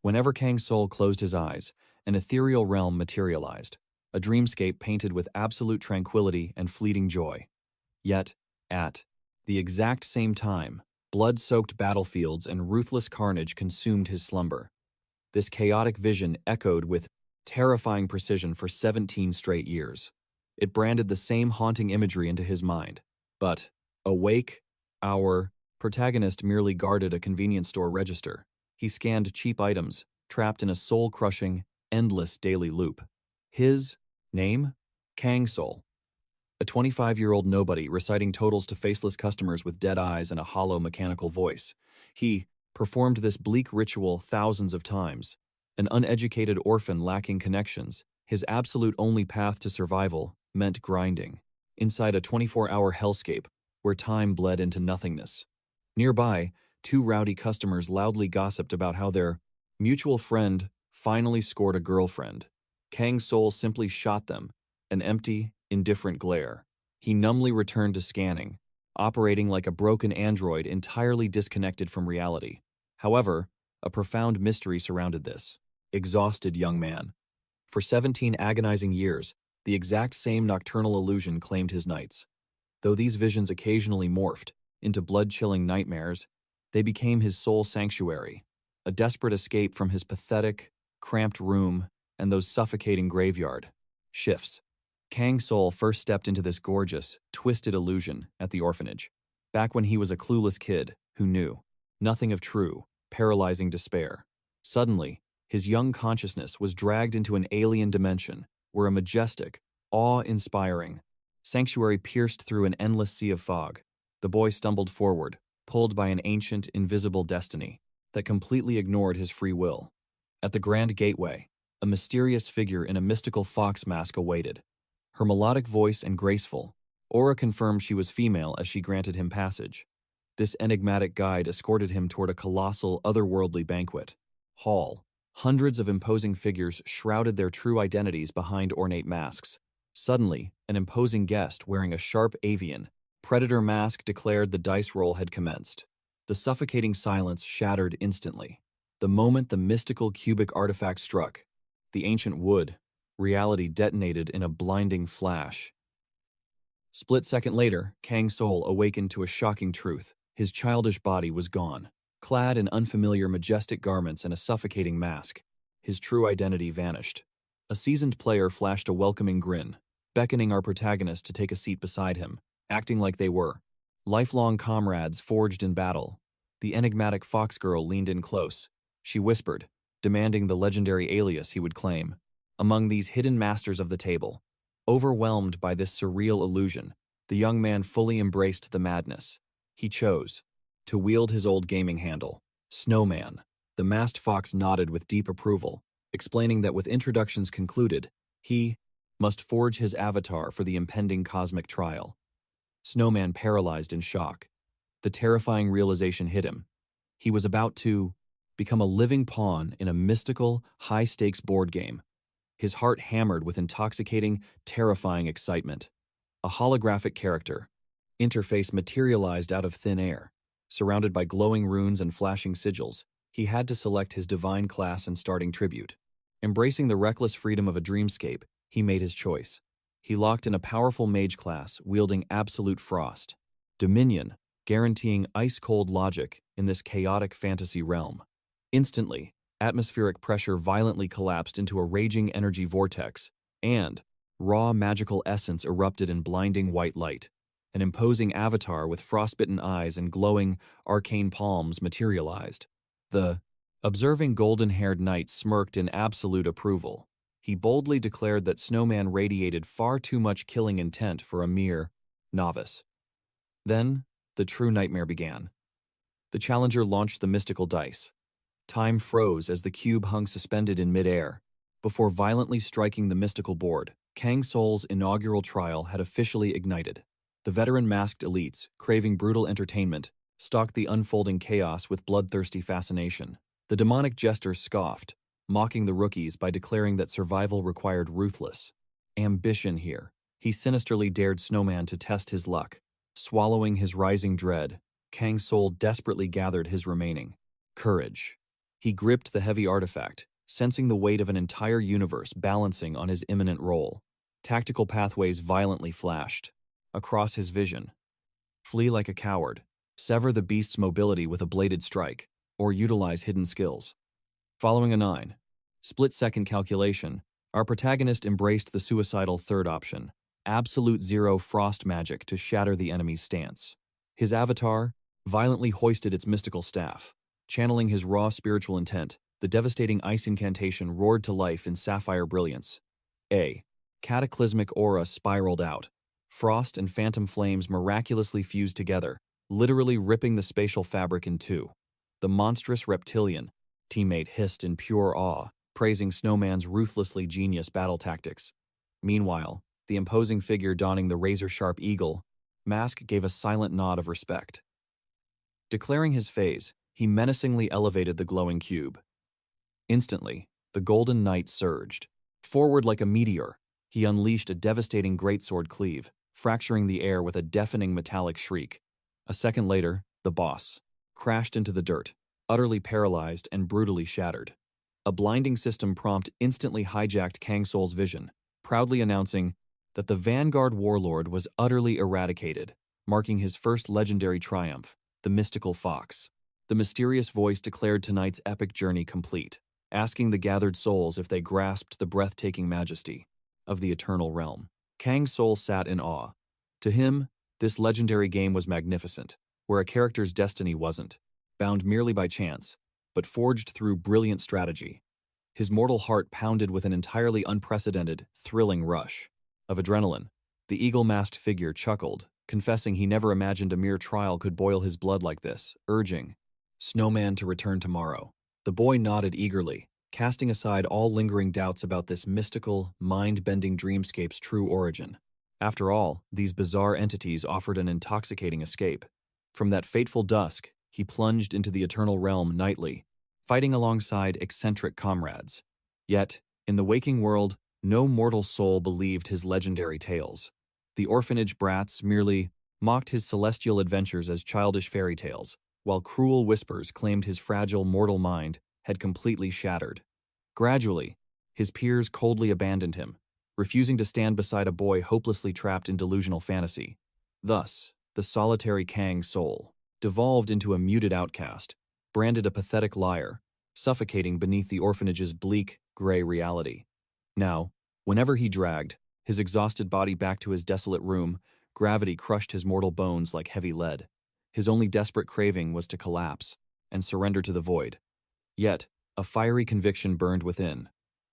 Whenever Kang Soul closed his eyes, an ethereal realm materialized, a dreamscape painted with absolute tranquility and fleeting joy. Yet, at the exact same time, blood-soaked battlefields and ruthless carnage consumed his slumber. This chaotic vision echoed with terrifying precision for 17 straight years. It branded the same haunting imagery into his mind. But, awake, our protagonist merely guarded a convenience store register. He scanned cheap items, trapped in a soul-crushing, endless daily loop. His name? Kang Soul. A 25-year-old nobody reciting totals to faceless customers with dead eyes and a hollow mechanical voice. He performed this bleak ritual thousands of times. An uneducated orphan lacking connections, his absolute only path to survival meant grinding, inside a 24-hour hellscape where time bled into nothingness. Nearby, two rowdy customers loudly gossiped about how their mutual friend finally scored a girlfriend. Kang Soul simply shot them, an empty, indifferent glare. He numbly returned to scanning, operating like a broken android entirely disconnected from reality. However, a profound mystery surrounded this exhausted young man. For 17 agonizing years, the exact same nocturnal illusion claimed his nights. Though these visions occasionally morphed into blood-chilling nightmares, they became his soul sanctuary, a desperate escape from his pathetic, cramped room and those suffocating graveyard shifts. Kang Soul first stepped into this gorgeous, twisted illusion at the orphanage, back when he was a clueless kid who knew nothing of true, paralyzing despair. Suddenly, his young consciousness was dragged into an alien dimension where a majestic, awe-inspiring sanctuary pierced through an endless sea of fog. The boy stumbled forward, pulled by an ancient, invisible destiny that completely ignored his free will. At the grand gateway, a mysterious figure in a mystical fox mask awaited. Her melodic voice and graceful aura confirmed she was female as she granted him passage. This enigmatic guide escorted him toward a colossal, otherworldly banquet hall. Hundreds of imposing figures shrouded their true identities behind ornate masks. Suddenly, an imposing guest wearing a sharp avian, predator mask declared the dice roll had commenced. The suffocating silence shattered instantly. The moment the mystical cubic artifact struck, the ancient wood, reality detonated in a blinding flash. Split second later, Kang Soul awakened to a shocking truth. His childish body was gone. Clad in unfamiliar majestic garments and a suffocating mask, his true identity vanished. A seasoned player flashed a welcoming grin, beckoning our protagonist to take a seat beside him, acting like they were lifelong comrades forged in battle. The enigmatic fox girl leaned in close. She whispered, demanding the legendary alias he would claim. Among these hidden masters of the table, overwhelmed by this surreal illusion, the young man fully embraced the madness. He chose to wield his old gaming handle, Snowman. The masked fox nodded with deep approval, explaining that with introductions concluded, he must forge his avatar for the impending cosmic trial. Snowman paralyzed in shock. The terrifying realization hit him. He was about to become a living pawn in a mystical, high-stakes board game. His heart hammered with intoxicating, terrifying excitement. A holographic character interface materialized out of thin air. Surrounded by glowing runes and flashing sigils, he had to select his divine class and starting tribute. Embracing the reckless freedom of a dreamscape, he made his choice. He locked in a powerful mage class wielding absolute frost, dominion, guaranteeing ice-cold logic in this chaotic fantasy realm. Instantly, atmospheric pressure violently collapsed into a raging energy vortex, and raw magical essence erupted in blinding white light. An imposing avatar with frostbitten eyes and glowing, arcane palms materialized. The observing golden-haired knight smirked in absolute approval. He boldly declared that Snowman radiated far too much killing intent for a mere novice. Then, the true nightmare began. The challenger launched the mystical dice. Time froze as the cube hung suspended in midair. Before violently striking the mystical board, Kang Soul's inaugural trial had officially ignited. The veteran masked elites, craving brutal entertainment, stalked the unfolding chaos with bloodthirsty fascination. The demonic jester scoffed, mocking the rookies by declaring that survival required ruthless ambition here. He sinisterly dared Snowman to test his luck. Swallowing his rising dread, Kang Soul desperately gathered his remaining courage. He gripped the heavy artifact, sensing the weight of an entire universe balancing on his imminent roll. Tactical pathways violently flashed across his vision. Flee like a coward, sever the beast's mobility with a bladed strike, or utilize hidden skills. Following a 9-split-second calculation, our protagonist embraced the suicidal third option, absolute zero frost magic to shatter the enemy's stance. His avatar violently hoisted its mystical staff. Channeling his raw spiritual intent, the devastating ice incantation roared to life in sapphire brilliance. A cataclysmic aura spiraled out. Frost and phantom flames miraculously fused together, literally ripping the spatial fabric in two. The monstrous reptilian teammate hissed in pure awe, praising Snowman's ruthlessly genius battle tactics. Meanwhile, the imposing figure donning the razor-sharp eagle mask gave a silent nod of respect. Declaring his phase, he menacingly elevated the glowing cube. Instantly, the golden knight surged. Forward like a meteor, he unleashed a devastating greatsword cleave, fracturing the air with a deafening metallic shriek. A second later, the boss crashed into the dirt, utterly paralyzed and brutally shattered. A blinding system prompt instantly hijacked Kang Soul's vision, proudly announcing that the Vanguard warlord was utterly eradicated, marking his first legendary triumph, the mystical fox. The mysterious voice declared tonight's epic journey complete, asking the gathered souls if they grasped the breathtaking majesty of the eternal realm. Kang Soul sat in awe. To him, this legendary game was magnificent, where a character's destiny wasn't bound merely by chance, but forged through brilliant strategy. His mortal heart pounded with an entirely unprecedented, thrilling rush of adrenaline. The eagle-masked figure chuckled, confessing he never imagined a mere trial could boil his blood like this, urging Snowman to return tomorrow. The boy nodded eagerly, casting aside all lingering doubts about this mystical, mind-bending dreamscape's true origin. After all, these bizarre entities offered an intoxicating escape. From that fateful dusk, he plunged into the eternal realm nightly, fighting alongside eccentric comrades. Yet, in the waking world, no mortal soul believed his legendary tales. The orphanage brats merely mocked his celestial adventures as childish fairy tales, while cruel whispers claimed his fragile mortal mind had completely shattered. Gradually, his peers coldly abandoned him, refusing to stand beside a boy hopelessly trapped in delusional fantasy. Thus, the solitary Kang Soul devolved into a muted outcast, branded a pathetic liar, suffocating beneath the orphanage's bleak, gray reality. Now, whenever he dragged his exhausted body back to his desolate room, gravity crushed his mortal bones like heavy lead. His only desperate craving was to collapse and surrender to the void. Yet, a fiery conviction burned within.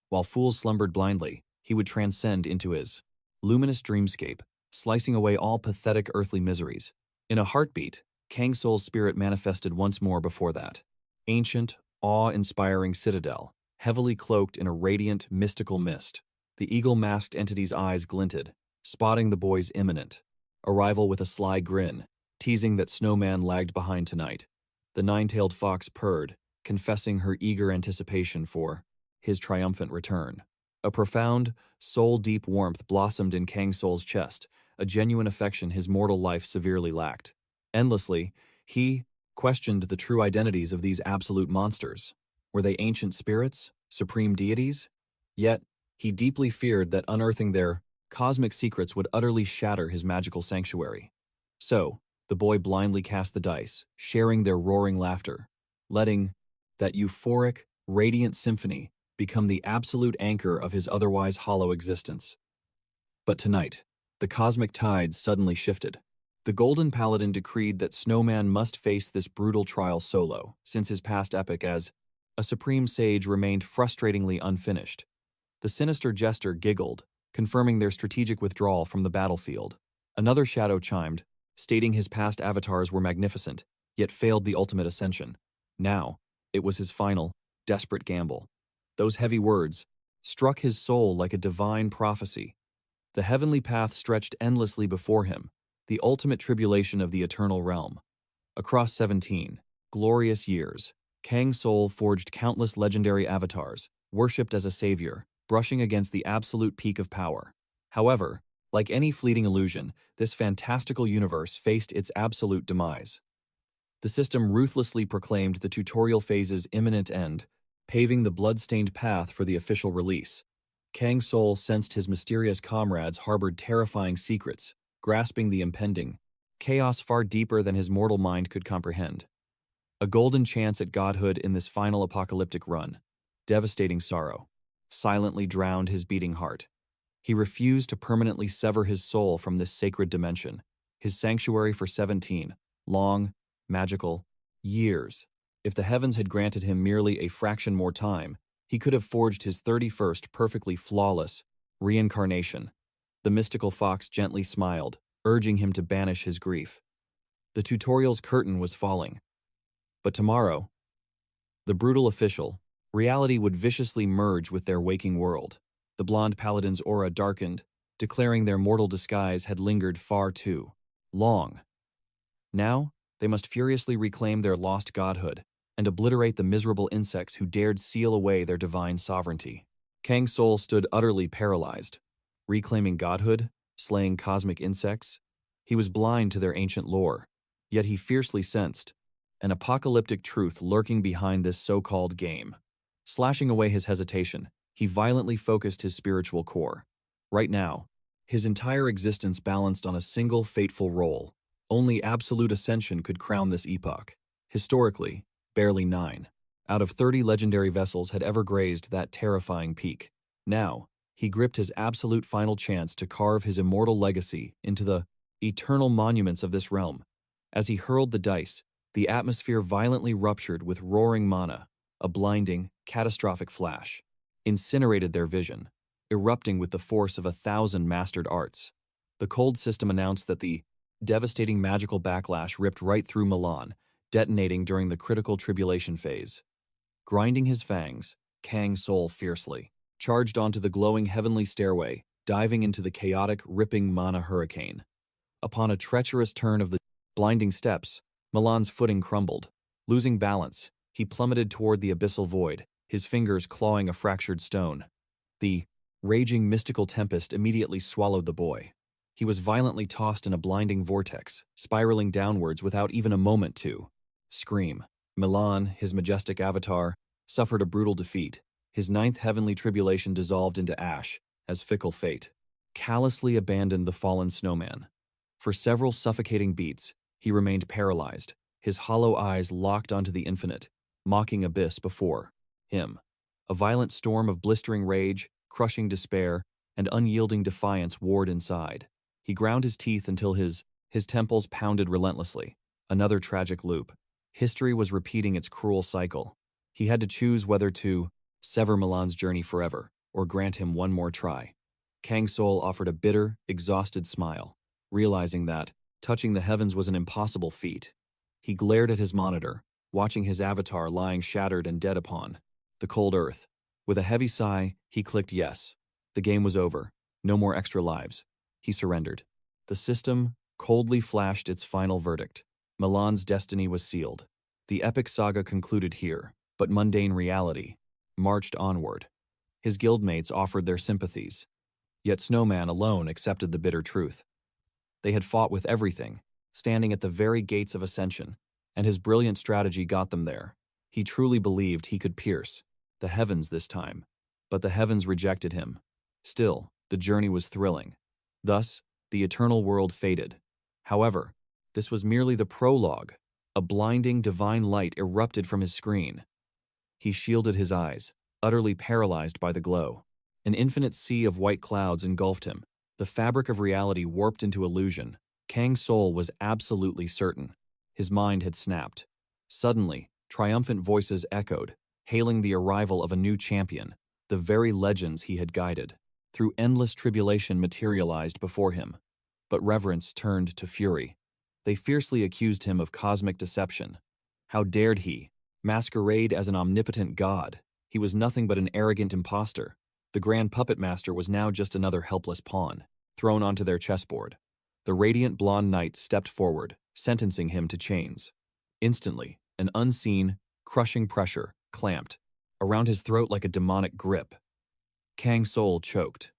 While fools slumbered blindly, he would transcend into his luminous dreamscape, slicing away all pathetic earthly miseries. In a heartbeat, Kang Soul's spirit manifested once more before that ancient, awe-inspiring citadel, heavily cloaked in a radiant, mystical mist. The eagle-masked entity's eyes glinted, spotting the boy's imminent arrival with a sly grin, teasing that Snowman lagged behind tonight. The nine-tailed fox purred, confessing her eager anticipation for his triumphant return. A profound, soul-deep warmth blossomed in Kang Soul's chest, a genuine affection his mortal life severely lacked. Endlessly, he questioned the true identities of these absolute monsters. Were they ancient spirits, supreme deities? Yet, he deeply feared that unearthing their cosmic secrets would utterly shatter his magical sanctuary. So, the boy blindly cast the dice, sharing their roaring laughter, letting that euphoric, radiant symphony become the absolute anchor of his otherwise hollow existence. But tonight, the cosmic tides suddenly shifted. The Golden Paladin decreed that Snowman must face this brutal trial solo, since his past epic as a supreme sage remained frustratingly unfinished. The sinister jester giggled, confirming their strategic withdrawal from the battlefield. Another shadow chimed, stating his past avatars were magnificent, yet failed the ultimate ascension. Now, it was his final, desperate gamble. Those heavy words struck his soul like a divine prophecy. The heavenly path stretched endlessly before him, the ultimate tribulation of the eternal realm. Across 17 glorious years, Kang Soul forged countless legendary avatars, worshipped as a savior, brushing against the absolute peak of power. However, like any fleeting illusion, this fantastical universe faced its absolute demise. The system ruthlessly proclaimed the tutorial phase's imminent end, paving the blood-stained path for the official release. Kang Soul sensed his mysterious comrades harbored terrifying secrets, grasping the impending chaos far deeper than his mortal mind could comprehend. A golden chance at godhood in this final apocalyptic run. Devastating sorrow silently drowned his beating heart. He refused to permanently sever his soul from this sacred dimension, his sanctuary for 17 long, magical years. If the heavens had granted him merely a fraction more time, he could have forged his 31st perfectly flawless reincarnation. The mystical fox gently smiled, urging him to banish his grief. The tutorial's curtain was falling. But tomorrow, the brutal official, reality would viciously merge with their waking world. The blonde paladin's aura darkened, declaring their mortal disguise had lingered far too long. Now, they must furiously reclaim their lost godhood and obliterate the miserable insects who dared seal away their divine sovereignty. Kang Soul stood utterly paralyzed. Reclaiming godhood, slaying cosmic insects, he was blind to their ancient lore, yet he fiercely sensed an apocalyptic truth lurking behind this so-called game. Slashing away his hesitation, he violently focused his spiritual core. Right now, his entire existence balanced on a single fateful role. Only absolute ascension could crown this epoch. Historically, barely 9 out of 30 legendary vessels had ever grazed that terrifying peak. Now, he gripped his absolute final chance to carve his immortal legacy into the eternal monuments of this realm. As he hurled the dice, the atmosphere violently ruptured with roaring mana. A blinding, catastrophic flash incinerated their vision, erupting with the force of 1,000 mastered arts. The cold system announced that the devastating magical backlash ripped right through Milan, detonating during the critical tribulation phase. Grinding his fangs, Kang Soul fiercely charged onto the glowing heavenly stairway, diving into the chaotic, ripping mana hurricane. Upon a treacherous turn of the blinding steps, Milan's footing crumbled. Losing balance, he plummeted toward the abyssal void, his fingers clawing a fractured stone. The raging mystical tempest immediately swallowed the boy. He was violently tossed in a blinding vortex, spiraling downwards without even a moment to scream. Milan, his majestic avatar, suffered a brutal defeat. His 9th heavenly tribulation dissolved into ash, as fickle fate callously abandoned the fallen snowman. For several suffocating beats, he remained paralyzed, his hollow eyes locked onto the infinite, mocking abyss before him. A violent storm of blistering rage, crushing despair, and unyielding defiance warred inside. He ground his teeth until his temples pounded relentlessly. Another tragic loop. History was repeating its cruel cycle. He had to choose whether to sever Milan's journey forever or grant him one more try. Kang Soul offered a bitter, exhausted smile, realizing that touching the heavens was an impossible feat. He glared at his monitor, watching his avatar lying shattered and dead upon the cold earth. With a heavy sigh, he clicked yes. The game was over. No more extra lives. He surrendered. The system coldly flashed its final verdict. Milan's destiny was sealed. The epic saga concluded here, but mundane reality marched onward. His guildmates offered their sympathies. Yet Snowman alone accepted the bitter truth. They had fought with everything, standing at the very gates of ascension, and his brilliant strategy got them there. He truly believed he could pierce the heavens this time, but the heavens rejected him. Still, the journey was thrilling. Thus, the eternal world faded. However, this was merely the prologue. A blinding divine light erupted from his screen. He shielded his eyes, utterly paralyzed by the glow. An infinite sea of white clouds engulfed him. The fabric of reality warped into illusion. Kang Soul was absolutely certain. His mind had snapped. Suddenly, triumphant voices echoed, hailing the arrival of a new champion. The very legends he had guided through endless tribulation materialized before him. But reverence turned to fury. They fiercely accused him of cosmic deception. How dared he masquerade as an omnipotent god? He was nothing but an arrogant impostor. The Grand Puppet Master was now just another helpless pawn, thrown onto their chessboard. The radiant blonde knight stepped forward, sentencing him to chains. Instantly, an unseen, crushing pressure clamped around his throat like a demonic grip. Kang Soul choked.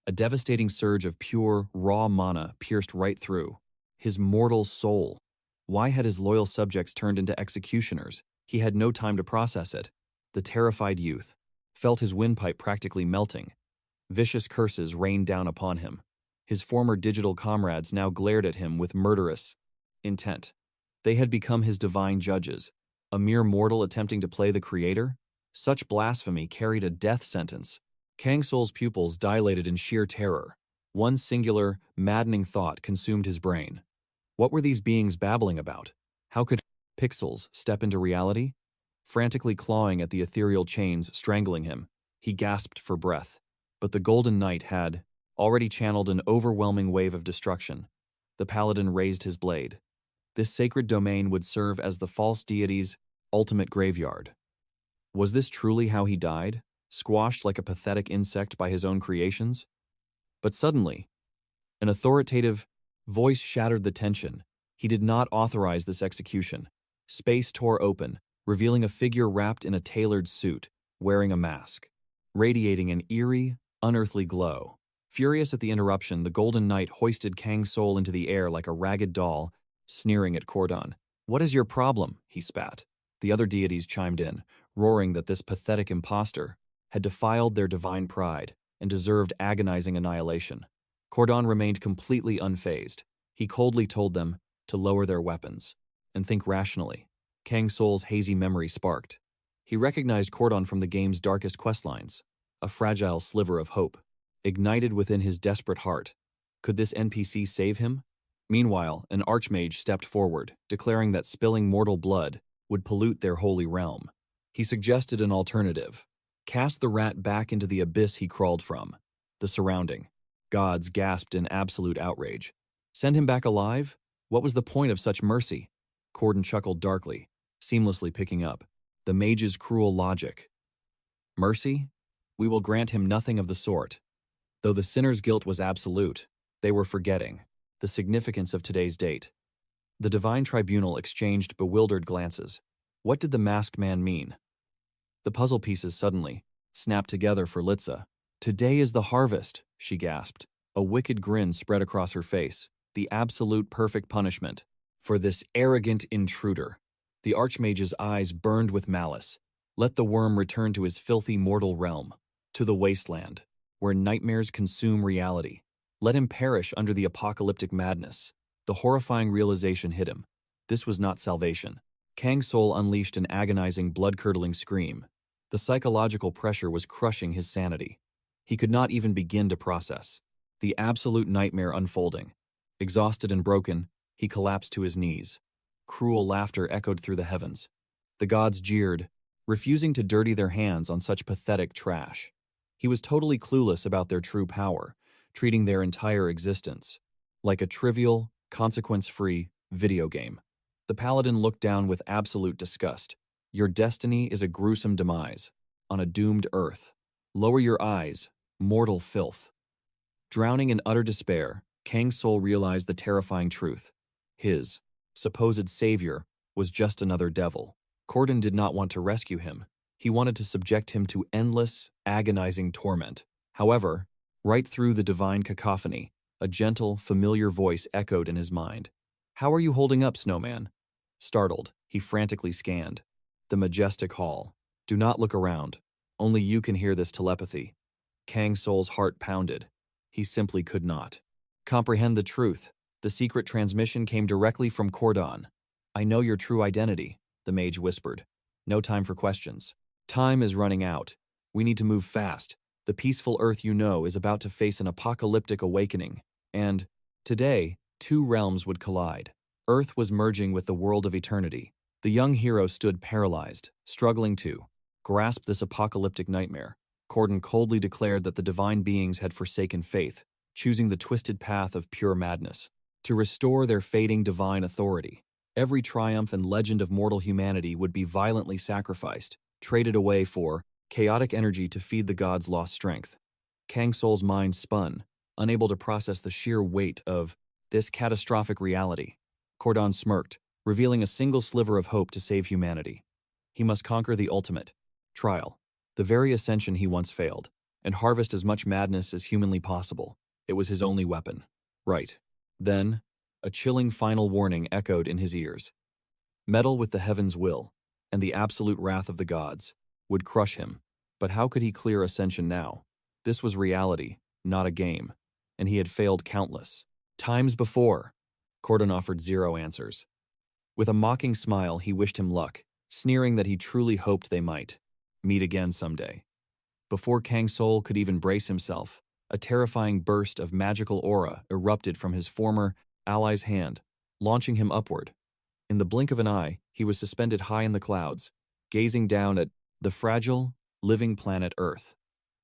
A devastating surge of pure, raw mana pierced right through his mortal soul. Why had his loyal subjects turned into executioners? He had no time to process it. The terrified youth felt his windpipe practically melting. Vicious curses rained down upon him. His former digital comrades now glared at him with murderous intent. They had become his divine judges. A mere mortal attempting to play the creator? Such blasphemy carried a death sentence. Kang Soul's pupils dilated in sheer terror. One singular, maddening thought consumed his brain. What were these beings babbling about? How could pixels step into reality? Frantically clawing at the ethereal chains strangling him, he gasped for breath. But the Golden Knight had already channeled an overwhelming wave of destruction. The paladin raised his blade. This sacred domain would serve as the false deity's ultimate graveyard. Was this truly how he died, squashed like a pathetic insect by his own creations? But suddenly, an authoritative voice shattered the tension. He did not authorize this execution. Space tore open, revealing a figure wrapped in a tailored suit, wearing a mask, radiating an eerie, unearthly glow. Furious at the interruption, the Golden Knight hoisted Kang Soul into the air like a ragged doll, sneering at Cordon. "What is your problem?" he spat. The other deities chimed in, roaring that this pathetic impostor had defiled their divine pride and deserved agonizing annihilation. Cordon remained completely unfazed. He coldly told them to lower their weapons and think rationally. Kang Soul's hazy memory sparked. He recognized Cordon from the game's darkest questlines, a fragile sliver of hope, ignited within his desperate heart. Could this NPC save him? Meanwhile, an archmage stepped forward, declaring that spilling mortal blood would pollute their holy realm. He suggested an alternative. Cast the rat back into the abyss he crawled from. The surrounding gods gasped in absolute outrage. Send him back alive? What was the point of such mercy? Cordon chuckled darkly, seamlessly picking up the mage's cruel logic. Mercy? We will grant him nothing of the sort. Though the sinner's guilt was absolute, they were forgetting the significance of today's date. The divine tribunal exchanged bewildered glances. What did the masked man mean? The puzzle pieces suddenly snapped together for Litza. Today is the harvest, she gasped. A wicked grin spread across her face. The absolute perfect punishment for this arrogant intruder. The Archmage's eyes burned with malice. Let the worm return to his filthy mortal realm, to the wasteland, where nightmares consume reality. Let him perish under the apocalyptic madness. The horrifying realization hit him. This was not salvation. Kang Soul unleashed an agonizing, blood-curdling scream. The psychological pressure was crushing his sanity. He could not even begin to process the absolute nightmare unfolding. Exhausted and broken, he collapsed to his knees. Cruel laughter echoed through the heavens. The gods jeered, refusing to dirty their hands on such pathetic trash. He was totally clueless about their true power, treating their entire existence like a trivial, consequence-free video game. The paladin looked down with absolute disgust. Your destiny is a gruesome demise, on a doomed earth. Lower your eyes, mortal filth. Drowning in utter despair, Kang Soul realized the terrifying truth. His supposed savior was just another devil. Cordon did not want to rescue him. He wanted to subject him to endless, agonizing torment. However, right through the divine cacophony, a gentle, familiar voice echoed in his mind. How are you holding up, Snowman? Startled, he frantically scanned the majestic hall. Do not look around. Only you can hear this telepathy. Kang Soul's heart pounded. He simply could not comprehend the truth. The secret transmission came directly from Cordon. I know your true identity, the mage whispered. No time for questions. Time is running out. We need to move fast. The peaceful Earth you know is about to face an apocalyptic awakening. And, today, two realms would collide. Earth was merging with the world of eternity. The young hero stood paralyzed, struggling to grasp this apocalyptic nightmare. Cordon coldly declared that the divine beings had forsaken faith, choosing the twisted path of pure madness. To restore their fading divine authority, every triumph and legend of mortal humanity would be violently sacrificed, traded away for chaotic energy to feed the gods' lost strength. Kang Soul's mind spun, unable to process the sheer weight of this catastrophic reality. Cordon smirked, revealing a single sliver of hope to save humanity. He must conquer the ultimate trial, the very ascension he once failed, and harvest as much madness as humanly possible. It was his only weapon. Right. Then, a chilling final warning echoed in his ears. Meddle with the heavens' will, and the absolute wrath of the gods would crush him. But how could he clear Ascension now? This was reality, not a game, and he had failed countless times before. Cordon offered zero answers. With a mocking smile, he wished him luck, sneering that he truly hoped they might meet again someday. Before Kang Soul could even brace himself, a terrifying burst of magical aura erupted from his former ally's hand, launching him upward. In the blink of an eye, he was suspended high in the clouds, gazing down at the fragile, living planet Earth.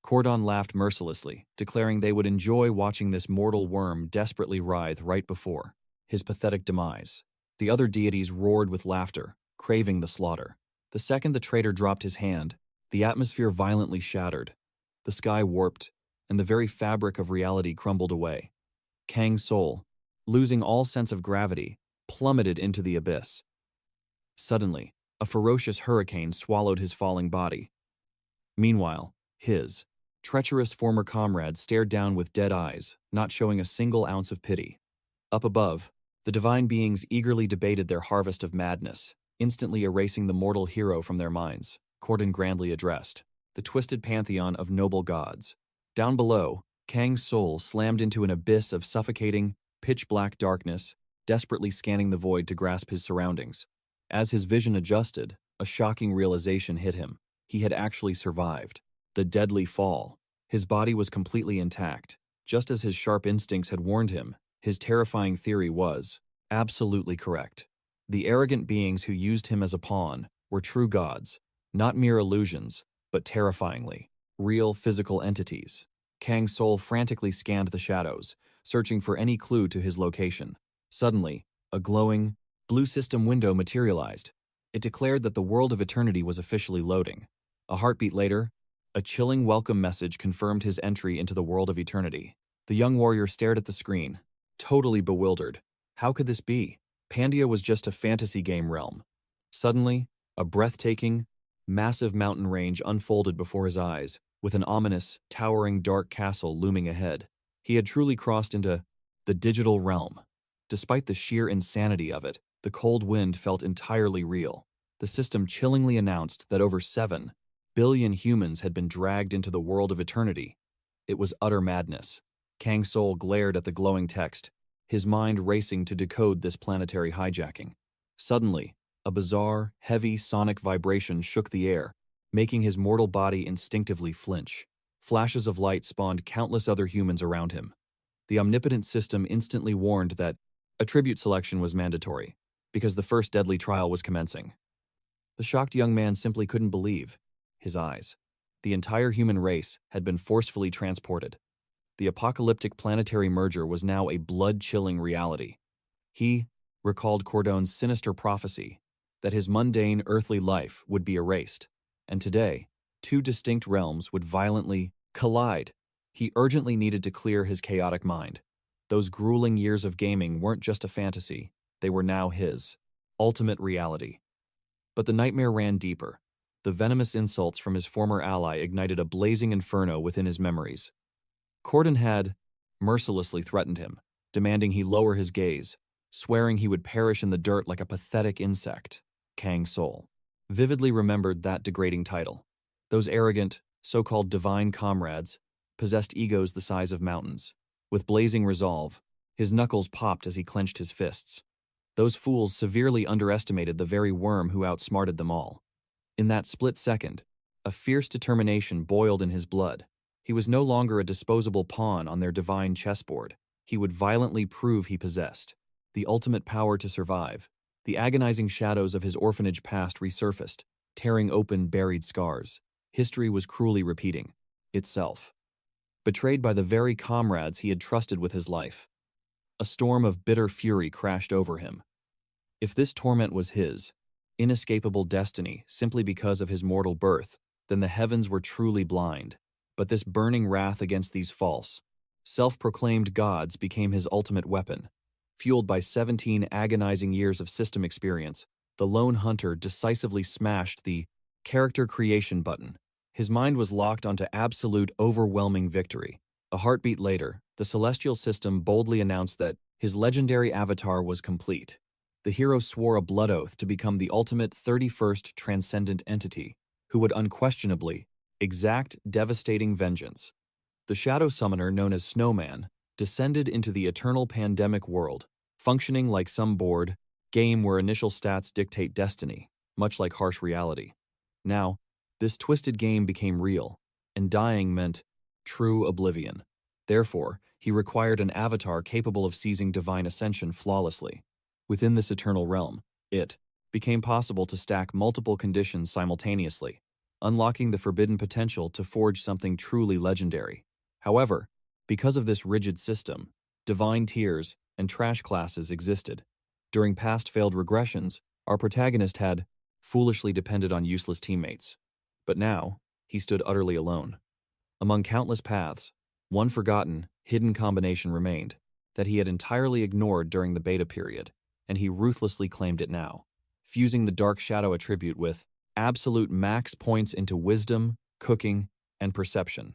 Cordon laughed mercilessly, declaring they would enjoy watching this mortal worm desperately writhe right before his pathetic demise. The other deities roared with laughter, craving the slaughter. The second the traitor dropped his hand, the atmosphere violently shattered. The sky warped, and the very fabric of reality crumbled away. Kang Soul, losing all sense of gravity, plummeted into the abyss. Suddenly, a ferocious hurricane swallowed his falling body. Meanwhile, his treacherous former comrades stared down with dead eyes, not showing a single ounce of pity. Up above, the divine beings eagerly debated their harvest of madness, instantly erasing the mortal hero from their minds. Cordon grandly addressed the twisted pantheon of noble gods. Down below, Kang's soul slammed into an abyss of suffocating, pitch-black darkness, desperately scanning the void to grasp his surroundings. As his vision adjusted, a shocking realization hit him. He had actually survived the deadly fall. His body was completely intact. Just as his sharp instincts had warned him, his terrifying theory was absolutely correct. The arrogant beings who used him as a pawn were true gods, not mere illusions, but terrifyingly real physical entities. Kang's soul frantically scanned the shadows, searching for any clue to his location. Suddenly, a glowing, blue system window materialized. It declared that the world of eternity was officially loading. A heartbeat later, a chilling welcome message confirmed his entry into the world of eternity. The young warrior stared at the screen, totally bewildered. How could this be? Pandia was just a fantasy game realm. Suddenly, a breathtaking, massive mountain range unfolded before his eyes, with an ominous, towering dark castle looming ahead. He had truly crossed into the digital realm. Despite the sheer insanity of it, the cold wind felt entirely real. The system chillingly announced that over 7 billion humans had been dragged into the world of eternity. It was utter madness. Kang Soul glared at the glowing text, his mind racing to decode this planetary hijacking. Suddenly, a bizarre, heavy sonic vibration shook the air, making his mortal body instinctively flinch. Flashes of light spawned countless other humans around him. The omnipotent system instantly warned that attribute selection was mandatory, because the first deadly trial was commencing. The shocked young man simply couldn't believe his eyes. The entire human race had been forcefully transported. The apocalyptic planetary merger was now a blood-chilling reality. He recalled Cordon's sinister prophecy that his mundane earthly life would be erased, and today, 2 distinct realms would violently collide. He urgently needed to clear his chaotic mind. Those grueling years of gaming weren't just a fantasy, they were now his ultimate reality. But the nightmare ran deeper. The venomous insults from his former ally ignited a blazing inferno within his memories. Cordon had mercilessly threatened him, demanding he lower his gaze, swearing he would perish in the dirt like a pathetic insect. Kang Soul vividly remembered that degrading title. Those arrogant, so-called divine comrades possessed egos the size of mountains. With blazing resolve, his knuckles popped as he clenched his fists. Those fools severely underestimated the very worm who outsmarted them all. In that split second, a fierce determination boiled in his blood. He was no longer a disposable pawn on their divine chessboard. He would violently prove he possessed the ultimate power to survive. The agonizing shadows of his orphanage past resurfaced, tearing open buried scars. History was cruelly repeating itself. Betrayed by the very comrades he had trusted with his life, a storm of bitter fury crashed over him. If this torment was his inescapable destiny simply because of his mortal birth, then the heavens were truly blind. But this burning wrath against these false, self-proclaimed gods became his ultimate weapon. Fueled by 17 agonizing years of system experience, the lone hunter decisively smashed the character creation button. His mind was locked onto absolute, overwhelming victory. A heartbeat later, the celestial system boldly announced that His legendary avatar was complete. The hero swore a blood oath to become the ultimate 31st transcendent entity, who would unquestionably exact devastating vengeance. The shadow summoner known as Snowman descended into the eternal pandemic world, functioning like some board game where initial stats dictate destiny, much like harsh reality. Now, this twisted game became real, and dying meant true oblivion. Therefore, he required an avatar capable of seizing divine ascension flawlessly. Within this eternal realm, it became possible to stack multiple conditions simultaneously, unlocking the forbidden potential to forge something truly legendary. However, because of this rigid system, divine tiers and trash classes existed. During past failed regressions, our protagonist had foolishly depended on useless teammates. But now, he stood utterly alone. Among countless paths, one forgotten, hidden combination remained that he had entirely ignored during the beta period, and he ruthlessly claimed it now, fusing the Dark Shadow attribute with absolute max points into wisdom, cooking, and perception.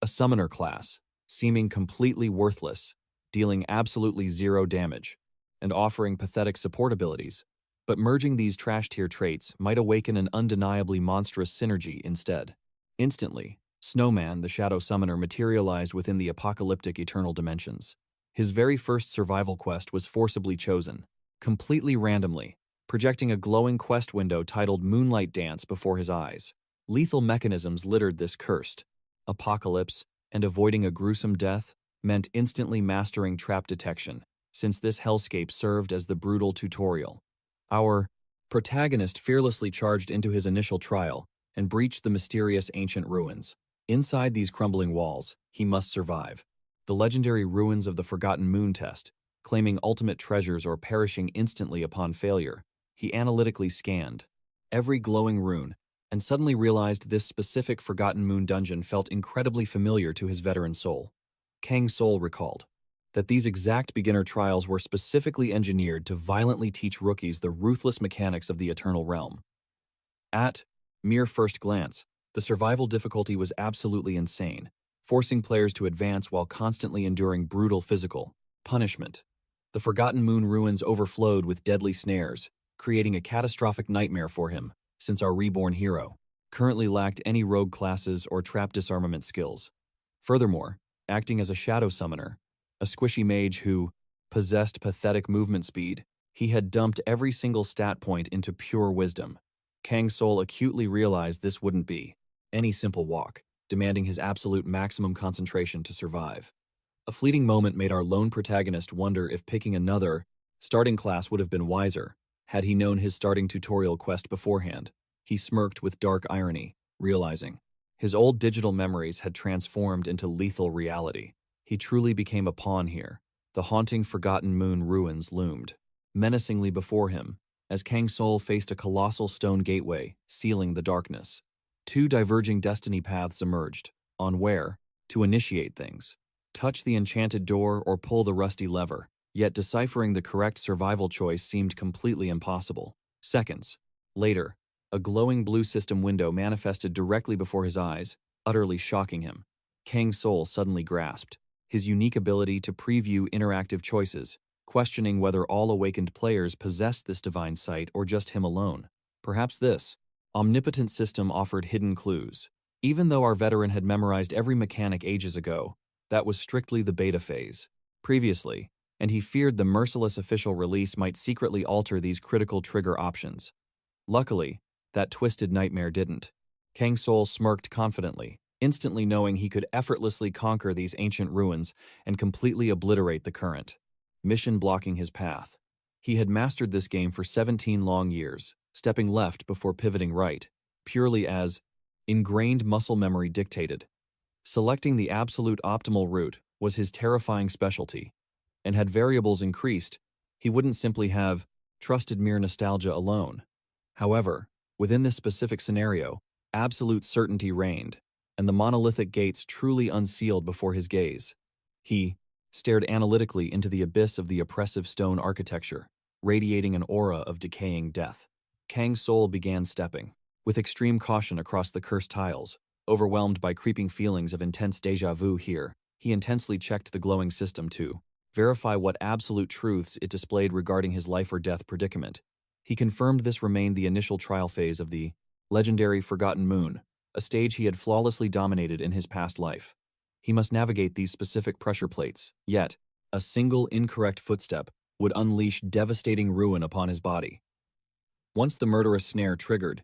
A summoner class, seeming completely worthless, dealing absolutely zero damage, and offering pathetic support abilities, but merging these trash-tier traits might awaken an undeniably monstrous synergy instead. Instantly, Snowman, the Shadow Summoner, materialized within the apocalyptic eternal dimensions. His very first survival quest was forcibly chosen, completely randomly, projecting a glowing quest window titled Moonlight Dance before his eyes. Lethal mechanisms littered this cursed apocalypse, and avoiding a gruesome death meant instantly mastering trap detection, since this hellscape served as the brutal tutorial. Our protagonist fearlessly charged into his initial trial and breached the mysterious ancient ruins. Inside these crumbling walls, he must survive. The legendary ruins of the Forgotten Moon test, claiming ultimate treasures or perishing instantly upon failure. He analytically scanned every glowing rune and suddenly realized this specific Forgotten Moon dungeon felt incredibly familiar to his veteran soul. Kang Soul recalled that these exact beginner trials were specifically engineered to violently teach rookies the ruthless mechanics of the Eternal Realm. At mere first glance, the survival difficulty was absolutely insane, forcing players to advance while constantly enduring brutal physical punishment. The Forgotten Moon ruins overflowed with deadly snares, creating a catastrophic nightmare for him, since our reborn hero currently lacked any rogue classes or trap disarmament skills. Furthermore, acting as a shadow summoner, a squishy mage who possessed pathetic movement speed, he had dumped every single stat point into pure wisdom. Kang Soul acutely realized this wouldn't be any simple walk, demanding his absolute maximum concentration to survive. A fleeting moment made our lone protagonist wonder if picking another starting class would have been wiser, had he known his starting tutorial quest beforehand. He smirked with dark irony, realizing his old digital memories had transformed into lethal reality. He truly became a pawn here. The haunting Forgotten Moon ruins loomed menacingly before him, as Kang Soul faced a colossal stone gateway, sealing the darkness. Two diverging destiny paths emerged, on where to initiate things. Touch the enchanted door or pull the rusty lever, yet deciphering the correct survival choice seemed completely impossible. Seconds later, a glowing blue system window manifested directly before his eyes, utterly shocking him. Kang Soul suddenly grasped his unique ability to preview interactive choices, questioning whether all awakened players possessed this divine sight or just him alone. Perhaps this omnipotent system offered hidden clues. Even though our veteran had memorized every mechanic ages ago, that was strictly the beta phase. Previously, and he feared the merciless official release might secretly alter these critical trigger options. Luckily, that twisted nightmare didn't. Kang Soul smirked confidently, instantly knowing he could effortlessly conquer these ancient ruins and completely obliterate the current mission blocking his path. He had mastered this game for 17 long years, stepping left before pivoting right, purely as ingrained muscle memory dictated. Selecting the absolute optimal route was his terrifying specialty, and had variables increased, he wouldn't simply have trusted mere nostalgia alone. However, within this specific scenario, absolute certainty reigned, and the monolithic gates truly unsealed before his gaze. He stared analytically into the abyss of the oppressive stone architecture, radiating an aura of decaying death. Kang Soul began stepping, with extreme caution across the cursed tiles. Overwhelmed by creeping feelings of intense déjà vu here, he intensely checked the glowing system too, verify what absolute truths it displayed regarding his life or death predicament. He confirmed this remained the initial trial phase of the legendary Forgotten Moon, a stage he had flawlessly dominated in his past life. He must navigate these specific pressure plates, yet a single incorrect footstep would unleash devastating ruin upon his body. Once the murderous snare triggered,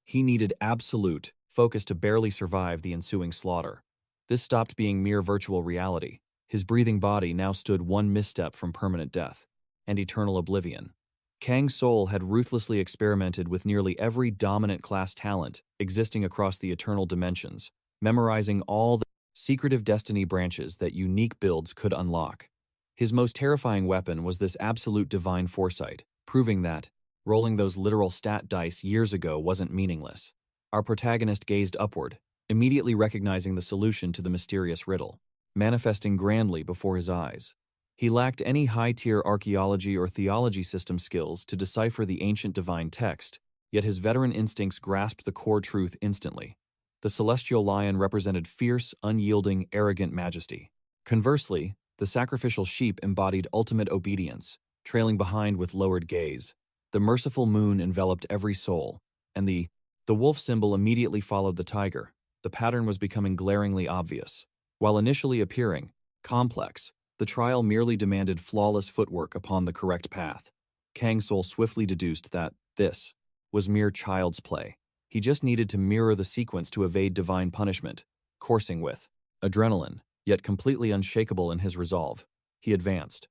he needed absolute focus to barely survive the ensuing slaughter. This stopped being mere virtual reality. His breathing body now stood one misstep from permanent death and eternal oblivion. Kang Soul had ruthlessly experimented with nearly every dominant class talent existing across the eternal dimensions, memorizing all the secretive destiny branches that unique builds could unlock. His most terrifying weapon was this absolute divine foresight, proving that rolling those literal stat dice years ago wasn't meaningless. Our protagonist gazed upward, immediately recognizing the solution to the mysterious riddle, manifesting grandly before his eyes. He lacked any high-tier archaeology or theology system skills to decipher the ancient divine text, yet his veteran instincts grasped the core truth instantly. The celestial lion represented fierce, unyielding, arrogant majesty. Conversely, the sacrificial sheep embodied ultimate obedience, trailing behind with lowered gaze. The merciful moon enveloped every soul, and the wolf symbol immediately followed the tiger. The pattern was becoming glaringly obvious. While initially appearing complex, the trial merely demanded flawless footwork upon the correct path. Kang Soul swiftly deduced that this was mere child's play. He just needed to mirror the sequence to evade divine punishment, coursing with adrenaline, yet completely unshakable in his resolve. He advanced.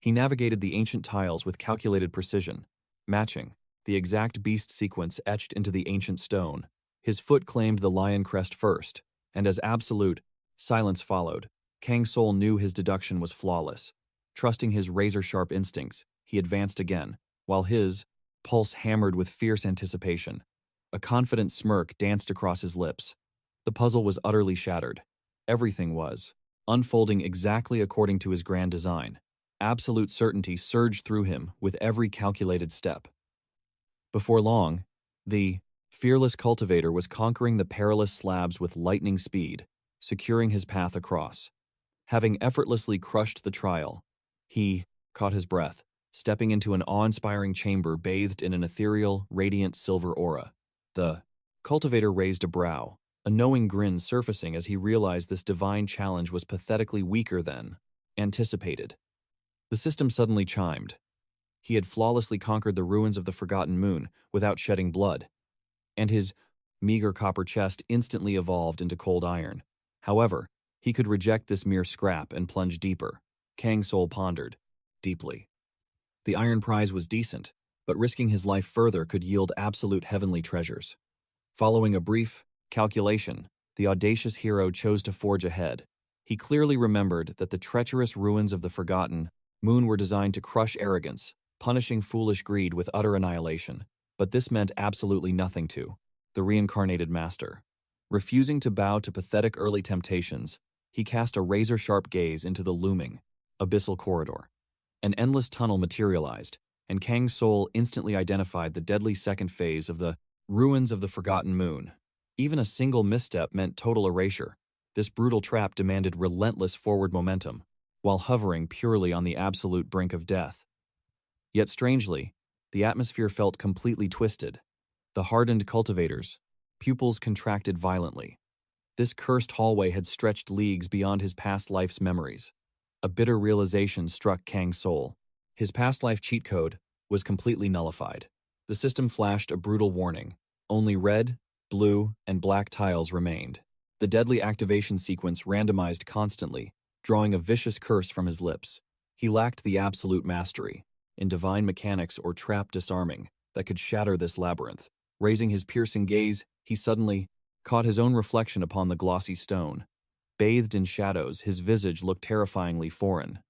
He navigated the ancient tiles with calculated precision, matching the exact beast sequence etched into the ancient stone. His foot claimed the lion crest first, and as absolute silence followed, Kang Soul knew his deduction was flawless. Trusting his razor-sharp instincts, he advanced again, while his pulse hammered with fierce anticipation. A confident smirk danced across his lips. The puzzle was utterly shattered. Everything was unfolding exactly according to his grand design. Absolute certainty surged through him with every calculated step. Before long, the fearless cultivator was conquering the perilous slabs with lightning speed, securing his path across. Having effortlessly crushed the trial, he caught his breath, stepping into an awe-inspiring chamber bathed in an ethereal, radiant silver aura. The cultivator raised a brow, a knowing grin surfacing as he realized this divine challenge was pathetically weaker than anticipated. The system suddenly chimed. He had flawlessly conquered the ruins of the Forgotten Moon without shedding blood, and his meager copper chest instantly evolved into cold iron. However, he could reject this mere scrap and plunge deeper. Kang Soul pondered deeply. The iron prize was decent, but risking his life further could yield absolute heavenly treasures. Following a brief calculation, the audacious hero chose to forge ahead. He clearly remembered that the treacherous ruins of the Forgotten Moon were designed to crush arrogance, punishing foolish greed with utter annihilation. But this meant absolutely nothing to the reincarnated master. Refusing to bow to pathetic early temptations, he cast a razor-sharp gaze into the looming, abyssal corridor. An endless tunnel materialized, and Kang Soul instantly identified the deadly second phase of the ruins of the Forgotten Moon. Even a single misstep meant total erasure. This brutal trap demanded relentless forward momentum, while hovering purely on the absolute brink of death. Yet strangely, the atmosphere felt completely twisted. The hardened cultivators, pupils contracted violently. This cursed hallway had stretched leagues beyond his past life's memories. A bitter realization struck Kang Soul. His past life cheat code was completely nullified. The system flashed a brutal warning. Only red, blue, and black tiles remained. The deadly activation sequence randomized constantly, drawing a vicious curse from his lips. He lacked the absolute mastery in divine mechanics or trap disarming that could shatter this labyrinth. Raising his piercing gaze, he suddenly caught his own reflection upon the glossy stone. Bathed in shadows, his visage looked terrifyingly foreign.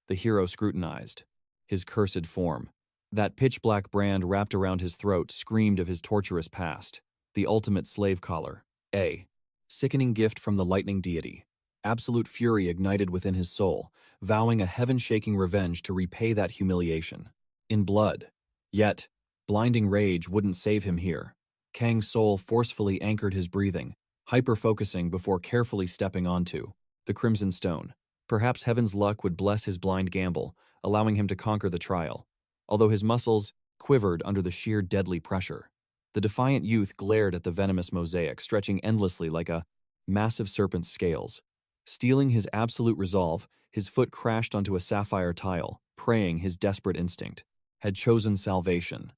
The hero scrutinized his cursed form. That pitch-black brand wrapped around his throat screamed of his torturous past. The ultimate slave collar. A sickening gift from the lightning deity. Absolute fury ignited within his soul, vowing a heaven-shaking revenge to repay that humiliation. In blood. Yet, blinding rage wouldn't save him here. Kang Soul forcefully anchored his breathing, hyper-focusing before carefully stepping onto the crimson stone. Perhaps heaven's luck would bless his blind gamble, allowing him to conquer the trial. Although his muscles quivered under the sheer deadly pressure, the defiant youth glared at the venomous mosaic stretching endlessly like a massive serpent's scales. Steeling his absolute resolve, his foot crashed onto a sapphire tile, praying his desperate instinct had chosen salvation.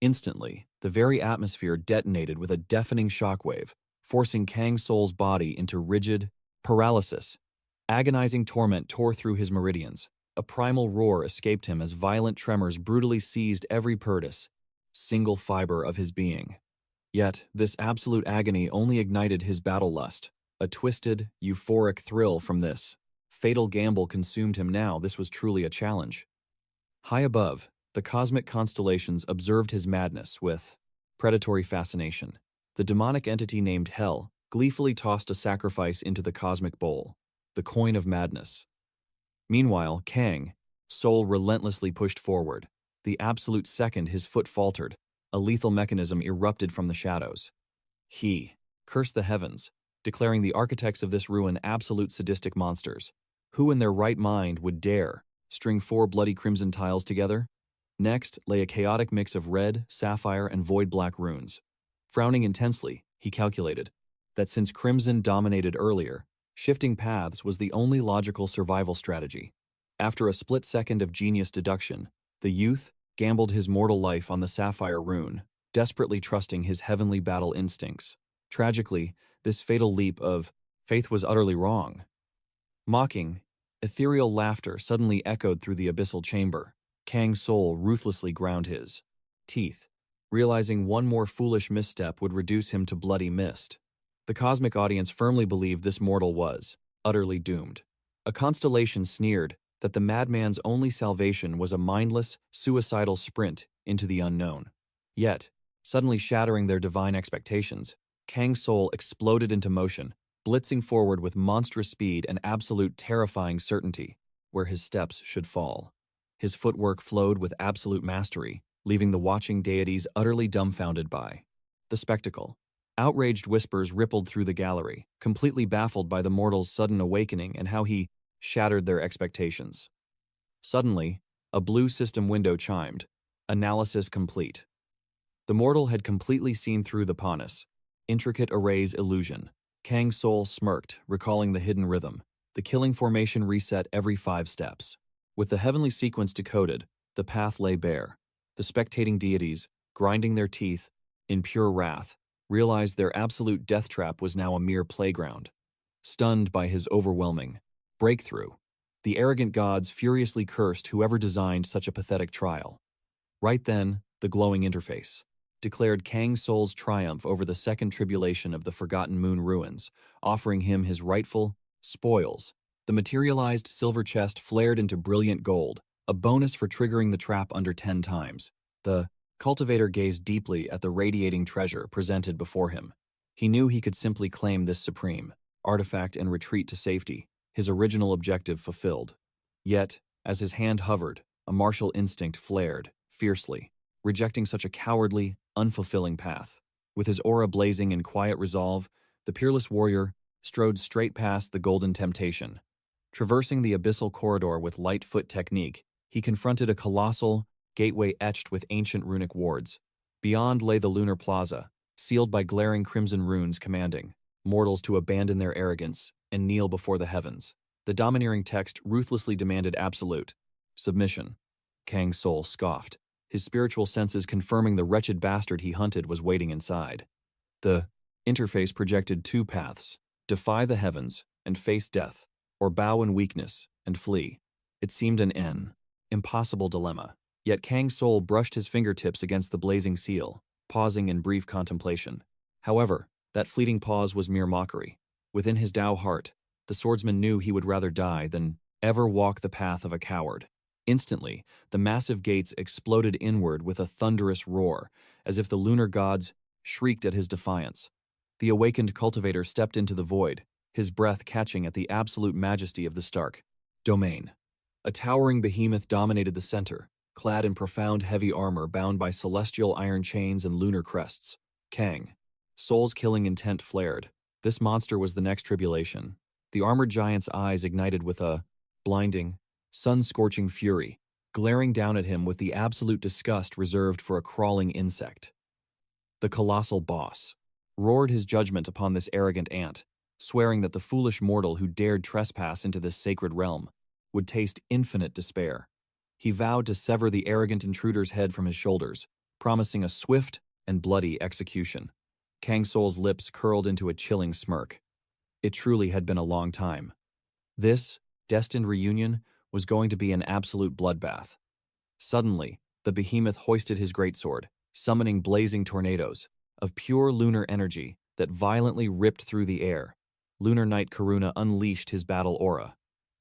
Instantly, the very atmosphere detonated with a deafening shockwave, forcing Kang Soul's body into rigid paralysis. Agonizing torment tore through his meridians. A primal roar escaped him as violent tremors brutally seized every single fiber of his being. Yet, this absolute agony only ignited his battle lust. A twisted, euphoric thrill from this fatal gamble consumed him now. This was truly a challenge. High above, the cosmic constellations observed his madness with predatory fascination. The demonic entity named Hell gleefully tossed a sacrifice into the cosmic bowl, the coin of madness. Meanwhile, Kang Soul relentlessly pushed forward. The absolute second his foot faltered, a lethal mechanism erupted from the shadows. He cursed the heavens, declaring the architects of this ruin absolute sadistic monsters. Who in their right mind would dare string 4 bloody crimson tiles together? Next lay a chaotic mix of red, sapphire, and void-black runes. Frowning intensely, he calculated that since crimson dominated earlier, shifting paths was the only logical survival strategy. After a split second of genius deduction, the youth gambled his mortal life on the sapphire rune, desperately trusting his heavenly battle instincts. Tragically, this fatal leap of faith was utterly wrong. Mocking, ethereal laughter suddenly echoed through the abyssal chamber. Kang Soul ruthlessly ground his teeth, realizing one more foolish misstep would reduce him to bloody mist. The cosmic audience firmly believed this mortal was utterly doomed. A constellation sneered that the madman's only salvation was a mindless, suicidal sprint into the unknown. Yet, suddenly shattering their divine expectations, Kang Soul exploded into motion, blitzing forward with monstrous speed and absolute terrifying certainty where his steps should fall. His footwork flowed with absolute mastery, leaving the watching deities utterly dumbfounded by the spectacle. Outraged whispers rippled through the gallery, completely baffled by the mortal's sudden awakening and how he shattered their expectations. Suddenly, a blue system window chimed. Analysis complete. The mortal had completely seen through the Panis, intricate array's illusion. Kang Soul smirked, recalling the hidden rhythm. The killing formation reset every 5 steps. With the heavenly sequence decoded, the path lay bare. The spectating deities, grinding their teeth in pure wrath, realized their absolute death trap was now a mere playground. Stunned by his overwhelming breakthrough, the arrogant gods furiously cursed whoever designed such a pathetic trial. Right then, the glowing interface declared Kang Soul's triumph over the second tribulation of the Forgotten Moon ruins, offering him his rightful spoils. The materialized silver chest flared into brilliant gold, a bonus for triggering the trap under 10 times. The cultivator gazed deeply at the radiating treasure presented before him. He knew he could simply claim this supreme artifact and retreat to safety, his original objective fulfilled. Yet, as his hand hovered, a martial instinct flared, fiercely, rejecting such a cowardly, unfulfilling path. With his aura blazing in quiet resolve, the peerless warrior strode straight past the golden temptation. Traversing the abyssal corridor with light foot technique, he confronted a colossal gateway etched with ancient runic wards. Beyond lay the lunar plaza, sealed by glaring crimson runes commanding mortals to abandon their arrogance and kneel before the heavens. The domineering text ruthlessly demanded absolute submission. Kang Soul scoffed, his spiritual senses confirming the wretched bastard he hunted was waiting inside. The interface projected 2 paths: defy the heavens and face death, or bow in weakness and flee. It seemed an impossible dilemma. Yet Kang Soul brushed his fingertips against the blazing seal, pausing in brief contemplation. However, that fleeting pause was mere mockery. Within his Tao heart, the swordsman knew he would rather die than ever walk the path of a coward. Instantly, the massive gates exploded inward with a thunderous roar, as if the lunar gods shrieked at his defiance. The awakened cultivator stepped into the void, his breath catching at the absolute majesty of the stark domain. A towering behemoth dominated the center, clad in profound heavy armor bound by celestial iron chains and lunar crests. Kang Soul's killing intent flared. This monster was the next tribulation. The armored giant's eyes ignited with a blinding, sun-scorching fury, glaring down at him with the absolute disgust reserved for a crawling insect. The colossal boss roared his judgment upon this arrogant ant, swearing that the foolish mortal who dared trespass into this sacred realm would taste infinite despair. He vowed to sever the arrogant intruder's head from his shoulders, promising a swift and bloody execution. Kang Soul's lips curled into a chilling smirk. It truly had been a long time. This destined reunion was going to be an absolute bloodbath. Suddenly, the behemoth hoisted his greatsword, summoning blazing tornadoes of pure lunar energy that violently ripped through the air. Lunar Knight Karuna unleashed his battle aura.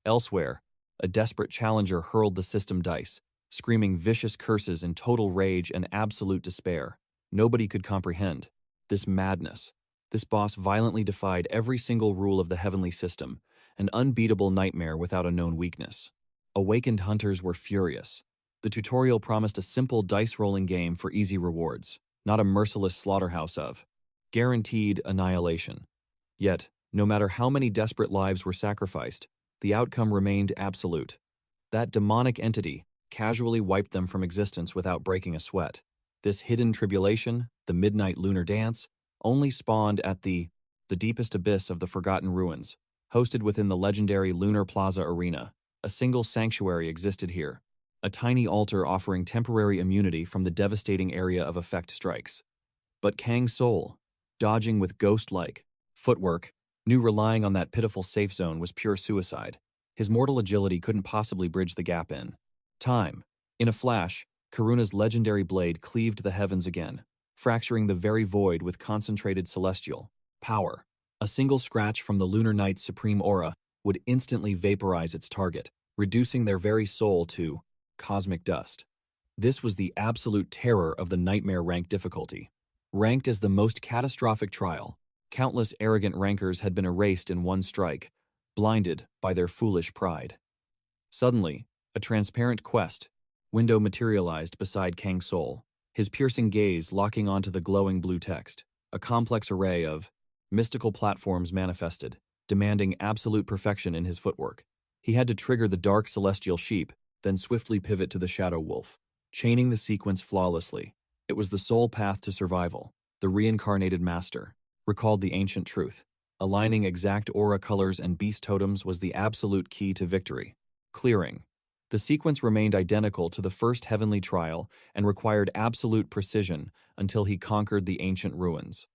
Elsewhere, a desperate challenger hurled the system dice, screaming vicious curses in total rage and absolute despair. Nobody could comprehend this madness. This boss violently defied every single rule of the heavenly system, an unbeatable nightmare without a known weakness. Awakened hunters were furious. The tutorial promised a simple dice-rolling game for easy rewards, not a merciless slaughterhouse of guaranteed annihilation. Yet, no matter how many desperate lives were sacrificed, the outcome remained absolute. That demonic entity casually wiped them from existence without breaking a sweat. This hidden tribulation, the midnight lunar dance, only spawned at the deepest abyss of the Forgotten Ruins, hosted within the legendary Lunar Plaza Arena. A single sanctuary existed here, a tiny altar offering temporary immunity from the devastating area of effect strikes. But Kang Soul, dodging with ghost-like footwork, knew relying on that pitiful safe zone was pure suicide. His mortal agility couldn't possibly bridge the gap in time. In a flash, Karuna's legendary blade cleaved the heavens again, fracturing the very void with concentrated celestial power. A single scratch from the Lunar Knight's supreme aura would instantly vaporize its target, reducing their very soul to cosmic dust. This was the absolute terror of the nightmare rank difficulty. Ranked as the most catastrophic trial, countless arrogant rankers had been erased in one strike, blinded by their foolish pride. Suddenly, a transparent window materialized beside Kang Soul, his piercing gaze locking onto the glowing blue text. A complex array of mystical platforms manifested, demanding absolute perfection in his footwork. He had to trigger the dark celestial sheep, then swiftly pivot to the shadow wolf, chaining the sequence flawlessly. It was the sole path to survival. The reincarnated master recalled the ancient truth. Aligning exact aura colors and beast totems was the absolute key to victory. Clearing. The sequence remained identical to the first heavenly trial and required absolute precision until he conquered the ancient ruins.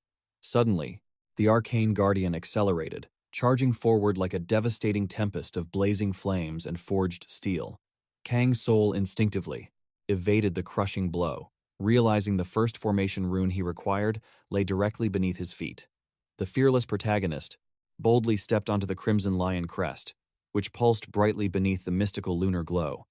Suddenly, the arcane guardian accelerated, charging forward like a devastating tempest of blazing flames and forged steel. Kang Soul instinctively evaded the crushing blow, realizing the first formation rune he required lay directly beneath his feet. The fearless protagonist boldly stepped onto the crimson lion crest, which pulsed brightly beneath the mystical lunar glow.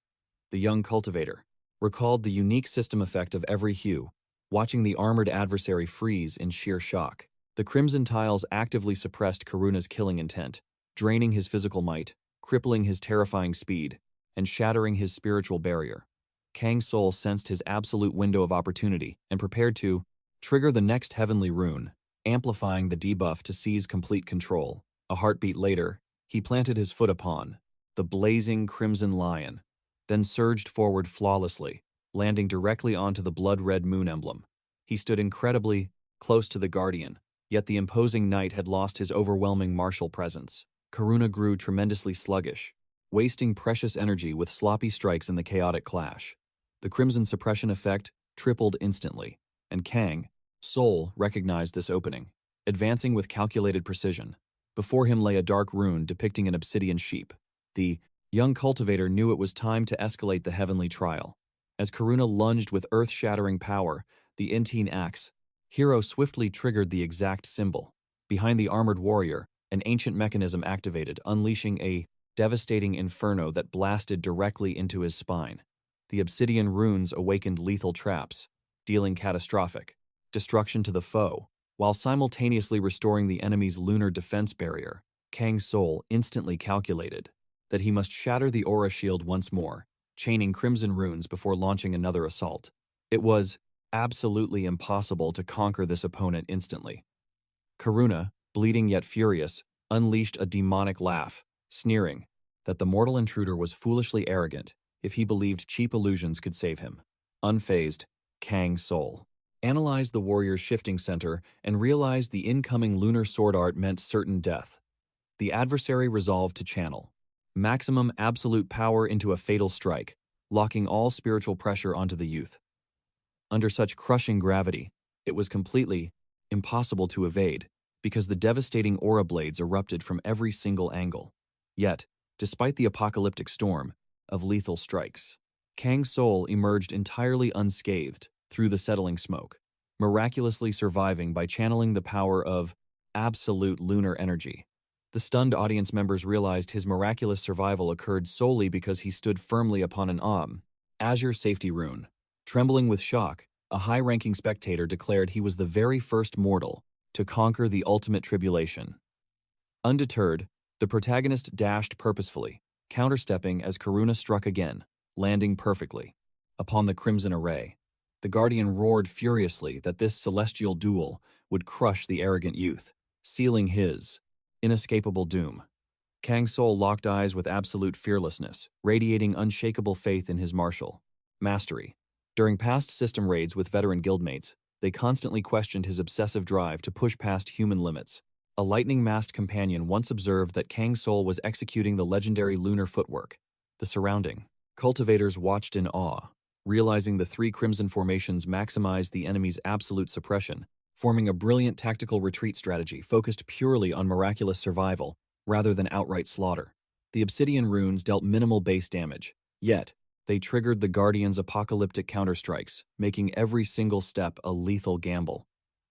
The young cultivator recalled the unique system effect of every hue, watching the armored adversary freeze in sheer shock. The crimson tiles actively suppressed Karuna's killing intent, draining his physical might, crippling his terrifying speed, and shattering his spiritual barrier. Kang Soul sensed his absolute window of opportunity and prepared to trigger the next heavenly rune, amplifying the debuff to seize complete control. A heartbeat later, he planted his foot upon the blazing crimson lion, then surged forward flawlessly, landing directly onto the blood-red moon emblem. He stood incredibly close to the guardian, yet the imposing knight had lost his overwhelming martial presence. Karuna grew tremendously sluggish, wasting precious energy with sloppy strikes in the chaotic clash. The crimson suppression effect tripled instantly, and Kang Soul recognized this opening, advancing with calculated precision. Before him lay a dark rune depicting an obsidian sheep. The young cultivator knew it was time to escalate the heavenly trial. As Karuna lunged with earth-shattering power, the Intine axe, hero swiftly triggered the exact symbol. Behind the armored warrior, an ancient mechanism activated, unleashing a devastating inferno that blasted directly into his spine. The obsidian runes awakened lethal traps, dealing catastrophic destruction to the foe, while simultaneously restoring the enemy's lunar defense barrier. Kang Soul instantly calculated that he must shatter the aura shield once more, chaining crimson runes before launching another assault. It was absolutely impossible to conquer this opponent instantly. Karuna, bleeding yet furious, unleashed a demonic laugh, sneering, that the mortal intruder was foolishly arrogant if he believed cheap illusions could save him. Unfazed, Kang Soul analyzed the warrior's shifting center and realized the incoming lunar sword art meant certain death. The adversary resolved to channel maximum absolute power into a fatal strike, locking all spiritual pressure onto the youth. Under such crushing gravity, it was completely impossible to evade because the devastating aura blades erupted from every single angle. Yet, despite the apocalyptic storm of lethal strikes, Kang Soul emerged entirely unscathed through the settling smoke, miraculously surviving by channeling the power of absolute lunar energy. The stunned audience members realized his miraculous survival occurred solely because he stood firmly upon an azure safety rune. Trembling with shock, a high-ranking spectator declared he was the very first mortal to conquer the ultimate tribulation. Undeterred, the protagonist dashed purposefully, counterstepping as Karuna struck again, landing perfectly upon the crimson array. The Guardian roared furiously that this celestial duel would crush the arrogant youth, sealing his inescapable doom. Kang Soul locked eyes with absolute fearlessness, radiating unshakable faith in his martial mastery. During past system raids with veteran guildmates, they constantly questioned his obsessive drive to push past human limits. A lightning-masked companion once observed that Kang Soul was executing the legendary lunar footwork. The surrounding cultivators watched in awe, realizing the three crimson formations maximized the enemy's absolute suppression, forming a brilliant tactical retreat strategy focused purely on miraculous survival rather than outright slaughter. The obsidian runes dealt minimal base damage, yet they triggered the Guardian's apocalyptic counterstrikes, making every single step a lethal gamble.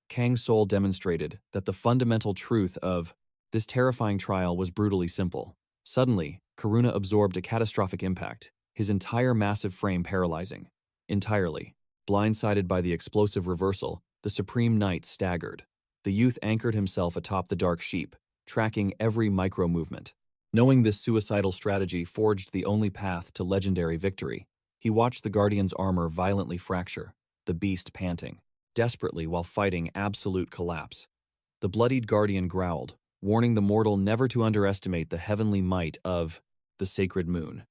Kang Soul demonstrated that the fundamental truth of this terrifying trial was brutally simple. Suddenly, Karuna absorbed a catastrophic impact, his entire massive frame paralyzing. Entirely blindsided by the explosive reversal, the Supreme Knight staggered. The youth anchored himself atop the dark sheep, tracking every micro-movement. Knowing this suicidal strategy forged the only path to legendary victory, he watched the Guardian's armor violently fracture, the beast panting desperately while fighting absolute collapse. The bloodied Guardian growled, warning the mortal never to underestimate the heavenly might of the sacred moon.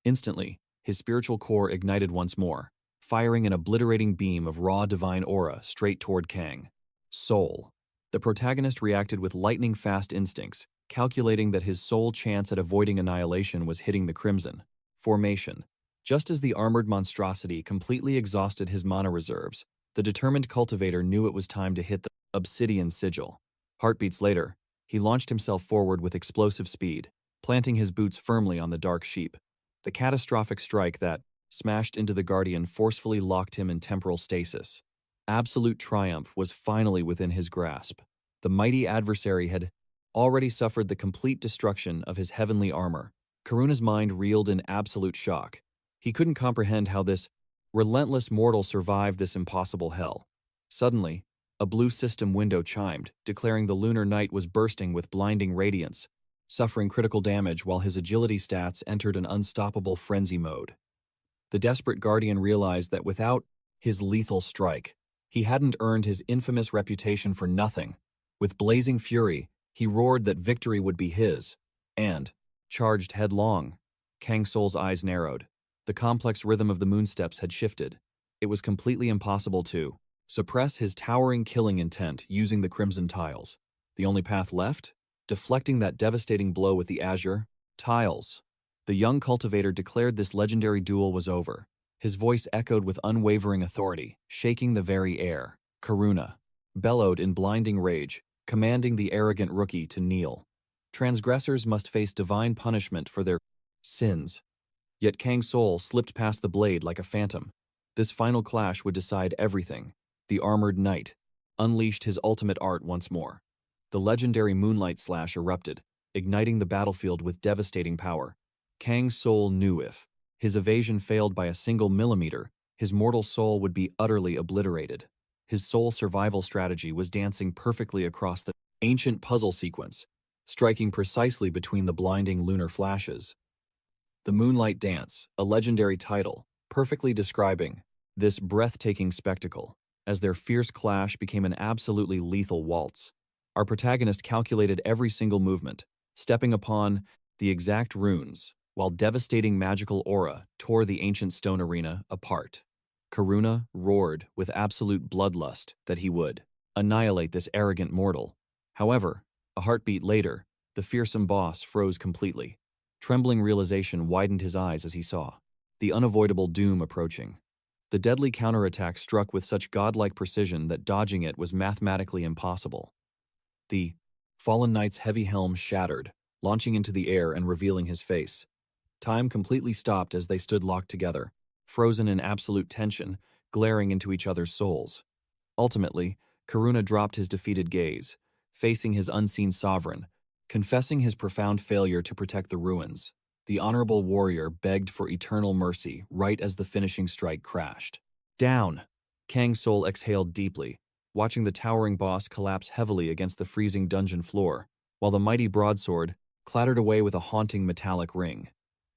Instantly, his spiritual core ignited once more, firing an obliterating beam of raw divine aura straight toward Kang Soul. The protagonist reacted with lightning-fast instincts, calculating that his sole chance at avoiding annihilation was hitting the crimson formation. Just as the armored monstrosity completely exhausted his mana reserves, the determined cultivator knew it was time to hit the obsidian sigil. Heartbeats later, he launched himself forward with explosive speed, planting his boots firmly on the dark sheep. The catastrophic strike that smashed into the Guardian forcefully locked him in temporal stasis. Absolute triumph was finally within his grasp. The mighty adversary had already suffered the complete destruction of his heavenly armor. Karuna's mind reeled in absolute shock. He couldn't comprehend how this relentless mortal survived this impossible hell. Suddenly, a blue system window chimed, declaring the lunar night was bursting with blinding radiance, suffering critical damage while his agility stats entered an unstoppable frenzy mode. The desperate Guardian realized that without his lethal strike, he hadn't earned his infamous reputation for nothing. With blazing fury, he roared that victory would be his, and charged headlong. Kang Soul's eyes narrowed. The complex rhythm of the moonsteps had shifted. It was completely impossible to suppress his towering killing intent using the crimson tiles. The only path left? Deflecting that devastating blow with the azure tiles. The young cultivator declared this legendary duel was over. His voice echoed with unwavering authority, shaking the very air. Karuna bellowed in blinding rage, commanding the arrogant rookie to kneel. Transgressors must face divine punishment for their sins. Yet Kang Soul slipped past the blade like a phantom. This final clash would decide everything. The armored knight unleashed his ultimate art once more. The legendary moonlight slash erupted, igniting the battlefield with devastating power. Kang Soul knew if his evasion failed by a single millimeter, his mortal soul would be utterly obliterated. His sole survival strategy was dancing perfectly across the ancient puzzle sequence, striking precisely between the blinding lunar flashes. The Moonlight Dance, a legendary title, perfectly describing this breathtaking spectacle, as their fierce clash became an absolutely lethal waltz. Our protagonist calculated every single movement, stepping upon the exact runes, while devastating magical aura tore the ancient stone arena apart. Karuna roared with absolute bloodlust that he would annihilate this arrogant mortal. However, a heartbeat later, the fearsome boss froze completely. Trembling realization widened his eyes as he saw the unavoidable doom approaching. The deadly counterattack struck with such godlike precision that dodging it was mathematically impossible. The fallen knight's heavy helm shattered, launching into the air and revealing his face. Time completely stopped as they stood locked together, frozen in absolute tension, glaring into each other's souls. Ultimately, Karuna dropped his defeated gaze, facing his unseen sovereign, confessing his profound failure to protect the ruins. The honorable warrior begged for eternal mercy right as the finishing strike crashed. Down! Kang Soul exhaled deeply, watching the towering boss collapse heavily against the freezing dungeon floor, while the mighty broadsword clattered away with a haunting metallic ring.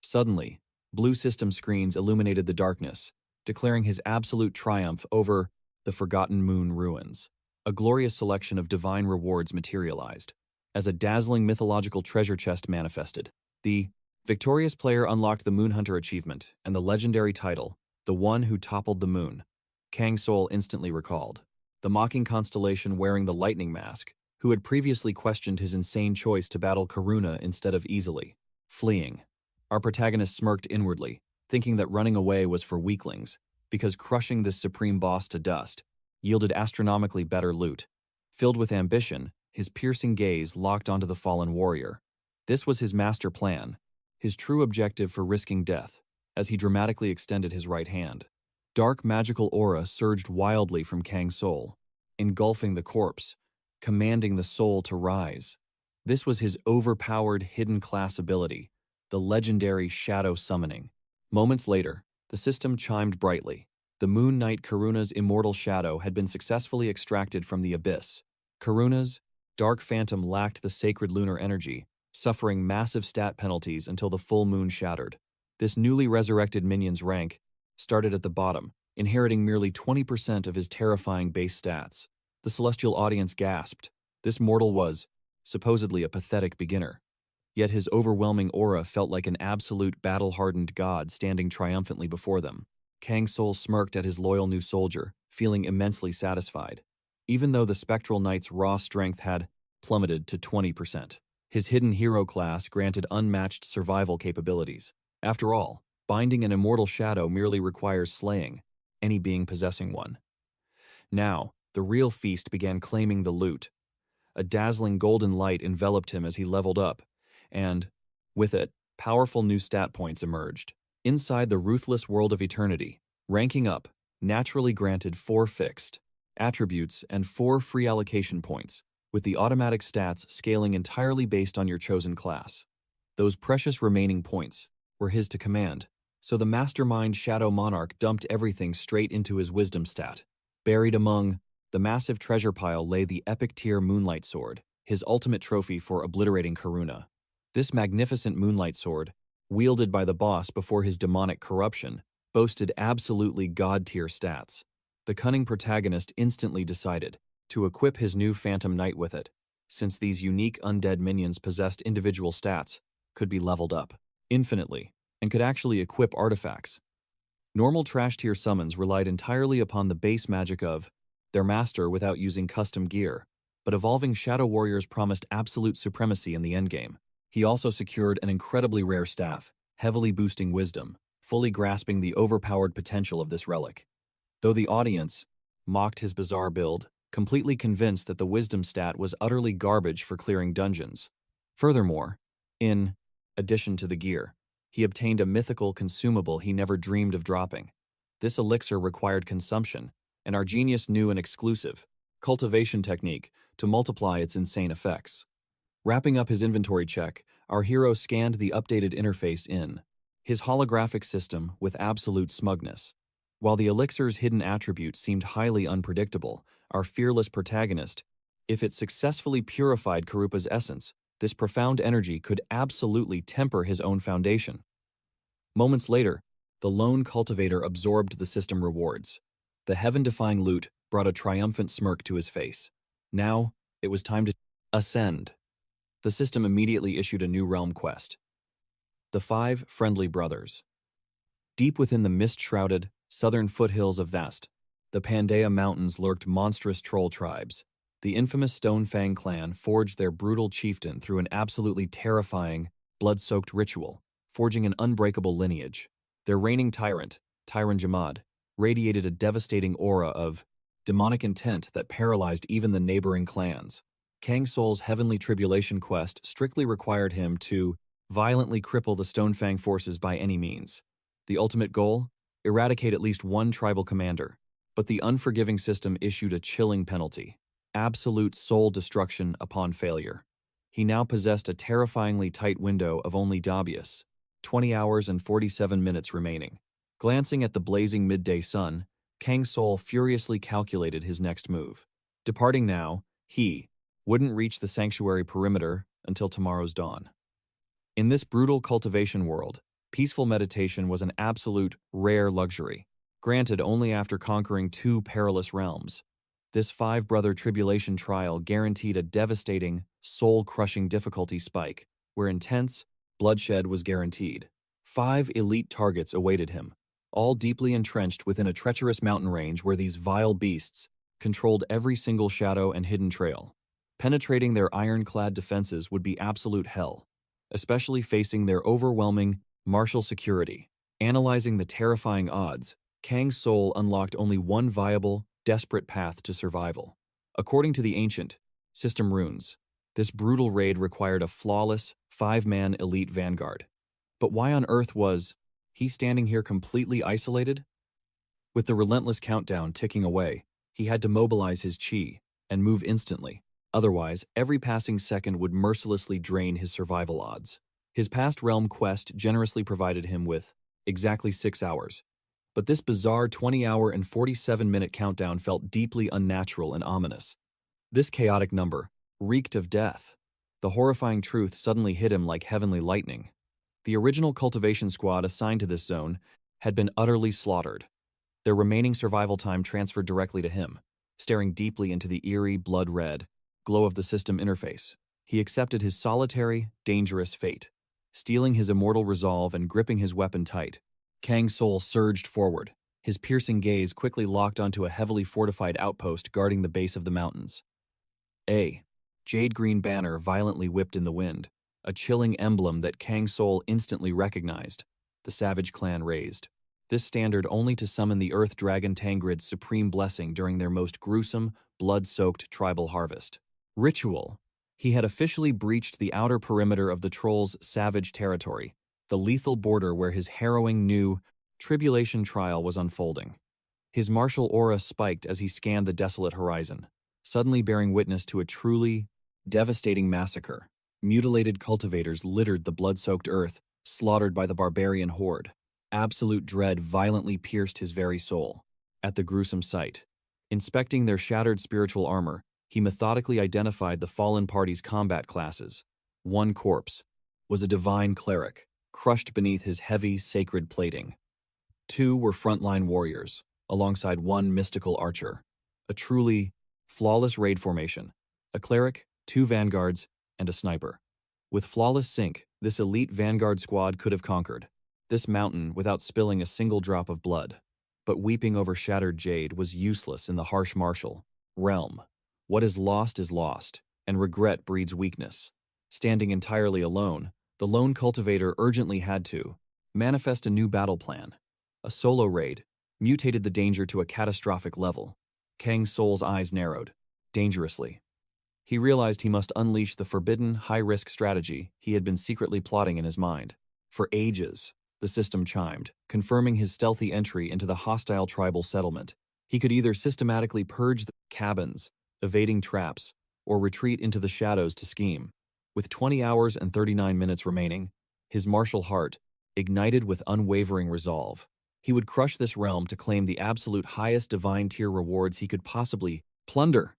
Suddenly, blue system screens illuminated the darkness, declaring his absolute triumph over the Forgotten Moon ruins. A glorious selection of divine rewards materialized, as a dazzling mythological treasure chest manifested. The victorious player unlocked the Moon Hunter achievement and the legendary title, The One Who Toppled the Moon. Kang Soul instantly recalled the mocking constellation wearing the lightning mask, who had previously questioned his insane choice to battle Karuna instead of easily fleeing. Our protagonist smirked inwardly, thinking that running away was for weaklings, because crushing this supreme boss to dust yielded astronomically better loot. Filled with ambition, his piercing gaze locked onto the fallen warrior. This was his master plan, his true objective for risking death, as he dramatically extended his right hand. Dark magical aura surged wildly from Kang Soul, engulfing the corpse, commanding the soul to rise. This was his overpowered hidden class ability, the legendary shadow summoning. Moments later, the system chimed brightly. The Moon Knight Karuna's immortal shadow had been successfully extracted from the abyss. Karuna's dark phantom lacked the sacred lunar energy, suffering massive stat penalties until the full moon shattered. This newly resurrected minion's rank started at the bottom, inheriting merely 20% of his terrifying base stats. The celestial audience gasped. This mortal was, supposedly, a pathetic beginner. Yet his overwhelming aura felt like an absolute battle-hardened god standing triumphantly before them. Kang Soul smirked at his loyal new soldier, feeling immensely satisfied. Even though the Spectral Knight's raw strength had plummeted to 20%, his hidden hero class granted unmatched survival capabilities. After all, binding an immortal shadow merely requires slaying any being possessing one. Now, the real feast began claiming the loot. A dazzling golden light enveloped him as he leveled up, and, with it, powerful new stat points emerged. Inside the ruthless world of eternity, ranking up naturally granted 4 fixed attributes and 4 free allocation points, with the automatic stats scaling entirely based on your chosen class. Those precious remaining points were his to command, so the mastermind Shadow Monarch dumped everything straight into his wisdom stat. Buried among the massive treasure pile lay the epic tier Moonlight Sword, his ultimate trophy for obliterating Karuna. This magnificent Moonlight Sword, wielded by the boss before his demonic corruption, boasted absolutely god-tier stats. The cunning protagonist instantly decided to equip his new Phantom Knight with it, since these unique undead minions possessed individual stats, could be leveled up infinitely, and could actually equip artifacts. Normal trash-tier summons relied entirely upon the base magic of their master without using custom gear, but evolving Shadow Warriors promised absolute supremacy in the endgame. He also secured an incredibly rare staff, heavily boosting wisdom, fully grasping the overpowered potential of this relic. Though the audience mocked his bizarre build, completely convinced that the wisdom stat was utterly garbage for clearing dungeons. Furthermore, in addition to the gear, he obtained a mythical consumable he never dreamed of dropping. This elixir required consumption, and our genius knew an exclusive cultivation technique to multiply its insane effects. Wrapping up his inventory check, our hero scanned the updated interface in his holographic system with absolute smugness. While the elixir's hidden attribute seemed highly unpredictable, our fearless protagonist, if it successfully purified Karupa's essence, this profound energy could absolutely temper his own foundation. Moments later, the lone cultivator absorbed the system rewards. The heaven-defying loot brought a triumphant smirk to his face. Now, it was time to ascend. The system immediately issued a new realm quest, The Five Friendly Brothers. Deep within the mist-shrouded, southern foothills of Vast, the Pandaea Mountains lurked monstrous troll tribes. The infamous Stonefang clan forged their brutal chieftain through an absolutely terrifying, blood-soaked ritual, forging an unbreakable lineage. Their reigning tyrant, Tyran Jamad, radiated a devastating aura of demonic intent that paralyzed even the neighboring clans. Kang Soul's heavenly tribulation quest strictly required him to violently cripple the Stonefang forces by any means. The ultimate goal? Eradicate at least one tribal commander. But the unforgiving system issued a chilling penalty: absolute soul destruction upon failure. He now possessed a terrifyingly tight window of only 20 hours and 47 minutes remaining. Glancing at the blazing midday sun, Kang Soul furiously calculated his next move. Departing now, he wouldn't reach the sanctuary perimeter until tomorrow's dawn. In this brutal cultivation world, peaceful meditation was an absolute, rare luxury, granted only after conquering two perilous realms. This five-brother tribulation trial guaranteed a devastating, soul-crushing difficulty spike, where intense bloodshed was guaranteed. 5 elite targets awaited him, all deeply entrenched within a treacherous mountain range where these vile beasts controlled every single shadow and hidden trail. Penetrating their ironclad defenses would be absolute hell, especially facing their overwhelming martial security. Analyzing the terrifying odds, Kang Soul unlocked only one viable, desperate path to survival. According to the ancient system runes, this brutal raid required a flawless, 5-man elite vanguard. But why on earth was he standing here completely isolated? With the relentless countdown ticking away, he had to mobilize his chi and move instantly. Otherwise, every passing second would mercilessly drain his survival odds. His past realm quest generously provided him with exactly 6 hours. But this bizarre 20-hour and 47-minute countdown felt deeply unnatural and ominous. This chaotic number reeked of death. The horrifying truth suddenly hit him like heavenly lightning. The original cultivation squad assigned to this zone had been utterly slaughtered. Their remaining survival time transferred directly to him. Staring deeply into the eerie, blood-red glow of the system interface, he accepted his solitary, dangerous fate. Steeling his immortal resolve and gripping his weapon tight, Kang Soul surged forward, his piercing gaze quickly locked onto a heavily fortified outpost guarding the base of the mountains. A jade-green banner violently whipped in the wind, a chilling emblem that Kang Soul instantly recognized. The Savage clan raised this standard only to summon the Earth Dragon Tangrid's supreme blessing during their most gruesome, blood-soaked tribal harvest. Ritual. He had officially breached the outer perimeter of the Troll's savage territory, the lethal border where his harrowing new tribulation trial was unfolding. His martial aura spiked as he scanned the desolate horizon, suddenly bearing witness to a truly devastating massacre. Mutilated cultivators littered the blood-soaked earth, slaughtered by the barbarian horde. Absolute dread violently pierced his very soul at the gruesome sight. Inspecting their shattered spiritual armor, he methodically identified the fallen party's combat classes. One corpse was a divine cleric, crushed beneath his heavy, sacred plating. 2 were frontline warriors, alongside one mystical archer. A truly flawless raid formation: a cleric, 2 vanguards, and a sniper. With flawless sync, this elite vanguard squad could have conquered this mountain without spilling a single drop of blood. But weeping over shattered jade was useless in the harsh martial realm. What is lost, and regret breeds weakness. Standing entirely alone, the lone cultivator urgently had to manifest a new battle plan. A solo raid mutated the danger to a catastrophic level. Kang Soul's eyes narrowed dangerously. He realized he must unleash the forbidden, high-risk strategy he had been secretly plotting in his mind. For ages, the system chimed, confirming his stealthy entry into the hostile tribal settlement. He could either systematically purge the cabins, evading traps, or retreat into the shadows to scheme. With 20 hours and 39 minutes remaining, his martial heart ignited with unwavering resolve. He would crush this realm to claim the absolute highest divine tier rewards he could possibly plunder.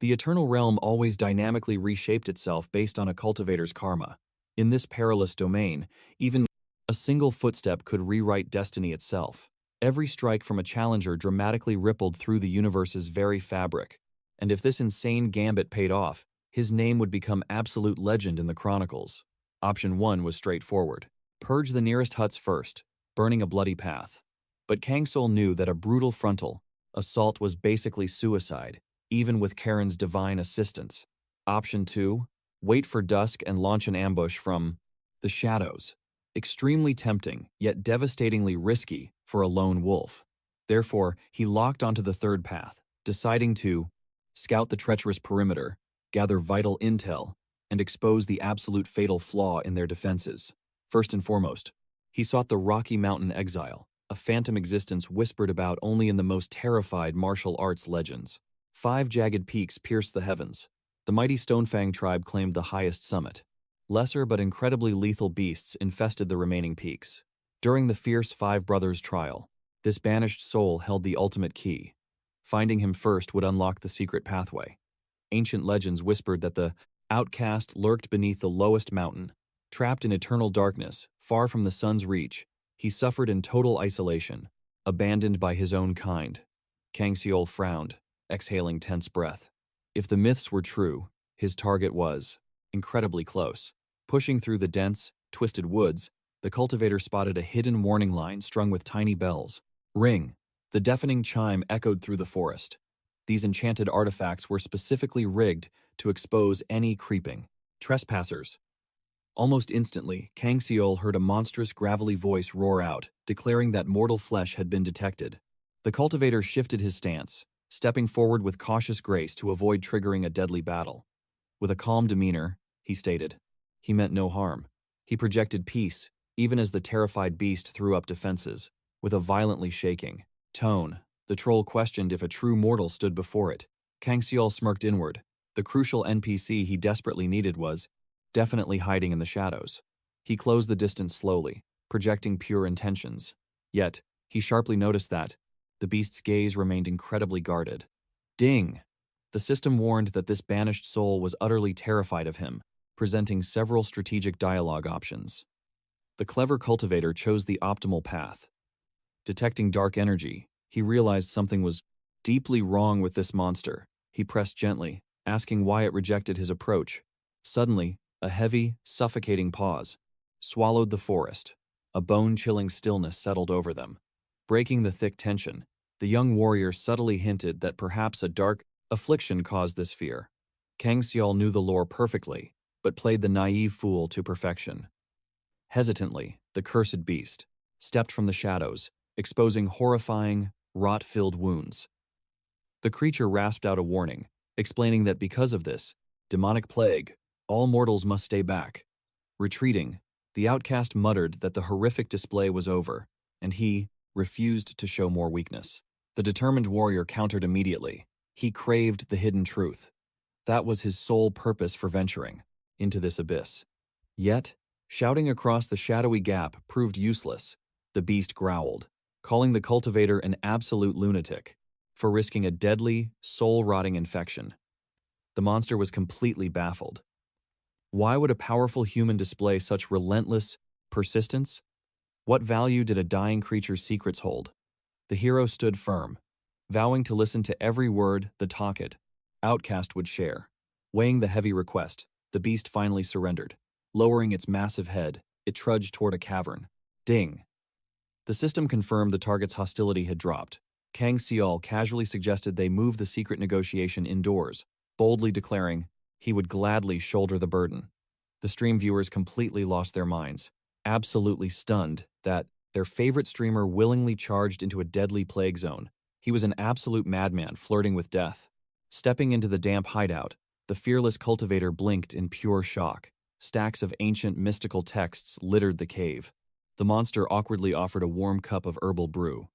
The Eternal Realm always dynamically reshaped itself based on a cultivator's karma. In this perilous domain, even a single footstep could rewrite destiny itself. Every strike from a challenger dramatically rippled through the universe's very fabric. And if this insane gambit paid off, his name would become absolute legend in the chronicles. Option 1 was straightforward. Purge the nearest huts first, burning a bloody path. But Kang Soul knew that a brutal frontal assault was basically suicide, even with Karen's divine assistance. Option 2, wait for dusk and launch an ambush from the shadows. Extremely tempting, yet devastatingly risky for a lone wolf. Therefore, he locked onto the third path, deciding to scout the treacherous perimeter, gather vital intel, and expose the absolute fatal flaw in their defenses. First and foremost, he sought the Rocky Mountain exile, a phantom existence whispered about only in the most terrified martial arts legends. 5 jagged peaks pierced the heavens. The mighty Stonefang tribe claimed the highest summit. Lesser but incredibly lethal beasts infested the remaining peaks. During the fierce Five Brothers trial, this banished soul held the ultimate key. Finding him first would unlock the secret pathway. Ancient legends whispered that the outcast lurked beneath the lowest mountain. Trapped in eternal darkness, far from the sun's reach, he suffered in total isolation, abandoned by his own kind. Kang Soul frowned, exhaling tense breath. If the myths were true, his target was incredibly close. Pushing through the dense, twisted woods, the cultivator spotted a hidden warning line strung with tiny bells. Ring! The deafening chime echoed through the forest. These enchanted artifacts were specifically rigged to expose any creeping trespassers. Almost instantly, Kang Soul heard a monstrous, gravelly voice roar out, declaring that mortal flesh had been detected. The cultivator shifted his stance, stepping forward with cautious grace to avoid triggering a deadly battle. With a calm demeanor, he stated, he meant no harm. He projected peace, even as the terrified beast threw up defenses. With a violently shaking tone, the troll questioned if a true mortal stood before it. Kang Soul smirked inward. The crucial NPC he desperately needed was definitely hiding in the shadows. He closed the distance slowly, projecting pure intentions. Yet, he sharply noticed that the beast's gaze remained incredibly guarded. Ding! The system warned that this banished soul was utterly terrified of him, presenting several strategic dialogue options. The clever cultivator chose the optimal path. Detecting dark energy, he realized something was deeply wrong with this monster. He pressed gently, asking why it rejected his approach. Suddenly, a heavy, suffocating pause swallowed the forest. A bone-chilling stillness settled over them. Breaking the thick tension, the young warrior subtly hinted that perhaps a dark affliction caused this fear. Kang Soul knew the lore perfectly, but played the naive fool to perfection. Hesitantly, the cursed beast stepped from the shadows, exposing horrifying, rot-filled wounds. The creature rasped out a warning, explaining that because of this demonic plague, all mortals must stay back. Retreating, the outcast muttered that the horrific display was over, and he refused to show more weakness. The determined warrior countered immediately. He craved the hidden truth. That was his sole purpose for venturing into this abyss. Yet, shouting across the shadowy gap proved useless. The beast growled, calling the cultivator an absolute lunatic for risking a deadly, soul-rotting infection. The monster was completely baffled. Why would a powerful human display such relentless persistence? What value did a dying creature's secrets hold? The hero stood firm, vowing to listen to every word the talked outcast would share. Weighing the heavy request, the beast finally surrendered. Lowering its massive head, it trudged toward a cavern. Ding! The system confirmed the target's hostility had dropped. Kang Soul casually suggested they move the secret negotiation indoors, boldly declaring he would gladly shoulder the burden. The stream viewers completely lost their minds, absolutely stunned that their favorite streamer willingly charged into a deadly plague zone. He was an absolute madman flirting with death. Stepping into the damp hideout, the fearless cultivator blinked in pure shock. Stacks of ancient mystical texts littered the cave. The monster awkwardly offered a warm cup of herbal brew.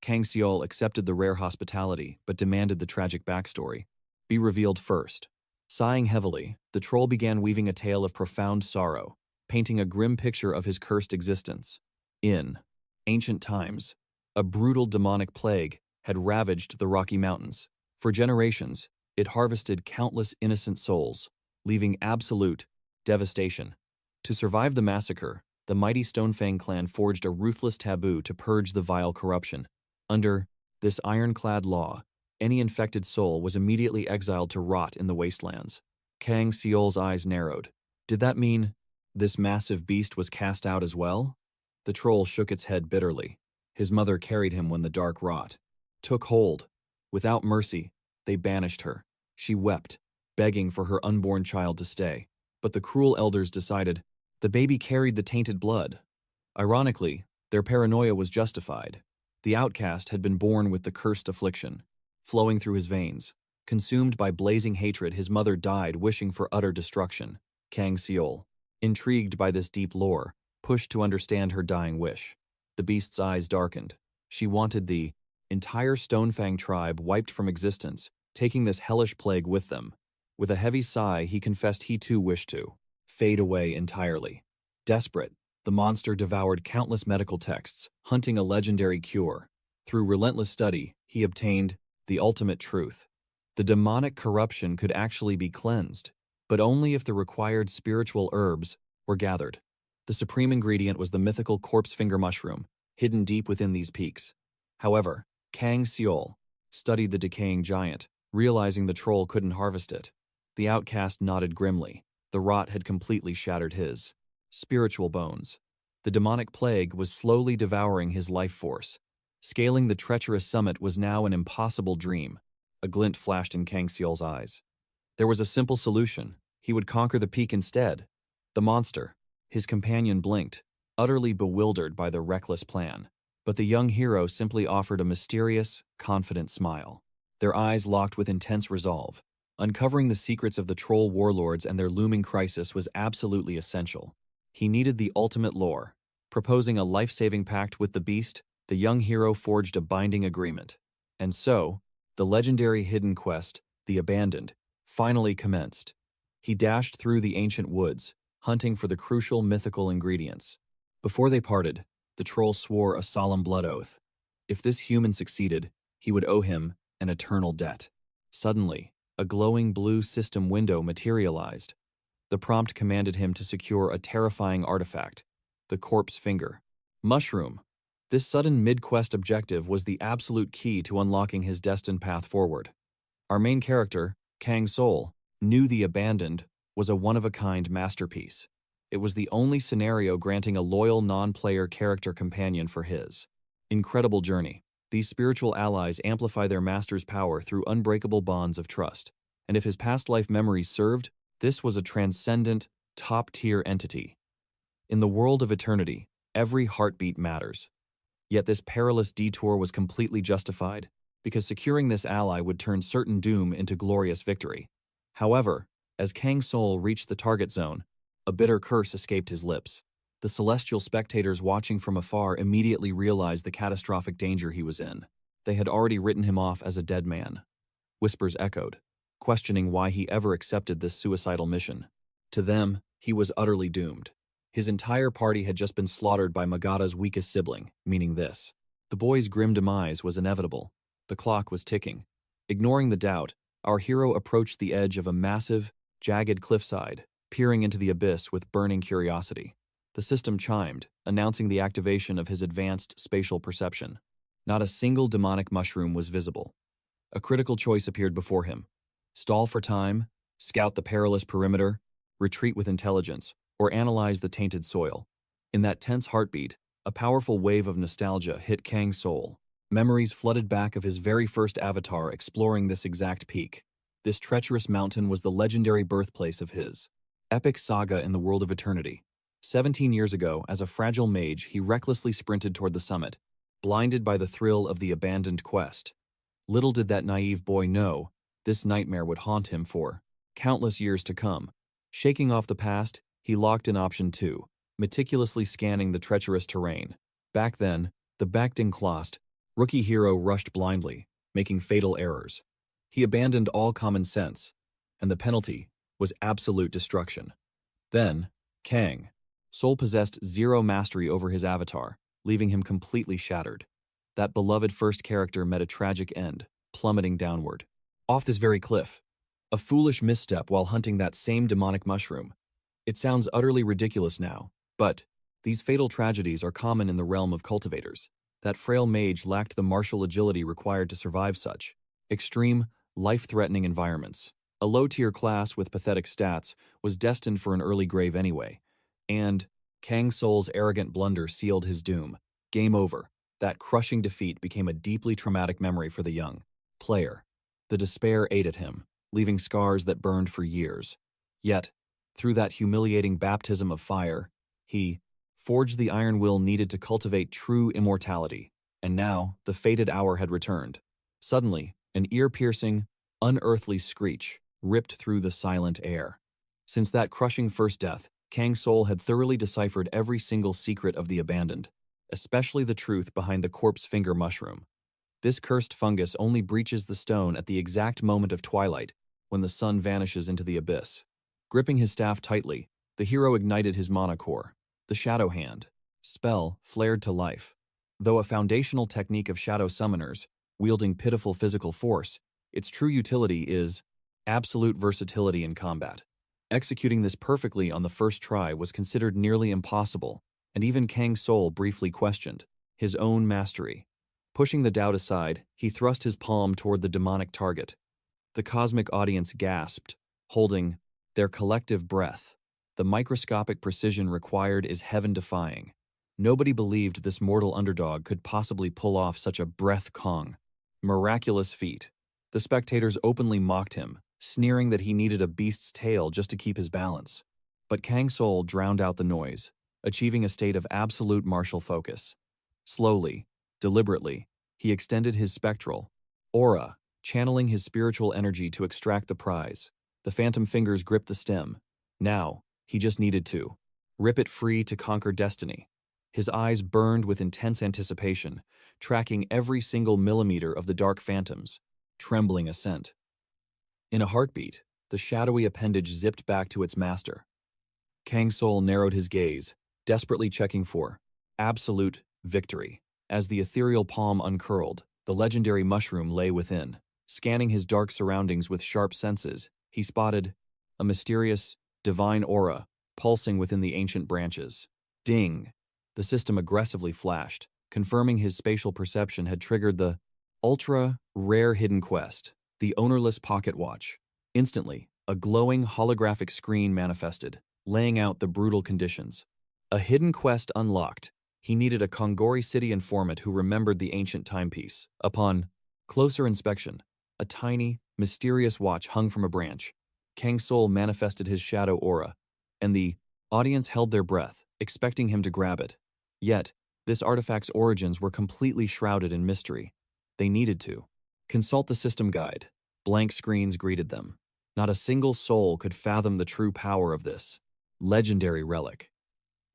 Kang Soul accepted the rare hospitality, but demanded the tragic backstory be revealed first. Sighing heavily, the troll began weaving a tale of profound sorrow, painting a grim picture of his cursed existence. In ancient times, a brutal demonic plague had ravaged the Rocky Mountains. For generations, it harvested countless innocent souls, leaving absolute devastation. To survive the massacre, the mighty Stonefang clan forged a ruthless taboo to purge the vile corruption. Under this ironclad law, any infected soul was immediately exiled to rot in the wastelands. Kang Soul's eyes narrowed. Did that mean This massive beast was cast out as well? The troll shook its head bitterly. His mother carried him when the dark rot took hold. Without mercy, they banished her. She wept, begging for her unborn child to stay. But the cruel elders decided the baby carried the tainted blood. Ironically, their paranoia was justified. The outcast had been born with the cursed affliction, flowing through his veins. Consumed by blazing hatred, his mother died, wishing for utter destruction. Kang Soul, intrigued by this deep lore, pushed to understand her dying wish. The beast's eyes darkened. She wanted the entire Stonefang tribe wiped from existence, taking this hellish plague with them. With a heavy sigh, he confessed he too wished to fade away entirely. Desperate, the monster devoured countless medical texts, hunting a legendary cure. Through relentless study, he obtained the ultimate truth. The demonic corruption could actually be cleansed, but only if the required spiritual herbs were gathered. The supreme ingredient was the mythical corpse finger mushroom, hidden deep within these peaks. However, Kang Soul studied the decaying giant, realizing the troll couldn't harvest it. The outcast nodded grimly. The rot had completely shattered his spiritual bones. The demonic plague was slowly devouring his life force. Scaling the treacherous summit was now an impossible dream. A glint flashed in Kang Soul's eyes. There was a simple solution. He would conquer the peak instead. The monster, his companion, blinked, utterly bewildered by the reckless plan. But the young hero simply offered a mysterious, confident smile. Their eyes locked with intense resolve. Uncovering the secrets of the troll warlords and their looming crisis was absolutely essential. He needed the ultimate lore. Proposing a life-saving pact with the beast, the young hero forged a binding agreement. And so, the legendary hidden quest, the Abandoned, finally commenced. He dashed through the ancient woods, hunting for the crucial mythical ingredients. Before they parted, the troll swore a solemn blood oath. If this human succeeded, he would owe him an eternal debt. Suddenly, a glowing blue system window materialized. The prompt commanded him to secure a terrifying artifact, the corpse finger mushroom. This sudden mid-quest objective was the absolute key to unlocking his destined path forward. Our main character, Kang Soul, knew the Abandoned was a one-of-a-kind masterpiece. It was the only scenario granting a loyal non-player character companion for his incredible journey. These spiritual allies amplify their master's power through unbreakable bonds of trust. And if his past life memories served, this was a transcendent, top-tier entity. In the world of eternity, every heartbeat matters. Yet this perilous detour was completely justified, because securing this ally would turn certain doom into glorious victory. However, as Kang Soul reached the target zone, a bitter curse escaped his lips. The celestial spectators watching from afar immediately realized the catastrophic danger he was in. They had already written him off as a dead man. Whispers echoed, questioning why he ever accepted this suicidal mission. To them, he was utterly doomed. His entire party had just been slaughtered by Magada's weakest sibling, meaning this. The boy's grim demise was inevitable. The clock was ticking. Ignoring the doubt, our hero approached the edge of a massive, jagged cliffside, peering into the abyss with burning curiosity. The system chimed, announcing the activation of his advanced spatial perception. Not a single demonic mushroom was visible. A critical choice appeared before him. Stall for time, scout the perilous perimeter, retreat with intelligence, or analyze the tainted soil. In that tense heartbeat, a powerful wave of nostalgia hit Kang Soul. Memories flooded back of his very first avatar exploring this exact peak. This treacherous mountain was the legendary birthplace of his epic saga in the world of eternity. 17 years ago, as a fragile mage, he recklessly sprinted toward the summit, blinded by the thrill of the abandoned quest. Little did that naive boy know, this nightmare would haunt him for countless years to come. Shaking off the past, he locked in option 2, meticulously scanning the treacherous terrain. Back then, the Backding rookie hero rushed blindly, making fatal errors. He abandoned all common sense, and the penalty was absolute destruction. Then, Kang Soul possessed zero mastery over his avatar, leaving him completely shattered. That beloved first character met a tragic end, plummeting downward. Off this very cliff. A foolish misstep while hunting that same demonic mushroom. It sounds utterly ridiculous now, but these fatal tragedies are common in the realm of cultivators. That frail mage lacked the martial agility required to survive such extreme, life-threatening environments. A low-tier class with pathetic stats was destined for an early grave anyway. And Kang Soul's arrogant blunder sealed his doom. Game over. That crushing defeat became a deeply traumatic memory for the young player. The despair ate at him, leaving scars that burned for years. Yet, through that humiliating baptism of fire, he forged the iron will needed to cultivate true immortality. And now, the fated hour had returned. Suddenly, an ear-piercing, unearthly screech ripped through the silent air. Since that crushing first death, Kang Soul had thoroughly deciphered every single secret of the abandoned, especially the truth behind the corpse finger mushroom. This cursed fungus only breaches the stone at the exact moment of twilight, when the sun vanishes into the abyss. Gripping his staff tightly, the hero ignited his mana core. The Shadow Hand spell flared to life. Though a foundational technique of shadow summoners, wielding pitiful physical force, its true utility is absolute versatility in combat. Executing this perfectly on the first try was considered nearly impossible, and even Kang Soul briefly questioned his own mastery. Pushing the doubt aside, he thrust his palm toward the demonic target. The cosmic audience gasped, holding their collective breath. The microscopic precision required is heaven-defying. Nobody believed this mortal underdog could possibly pull off such a breath-Kong, miraculous feat. The spectators openly mocked him, sneering that he needed a beast's tail just to keep his balance. But Kang Soul drowned out the noise, achieving a state of absolute martial focus. Slowly, deliberately, he extended his spectral aura, channeling his spiritual energy to extract the prize. The phantom fingers gripped the stem. Now, he just needed to rip it free to conquer destiny. His eyes burned with intense anticipation, tracking every single millimeter of the dark phantom's trembling ascent. In a heartbeat, the shadowy appendage zipped back to its master. Kang Soul narrowed his gaze, desperately checking for absolute victory. As the ethereal palm uncurled, the legendary mushroom lay within. Scanning his dark surroundings with sharp senses, he spotted a mysterious, divine aura pulsing within the ancient branches. Ding! The system aggressively flashed, confirming his spatial perception had triggered the ultra-rare hidden quest, the ownerless pocket watch. Instantly, a glowing holographic screen manifested, laying out the brutal conditions. A hidden quest unlocked. He needed a Kongori city informant who remembered the ancient timepiece. Upon closer inspection, a tiny, mysterious watch hung from a branch. Kang Soul manifested his shadow aura, and the audience held their breath, expecting him to grab it. Yet, this artifact's origins were completely shrouded in mystery. They needed to consult the system guide. Blank screens greeted them. Not a single soul could fathom the true power of this legendary relic.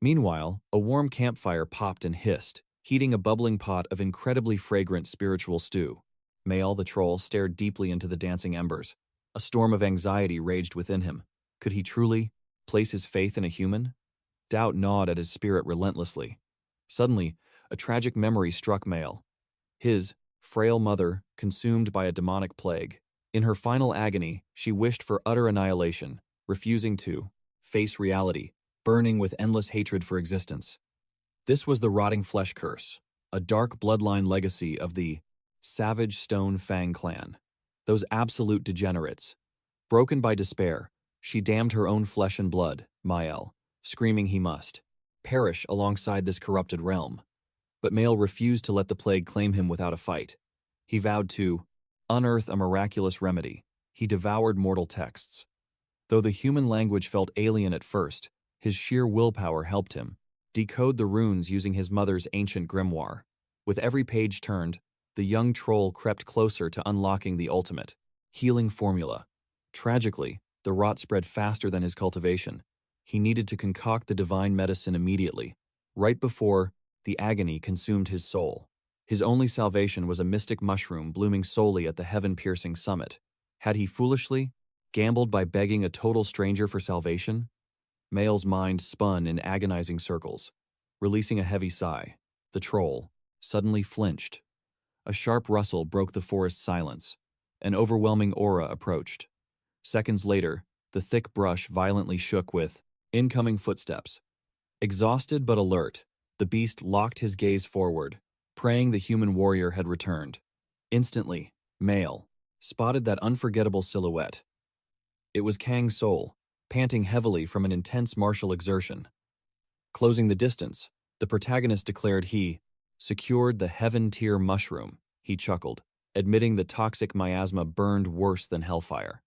Meanwhile, a warm campfire popped and hissed, heating a bubbling pot of incredibly fragrant spiritual stew. Mael the troll stared deeply into the dancing embers. A storm of anxiety raged within him. Could he truly place his faith in a human? Doubt gnawed at his spirit relentlessly. Suddenly, a tragic memory struck Mael. His frail mother, consumed by a demonic plague. In her final agony, she wished for utter annihilation, refusing to face reality, burning with endless hatred for existence. This was the rotting flesh curse, a dark bloodline legacy of the savage Stone Fang clan. Those absolute degenerates. Broken by despair, she damned her own flesh and blood, Mael, screaming he must perish alongside this corrupted realm. But Mael refused to let the plague claim him without a fight. He vowed to unearth a miraculous remedy. He devoured mortal texts. Though the human language felt alien at first, his sheer willpower helped him decode the runes using his mother's ancient grimoire. With every page turned, the young troll crept closer to unlocking the ultimate healing formula. Tragically, the rot spread faster than his cultivation. He needed to concoct the divine medicine immediately, right before the agony consumed his soul. His only salvation was a mystic mushroom blooming solely at the heaven-piercing summit. Had he foolishly gambled by begging a total stranger for salvation? Mael's mind spun in agonizing circles. Releasing a heavy sigh, the troll suddenly flinched. A sharp rustle broke the forest silence. An overwhelming aura approached. Seconds later, the thick brush violently shook with incoming footsteps. Exhausted but alert, the beast locked his gaze forward, praying the human warrior had returned. Instantly, Mael spotted that unforgettable silhouette. It was Kang Soul, panting heavily from an intense martial exertion. Closing the distance, the protagonist declared he secured the heaven-tier mushroom. He chuckled, admitting the toxic miasma burned worse than hellfire.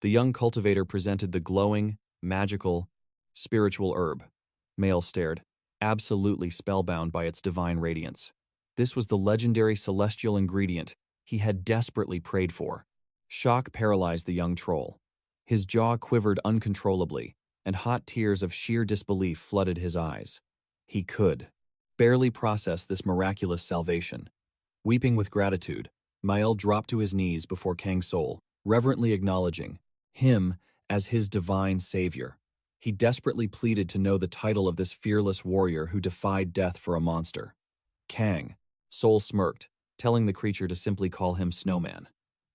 The young cultivator presented the glowing, magical, spiritual herb. Male stared, absolutely spellbound by its divine radiance. This was the legendary celestial ingredient he had desperately prayed for. Shock paralyzed the young troll. His jaw quivered uncontrollably, and hot tears of sheer disbelief flooded his eyes. He could barely process this miraculous salvation. Weeping with gratitude, Mael dropped to his knees before Kang Soul, reverently acknowledging him as his divine savior. He desperately pleaded to know the title of this fearless warrior who defied death for a monster. Kang Soul smirked, telling the creature to simply call him Snowman.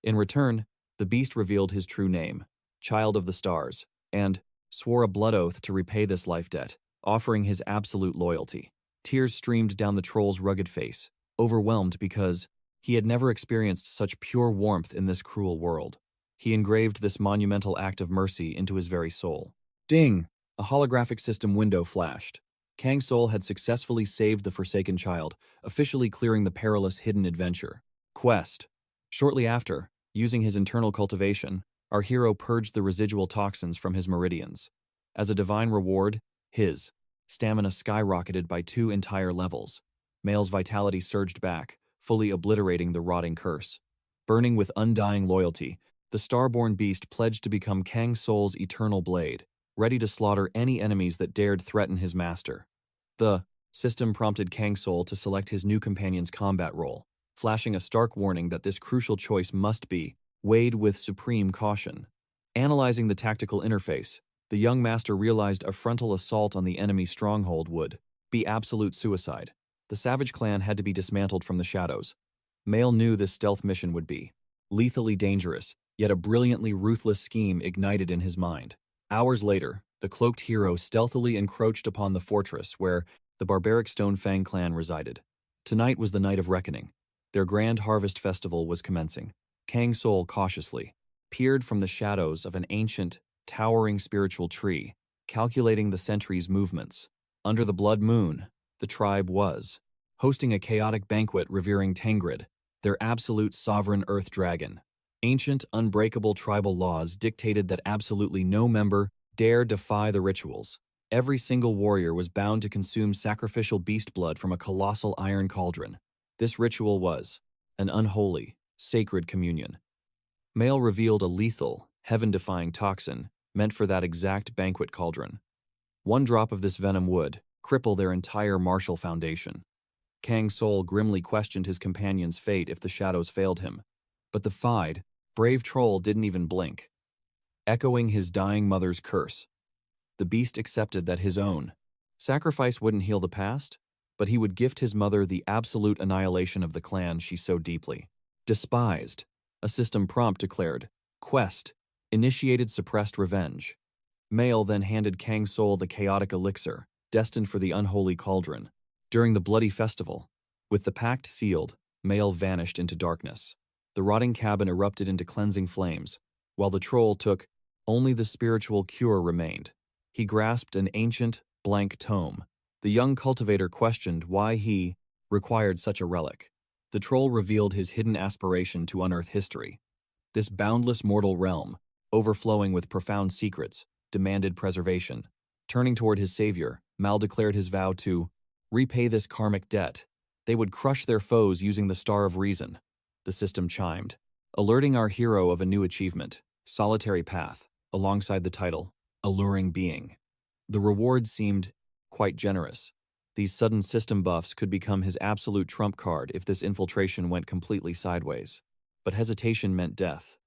In return, the beast revealed his true name, Child of the Stars, and swore a blood oath to repay this life debt, offering his absolute loyalty. Tears streamed down the troll's rugged face, overwhelmed because he had never experienced such pure warmth in this cruel world. He engraved this monumental act of mercy into his very soul. Ding! A holographic system window flashed. Kang Soul had successfully saved the Forsaken Child, officially clearing the perilous hidden adventure quest. Shortly after, using his internal cultivation, our hero purged the residual toxins from his meridians. As a divine reward, his stamina skyrocketed by 2 entire levels. Male's vitality surged back, fully obliterating the rotting curse. Burning with undying loyalty, the starborn beast pledged to become Kang Soul's eternal blade, ready to slaughter any enemies that dared threaten his master. The system prompted Kang Soul to select his new companion's combat role, flashing a stark warning that this crucial choice must be weighed with supreme caution. Analyzing the tactical interface, the young master realized a frontal assault on the enemy stronghold would be absolute suicide. The Savage clan had to be dismantled from the shadows. Male knew this stealth mission would be lethally dangerous, yet a brilliantly ruthless scheme ignited in his mind. Hours later, the cloaked hero stealthily encroached upon the fortress where the barbaric Stonefang clan resided. Tonight was the night of reckoning. Their grand harvest festival was commencing. Kang Soul cautiously peered from the shadows of an ancient, towering spiritual tree, calculating the sentry's movements. Under the blood moon, the tribe was hosting a chaotic banquet revering Tengrid, their absolute sovereign earth dragon. Ancient, unbreakable tribal laws dictated that absolutely no member dare defy the rituals. Every single warrior was bound to consume sacrificial beast blood from a colossal iron cauldron. This ritual was an unholy, sacred communion. Male revealed a lethal, heaven-defying toxin meant for that exact banquet cauldron. One drop of this venom would cripple their entire martial foundation. Kang Soul grimly questioned his companion's fate if the shadows failed him, but the brave troll didn't even blink. Echoing his dying mother's curse, the beast accepted that his own sacrifice wouldn't heal the past, but he would gift his mother the absolute annihilation of the clan she so deeply despised. A system prompt declared, Quest, initiated suppressed revenge. Male then handed Kang Soul the chaotic elixir, destined for the unholy cauldron. During the bloody festival, with the pact sealed, Male vanished into darkness. The rotting cabin erupted into cleansing flames, while the troll took only the spiritual cure remained. He grasped an ancient, blank tome. The young cultivator questioned why he required such a relic. The troll revealed his hidden aspiration to unearth history. This boundless mortal realm, overflowing with profound secrets, demanded preservation. Turning toward his savior, Mal declared his vow to repay this karmic debt. They would crush their foes using the Star of Reason. The system chimed, alerting our hero of a new achievement, Solitary Path, alongside the title, Alluring Being. The reward seemed quite generous. These sudden system buffs could become his absolute trump card if this infiltration went completely sideways. But hesitation meant death.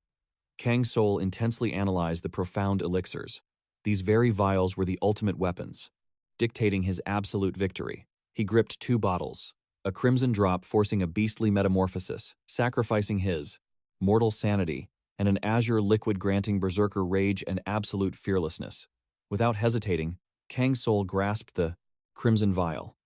Kang Soul intensely analyzed the profound elixirs. These very vials were the ultimate weapons, dictating his absolute victory. He gripped 2 bottles, a crimson drop forcing a beastly metamorphosis, sacrificing his mortal sanity, and an azure liquid granting berserker rage and absolute fearlessness. Without hesitating, Kang Soul grasped the crimson vial.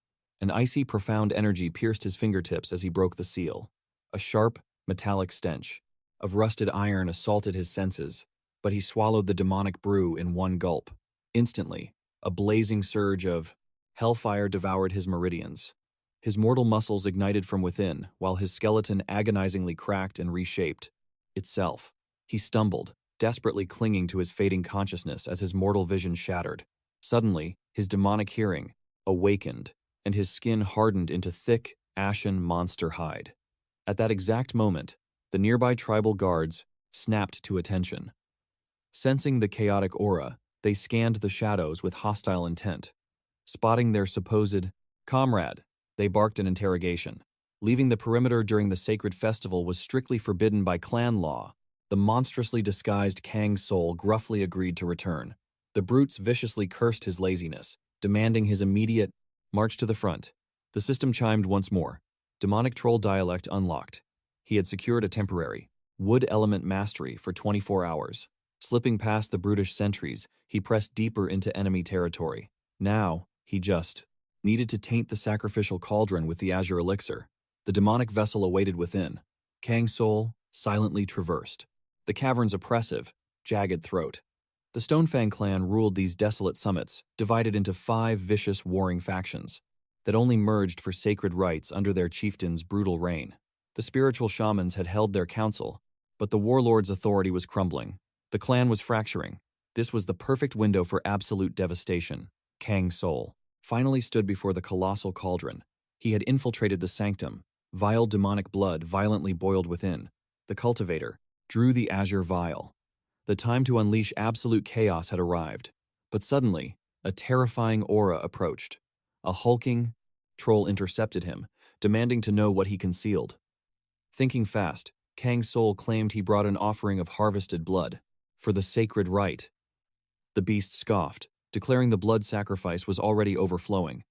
An icy, profound energy pierced his fingertips as he broke the seal. A sharp, metallic stench of rusted iron assaulted his senses, but he swallowed the demonic brew in one gulp. Instantly, a blazing surge of Hellfire devoured his meridians. His mortal muscles ignited from within, while his skeleton agonizingly cracked and reshaped itself. He stumbled, desperately clinging to his fading consciousness as his mortal vision shattered. Suddenly, his demonic hearing awakened, and his skin hardened into thick, ashen monster hide. At that exact moment, the nearby tribal guards snapped to attention. Sensing the chaotic aura, they scanned the shadows with hostile intent. Spotting their supposed comrade, they barked an interrogation. Leaving the perimeter during the sacred festival was strictly forbidden by clan law. The monstrously disguised Kang Soul gruffly agreed to return. The brutes viciously cursed his laziness, demanding his immediate march to the front. The system chimed once more. Demonic troll dialect unlocked. He had secured a temporary wood element mastery for 24 hours. Slipping past the brutish sentries, he pressed deeper into enemy territory. Now, he just needed to taint the sacrificial cauldron with the azure elixir. The demonic vessel awaited within. Kang Soul silently traversed. The cavern's oppressive, jagged throat. The Stonefang clan ruled these desolate summits, divided into 5 vicious warring factions that only merged for sacred rites under their chieftain's brutal reign. The spiritual shamans had held their council, but the warlord's authority was crumbling. The clan was fracturing. This was the perfect window for absolute devastation. Kang Soul finally stood before the colossal cauldron. He had infiltrated the sanctum. Vile demonic blood violently boiled within. The cultivator drew the azure vial. The time to unleash absolute chaos had arrived. But suddenly, a terrifying aura approached. A hulking troll intercepted him, demanding to know what he concealed. Thinking fast, Kang Soul claimed he brought an offering of harvested blood for the sacred rite. The beast scoffed, declaring the blood sacrifice was already overflowing.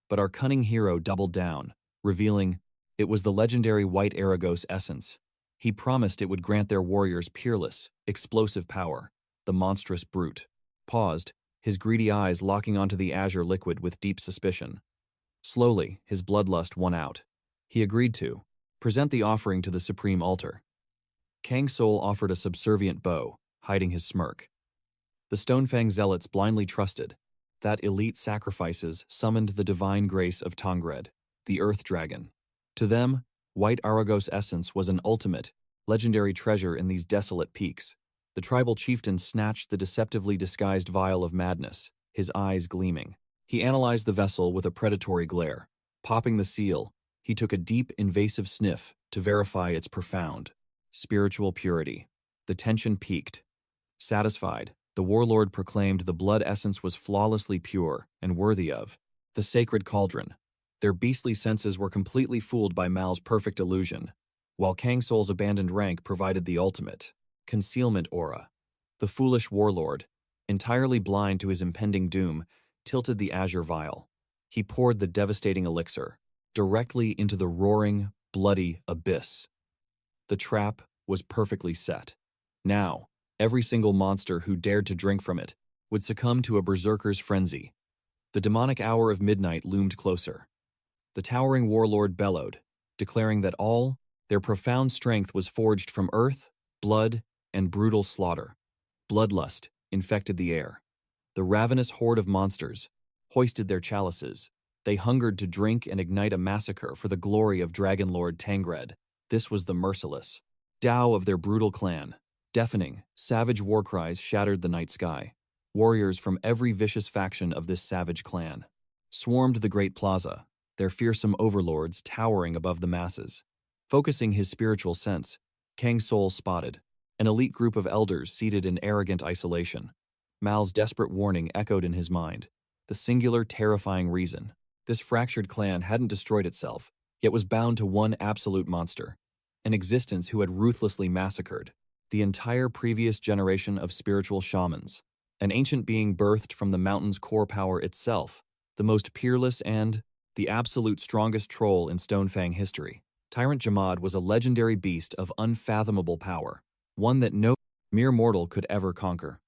But our cunning hero doubled down, revealing it was the legendary White Aragos essence. He promised it would grant their warriors peerless, explosive power. The monstrous brute paused, his greedy eyes locking onto the azure liquid with deep suspicion. Slowly, his bloodlust won out. He agreed to present the offering to the supreme altar. Kang Soul offered a subservient bow, hiding his smirk. The Stonefang zealots blindly trusted that elite sacrifices summoned the divine grace of Tongred, the Earth Dragon. To them, White Aragos essence was an ultimate, legendary treasure in these desolate peaks. The tribal chieftain snatched the deceptively disguised vial of madness, his eyes gleaming. He analyzed the vessel with a predatory glare. Popping the seal, he took a deep, invasive sniff to verify its profound spiritual purity. The tension peaked. Satisfied, the warlord proclaimed the blood essence was flawlessly pure and worthy of the sacred cauldron. Their beastly senses were completely fooled by Mal's perfect illusion, while Kang Soul's abandoned rank provided the ultimate concealment aura. The foolish warlord, entirely blind to his impending doom, tilted the azure vial. He poured the devastating elixir directly into the roaring, bloody abyss. The trap was perfectly set. Now, every single monster who dared to drink from it would succumb to a berserker's frenzy. The demonic hour of midnight loomed closer. The towering warlord bellowed, declaring that all their profound strength was forged from earth, blood, and brutal slaughter. Bloodlust infected the air. The ravenous horde of monsters hoisted their chalices. They hungered to drink and ignite a massacre for the glory of Dragon Lord Tangred. This was the merciless Tao of their brutal clan. Deafening, savage war cries shattered the night sky. Warriors from every vicious faction of this savage clan swarmed the great plaza, their fearsome overlords towering above the masses. Focusing his spiritual sense, Kang Soul spotted an elite group of elders seated in arrogant isolation. Mal's desperate warning echoed in his mind. The singular, terrifying reason. This fractured clan hadn't destroyed itself, yet was bound to one absolute monster, an existence who had ruthlessly massacred the entire previous generation of spiritual shamans, an ancient being birthed from the mountain's core power itself, the most peerless and the absolute strongest troll in Stonefang history. Tyrant Jamad was a legendary beast of unfathomable power, one that no mere mortal could ever conquer.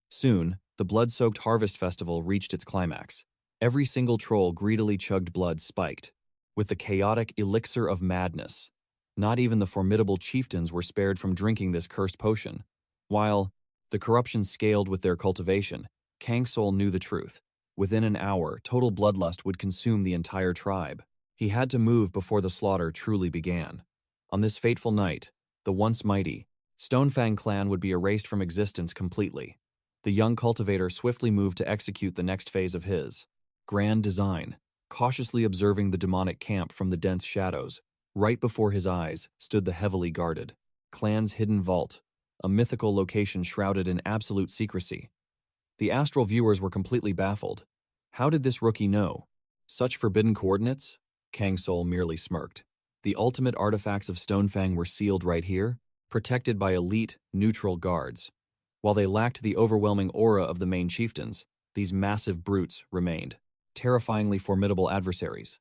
Soon, the blood-soaked harvest festival reached its climax. Every single troll greedily chugged blood spiked with the chaotic elixir of madness. Not even the formidable chieftains were spared from drinking this cursed potion. While the corruption scaled with their cultivation, Kang Soul knew the truth. Within an hour, total bloodlust would consume the entire tribe. He had to move before the slaughter truly began. On this fateful night, the once mighty Stonefang clan would be erased from existence completely. The young cultivator swiftly moved to execute the next phase of his grand design, cautiously observing the demonic camp from the dense shadows. Right before his eyes stood the heavily guarded clan's hidden vault, a mythical location shrouded in absolute secrecy. The astral viewers were completely baffled. How did this rookie know such forbidden coordinates? Kang Soul merely smirked. The ultimate artifacts of Stonefang were sealed right here, protected by elite, neutral guards. While they lacked the overwhelming aura of the main chieftains, these massive brutes remained terrifyingly formidable adversaries.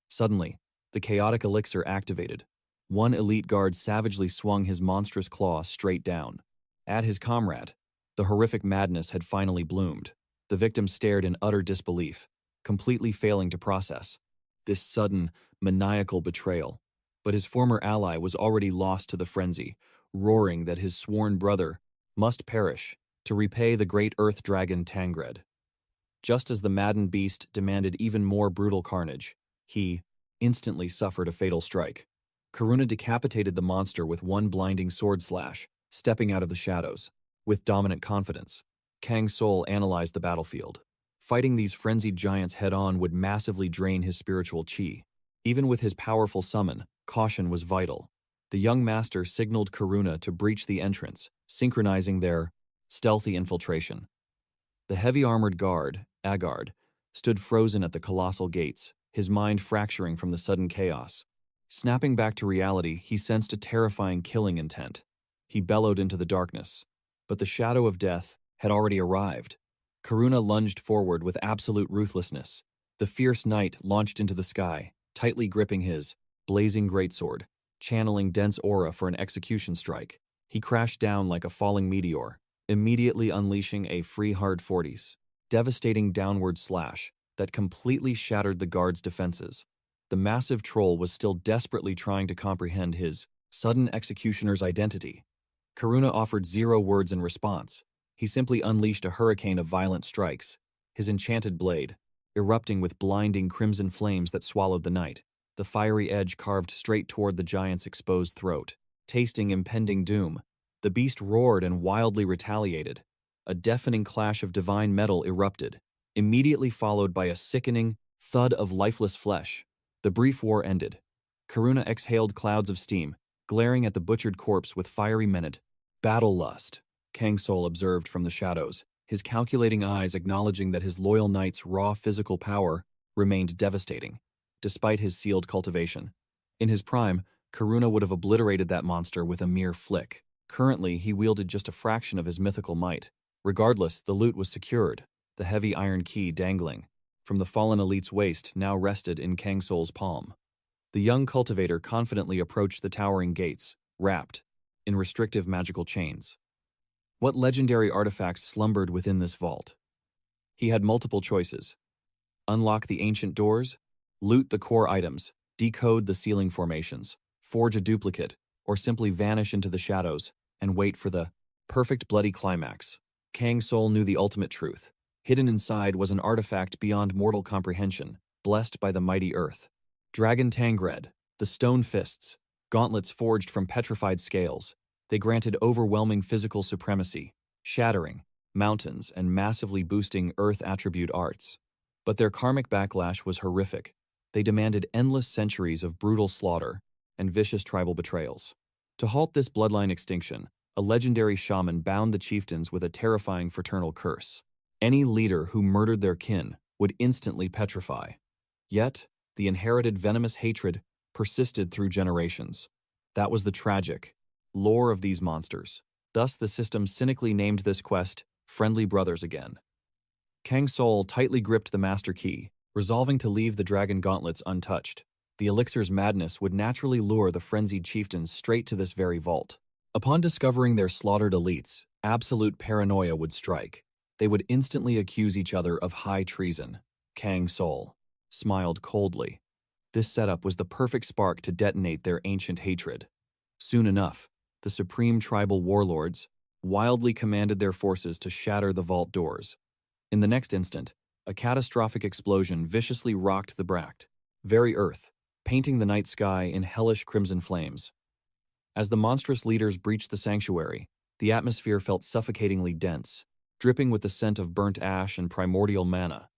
Suddenly, the chaotic elixir activated. One elite guard savagely swung his monstrous claw straight down at his comrade. The horrific madness had finally bloomed. The victim stared in utter disbelief, completely failing to process this sudden, maniacal betrayal. But his former ally was already lost to the frenzy, roaring that his sworn brother must perish to repay the great earth dragon Tangred. Just as the maddened beast demanded even more brutal carnage, he instantly suffered a fatal strike. Karuna decapitated the monster with one blinding sword slash, stepping out of the shadows. With dominant confidence, Kang Soul analyzed the battlefield. Fighting these frenzied giants head-on would massively drain his spiritual chi. Even with his powerful summon, caution was vital. The young master signaled Karuna to breach the entrance, synchronizing their stealthy infiltration. The heavy-armored guard, Agard, stood frozen at the colossal gates, his mind fracturing from the sudden chaos. Snapping back to reality, he sensed a terrifying killing intent. He bellowed into the darkness. But the shadow of death had already arrived. Karuna lunged forward with absolute ruthlessness. The fierce knight launched into the sky, tightly gripping his blazing greatsword, channeling dense aura for an execution strike. He crashed down like a falling meteor, immediately unleashing a free hard 40s, devastating downward slash that completely shattered the guard's defenses. The massive troll was still desperately trying to comprehend his sudden executioner's identity. Karuna offered 0 words in response. He simply unleashed a hurricane of violent strikes, his enchanted blade erupting with blinding crimson flames that swallowed the night, the fiery edge carved straight toward the giant's exposed throat. Tasting impending doom, the beast roared and wildly retaliated. A deafening clash of divine metal erupted, immediately followed by a sickening thud of lifeless flesh. The brief war ended. Karuna exhaled clouds of steam, glaring at the butchered corpse with fiery menacing battle lust. Kang Soul observed from the shadows, his calculating eyes acknowledging that his loyal knight's raw physical power remained devastating, despite his sealed cultivation. In his prime, Karuna would have obliterated that monster with a mere flick. Currently, he wielded just a fraction of his mythical might. Regardless, the loot was secured, the heavy iron key dangling from the fallen elite's waist now rested in Kang Soul's palm. The young cultivator confidently approached the towering gates, wrapped in restrictive magical chains. What legendary artifacts slumbered within this vault? He had multiple choices. Unlock the ancient doors, loot the core items, decode the ceiling formations, forge a duplicate, or simply vanish into the shadows and wait for the perfect bloody climax. Kang Soul knew the ultimate truth. Hidden inside was an artifact beyond mortal comprehension, blessed by the mighty earth. Dragon Tangred, the stone fists, gauntlets forged from petrified scales. They granted overwhelming physical supremacy, shattering mountains and massively boosting earth attribute arts. But their karmic backlash was horrific. They demanded endless centuries of brutal slaughter and vicious tribal betrayals. To halt this bloodline extinction, a legendary shaman bound the chieftains with a terrifying fraternal curse. Any leader who murdered their kin would instantly petrify. Yet, the inherited venomous hatred persisted through generations. That was the tragic lore of these monsters. Thus, the system cynically named this quest Friendly Brothers Again. Kang Soul tightly gripped the master key, resolving to leave the dragon gauntlets untouched. The elixir's madness would naturally lure the frenzied chieftains straight to this very vault. Upon discovering their slaughtered elites, absolute paranoia would strike. They would instantly accuse each other of high treason. Kang Soul smiled coldly. This setup was the perfect spark to detonate their ancient hatred. Soon enough, the supreme tribal warlords wildly commanded their forces to shatter the vault doors. In the next instant, A catastrophic explosion viciously rocked the very earth, painting the night sky in hellish crimson flames. As the monstrous leaders breached the sanctuary, the atmosphere felt suffocatingly dense, dripping with the scent of burnt ash and primordial mana.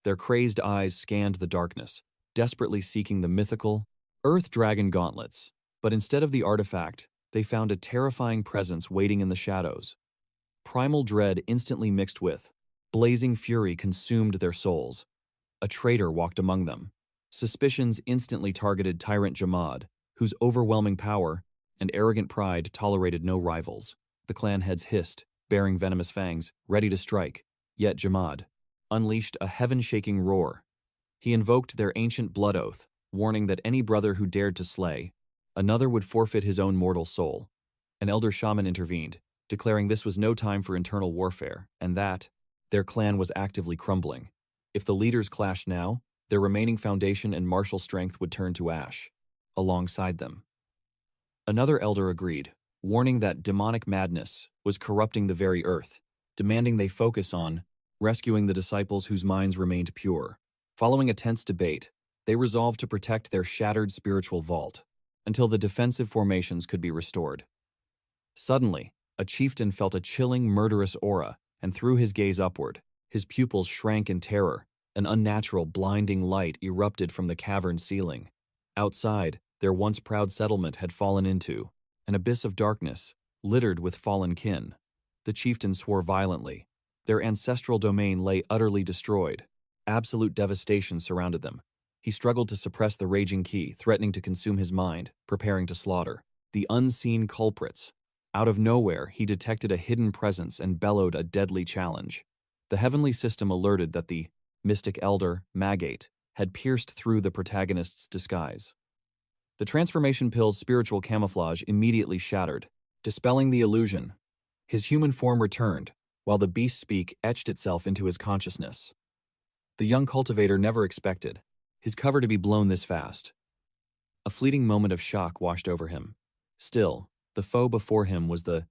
Their crazed eyes scanned the darkness, desperately seeking the mythical Earth Dragon gauntlets. But instead of the artifact, they found a terrifying presence waiting in the shadows. Primal dread instantly mixed with blazing fury consumed their souls. A traitor walked among them. Suspicions instantly targeted Tyrant Jamad, whose overwhelming power and arrogant pride tolerated no rivals. The clan heads hissed, baring venomous fangs, ready to strike. Yet Jamad unleashed a heaven-shaking roar. He invoked their ancient blood oath, warning that any brother who dared to slay another would forfeit his own mortal soul. An elder shaman intervened, declaring this was no time for internal warfare, and that their clan was actively crumbling. If the leaders clashed now, their remaining foundation and martial strength would turn to ash, alongside them. Another elder agreed, warning that demonic madness was corrupting the very earth, demanding they focus on rescuing the disciples whose minds remained pure. Following a tense debate, they resolved to protect their shattered spiritual vault until the defensive formations could be restored. Suddenly, a chieftain felt a chilling, murderous aura and threw his gaze upward. His pupils shrank in terror. An unnatural, blinding light erupted from the cavern ceiling. Outside, their once proud settlement had fallen into an abyss of darkness, littered with fallen kin. The chieftain swore violently. Their ancestral domain lay utterly destroyed. Absolute devastation surrounded them. He struggled to suppress the raging ki, threatening to consume his mind, preparing to slaughter the unseen culprits. Out of nowhere, he detected a hidden presence and bellowed a deadly challenge. The heavenly system alerted that the mystic elder, Magate, had pierced through the protagonist's disguise. The transformation pill's spiritual camouflage immediately shattered, dispelling the illusion. His human form returned, while the beast's speak etched itself into his consciousness. The young cultivator never expected his cover to be blown this fast. A fleeting moment of shock washed over him. Still, the foe before him was the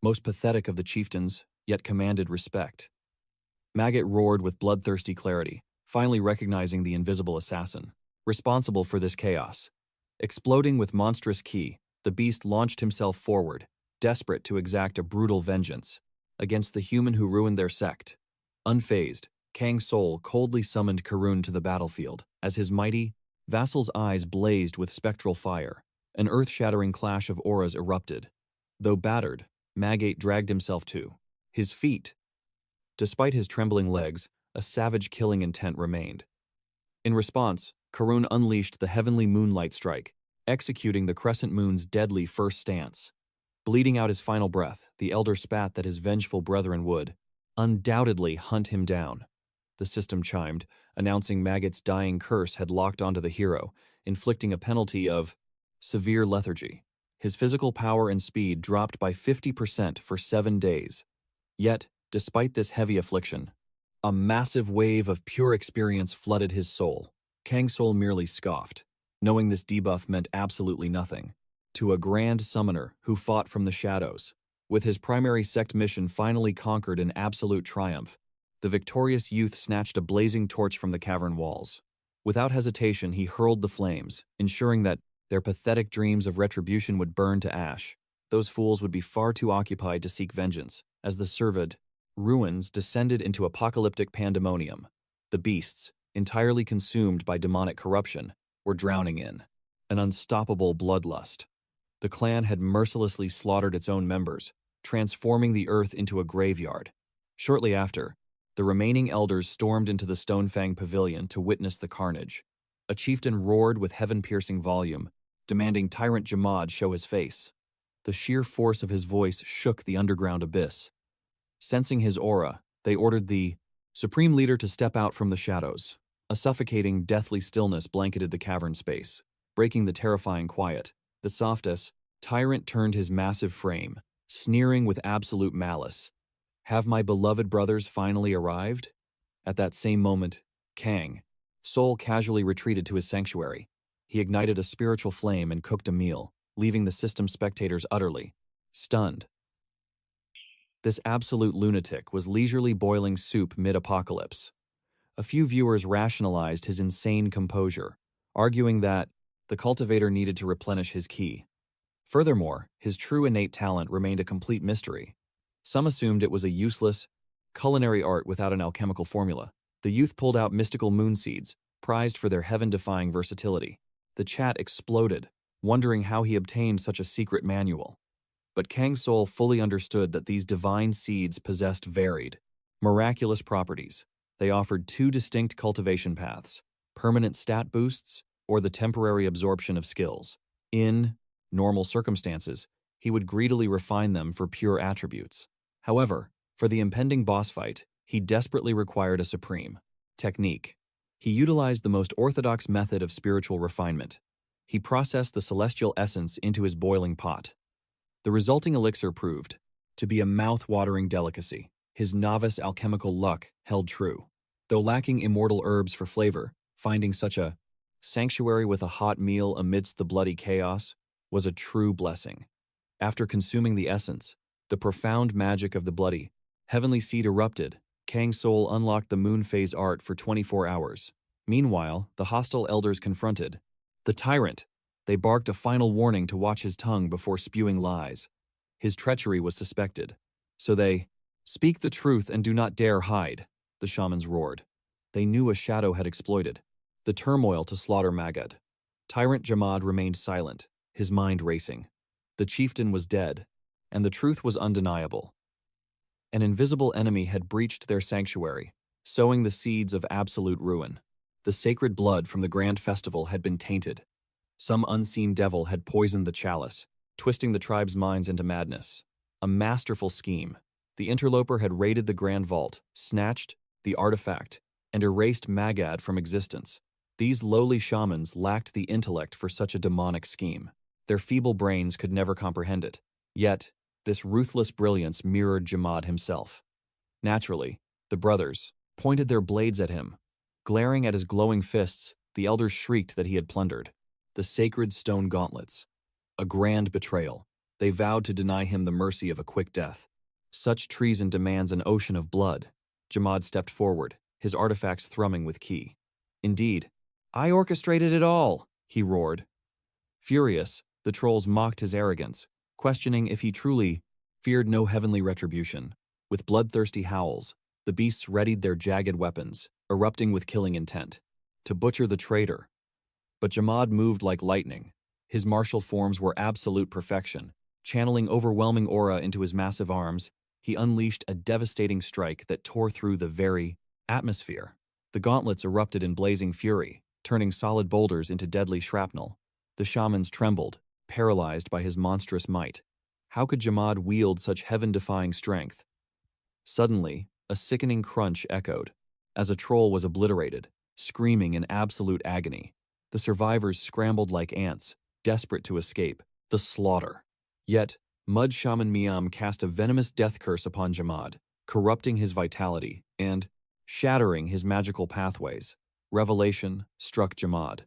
most pathetic of the chieftains, yet commanded respect. Maggot roared with bloodthirsty clarity, finally recognizing the invisible assassin, responsible for this chaos. Exploding with monstrous ki, the beast launched himself forward, desperate to exact a brutal vengeance against the human who ruined their sect. Unfazed, Kang Soul coldly summoned Karun to the battlefield as his mighty, vassal's eyes blazed with spectral fire. An earth-shattering clash of auras erupted. Though battered, Magate dragged himself to his feet. Despite his trembling legs, a savage killing intent remained. In response, Karun unleashed the heavenly moonlight strike, executing the crescent moon's deadly first stance. Bleeding out his final breath, the elder spat that his vengeful brethren would undoubtedly hunt him down. The system chimed, announcing Maggott's dying curse had locked onto the hero, inflicting a penalty of severe lethargy. His physical power and speed dropped by 50% for 7 days. Yet, despite this heavy affliction, a massive wave of pure experience flooded his soul. Kang Soul merely scoffed, knowing this debuff meant absolutely nothing. To a grand summoner who fought from the shadows, with his primary sect mission finally conquered in absolute triumph, the victorious youth snatched a blazing torch from the cavern walls. Without hesitation, he hurled the flames, ensuring that their pathetic dreams of retribution would burn to ash. Those fools would be far too occupied to seek vengeance, as the servid ruins descended into apocalyptic pandemonium. The beasts, entirely consumed by demonic corruption, were drowning in an unstoppable bloodlust. The clan had mercilessly slaughtered its own members, transforming the earth into a graveyard. Shortly after, the remaining elders stormed into the Stonefang Pavilion to witness the carnage. A chieftain roared with heaven-piercing volume, demanding Tyrant Jamad show his face. The sheer force of his voice shook the underground abyss. Sensing his aura, they ordered the supreme leader to step out from the shadows. A suffocating, deathly stillness blanketed the cavern space, breaking the terrifying quiet. The softest, Tyrant turned his massive frame, sneering with absolute malice. Have my beloved brothers finally arrived? At that same moment, Kang Soul casually retreated to his sanctuary. He ignited a spiritual flame and cooked a meal, leaving the system's spectators utterly stunned. This absolute lunatic was leisurely boiling soup mid-apocalypse. A few viewers rationalized his insane composure, arguing that the cultivator needed to replenish his ki. Furthermore, his true innate talent remained a complete mystery. Some assumed it was a useless, culinary art without an alchemical formula. The youth pulled out mystical moon seeds, prized for their heaven-defying versatility. The chat exploded, wondering how he obtained such a secret manual. But Kang Soul fully understood that these divine seeds possessed varied, miraculous properties. They offered two distinct cultivation paths: permanent stat boosts or the temporary absorption of skills. In normal circumstances, he would greedily refine them for pure attributes. However, for the impending boss fight, he desperately required a supreme technique. He utilized the most orthodox method of spiritual refinement. He processed the celestial essence into his boiling pot. The resulting elixir proved to be a mouth-watering delicacy. His novice alchemical luck held true. Though lacking immortal herbs for flavor, finding such a sanctuary with a hot meal amidst the bloody chaos was a true blessing. After consuming the essence, the profound magic of the bloody, heavenly seed erupted. Kang Soul unlocked the moon phase art for 24 hours. Meanwhile, the hostile elders confronted the tyrant. They barked a final warning to watch his tongue before spewing lies. His treachery was suspected, so they speak the truth and do not dare hide, the shamans roared. They knew a shadow had exploited the turmoil to slaughter Magad. Tyrant Jamad remained silent, his mind racing. The chieftain was dead, and the truth was undeniable. An invisible enemy had breached their sanctuary, sowing the seeds of absolute ruin. The sacred blood from the grand festival had been tainted. Some unseen devil had poisoned the chalice, twisting the tribe's minds into madness. A masterful scheme. The interloper had raided the grand vault, snatched the artifact, and erased Magad from existence. These lowly shamans lacked the intellect for such a demonic scheme. Their feeble brains could never comprehend it. Yet, this ruthless brilliance mirrored Jamad himself. Naturally, the brothers pointed their blades at him. Glaring at his glowing fists, the elders shrieked that he had plundered the sacred stone gauntlets. A grand betrayal. They vowed to deny him the mercy of a quick death. Such treason demands an ocean of blood. Jamad stepped forward, his artifacts thrumming with ki. Indeed, I orchestrated it all, he roared. Furious, the trolls mocked his arrogance, questioning if he truly feared no heavenly retribution. With bloodthirsty howls, the beasts readied their jagged weapons, erupting with killing intent, to butcher the traitor. But Jamad moved like lightning. His martial forms were absolute perfection. Channeling overwhelming aura into his massive arms, he unleashed a devastating strike that tore through the very atmosphere. The gauntlets erupted in blazing fury, turning solid boulders into deadly shrapnel. The shamans trembled, paralyzed by his monstrous might. How could Jamad wield such heaven-defying strength? Suddenly, a sickening crunch echoed, as a troll was obliterated, screaming in absolute agony. The survivors scrambled like ants, desperate to escape. The slaughter. Yet, Mud Shaman Miam cast a venomous death curse upon Jamad, corrupting his vitality and shattering his magical pathways. Revelation struck Jamad.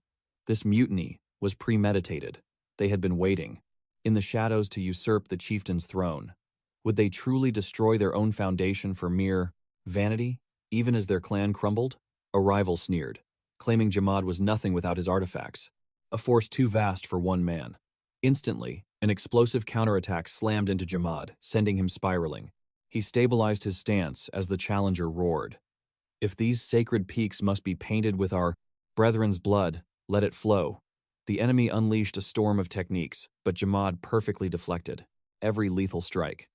This mutiny was premeditated. They had been waiting, in the shadows, to usurp the chieftain's throne. Would they truly destroy their own foundation for mere vanity, even as their clan crumbled? A rival sneered, claiming Jamad was nothing without his artifacts, a force too vast for one man. Instantly, an explosive counterattack slammed into Jamad, sending him spiraling. He stabilized his stance as the challenger roared. If these sacred peaks must be painted with our brethren's blood, let it flow. The enemy unleashed a storm of techniques, but Jamad perfectly deflected every lethal strike.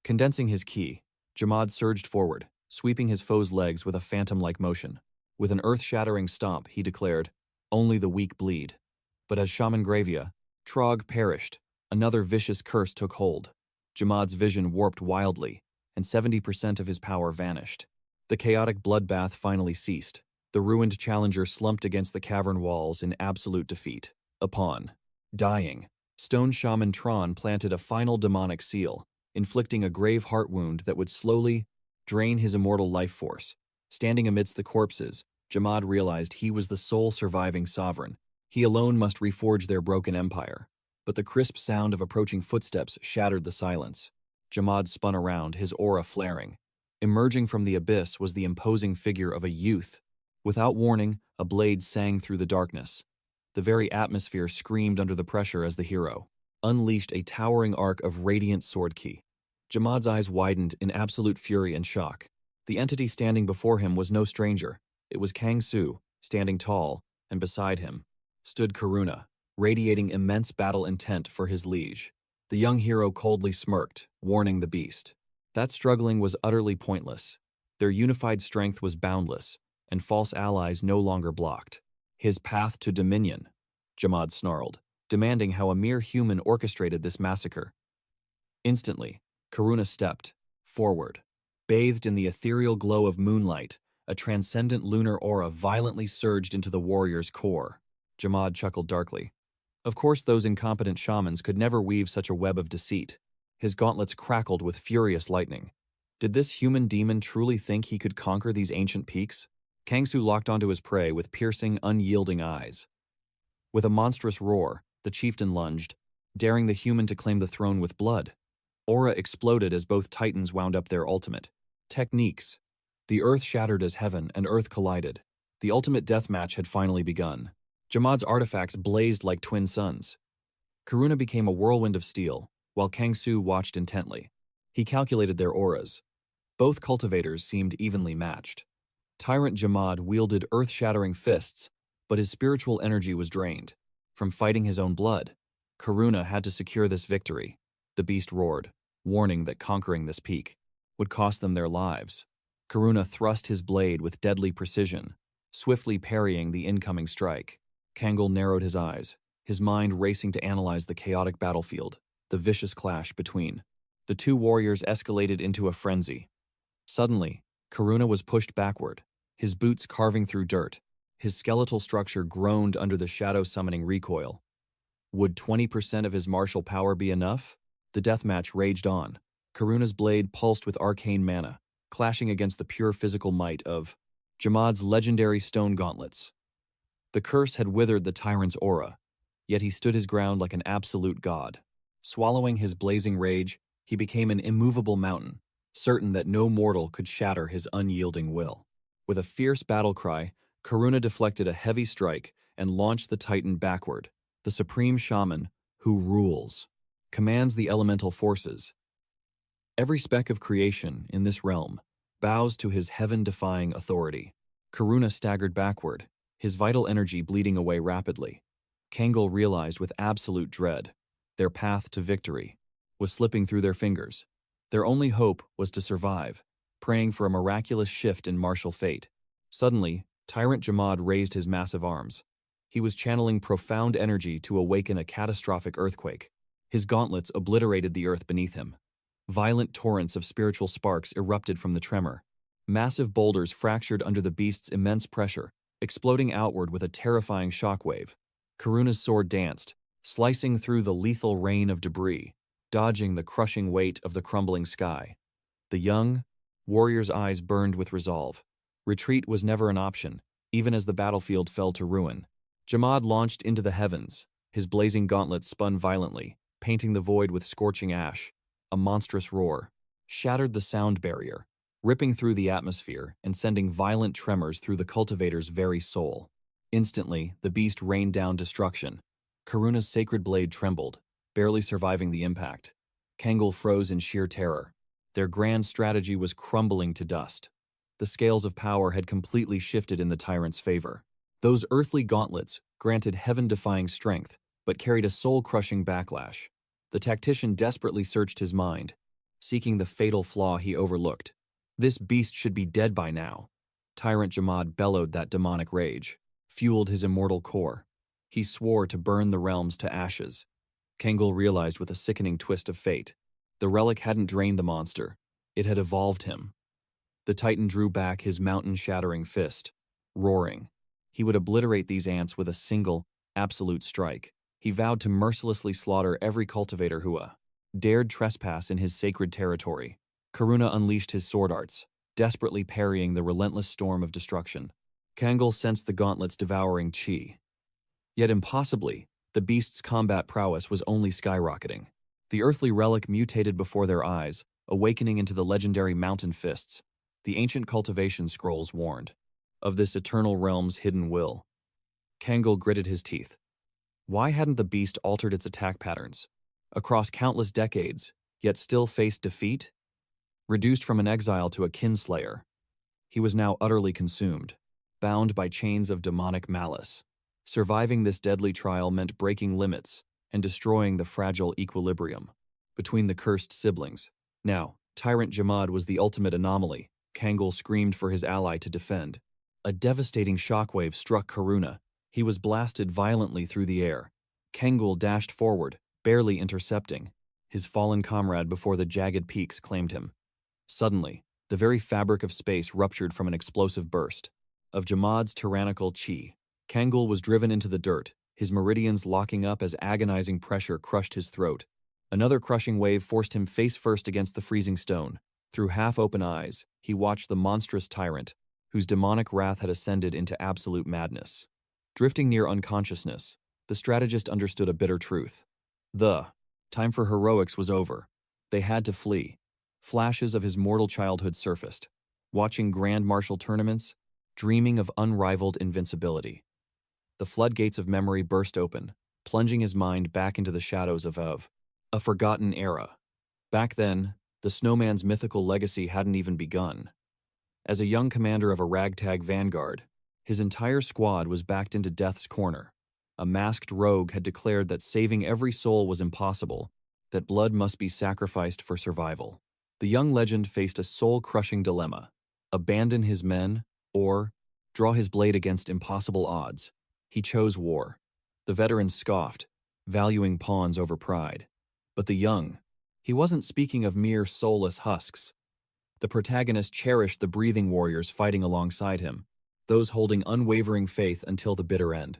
Condensing his ki, Jamad surged forward, sweeping his foe's legs with a phantom-like motion. With an earth-shattering stomp, he declared, "Only the weak bleed." But as Shaman Gravia, Trog perished, another vicious curse took hold. Jamad's vision warped wildly, and 70% of his power vanished. The chaotic bloodbath finally ceased. The ruined challenger slumped against the cavern walls in absolute defeat. Upon dying, Stone Shaman Tron planted a final demonic seal, inflicting a grave heart wound that would slowly drain his immortal life force. Standing amidst the corpses, Jamad realized he was the sole surviving sovereign. He alone must reforge their broken empire. But the crisp sound of approaching footsteps shattered the silence. Jamad spun around, his aura flaring. Emerging from the abyss was the imposing figure of a youth, Without warning, a blade sang through the darkness. The very atmosphere screamed under the pressure as the hero unleashed a towering arc of radiant sword ki. Jamad's eyes widened in absolute fury and shock. The entity standing before him was no stranger. It was Kang Soul, standing tall, and beside him stood Karuna, radiating immense battle intent for his liege. The young hero coldly smirked, warning the beast. That struggling was utterly pointless. Their unified strength was boundless, and false allies no longer blocked. His path to dominion, Jamad snarled, demanding how a mere human orchestrated this massacre. Instantly, Karuna stepped forward. Bathed in the ethereal glow of moonlight, a transcendent lunar aura violently surged into the warrior's core. Jamad chuckled darkly. Of course, those incompetent shamans could never weave such a web of deceit. His gauntlets crackled with furious lightning. Did this human demon truly think he could conquer these ancient peaks? Kang Soul locked onto his prey with piercing, unyielding eyes. With a monstrous roar, the chieftain lunged, daring the human to claim the throne with blood. Aura exploded as both titans wound up their ultimate techniques. The earth shattered as heaven and earth collided. The ultimate deathmatch had finally begun. Jamad's artifacts blazed like twin suns. Karuna became a whirlwind of steel, while Kang Soul watched intently. He calculated their auras. Both cultivators seemed evenly matched. Tyrant Jamad wielded earth-shattering fists, but his spiritual energy was drained. From fighting his own blood, Karuna had to secure this victory. The beast roared, warning that conquering this peak would cost them their lives. Karuna thrust his blade with deadly precision, swiftly parrying the incoming strike. Kangol narrowed his eyes, his mind racing to analyze the chaotic battlefield, the vicious clash between. The two warriors escalated into a frenzy. Suddenly, Karuna was pushed backward, his boots carving through dirt. His skeletal structure groaned under the shadow-summoning recoil. Would 20% of his martial power be enough? The deathmatch raged on. Karuna's blade pulsed with arcane mana, clashing against the pure physical might of Jamad's legendary stone gauntlets. The curse had withered the tyrant's aura, yet he stood his ground like an absolute god. Swallowing his blazing rage, he became an immovable mountain, certain that no mortal could shatter his unyielding will. With a fierce battle cry, Karuna deflected a heavy strike and launched the titan backward. The supreme shaman, who rules, commands the elemental forces. Every speck of creation in this realm bows to his heaven-defying authority. Karuna staggered backward, his vital energy bleeding away rapidly. Kangol realized with absolute dread their path to victory was slipping through their fingers. Their only hope was to survive, praying for a miraculous shift in martial fate. Suddenly, Tyrant Jamad raised his massive arms. He was channeling profound energy to awaken a catastrophic earthquake. His gauntlets obliterated the earth beneath him. Violent torrents of spiritual sparks erupted from the tremor. Massive boulders fractured under the beast's immense pressure, exploding outward with a terrifying shockwave. Karuna's sword danced, slicing through the lethal rain of debris, dodging the crushing weight of the crumbling sky. The young warrior's eyes burned with resolve. Retreat was never an option, even as the battlefield fell to ruin. Jamad launched into the heavens. His blazing gauntlets spun violently, painting the void with scorching ash. A monstrous roar shattered the sound barrier, ripping through the atmosphere and sending violent tremors through the cultivator's very soul. Instantly, the beast rained down destruction. Karuna's sacred blade trembled, barely surviving the impact. Kangol froze in sheer terror. Their grand strategy was crumbling to dust. The scales of power had completely shifted in the tyrant's favor. Those earthly gauntlets granted heaven-defying strength, but carried a soul-crushing backlash. The tactician desperately searched his mind, seeking the fatal flaw he overlooked. This beast should be dead by now. Tyrant Jamad bellowed that demonic rage, fueled his immortal core. He swore to burn the realms to ashes. Kangol realized with a sickening twist of fate. The relic hadn't drained the monster. It had evolved him. The titan drew back his mountain-shattering fist, roaring. He would obliterate these ants with a single, absolute strike. He vowed to mercilessly slaughter every cultivator who dared trespass in his sacred territory. Karuna unleashed his sword arts, desperately parrying the relentless storm of destruction. Kangol sensed the gauntlets devouring chi. Yet impossibly, the beast's combat prowess was only skyrocketing. The earthly relic mutated before their eyes, awakening into the legendary mountain fists. The ancient cultivation scrolls warned. of this eternal realm's hidden will. Kangol gritted his teeth. Why hadn't the beast altered its attack patterns? Across countless decades, yet still faced defeat? Reduced from an exile to a kinslayer, he was now utterly consumed, bound by chains of demonic malice. Surviving this deadly trial meant breaking limits and destroying the fragile equilibrium between the cursed siblings. Now, Tyrant Jamad was the ultimate anomaly. Kangol screamed for his ally to defend. A devastating shockwave struck Karuna. He was blasted violently through the air. Kangol dashed forward, barely intercepting his fallen comrade before the jagged peaks claimed him. Suddenly, the very fabric of space ruptured from an explosive burst of Jamad's tyrannical chi. Kangol was driven into the dirt, his meridians locking up as agonizing pressure crushed his throat. Another crushing wave forced him face first against the freezing stone. Through half-open eyes, he watched the monstrous tyrant, whose demonic wrath had ascended into absolute madness. Drifting near unconsciousness, the strategist understood a bitter truth. The time for heroics was over. They had to flee. Flashes of his mortal childhood surfaced, watching grand martial tournaments, dreaming of unrivaled invincibility. The floodgates of memory burst open, plunging his mind back into the shadows of a forgotten era. Back then, the snowman's mythical legacy hadn't even begun. As a young commander of a ragtag vanguard, his entire squad was backed into death's corner. A masked rogue had declared that saving every soul was impossible, that blood must be sacrificed for survival. The young legend faced a soul-crushing dilemma: abandon his men, or draw his blade against impossible odds. He chose war. The veterans scoffed, valuing pawns over pride. But the young, he wasn't speaking of mere soulless husks. The protagonist cherished the breathing warriors fighting alongside him, those holding unwavering faith until the bitter end.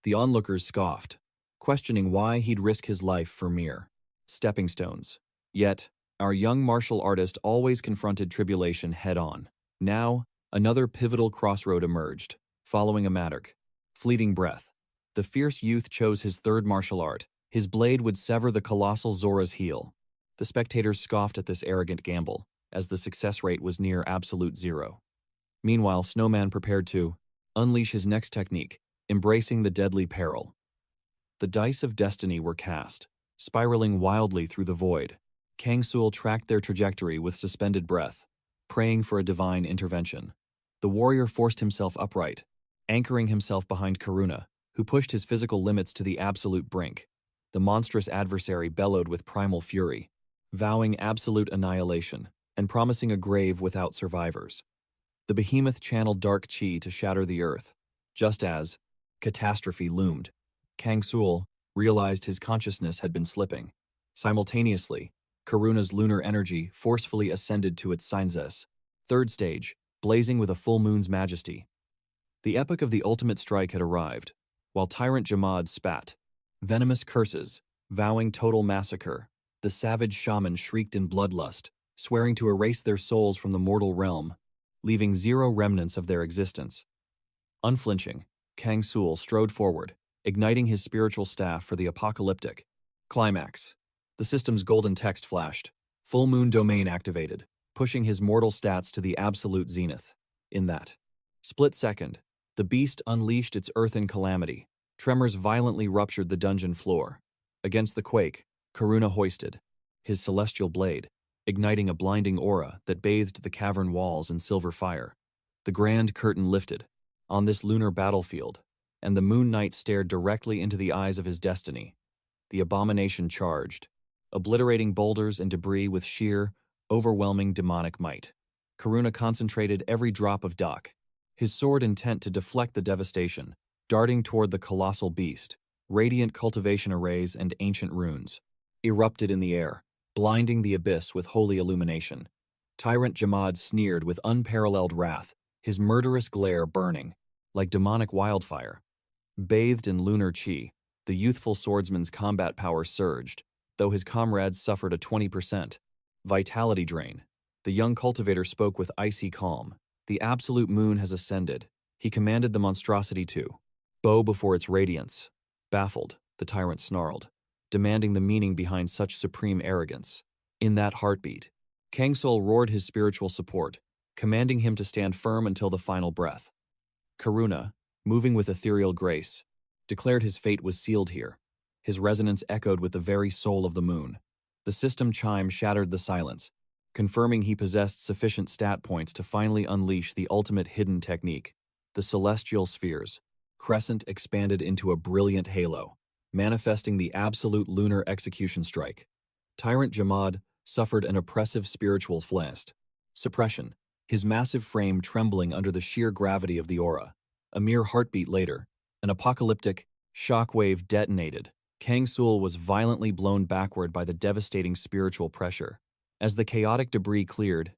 The onlookers scoffed, questioning why he'd risk his life for mere stepping stones. Yet, our young martial artist always confronted tribulation head-on. Now, another pivotal crossroad emerged, following a mattock. Fleeting breath. The fierce youth chose his third martial art. His blade would sever the colossal Zora's heel. The spectators scoffed at this arrogant gamble, as the success rate was near absolute zero. Meanwhile, Snowman prepared to unleash his next technique, embracing the deadly peril. The dice of destiny were cast, spiraling wildly through the void. Kang Soul tracked their trajectory with suspended breath, praying for a divine intervention. The warrior forced himself upright, anchoring himself behind Karuna, who pushed his physical limits to the absolute brink. The monstrous adversary bellowed with primal fury, vowing absolute annihilation and promising a grave without survivors. The behemoth channeled dark chi to shatter the earth. Just as catastrophe loomed, Kang Soul realized his consciousness had been slipping. Simultaneously, Karuna's lunar energy forcefully ascended to its Sinzes, third stage, blazing with a full moon's majesty. The epoch of the ultimate strike had arrived, while Tyrant Jamad spat venomous curses, vowing total massacre. The savage shaman shrieked in bloodlust, swearing to erase their souls from the mortal realm, leaving zero remnants of their existence. Unflinching, Kang Soul strode forward, igniting his spiritual staff for the apocalyptic climax. The system's golden text flashed, full moon domain activated, pushing his mortal stats to the absolute zenith. In that split second, the beast unleashed its earthen calamity. Tremors violently ruptured the dungeon floor. Against the quake, Karuna hoisted his celestial blade, igniting a blinding aura that bathed the cavern walls in silver fire. The grand curtain lifted on this lunar battlefield, and the Moon Knight stared directly into the eyes of his destiny. The abomination charged, obliterating boulders and debris with sheer, overwhelming demonic might. Karuna concentrated every drop of Dak, his sword intent to deflect the devastation, darting toward the colossal beast. Radiant cultivation arrays and ancient runes erupted in the air, blinding the abyss with holy illumination. Tyrant Jamad sneered with unparalleled wrath, his murderous glare burning like demonic wildfire. Bathed in lunar chi, the youthful swordsman's combat power surged, though his comrades suffered a 20% vitality drain. The young cultivator spoke with icy calm. The absolute moon has ascended. He commanded the monstrosity to bow before its radiance. Baffled, the tyrant snarled, demanding the meaning behind such supreme arrogance. In that heartbeat, Kang Soul roared his spiritual support, commanding him to stand firm until the final breath. Karuna, moving with ethereal grace, declared his fate was sealed here. His resonance echoed with the very soul of the moon. The system chime shattered the silence, confirming he possessed sufficient stat points to finally unleash the ultimate hidden technique. The celestial spheres, crescent expanded into a brilliant halo, manifesting the absolute lunar execution strike. Tyrant Jamad suffered an oppressive spiritual flast. Suppression, his massive frame trembling under the sheer gravity of the aura. A mere heartbeat later, an apocalyptic shockwave detonated. Kang Soul was violently blown backward by the devastating spiritual pressure. As the chaotic debris cleared,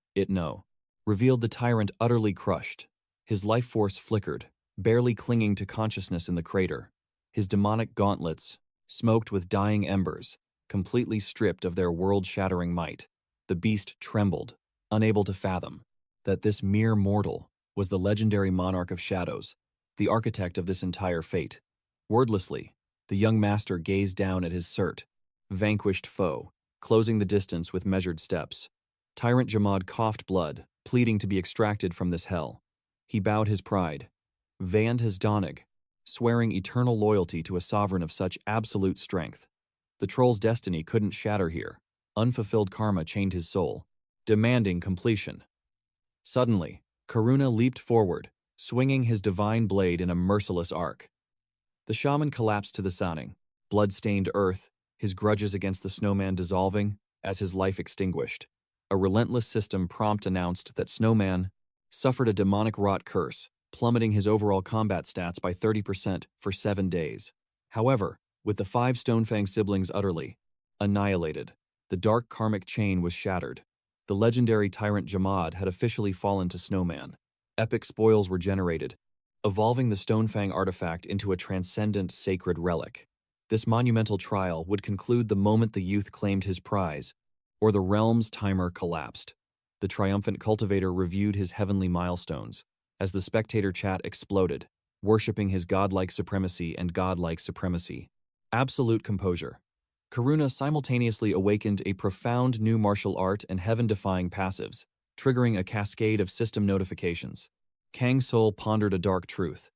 revealed the tyrant utterly crushed. His life force flickered, barely clinging to consciousness in the crater. His demonic gauntlets, smoked with dying embers, completely stripped of their world-shattering might. The beast trembled, unable to fathom that this mere mortal was the legendary monarch of shadows, the architect of this entire fate. Wordlessly, the young master gazed down at his vanquished foe, closing the distance with measured steps. Tyrant Jamad coughed blood, pleading to be extracted from this hell. He bowed his pride, vanned his Donig, swearing eternal loyalty to a sovereign of such absolute strength. The troll's destiny couldn't shatter here. Unfulfilled karma chained his soul, demanding completion. Suddenly, Karuna leaped forward, swinging his divine blade in a merciless arc. The shaman collapsed to the sounding, blood-stained earth, his grudges against the snowman dissolving as his life extinguished. A relentless system prompt announced that Snowman suffered a demonic rot curse, plummeting his overall combat stats by 30% for 7 days. However, with the 5 Stonefang siblings utterly annihilated, the dark karmic chain was shattered. The legendary tyrant Jamad had officially fallen to Snowman. Epic spoils were generated, evolving the Stonefang artifact into a transcendent sacred relic. This monumental trial would conclude the moment the youth claimed his prize, or the realm's timer collapsed. The triumphant cultivator reviewed his heavenly milestones as the spectator chat exploded, worshipping his godlike supremacy and godlike supremacy. Absolute composure. Karuna simultaneously awakened a profound new martial art and heaven-defying passives, triggering a cascade of system notifications. Kang Soul pondered a dark truth.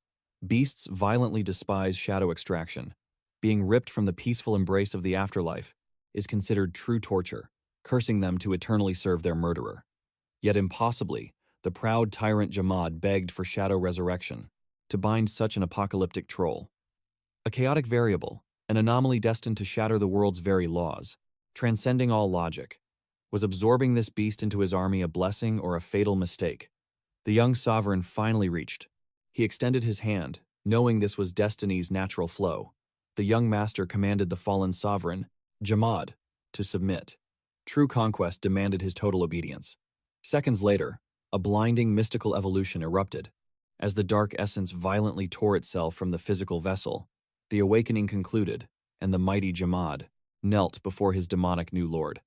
Beasts violently despise shadow extraction. Being ripped from the peaceful embrace of the afterlife is considered true torture, cursing them to eternally serve their murderer. Yet impossibly, the proud tyrant Jamad begged for shadow resurrection to bind such an apocalyptic troll. A chaotic variable, an anomaly destined to shatter the world's very laws, transcending all logic. Was absorbing this beast into his army a blessing or a fatal mistake? The young sovereign finally reached. He extended his hand, knowing this was destiny's natural flow. The young master commanded the fallen sovereign, Jamad, to submit. True conquest demanded his total obedience. Seconds later, a blinding mystical evolution erupted. As the dark essence violently tore itself from the physical vessel, the awakening concluded, and the mighty Jamad knelt before his demonic new lord.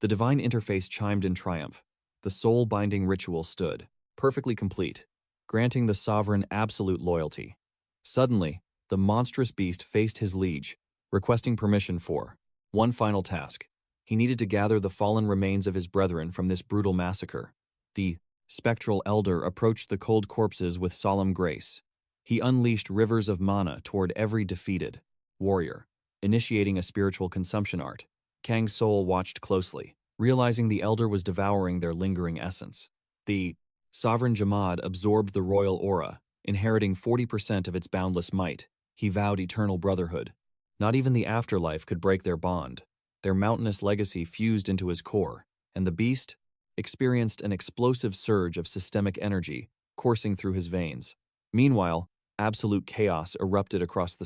The divine interface chimed in triumph. The soul-binding ritual stood, perfectly complete, granting the sovereign absolute loyalty. Suddenly, the monstrous beast faced his liege, requesting permission for one final task. He needed to gather the fallen remains of his brethren from this brutal massacre. The spectral elder approached the cold corpses with solemn grace. He unleashed rivers of mana toward every defeated warrior, initiating a spiritual consumption art. Kang Soul watched closely, realizing the elder was devouring their lingering essence. The sovereign Jamad absorbed the royal aura, inheriting 40% of its boundless might. He vowed eternal brotherhood. Not even the afterlife could break their bond. Their mountainous legacy fused into his core, and the beast experienced an explosive surge of systemic energy coursing through his veins. Meanwhile, absolute chaos erupted across the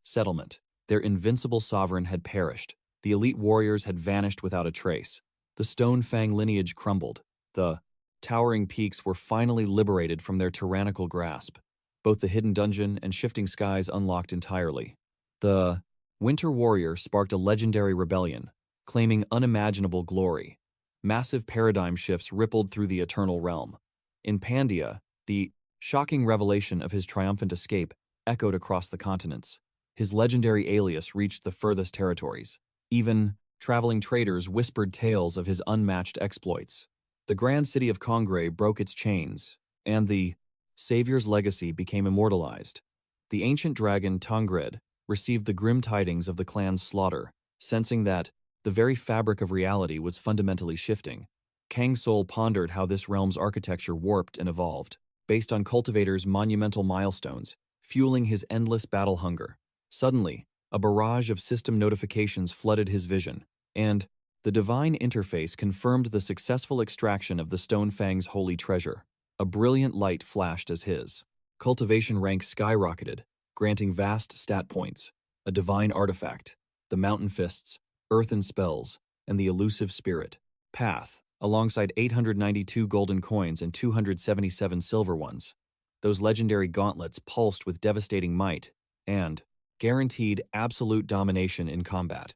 settlement. Their invincible sovereign had perished. The elite warriors had vanished without a trace. The Stonefang lineage crumbled. The towering peaks were finally liberated from their tyrannical grasp. Both the hidden dungeon and shifting skies unlocked entirely. The Winter Warrior sparked a legendary rebellion, claiming unimaginable glory. Massive paradigm shifts rippled through the eternal realm. In Pandia, the shocking revelation of his triumphant escape echoed across the continents. His legendary alias reached the furthest territories. Even traveling traders whispered tales of his unmatched exploits. The grand city of Kongre broke its chains, and the Savior's legacy became immortalized. The ancient dragon Tongred received the grim tidings of the clan's slaughter, sensing that the very fabric of reality was fundamentally shifting. Kang Soul pondered how this realm's architecture warped and evolved, based on Cultivator's monumental milestones, fueling his endless battle hunger. Suddenly, a barrage of system notifications flooded his vision, and the divine interface confirmed the successful extraction of the Stonefang's holy treasure. A brilliant light flashed as his cultivation rank skyrocketed, granting vast stat points, a divine artifact, the mountain fists, earthen spells, and the elusive spirit path, alongside 892 golden coins and 277 silver ones. Those legendary gauntlets pulsed with devastating might and guaranteed absolute domination in combat.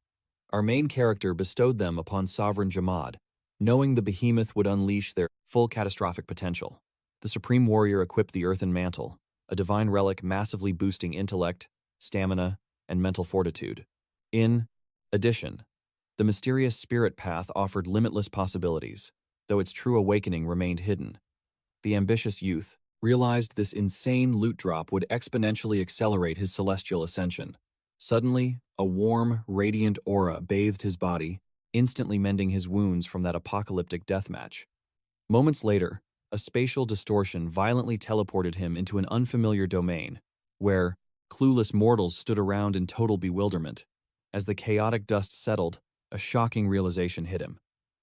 Our main character bestowed them upon Sovereign Jamad, knowing the behemoth would unleash their full catastrophic potential. The Supreme Warrior equipped the Earthen Mantle, a divine relic massively boosting intellect, stamina, and mental fortitude. In addition, the mysterious Spirit Path offered limitless possibilities, though its true awakening remained hidden. The ambitious youth realized this insane loot drop would exponentially accelerate his celestial ascension. Suddenly, a warm, radiant aura bathed his body, instantly mending his wounds from that apocalyptic deathmatch. Moments later, a spatial distortion violently teleported him into an unfamiliar domain, where clueless mortals stood around in total bewilderment. As the chaotic dust settled, a shocking realization hit him.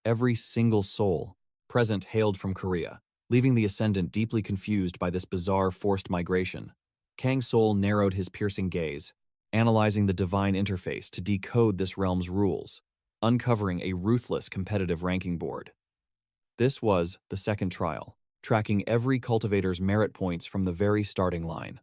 Every single soul present hailed from Korea, leaving the Ascendant deeply confused by this bizarre forced migration. Kang Soul narrowed his piercing gaze, analyzing the divine interface to decode this realm's rules, uncovering a ruthless competitive ranking board. This was the second trial, tracking every cultivator's merit points from the very starting line.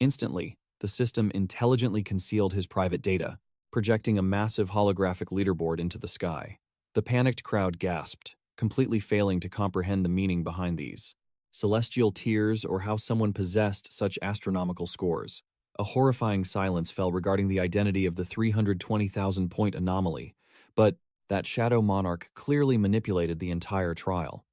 Instantly, the system intelligently concealed his private data, projecting a massive holographic leaderboard into the sky. The panicked crowd gasped, completely failing to comprehend the meaning behind these celestial tiers or how someone possessed such astronomical scores. A horrifying silence fell regarding the identity of the 320,000-point anomaly, but that Shadow Monarch clearly manipulated the entire trial.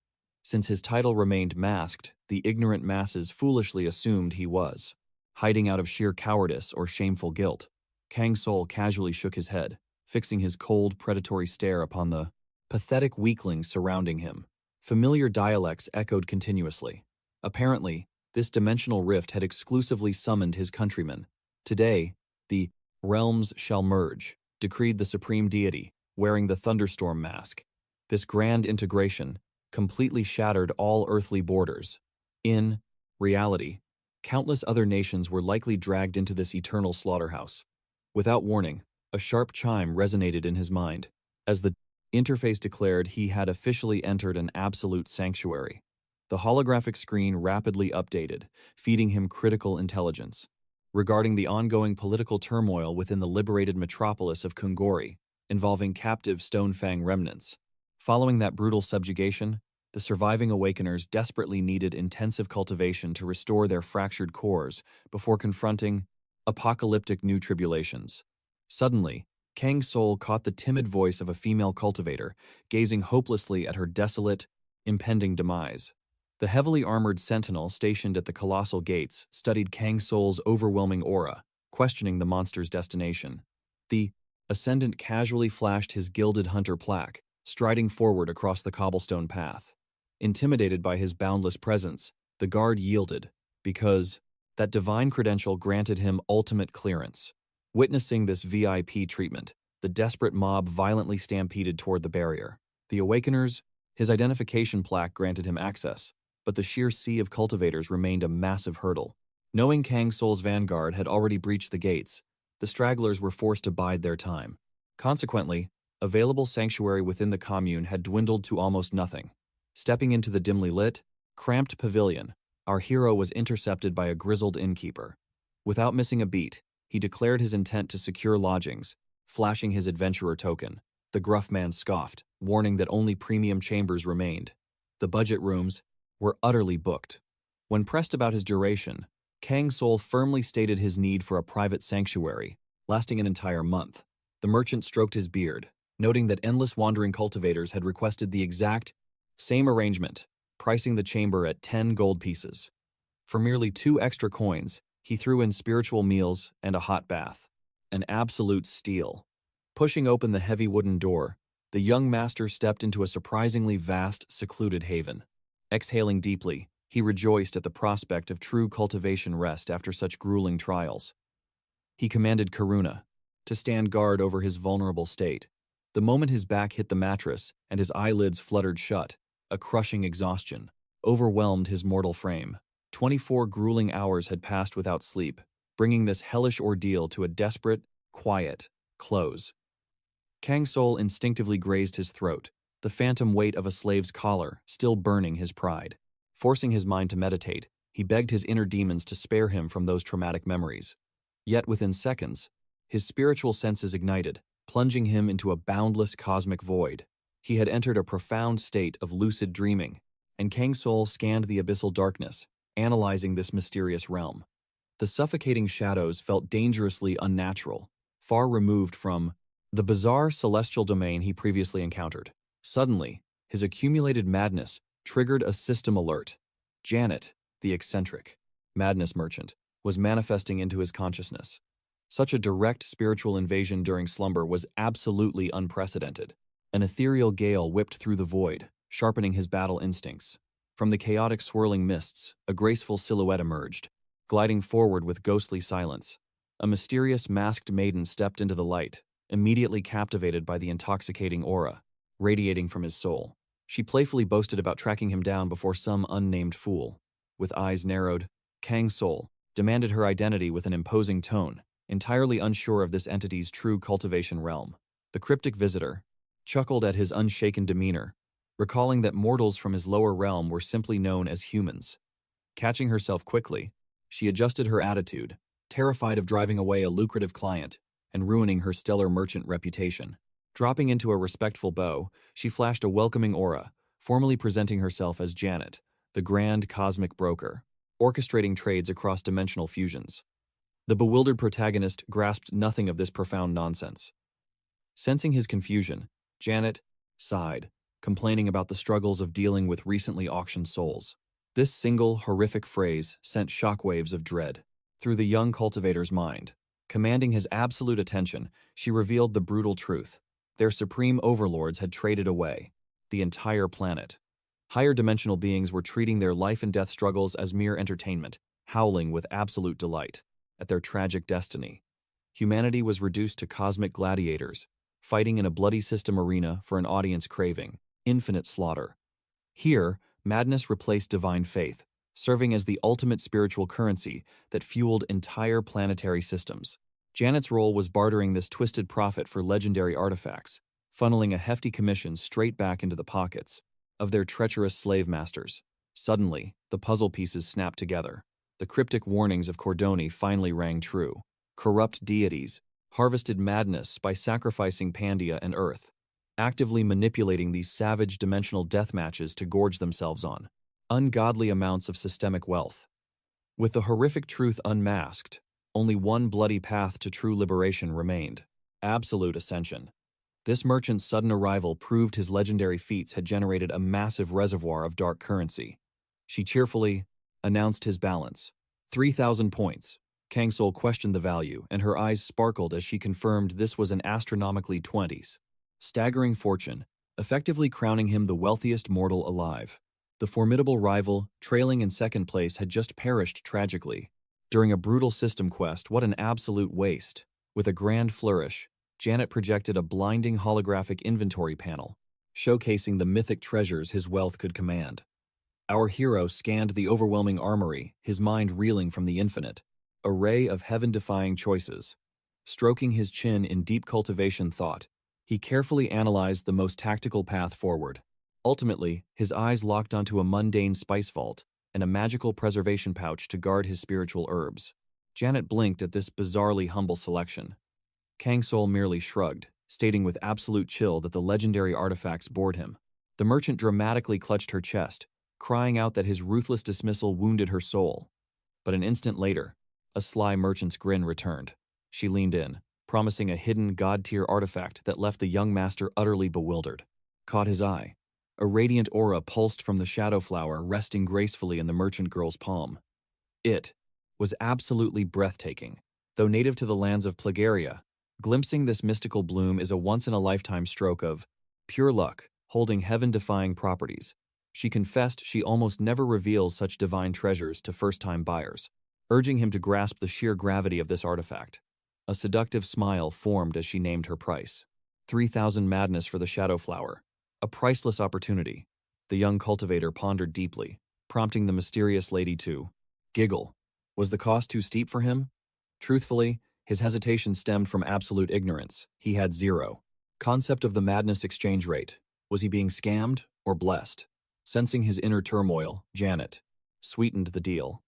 Since his title remained masked, the ignorant masses foolishly assumed he was hiding out of sheer cowardice or shameful guilt. Kang Soul casually shook his head, fixing his cold, predatory stare upon the pathetic weaklings surrounding him. Familiar dialects echoed continuously. Apparently, this dimensional rift had exclusively summoned his countrymen. Today, the realms shall merge, decreed the supreme deity, wearing the thunderstorm mask. This grand integration completely shattered all earthly borders. In reality, countless other nations were likely dragged into this eternal slaughterhouse. Without warning, a sharp chime resonated in his mind, as the interface declared he had officially entered an absolute sanctuary. The holographic screen rapidly updated, feeding him critical intelligence regarding the ongoing political turmoil within the liberated metropolis of Kungori, involving captive Stonefang remnants. Following that brutal subjugation, the surviving Awakeners desperately needed intensive cultivation to restore their fractured cores before confronting apocalyptic new tribulations. Suddenly, Kang Soul caught the timid voice of a female cultivator, gazing hopelessly at her desolate, impending demise. The heavily armored sentinel stationed at the colossal gates studied Kang Soul's overwhelming aura, questioning the monster's destination. The Ascendant casually flashed his gilded hunter plaque, striding forward across the cobblestone path. Intimidated by his boundless presence, the guard yielded, because that divine credential granted him ultimate clearance. Witnessing this VIP treatment, the desperate mob violently stampeded toward the barrier. The Awakeners, his identification plaque granted him access, but the sheer sea of cultivators remained a massive hurdle. Knowing Kang Soul's vanguard had already breached the gates, the stragglers were forced to bide their time. Consequently, available sanctuary within the commune had dwindled to almost nothing. Stepping into the dimly lit, cramped pavilion, our hero was intercepted by a grizzled innkeeper. Without missing a beat, he declared his intent to secure lodgings, flashing his adventurer token. The gruff man scoffed, warning that only premium chambers remained. The budget rooms were utterly booked. When pressed about his duration, Kang Soul firmly stated his need for a private sanctuary, lasting an entire month. The merchant stroked his beard, noting that endless wandering cultivators had requested the exact Same arrangement, pricing the chamber at 10 gold pieces. For merely 2 extra coins, he threw in spiritual meals and a hot bath. An absolute steal. Pushing open the heavy wooden door, the young master stepped into a surprisingly vast, secluded haven. Exhaling deeply, he rejoiced at the prospect of true cultivation rest after such grueling trials. He commanded Karuna to stand guard over his vulnerable state. The moment his back hit the mattress and his eyelids fluttered shut, a crushing exhaustion overwhelmed his mortal frame. 24 grueling hours had passed without sleep, bringing this hellish ordeal to a desperate, quiet close. Kang Soul instinctively grazed his throat, the phantom weight of a slave's collar still burning his pride. Forcing his mind to meditate, he begged his inner demons to spare him from those traumatic memories. Yet within seconds, his spiritual senses ignited, plunging him into a boundless cosmic void. He had entered a profound state of lucid dreaming, and Kang Soul scanned the abyssal darkness, analyzing this mysterious realm. The suffocating shadows felt dangerously unnatural, far removed from the bizarre celestial domain he previously encountered. Suddenly, his accumulated madness triggered a system alert. Janet, the eccentric madness merchant, was manifesting into his consciousness. Such a direct spiritual invasion during slumber was absolutely unprecedented. An ethereal gale whipped through the void, sharpening his battle instincts. From the chaotic swirling mists, a graceful silhouette emerged, gliding forward with ghostly silence. A mysterious masked maiden stepped into the light, immediately captivated by the intoxicating aura radiating from his soul. She playfully boasted about tracking him down before some unnamed fool. With eyes narrowed, Kang Soul demanded her identity with an imposing tone, entirely unsure of this entity's true cultivation realm. The cryptic visitor chuckled at his unshaken demeanor, recalling that mortals from his lower realm were simply known as humans. Catching herself quickly, she adjusted her attitude, terrified of driving away a lucrative client and ruining her stellar merchant reputation. Dropping into a respectful bow, she flashed a welcoming aura, formally presenting herself as Janet, the grand cosmic broker, orchestrating trades across dimensional fusions. The bewildered protagonist grasped nothing of this profound nonsense. Sensing his confusion, Janet sighed, complaining about the struggles of dealing with recently auctioned souls. This single, horrific phrase sent shockwaves of dread through the young cultivator's mind. Commanding his absolute attention, she revealed the brutal truth. Their supreme overlords had traded away the entire planet. Higher dimensional beings were treating their life and death struggles as mere entertainment, howling with absolute delight at their tragic destiny. Humanity was reduced to cosmic gladiators, fighting in a bloody system arena for an audience craving infinite slaughter. Here, madness replaced divine faith, serving as the ultimate spiritual currency that fueled entire planetary systems. Janet's role was bartering this twisted profit for legendary artifacts, funneling a hefty commission straight back into the pockets of their treacherous slave masters. Suddenly, the puzzle pieces snapped together. The cryptic warnings of Cordoni finally rang true. Corrupt deities harvested madness by sacrificing Pandia and Earth, actively manipulating these savage dimensional death matches to gorge themselves on ungodly amounts of systemic wealth. With the horrific truth unmasked, only one bloody path to true liberation remained: absolute ascension. This merchant's sudden arrival proved his legendary feats had generated a massive reservoir of dark currency. She cheerfully announced his balance. 3,000 points. Kang Soul questioned the value, and her eyes sparkled as she confirmed this was an astronomically 20s. Staggering fortune, effectively crowning him the wealthiest mortal alive. The formidable rival, trailing in second place, had just perished tragically during a brutal system quest. What an absolute waste. With a grand flourish, Janet projected a blinding holographic inventory panel, showcasing the mythic treasures his wealth could command. Our hero scanned the overwhelming armory, his mind reeling from the infinite array of heaven-defying choices. Stroking his chin in deep cultivation thought, he carefully analyzed the most tactical path forward. Ultimately, his eyes locked onto a mundane spice vault and a magical preservation pouch to guard his spiritual herbs. Janet blinked at this bizarrely humble selection. Kang Soul merely shrugged, stating with absolute chill that the legendary artifacts bored him. The merchant dramatically clutched her chest, crying out that his ruthless dismissal wounded her soul. But an instant later, a sly merchant's grin returned. She leaned in, promising a hidden god-tier artifact that left the young master utterly bewildered. Caught his eye. A radiant aura pulsed from the shadow flower, resting gracefully in the merchant girl's palm. It was absolutely breathtaking. Though native to the lands of Plegaria, glimpsing this mystical bloom is a once-in-a-lifetime stroke of pure luck, holding heaven-defying properties. She confessed she almost never reveals such divine treasures to first-time buyers, urging him to grasp the sheer gravity of this artifact. A seductive smile formed as she named her price. 3,000 madness for the shadow flower. A priceless opportunity. The young cultivator pondered deeply, prompting the mysterious lady to giggle. Was the cost too steep for him? Truthfully, his hesitation stemmed from absolute ignorance. He had zero concept of the madness exchange rate. Was he being scammed or blessed? Sensing his inner turmoil, Janet sweetened the deal.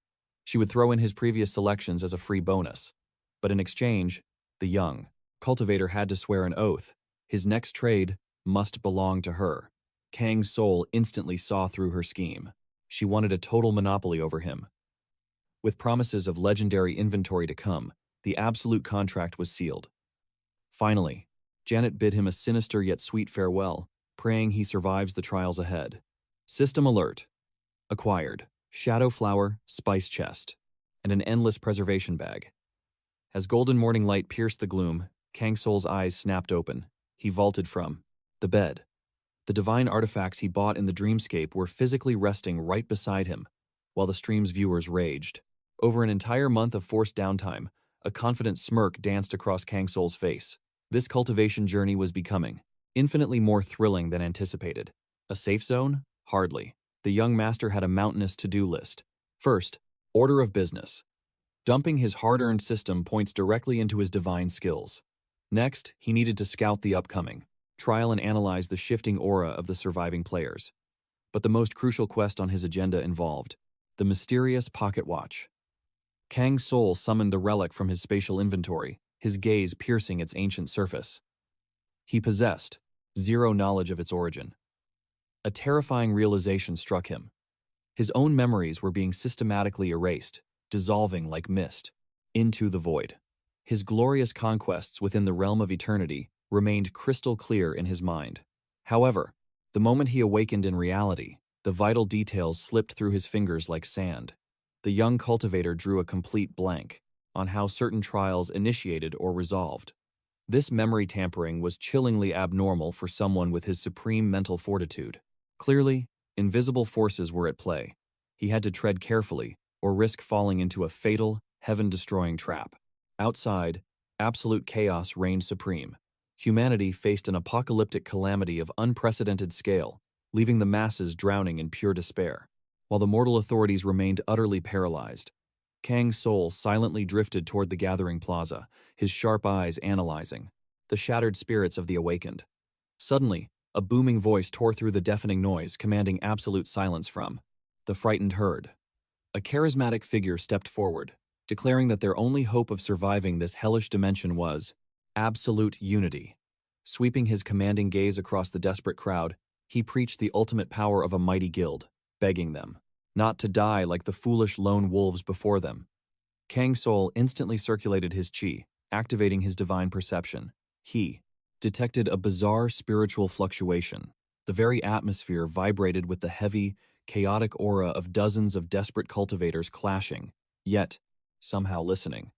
She would throw in his previous selections as a free bonus. But in exchange, the young cultivator had to swear an oath. His next trade must belong to her. Kang Soul instantly saw through her scheme. She wanted a total monopoly over him. With promises of legendary inventory to come, the absolute contract was sealed. Finally, Janet bid him a sinister yet sweet farewell, praying he survives the trials ahead. System alert. Acquired. Shadow flower, spice chest, and an endless preservation bag. As golden morning light pierced the gloom, Kang Soul's eyes snapped open. He vaulted from the bed. The divine artifacts he bought in the dreamscape were physically resting right beside him, while the stream's viewers raged. Over an entire month of forced downtime, a confident smirk danced across Kang Soul's face. This cultivation journey was becoming infinitely more thrilling than anticipated. A safe zone? Hardly. The young master had a mountainous to-do list. First, order of business. Dumping his hard-earned system points directly into his divine skills. Next, he needed to scout the upcoming, trial and analyze the shifting aura of the surviving players. But the most crucial quest on his agenda involved the mysterious pocket watch. Kang Soul summoned the relic from his spatial inventory, his gaze piercing its ancient surface. He possessed zero knowledge of its origin. A terrifying realization struck him. His own memories were being systematically erased, dissolving like mist into the void. His glorious conquests within the realm of eternity remained crystal clear in his mind. However, the moment he awakened in reality, the vital details slipped through his fingers like sand. The young cultivator drew a complete blank on how certain trials initiated or resolved. This memory tampering was chillingly abnormal for someone with his supreme mental fortitude. Clearly, invisible forces were at play. He had to tread carefully or risk falling into a fatal, heaven-destroying trap. Outside, absolute chaos reigned supreme. Humanity faced an apocalyptic calamity of unprecedented scale, leaving the masses drowning in pure despair. While the mortal authorities remained utterly paralyzed, Kang Soul silently drifted toward the gathering plaza, his sharp eyes analyzing the shattered spirits of the awakened. Suddenly, a booming voice tore through the deafening noise, commanding absolute silence from the frightened herd. A charismatic figure stepped forward, declaring that their only hope of surviving this hellish dimension was absolute unity. Sweeping his commanding gaze across the desperate crowd, he preached the ultimate power of a mighty guild, begging them not to die like the foolish lone wolves before them. Kang Soul instantly circulated his chi, activating his divine perception. He detected a bizarre spiritual fluctuation. The very atmosphere vibrated with the heavy, chaotic aura of dozens of desperate cultivators clashing, yet somehow listening.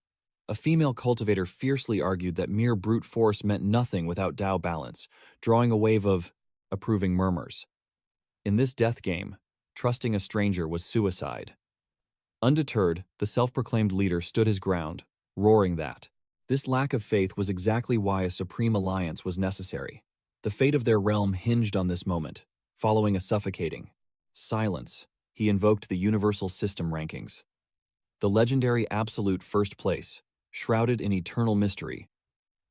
A female cultivator fiercely argued that mere brute force meant nothing without Tao balance, drawing a wave of approving murmurs. In this death game, trusting a stranger was suicide. Undeterred, the self-proclaimed leader stood his ground, roaring that this lack of faith was exactly why a supreme alliance was necessary. The fate of their realm hinged on this moment. Following a suffocating silence, he invoked the universal system rankings. The legendary absolute first place, shrouded in eternal mystery,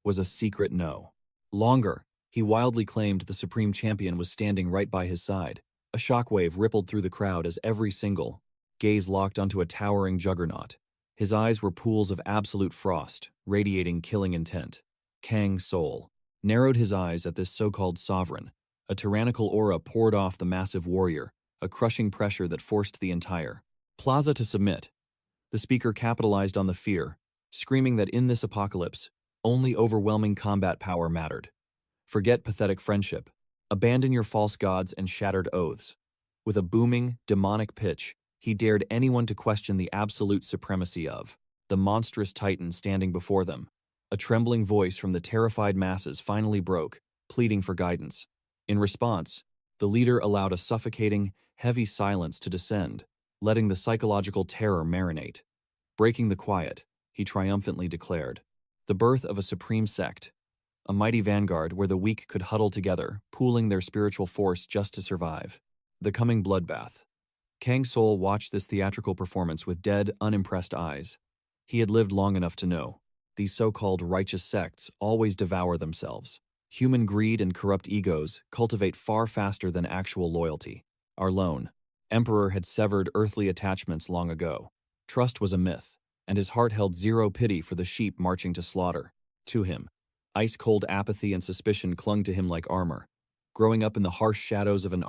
was a secret no. Longer, he wildly claimed the supreme champion was standing right by his side. A shockwave rippled through the crowd as every single gaze locked onto a towering juggernaut. His eyes were pools of absolute frost, radiating killing intent. Kang Soul narrowed his eyes at this so-called sovereign. A tyrannical aura poured off the massive warrior, a crushing pressure that forced the entire plaza to submit. The speaker capitalized on the fear, screaming that in this apocalypse, only overwhelming combat power mattered. Forget pathetic friendship. Abandon your false gods and shattered oaths. With a booming, demonic pitch, he dared anyone to question the absolute supremacy of the monstrous titan standing before them. A trembling voice from the terrified masses finally broke, pleading for guidance. In response, the leader allowed a suffocating, heavy silence to descend, letting the psychological terror marinate. Breaking the quiet, he triumphantly declared, "The birth of a supreme sect, a mighty vanguard where the weak could huddle together, pooling their spiritual force just to survive. The coming bloodbath." Kang Soul watched this theatrical performance with dead, unimpressed eyes. He had lived long enough to know. These so-called righteous sects always devour themselves. Human greed and corrupt egos cultivate far faster than actual loyalty. Our lone emperor had severed earthly attachments long ago. Trust was a myth, and his heart held zero pity for the sheep marching to slaughter. To him, ice-cold apathy and suspicion clung to him like armor. Growing up in the harsh shadows of an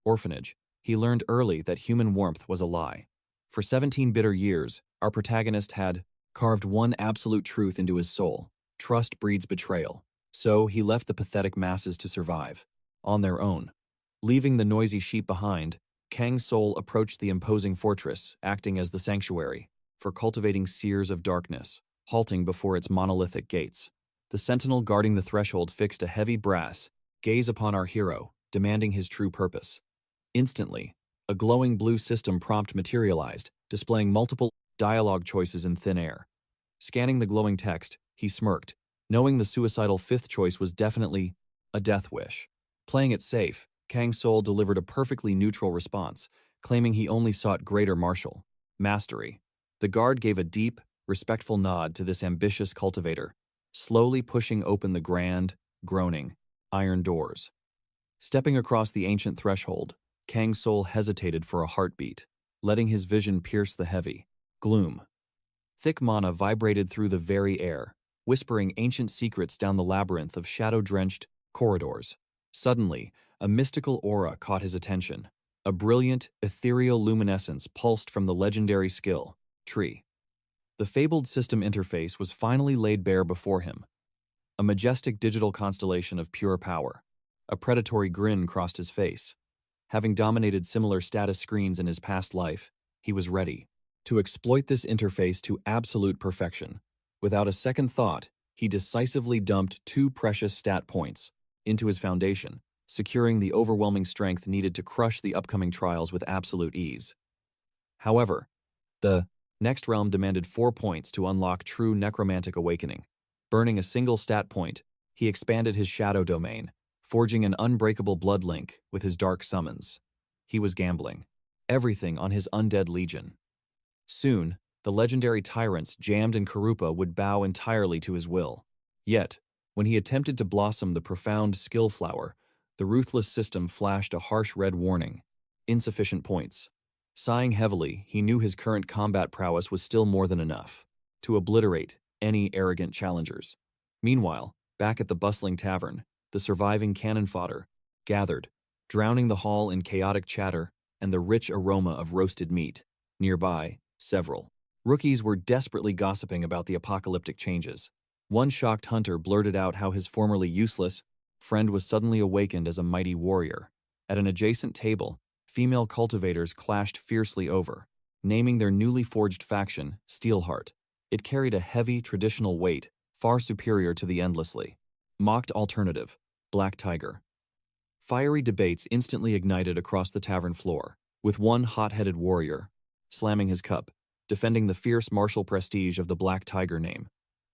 orphanage, he learned early that human warmth was a lie. For 17 bitter years, our protagonist had carved one absolute truth into his soul: trust breeds betrayal. So he left the pathetic masses to survive on their own. Leaving the noisy sheep behind, Kang Soul approached the imposing fortress, acting as the sanctuary for cultivating seers of darkness, halting before its monolithic gates. The sentinel guarding the threshold fixed a heavy brass gaze upon our hero, demanding his true purpose. Instantly, a glowing blue system prompt materialized, displaying multiple dialogue choices in thin air. Scanning the glowing text, he smirked, knowing the suicidal fifth choice was definitely a death wish. Playing it safe, Kang Soul delivered a perfectly neutral response, claiming he only sought greater martial mastery. The guard gave a deep, respectful nod to this ambitious cultivator, slowly pushing open the grand, groaning, iron doors. Stepping across the ancient threshold, Kang Soul hesitated for a heartbeat, letting his vision pierce the heavy gloom. Thick mana vibrated through the very air, whispering ancient secrets down the labyrinth of shadow-drenched corridors. Suddenly, a mystical aura caught his attention. A brilliant, ethereal luminescence pulsed from the legendary skill tree. The fabled system interface was finally laid bare before him. A majestic digital constellation of pure power. A predatory grin crossed his face. Having dominated similar status screens in his past life, he was ready to exploit this interface to absolute perfection. Without a second thought, he decisively dumped 2 precious stat points into his foundation, securing the overwhelming strength needed to crush the upcoming trials with absolute ease. However, the next realm demanded 4 points to unlock true necromantic awakening. Burning a single stat point, he expanded his shadow domain, forging an unbreakable blood link with his dark summons. He was gambling everything on his undead legion. Soon, the legendary tyrants Jammed and Karupa would bow entirely to his will. Yet, when he attempted to blossom the profound skill flower, the ruthless system flashed a harsh red warning: insufficient points. Sighing heavily, he knew his current combat prowess was still more than enough to obliterate any arrogant challengers. Meanwhile, back at the bustling tavern, the surviving cannon fodder gathered, drowning the hall in chaotic chatter and the rich aroma of roasted meat. Nearby, several rookies were desperately gossiping about the apocalyptic changes. One shocked hunter blurted out how his formerly useless friend was suddenly awakened as a mighty warrior. At an adjacent table, female cultivators clashed fiercely over, naming their newly forged faction Steelheart. It carried a heavy, traditional weight, far superior to the endlessly mocked alternative, Black Tiger. Fiery debates instantly ignited across the tavern floor, with one hot-headed warrior slamming his cup, defending the fierce martial prestige of the Black Tiger name.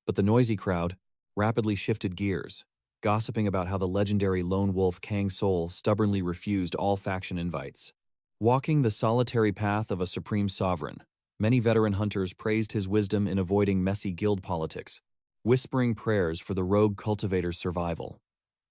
But the noisy crowd rapidly shifted gears, gossiping about how the legendary lone wolf Kang Soul stubbornly refused all faction invites. Walking the solitary path of a supreme sovereign, many veteran hunters praised his wisdom in avoiding messy guild politics, whispering prayers for the rogue cultivator's survival.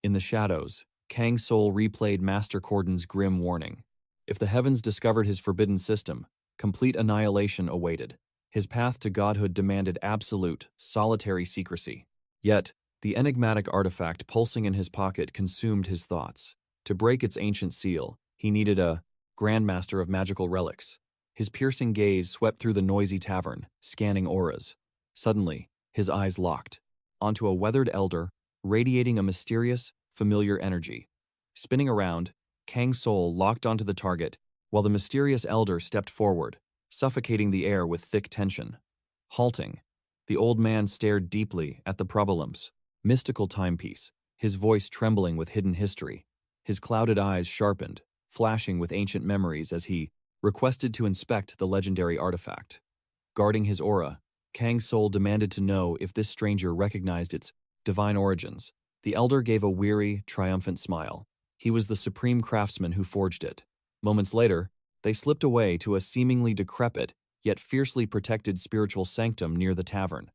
In the shadows, Kang Soul replayed Master Cordon's grim warning. If the heavens discovered his forbidden system, complete annihilation awaited. His path to godhood demanded absolute, solitary secrecy. Yet, the enigmatic artifact pulsing in his pocket consumed his thoughts. To break its ancient seal, he needed a grandmaster of magical relics. His piercing gaze swept through the noisy tavern, scanning auras. Suddenly, his eyes locked onto a weathered elder, radiating a mysterious, familiar energy. Spinning around, Kang Soul locked onto the target, while the mysterious elder stepped forward, suffocating the air with thick tension. Halting, the old man stared deeply at the probalump's mystical timepiece, his voice trembling with hidden history. His clouded eyes sharpened, flashing with ancient memories as he requested to inspect the legendary artifact. Guarding his aura, Kang Soul demanded to know if this stranger recognized its divine origins. The elder gave a weary, triumphant smile. He was the supreme craftsman who forged it. Moments later, they slipped away to a seemingly decrepit, yet fiercely protected spiritual sanctum near the tavern.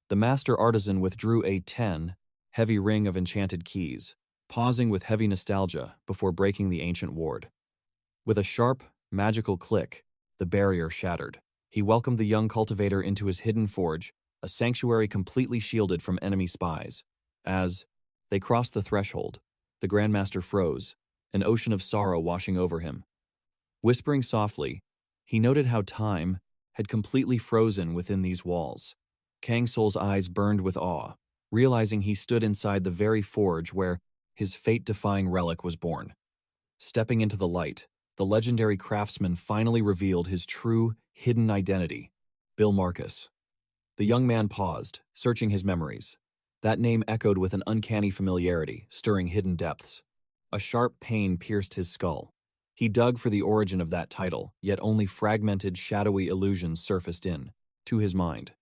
The master artisan withdrew a 10 heavy ring of enchanted keys, pausing with heavy nostalgia before breaking the ancient ward. With a sharp, magical click, the barrier shattered. He welcomed the young cultivator into his hidden forge, a sanctuary completely shielded from enemy spies. As they crossed the threshold, the Grandmaster froze, an ocean of sorrow washing over him. Whispering softly, he noted how time had completely frozen within these walls. Kang Soul's eyes burned with awe, realizing he stood inside the very forge where his fate-defying relic was born. Stepping into the light, the legendary craftsman finally revealed his true, hidden identity, Bill Marcus. The young man paused, searching his memories. That name echoed with an uncanny familiarity, stirring hidden depths. A sharp pain pierced his skull. He dug for the origin of that title, yet only fragmented, shadowy illusions surfaced to his mind.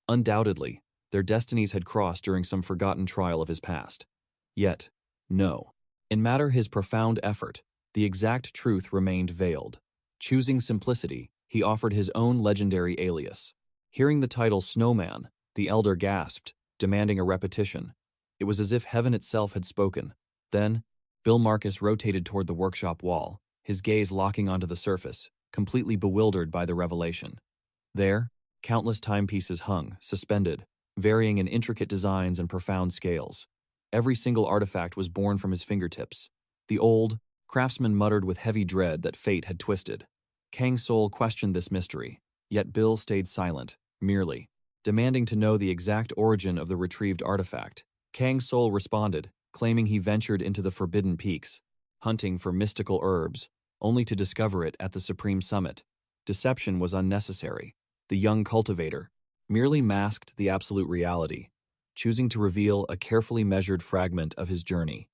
Undoubtedly, their destinies had crossed during some forgotten trial of his past. Yet, no. In matter his profound effort, the exact truth remained veiled. Choosing simplicity, he offered his own legendary alias. Hearing the title Snowman, the elder gasped, demanding a repetition. It was as if heaven itself had spoken. Then, Bill Marcus rotated toward the workshop wall, his gaze locking onto the surface, completely bewildered by the revelation. There, countless timepieces hung, suspended, varying in intricate designs and profound scales. Every single artifact was born from his fingertips. The old craftsman muttered with heavy dread that fate had twisted. Kang Soul questioned this mystery, yet Bill stayed silent, merely demanding to know the exact origin of the retrieved artifact. Kang Soul responded, claiming he ventured into the Forbidden Peaks, hunting for mystical herbs, only to discover it at the Supreme Summit. Deception was unnecessary. The young cultivator merely masked the absolute reality, choosing to reveal a carefully measured fragment of his journey.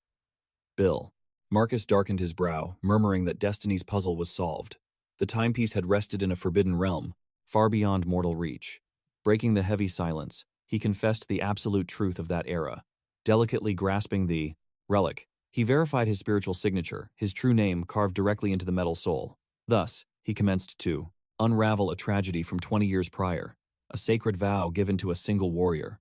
Bill. Marcus darkened his brow, murmuring that Destiny's puzzle was solved. The timepiece had rested in a forbidden realm, far beyond mortal reach. Breaking the heavy silence, he confessed the absolute truth of that era. Delicately grasping the relic, he verified his spiritual signature, his true name carved directly into the metal soul. Thus, he commenced to unravel a tragedy from 20 years prior, a sacred vow given to a single warrior.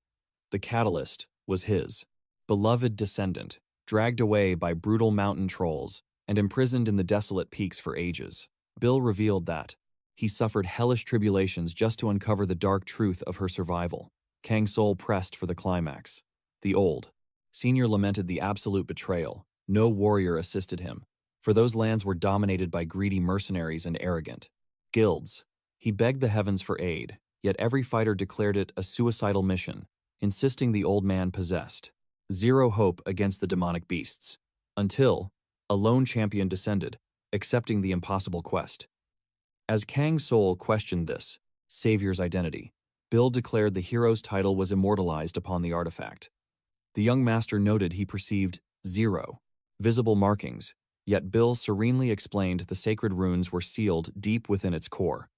The catalyst was his beloved descendant, dragged away by brutal mountain trolls and imprisoned in the desolate peaks for ages. Bill revealed that he suffered hellish tribulations just to uncover the dark truth of her survival. Kang Soul pressed for the climax. The old senior lamented the absolute betrayal. No warrior assisted him, for those lands were dominated by greedy mercenaries and arrogant guilds. He begged the heavens for aid, yet every fighter declared it a suicidal mission, insisting the old man possessed zero hope against the demonic beasts, until a lone champion descended, accepting the impossible quest. As Kang Soul questioned this savior's identity, Bill declared the hero's title was immortalized upon the artifact. The young master noted he perceived 0 visible markings, yet Bill serenely explained the sacred runes were sealed deep within its core.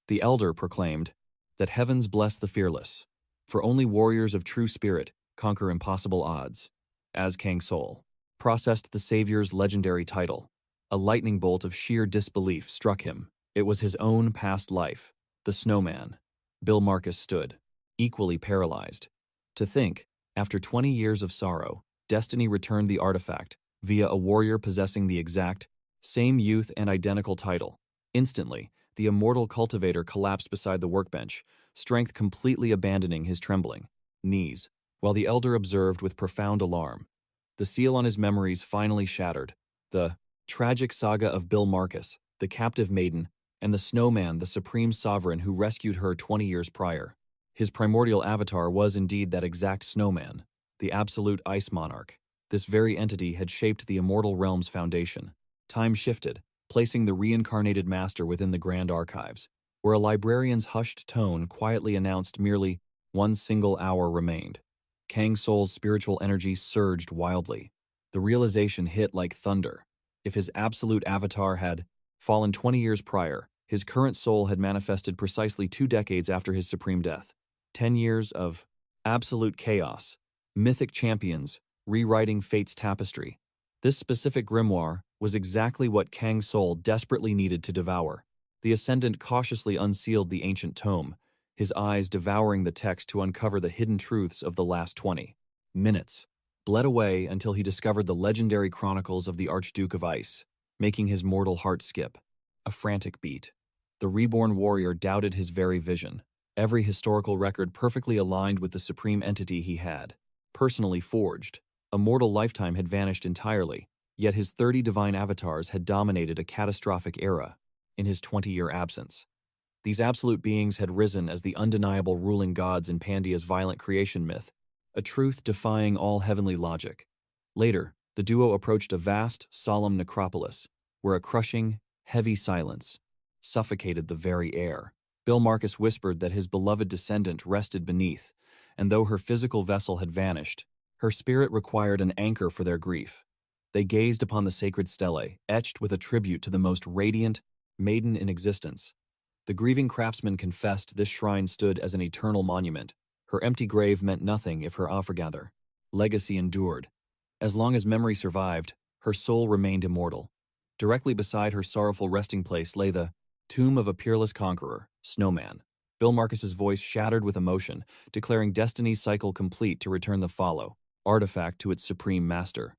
The elder proclaimed that heavens bless the fearless, for only warriors of true spirit conquer impossible odds. As Kang Soul processed the savior's legendary title, a lightning bolt of sheer disbelief struck him. It was his own past life, the snowman. Bill Marcus stood, equally paralyzed. To think, after 20 years of sorrow, destiny returned the artifact via a warrior possessing the exact same youth and identical title. Instantly, the immortal cultivator collapsed beside the workbench, strength completely abandoning his trembling knees, while the elder observed with profound alarm. The seal on his memories finally shattered. The tragic saga of Bill Marcus, the captive maiden, and the snowman, the supreme sovereign who rescued her 20 years prior. His primordial avatar was indeed that exact snowman, the absolute ice monarch. This very entity had shaped the immortal realm's foundation. Time shifted, placing the reincarnated master within the Grand Archives, where a librarian's hushed tone quietly announced merely one single hour remained. Kang Soul's spiritual energy surged wildly. The realization hit like thunder. If his absolute avatar had fallen 20 years prior, his current soul had manifested precisely 2 decades after his supreme death. 10 years of absolute chaos, mythic champions, rewriting fate's tapestry. This specific grimoire was exactly what Kang Soul desperately needed to devour. The Ascendant cautiously unsealed the ancient tome, his eyes devouring the text to uncover the hidden truths of the last 20 minutes. Bled away until he discovered the legendary chronicles of the Archduke of Ice, making his mortal heart skip. A frantic beat. The reborn warrior doubted his very vision. Every historical record perfectly aligned with the supreme entity he had personally forged. A mortal lifetime had vanished entirely, yet his 30 divine avatars had dominated a catastrophic era in his 20-year absence. These absolute beings had risen as the undeniable ruling gods in Pandia's violent creation myth, a truth defying all heavenly logic. Later, the duo approached a vast, solemn necropolis, where a crushing, heavy silence suffocated the very air. Bill Marcus whispered that his beloved descendant rested beneath, and though her physical vessel had vanished, her spirit required an anchor for their grief. They gazed upon the sacred stele, etched with a tribute to the most radiant maiden in existence. The grieving craftsman confessed this shrine stood as an eternal monument. Her empty grave meant nothing if her aftergather legacy endured. As long as memory survived, her soul remained immortal. Directly beside her sorrowful resting place lay the tomb of a peerless conqueror, Snowman. Bill Marcus's voice shattered with emotion, declaring destiny's cycle complete to return the follow artifact to its supreme master.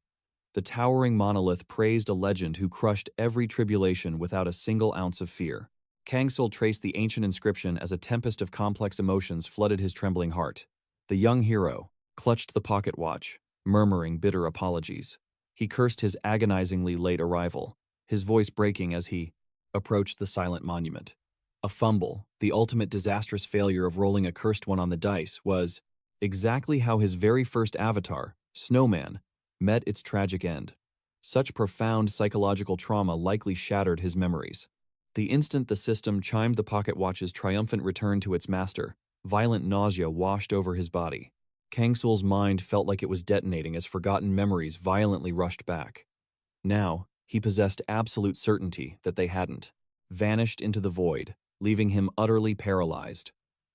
The towering monolith praised a legend who crushed every tribulation without a single ounce of fear. Kang Soul traced the ancient inscription as a tempest of complex emotions flooded his trembling heart. The young hero clutched the pocket watch, murmuring bitter apologies. He cursed his agonizingly late arrival, his voice breaking as he approached the silent monument. A fumble, the ultimate disastrous failure of rolling a cursed one on the dice, was exactly how his very first avatar, Snowman, met its tragic end. Such profound psychological trauma likely shattered his memories. The instant the system chimed the pocket watch's triumphant return to its master, violent nausea washed over his body. Kang Soul's mind felt like it was detonating as forgotten memories violently rushed back. Now, he possessed absolute certainty that they hadn't vanished into the void, leaving him utterly paralyzed.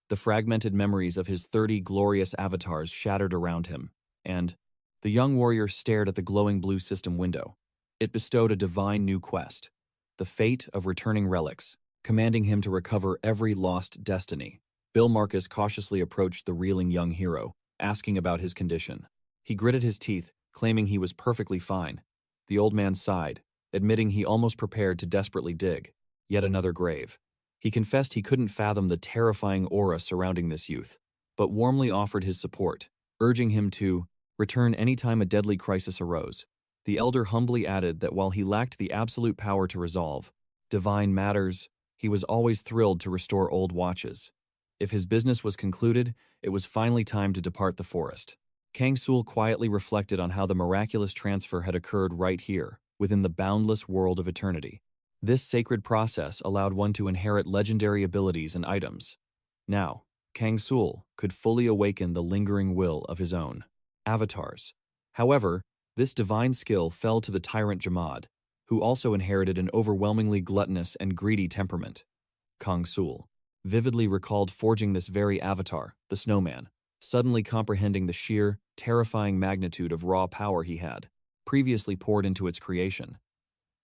The fragmented memories of his 30 glorious avatars shattered around him, and the young warrior stared at the glowing blue system window. It bestowed a divine new quest, the fate of returning relics, commanding him to recover every lost destiny. Bill Marcus cautiously approached the reeling young hero, asking about his condition. He gritted his teeth, claiming he was perfectly fine. The old man sighed, admitting he almost prepared to desperately dig yet another grave. He confessed he couldn't fathom the terrifying aura surrounding this youth, but warmly offered his support, urging him to return anytime a deadly crisis arose. The elder humbly added that while he lacked the absolute power to resolve divine matters, he was always thrilled to restore old watches. If his business was concluded, it was finally time to depart the forest. Kang Soul quietly reflected on how the miraculous transfer had occurred right here, within the boundless world of eternity. This sacred process allowed one to inherit legendary abilities and items. Now, Kang Soul could fully awaken the lingering will of his own avatars. However, this divine skill fell to the tyrant Jamad, who also inherited an overwhelmingly gluttonous and greedy temperament. Kang Soul vividly recalled forging this very avatar, the Snowman, suddenly comprehending the sheer, terrifying magnitude of raw power he had previously poured into its creation.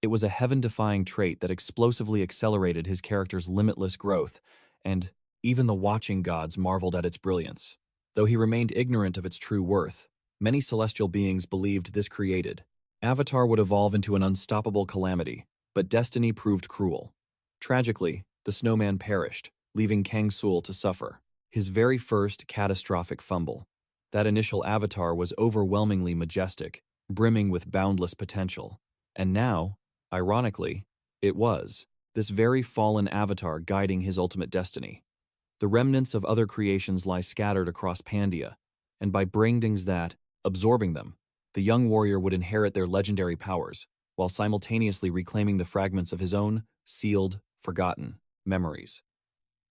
It was a heaven-defying trait that explosively accelerated his character's limitless growth, and even the watching gods marveled at its brilliance. Though he remained ignorant of its true worth, many celestial beings believed this created Avatar would evolve into an unstoppable calamity, but destiny proved cruel. Tragically, the Snowman perished, leaving Kang Soul to suffer his very first catastrophic fumble. That initial avatar was overwhelmingly majestic, brimming with boundless potential. And now, ironically, it was this very fallen avatar guiding his ultimate destiny. The remnants of other creations lie scattered across Pandia, and by bringing that, absorbing them, The young warrior would inherit their legendary powers, while simultaneously reclaiming the fragments of his own sealed, forgotten memories.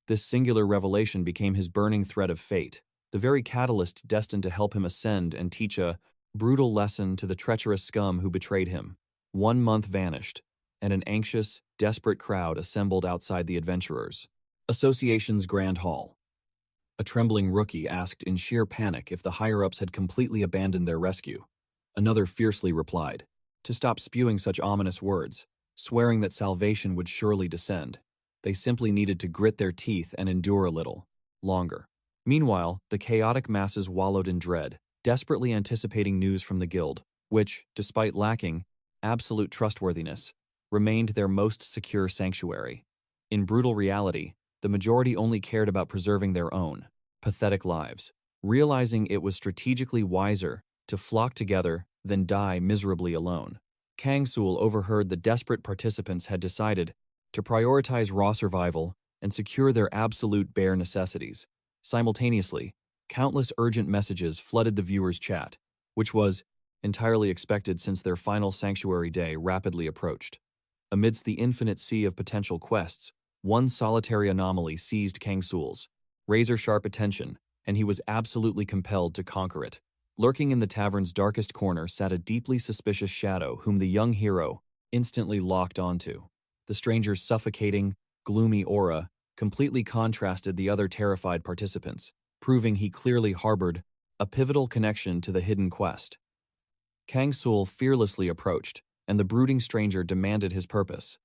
This singular revelation became his burning thread of fate, the very catalyst destined to help him ascend and teach a brutal lesson to the treacherous scum who betrayed him. 1 month vanished, and an anxious, desperate crowd assembled outside the Adventurers' Association's Grand Hall. A trembling rookie asked in sheer panic if the higher-ups had completely abandoned their rescue. Another fiercely replied, to stop spewing such ominous words, swearing that salvation would surely descend. They simply needed to grit their teeth and endure a little longer. Meanwhile, the chaotic masses wallowed in dread, desperately anticipating news from the guild, which, despite lacking absolute trustworthiness, remained their most secure sanctuary. In brutal reality, the majority only cared about preserving their own pathetic lives, realizing it was strategically wiser to flock together than die miserably alone. Kang Soul overheard the desperate participants had decided to prioritize raw survival and secure their absolute bare necessities. Simultaneously, countless urgent messages flooded the viewers' chat, which was entirely expected since their final sanctuary day rapidly approached. Amidst the infinite sea of potential quests, one solitary anomaly seized Kang Soul's razor-sharp attention, and he was absolutely compelled to conquer it. Lurking in the tavern's darkest corner sat a deeply suspicious shadow whom the young hero instantly locked onto. The stranger's suffocating, gloomy aura completely contrasted the other terrified participants, proving he clearly harbored a pivotal connection to the hidden quest. Kang Soul fearlessly approached, and the brooding stranger demanded his purpose.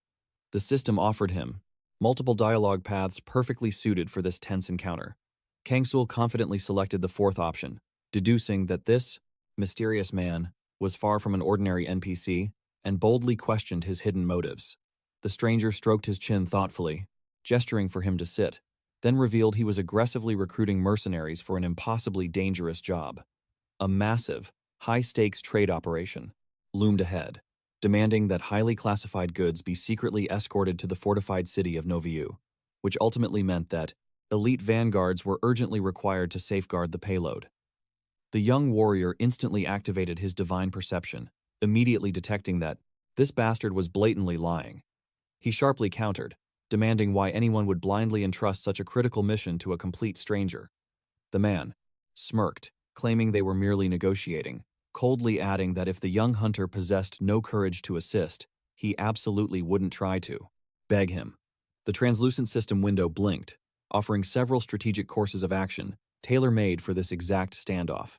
The system offered him multiple dialogue paths perfectly suited for this tense encounter. Kang Soul confidently selected the fourth option, deducing that this mysterious man was far from an ordinary NPC and boldly questioned his hidden motives. The stranger stroked his chin thoughtfully, gesturing for him to sit, then revealed he was aggressively recruiting mercenaries for an impossibly dangerous job. A massive, high-stakes trade operation loomed ahead, demanding that highly classified goods be secretly escorted to the fortified city of Noviu, which ultimately meant that elite vanguards were urgently required to safeguard the payload. The young warrior instantly activated his divine perception, immediately detecting that this bastard was blatantly lying. He sharply countered, demanding why anyone would blindly entrust such a critical mission to a complete stranger. The man smirked, claiming they were merely negotiating, coldly adding that if the young hunter possessed no courage to assist, he absolutely wouldn't try to beg him. The translucent system window blinked, offering several strategic courses of action, tailor-made for this exact standoff.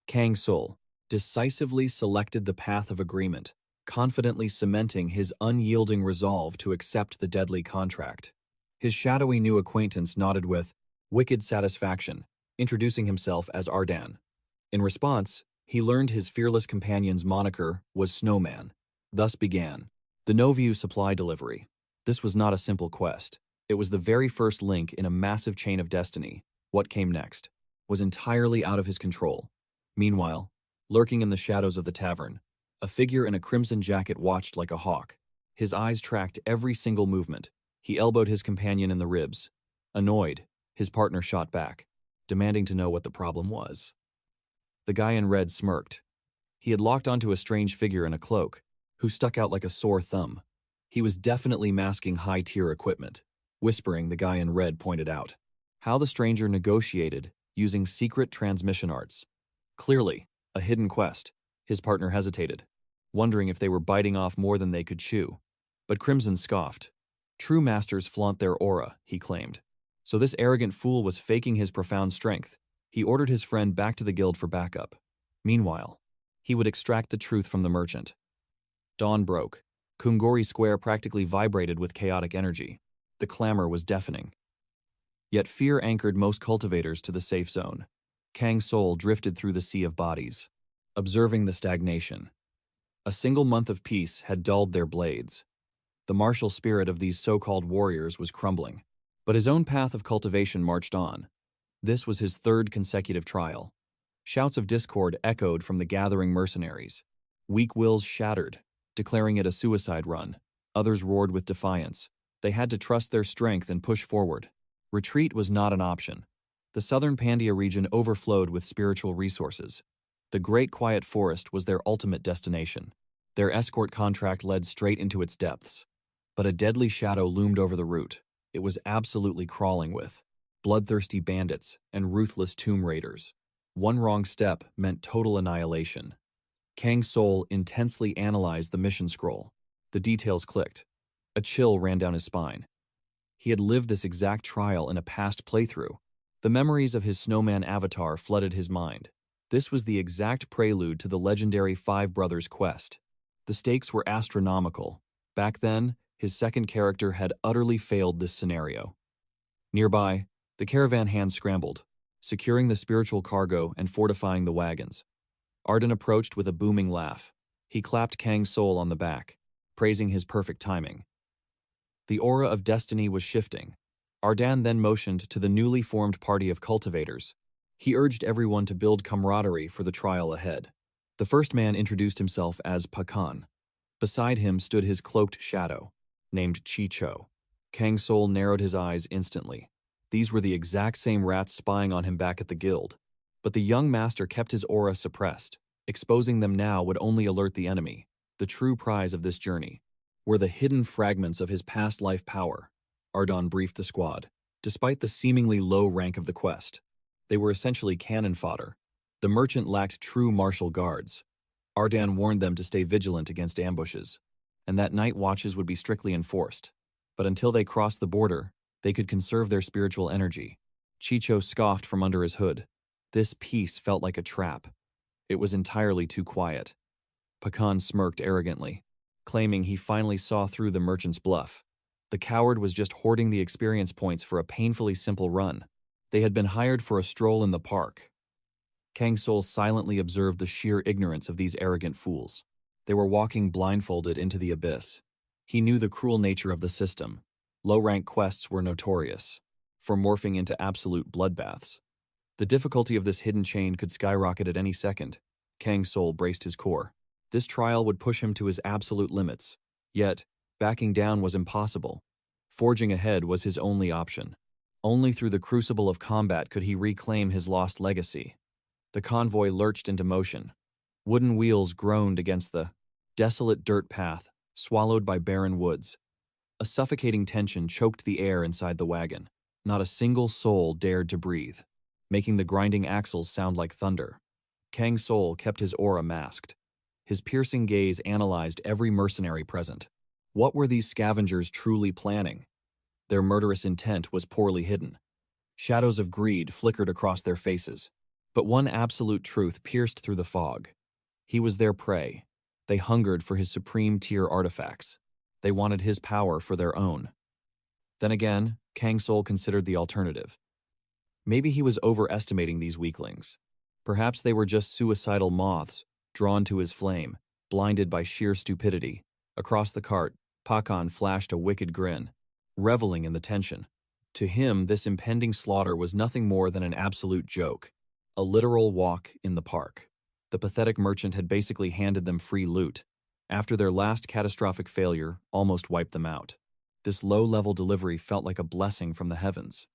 Kang Soul decisively selected the path of agreement, confidently cementing his unyielding resolve to accept the deadly contract. His shadowy new acquaintance nodded with wicked satisfaction, introducing himself as Ardan. In response, he learned his fearless companion's moniker was Snowman. Thus began the Noviu supply delivery. This was not a simple quest. It was the very first link in a massive chain of destiny. What came next was entirely out of his control. Meanwhile, lurking in the shadows of the tavern, a figure in a crimson jacket watched like a hawk. His eyes tracked every single movement. He elbowed his companion in the ribs. Annoyed, his partner shot back, demanding to know what the problem was. The guy in red smirked. He had locked onto a strange figure in a cloak, who stuck out like a sore thumb. He was definitely masking high-tier equipment. Whispering, the guy in red pointed out how the stranger negotiated using secret transmission arts. Clearly, a hidden quest. His partner hesitated, wondering if they were biting off more than they could chew. But Crimson scoffed. True masters flaunt their aura, he claimed. So this arrogant fool was faking his profound strength. He ordered his friend back to the guild for backup. Meanwhile, he would extract the truth from the merchant. Dawn broke. Kungori Square practically vibrated with chaotic energy. The clamor was deafening. Yet fear anchored most cultivators to the safe zone. Kang Soul drifted through the sea of bodies, observing the stagnation. A single month of peace had dulled their blades. The martial spirit of these so-called warriors was crumbling. But his own path of cultivation marched on. This was his third consecutive trial. Shouts of discord echoed from the gathering mercenaries. Weak wills shattered, declaring it a suicide run. Others roared with defiance. They had to trust their strength and push forward. Retreat was not an option. The southern Pandia region overflowed with spiritual resources. The Great Quiet Forest was their ultimate destination. Their escort contract led straight into its depths. But a deadly shadow loomed over the route. It was absolutely crawling with bloodthirsty bandits and ruthless tomb raiders. One wrong step meant total annihilation. Kang Soul intensely analyzed the mission scroll. The details clicked. A chill ran down his spine. He had lived this exact trial in a past playthrough. The memories of his snowman avatar flooded his mind. This was the exact prelude to the legendary Five Brothers quest. The stakes were astronomical. Back then, his second character had utterly failed this scenario. Nearby, the caravan hands scrambled, securing the spiritual cargo and fortifying the wagons. Arden approached with a booming laugh. He clapped Kang Soul on the back, praising his perfect timing. The aura of destiny was shifting. Ardan then motioned to the newly formed party of cultivators. He urged everyone to build camaraderie for the trial ahead. The first man introduced himself as Pakan. Beside him stood his cloaked shadow, named Chi-Cho. Kang Soul narrowed his eyes instantly. These were the exact same rats spying on him back at the guild. But the young master kept his aura suppressed. Exposing them now would only alert the enemy. The true prize of this journey were the hidden fragments of his past life power. Ardan briefed the squad. Despite the seemingly low rank of the quest, they were essentially cannon fodder. The merchant lacked true martial guards. Ardan warned them to stay vigilant against ambushes, and that night watches would be strictly enforced. But until they crossed the border, they could conserve their spiritual energy. Chi-Cho scoffed from under his hood. This peace felt like a trap. It was entirely too quiet. Pakan smirked arrogantly, claiming he finally saw through the merchant's bluff. The coward was just hoarding the experience points for a painfully simple run. They had been hired for a stroll in the park. Kang Soul silently observed the sheer ignorance of these arrogant fools. They were walking blindfolded into the abyss. He knew the cruel nature of the system. Low-rank quests were notorious for morphing into absolute bloodbaths. The difficulty of this hidden chain could skyrocket at any second. Kang Soul braced his core. This trial would push him to his absolute limits. Yet, backing down was impossible. Forging ahead was his only option. Only through the crucible of combat could he reclaim his lost legacy. The convoy lurched into motion. Wooden wheels groaned against the desolate dirt path, swallowed by barren woods. A suffocating tension choked the air inside the wagon. Not a single soul dared to breathe, making the grinding axles sound like thunder. Kang Soul kept his aura masked. His piercing gaze analyzed every mercenary present. What were these scavengers truly planning? Their murderous intent was poorly hidden. Shadows of greed flickered across their faces. But one absolute truth pierced through the fog. He was their prey. They hungered for his supreme tier artifacts. They wanted his power for their own. Then again, Kang Soul considered the alternative. Maybe he was overestimating these weaklings. Perhaps they were just suicidal moths, drawn to his flame, blinded by sheer stupidity. Across the cart, Pakan flashed a wicked grin, reveling in the tension. To him, this impending slaughter was nothing more than an absolute joke. A literal walk in the park. The pathetic merchant had basically handed them free loot, after their last catastrophic failure almost wiped them out. This low-level delivery felt like a blessing from the heavens.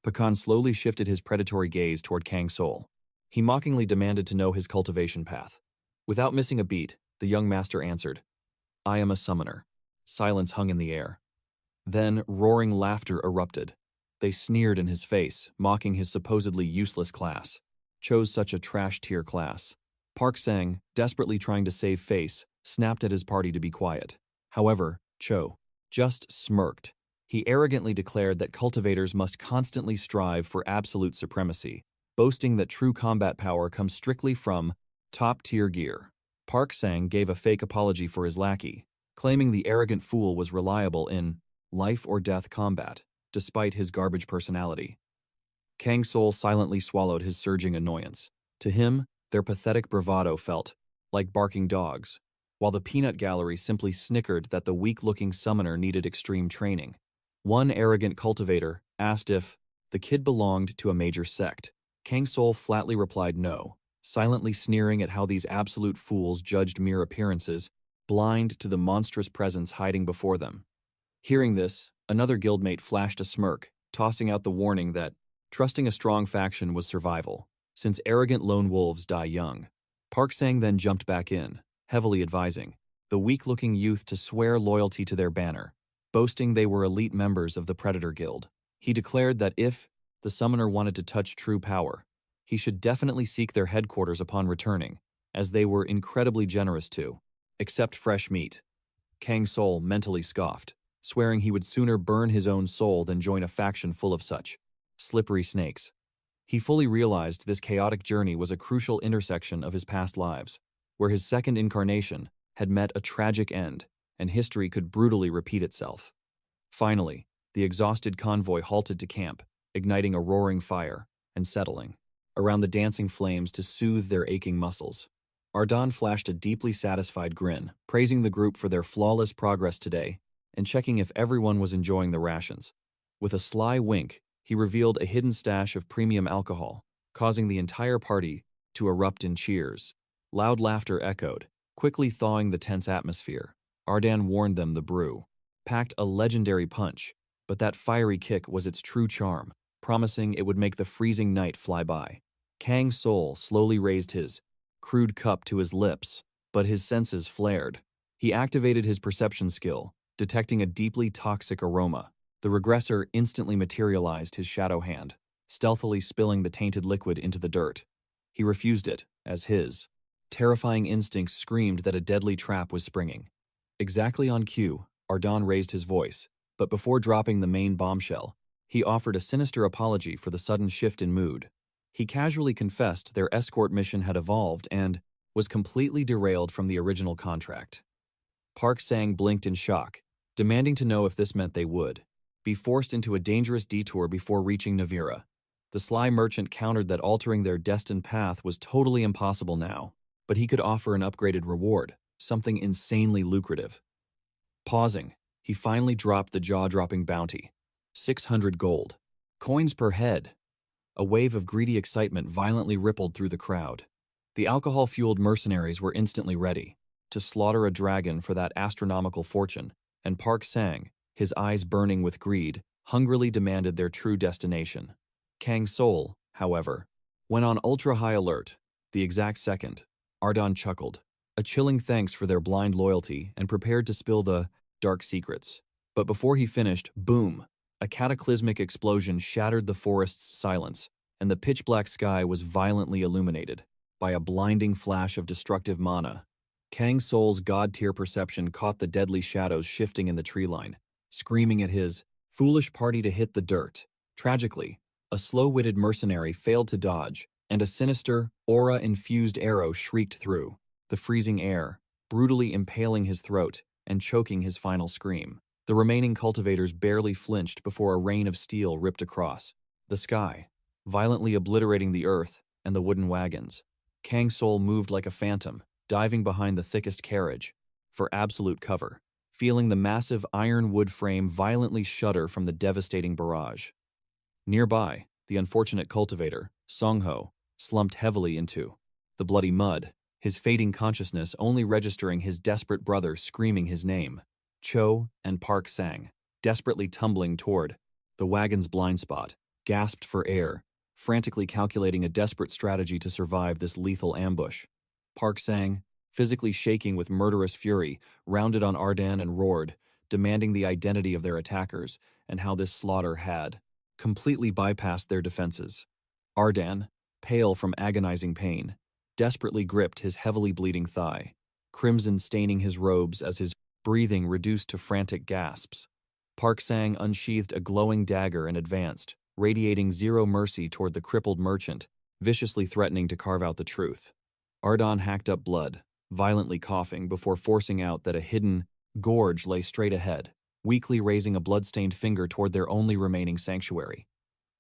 Pakan slowly shifted his predatory gaze toward Kang Soul. He mockingly demanded to know his cultivation path. Without missing a beat, the young master answered, "I am a summoner." Silence hung in the air. Then roaring laughter erupted. They sneered in his face, mocking his supposedly useless class. Chose such a trash-tier class. Park Sang, desperately trying to save face, snapped at his party to be quiet. However, Cho just smirked. He arrogantly declared that cultivators must constantly strive for absolute supremacy, boasting that true combat power comes strictly from top-tier gear. Park Sang gave a fake apology for his lackey, claiming the arrogant fool was reliable in life-or-death combat, despite his garbage personality. Kang Soul silently swallowed his surging annoyance. To him, their pathetic bravado felt like barking dogs, while the peanut gallery simply snickered that the weak-looking summoner needed extreme training. One arrogant cultivator asked if the kid belonged to a major sect. Kang Soul flatly replied no, silently sneering at how these absolute fools judged mere appearances, blind to the monstrous presence hiding before them. Hearing this, another guildmate flashed a smirk, tossing out the warning that trusting a strong faction was survival, since arrogant lone wolves die young. Park Sang then jumped back in, heavily advising the weak-looking youth to swear loyalty to their banner, boasting they were elite members of the Predator Guild. He declared that if the summoner wanted to touch true power, he should definitely seek their headquarters upon returning, as they were incredibly generous to accept fresh meat. Kang Soul mentally scoffed, swearing he would sooner burn his own soul than join a faction full of such slippery snakes. He fully realized this chaotic journey was a crucial intersection of his past lives, where his second incarnation had met a tragic end, and history could brutally repeat itself. Finally, the exhausted convoy halted to camp, igniting a roaring fire and settling around the dancing flames to soothe their aching muscles. Ardon flashed a deeply satisfied grin, praising the group for their flawless progress today and checking if everyone was enjoying the rations. With a sly wink, he revealed a hidden stash of premium alcohol, causing the entire party to erupt in cheers. Loud laughter echoed, quickly thawing the tense atmosphere. Ardon warned them the brew packed a legendary punch, but that fiery kick was its true charm, promising it would make the freezing night fly by. Kang Soul slowly raised his crude cup to his lips, but his senses flared. He activated his perception skill, detecting a deeply toxic aroma. The regressor instantly materialized his shadow hand, stealthily spilling the tainted liquid into the dirt. He refused it, as his terrifying instincts screamed that a deadly trap was springing. Exactly on cue, Ardon raised his voice, but before dropping the main bombshell, he offered a sinister apology for the sudden shift in mood. He casually confessed their escort mission had evolved and was completely derailed from the original contract. Park Sang blinked in shock, demanding to know if this meant they would be forced into a dangerous detour before reaching Navira. The sly merchant countered that altering their destined path was totally impossible now, but he could offer an upgraded reward, something insanely lucrative. Pausing, he finally dropped the jaw-dropping bounty, 600 gold coins per head. A wave of greedy excitement violently rippled through the crowd. The alcohol-fueled mercenaries were instantly ready to slaughter a dragon for that astronomical fortune, and Park Sang, his eyes burning with greed, hungrily demanded their true destination. Kang Soul, however, went on ultra-high alert. The exact second, Ardon chuckled, a chilling thanks for their blind loyalty, and prepared to spill the dark secrets. But before he finished, boom! A cataclysmic explosion shattered the forest's silence, and the pitch-black sky was violently illuminated by a blinding flash of destructive mana. Kang Soul's god-tier perception caught the deadly shadows shifting in the tree line, screaming at his foolish party to hit the dirt. Tragically, a slow-witted mercenary failed to dodge, and a sinister, aura-infused arrow shrieked through the freezing air, brutally impaling his throat and choking his final scream. The remaining cultivators barely flinched before a rain of steel ripped across the sky, violently obliterating the earth and the wooden wagons. Kang Soul moved like a phantom, diving behind the thickest carriage for absolute cover, feeling the massive iron wood frame violently shudder from the devastating barrage. Nearby, the unfortunate cultivator, Songho, slumped heavily into the bloody mud, his fading consciousness only registering his desperate brother screaming his name. Cho and Park Sang, desperately tumbling toward the wagon's blind spot, gasped for air, frantically calculating a desperate strategy to survive this lethal ambush. Park Sang, physically shaking with murderous fury, rounded on Ardon and roared, demanding the identity of their attackers and how this slaughter had completely bypassed their defenses. Ardon, pale from agonizing pain, desperately gripped his heavily bleeding thigh, crimson staining his robes as his breathing reduced to frantic gasps. Park Sang unsheathed a glowing dagger and advanced, radiating zero mercy toward the crippled merchant, viciously threatening to carve out the truth. Ardon hacked up blood, violently coughing before forcing out that a hidden gorge lay straight ahead, weakly raising a blood-stained finger toward their only remaining sanctuary.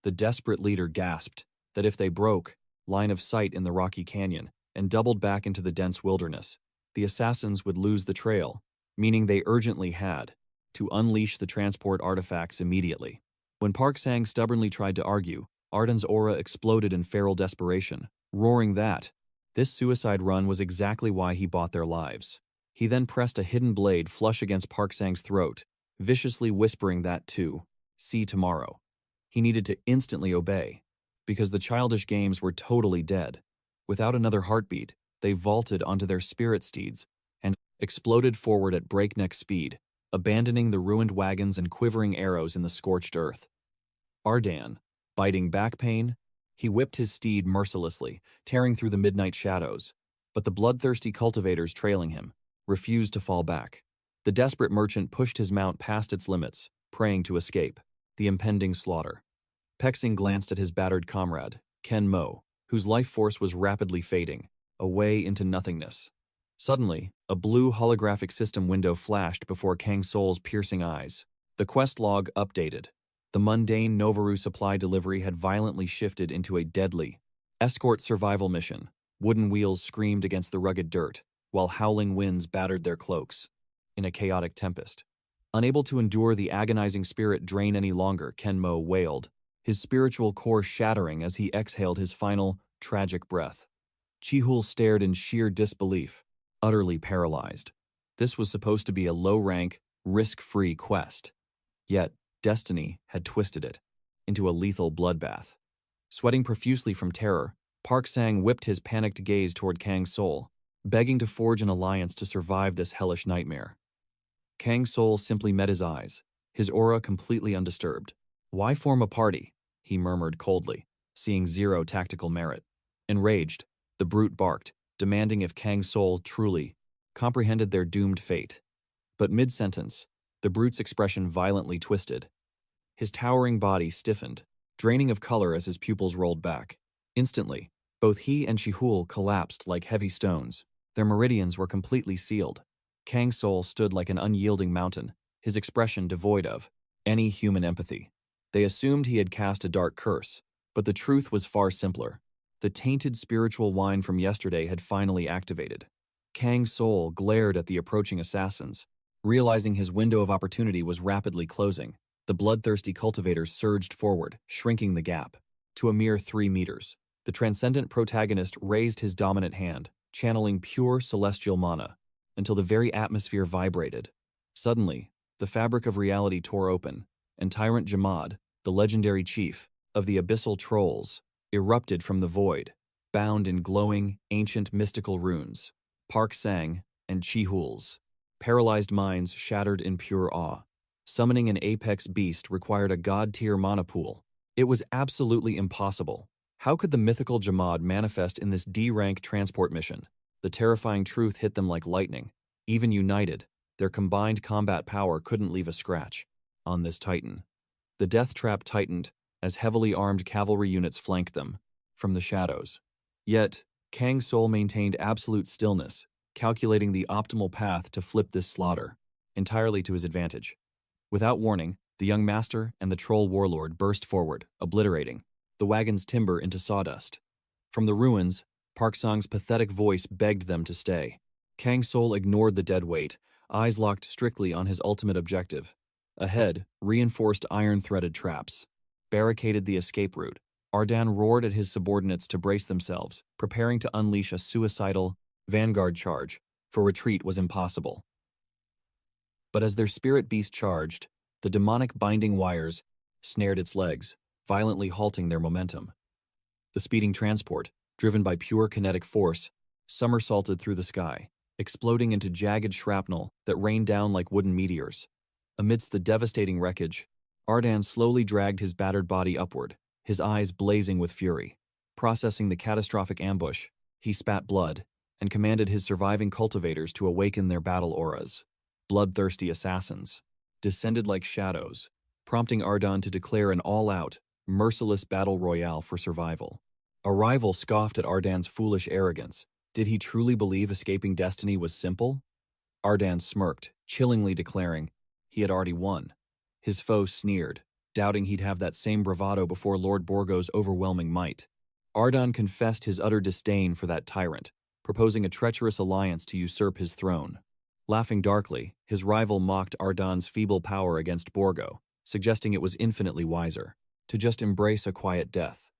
The desperate leader gasped that if they broke line of sight in the rocky canyon and doubled back into the dense wilderness, the assassins would lose the trail, meaning they urgently had to unleash the transport artifacts immediately. When Park Sang stubbornly tried to argue, Ardon's aura exploded in feral desperation, roaring that this suicide run was exactly why he bought their lives. He then pressed a hidden blade flush against Park Sang's throat, viciously whispering that to see tomorrow. He needed to instantly obey, because the childish games were totally dead. Without another heartbeat, they vaulted onto their spirit steeds and exploded forward at breakneck speed, abandoning the ruined wagons and quivering arrows in the scorched earth. Ardan, biting back pain, he whipped his steed mercilessly, tearing through the midnight shadows. But the bloodthirsty cultivators trailing him refused to fall back. The desperate merchant pushed his mount past its limits, praying to escape the impending slaughter. Pexing glanced at his battered comrade, Ken Mo, whose life force was rapidly fading, away into nothingness. Suddenly, a blue holographic system window flashed before Kang Soul's piercing eyes. The quest log updated. The mundane Novaru supply delivery had violently shifted into a deadly escort survival mission. Wooden wheels screamed against the rugged dirt, while howling winds battered their cloaks in a chaotic tempest. Unable to endure the agonizing spirit drain any longer, Ken Mo wailed, his spiritual core shattering as he exhaled his final, tragic breath. Chihul stared in sheer disbelief, utterly paralyzed. This was supposed to be a low-rank, risk-free quest. Yet, destiny had twisted it into a lethal bloodbath. Sweating profusely from terror, Park Sang whipped his panicked gaze toward Kang Soul, begging to forge an alliance to survive this hellish nightmare. Kang Soul simply met his eyes, his aura completely undisturbed. "Why form a party?" he murmured coldly, seeing zero tactical merit. Enraged, the brute barked, demanding if Kang Soul truly comprehended their doomed fate. But mid-sentence, the brute's expression violently twisted. His towering body stiffened, draining of color as his pupils rolled back. Instantly, both he and Chihul collapsed like heavy stones. Their meridians were completely sealed. Kang Soul stood like an unyielding mountain, his expression devoid of any human empathy. They assumed he had cast a dark curse, but the truth was far simpler. The tainted spiritual wine from yesterday had finally activated. Kang Soul glared at the approaching assassins, realizing his window of opportunity was rapidly closing. The bloodthirsty cultivators surged forward, shrinking the gap to a mere 3 meters. The transcendent protagonist raised his dominant hand, channeling pure celestial mana, until the very atmosphere vibrated. Suddenly, the fabric of reality tore open, and Tyrant Jamad, the legendary chief of the Abyssal Trolls, erupted from the void, bound in glowing, ancient mystical runes. Park Sang and Chihul's paralyzed minds shattered in pure awe. Summoning an apex beast required a god-tier mana pool. It was absolutely impossible. How could the mythical Jamad manifest in this D-rank transport mission? The terrifying truth hit them like lightning. Even united, their combined combat power couldn't leave a scratch on this titan. The death trap tightened as heavily armed cavalry units flanked them from the shadows. Yet, Kang Soul maintained absolute stillness, calculating the optimal path to flip this slaughter, entirely to his advantage. Without warning, the young master and the troll warlord burst forward, obliterating the wagon's timber into sawdust. From the ruins, Park Sang's pathetic voice begged them to stay. Kang Soul ignored the dead weight, eyes locked strictly on his ultimate objective. Ahead, reinforced iron-threaded traps barricaded the escape route. Ardan roared at his subordinates to brace themselves, preparing to unleash a suicidal vanguard charge, for retreat was impossible. But as their spirit beast charged, the demonic binding wires snared its legs, violently halting their momentum. The speeding transport, driven by pure kinetic force, somersaulted through the sky, exploding into jagged shrapnel that rained down like wooden meteors. Amidst the devastating wreckage, Ardan slowly dragged his battered body upward, his eyes blazing with fury. Processing the catastrophic ambush, he spat blood and commanded his surviving cultivators to awaken their battle auras. Bloodthirsty assassins descended like shadows, prompting Ardan to declare an all-out, merciless battle royale for survival. A rival scoffed at Ardan's foolish arrogance. Did he truly believe escaping destiny was simple? Ardan smirked, chillingly declaring he had already won. His foe sneered, doubting he'd have that same bravado before Lord Borgo's overwhelming might. Ardan confessed his utter disdain for that tyrant, proposing a treacherous alliance to usurp his throne. Laughing darkly, his rival mocked Ardan's feeble power against Borgo, suggesting it was infinitely wiser to just embrace a quiet death.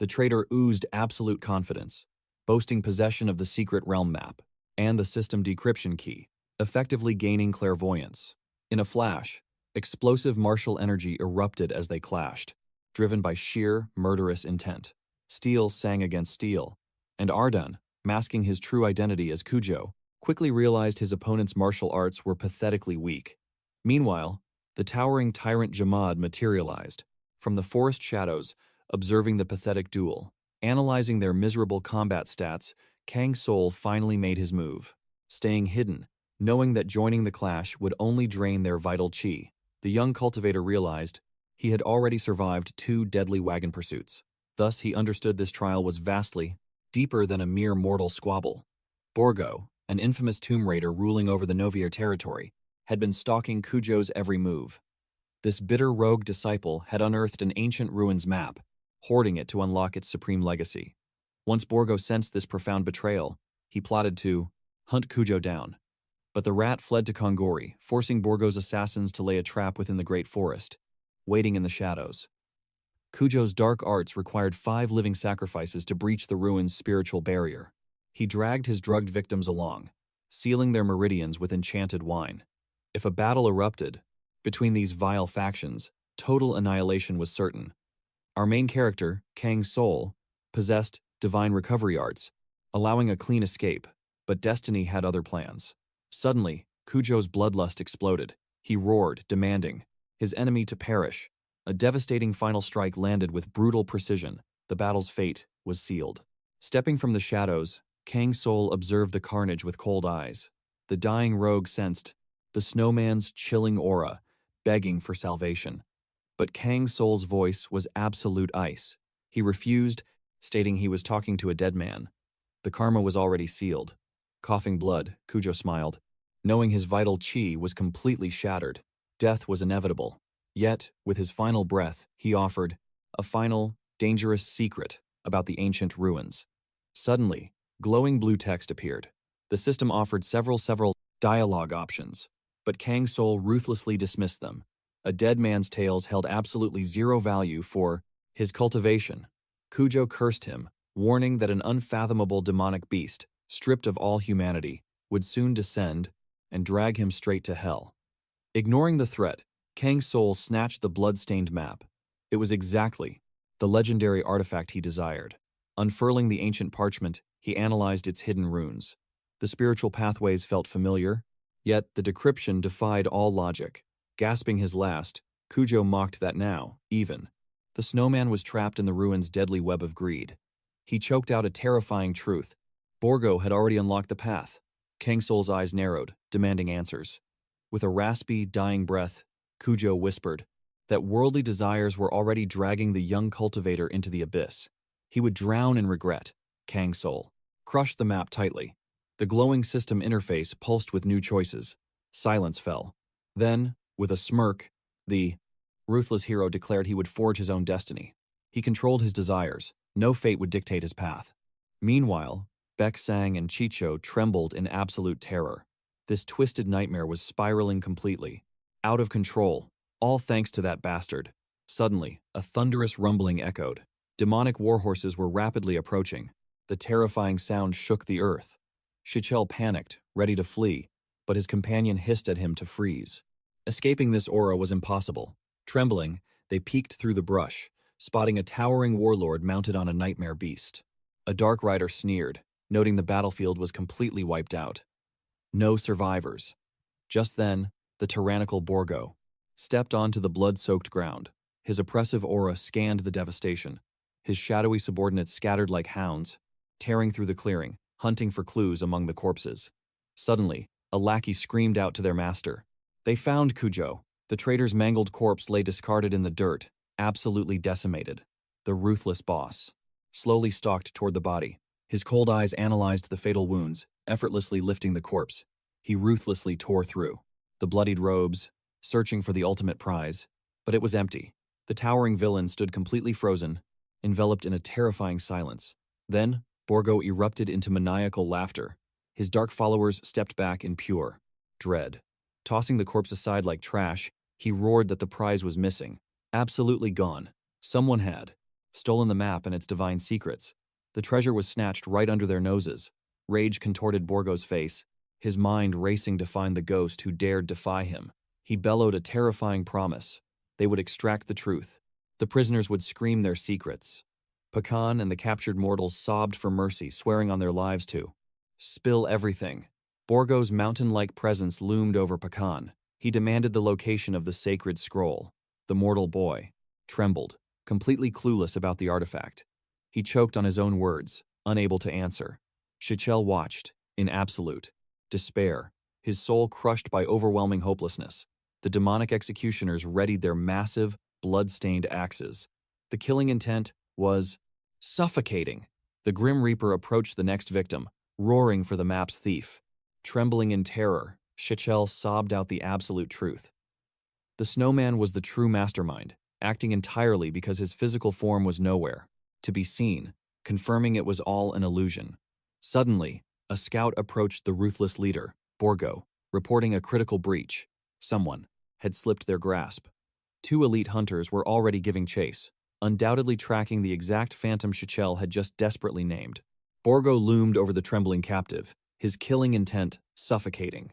The traitor oozed absolute confidence, boasting possession of the secret realm map and the system decryption key, effectively gaining clairvoyance. In a flash, explosive martial energy erupted as they clashed, driven by sheer, murderous intent. Steel sang against steel, and Ardan, masking his true identity as Cujo, quickly realized his opponent's martial arts were pathetically weak. Meanwhile, the towering tyrant Jamad materialized from the forest shadows, observing the pathetic duel. Analyzing their miserable combat stats, Kang Soul finally made his move. Staying hidden, knowing that joining the clash would only drain their vital chi, the young cultivator realized he had already survived 2 deadly wagon pursuits. Thus, he understood this trial was vastly deeper than a mere mortal squabble. Borgo, an infamous tomb raider ruling over the Novier territory, had been stalking Cujo's every move. This bitter rogue disciple had unearthed an ancient ruins map, hoarding it to unlock its supreme legacy. Once Borgo sensed this profound betrayal, he plotted to hunt Cujo down. But the rat fled to Kongori, forcing Borgo's assassins to lay a trap within the great forest, waiting in the shadows. Cujo's dark arts required 5 living sacrifices to breach the ruins' spiritual barrier. He dragged his drugged victims along, sealing their meridians with enchanted wine. If a battle erupted between these vile factions, total annihilation was certain. Our main character, Kang Soul, possessed divine recovery arts, allowing a clean escape, but destiny had other plans. Suddenly, Cujo's bloodlust exploded. He roared, demanding his enemy to perish. A devastating final strike landed with brutal precision. The battle's fate was sealed. Stepping from the shadows, Kang Soul observed the carnage with cold eyes. The dying rogue sensed the snowman's chilling aura, begging for salvation. But Kang Soul's voice was absolute ice. He refused, stating he was talking to a dead man. The karma was already sealed. Coughing blood, Cujo smiled, knowing his vital chi was completely shattered. Death was inevitable. Yet, with his final breath, he offered a final, dangerous secret about the ancient ruins. Suddenly, glowing blue text appeared. The system offered several dialogue options, but Kang Soul ruthlessly dismissed them. A dead man's tales held absolutely zero value for his cultivation. Cujo cursed him, warning that an unfathomable demonic beast, stripped of all humanity, would soon descend and drag him straight to hell. Ignoring the threat, Kang Soul snatched the blood-stained map. It was exactly the legendary artifact he desired. Unfurling the ancient parchment, he analyzed its hidden runes. The spiritual pathways felt familiar, yet the decryption defied all logic. Gasping his last, Cujo mocked that now, even, the snowman was trapped in the ruins' deadly web of greed. He choked out a terrifying truth. Borgo had already unlocked the path. Kang Soul's eyes narrowed, demanding answers. With a raspy, dying breath, Cujo whispered that worldly desires were already dragging the young cultivator into the abyss. He would drown in regret. Kang Soul crushed the map tightly. The glowing system interface pulsed with new choices. Silence fell. Then, with a smirk, the ruthless hero declared he would forge his own destiny. He controlled his desires. No fate would dictate his path. Meanwhile, Baek-sang and Chicho trembled in absolute terror. This twisted nightmare was spiraling completely. Out of control, all thanks to that bastard. Suddenly, a thunderous rumbling echoed. Demonic warhorses were rapidly approaching. The terrifying sound shook the earth. Shichel panicked, ready to flee, but his companion hissed at him to freeze. Escaping this aura was impossible. Trembling, they peeked through the brush, spotting a towering warlord mounted on a nightmare beast. A dark rider sneered, noting the battlefield was completely wiped out. No survivors. Just then, the tyrannical Borgo stepped onto the blood-soaked ground. His oppressive aura scanned the devastation. His shadowy subordinates scattered like hounds, tearing through the clearing, hunting for clues among the corpses. Suddenly, a lackey screamed out to their master. They found Cujo. The traitor's mangled corpse lay discarded in the dirt, absolutely decimated. The ruthless boss slowly stalked toward the body. His cold eyes analyzed the fatal wounds, effortlessly lifting the corpse. He ruthlessly tore through the bloodied robes, searching for the ultimate prize, but it was empty. The towering villain stood completely frozen, enveloped in a terrifying silence. Then, Borgo erupted into maniacal laughter. His dark followers stepped back in pure dread. Tossing the corpse aside like trash, he roared that the prize was missing. Absolutely gone. Someone had stolen the map and its divine secrets. The treasure was snatched right under their noses. Rage contorted Borgo's face, his mind racing to find the ghost who dared defy him. He bellowed a terrifying promise. They would extract the truth. The prisoners would scream their secrets. Pekan and the captured mortals sobbed for mercy, swearing on their lives to spill everything. Borgo's mountain-like presence loomed over Pekan. He demanded the location of the sacred scroll. The mortal boy trembled, completely clueless about the artifact. He choked on his own words, unable to answer. Shichel watched, in absolute despair, his soul crushed by overwhelming hopelessness. The demonic executioners readied their massive, blood-stained axes. The killing intent was suffocating. The Grim Reaper approached the next victim, roaring for the map's thief. Trembling in terror, Shichel sobbed out the absolute truth. The snowman was the true mastermind, acting entirely because his physical form was nowhere to be seen, confirming it was all an illusion. Suddenly, a scout approached the ruthless leader, Borgo, reporting a critical breach. Someone had slipped their grasp. 2 elite hunters were already giving chase, undoubtedly tracking the exact phantom Shichel had just desperately named. Borgo loomed over the trembling captive, his killing intent suffocating.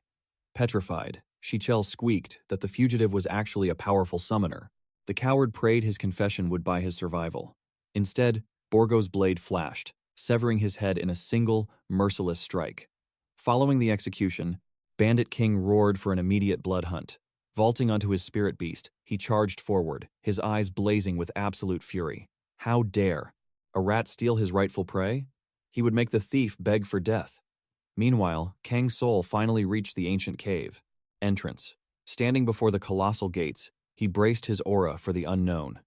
Petrified, Shichel squeaked that the fugitive was actually a powerful summoner. The coward prayed his confession would buy his survival. Instead, Borgo's blade flashed, severing his head in a single, merciless strike. Following the execution, Bandit King roared for an immediate blood hunt. Vaulting onto his spirit beast, he charged forward, his eyes blazing with absolute fury. How dare a rat steal his rightful prey? He would make the thief beg for death. Meanwhile, Kang Soul finally reached the ancient cave entrance. Standing before the colossal gates, he braced his aura for the unknown.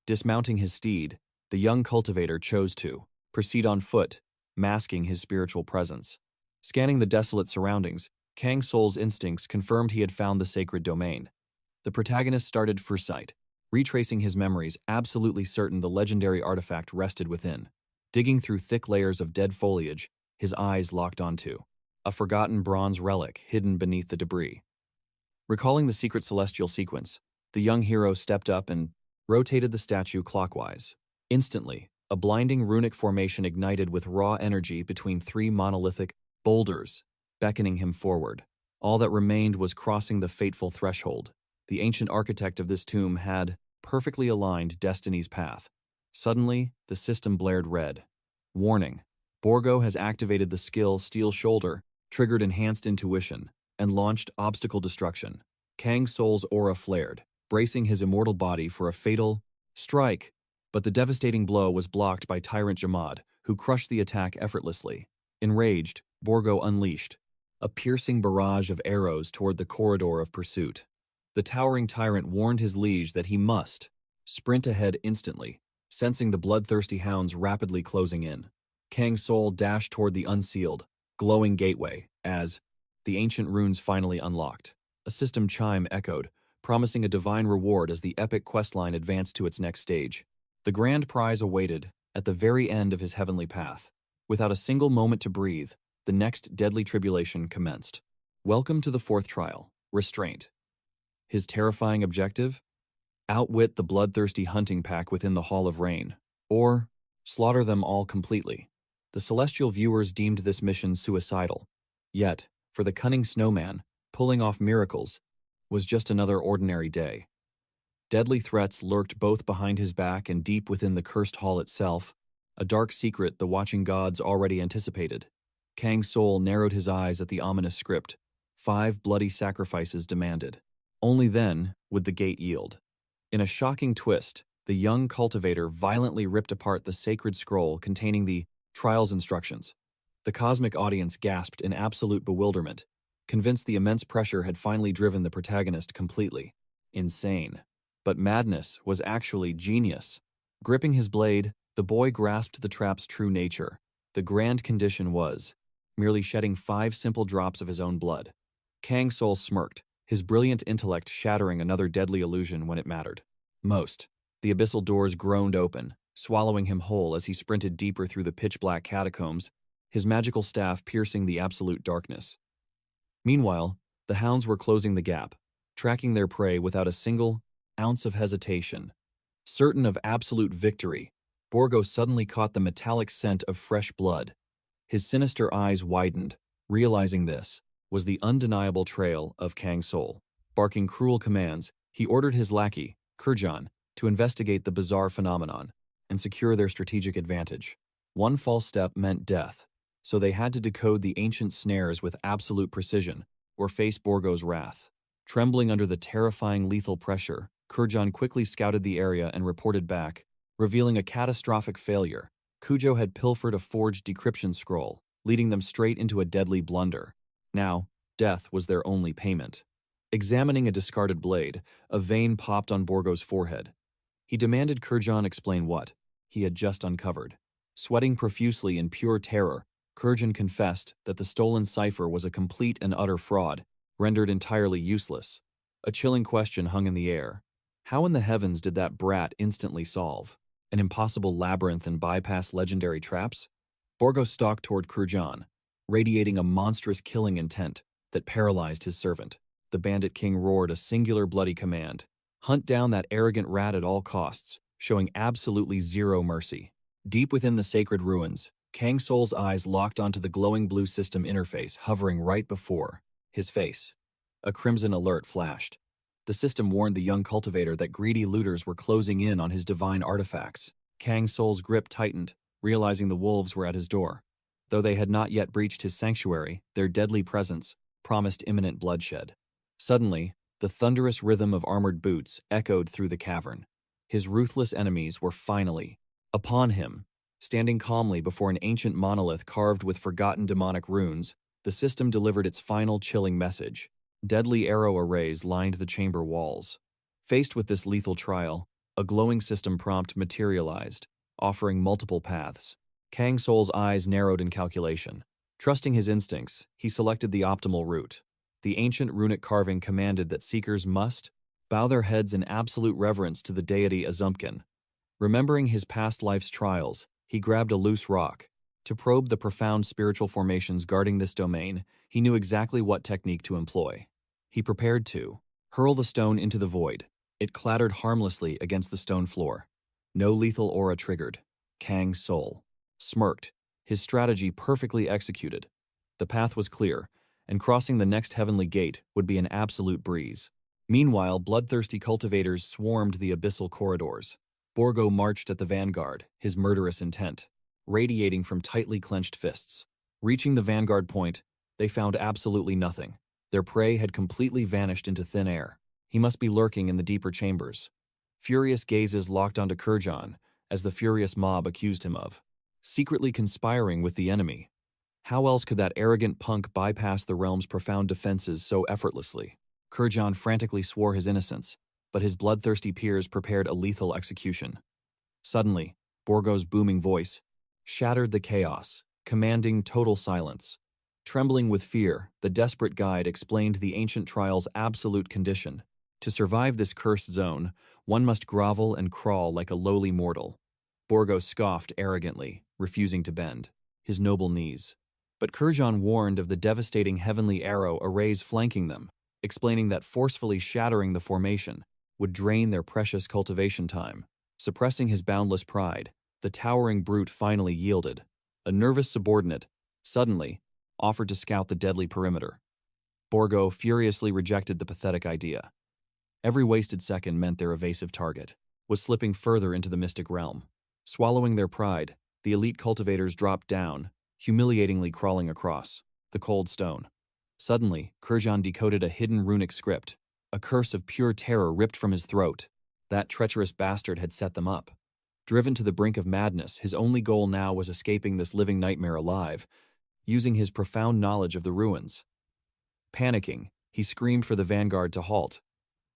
Dismounting his steed, the young cultivator chose to proceed on foot, masking his spiritual presence. Scanning the desolate surroundings, Kang Soul's instincts confirmed he had found the sacred domain. The protagonist started for sight, retracing his memories, absolutely certain the legendary artifact rested within. Digging through thick layers of dead foliage, his eyes locked onto a forgotten bronze relic hidden beneath the debris. Recalling the secret celestial sequence, the young hero stepped up and rotated the statue clockwise. Instantly, a blinding runic formation ignited with raw energy between 3 monolithic boulders, beckoning him forward. All that remained was crossing the fateful threshold. The ancient architect of this tomb had perfectly aligned destiny's path. Suddenly, the system blared red. Warning: Borgo has activated the skill Steel Shoulder, triggered enhanced intuition, and launched obstacle destruction. Kang Soul's aura flared, bracing his immortal body for a fatal strike, but the devastating blow was blocked by Tyrant Jamad, who crushed the attack effortlessly. Enraged, Borgo unleashed a piercing barrage of arrows toward the corridor of pursuit. The towering tyrant warned his liege that he must sprint ahead instantly, sensing the bloodthirsty hounds rapidly closing in. Kang Soul dashed toward the unsealed, glowing gateway as the ancient runes finally unlocked. A system chime echoed, promising a divine reward as the epic questline advanced to its next stage. The grand prize awaited at the very end of his heavenly path. Without a single moment to breathe, the next deadly tribulation commenced. Welcome to the 4th trial, Restraint. His terrifying objective? Outwit the bloodthirsty hunting pack within the Hall of Rain, or slaughter them all completely. The celestial viewers deemed this mission suicidal. Yet, for the cunning snowman, pulling off miracles was just another ordinary day. Deadly threats lurked both behind his back and deep within the cursed hall itself, a dark secret the watching gods already anticipated. Kang Soul narrowed his eyes at the ominous script. 5 bloody sacrifices demanded. Only then would the gate yield. In a shocking twist, the young cultivator violently ripped apart the sacred scroll containing the trial's instructions. The cosmic audience gasped in absolute bewilderment, convinced the immense pressure had finally driven the protagonist completely insane. But madness was actually genius. Gripping his blade, the boy grasped the trap's true nature. The grand condition was merely shedding 5 simple drops of his own blood. Kang Soul smirked, his brilliant intellect shattering another deadly illusion when it mattered most. The abyssal doors groaned open, swallowing him whole as he sprinted deeper through the pitch-black catacombs, his magical staff piercing the absolute darkness. Meanwhile, the hounds were closing the gap, tracking their prey without a single ounce of hesitation. Certain of absolute victory, Borgo suddenly caught the metallic scent of fresh blood. His sinister eyes widened, realizing this was the undeniable trail of Kang Soul. Barking cruel commands, he ordered his lackey, Kurjan, to investigate the bizarre phenomenon. and secure their strategic advantage. One false step meant death, so they had to decode the ancient snares with absolute precision, or face Borgo's wrath. Trembling under the terrifying lethal pressure, Kurjan quickly scouted the area and reported back, revealing a catastrophic failure. Cujo had pilfered a forged decryption scroll, leading them straight into a deadly blunder. Now, death was their only payment. Examining a discarded blade, a vein popped on Borgo's forehead. He demanded Kurjan explain what he had just uncovered. Sweating profusely in pure terror, Kurjan confessed that the stolen cipher was a complete and utter fraud, rendered entirely useless. A chilling question hung in the air. How in the heavens did that brat instantly solve an impossible labyrinth and bypass legendary traps? Borgo stalked toward Kurjan, radiating a monstrous killing intent that paralyzed his servant. The Bandit King roared a singular bloody command. Hunt down that arrogant rat at all costs, showing absolutely zero mercy. Deep within the sacred ruins, Kang Soul's eyes locked onto the glowing blue system interface hovering right before his face. A crimson alert flashed. The system warned the young cultivator that greedy looters were closing in on his divine artifacts. Kang Soul's grip tightened, realizing the wolves were at his door. Though they had not yet breached his sanctuary, their deadly presence promised imminent bloodshed. Suddenly, the thunderous rhythm of armored boots echoed through the cavern. His ruthless enemies were finally upon him. Standing calmly before an ancient monolith carved with forgotten demonic runes, the system delivered its final chilling message. Deadly arrow arrays lined the chamber walls. Faced with this lethal trial, a glowing system prompt materialized, offering multiple paths. Kang Soul's eyes narrowed in calculation. Trusting his instincts, he selected the optimal route. The ancient runic carving commanded that seekers must bow their heads in absolute reverence to the deity Azumkin. Remembering his past life's trials, he grabbed a loose rock. To probe the profound spiritual formations guarding this domain, he knew exactly what technique to employ. He prepared to hurl the stone into the void. It clattered harmlessly against the stone floor. No lethal aura triggered. Kang Soul smirked, his strategy perfectly executed. The path was clear, and crossing the next heavenly gate would be an absolute breeze. Meanwhile, bloodthirsty cultivators swarmed the abyssal corridors. Borgo marched at the vanguard, his murderous intent radiating from tightly clenched fists. Reaching the vanguard point, they found absolutely nothing. Their prey had completely vanished into thin air. He must be lurking in the deeper chambers. Furious gazes locked onto Kurjan, as the furious mob accused him of secretly conspiring with the enemy. How else could that arrogant punk bypass the realm's profound defenses so effortlessly? Kurjan frantically swore his innocence, but his bloodthirsty peers prepared a lethal execution. Suddenly, Borgo's booming voice shattered the chaos, commanding total silence. Trembling with fear, the desperate guide explained the ancient trial's absolute condition. To survive this cursed zone, one must grovel and crawl like a lowly mortal. Borgo scoffed arrogantly, refusing to bend his noble knees. But Kurjan warned of the devastating heavenly arrow arrays flanking them, explaining that forcefully shattering the formation would drain their precious cultivation time. Suppressing his boundless pride, the towering brute finally yielded. A nervous subordinate, suddenly, offered to scout the deadly perimeter. Borgo furiously rejected the pathetic idea. Every wasted second meant their evasive target was slipping further into the mystic realm. Swallowing their pride, the elite cultivators dropped down, humiliatingly crawling across the cold stone. Suddenly, Kurjan decoded a hidden runic script, a curse of pure terror ripped from his throat. That treacherous bastard had set them up. Driven to the brink of madness, his only goal now was escaping this living nightmare alive, using his profound knowledge of the ruins. Panicking, he screamed for the vanguard to halt.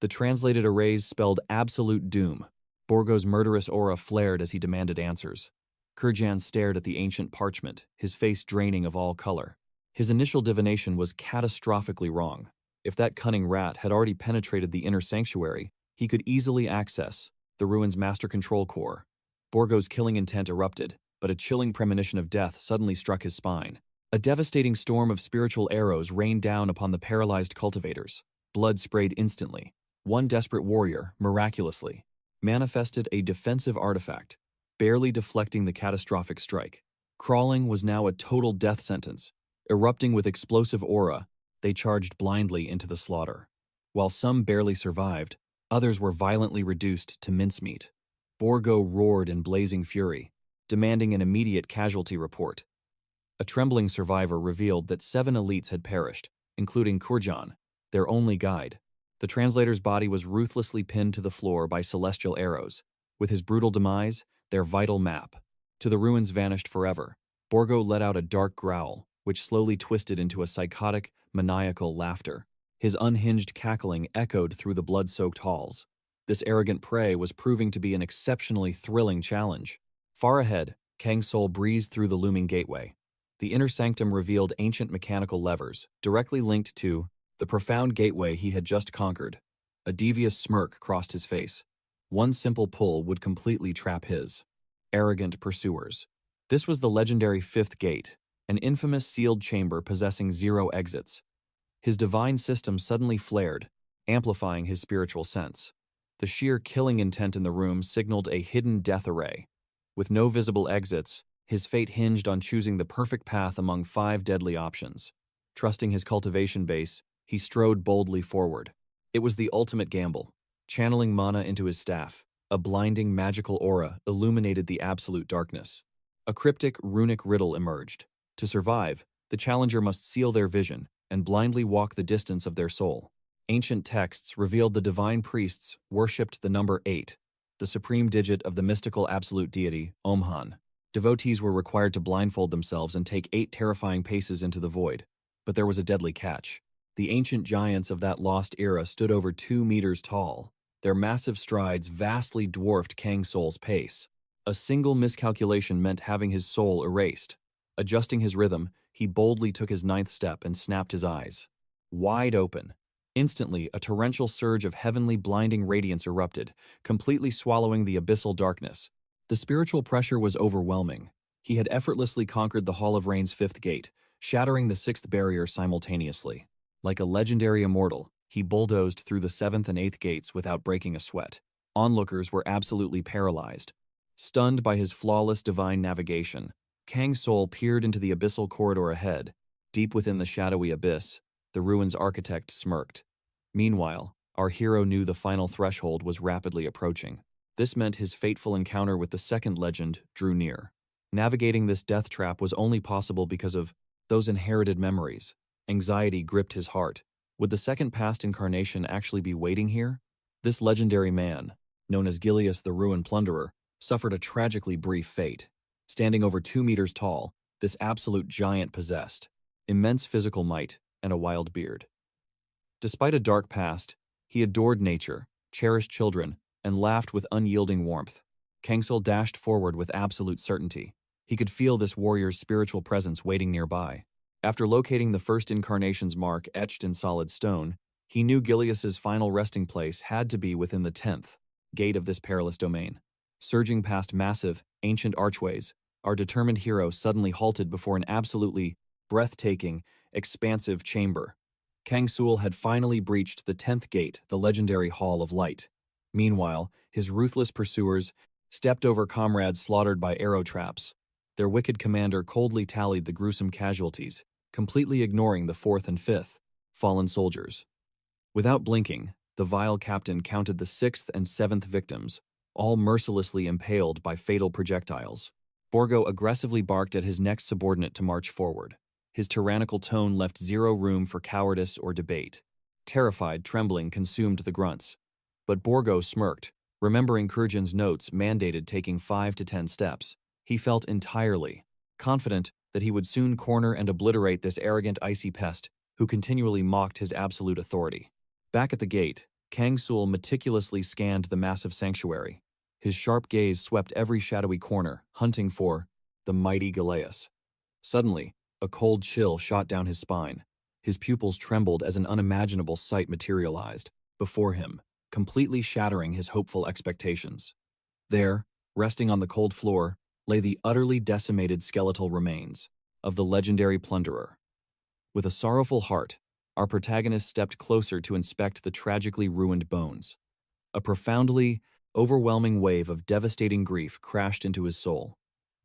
The translated arrays spelled absolute doom. Borgo's murderous aura flared as he demanded answers. Kurjan stared at the ancient parchment, his face draining of all color. His initial divination was catastrophically wrong. If that cunning rat had already penetrated the inner sanctuary, he could easily access the ruins' master control core. Borgo's killing intent erupted, but a chilling premonition of death suddenly struck his spine. A devastating storm of spiritual arrows rained down upon the paralyzed cultivators. Blood sprayed instantly. One desperate warrior, miraculously, manifested a defensive artifact, barely deflecting the catastrophic strike. Crawling was now a total death sentence. Erupting with explosive aura, they charged blindly into the slaughter. While some barely survived, others were violently reduced to mincemeat. Borgo roared in blazing fury, demanding an immediate casualty report. A trembling survivor revealed that 7 elites had perished, including Kurjan, their only guide. The translator's body was ruthlessly pinned to the floor by celestial arrows. With his brutal demise, their vital map to the ruins vanished forever. Borgo let out a dark growl, which slowly twisted into a psychotic, maniacal laughter. His unhinged cackling echoed through the blood-soaked halls. This arrogant prey was proving to be an exceptionally thrilling challenge. Far ahead, Kang Soul breezed through the looming gateway. The inner sanctum revealed ancient mechanical levers, directly linked to the profound gateway he had just conquered. A devious smirk crossed his face. One simple pull would completely trap his arrogant pursuers. This was the legendary Fifth Gate, an infamous sealed chamber possessing 0 exits. His divine system suddenly flared, amplifying his spiritual sense. The sheer killing intent in the room signaled a hidden death array. With no visible exits, his fate hinged on choosing the perfect path among 5 deadly options. Trusting his cultivation base, he strode boldly forward. It was the ultimate gamble. Channeling mana into his staff, a blinding magical aura illuminated the absolute darkness. A cryptic, runic riddle emerged. To survive, the challenger must seal their vision and blindly walk the distance of their soul. Ancient texts revealed the divine priests worshipped the number 8, the supreme digit of the mystical absolute deity, Omhan. Devotees were required to blindfold themselves and take 8 terrifying paces into the void. But there was a deadly catch. The ancient giants of that lost era stood over 2 meters tall. Their massive strides vastly dwarfed Kang Soul's pace. A single miscalculation meant having his soul erased. Adjusting his rhythm, he boldly took his 9th step and snapped his eyes wide open. Instantly, a torrential surge of heavenly blinding radiance erupted, completely swallowing the abyssal darkness. The spiritual pressure was overwhelming. He had effortlessly conquered the Hall of Rain's 5th gate, shattering the 6th barrier simultaneously. Like a legendary immortal, he bulldozed through the 7th and 8th gates without breaking a sweat. Onlookers were absolutely paralyzed. Stunned by his flawless divine navigation, Kang Soul peered into the abyssal corridor ahead. Deep within the shadowy abyss, the ruin's architect smirked. Meanwhile, our hero knew the final threshold was rapidly approaching. This meant his fateful encounter with the 2nd legend drew near. Navigating this death trap was only possible because of those inherited memories. Anxiety gripped his heart. Would the 2nd past incarnation actually be waiting here? This legendary man, known as Gilius the Ruin Plunderer, suffered a tragically brief fate. Standing over 2 meters tall, this absolute giant possessed immense physical might and a wild beard. Despite a dark past, he adored nature, cherished children, and laughed with unyielding warmth. Kang Soul dashed forward with absolute certainty. He could feel this warrior's spiritual presence waiting nearby. After locating the 1st incarnation's mark etched in solid stone, he knew Gilius's final resting place had to be within the 10th gate of this perilous domain. Surging past massive, ancient archways, our determined hero suddenly halted before an absolutely breathtaking, expansive chamber. Kang Soul had finally breached the 10th gate, the legendary Hall of Light. Meanwhile, his ruthless pursuers stepped over comrades slaughtered by arrow traps. Their wicked commander coldly tallied the gruesome casualties, completely ignoring the 4th and 5th fallen soldiers. Without blinking, the vile captain counted the 6th and 7th victims, all mercilessly impaled by fatal projectiles. Borgo aggressively barked at his next subordinate to march forward. His tyrannical tone left 0 room for cowardice or debate. Terrified, trembling consumed the grunts. But Borgo smirked, remembering Kurjan's notes mandated taking 5 to 10 steps. He felt entirely confident that he would soon corner and obliterate this arrogant icy pest who continually mocked his absolute authority. Back at the gate, Kang Soul meticulously scanned the massive sanctuary. His sharp gaze swept every shadowy corner, hunting for the mighty Gilius. Suddenly, a cold chill shot down his spine. His pupils trembled as an unimaginable sight materialized before him, completely shattering his hopeful expectations. There, resting on the cold floor, lay the utterly decimated skeletal remains of the legendary plunderer. With a sorrowful heart, our protagonist stepped closer to inspect the tragically ruined bones. A profoundly overwhelming wave of devastating grief crashed into his soul.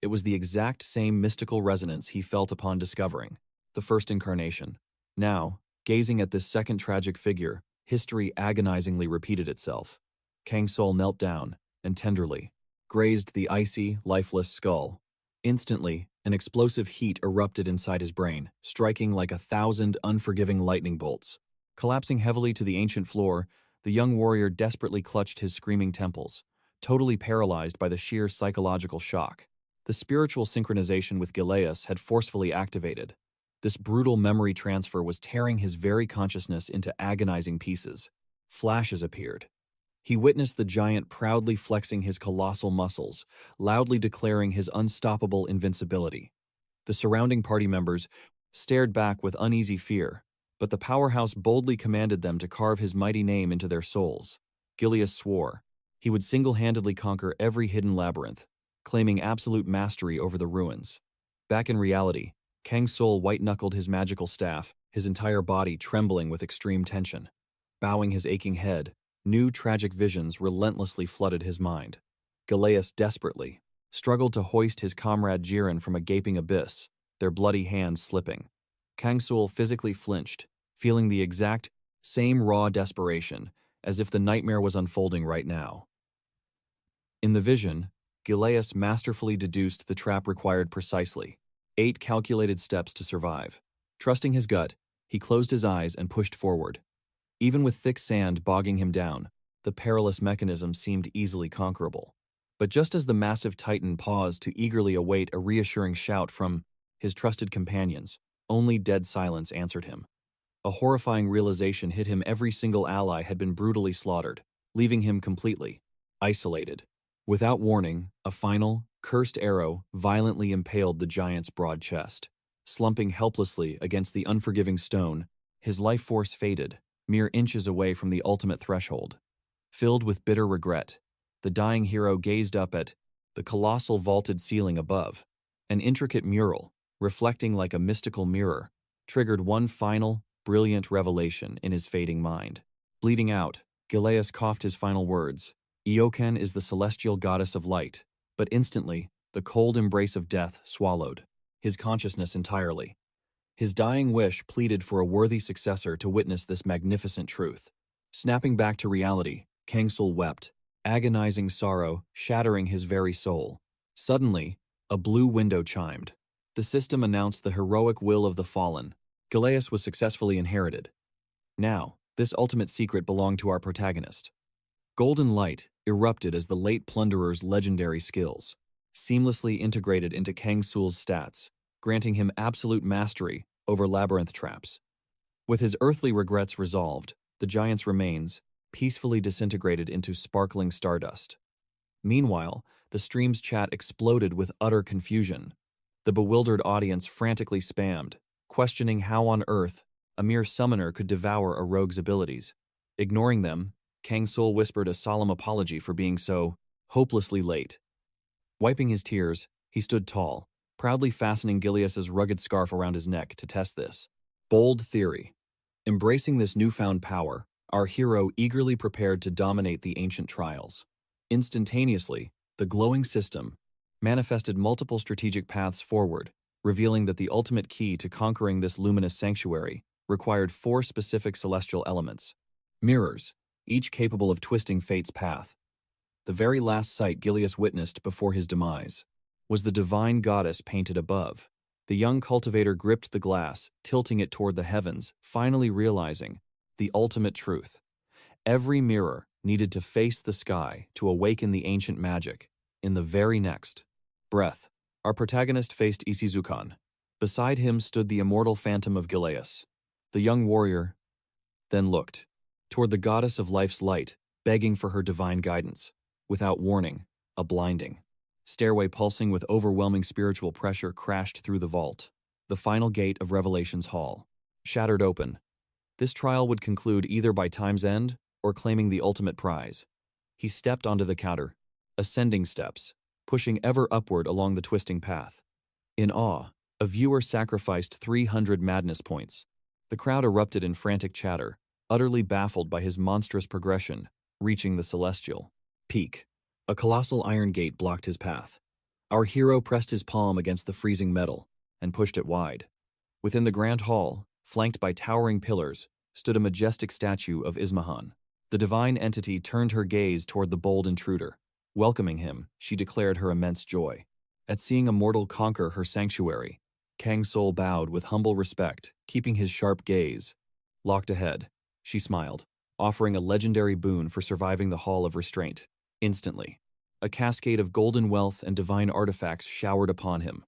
It was the exact same mystical resonance he felt upon discovering the 1st incarnation. Now, gazing at this 2nd tragic figure, history agonizingly repeated itself. Kang Soul knelt down and tenderly grazed the icy, lifeless skull. Instantly, an explosive heat erupted inside his brain, striking like 1,000 unforgiving lightning bolts. Collapsing heavily to the ancient floor, the young warrior desperately clutched his screaming temples, totally paralyzed by the sheer psychological shock. The spiritual synchronization with Gileas had forcefully activated. This brutal memory transfer was tearing his very consciousness into agonizing pieces. Flashes appeared. He witnessed the giant proudly flexing his colossal muscles, loudly declaring his unstoppable invincibility. The surrounding party members stared back with uneasy fear, but the powerhouse boldly commanded them to carve his mighty name into their souls. Gileas swore he would single-handedly conquer every hidden labyrinth, claiming absolute mastery over the ruins. Back in reality, Kang Soul white-knuckled his magical staff, his entire body trembling with extreme tension. Bowing his aching head, new tragic visions relentlessly flooded his mind. Gileas desperately struggled to hoist his comrade Jiren from a gaping abyss, their bloody hands slipping. Kang Soul physically flinched, feeling the exact same raw desperation, as if the nightmare was unfolding right now. In the vision, Gileas masterfully deduced the trap required precisely 8 calculated steps to survive. Trusting his gut, he closed his eyes and pushed forward. Even with thick sand bogging him down, the perilous mechanism seemed easily conquerable. But just as the massive titan paused to eagerly await a reassuring shout from his trusted companions, only dead silence answered him. A horrifying realization hit him: every single ally had been brutally slaughtered, leaving him completely isolated. Without warning, a final, cursed arrow violently impaled the giant's broad chest. Slumping helplessly against the unforgiving stone, his life force faded, mere inches away from the ultimate threshold. Filled with bitter regret, the dying hero gazed up at the colossal vaulted ceiling above. An intricate mural, reflecting like a mystical mirror, triggered one final, brilliant revelation in his fading mind. Bleeding out, Gileas coughed his final words. Awakens is the celestial goddess of light, but instantly, the cold embrace of death swallowed his consciousness entirely. His dying wish pleaded for a worthy successor to witness this magnificent truth. Snapping back to reality, Kang Soul wept, agonizing sorrow shattering his very soul. Suddenly, a blue window chimed. The system announced the heroic will of the fallen. Gileas was successfully inherited. Now, this ultimate secret belonged to our protagonist. Golden light erupted as the late plunderer's legendary skills seamlessly integrated into Kang Soul's stats, granting him absolute mastery over labyrinth traps. With his earthly regrets resolved, the giant's remains peacefully disintegrated into sparkling stardust. Meanwhile, the stream's chat exploded with utter confusion. The bewildered audience frantically spammed, questioning how on earth a mere summoner could devour a rogue's abilities. Ignoring them, Kang Soul whispered a solemn apology for being so hopelessly late. Wiping his tears, he stood tall, proudly fastening Gileas's rugged scarf around his neck to test this bold theory. Embracing this newfound power, our hero eagerly prepared to dominate the ancient trials. Instantaneously, the glowing system manifested multiple strategic paths forward, revealing that the ultimate key to conquering this luminous sanctuary required 4 specific celestial elements. Mirrors, each capable of twisting fate's path. The very last sight Gileas witnessed before his demise was the divine goddess painted above. The young cultivator gripped the glass, tilting it toward the heavens, finally realizing the ultimate truth. Every mirror needed to face the sky to awaken the ancient magic. In the very next breath, our protagonist faced Ishizukan. Beside him stood the immortal phantom of Gileas. The young warrior then looked toward the goddess of life's light, begging for her divine guidance. Without warning, a blinding stairway pulsing with overwhelming spiritual pressure crashed through the vault. The final gate of Revelation's hall shattered open. This trial would conclude either by time's end or claiming the ultimate prize. He stepped onto the counter, ascending steps, pushing ever upward along the twisting path. In awe, a viewer sacrificed 300 madness points. The crowd erupted in frantic chatter, utterly baffled by his monstrous progression, reaching the celestial peak. A colossal iron gate blocked his path. Our hero pressed his palm against the freezing metal and pushed it wide. Within the grand hall, flanked by towering pillars, stood a majestic statue of Ismahan. The divine entity turned her gaze toward the bold intruder. Welcoming him, she declared her immense joy. At seeing a mortal conquer her sanctuary, Kang Soul bowed with humble respect, keeping his sharp gaze locked ahead. She smiled, offering a legendary boon for surviving the Hall of Restraint. Instantly, a cascade of golden wealth and divine artifacts showered upon him.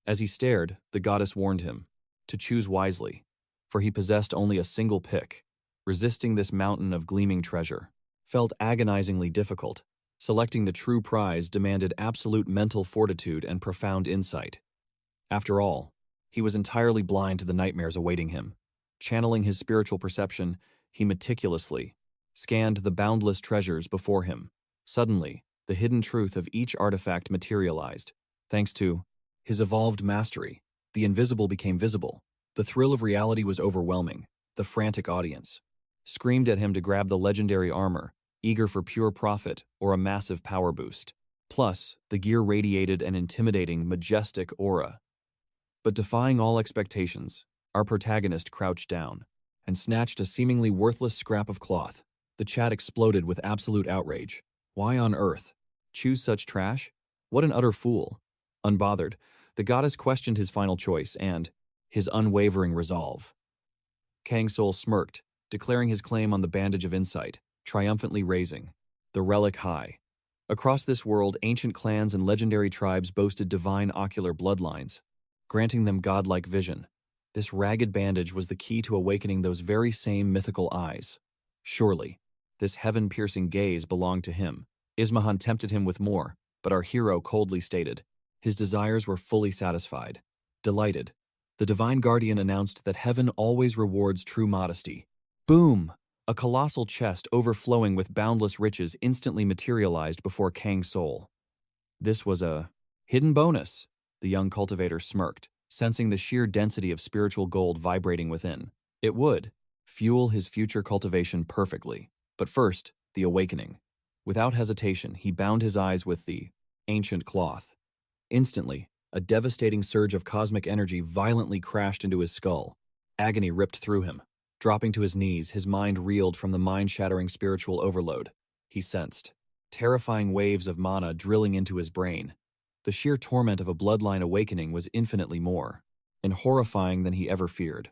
As he stared, the goddess warned him to choose wisely, for he possessed only a single pick. Resisting this mountain of gleaming treasure felt agonizingly difficult. Selecting the true prize demanded absolute mental fortitude and profound insight. After all, he was entirely blind to the nightmares awaiting him. Channeling his spiritual perception, he meticulously scanned the boundless treasures before him. Suddenly, the hidden truth of each artifact materialized. Thanks to his evolved mastery, the invisible became visible. The thrill of reality was overwhelming. The frantic audience screamed at him to grab the legendary armor, eager for pure profit or a massive power boost. Plus, the gear radiated an intimidating, majestic aura. But defying all expectations, our protagonist crouched down and snatched a seemingly worthless scrap of cloth. The chat exploded with absolute outrage. Why on earth choose such trash? What an utter fool. Unbothered, the goddess questioned his final choice and his unwavering resolve. Kang Soul smirked, declaring his claim on the bandage of insight, triumphantly raising the relic high. Across this world, ancient clans and legendary tribes boasted divine ocular bloodlines, granting them godlike vision. This ragged bandage was the key to awakening those very same mythical eyes. Surely, this heaven-piercing gaze belonged to him. Ismahan tempted him with more, but our hero coldly stated his desires were fully satisfied. Delighted, the divine guardian announced that heaven always rewards true modesty. Boom! A colossal chest overflowing with boundless riches instantly materialized before Kang Soul. This was a hidden bonus, the young cultivator smirked, sensing the sheer density of spiritual gold vibrating within. It would fuel his future cultivation perfectly. But first, the awakening. Without hesitation, he bound his eyes with the ancient cloth. Instantly, a devastating surge of cosmic energy violently crashed into his skull. Agony ripped through him. Dropping to his knees, his mind reeled from the mind-shattering spiritual overload. He sensed terrifying waves of mana drilling into his brain. The sheer torment of a bloodline awakening was infinitely more and horrifying than he ever feared.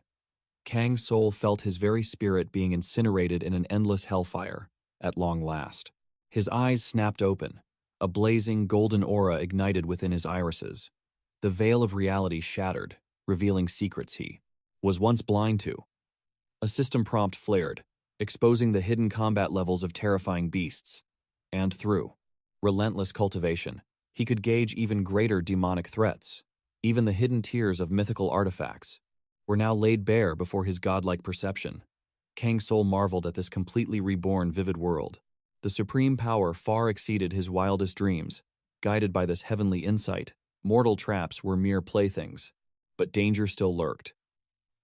Kang Soul felt his very spirit being incinerated in an endless hellfire, at long last. His eyes snapped open. A blazing golden aura ignited within his irises. The veil of reality shattered, revealing secrets he was once blind to. A system prompt flared, exposing the hidden combat levels of terrifying beasts. And through relentless cultivation, he could gauge even greater demonic threats. Even the hidden tiers of mythical artifacts were now laid bare before his godlike perception. Kang Soul marveled at this completely reborn vivid world. The supreme power far exceeded his wildest dreams. Guided by this heavenly insight, mortal traps were mere playthings. But danger still lurked.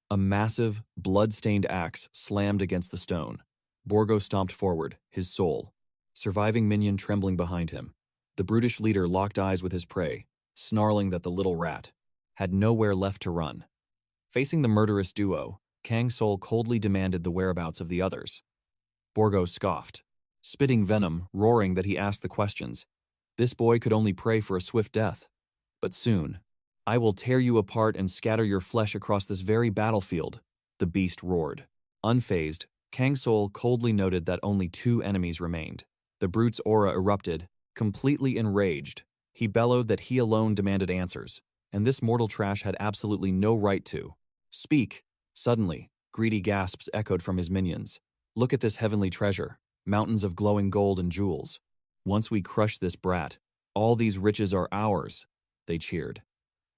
A massive, blood-stained axe slammed against the stone. Borgo stomped forward, his soul surviving minion trembling behind him. The brutish leader locked eyes with his prey, snarling that the little rat had nowhere left to run. Facing the murderous duo, Kang Soul coldly demanded the whereabouts of the others. Borgo scoffed, spitting venom, roaring that he asked the questions. This boy could only pray for a swift death. But soon, I will tear you apart and scatter your flesh across this very battlefield, the beast roared. Unfazed, Kang Soul coldly noted that only 2 enemies remained. The brute's aura erupted, completely enraged. He bellowed that he alone demanded answers, and this mortal trash had absolutely no right to speak. Suddenly, greedy gasps echoed from his minions. Look at this heavenly treasure, mountains of glowing gold and jewels. Once we crush this brat, all these riches are ours, they cheered.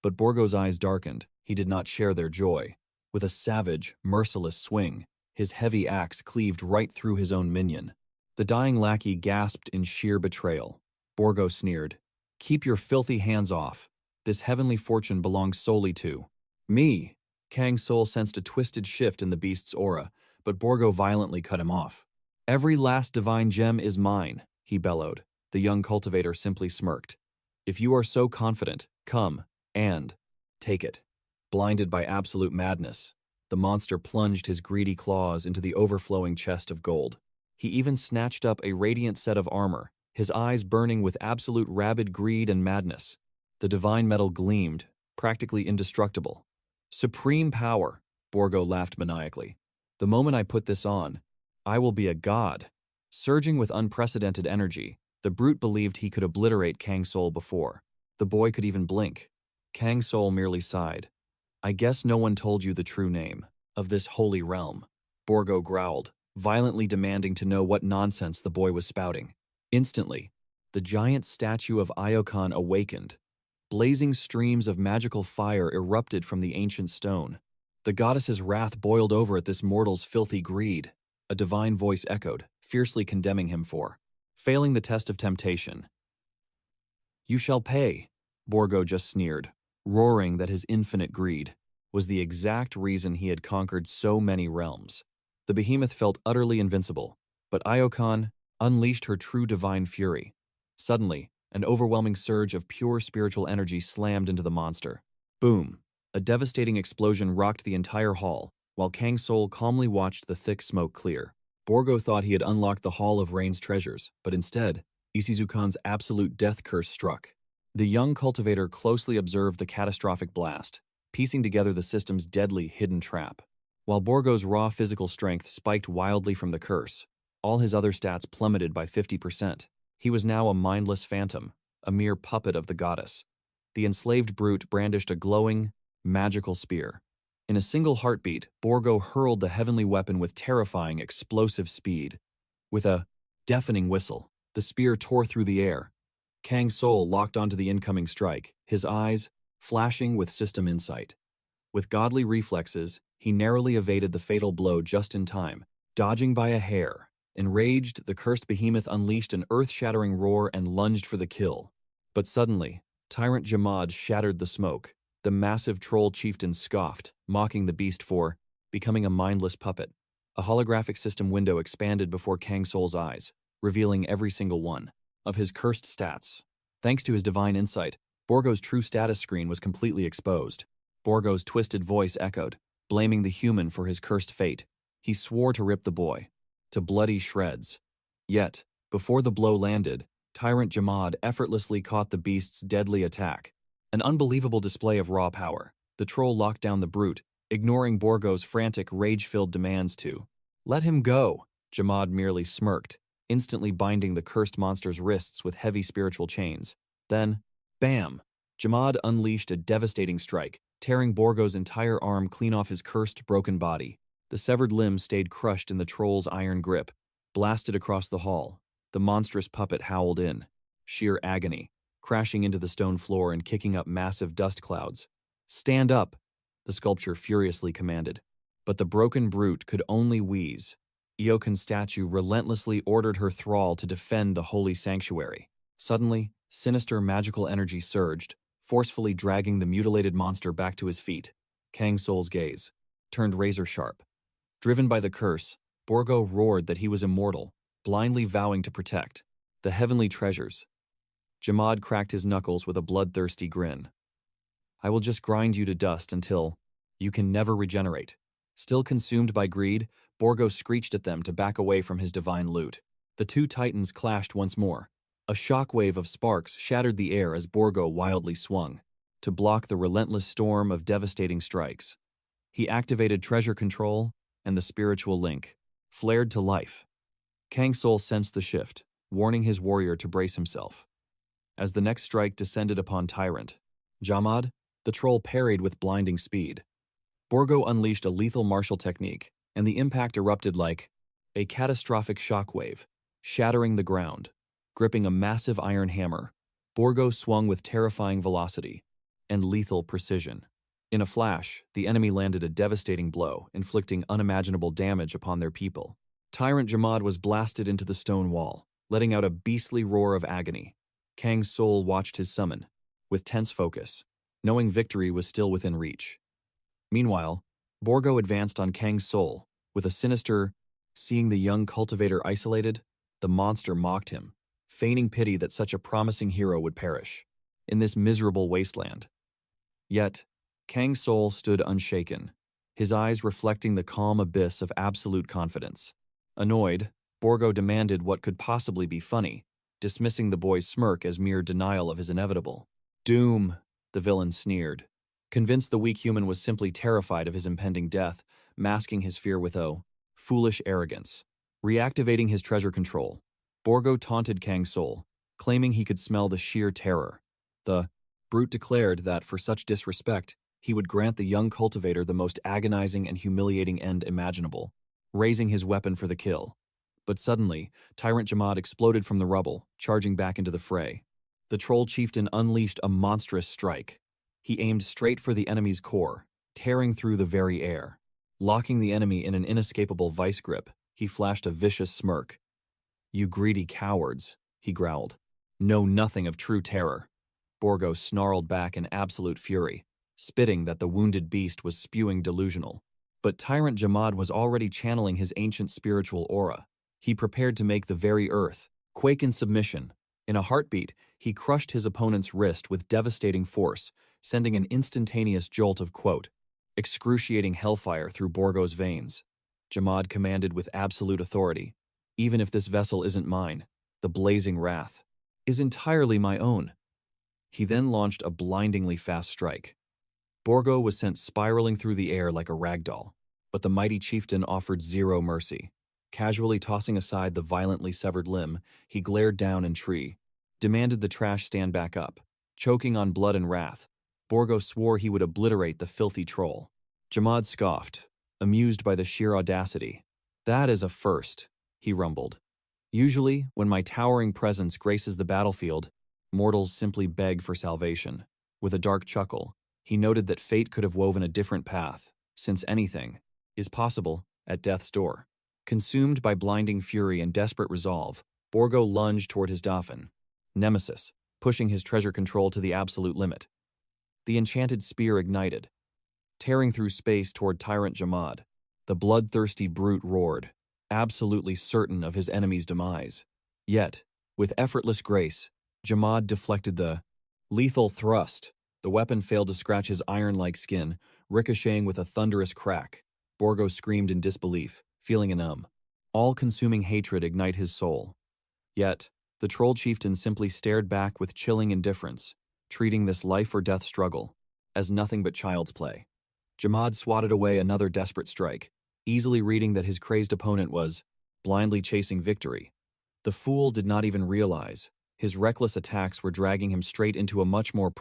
But Borgo's eyes darkened. He did not share their joy. With a savage, merciless swing, his heavy axe cleaved right through his own minion. The dying lackey gasped in sheer betrayal. Borgo sneered, "Keep your filthy hands off. This heavenly fortune belongs solely to me." Kang Soul sensed a twisted shift in the beast's aura, but Borgo violently cut him off. "Every last divine gem is mine," he bellowed. The young cultivator simply smirked. "If you are so confident, come and take it." Blinded by absolute madness, the monster plunged his greedy claws into the overflowing chest of gold. He even snatched up a radiant set of armor, his eyes burning with absolute rabid greed and madness. The divine metal gleamed, practically indestructible. Supreme power, Borgo laughed maniacally. The moment I put this on, I will be a god. Surging with unprecedented energy, the brute believed he could obliterate Kang Soul before the boy could even blink. Kang Soul merely sighed. I guess no one told you the true name of this holy realm, Borgo growled, violently demanding to know what nonsense the boy was spouting. Instantly, the giant statue of Iokon awakened. Blazing streams of magical fire erupted from the ancient stone. The goddess's wrath boiled over at this mortal's filthy greed. A divine voice echoed, fiercely condemning him for failing the test of temptation. You shall pay, Borgo just sneered, roaring that his infinite greed was the exact reason he had conquered so many realms. The behemoth felt utterly invincible, but Iokon unleashed her true divine fury. Suddenly, an overwhelming surge of pure spiritual energy slammed into the monster. Boom! A devastating explosion rocked the entire hall, while Kang Soul calmly watched the thick smoke clear. Borgo thought he had unlocked the Hall of Rain's treasures, but instead, Ishizukan's absolute death curse struck. The young cultivator closely observed the catastrophic blast, piecing together the system's deadly hidden trap. While Borgo's raw physical strength spiked wildly from the curse, all his other stats plummeted by 50%. He was now a mindless phantom, a mere puppet of the goddess. The enslaved brute brandished a glowing, magical spear. In a single heartbeat, Borgo hurled the heavenly weapon with terrifying, explosive speed. With a deafening whistle, the spear tore through the air. Kang Soul locked onto the incoming strike, his eyes flashing with system insight. With godly reflexes, he narrowly evaded the fatal blow just in time, dodging by a hair. Enraged, the cursed behemoth unleashed an earth-shattering roar and lunged for the kill. But suddenly, Tyrant Jamad shattered the smoke. The massive troll chieftain scoffed, mocking the beast for becoming a mindless puppet. A holographic system window expanded before Kang Soul's eyes, revealing every single one of his cursed stats. Thanks to his divine insight, Borgo's true status screen was completely exposed. Borgo's twisted voice echoed, blaming the human for his cursed fate. He swore to rip the boy to bloody shreds. Yet, before the blow landed, Tyrant Jamad effortlessly caught the beast's deadly attack. An unbelievable display of raw power. The troll locked down the brute, ignoring Borgo's frantic, rage-filled demands to let him go. Jamad merely smirked, instantly binding the cursed monster's wrists with heavy spiritual chains. Then, bam! Jamad unleashed a devastating strike, tearing Borgo's entire arm clean off his cursed, broken body. The severed limb stayed crushed in the troll's iron grip. Blasted across the hall, the monstrous puppet howled in sheer agony, crashing into the stone floor and kicking up massive dust clouds. Stand up, the sculpture furiously commanded. But the broken brute could only wheeze. Iokon's statue relentlessly ordered her thrall to defend the holy sanctuary. Suddenly, sinister magical energy surged, forcefully dragging the mutilated monster back to his feet. Kang Soul's gaze turned razor-sharp. Driven by the curse, Borgo roared that he was immortal, blindly vowing to protect the heavenly treasures. Jamad cracked his knuckles with a bloodthirsty grin. I will just grind you to dust until you can never regenerate. Still consumed by greed, Borgo screeched at them to back away from his divine loot. The two titans clashed once more. A shockwave of sparks shattered the air as Borgo wildly swung to block the relentless storm of devastating strikes. He activated treasure control, and the spiritual link flared to life. Kang Soul sensed the shift, warning his warrior to brace himself. As the next strike descended upon Tyrant Jamad, the troll parried with blinding speed. Borgo unleashed a lethal martial technique, and the impact erupted like a catastrophic shockwave, shattering the ground. Gripping a massive iron hammer, Borgo swung with terrifying velocity and lethal precision. In a flash, the enemy landed a devastating blow, inflicting unimaginable damage upon their people. Tyrant Jamad was blasted into the stone wall, letting out a beastly roar of agony. Kang Soul watched his summon, with tense focus, knowing victory was still within reach. Meanwhile, Borgo advanced on Kang Soul, with a sinister, seeing the young cultivator isolated, the monster mocked him, feigning pity that such a promising hero would perish in this miserable wasteland. Yet, Kang Soul stood unshaken, his eyes reflecting the calm abyss of absolute confidence. Annoyed, Borgo demanded what could possibly be funny. dismissing the boy's smirk as mere denial of his inevitable. Doom, the villain sneered. Convinced the weak human was simply terrified of his impending death, masking his fear with foolish arrogance. Reactivating his treasure control, Borgo taunted Kang Soul, claiming he could smell the sheer terror. The brute declared that for such disrespect, he would grant the young cultivator the most agonizing and humiliating end imaginable, raising his weapon for the kill. But suddenly, Tyrant Jamad exploded from the rubble, charging back into the fray. The troll chieftain unleashed a monstrous strike. He aimed straight for the enemy's core, tearing through the very air. Locking the enemy in an inescapable vice grip, he flashed a vicious smirk. "You greedy cowards," he growled. "Know nothing of true terror." Borgo snarled back in absolute fury, spitting that the wounded beast was spewing delusional. But Tyrant Jamad was already channeling his ancient spiritual aura. He prepared to make the very earth quake in submission. In a heartbeat, he crushed his opponent's wrist with devastating force, sending an instantaneous jolt of, excruciating hellfire through Borgo's veins. Jamad commanded with absolute authority, "Even if this vessel isn't mine, the blazing wrath is entirely my own." He then launched a blindingly fast strike. Borgo was sent spiraling through the air like a ragdoll, but the mighty chieftain offered zero mercy. Casually tossing aside the violently severed limb, he glared down and demanded the trash stand back up. Choking on blood and wrath, Borgo swore he would obliterate the filthy troll. Jamad scoffed, amused by the sheer audacity. "That is a first," he rumbled. "Usually, when my towering presence graces the battlefield, mortals simply beg for salvation." With a dark chuckle, he noted that fate could have woven a different path, since anything is possible at death's door. Consumed by blinding fury and desperate resolve, Borgo lunged toward his dauphin, Nemesis, pushing his treasure control to the absolute limit. The enchanted spear ignited. Tearing through space toward Tyrant Jamad, the bloodthirsty brute roared, absolutely certain of his enemy's demise. Yet, with effortless grace, Jamad deflected the lethal thrust. The weapon failed to scratch his iron-like skin, ricocheting with a thunderous crack. Borgo screamed in disbelief, feeling an all-consuming hatred ignite his soul. Yet, the troll chieftain simply stared back with chilling indifference, treating this life-or-death struggle as nothing but child's play. Jamad swatted away another desperate strike, easily reading that his crazed opponent was blindly chasing victory. The fool did not even realize his reckless attacks were dragging him straight into a much more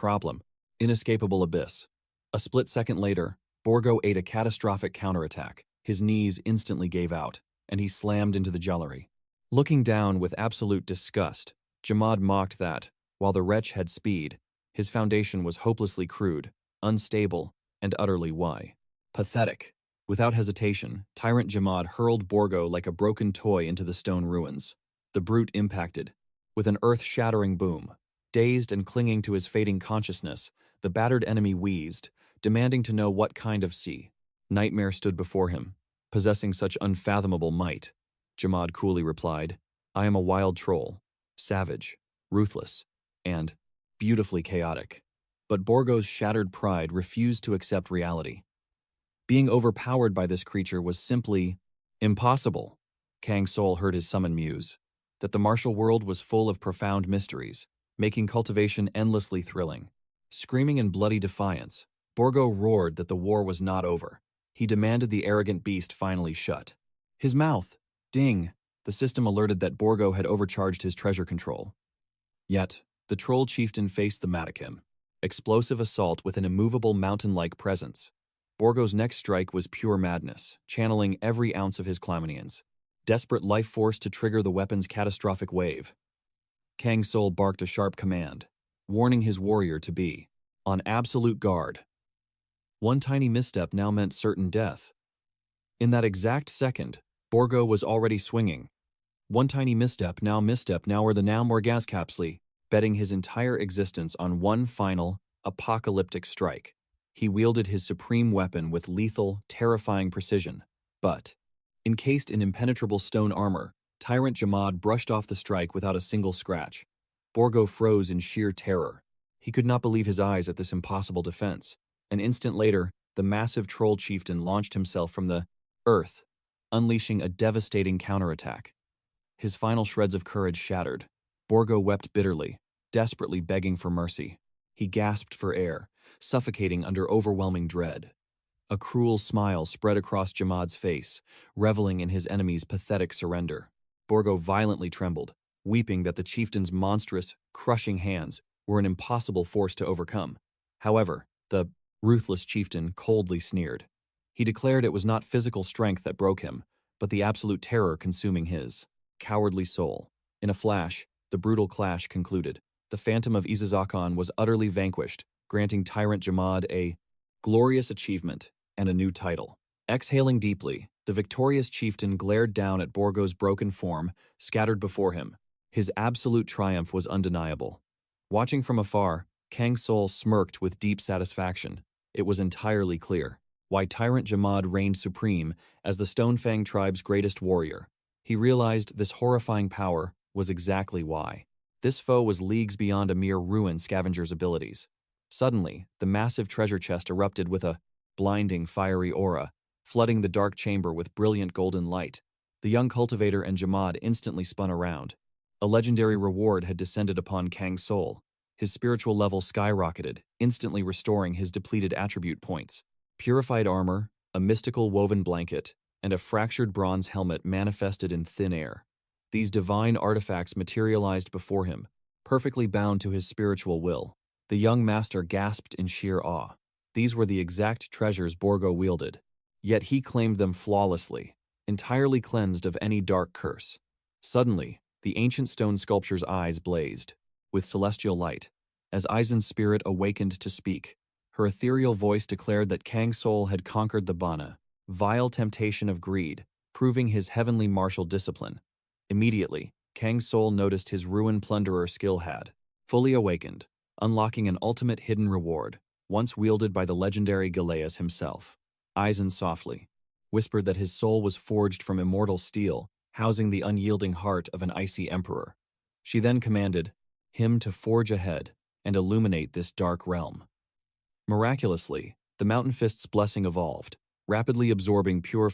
inescapable abyss. A split second later, Borgo ate a catastrophic counterattack. His knees instantly gave out, and he slammed into the jewelry. Looking down with absolute disgust, Jamad mocked that, while the wretch had speed, his foundation was hopelessly crude, unstable, and utterly pathetic. Without hesitation, Tyrant Jamad hurled Borgo like a broken toy into the stone ruins. The brute impacted. With an earth-shattering boom, dazed and clinging to his fading consciousness, the battered enemy wheezed, demanding to know what kind of nightmare stood before him, possessing such unfathomable might. Jamad coolly replied, "I am a wild troll, savage, ruthless, and beautifully chaotic." But Borgo's shattered pride refused to accept reality. Being overpowered by this creature was simply impossible. Kang Soul heard his summon muse, that the martial world was full of profound mysteries, making cultivation endlessly thrilling. Screaming in bloody defiance, Borgo roared that the war was not over. He demanded the arrogant beast finally shut his mouth. Ding! The system alerted that Borgo had overcharged his treasure control. Yet, the troll chieftain faced the Matakim, explosive assault with an immovable mountain-like presence. Borgo's next strike was pure madness, channeling every ounce of his Clymenians. Desperate life force to trigger the weapon's catastrophic wave. Kang Soul barked a sharp command, warning his warrior to be on absolute guard. One tiny misstep now meant certain death. In that exact second, Borgo was already swinging. One tiny misstep now or the now more gaskapsly, betting his entire existence on one final, apocalyptic strike. He wielded his supreme weapon with lethal, terrifying precision. But, encased in impenetrable stone armor, Tyrant Jamad brushed off the strike without a single scratch. Borgo froze in sheer terror. He could not believe his eyes at this impossible defense. An instant later, the massive troll chieftain launched himself from the earth, unleashing a devastating counterattack. His final shreds of courage shattered. Borgo wept bitterly, desperately begging for mercy. He gasped for air, suffocating under overwhelming dread. A cruel smile spread across Jamad's face, reveling in his enemy's pathetic surrender. Borgo violently trembled, weeping that the chieftain's monstrous, crushing hands were an impossible force to overcome. However, the ruthless chieftain coldly sneered. He declared it was not physical strength that broke him, but the absolute terror consuming his cowardly soul. In a flash, the brutal clash concluded. The Phantom of Izazakhan was utterly vanquished, granting Tyrant Jamad a glorious achievement and a new title. Exhaling deeply, the victorious chieftain glared down at Borgo's broken form, scattered before him. His absolute triumph was undeniable. Watching from afar, Kang Soul smirked with deep satisfaction. It was entirely clear why Tyrant Jamad reigned supreme as the Stonefang tribe's greatest warrior. He realized this horrifying power was exactly why. This foe was leagues beyond a mere ruin scavenger's abilities. Suddenly, the massive treasure chest erupted with a blinding, fiery aura, flooding the dark chamber with brilliant golden light. The young cultivator and Jamad instantly spun around. A legendary reward had descended upon Kang Soul. His spiritual level skyrocketed, instantly restoring his depleted attribute points. Purified armor, a mystical woven blanket, and a fractured bronze helmet manifested in thin air. These divine artifacts materialized before him, perfectly bound to his spiritual will. The young master gasped in sheer awe. These were the exact treasures Borgo wielded, yet he claimed them flawlessly, entirely cleansed of any dark curse. Suddenly, the ancient stone sculpture's eyes blazed with celestial light. As Aizen's spirit awakened to speak, her ethereal voice declared that Kang Soul had conquered the Bana, vile temptation of greed, proving his heavenly martial discipline. Immediately, Kang Soul noticed his ruin plunderer skill had fully awakened, unlocking an ultimate hidden reward, once wielded by the legendary Galeas himself. Aizen softly whispered that his soul was forged from immortal steel, housing the unyielding heart of an icy emperor. She then commanded him to forge ahead and illuminate this dark realm. Miraculously, the Mountain Fist's blessing evolved, rapidly absorbing pure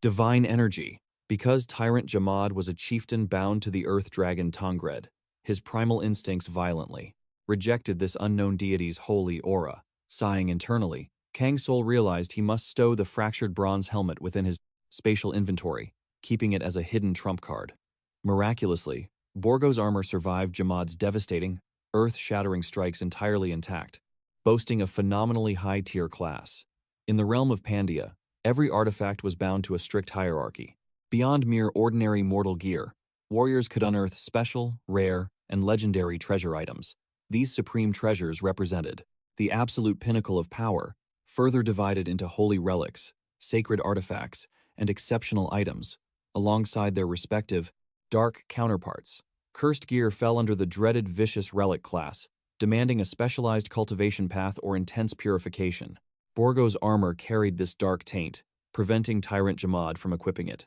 divine energy. Because Tyrant Jamad was a chieftain bound to the earth dragon Tongred, his primal instincts violently rejected this unknown deity's holy aura. Sighing internally, Kang Soul realized he must stow the fractured bronze helmet within his spatial inventory, keeping it as a hidden trump card. Miraculously, Borgo's armor survived Jamad's devastating, earth-shattering strikes entirely intact, boasting a phenomenally high-tier class. In the realm of Pandia, every artifact was bound to a strict hierarchy. Beyond mere ordinary mortal gear, warriors could unearth special, rare, and legendary treasure items. These supreme treasures represented the absolute pinnacle of power, further divided into holy relics, sacred artifacts, and exceptional items, alongside their respective dark counterparts. Cursed gear fell under the dreaded vicious relic class, demanding a specialized cultivation path or intense purification. Borgo's armor carried this dark taint, preventing Tyrant Jamad from equipping it.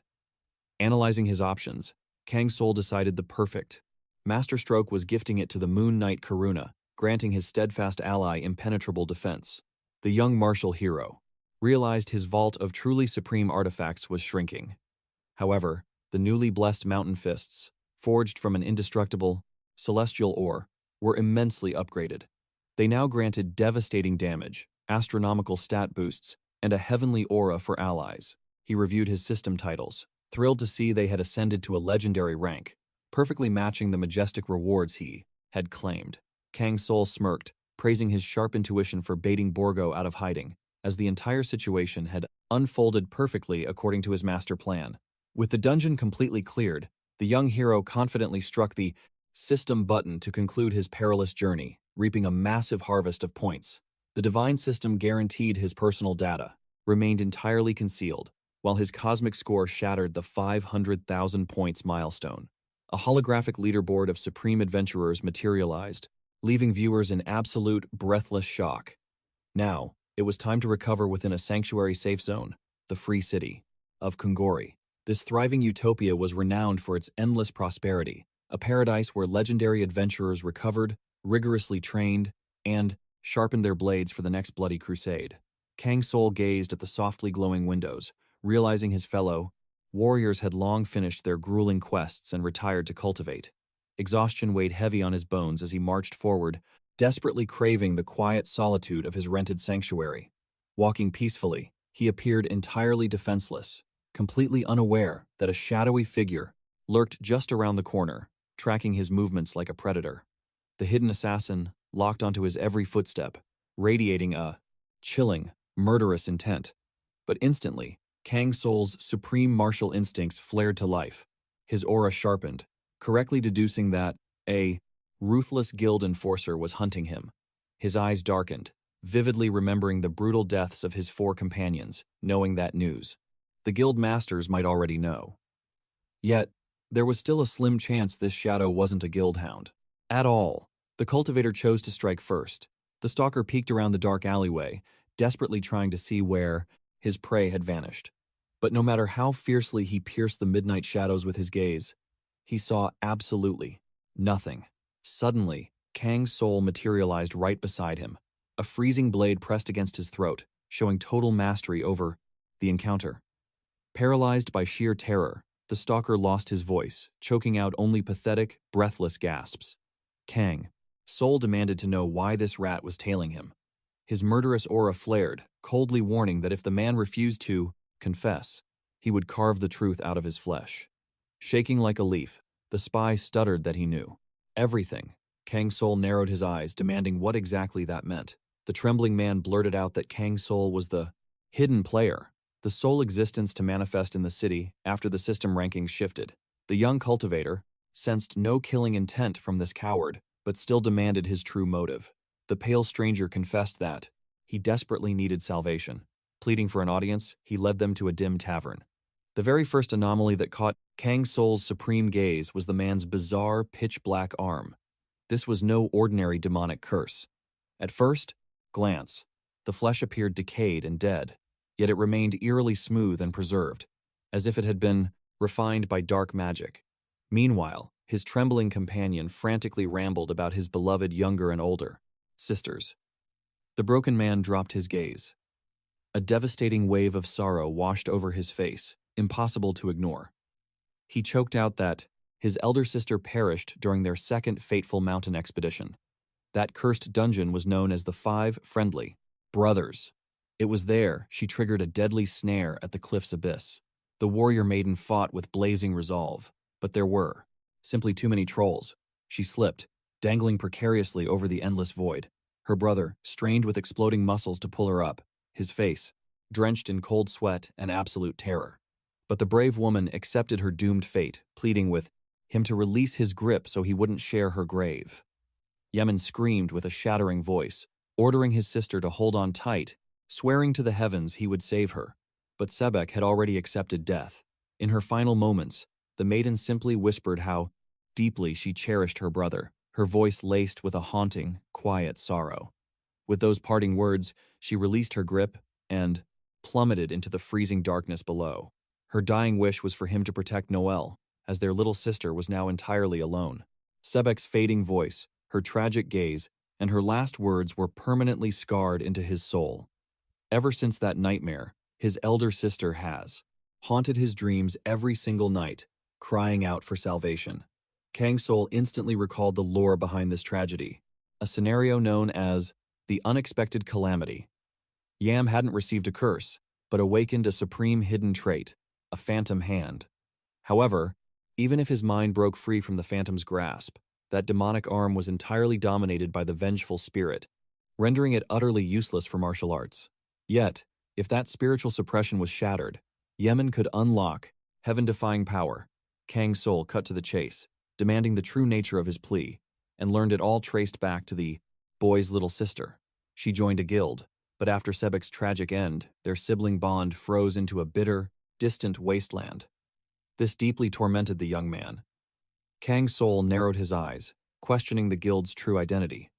Analyzing his options, Kang Soul decided the perfect masterstroke was gifting it to the Moon Knight Karuna, granting his steadfast ally impenetrable defense. The young martial hero realized his vault of truly supreme artifacts was shrinking. However, the newly blessed Mountain Fists, forged from an indestructible, celestial ore, were immensely upgraded. They now granted devastating damage, astronomical stat boosts, and a heavenly aura for allies. He reviewed his system titles, thrilled to see they had ascended to a legendary rank, perfectly matching the majestic rewards he had claimed. Kang Soul smirked, praising his sharp intuition for baiting Borgo out of hiding, as the entire situation had unfolded perfectly according to his master plan. With the dungeon completely cleared, the young hero confidently struck the system button to conclude his perilous journey, reaping a massive harvest of points. The divine system guaranteed his personal data, remained entirely concealed, while his cosmic score shattered the 500,000 points milestone. A holographic leaderboard of supreme adventurers materialized, leaving viewers in absolute, breathless shock. Now, it was time to recover within a sanctuary safe zone, the free city of Kungori. This thriving utopia was renowned for its endless prosperity, a paradise where legendary adventurers recovered, rigorously trained, and sharpened their blades for the next bloody crusade. Kang Soul gazed at the softly glowing windows, realizing his fellow warriors had long finished their grueling quests and retired to cultivate. Exhaustion weighed heavy on his bones as he marched forward, desperately craving the quiet solitude of his rented sanctuary. Walking peacefully, he appeared entirely defenseless, completely unaware that a shadowy figure lurked just around the corner, tracking his movements like a predator. The hidden assassin locked onto his every footstep, radiating a chilling, murderous intent. But instantly, Kang Soul's supreme martial instincts flared to life. His aura sharpened, correctly deducing that a ruthless guild enforcer was hunting him. His eyes darkened, vividly remembering the brutal deaths of his 4 companions, knowing that news. The guild masters might already know. Yet, there was still a slim chance this shadow wasn't a guild hound. At all. The cultivator chose to strike first. The stalker peeked around the dark alleyway, desperately trying to see where his prey had vanished. But no matter how fiercely he pierced the midnight shadows with his gaze, he saw absolutely nothing. Suddenly, Kang's soul materialized right beside him. A freezing blade pressed against his throat, showing total mastery over the encounter. Paralyzed by sheer terror, the stalker lost his voice, choking out only pathetic, breathless gasps. Kang Soul demanded to know why this rat was tailing him. His murderous aura flared, coldly warning that if the man refused to confess, he would carve the truth out of his flesh. Shaking like a leaf, the spy stuttered that he knew everything. Kang Soul narrowed his eyes, demanding what exactly that meant. The trembling man blurted out that Kang Soul was the hidden player, the sole existence to manifest in the city after the system rankings shifted. The young cultivator sensed no killing intent from this coward, but still demanded his true motive. The pale stranger confessed that he desperately needed salvation. Pleading for an audience, he led them to a dim tavern. The very first anomaly that caught Kang Soul's supreme gaze was the man's bizarre, pitch-black arm. This was no ordinary demonic curse. At first glance, the flesh appeared decayed and dead, yet it remained eerily smooth and preserved, as if it had been refined by dark magic. Meanwhile, his trembling companion frantically rambled about his beloved younger and older sisters. The broken man dropped his gaze. A devastating wave of sorrow washed over his face, impossible to ignore. He choked out that his elder sister perished during their second fateful mountain expedition. That cursed dungeon was known as the 5 Friendly Brothers. It was there she triggered a deadly snare at the cliff's abyss. The warrior maiden fought with blazing resolve, but there were simply too many trolls. She slipped, dangling precariously over the endless void. Her brother strained with exploding muscles to pull her up, his face drenched in cold sweat and absolute terror. But the brave woman accepted her doomed fate, pleading with him to release his grip so he wouldn't share her grave. Yemen screamed with a shattering voice, ordering his sister to hold on tight, swearing to the heavens he would save her. But Sebek had already accepted death. In her final moments, the maiden simply whispered how deeply she cherished her brother, her voice laced with a haunting, quiet sorrow. With those parting words, she released her grip and plummeted into the freezing darkness below. Her dying wish was for him to protect Noelle, as their little sister was now entirely alone. Sebek's fading voice, her tragic gaze, and her last words were permanently scarred into his soul. Ever since that nightmare, his elder sister has haunted his dreams every single night, crying out for salvation. Kang Soul instantly recalled the lore behind this tragedy, a scenario known as the unexpected calamity. Yam hadn't received a curse, but awakened a supreme hidden trait, a phantom hand. However, even if his mind broke free from the phantom's grasp, that demonic arm was entirely dominated by the vengeful spirit, rendering it utterly useless for martial arts. Yet, if that spiritual suppression was shattered, Yemen could unlock heaven-defying power. Kang Soul cut to the chase, demanding the true nature of his plea, and learned it all traced back to the boy's little sister. She joined a guild, but after Sebek's tragic end, their sibling bond froze into a bitter, distant wasteland. This deeply tormented the young man. Kang's soul narrowed his eyes, questioning the guild's true identity.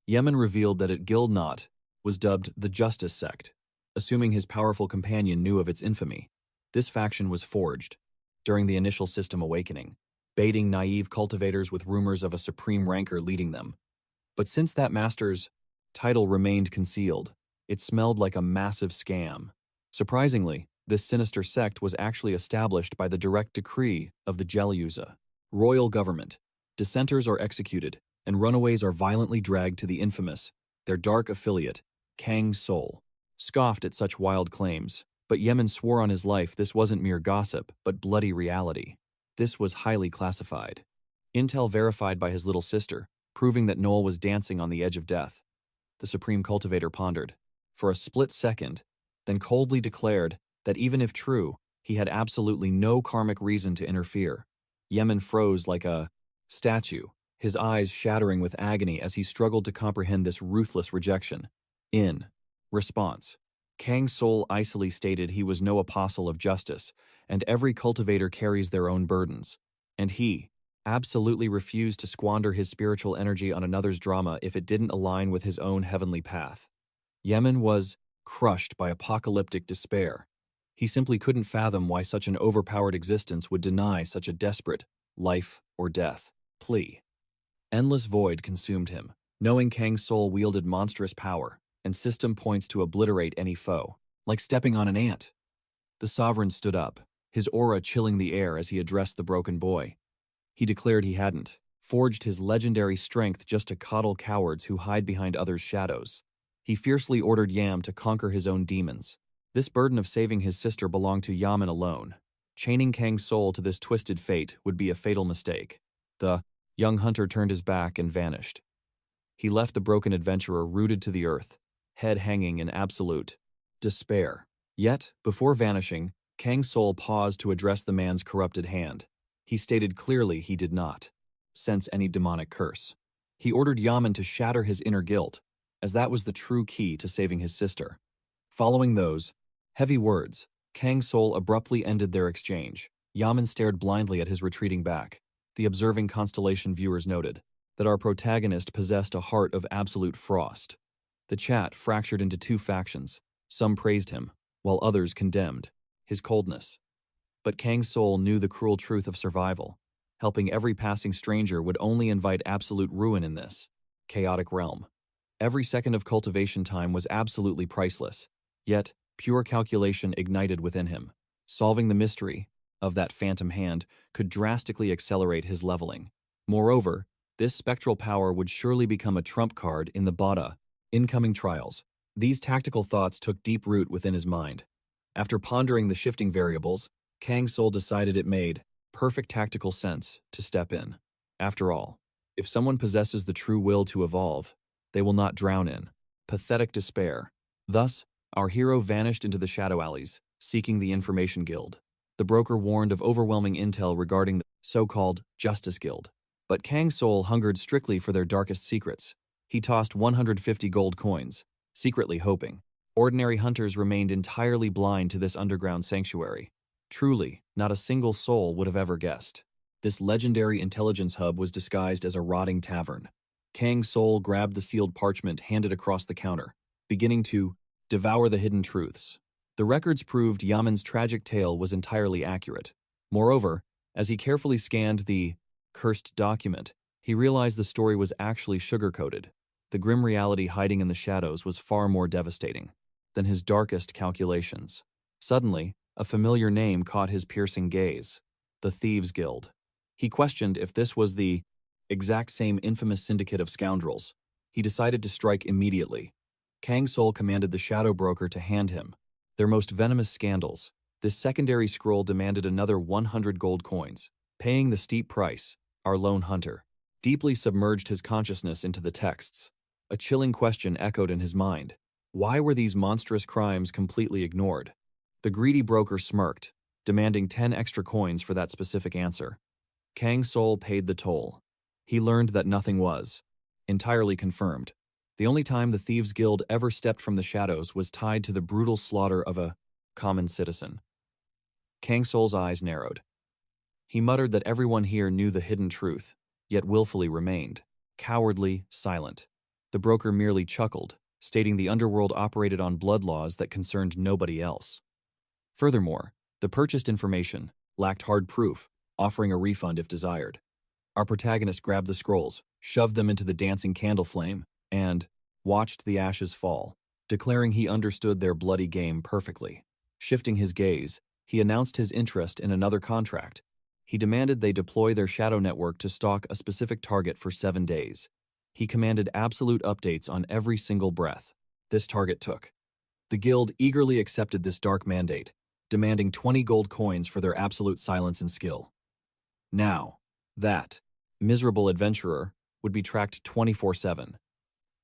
Yemen revealed that at Guild Knot was dubbed the Justice Sect, assuming his powerful companion knew of its infamy. This faction was forged during the initial system awakening, baiting naive cultivators with rumors of a supreme ranker leading them. But since that master's title remained concealed, it smelled like a massive scam. Surprisingly, this sinister sect was actually established by the direct decree of the Jelyuza royal government, Dissenters are executed, and runaways are violently dragged to the infamous, their dark affiliate, Kang Soul. Scoffed at such wild claims, but Yemen swore on his life this wasn't mere gossip, but bloody reality. This was highly classified. Intel verified by his little sister, proving that Noel was dancing on the edge of death. The Supreme Cultivator pondered, for a split second, then coldly declared that even if true, he had absolutely no karmic reason to interfere. Yemen froze like a statue, his eyes shattering with agony as he struggled to comprehend this ruthless rejection. In response, Kang Soul icily stated he was no apostle of justice, and every cultivator carries their own burdens. And he absolutely refused to squander his spiritual energy on another's drama if it didn't align with his own heavenly path. Yemen was crushed by apocalyptic despair. He simply couldn't fathom why such an overpowered existence would deny such a desperate life or death plea. Endless void consumed him, knowing Kang Soul wielded monstrous power, and system points to obliterate any foe, like stepping on an ant. The sovereign stood up, his aura chilling the air as he addressed the broken boy. He declared he hadn't forged his legendary strength just to coddle cowards who hide behind others' shadows. He fiercely ordered Yam to conquer his own demons. This burden of saving his sister belonged to Yaman alone. Chaining Kang's soul to this twisted fate would be a fatal mistake. The young hunter turned his back and vanished. He left the broken adventurer rooted to the earth, head hanging in absolute despair. Yet, before vanishing, Kang's soul paused to address the man's corrupted hand. He stated clearly he did not sense any demonic curse. He ordered Yaman to shatter his inner guilt, as that was the true key to saving his sister. Following those heavy words, Kang's soul abruptly ended their exchange. Yaman stared blindly at his retreating back. The observing Constellation viewers noted that our protagonist possessed a heart of absolute frost. The chat fractured into two factions. Some praised him, while others condemned his coldness. But Kang's soul knew the cruel truth of survival. Helping every passing stranger would only invite absolute ruin in this chaotic realm. Every second of cultivation time was absolutely priceless, yet pure calculation ignited within him. Solving the mystery of that phantom hand could drastically accelerate his leveling. Moreover, this spectral power would surely become a trump card in the Bada incoming trials. These tactical thoughts took deep root within his mind. After pondering the shifting variables, Kang's soul decided it made perfect tactical sense to step in. After all, if someone possesses the true will to evolve, they will not drown in pathetic despair. Thus, our hero vanished into the shadow alleys, seeking the Information Guild. The broker warned of overwhelming intel regarding the so-called Justice Guild, but Kang's soul hungered strictly for their darkest secrets. He tossed 150 gold coins, secretly hoping. Ordinary hunters remained entirely blind to this underground sanctuary. Truly, not a single soul would have ever guessed. This legendary intelligence hub was disguised as a rotting tavern. Kang's soul grabbed the sealed parchment handed across the counter, beginning to devour the hidden truths. The records proved Yaman's tragic tale was entirely accurate. Moreover, as he carefully scanned the cursed document, he realized the story was actually sugar-coated. The grim reality hiding in the shadows was far more devastating than his darkest calculations. Suddenly, a familiar name caught his piercing gaze: the Thieves' Guild. He questioned if this was the exact same infamous syndicate of scoundrels. He decided to strike immediately. Kang's soul commanded the shadow broker to hand him their most venomous scandals. This secondary scroll demanded another 100 gold coins. Paying the steep price, our lone hunter deeply submerged his consciousness into the texts. A chilling question echoed in his mind. Why were these monstrous crimes completely ignored? The greedy broker smirked, demanding 10 extra coins for that specific answer. Kang's soul paid the toll. He learned that nothing was entirely confirmed. The only time the Thieves' Guild ever stepped from the shadows was tied to the brutal slaughter of a common citizen. Kang's soul's eyes narrowed. He muttered that everyone here knew the hidden truth, yet willfully remained cowardly, silent. The broker merely chuckled, stating the underworld operated on blood laws that concerned nobody else. Furthermore, the purchased information lacked hard proof, offering a refund if desired. Our protagonist grabbed the scrolls, shoved them into the dancing candle flame, and watched the ashes fall, declaring he understood their bloody game perfectly. Shifting his gaze, he announced his interest in another contract. He demanded they deploy their shadow network to stalk a specific target for 7 days. He commanded absolute updates on every single breath this target took. The guild eagerly accepted this dark mandate, demanding 20 gold coins for their absolute silence and skill. Now, that miserable adventurer would be tracked 24/7.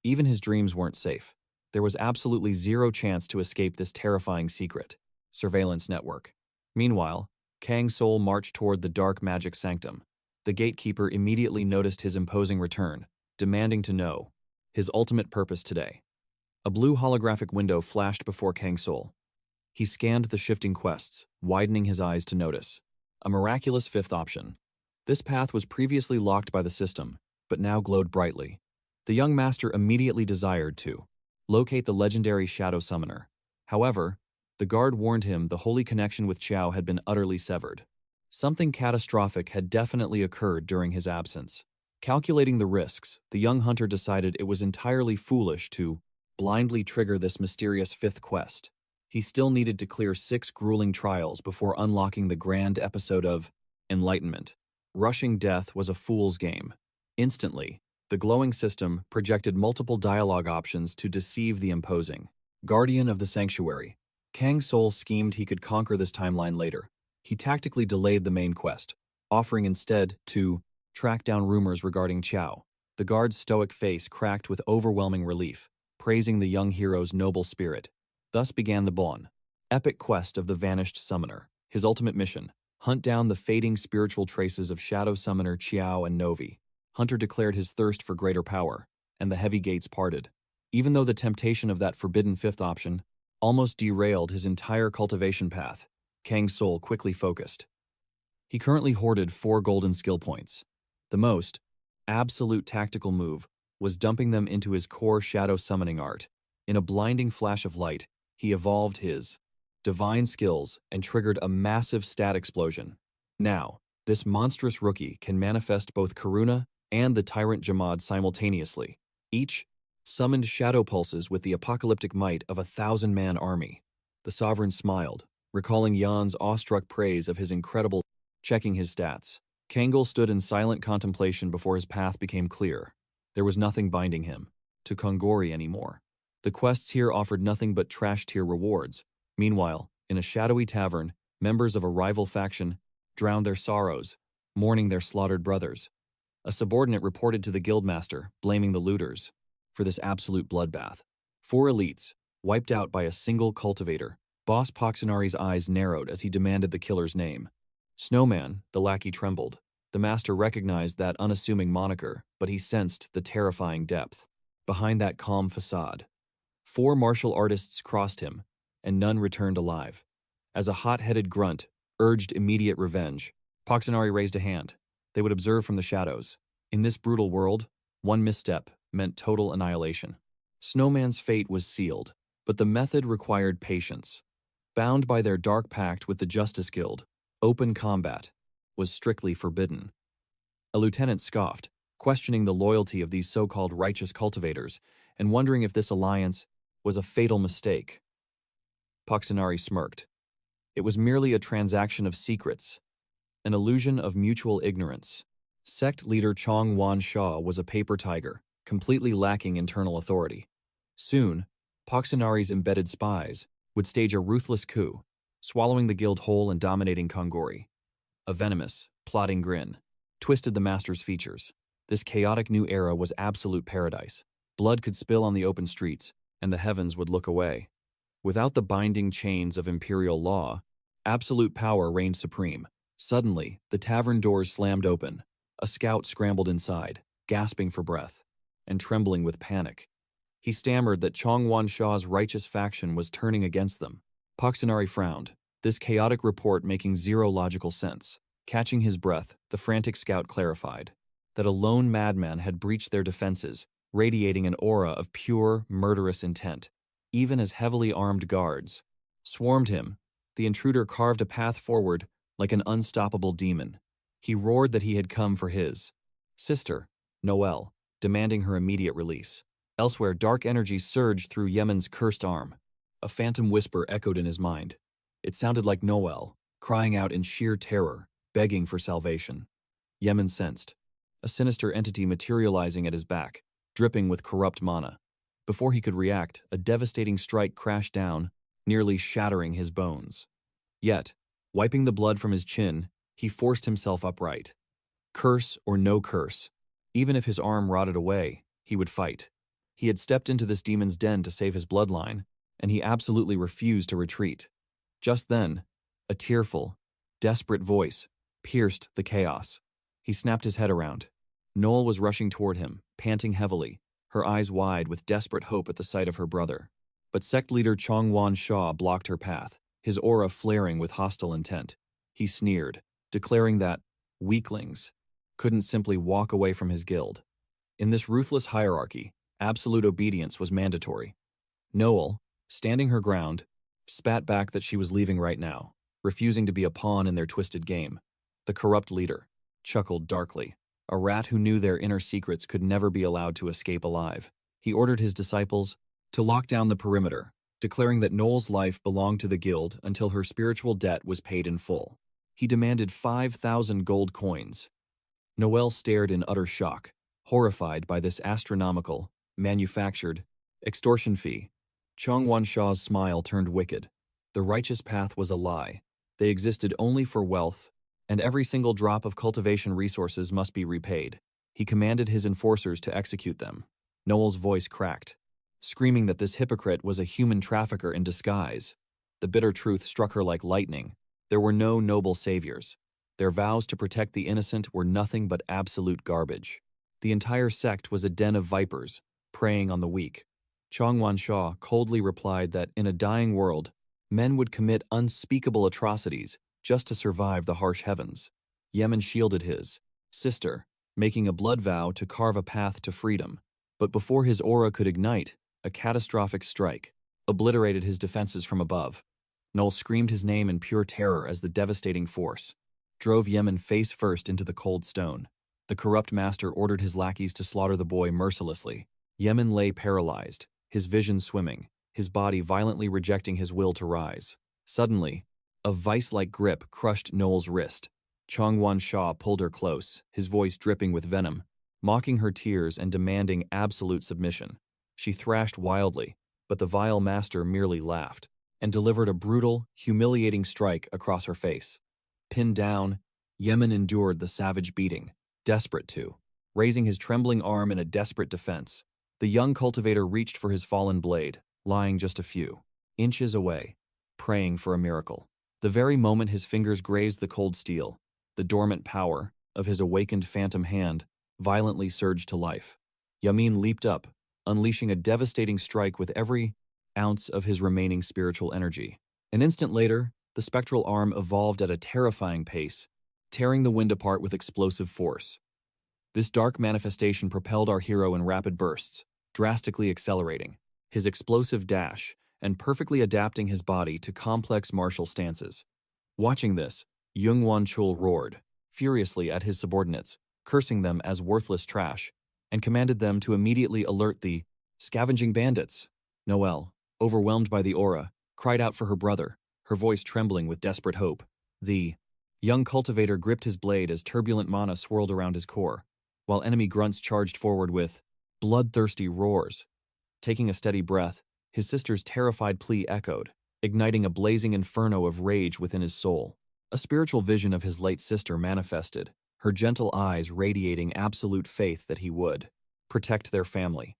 Even his dreams weren't safe. There was absolutely zero chance to escape this terrifying secret surveillance network. Meanwhile, Kang Soul marched toward the dark magic sanctum. The gatekeeper immediately noticed his imposing return, demanding to know his ultimate purpose today. A blue holographic window flashed before Kang Soul. He scanned the shifting quests, widening his eyes to notice a miraculous fifth option. This path was previously locked by the system, but now glowed brightly. The young master immediately desired to locate the legendary Shadow Summoner. However, the guard warned him the holy connection with Qiao had been utterly severed. Something catastrophic had definitely occurred during his absence. Calculating the risks, the young hunter decided it was entirely foolish to blindly trigger this mysterious fifth quest. He still needed to clear 6 grueling trials before unlocking the grand episode of enlightenment. Rushing death was a fool's game. Instantly, the glowing system projected multiple dialogue options to deceive the imposing guardian of the sanctuary. Kang Soul schemed he could conquer this timeline later. He tactically delayed the main quest, offering instead to track down rumors regarding Qiao. The guard's stoic face cracked with overwhelming relief, praising the young hero's noble spirit. Thus began the Bon epic quest of the vanished summoner. His ultimate mission: hunt down the fading spiritual traces of Shadow Summoner Qiao and Novi. Hunter declared his thirst for greater power, and the heavy gates parted. Even though the temptation of that forbidden fifth option almost derailed his entire cultivation path, Kang Soul quickly focused. He currently hoarded 4 golden skill points. The most absolute tactical move was dumping them into his core shadow summoning art. In a blinding flash of light, he evolved his divine skills and triggered a massive stat explosion. Now, this monstrous rookie can manifest both Karuna and the Tyrant Jamad simultaneously. Each summoned shadow pulses with the apocalyptic might of a 1,000-man army. The sovereign smiled, recalling Yan's awestruck praise of his incredible. Checking his stats, Kangol stood in silent contemplation before his path became clear. There was nothing binding him to Kongori anymore. The quests here offered nothing but trash-tier rewards. Meanwhile, in a shadowy tavern, members of a rival faction drowned their sorrows, mourning their slaughtered brothers. A subordinate reported to the guildmaster, blaming the looters for this absolute bloodbath. 4 elites, wiped out by a single cultivator. Boss Poxinari's eyes narrowed as he demanded the killer's name. Snowman, the lackey trembled. The master recognized that unassuming moniker, but he sensed the terrifying depth behind that calm facade. 4 martial artists crossed him, and none returned alive. As a hot-headed grunt urged immediate revenge, Poxinari raised a hand. They would observe from the shadows. In this brutal world, one misstep meant total annihilation. Snowman's fate was sealed, but the method required patience. Bound by their dark pact with the Justice Guild, open combat was strictly forbidden. A lieutenant scoffed, questioning the loyalty of these so-called righteous cultivators and wondering if this alliance was a fatal mistake. Poxinari smirked. It was merely a transaction of secrets, an illusion of mutual ignorance. Sect leader Chong Wan Shaw was a paper tiger, completely lacking internal authority. Soon, Poxinari's embedded spies would stage a ruthless coup, swallowing the guild whole and dominating Kongori. A venomous, plotting grin twisted the master's features. This chaotic new era was absolute paradise. Blood could spill on the open streets, and the heavens would look away. Without the binding chains of imperial law, absolute power reigned supreme. Suddenly, the tavern doors slammed open. A scout scrambled inside, gasping for breath and trembling with panic. He stammered that Chong Wan Shaw's righteous faction was turning against them. Poxinari frowned, this chaotic report making zero logical sense. Catching his breath, the frantic scout clarified that a lone madman had breached their defenses, radiating an aura of pure, murderous intent. Even as heavily armed guards swarmed him, the intruder carved a path forward like an unstoppable demon. He roared that he had come for his sister, Noelle, demanding her immediate release. Elsewhere, dark energy surged through Yemen's cursed arm. A phantom whisper echoed in his mind. It sounded like Noelle, crying out in sheer terror, begging for salvation. Yemen sensed a sinister entity materializing at his back, dripping with corrupt mana. Before he could react, a devastating strike crashed down, nearly shattering his bones. Yet, wiping the blood from his chin, he forced himself upright. Curse or no curse, even if his arm rotted away, he would fight. He had stepped into this demon's den to save his bloodline, and he absolutely refused to retreat. Just then, a tearful, desperate voice pierced the chaos. He snapped his head around. Noel was rushing toward him, panting heavily, her eyes wide with desperate hope at the sight of her brother. But sect leader Chongwan Shaw blocked her path, his aura flaring with hostile intent. He sneered, declaring that weaklings couldn't simply walk away from his guild. In this ruthless hierarchy, absolute obedience was mandatory. Noel, standing her ground, spat back that she was leaving right now, refusing to be a pawn in their twisted game. The corrupt leader chuckled darkly, a rat who knew their inner secrets could never be allowed to escape alive. He ordered his disciples to lock down the perimeter, declaring that Noel's life belonged to the guild until her spiritual debt was paid in full. He demanded 5,000 gold coins. Noel stared in utter shock, horrified by this astronomical, manufactured, extortion fee. Chongwan Shaw's smile turned wicked. The righteous path was a lie. They existed only for wealth, and every single drop of cultivation resources must be repaid. He commanded his enforcers to execute them. Noel's voice cracked, screaming that this hypocrite was a human trafficker in disguise. The bitter truth struck her like lightning. There were no noble saviors. Their vows to protect the innocent were nothing but absolute garbage. The entire sect was a den of vipers, preying on the weak. Chongwan Shaw coldly replied that in a dying world, men would commit unspeakable atrocities just to survive the harsh heavens. Yemen shielded his sister, making a blood vow to carve a path to freedom. But before his aura could ignite, a catastrophic strike obliterated his defenses from above. Noel screamed his name in pure terror as the devastating force drove Yemen face first into the cold stone. The corrupt master ordered his lackeys to slaughter the boy mercilessly. Yemen lay paralyzed, his vision swimming, his body violently rejecting his will to rise. Suddenly, a vice-like grip crushed Noel's wrist. Chongwan Shaw pulled her close, his voice dripping with venom, mocking her tears and demanding absolute submission. She thrashed wildly, but the vile master merely laughed and delivered a brutal, humiliating strike across her face. Pinned down, Yemen endured the savage beating, desperate to, raising his trembling arm in a desperate defense. The young cultivator reached for his fallen blade, lying just a few inches away, praying for a miracle. The very moment his fingers grazed the cold steel, the dormant power of his awakened phantom hand violently surged to life. Yamin leaped up, unleashing a devastating strike with every ounce of his remaining spiritual energy. An instant later, the spectral arm evolved at a terrifying pace, tearing the wind apart with explosive force. This dark manifestation propelled our hero in rapid bursts, drastically accelerating his explosive dash and perfectly adapting his body to complex martial stances. Watching this, Jungwon Chul roared furiously at his subordinates, cursing them as worthless trash, and commanded them to immediately alert the scavenging bandits. Noelle, overwhelmed by the aura, cried out for her brother, her voice trembling with desperate hope. The young cultivator gripped his blade as turbulent mana swirled around his core, while enemy grunts charged forward with bloodthirsty roars. Taking a steady breath, his sister's terrified plea echoed, igniting a blazing inferno of rage within his soul. A spiritual vision of his late sister manifested, her gentle eyes radiating absolute faith that he would protect their family.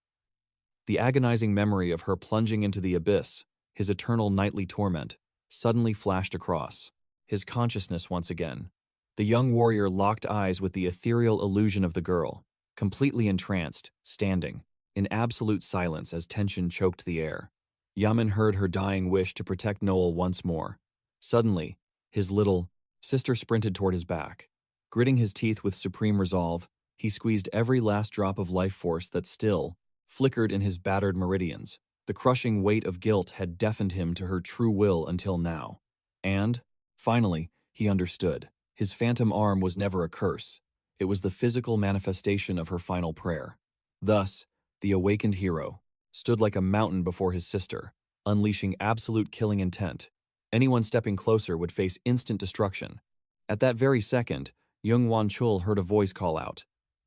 The agonizing memory of her plunging into the abyss, his eternal nightly torment, suddenly flashed across his consciousness once again. The young warrior locked eyes with the ethereal illusion of the girl, completely entranced, standing in absolute silence as tension choked the air. Yamin heard her dying wish to protect Noel once more. Suddenly, his little sister sprinted toward his back. Gritting his teeth with supreme resolve, he squeezed every last drop of life force that still flickered in his battered meridians. The crushing weight of guilt had deafened him to her true will until now. And, finally, he understood. His phantom arm was never a curse. It was the physical manifestation of her final prayer. Thus, the awakened hero stood like a mountain before his sister, unleashing absolute killing intent. Anyone stepping closer would face instant destruction. At that very second, Young Wan Chul heard a voice call out.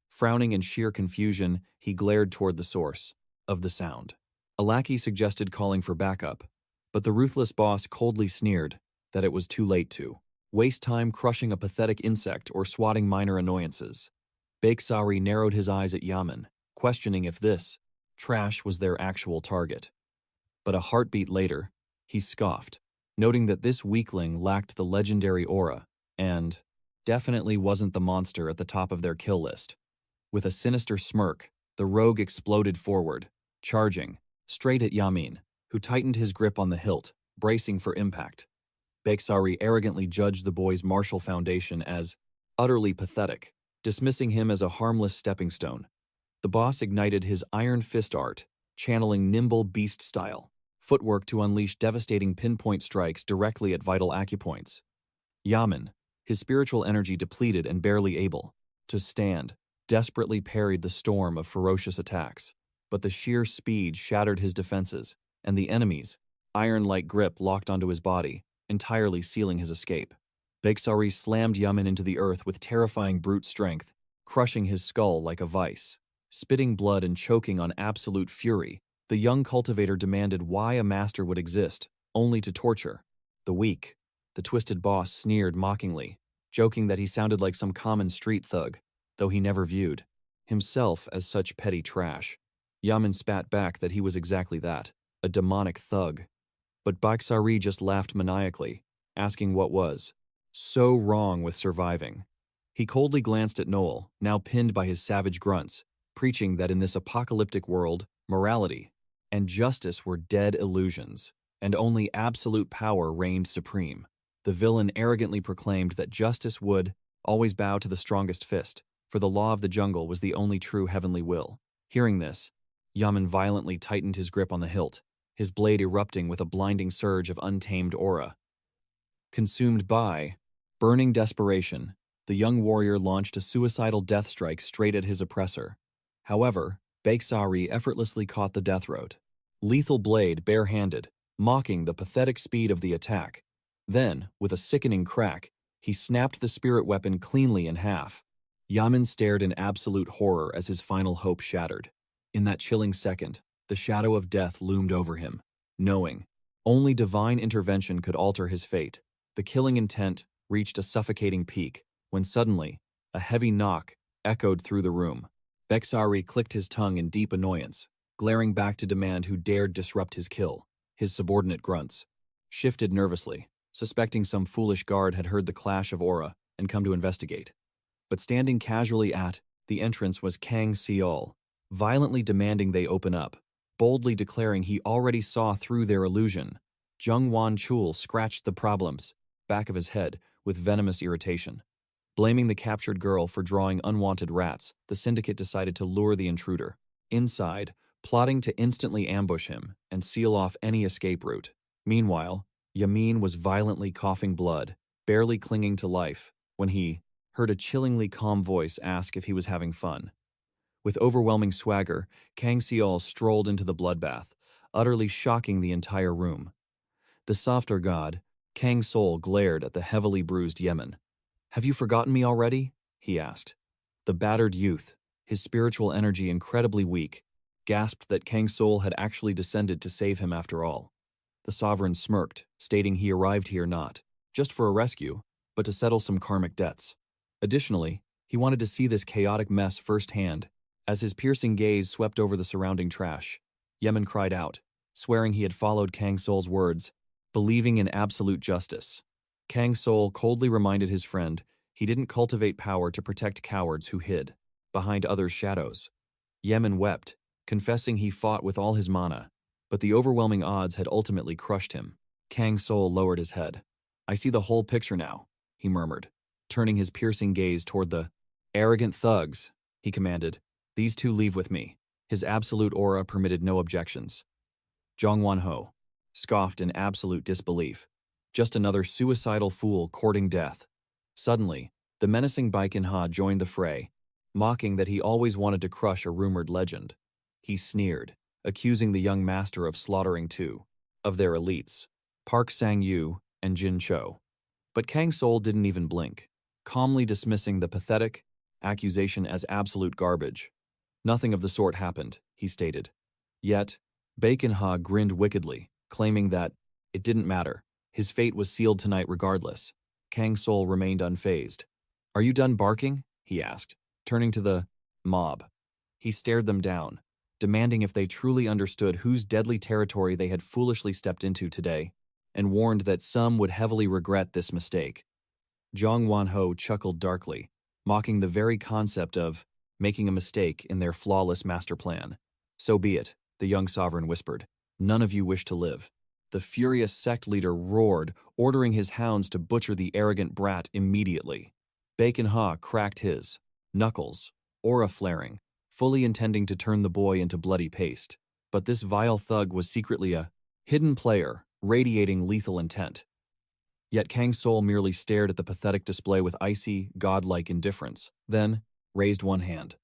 Frowning in sheer confusion, he glared toward the source of the sound. A lackey suggested calling for backup, but the ruthless boss coldly sneered that it was too late to waste time crushing a pathetic insect or swatting minor annoyances. Bakesari narrowed his eyes at Yaman, questioning if this trash was their actual target. But a heartbeat later, he scoffed, noting that this weakling lacked the legendary aura and definitely wasn't the monster at the top of their kill list. With a sinister smirk, the rogue exploded forward, charging straight at Yamin, who tightened his grip on the hilt, bracing for impact. Bakesari arrogantly judged the boy's martial foundation as utterly pathetic, dismissing him as a harmless stepping stone. The boss ignited his iron fist art, channeling nimble beast style, footwork to unleash devastating pinpoint strikes directly at vital acupoints. Yamin, his spiritual energy depleted and barely able to stand, desperately parried the storm of ferocious attacks. But the sheer speed shattered his defenses, and the enemy's iron-like grip locked onto his body, entirely sealing his escape. Bakesari slammed Yamin into the earth with terrifying brute strength, crushing his skull like a vice. Spitting blood and choking on absolute fury, the young cultivator demanded why a master would exist, only to torture the weak. The twisted boss sneered mockingly, joking that he sounded like some common street thug, though he never viewed himself as such petty trash. Yamin spat back that he was exactly that, a demonic thug. But Bakesari just laughed maniacally, asking what was so wrong with surviving. He coldly glanced at Noel, now pinned by his savage grunts, preaching that in this apocalyptic world, morality and justice were dead illusions, and only absolute power reigned supreme. The villain arrogantly proclaimed that justice would always bow to the strongest fist, for the law of the jungle was the only true heavenly will. Hearing this, Yamin violently tightened his grip on the hilt, his blade erupting with a blinding surge of untamed aura. Consumed by burning desperation, the young warrior launched a suicidal death strike straight at his oppressor. However, Bakesari effortlessly caught the death rote. Lethal blade barehanded, mocking the pathetic speed of the attack. Then, with a sickening crack, he snapped the spirit weapon cleanly in half. Yamin stared in absolute horror as his final hope shattered. In that chilling second, the shadow of death loomed over him, knowing only divine intervention could alter his fate. The killing intent reached a suffocating peak when suddenly, a heavy knock echoed through the room. Bakesari clicked his tongue in deep annoyance, glaring back to demand who dared disrupt his kill. His subordinate grunts shifted nervously, suspecting some foolish guard had heard the clash of aura and come to investigate. But standing casually at the entrance was Kang Soul, violently demanding they open up, boldly declaring he already saw through their illusion. Young Wan Chul scratched the problem's back of his head with venomous irritation. Blaming the captured girl for drawing unwanted rats, the syndicate decided to lure the intruder inside, plotting to instantly ambush him and seal off any escape route. Meanwhile, Yamin was violently coughing blood, barely clinging to life, when he heard a chillingly calm voice ask if he was having fun. With overwhelming swagger, Kang Soul strolled into the bloodbath, utterly shocking the entire room. The softer god, Kang Soul, glared at the heavily bruised Yemen. "Have you forgotten me already?" he asked. The battered youth, his spiritual energy incredibly weak, gasped that Kang Soul had actually descended to save him after all. The sovereign smirked, stating he arrived here not just for a rescue, but to settle some karmic debts. Additionally, he wanted to see this chaotic mess firsthand. As his piercing gaze swept over the surrounding trash, Yemen cried out, swearing he had followed Kang Soul's words, believing in absolute justice. Kang Soul coldly reminded his friend he didn't cultivate power to protect cowards who hid behind others' shadows. Yemen wept, confessing he fought with all his mana, but the overwhelming odds had ultimately crushed him. Kang Soul lowered his head. "I see the whole picture now," he murmured, turning his piercing gaze toward the arrogant thugs. He commanded, "These two leave with me." His absolute aura permitted no objections. Zhang Wanho scoffed in absolute disbelief. Just another suicidal fool courting death. Suddenly, the menacing Baikin Ha joined the fray, mocking that he always wanted to crush a rumored legend. He sneered, accusing the young master of slaughtering two of their elites, Park Sang-yu and Jin Cho. But Kang Soul didn't even blink. calmly dismissing the pathetic accusation as absolute garbage. Nothing of the sort happened, he stated. Yet, Bacon-ha grinned wickedly, claiming that it didn't matter. His fate was sealed tonight regardless. Kang Soul remained unfazed. "Are you done barking?" he asked, turning to the mob. He stared them down, demanding if they truly understood whose deadly territory they had foolishly stepped into today, and warned that some would heavily regret this mistake. Zhang Wanho chuckled darkly, mocking the very concept of making a mistake in their flawless master plan. "So be it," the young sovereign whispered. "None of you wish to live." The furious sect leader roared, ordering his hounds to butcher the arrogant brat immediately. Bacon-ha cracked his knuckles, aura flaring, fully intending to turn the boy into bloody paste. But this vile thug was secretly a hidden player, radiating lethal intent. Yet Kang Soul merely stared at the pathetic display with icy, godlike indifference, then raised one hand.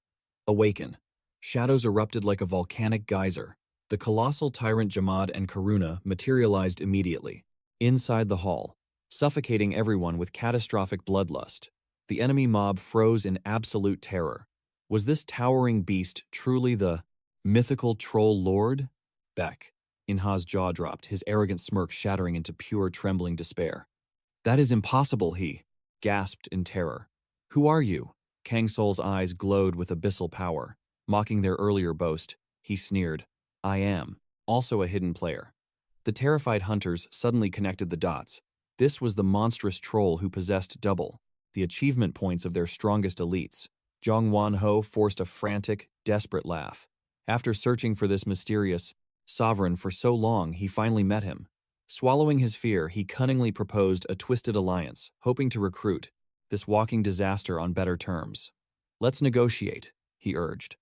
"Awaken." Shadows erupted like a volcanic geyser. The colossal tyrant Jamad and Karuna materialized immediately, inside the hall, suffocating everyone with catastrophic bloodlust. The enemy mob froze in absolute terror. Was this towering beast truly the mythical troll lord? Beck. Inha's jaw dropped, his arrogant smirk shattering into pure trembling despair. "That is impossible," he gasped in terror. "Who are you?" Kang Soul's eyes glowed with abyssal power. Mocking their earlier boast, he sneered, "I am also a hidden player." The terrified hunters suddenly connected the dots. This was the monstrous troll who possessed double the achievement points of their strongest elites. Zhang Wanho forced a frantic, desperate laugh. After searching for this mysterious sovereign for so long, he finally met him. Swallowing his fear, he cunningly proposed a twisted alliance, hoping to recruit this walking disaster on better terms. "Let's negotiate," he urged.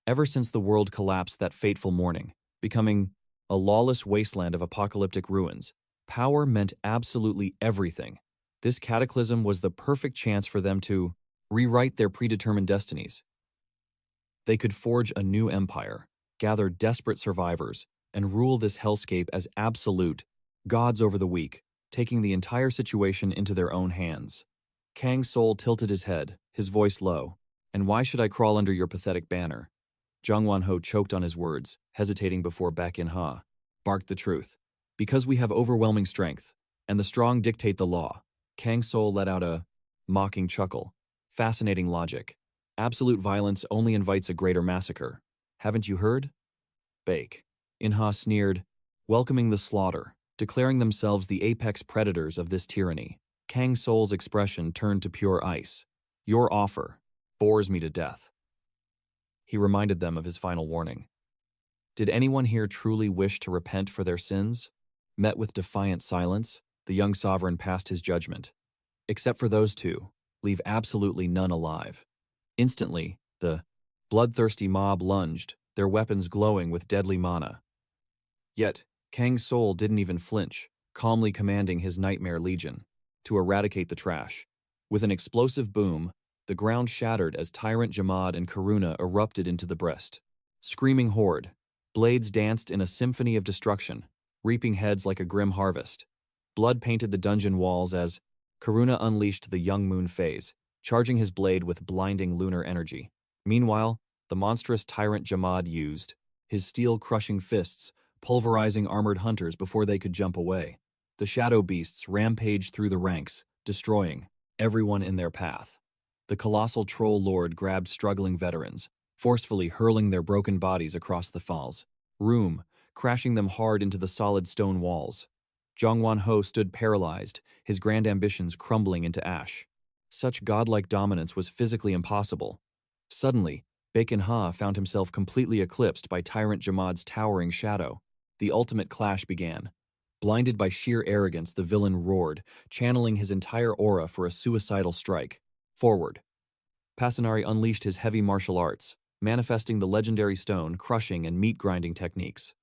Ever since the world collapsed that fateful morning, becoming a lawless wasteland of apocalyptic ruins, power meant absolutely everything. This cataclysm was the perfect chance for them to rewrite their predetermined destinies. They could forge a new empire, gather desperate survivors, and rule this hellscape as absolute gods over the weak, taking the entire situation into their own hands. Kang Soul tilted his head, his voice low. "And why should I crawl under your pathetic banner?" Zhang Wanho choked on his words, hesitating before Bacon-ha barked the truth. "Because we have overwhelming strength, and the strong dictate the law." Kang Soul let out a mocking chuckle. "Fascinating logic. Absolute violence only invites a greater massacre. Haven't you heard?" Bake. Inha sneered, welcoming the slaughter, declaring themselves the apex predators of this tyranny. Kang Soul's expression turned to pure ice. "Your offer bores me to death." He reminded them of his final warning. Did anyone here truly wish to repent for their sins? Met with defiant silence, the young sovereign passed his judgment. "Except for those two, leave absolutely none alive." Instantly, the bloodthirsty mob lunged, their weapons glowing with deadly mana. Yet, Kang Soul didn't even flinch, calmly commanding his nightmare legion to eradicate the trash. With an explosive boom, the ground shattered as Tyrant Jamad and Karuna erupted into the breast. Screaming horde, blades danced in a symphony of destruction, reaping heads like a grim harvest. Blood painted the dungeon walls as Karuna unleashed the young moon phase, charging his blade with blinding lunar energy. Meanwhile, the monstrous Tyrant Jamad used his steel-crushing fists, pulverizing armored hunters before they could jump away. The shadow beasts rampaged through the ranks, destroying everyone in their path. The colossal troll lord grabbed struggling veterans, forcefully hurling their broken bodies across the falls, crashing them hard into the solid stone walls. Zhang Wanho stood paralyzed, his grand ambitions crumbling into ash. Such godlike dominance was physically impossible. Suddenly, Bacon-ha found himself completely eclipsed by Tyrant Jamad's towering shadow. The ultimate clash began. Blinded by sheer arrogance, the villain roared, channeling his entire aura for a suicidal strike. Forward. Pasanari unleashed his heavy martial arts, manifesting the legendary stone, crushing, and meat-grinding techniques.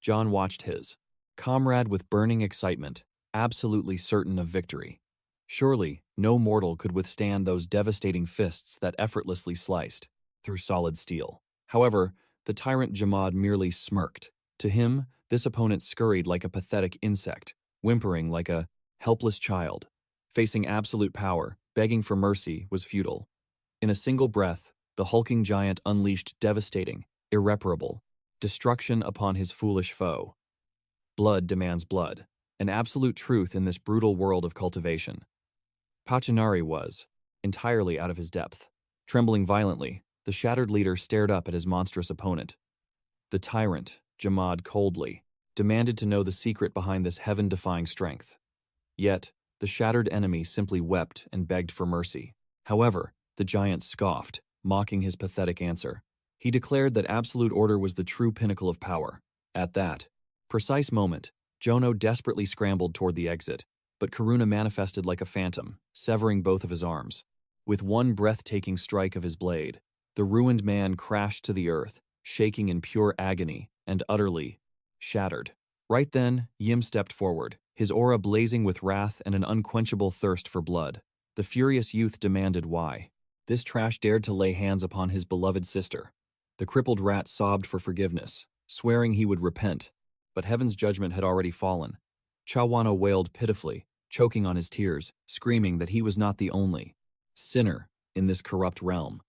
John watched his comrade with burning excitement, absolutely certain of victory. Surely, no mortal could withstand those devastating fists that effortlessly sliced through solid steel. However, the tyrant Jamad merely smirked. To him, this opponent scurried like a pathetic insect, whimpering like a helpless child. Facing absolute power, begging for mercy was futile. In a single breath, the hulking giant unleashed devastating, irreparable destruction upon his foolish foe. Blood demands blood, an absolute truth in this brutal world of cultivation. Pachinari was entirely out of his depth. Trembling violently, the shattered leader stared up at his monstrous opponent. The tyrant, Jamad coldly, demanded to know the secret behind this heaven-defying strength. Yet, the shattered enemy simply wept and begged for mercy. However, the giant scoffed, mocking his pathetic answer. He declared that absolute order was the true pinnacle of power. At that precise moment, Jono desperately scrambled toward the exit, but Karuna manifested like a phantom, severing both of his arms. With one breathtaking strike of his blade, the ruined man crashed to the earth, shaking in pure agony and utterly shattered. Right then, Yim stepped forward, his aura blazing with wrath and an unquenchable thirst for blood. The furious youth demanded why. This trash dared to lay hands upon his beloved sister. The crippled rat sobbed for forgiveness, swearing he would repent, but heaven's judgment had already fallen. Chawana wailed pitifully, choking on his tears, screaming that he was not the only sinner in this corrupt realm.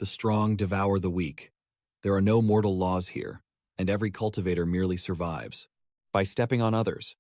The strong devour the weak. There are no mortal laws here, and every cultivator merely survives by stepping on others.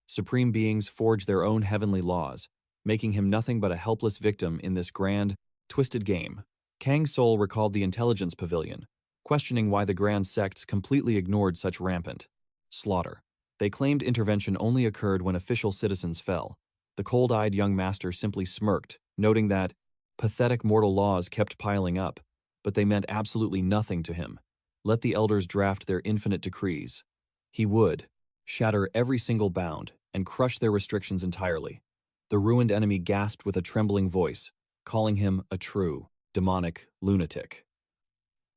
Supreme beings forge their own heavenly laws, making him nothing but a helpless victim in this grand, twisted game. Kang Soul recalled the intelligence pavilion, questioning why the grand sects completely ignored such rampant slaughter. They claimed intervention only occurred when official citizens fell. The cold-eyed young master simply smirked, noting that pathetic mortal laws kept piling up, but they meant absolutely nothing to him. Let the elders draft their infinite decrees. He would shatter every single bound and crush their restrictions entirely. The ruined enemy gasped with a trembling voice, calling him a true, demonic lunatic.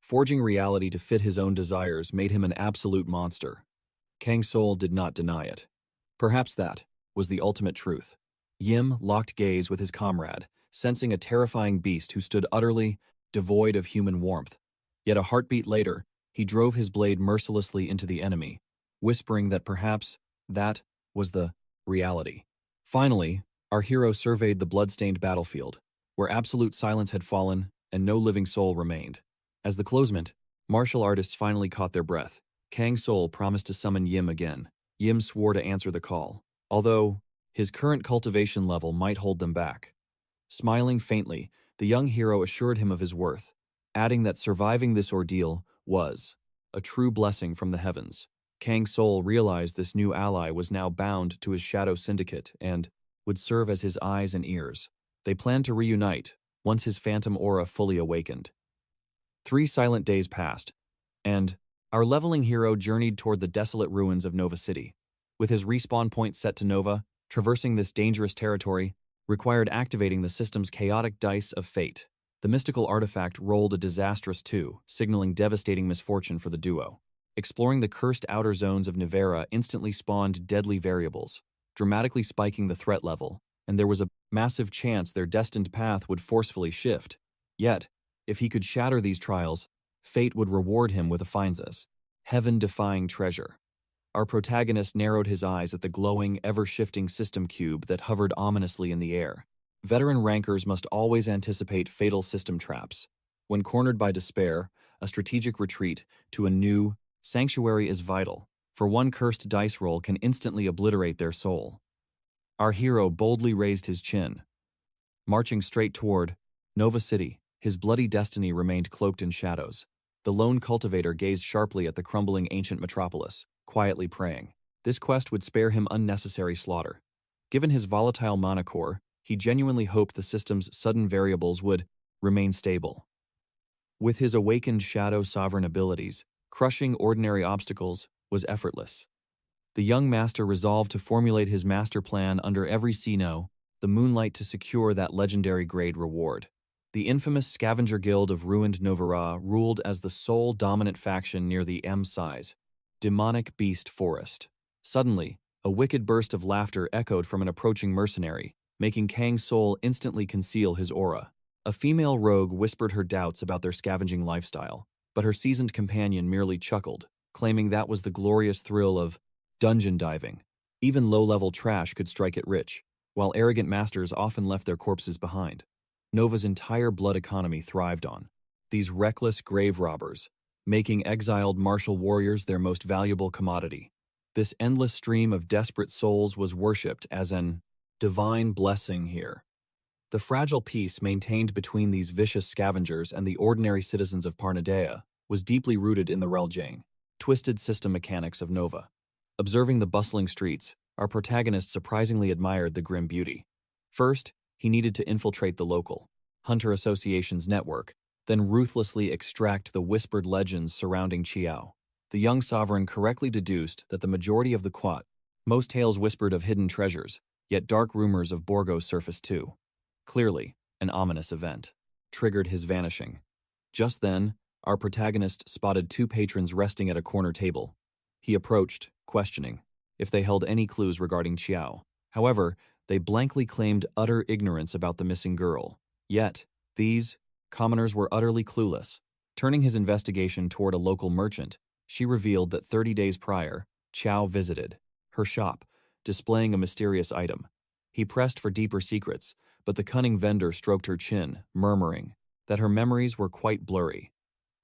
Forging reality to fit his own desires made him an absolute monster. Kang Soul did not deny it. Perhaps that was the ultimate truth. Yim locked gaze with his comrade, sensing a terrifying beast who stood utterly devoid of human warmth. Yet a heartbeat later, he drove his blade mercilessly into the enemy, whispering that perhaps that was the reality. Finally, our hero surveyed the blood-stained battlefield, where absolute silence had fallen and no living soul remained. As the close meant, martial artists finally caught their breath. Kang Soul promised to summon Yim again. Yim swore to answer the call, although his current cultivation level might hold them back. Smiling faintly, the young hero assured him of his worth, adding that surviving this ordeal was a true blessing from the heavens. Kang Soul realized this new ally was now bound to his shadow syndicate and would serve as his eyes and ears. They planned to reunite once his phantom aura fully awakened. 3 silent days passed, and our leveling hero journeyed toward the desolate ruins of Nova City. With his respawn point set to Nova, traversing this dangerous territory required activating the system's chaotic dice of fate. The mystical artifact rolled a disastrous 2, signaling devastating misfortune for the duo. Exploring the cursed outer zones of Nivera instantly spawned deadly variables, dramatically spiking the threat level, and there was a massive chance their destined path would forcefully shift. Yet, if he could shatter these trials, fate would reward him with a finds heaven-defying treasure. Our protagonist narrowed his eyes at the glowing, ever-shifting system cube that hovered ominously in the air. Veteran rankers must always anticipate fatal system traps. When cornered by despair, a strategic retreat to a new sanctuary is vital, for one cursed dice roll can instantly obliterate their soul. Our hero boldly raised his chin. Marching straight toward Nova City, his bloody destiny remained cloaked in shadows. The lone cultivator gazed sharply at the crumbling ancient metropolis, quietly praying. This quest would spare him unnecessary slaughter. Given his volatile mana core, he genuinely hoped the system's sudden variables would remain stable. With his awakened shadow sovereign abilities, crushing ordinary obstacles was effortless. The young master resolved to formulate his master plan under every C-No, the moonlight to secure that legendary grade reward. The infamous scavenger guild of ruined Novara ruled as the sole dominant faction near the M-size demonic beast forest. Suddenly, a wicked burst of laughter echoed from an approaching mercenary, making Kang Soul instantly conceal his aura. A female rogue whispered her doubts about their scavenging lifestyle, but her seasoned companion merely chuckled, claiming that was the glorious thrill of dungeon diving. Even low-level trash could strike it rich. while arrogant masters often left their corpses behind. Nova's entire blood economy thrived on these reckless grave robbers, making exiled martial warriors their most valuable commodity. This endless stream of desperate souls was worshipped as an divine blessing here. The fragile peace maintained between these vicious scavengers and the ordinary citizens of Parnadea was deeply rooted in the Reljang, twisted system mechanics of Nova. Observing the bustling streets, our protagonist surprisingly admired the grim beauty. First, he needed to infiltrate the local Hunter Association's network, then ruthlessly extract the whispered legends surrounding Chiao. The young sovereign correctly deduced that the majority of the Quat, most tales whispered of hidden treasures, yet dark rumors of Borgos surfaced too. Clearly, an ominous event triggered his vanishing. Just then, our protagonist spotted two patrons resting at a corner table. He approached, questioning if they held any clues regarding Chiao. However, they blankly claimed utter ignorance about the missing girl. Yet, these commoners were utterly clueless. Turning his investigation toward a local merchant, she revealed that 30 days prior, Chiao visited her shop, displaying a mysterious item. He pressed for deeper secrets, but the cunning vendor stroked her chin, murmuring that her memories were quite blurry.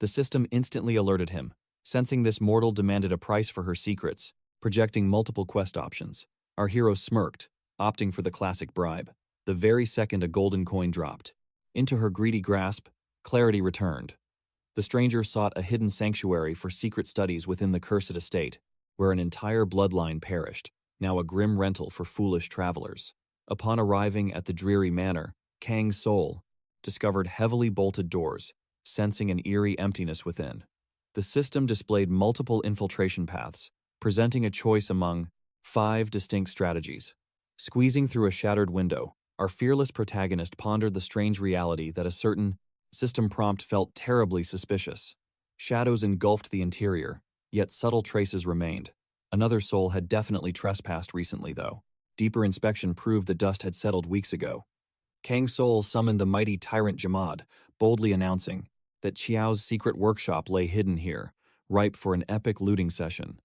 The system instantly alerted him. Sensing this mortal demanded a price for her secrets, projecting multiple quest options. Our hero smirked, opting for the classic bribe. The very second a golden coin dropped into her greedy grasp, clarity returned. The stranger sought a hidden sanctuary for secret studies within the cursed estate, where an entire bloodline perished, now a grim rental for foolish travelers. Upon arriving at the dreary manor, Kang Soul discovered heavily bolted doors, sensing an eerie emptiness within. The system displayed multiple infiltration paths, presenting a choice among 5 distinct strategies. Squeezing through a shattered window, our fearless protagonist pondered the strange reality that a certain system prompt felt terribly suspicious. Shadows engulfed the interior, yet subtle traces remained. Another soul had definitely trespassed recently, though. Deeper inspection proved the dust had settled weeks ago. Kang Soul summoned the mighty tyrant Jamad, boldly announcing that Chiao's secret workshop lay hidden here, ripe for an epic looting session.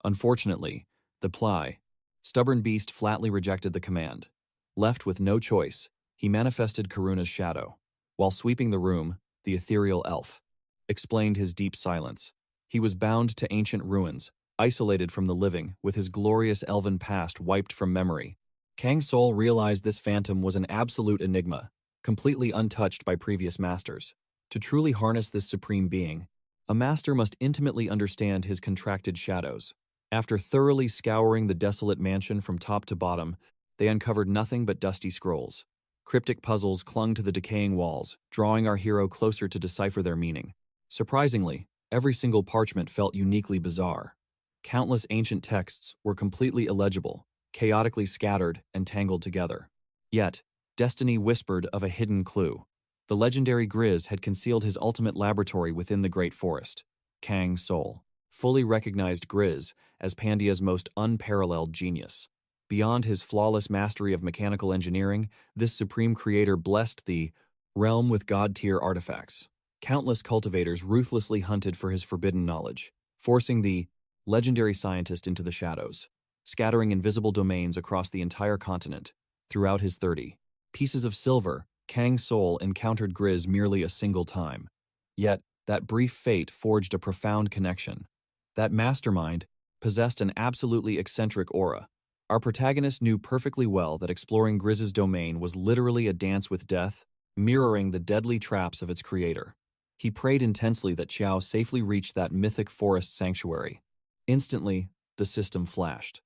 Unfortunately, the stubborn beast flatly rejected the command. Left with no choice, he manifested Karuna's shadow. While sweeping the room, the ethereal elf explained his deep silence. He was bound to ancient ruins, isolated from the living, with his glorious elven past wiped from memory. Kang Soul realized this phantom was an absolute enigma, completely untouched by previous masters. To truly harness this supreme being, a master must intimately understand his contracted shadows. After thoroughly scouring the desolate mansion from top to bottom, they uncovered nothing but dusty scrolls. Cryptic puzzles clung to the decaying walls, drawing our hero closer to decipher their meaning. Surprisingly, every single parchment felt uniquely bizarre. Countless ancient texts were completely illegible, chaotically scattered and tangled together. Yet, destiny whispered of a hidden clue. The legendary Grizz had concealed his ultimate laboratory within the great forest. Kang Soul fully recognized Grizz as Pandia's most unparalleled genius. Beyond his flawless mastery of mechanical engineering, this supreme creator blessed the realm with god-tier artifacts. Countless cultivators ruthlessly hunted for his forbidden knowledge, forcing the legendary scientist into the shadows, scattering invisible domains across the entire continent. Throughout his 30 pieces of silver, Kang Soul encountered Grizz merely a single time. Yet, that brief fate forged a profound connection. That mastermind possessed an absolutely eccentric aura. Our protagonist knew perfectly well that exploring Grizz's domain was literally a dance with death, mirroring the deadly traps of its creator. He prayed intensely that Chiao safely reach that mythic forest sanctuary. Instantly, the system flashed.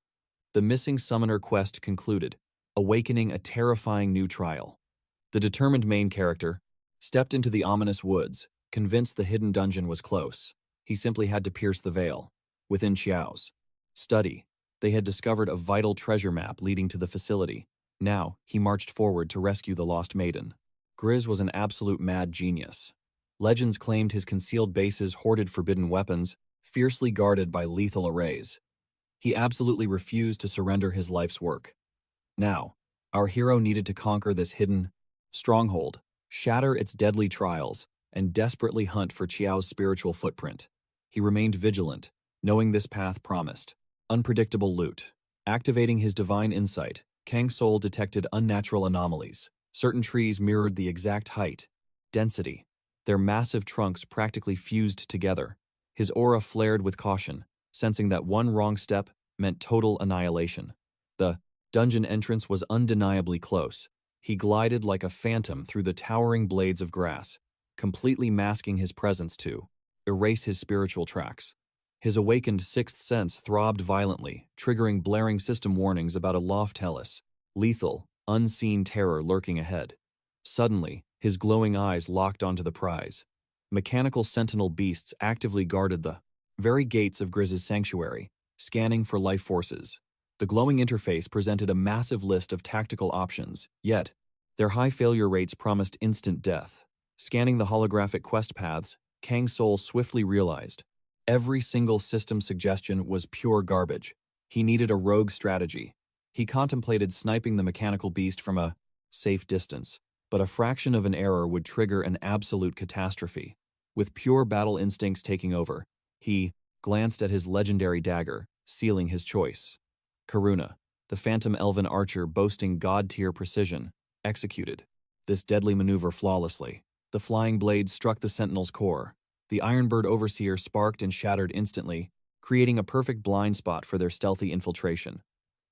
The missing summoner quest concluded, awakening a terrifying new trial. The determined main character stepped into the ominous woods, convinced the hidden dungeon was close. He simply had to pierce the veil. Within Chiao's study, they had discovered a vital treasure map leading to the facility. Now, he marched forward to rescue the lost maiden. Grizz was an absolute mad genius. Legends claimed his concealed bases hoarded forbidden weapons, fiercely guarded by lethal arrays. He absolutely refused to surrender his life's work. Now, our hero needed to conquer this hidden stronghold, shatter its deadly trials, and desperately hunt for Chiao's spiritual footprint. He remained vigilant, knowing this path promised unpredictable loot. Activating his divine insight, Kang Soul detected unnatural anomalies. Certain trees mirrored the exact height, density. Their massive trunks practically fused together. His aura flared with caution, sensing that one wrong step meant total annihilation. The dungeon entrance was undeniably close. He glided like a phantom through the towering blades of grass, completely masking his presence to erase his spiritual tracks. His awakened sixth sense throbbed violently, triggering blaring system warnings about a loft hellas, lethal, unseen terror lurking ahead. Suddenly, his glowing eyes locked onto the prize. Mechanical sentinel beasts actively guarded the very gates of Grizz's sanctuary, scanning for life forces. The glowing interface presented a massive list of tactical options, yet their high failure rates promised instant death. Scanning the holographic quest paths, Kang Soul swiftly realized every single system suggestion was pure garbage. He needed a rogue strategy. He contemplated sniping the mechanical beast from a safe distance, but a fraction of an error would trigger an absolute catastrophe. With pure battle instincts taking over, he glanced at his legendary dagger, sealing his choice. Karuna, the phantom elven archer boasting god-tier precision, executed this deadly maneuver flawlessly. The flying blade struck the sentinel's core. The Ironbird overseer sparked and shattered instantly, creating a perfect blind spot for their stealthy infiltration.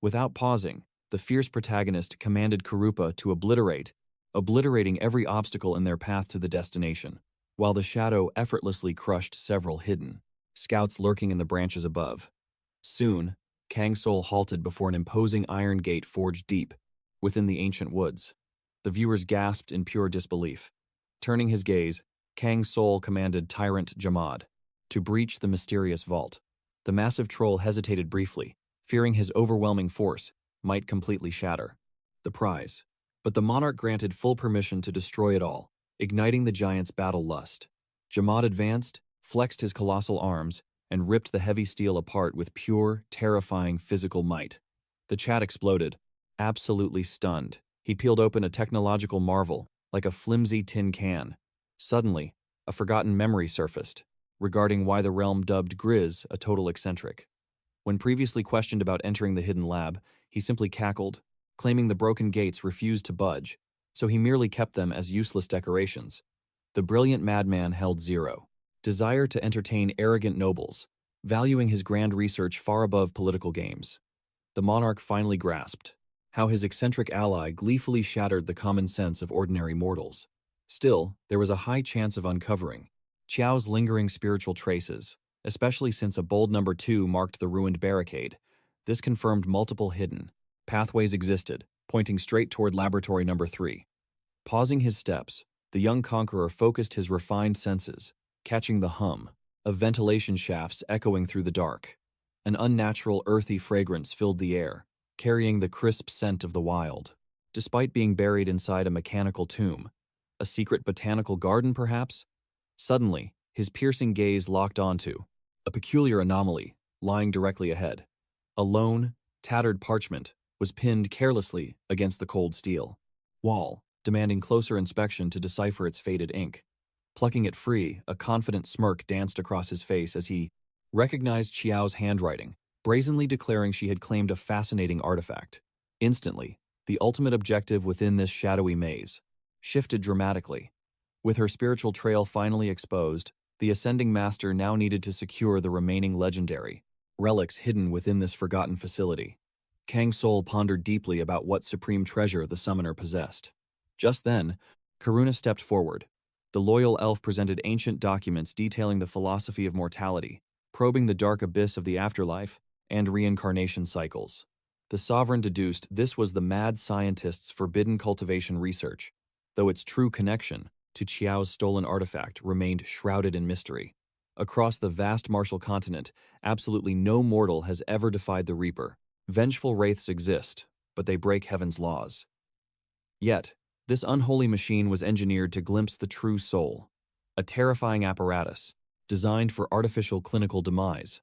Without pausing, the fierce protagonist commanded Karupa to obliterating every obstacle in their path to the destination, while the shadow effortlessly crushed several hidden scouts lurking in the branches above. Soon, Kang Soul halted before an imposing iron gate forged deep within the ancient woods. The viewers gasped in pure disbelief. Turning his gaze, Kang Soul commanded Tyrant Jamad to breach the mysterious vault. The massive troll hesitated briefly, fearing his overwhelming force might completely shatter the prize. But the monarch granted full permission to destroy it all, igniting the giant's battle lust. Jamad advanced, flexed his colossal arms, and ripped the heavy steel apart with pure, terrifying physical might. The chat exploded, absolutely stunned. He peeled open a technological marvel, like a flimsy tin can. Suddenly, a forgotten memory surfaced, regarding why the realm dubbed Grizz a total eccentric. When previously questioned about entering the hidden lab, he simply cackled, claiming the broken gates refused to budge, so he merely kept them as useless decorations. The brilliant madman held zero desire to entertain arrogant nobles, valuing his grand research far above political games. The monarch finally grasped how his eccentric ally gleefully shattered the common sense of ordinary mortals. Still, there was a high chance of uncovering Qiao's lingering spiritual traces, especially since a bold number 2 marked the ruined barricade. This confirmed multiple hidden pathways existed, pointing straight toward laboratory number 3. Pausing his steps, the young conqueror focused his refined senses, catching the hum of ventilation shafts echoing through the dark. An unnatural, earthy fragrance filled the air, carrying the crisp scent of the wild. Despite being buried inside a mechanical tomb, a secret botanical garden perhaps? Suddenly, his piercing gaze locked onto a peculiar anomaly lying directly ahead. A lone, tattered parchment was pinned carelessly against the cold steel wall, demanding closer inspection to decipher its faded ink. Plucking it free, a confident smirk danced across his face as he recognized Qiao's handwriting, brazenly declaring she had claimed a fascinating artifact. Instantly, the ultimate objective within this shadowy maze shifted dramatically. With her spiritual trail finally exposed, the Ascending Master now needed to secure the remaining legendary relics hidden within this forgotten facility. Kang Soul pondered deeply about what supreme treasure the summoner possessed. Just then, Karuna stepped forward. The loyal elf presented ancient documents detailing the philosophy of mortality, probing the dark abyss of the afterlife and reincarnation cycles. The sovereign deduced this was the mad scientist's forbidden cultivation research, though its true connection to Qiao's stolen artifact remained shrouded in mystery. Across the vast martial continent, absolutely no mortal has ever defied the Reaper. Vengeful wraiths exist, but they break heaven's laws. Yet, this unholy machine was engineered to glimpse the true soul, a terrifying apparatus designed for artificial clinical demise.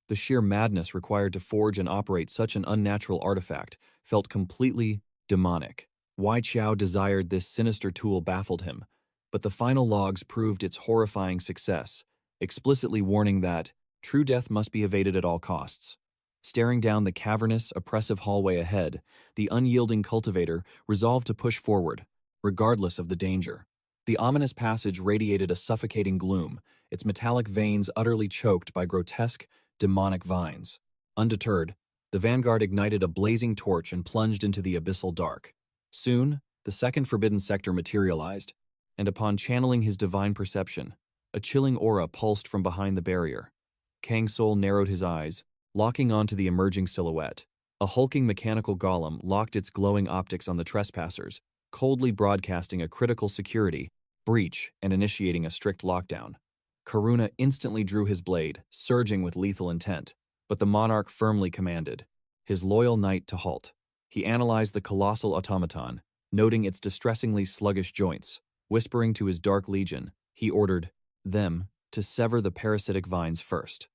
The sheer madness required to forge and operate such an unnatural artifact felt completely demonic. Why Qiao desired this sinister tool baffled him, but the final logs proved its horrifying success, explicitly warning that true death must be evaded at all costs. Staring down the cavernous, oppressive hallway ahead, the unyielding cultivator resolved to push forward, regardless of the danger. The ominous passage radiated a suffocating gloom, its metallic veins utterly choked by grotesque, demonic vines. Undeterred, the vanguard ignited a blazing torch and plunged into the abyssal dark. Soon, the second forbidden sector materialized, and upon channeling his divine perception, a chilling aura pulsed from behind the barrier. Kang Soul narrowed his eyes, locking onto the emerging silhouette. A hulking mechanical golem locked its glowing optics on the trespassers, coldly broadcasting a critical security breach and initiating a strict lockdown. Karuna instantly drew his blade, surging with lethal intent, but the monarch firmly commanded his loyal knight to halt. He analyzed the colossal automaton, noting its distressingly sluggish joints. Whispering to his dark legion, he ordered them to sever the parasitic vines first.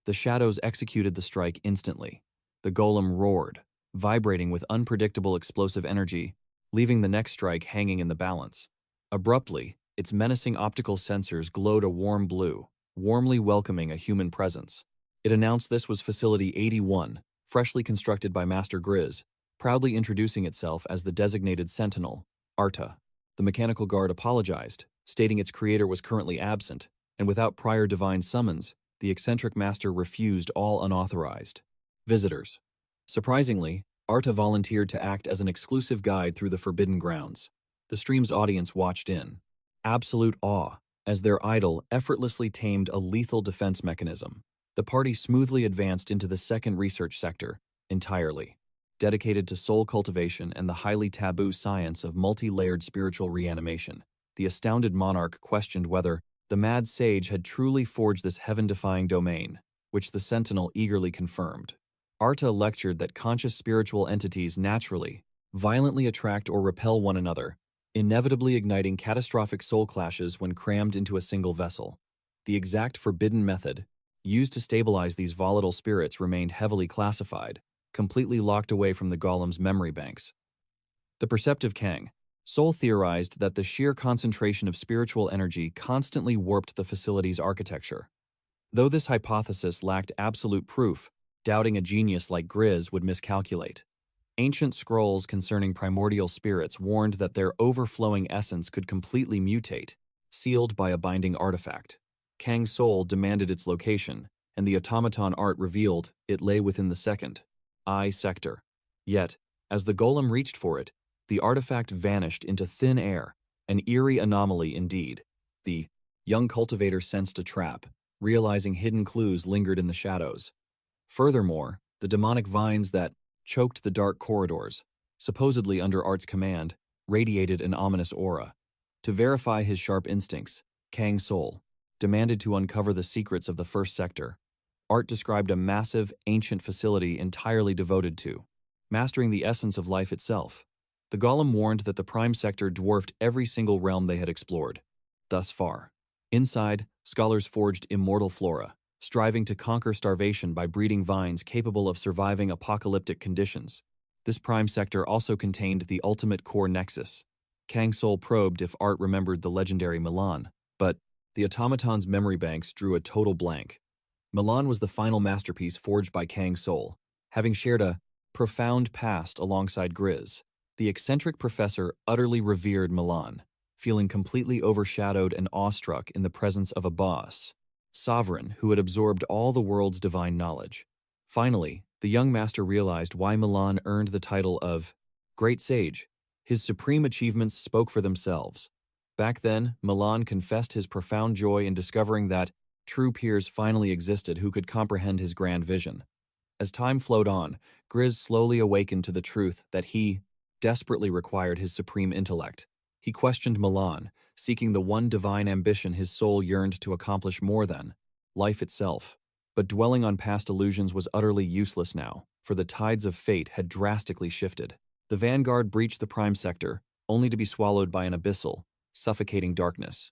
The shadows executed the strike instantly. The golem roared, vibrating with unpredictable explosive energy, leaving the next strike hanging in the balance. Abruptly, its menacing optical sensors glowed a warm blue, warmly welcoming a human presence. It announced this was Facility 81, freshly constructed by Master Grizz, proudly introducing itself as the designated sentinel, Arta. The mechanical guard apologized, stating its creator was currently absent, and without prior divine summons, the eccentric master refused all unauthorized visitors. Surprisingly, Arta volunteered to act as an exclusive guide through the forbidden grounds. The stream's audience watched in absolute awe as their idol effortlessly tamed a lethal defense mechanism. The party smoothly advanced into the second research sector entirely, dedicated to soul cultivation and the highly taboo science of multi-layered spiritual reanimation. The astounded monarch questioned whether the mad sage had truly forged this heaven-defying domain, which the sentinel eagerly confirmed. Arta lectured that conscious spiritual entities naturally, violently attract or repel one another, inevitably igniting catastrophic soul clashes when crammed into a single vessel. The exact forbidden method, used to stabilize these volatile spirits, remained heavily classified, completely locked away from the golem's memory banks. The perceptive Kang Soul theorized that the sheer concentration of spiritual energy constantly warped the facility's architecture. Though this hypothesis lacked absolute proof, doubting a genius like Grizz would miscalculate. Ancient scrolls concerning primordial spirits warned that their overflowing essence could completely mutate, sealed by a binding artifact. Kang Soul demanded its location, and the automaton art revealed it lay within the second I sector. Yet, as the golem reached for it, the artifact vanished into thin air, an eerie anomaly indeed. The young cultivator sensed a trap, realizing hidden clues lingered in the shadows. Furthermore, the demonic vines that choked the dark corridors, supposedly under Art's command, radiated an ominous aura. To verify his sharp instincts, Kang Soul demanded to uncover the secrets of the first sector. Art described a massive, ancient facility entirely devoted to mastering the essence of life itself. The golem warned that the prime sector dwarfed every single realm they had explored thus far. Inside, scholars forged immortal flora, striving to conquer starvation by breeding vines capable of surviving apocalyptic conditions. This prime sector also contained the ultimate core nexus. Kang Soul probed if Art remembered the legendary Milan, but the automaton's memory banks drew a total blank. Milan was the final masterpiece forged by Kang Soul, having shared a profound past alongside Grizz. The eccentric professor utterly revered Milan, feeling completely overshadowed and awestruck in the presence of a boss, sovereign who had absorbed all the world's divine knowledge. Finally, the young master realized why Milan earned the title of Great Sage. His supreme achievements spoke for themselves. Back then, Milan confessed his profound joy in discovering that true peers finally existed who could comprehend his grand vision. As time flowed on, Grizz slowly awakened to the truth that he desperately required his supreme intellect. He questioned Milan, seeking the one divine ambition his soul yearned to accomplish more than life itself. But dwelling on past illusions was utterly useless now, for the tides of fate had drastically shifted. The vanguard breached the prime sector, only to be swallowed by an abyssal, suffocating darkness.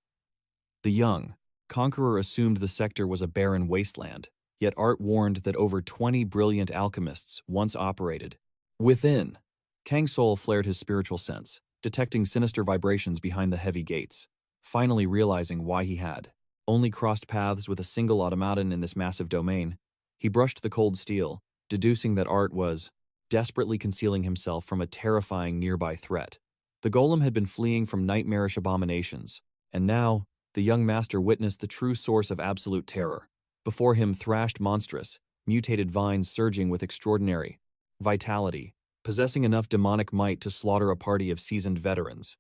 The young conqueror assumed the sector was a barren wasteland, yet Art warned that over 20 brilliant alchemists once operated within. Kang Soul flared his spiritual sense, detecting sinister vibrations behind the heavy gates. Finally realizing why he had only crossed paths with a single automaton in this massive domain, he brushed the cold steel, deducing that Art was desperately concealing himself from a terrifying nearby threat. The golem had been fleeing from nightmarish abominations, and now the young master witnessed the true source of absolute terror. Before him thrashed monstrous, mutated vines surging with extraordinary vitality, possessing enough demonic might to slaughter a party of seasoned veterans.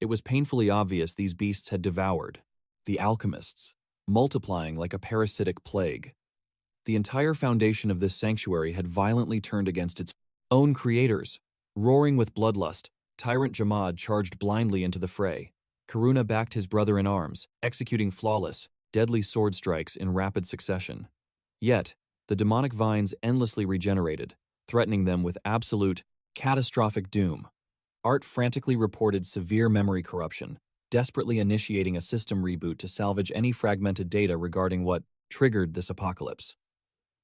It was painfully obvious these beasts had devoured the alchemists, multiplying like a parasitic plague. The entire foundation of this sanctuary had violently turned against its own creators. Roaring with bloodlust, Tyrant Jamad charged blindly into the fray. Karuna backed his brother in arms, executing flawless, deadly sword strikes in rapid succession. Yet, the demonic vines endlessly regenerated, threatening them with absolute, catastrophic doom. Art frantically reported severe memory corruption, desperately initiating a system reboot to salvage any fragmented data regarding what triggered this apocalypse.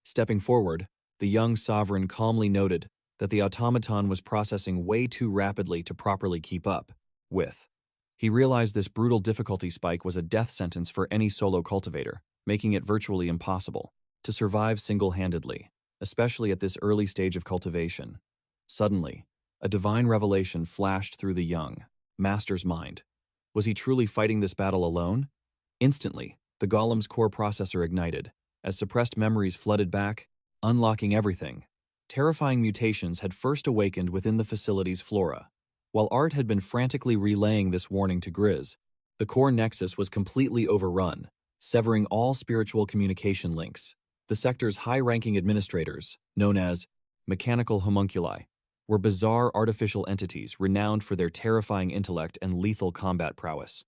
Stepping forward, the young sovereign calmly noted that the automaton was processing way too rapidly to properly keep up with. He realized this brutal difficulty spike was a death sentence for any solo cultivator, making it virtually impossible to survive single-handedly, especially at this early stage of cultivation. Suddenly, a divine revelation flashed through the young master's mind. Was he truly fighting this battle alone? Instantly, the golem's core processor ignited, as suppressed memories flooded back, unlocking everything. Terrifying mutations had first awakened within the facility's flora. While Art had been frantically relaying this warning to Grizz, the core nexus was completely overrun, severing all spiritual communication links. The sector's high-ranking administrators, known as mechanical homunculi, were bizarre artificial entities renowned for their terrifying intellect and lethal combat prowess.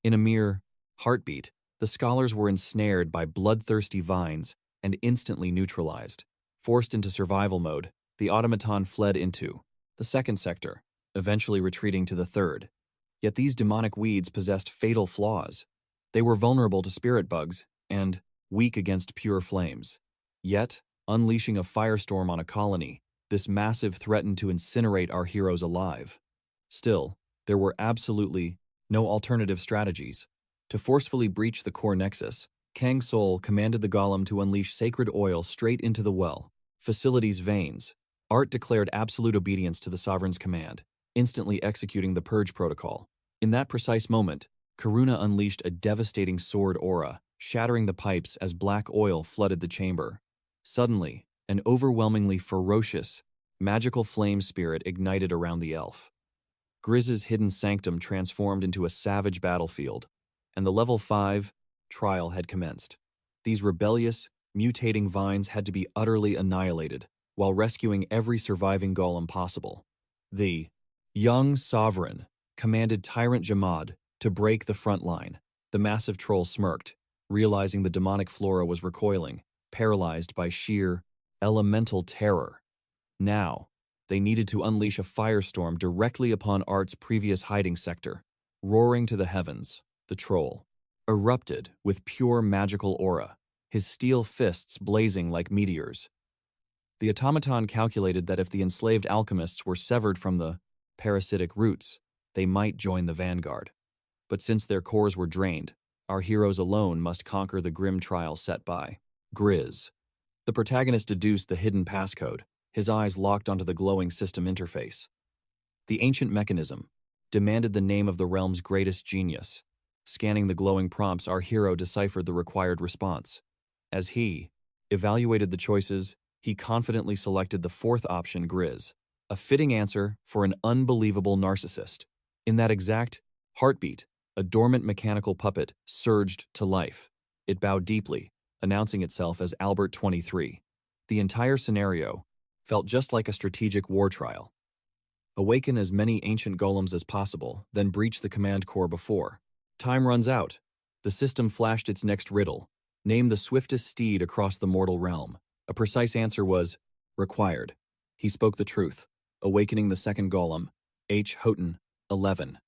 In a mere heartbeat, the scholars were ensnared by bloodthirsty vines and instantly neutralized. Forced into survival mode, the automaton fled into the second sector, eventually retreating to the third. Yet these demonic weeds possessed fatal flaws. They were vulnerable to spirit bugs and weak against pure flames. Yet, unleashing a firestorm on a colony, this massive threatened to incinerate our heroes alive. Still, there were absolutely no alternative strategies. To forcefully breach the core nexus, Kang Soul commanded the golem to unleash sacred oil straight into the facility's veins. Art declared absolute obedience to the sovereign's command, instantly executing the purge protocol. In that precise moment, Karuna unleashed a devastating sword aura, shattering the pipes as black oil flooded the chamber. Suddenly, an overwhelmingly ferocious, magical flame spirit ignited around the elf. Grizz's hidden sanctum transformed into a savage battlefield, and the level 5 trial had commenced. These rebellious, mutating vines had to be utterly annihilated, while rescuing every surviving golem possible. The young sovereign commanded Tyrant Jamad to break the front line. The massive troll smirked, realizing the demonic flora was recoiling, paralyzed by sheer, elemental terror. Now, they needed to unleash a firestorm directly upon Art's previous hiding sector. Roaring to the heavens, the troll erupted with pure magical aura, his steel fists blazing like meteors. The automaton calculated that if the enslaved alchemists were severed from the parasitic roots, they might join the vanguard. But since their cores were drained, our heroes alone must conquer the grim trial set by Grizz. The protagonist deduced the hidden passcode, his eyes locked onto the glowing system interface. The ancient mechanism demanded the name of the realm's greatest genius. Scanning the glowing prompts, our hero deciphered the required response. As he evaluated the choices, he confidently selected the fourth option, Grizz, a fitting answer for an unbelievable narcissist. In that exact heartbeat, a dormant mechanical puppet surged to life. It bowed deeply, announcing itself as Albert 23. The entire scenario felt just like a strategic war trial. Awaken as many ancient golems as possible, then breach the command core before time runs out. The system flashed its next riddle. Name the swiftest steed across the mortal realm. A precise answer was required. He spoke the truth, awakening the second golem, H. Houghton, 11.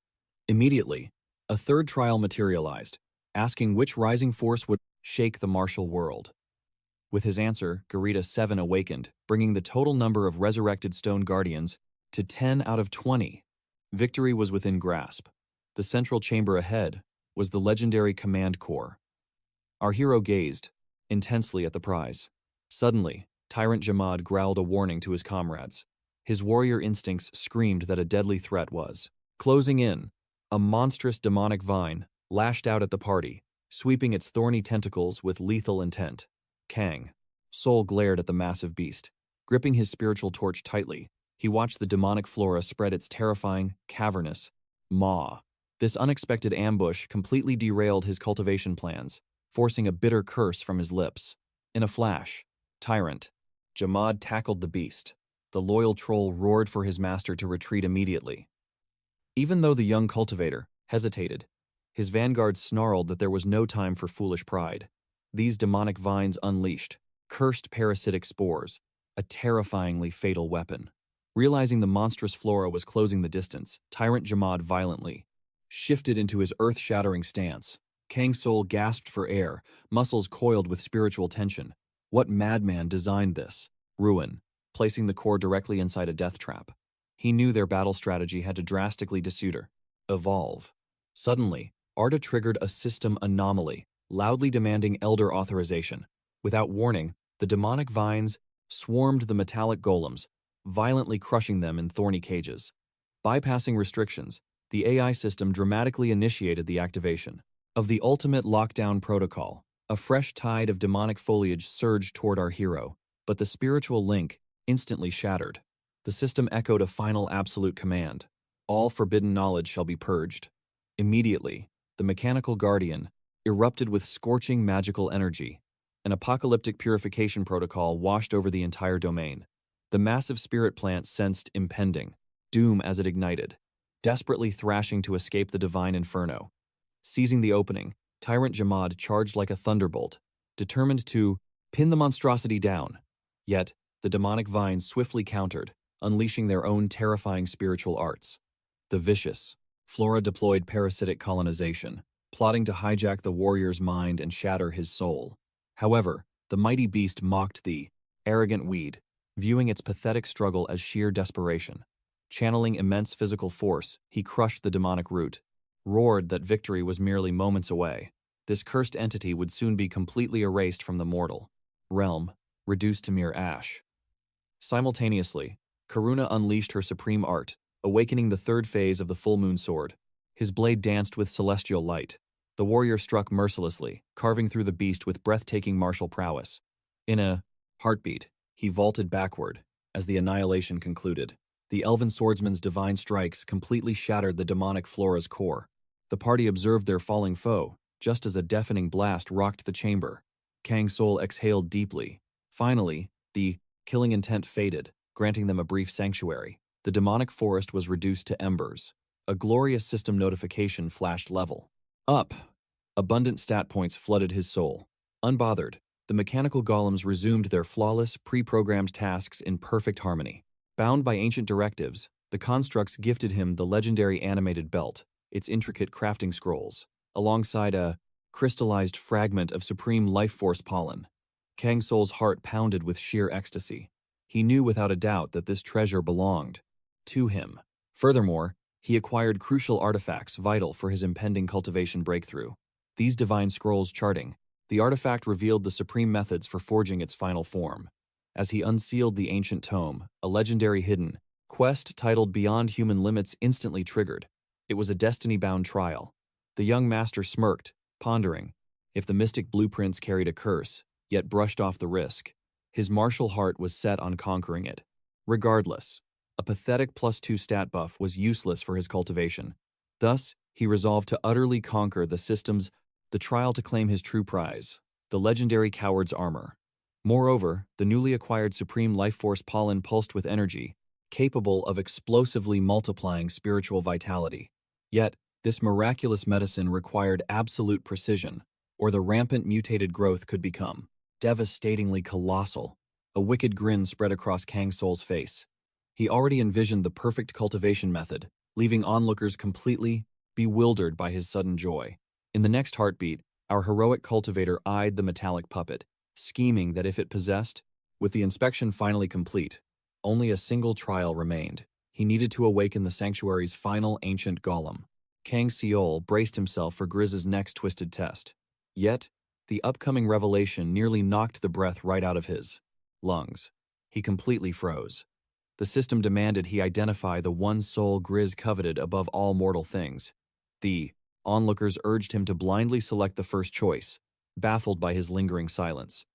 Immediately, a third trial materialized, asking which rising force would shake the martial world. With his answer, Garita 7 awakened, bringing the total number of resurrected stone guardians to 10 out of 20. Victory was within grasp. The central chamber ahead was the legendary command core. Our hero gazed intensely at the prize. Suddenly, Tyrant Jamad growled a warning to his comrades. His warrior instincts screamed that a deadly threat was closing in. A monstrous demonic vine lashed out at the party, sweeping its thorny tentacles with lethal intent. Kang Soul glared at the massive beast. Gripping his spiritual torch tightly, he watched the demonic flora spread its terrifying, cavernous maw. This unexpected ambush completely derailed his cultivation plans, forcing a bitter curse from his lips. In a flash, Tyrant Jamad tackled the beast. The loyal troll roared for his master to retreat immediately. Even though the young cultivator hesitated, his vanguard snarled that there was no time for foolish pride. These demonic vines unleashed cursed parasitic spores, a terrifyingly fatal weapon. Realizing the monstrous flora was closing the distance, Tyrant Jamad violently shifted into his earth-shattering stance. Kang Soul gasped for air, muscles coiled with spiritual tension. What madman designed this ruin, placing the core directly inside a death trap? He knew their battle strategy had to drastically evolve. Suddenly, Arda triggered a system anomaly, loudly demanding elder authorization. Without warning, the demonic vines swarmed the metallic golems, violently crushing them in thorny cages. Bypassing restrictions, the AI system dramatically initiated the activation of the ultimate lockdown protocol. A fresh tide of demonic foliage surged toward our hero, but the spiritual link instantly shattered. The system echoed a final absolute command: all forbidden knowledge shall be purged. Immediately, the mechanical guardian erupted with scorching magical energy. An apocalyptic purification protocol washed over the entire domain. The massive spirit plant sensed impending doom as it ignited, desperately thrashing to escape the divine inferno. Seizing the opening, Tyrant Jamad charged like a thunderbolt, determined to pin the monstrosity down. Yet, the demonic vines swiftly countered, unleashing their own terrifying spiritual arts. The vicious flora deployed parasitic colonization, plotting to hijack the warrior's mind and shatter his soul. However, the mighty beast mocked the arrogant weed, viewing its pathetic struggle as sheer desperation. Channeling immense physical force, he crushed the demonic root, roared that victory was merely moments away. This cursed entity would soon be completely erased from the mortal realm, reduced to mere ash. Simultaneously, Karuna unleashed her supreme art, awakening the third phase of the full moon sword. His blade danced with celestial light. The warrior struck mercilessly, carving through the beast with breathtaking martial prowess. In a heartbeat, he vaulted backward. As the annihilation concluded, the elven swordsman's divine strikes completely shattered the demonic flora's core. The party observed their falling foe, just as a deafening blast rocked the chamber. Kang Soul exhaled deeply. Finally, the killing intent faded, granting them a brief sanctuary. The demonic forest was reduced to embers. A glorious system notification flashed level up. Abundant stat points flooded his soul. Unbothered, the mechanical golems resumed their flawless, pre-programmed tasks in perfect harmony. Bound by ancient directives, the constructs gifted him the legendary animated belt, its intricate crafting scrolls, alongside a crystallized fragment of supreme life force pollen. Kang Soul's heart pounded with sheer ecstasy. He knew without a doubt that this treasure belonged to him. Furthermore, he acquired crucial artifacts vital for his impending cultivation breakthrough. These divine scrolls charting, the artifact revealed the supreme methods for forging its final form. As he unsealed the ancient tome, a legendary hidden quest titled Beyond Human Limits instantly triggered. It was a destiny-bound trial. The young master smirked, pondering if the mystic blueprints carried a curse, yet brushed off the risk. His martial heart was set on conquering it. Regardless, a pathetic +2 stat buff was useless for his cultivation. Thus, he resolved to utterly conquer the trial to claim his true prize, the legendary coward's armor. Moreover, the newly acquired supreme life force pollen pulsed with energy, capable of explosively multiplying spiritual vitality. Yet, this miraculous medicine required absolute precision, or the rampant mutated growth could become devastatingly colossal. A wicked grin spread across Kang Soul's face. He already envisioned the perfect cultivation method, leaving onlookers completely bewildered by his sudden joy. In the next heartbeat, our heroic cultivator eyed the metallic puppet, scheming that if it possessed, with the inspection finally complete, only a single trial remained. He needed to awaken the sanctuary's final ancient golem. Kang Soul braced himself for Grizz's next twisted test. Yet, the upcoming revelation nearly knocked the breath right out of his. lungs. He completely froze. The system demanded he identify the one soul Grizz coveted above all mortal things. The onlookers urged him to blindly select the first choice, baffled by his lingering silence.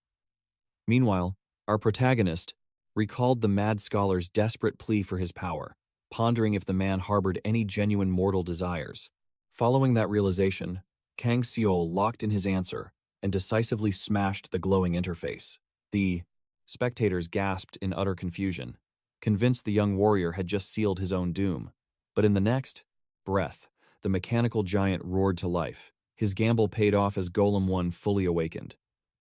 Meanwhile, our protagonist recalled the mad scholar's desperate plea for his power, pondering if the man harbored any genuine mortal desires. Following that realization, Kang Soul locked in his answer and decisively smashed the glowing interface. The spectators gasped in utter confusion, convinced the young warrior had just sealed his own doom. But in the next breath, the mechanical giant roared to life. His gamble paid off as Golem 1 fully awakened.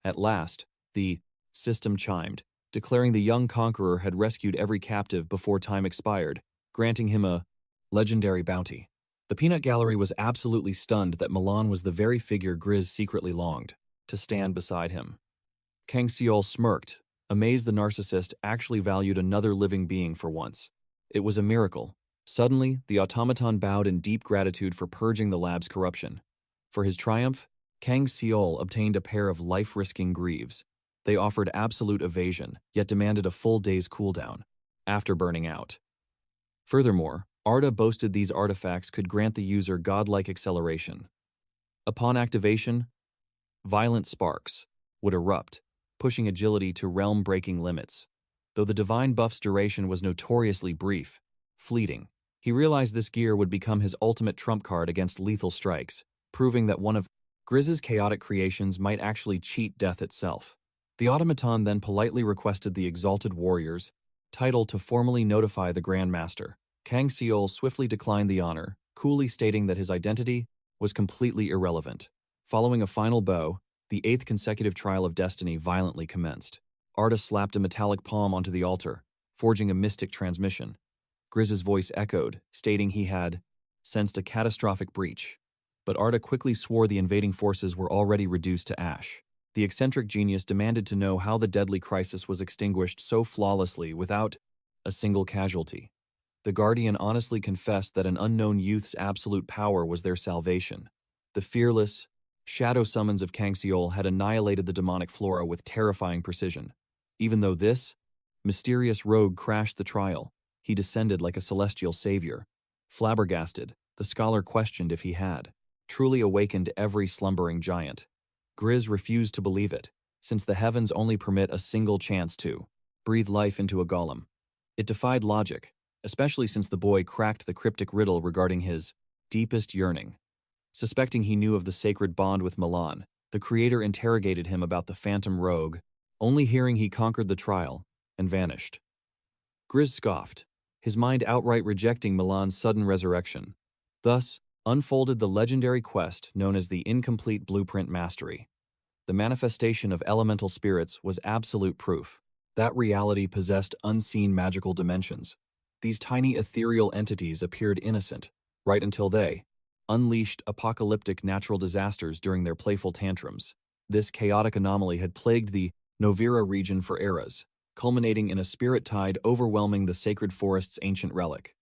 At last, the system chimed, declaring the young conqueror had rescued every captive before time expired, granting him a legendary bounty. The peanut gallery was absolutely stunned that Milan was the very figure Grizz secretly longed to stand beside him. Kang Soul smirked, amazed the narcissist actually valued another living being for once. It was a miracle. Suddenly, the automaton bowed in deep gratitude for purging the lab's corruption. For his triumph, Kang Soul obtained a pair of life-risking greaves. They offered absolute evasion, yet demanded a full day's cooldown, after burning out. Furthermore, Arda boasted these artifacts could grant the user godlike acceleration. Upon activation, violent sparks would erupt, pushing agility to realm-breaking limits. Though the divine buff's duration was notoriously brief, fleeting, he realized this gear would become his ultimate trump card against lethal strikes, proving that one of Grizz's chaotic creations might actually cheat death itself. The automaton then politely requested the Exalted Warrior's title to formally notify the Grand Master. Kang Soul swiftly declined the honor, coolly stating that his identity was completely irrelevant. Following a final bow, the 8th consecutive trial of destiny violently commenced. Arda slapped a metallic palm onto the altar, forging a mystic transmission. Grizz's voice echoed, stating he had sensed a catastrophic breach. But Arda quickly swore the invading forces were already reduced to ash. The eccentric genius demanded to know how the deadly crisis was extinguished so flawlessly without a single casualty. The Guardian honestly confessed that an unknown youth's absolute power was their salvation. The fearless shadow summons of Kang Soul had annihilated the demonic flora with terrifying precision. Even though this mysterious rogue crashed the trial, he descended like a celestial savior. Flabbergasted, the scholar questioned if he had truly awakened every slumbering giant. Grizz refused to believe it, since the heavens only permit a single chance to breathe life into a golem. It defied logic, especially since the boy cracked the cryptic riddle regarding his deepest yearning. Suspecting he knew of the sacred bond with Milan, the creator interrogated him about the phantom rogue, only hearing he conquered the trial and vanished. Grizz scoffed, his mind outright rejecting Milan's sudden resurrection. Thus, unfolded the legendary quest known as the Incomplete Blueprint Mastery. The manifestation of elemental spirits was absolute proof that reality possessed unseen magical dimensions. These tiny ethereal entities appeared innocent, right until they unleashed apocalyptic natural disasters during their playful tantrums. This chaotic anomaly had plagued the Novira region for eras, culminating in a spirit tide overwhelming the sacred forest's ancient relic.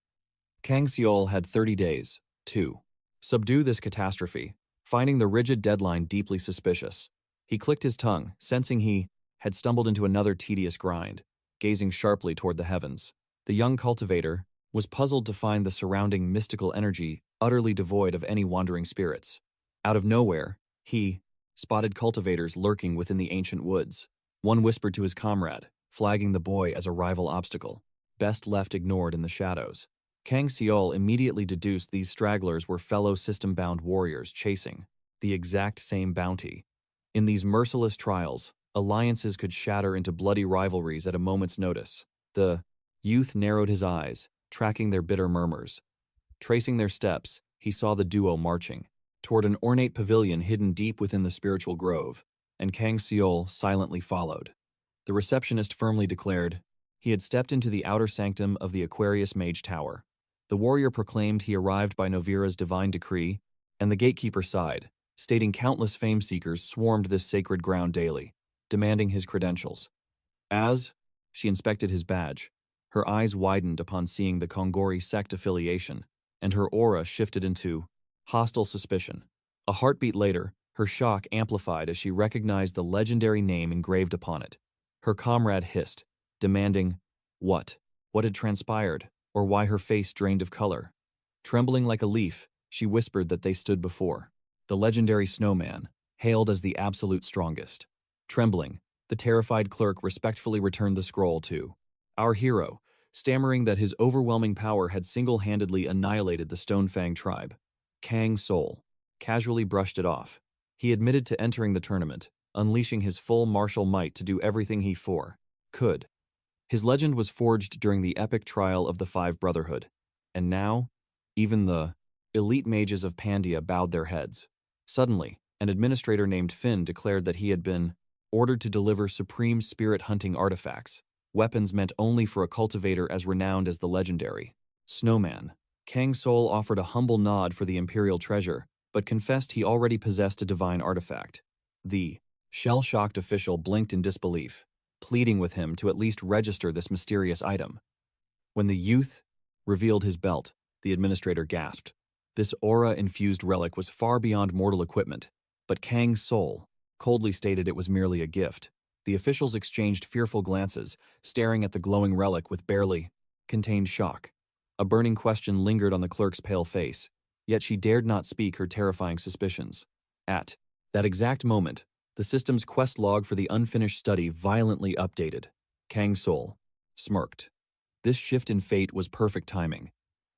Kang Soul had 30 days to subdue this catastrophe, finding the rigid deadline deeply suspicious. He clicked his tongue, sensing he had stumbled into another tedious grind, gazing sharply toward the heavens. The young cultivator was puzzled to find the surrounding mystical energy utterly devoid of any wandering spirits. Out of nowhere, he spotted cultivators lurking within the ancient woods. One whispered to his comrade, flagging the boy as a rival obstacle, best left ignored in the shadows. Kang Soul immediately deduced these stragglers were fellow system-bound warriors chasing the exact same bounty. In these merciless trials, alliances could shatter into bloody rivalries at a moment's notice. The youth narrowed his eyes, tracking their bitter murmurs. Tracing their steps, he saw the duo marching toward an ornate pavilion hidden deep within the spiritual grove, and Kang Soul silently followed. The receptionist firmly declared he had stepped into the outer sanctum of the Aquarius Mage Tower. The warrior proclaimed he arrived by Novira's divine decree, and the gatekeeper sighed, stating countless fame-seekers swarmed this sacred ground daily, demanding his credentials. As she inspected his badge, her eyes widened upon seeing the Kongori sect affiliation, and her aura shifted into hostile suspicion. A heartbeat later, her shock amplified as she recognized the legendary name engraved upon it. Her comrade hissed, demanding what had transpired, or why her face drained of color. Trembling like a leaf, she whispered that they stood before the legendary snowman, hailed as the absolute strongest. Trembling, the terrified clerk respectfully returned the scroll to our hero, stammering that his overwhelming power had single-handedly annihilated the Stonefang tribe. Kang Soul casually brushed it off. He admitted to entering the tournament, unleashing his full martial might to do everything he could. His legend was forged during the epic trial of the Five Brotherhood, and now, even the elite mages of Pandia bowed their heads. Suddenly, an administrator named Finn declared that he had been ordered to deliver supreme spirit-hunting artifacts, weapons meant only for a cultivator as renowned as the legendary Snowman. Kang Soul offered a humble nod for the imperial treasure, but confessed he already possessed a divine artifact. The shell-shocked official blinked in disbelief, pleading with him to at least register this mysterious item. When the youth revealed his belt, the administrator gasped. This aura-infused relic was far beyond mortal equipment, but Kang Soul coldly stated it was merely a gift. The officials exchanged fearful glances, staring at the glowing relic with barely contained shock. A burning question lingered on the clerk's pale face, yet she dared not speak her terrifying suspicions. At that exact moment, the system's quest log for the unfinished study violently updated. Kang Soul smirked. This shift in fate was perfect timing.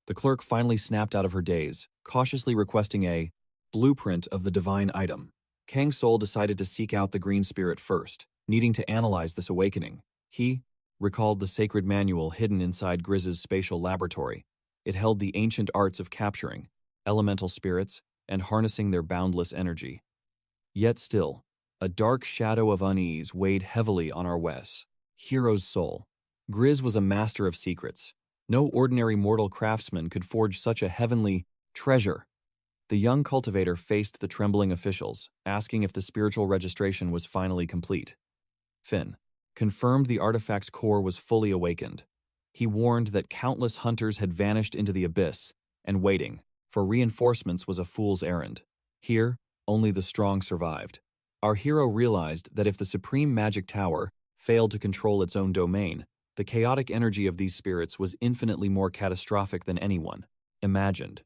The clerk finally snapped out of her daze, cautiously requesting a blueprint of the divine item. Kang Soul decided to seek out the green spirit first, needing to analyze this awakening. He recalled the sacred manual hidden inside Grizz's spatial laboratory. It held the ancient arts of capturing elemental spirits and harnessing their boundless energy. Yet still, a dark shadow of unease weighed heavily on our hero's soul. Grizz was a master of secrets. No ordinary mortal craftsman could forge such a heavenly treasure. The young cultivator faced the trembling officials, asking if the spiritual registration was finally complete. Finn confirmed the artifact's core was fully awakened. He warned that countless hunters had vanished into the abyss, and waiting for reinforcements was a fool's errand. Here, only the strong survived. Our hero realized that if the Supreme Magic Tower failed to control its own domain, the chaotic energy of these spirits was infinitely more catastrophic than anyone imagined.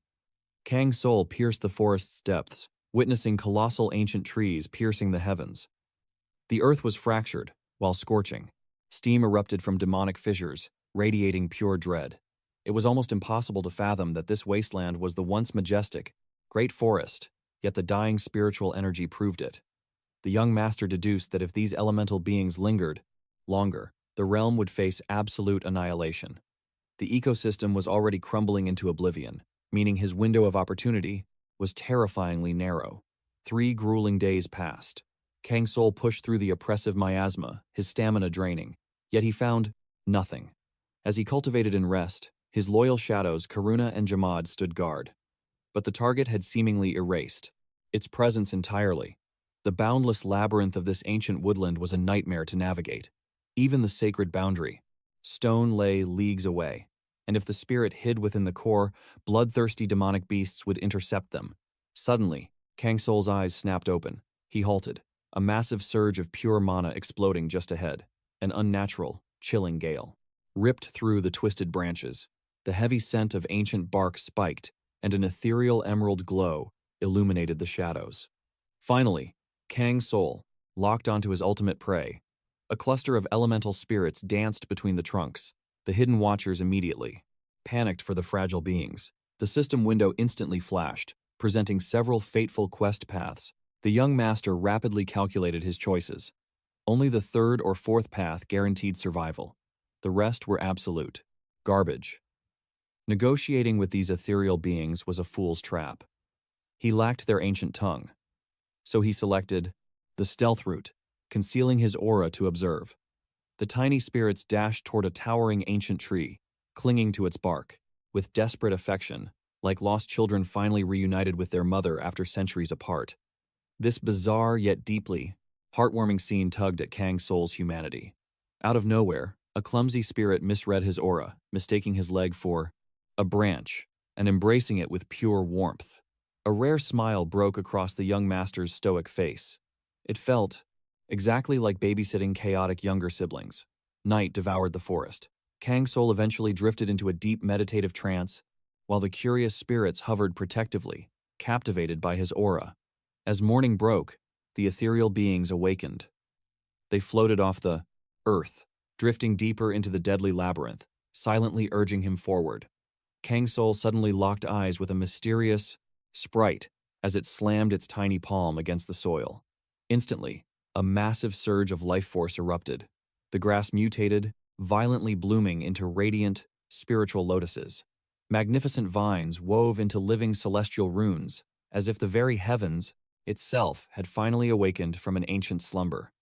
Kang Soul pierced the forest's depths, witnessing colossal ancient trees piercing the heavens. The earth was fractured, while scorching. Steam erupted from demonic fissures, radiating pure dread. It was almost impossible to fathom that this wasteland was the once majestic, great forest, yet the dying spiritual energy proved it. The young master deduced that if these elemental beings lingered longer, the realm would face absolute annihilation. The ecosystem was already crumbling into oblivion, meaning his window of opportunity was terrifyingly narrow. 3 grueling days passed. Kang Soul pushed through the oppressive miasma, his stamina draining, yet he found nothing. As he cultivated in rest, his loyal shadows, Karuna and Jamad, stood guard. But the target had seemingly erased its presence entirely. The boundless labyrinth of this ancient woodland was a nightmare to navigate. Even the sacred boundary, stone, lay leagues away, and if the spirit hid within the core, bloodthirsty demonic beasts would intercept them. Suddenly, Kang Soul's eyes snapped open. He halted, a massive surge of pure mana exploding just ahead. An unnatural, chilling gale ripped through the twisted branches. The heavy scent of ancient bark spiked, and an ethereal emerald glow illuminated the shadows. Finally, Kang Soul locked onto his ultimate prey. A cluster of elemental spirits danced between the trunks. The hidden watchers immediately panicked for the fragile beings. The system window instantly flashed, presenting several fateful quest paths. The young master rapidly calculated his choices. Only the 3rd or 4th path guaranteed survival. The rest were absolute garbage. Negotiating with these ethereal beings was a fool's trap. He lacked their ancient tongue. So he selected the stealth route, concealing his aura to observe. The tiny spirits dashed toward a towering ancient tree, clinging to its bark, with desperate affection, like lost children finally reunited with their mother after centuries apart. This bizarre yet deeply heartwarming scene tugged at Kang Soul's humanity. Out of nowhere, a clumsy spirit misread his aura, mistaking his leg for a branch and embracing it with pure warmth. A rare smile broke across the young master's stoic face. It felt Exactly like babysitting chaotic younger siblings, night devoured the forest. Kang Soul eventually drifted into a deep meditative trance, while the curious spirits hovered protectively, captivated by his aura. As morning broke, the ethereal beings awakened. They floated off the earth, drifting deeper into the deadly labyrinth, silently urging him forward. Kang Soul suddenly locked eyes with a mysterious sprite as it slammed its tiny palm against the soil. Instantly, a massive surge of life force erupted. The grass mutated, violently blooming into radiant, spiritual lotuses. Magnificent vines wove into living celestial runes, as if the very heavens itself had finally awakened from an ancient slumber.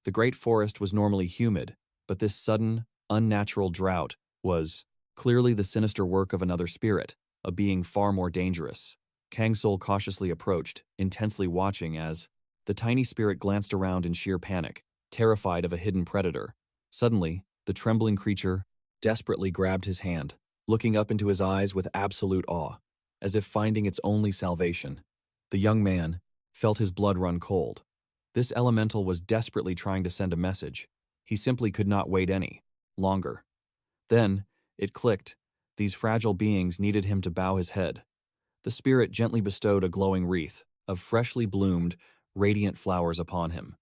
The great forest was normally humid, but this sudden, unnatural drought was clearly the sinister work of another spirit, a being far more dangerous. Kang Soul cautiously approached, intensely watching as the tiny spirit glanced around in sheer panic, terrified of a hidden predator. Suddenly, the trembling creature desperately grabbed his hand, looking up into his eyes with absolute awe, as if finding its only salvation. The young man felt his blood run cold. This elemental was desperately trying to send a message. He simply could not wait any longer. Then, it clicked. These fragile beings needed him to bow his head. The spirit gently bestowed a glowing wreath of freshly bloomed, radiant flowers upon him.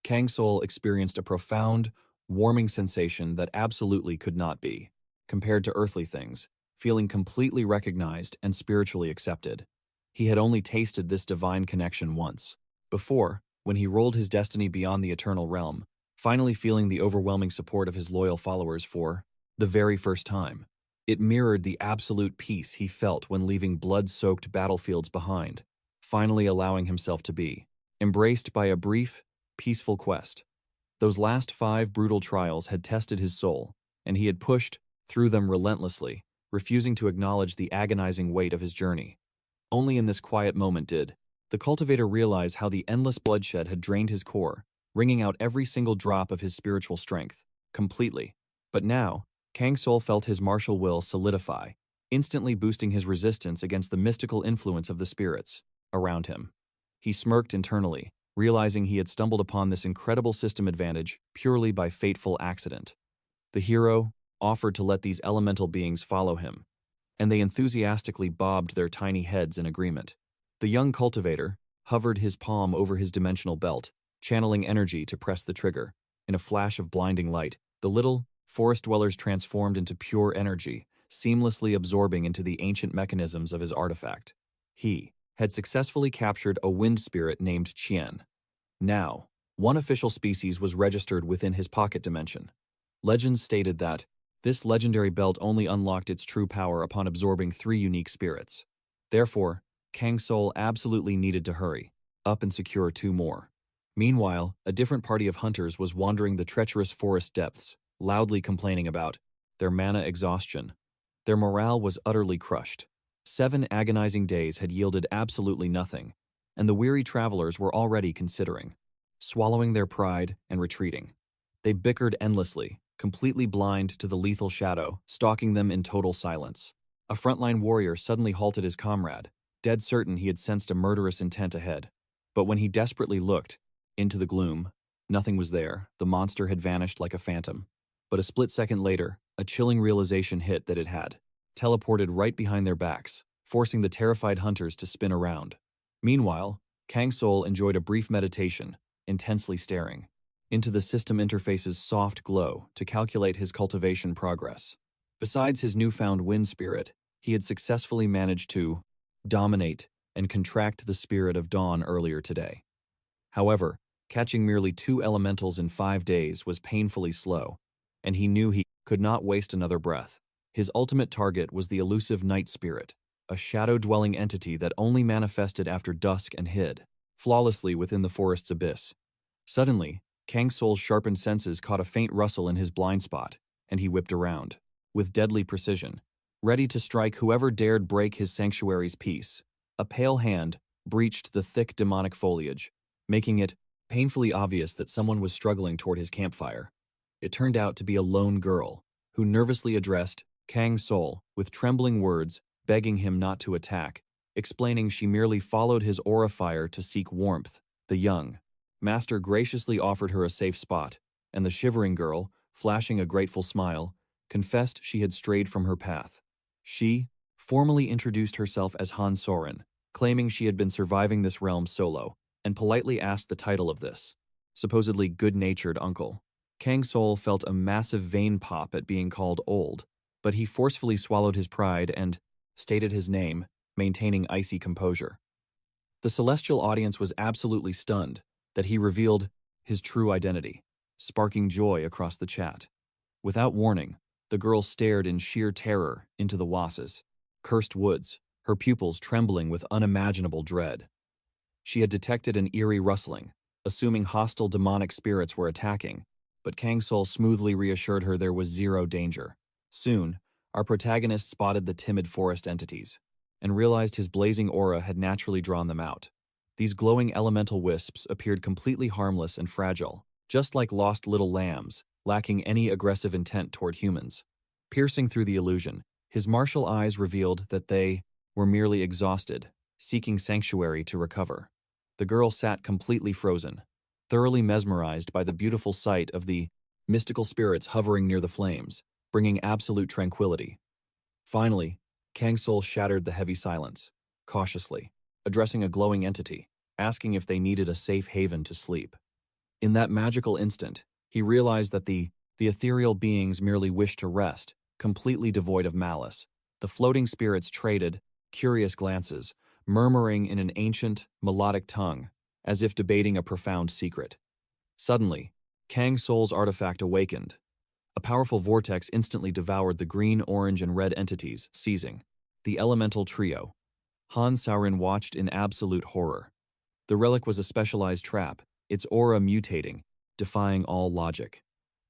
Kang Soul experienced a profound, warming sensation that absolutely could not be compared to earthly things, feeling completely recognized and spiritually accepted. He had only tasted this divine connection once, before, when he rolled his destiny beyond the eternal realm, finally feeling the overwhelming support of his loyal followers for the very first time. It mirrored the absolute peace he felt when leaving blood-soaked battlefields behind, finally allowing himself to be embraced by a brief, peaceful quest. Those last 5 brutal trials had tested his soul, and he had pushed through them relentlessly, refusing to acknowledge the agonizing weight of his journey. Only in this quiet moment did the cultivator realize how the endless bloodshed had drained his core, wringing out every single drop of his spiritual strength, completely. But now, Kang Soul felt his martial will solidify, instantly boosting his resistance against the mystical influence of the spirits around him. He smirked internally, realizing he had stumbled upon this incredible system advantage purely by fateful accident. The hero offered to let these elemental beings follow him, and they enthusiastically bobbed their tiny heads in agreement. The young cultivator hovered his palm over his dimensional belt, channeling energy to press the trigger. In a flash of blinding light, the little forest dwellers transformed into pure energy, seamlessly absorbing into the ancient mechanisms of his artifact. He had successfully captured a wind spirit named Qian. Now, one official species was registered within his pocket dimension. Legends stated that this legendary belt only unlocked its true power upon absorbing 3 unique spirits. Therefore, Kang Soul absolutely needed to hurry up and secure 2 more. Meanwhile, a different party of hunters was wandering the treacherous forest depths, loudly complaining about their mana exhaustion. Their morale was utterly crushed. 7 agonizing days had yielded absolutely nothing, and the weary travelers were already considering swallowing their pride and retreating. They bickered endlessly, completely blind to the lethal shadow stalking them in total silence. A frontline warrior suddenly halted his comrade, dead certain he had sensed a murderous intent ahead. But when he desperately looked into the gloom, nothing was there. The monster had vanished like a phantom. But a split second later, a chilling realization hit that it had teleported right behind their backs, forcing the terrified hunters to spin around. Meanwhile, Kang Soul enjoyed a brief meditation, intensely staring into the system interface's soft glow to calculate his cultivation progress. Besides his newfound wind spirit, he had successfully managed to dominate and contract the spirit of dawn earlier today. However, catching merely 2 elementals in 5 days was painfully slow, and he knew he could not waste another breath. His ultimate target was the elusive night spirit, a shadow-dwelling entity that only manifested after dusk and hid flawlessly within the forest's abyss. Suddenly, Kang Soul's sharpened senses caught a faint rustle in his blind spot, and he whipped around, with deadly precision, ready to strike whoever dared break his sanctuary's peace. A pale hand breached the thick demonic foliage, making it painfully obvious that someone was struggling toward his campfire. It turned out to be a lone girl, who nervously addressed Kang Soul with trembling words, begging him not to attack, explaining she merely followed his aura fire to seek warmth. The young Master graciously offered her a safe spot, and the shivering girl, flashing a grateful smile, confessed she had strayed from her path. She formally introduced herself as Han Soren, claiming she had been surviving this realm solo, and politely asked the title of this supposedly good-natured uncle. Kang Soul felt a massive vein pop at being called old, but he forcefully swallowed his pride and stated his name, maintaining icy composure. The celestial audience was absolutely stunned that he revealed his true identity, sparking joy across the chat. Without warning, the girl stared in sheer terror into the Wasis, cursed woods, her pupils trembling with unimaginable dread. She had detected an eerie rustling, assuming hostile demonic spirits were attacking, but Kang Soul smoothly reassured her there was zero danger. Soon, our protagonist spotted the timid forest entities, and realized his blazing aura had naturally drawn them out. These glowing elemental wisps appeared completely harmless and fragile, just like lost little lambs, lacking any aggressive intent toward humans. Piercing through the illusion, his martial eyes revealed that they were merely exhausted, seeking sanctuary to recover. The girl sat completely frozen, thoroughly mesmerized by the beautiful sight of the mystical spirits hovering near the flames, bringing absolute tranquility. Finally, Kang Soul shattered the heavy silence, cautiously, addressing a glowing entity, asking if they needed a safe haven to sleep. In that magical instant, he realized that the ethereal beings merely wished to rest, completely devoid of malice. The floating spirits traded curious glances, murmuring in an ancient, melodic tongue, as if debating a profound secret. Suddenly, Kang Soul's artifact awakened. A powerful vortex instantly devoured the green, orange, and red entities, seizing the elemental trio. Han Saurin watched in absolute horror. The relic was a specialized trap, its aura mutating, defying all logic.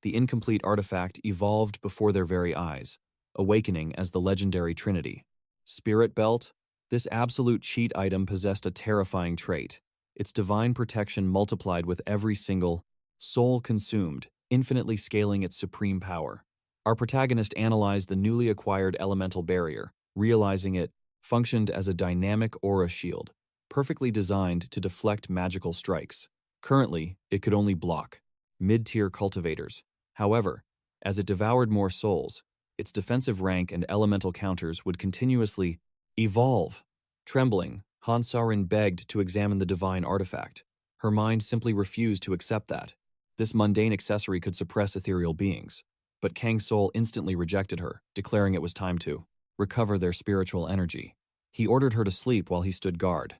The incomplete artifact evolved before their very eyes, awakening as the legendary Trinity. Spirit Belt? This absolute cheat item possessed a terrifying trait. Its divine protection multiplied with every single soul consumed, infinitely scaling its supreme power. Our protagonist analyzed the newly acquired elemental barrier, realizing it functioned as a dynamic aura shield, perfectly designed to deflect magical strikes. Currently, it could only block mid-tier cultivators. However, as it devoured more souls, its defensive rank and elemental counters would continuously evolve. Trembling, Han Saurin begged to examine the divine artifact. Her mind simply refused to accept that. This mundane accessory could suppress ethereal beings. But Kang Soul instantly rejected her, declaring it was time to recover their spiritual energy. He ordered her to sleep while he stood guard.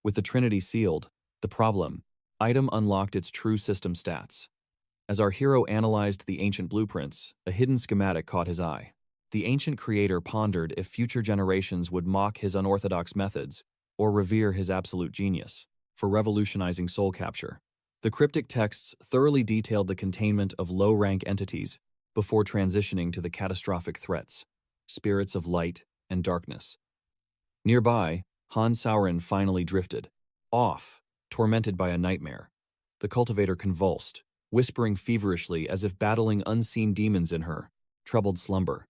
With the Trinity sealed, the problem item unlocked its true system stats. As our hero analyzed the ancient blueprints, a hidden schematic caught his eye. The ancient creator pondered if future generations would mock his unorthodox methods or revere his absolute genius for revolutionizing soul capture. The cryptic texts thoroughly detailed the containment of low-rank entities before transitioning to the catastrophic threats, spirits of light and darkness. Nearby, Han Saurin finally drifted off, tormented by a nightmare. The cultivator convulsed, whispering feverishly as if battling unseen demons in her troubled slumber.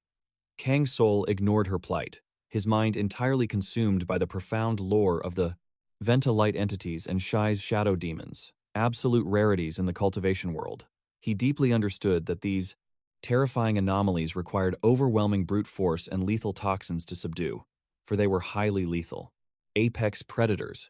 Kang Soul ignored her plight, his mind entirely consumed by the profound lore of the Venta light entities and Shai's shadow demons, absolute rarities in the cultivation world. He deeply understood that these terrifying anomalies required overwhelming brute force and lethal toxins to subdue, for they were highly lethal. Apex predators.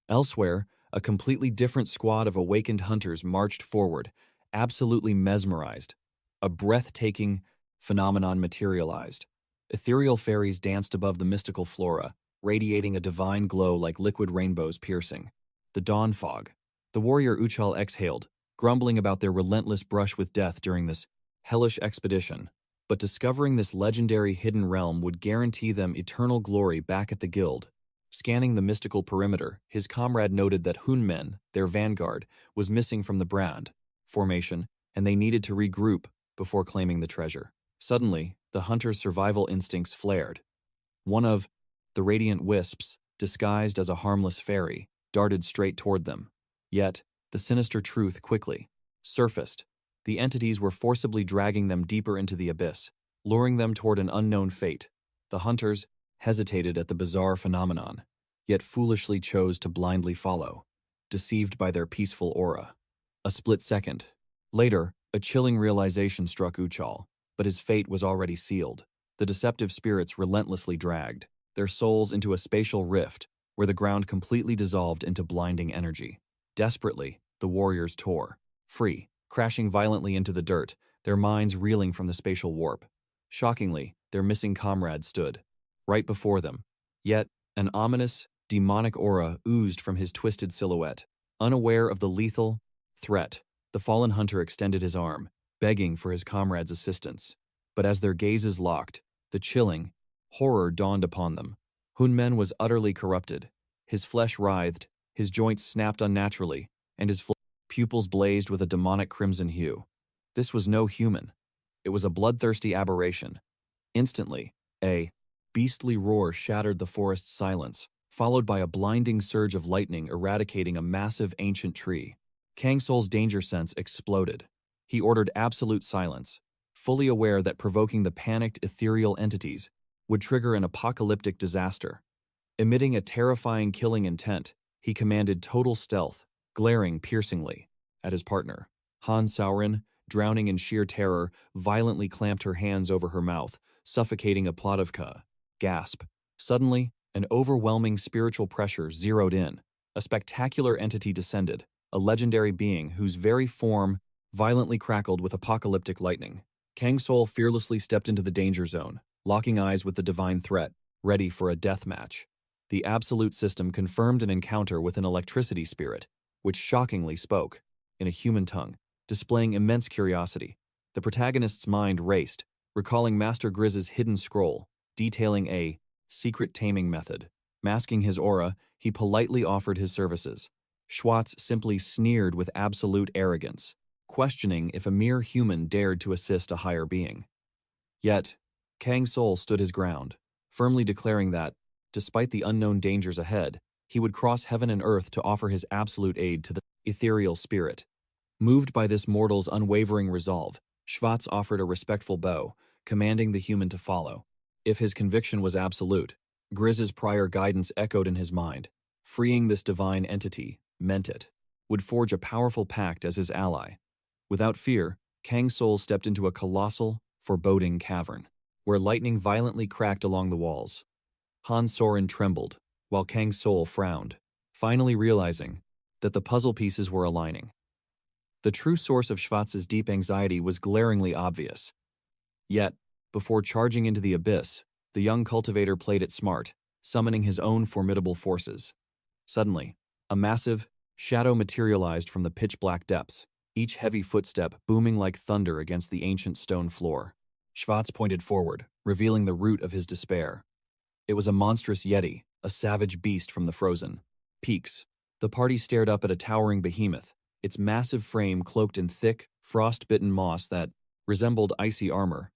Elsewhere, a completely different squad of awakened hunters marched forward, absolutely mesmerized. A breathtaking phenomenon materialized. Ethereal fairies danced above the mystical flora, radiating a divine glow like liquid rainbows piercing. The dawn fog. The warrior Uchal exhaled, grumbling about their relentless brush with death during this hellish expedition. But discovering this legendary hidden realm would guarantee them eternal glory back at the guild. Scanning the mystical perimeter, his comrade noted that Hunmen, their vanguard, was missing from the brand formation, and they needed to regroup before claiming the treasure. Suddenly, the hunter's survival instincts flared. One of the radiant wisps, disguised as a harmless fairy, darted straight toward them. Yet, the sinister truth quickly surfaced. The entities were forcibly dragging them deeper into the abyss, luring them toward an unknown fate. The hunters hesitated at the bizarre phenomenon, yet foolishly chose to blindly follow. deceived by their peaceful aura. A split second. Later, a chilling realization struck Uchal, but his fate was already sealed. The deceptive spirits relentlessly dragged their souls into a spatial rift where the ground completely dissolved into blinding energy. Desperately, the warriors tore free, crashing violently into the dirt, their minds reeling from the spatial warp. Shockingly, their missing comrade stood right before them. Yet, an ominous, demonic aura oozed from his twisted silhouette. Unaware of the lethal threat, the fallen hunter extended his arm, begging for his comrade's assistance. But as their gazes locked, the chilling horror dawned upon them. Hunmen was utterly corrupted. His flesh writhed, his joints snapped unnaturally, and his pupils blazed with a demonic crimson hue. This was no human. It was a bloodthirsty aberration. Instantly, a beastly roar shattered the forest's silence, followed by a blinding surge of lightning eradicating a massive ancient tree. Kang Soul's danger sense exploded. He ordered absolute silence, fully aware that provoking the panicked ethereal entities would trigger an apocalyptic disaster. Emitting a terrifying killing intent, he commanded total stealth, glaring piercingly at his partner. Han Saurin, drowning in sheer terror, violently clamped her hands over her mouth, suffocating a Plodovka. Gasp. Suddenly, an overwhelming spiritual pressure zeroed in. A spectacular entity descended, a legendary being whose very form violently crackled with apocalyptic lightning. Kang Soul fearlessly stepped into the danger zone, locking eyes with the divine threat, ready for a death match. The Absolute System confirmed an encounter with an electricity spirit, which shockingly spoke in a human tongue, displaying immense curiosity. The protagonist's mind raced, recalling Master Grizz's hidden scroll, detailing a secret taming method. Masking his aura, he politely offered his services. Schwartz simply sneered with absolute arrogance, questioning if a mere human dared to assist a higher being. Yet, Kang Soul stood his ground, firmly declaring that, despite the unknown dangers ahead, he would cross heaven and earth to offer his absolute aid to the ethereal spirit. Moved by this mortal's unwavering resolve, Schwartz offered a respectful bow, commanding the human to follow. If his conviction was absolute, Grizz's prior guidance echoed in his mind. Freeing this divine entity meant it would forge a powerful pact as his ally. Without fear, Kang Soul stepped into a colossal, foreboding cavern, where lightning violently cracked along the walls. Han Sorin trembled, while Kang Soul frowned, finally realizing that the puzzle pieces were aligning. The true source of Schwarz's deep anxiety was glaringly obvious. Yet, before charging into the abyss, the young cultivator played it smart, summoning his own formidable forces. Suddenly, a massive shadow materialized from the pitch-black depths, each heavy footstep booming like thunder against the ancient stone floor. Schwartz pointed forward, revealing the root of his despair. It was a monstrous yeti, a savage beast from the frozen peaks. The party stared up at a towering behemoth, its massive frame cloaked in thick, frost-bitten moss that resembled icy armor.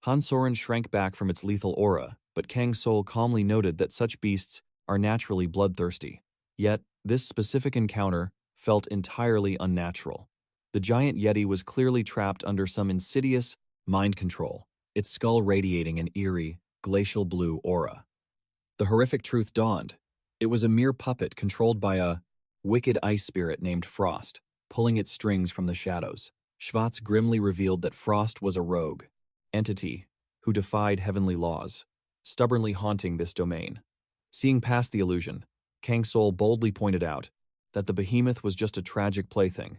Han Sorin shrank back from its lethal aura, but Kang Soul calmly noted that such beasts are naturally bloodthirsty. Yet, this specific encounter felt entirely unnatural. The giant yeti was clearly trapped under some insidious mind control, its skull radiating an eerie, glacial blue aura. The horrific truth dawned. It was a mere puppet controlled by a wicked ice spirit named Frost, pulling its strings from the shadows. Schwartz grimly revealed that Frost was a rogue entity who defied heavenly laws, stubbornly haunting this domain. Seeing past the illusion, Kang Soul boldly pointed out that the behemoth was just a tragic plaything,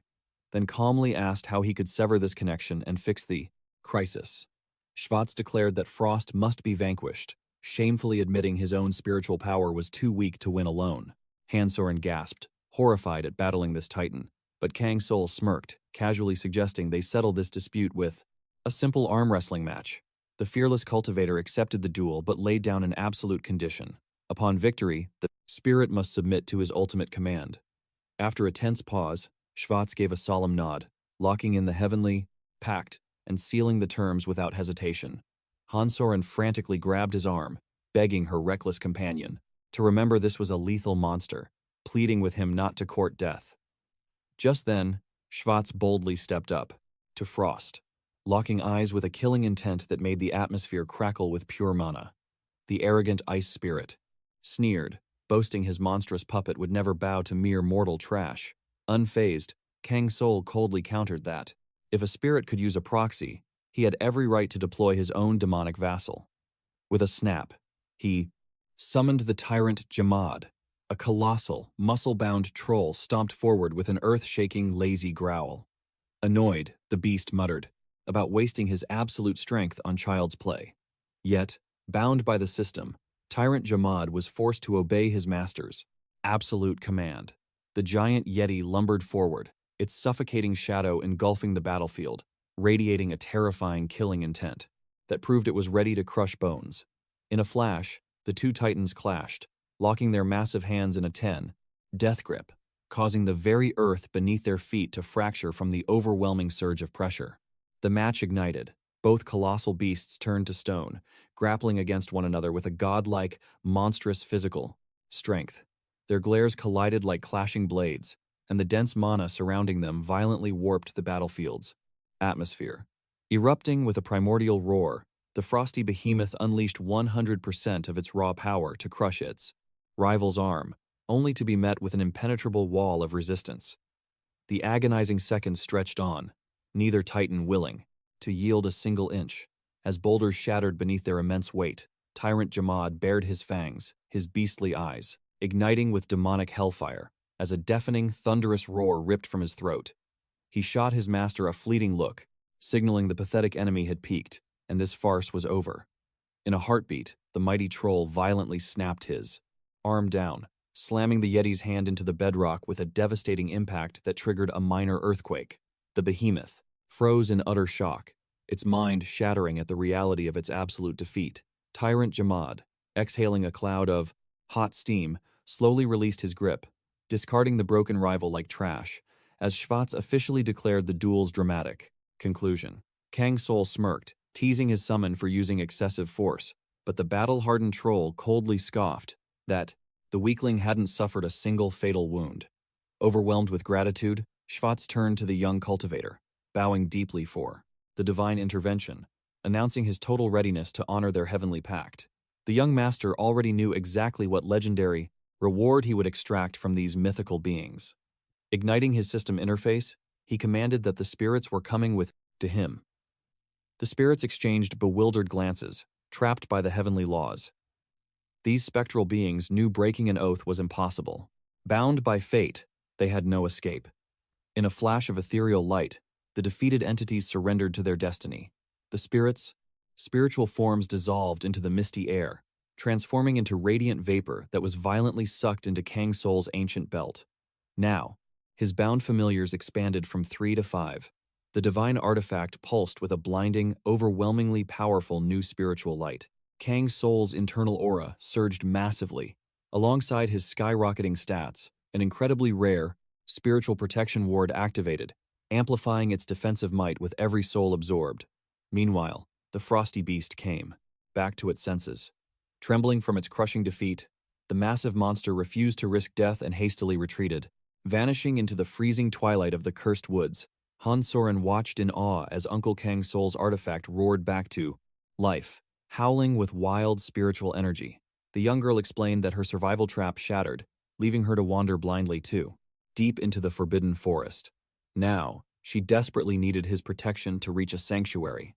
then calmly asked how he could sever this connection and fix the crisis. Schwartz declared that Frost must be vanquished, shamefully admitting his own spiritual power was too weak to win alone. Han Sorin gasped, horrified at battling this titan, but Kang Soul smirked, casually suggesting they settle this dispute with a simple arm wrestling match. The fearless cultivator accepted the duel but laid down an absolute condition. Upon victory, the spirit must submit to his ultimate command. After a tense pause, Schwartz gave a solemn nod, locking in the heavenly pact and sealing the terms without hesitation. Han Sorin frantically grabbed his arm, begging her reckless companion to remember this was a lethal monster, pleading with him not to court death. Just then, Schwartz boldly stepped up to Frost, locking eyes with a killing intent that made the atmosphere crackle with pure mana. The arrogant ice spirit sneered, boasting his monstrous puppet would never bow to mere mortal trash. Unfazed, Kang Soul coldly countered that, if a spirit could use a proxy, he had every right to deploy his own demonic vassal. With a snap, he summoned the tyrant Jamad. A colossal, muscle-bound troll stomped forward with an earth-shaking, lazy growl. Annoyed, the beast muttered, about wasting his absolute strength on child's play. Yet, bound by the system, Tyrant Jamad was forced to obey his master's absolute command. The giant yeti lumbered forward, its suffocating shadow engulfing the battlefield, radiating a terrifying killing intent that proved it was ready to crush bones. In a flash, the two titans clashed, locking their massive hands in a death grip, causing the very earth beneath their feet to fracture from the overwhelming surge of pressure. The match ignited. Both colossal beasts turned to stone, grappling against one another with a godlike, monstrous physical strength. Their glares collided like clashing blades, and the dense mana surrounding them violently warped the battlefield's atmosphere. Erupting with a primordial roar, the frosty behemoth unleashed 100% of its raw power to crush its rival's arm, only to be met with an impenetrable wall of resistance. The agonizing seconds stretched on, neither titan willing to yield a single inch. As boulders shattered beneath their immense weight, Tyrant Jamad bared his fangs, his beastly eyes, igniting with demonic hellfire, as a deafening, thunderous roar ripped from his throat. He shot his master a fleeting look, signaling the pathetic enemy had peaked, and this farce was over. In a heartbeat, the mighty troll violently snapped his arm down, slamming the yeti's hand into the bedrock with a devastating impact that triggered a minor earthquake. The behemoth froze in utter shock, its mind shattering at the reality of its absolute defeat. Tyrant Jamad, exhaling a cloud of hot steam, slowly released his grip, discarding the broken rival like trash, as Schwartz officially declared the duel's dramatic conclusion. Kang Soul smirked, teasing his summon for using excessive force, but the battle-hardened troll coldly scoffed that the weakling hadn't suffered a single fatal wound. Overwhelmed with gratitude, Schwartz turned to the young cultivator, bowing deeply for the divine intervention, announcing his total readiness to honor their heavenly pact. The young master already knew exactly what legendary reward he would extract from these mythical beings. Igniting his system interface, he commanded that the spirits were coming to him. The spirits exchanged bewildered glances, trapped by the heavenly laws. These spectral beings knew breaking an oath was impossible. Bound by fate, they had no escape. In a flash of ethereal light, the defeated entities surrendered to their destiny. The spiritual forms dissolved into the misty air, transforming into radiant vapor that was violently sucked into Kang Soul's ancient belt. Now, his bound familiars expanded from 3 to 5. The divine artifact pulsed with a blinding, overwhelmingly powerful new spiritual light. Kang Soul's internal aura surged massively. Alongside his skyrocketing stats, an incredibly rare, spiritual protection ward activated, amplifying its defensive might with every soul absorbed. Meanwhile, the frosty beast came back to its senses. Trembling from its crushing defeat, the massive monster refused to risk death and hastily retreated, vanishing into the freezing twilight of the cursed woods. Han Soren watched in awe as Uncle Kang Soul's artifact roared back to life, howling with wild spiritual energy. The young girl explained that her survival trap shattered, leaving her to wander blindly deep into the forbidden forest. Now, she desperately needed his protection to reach a sanctuary.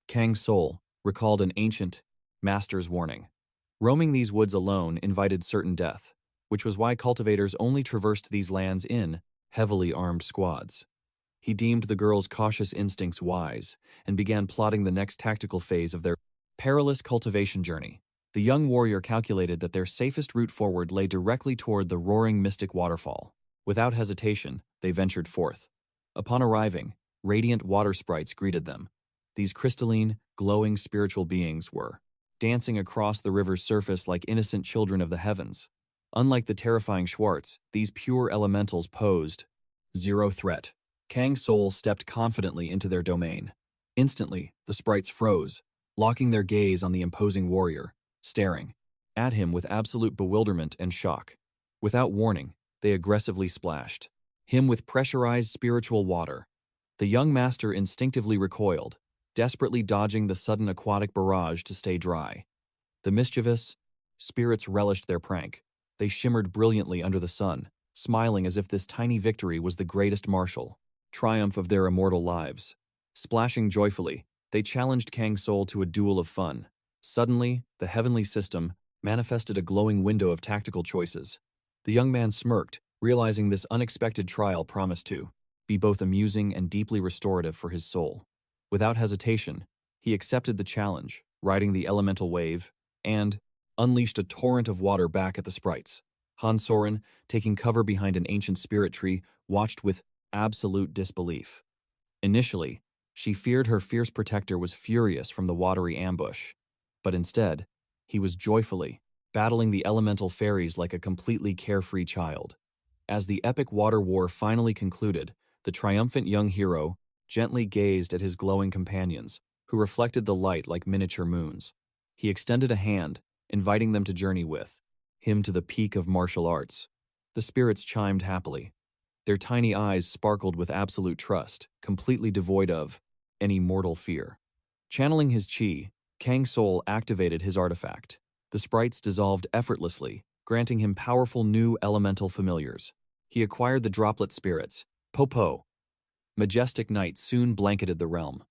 Kang Soul recalled an ancient master's warning. Roaming these woods alone invited certain death, which was why cultivators only traversed these lands in heavily armed squads. He deemed the girl's cautious instincts wise and began plotting the next tactical phase of their perilous cultivation journey. The young warrior calculated that their safest route forward lay directly toward the roaring mystic waterfall. Without hesitation, they ventured forth. Upon arriving, radiant water sprites greeted them. These crystalline, glowing spiritual beings were dancing across the river's surface like innocent children of the heavens. Unlike the terrifying Schwartz, these pure elementals posed zero threat. Kang Soul stepped confidently into their domain. Instantly, the sprites froze, locking their gaze on the imposing warrior, staring at him with absolute bewilderment and shock. Without warning, they aggressively splashed him with pressurized spiritual water. The young master instinctively recoiled, desperately dodging the sudden aquatic barrage to stay dry. The mischievous spirits relished their prank, They shimmered brilliantly under the sun, smiling as if this tiny victory was the greatest martial triumph of their immortal lives. Splashing joyfully, they challenged Kang Soul to a duel of fun. Suddenly, the heavenly system manifested a glowing window of tactical choices. The young man smirked, realizing this unexpected trial promised to be both amusing and deeply restorative for his soul. Without hesitation, he accepted the challenge, riding the elemental wave, and unleashed a torrent of water back at the sprites. Han Soren, taking cover behind an ancient spirit tree, watched with absolute disbelief. Initially, she feared her fierce protector was furious from the watery ambush, but instead, he was joyfully battling the elemental fairies like a completely carefree child. As the epic water war finally concluded, the triumphant young hero gently gazed at his glowing companions, who reflected the light like miniature moons. He extended a hand, inviting them to journey with him to the peak of martial arts. The spirits chimed happily. Their tiny eyes sparkled with absolute trust, completely devoid of any mortal fear. Channeling his chi, Kang Soul activated his artifact. The sprites dissolved effortlessly, granting him powerful new elemental familiars. He acquired the droplet spirits. Popo. Majestic night soon blanketed the realm.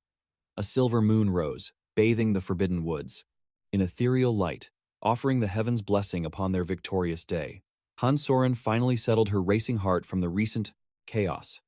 A silver moon rose, bathing the forbidden woods in ethereal light, offering the heavens' blessing upon their victorious day. Han Soren finally settled her racing heart from the recent chaos.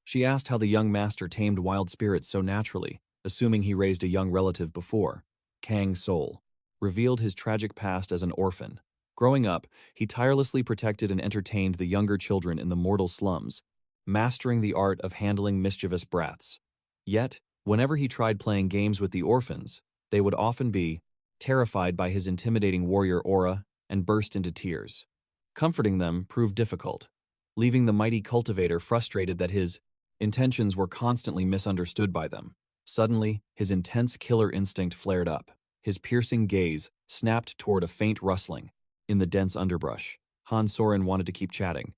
She asked how the young master tamed wild spirits so naturally, assuming he raised a young relative before. Kang Soul revealed his tragic past as an orphan. Growing up, he tirelessly protected and entertained the younger children in the mortal slums, mastering the art of handling mischievous brats. Yet, whenever he tried playing games with the orphans, they would often be terrified by his intimidating warrior aura and burst into tears. Comforting them proved difficult, leaving the mighty cultivator frustrated that his intentions were constantly misunderstood by them. Suddenly, his intense killer instinct flared up. His piercing gaze snapped toward a faint rustling in the dense underbrush. Han Soren wanted to keep chatting,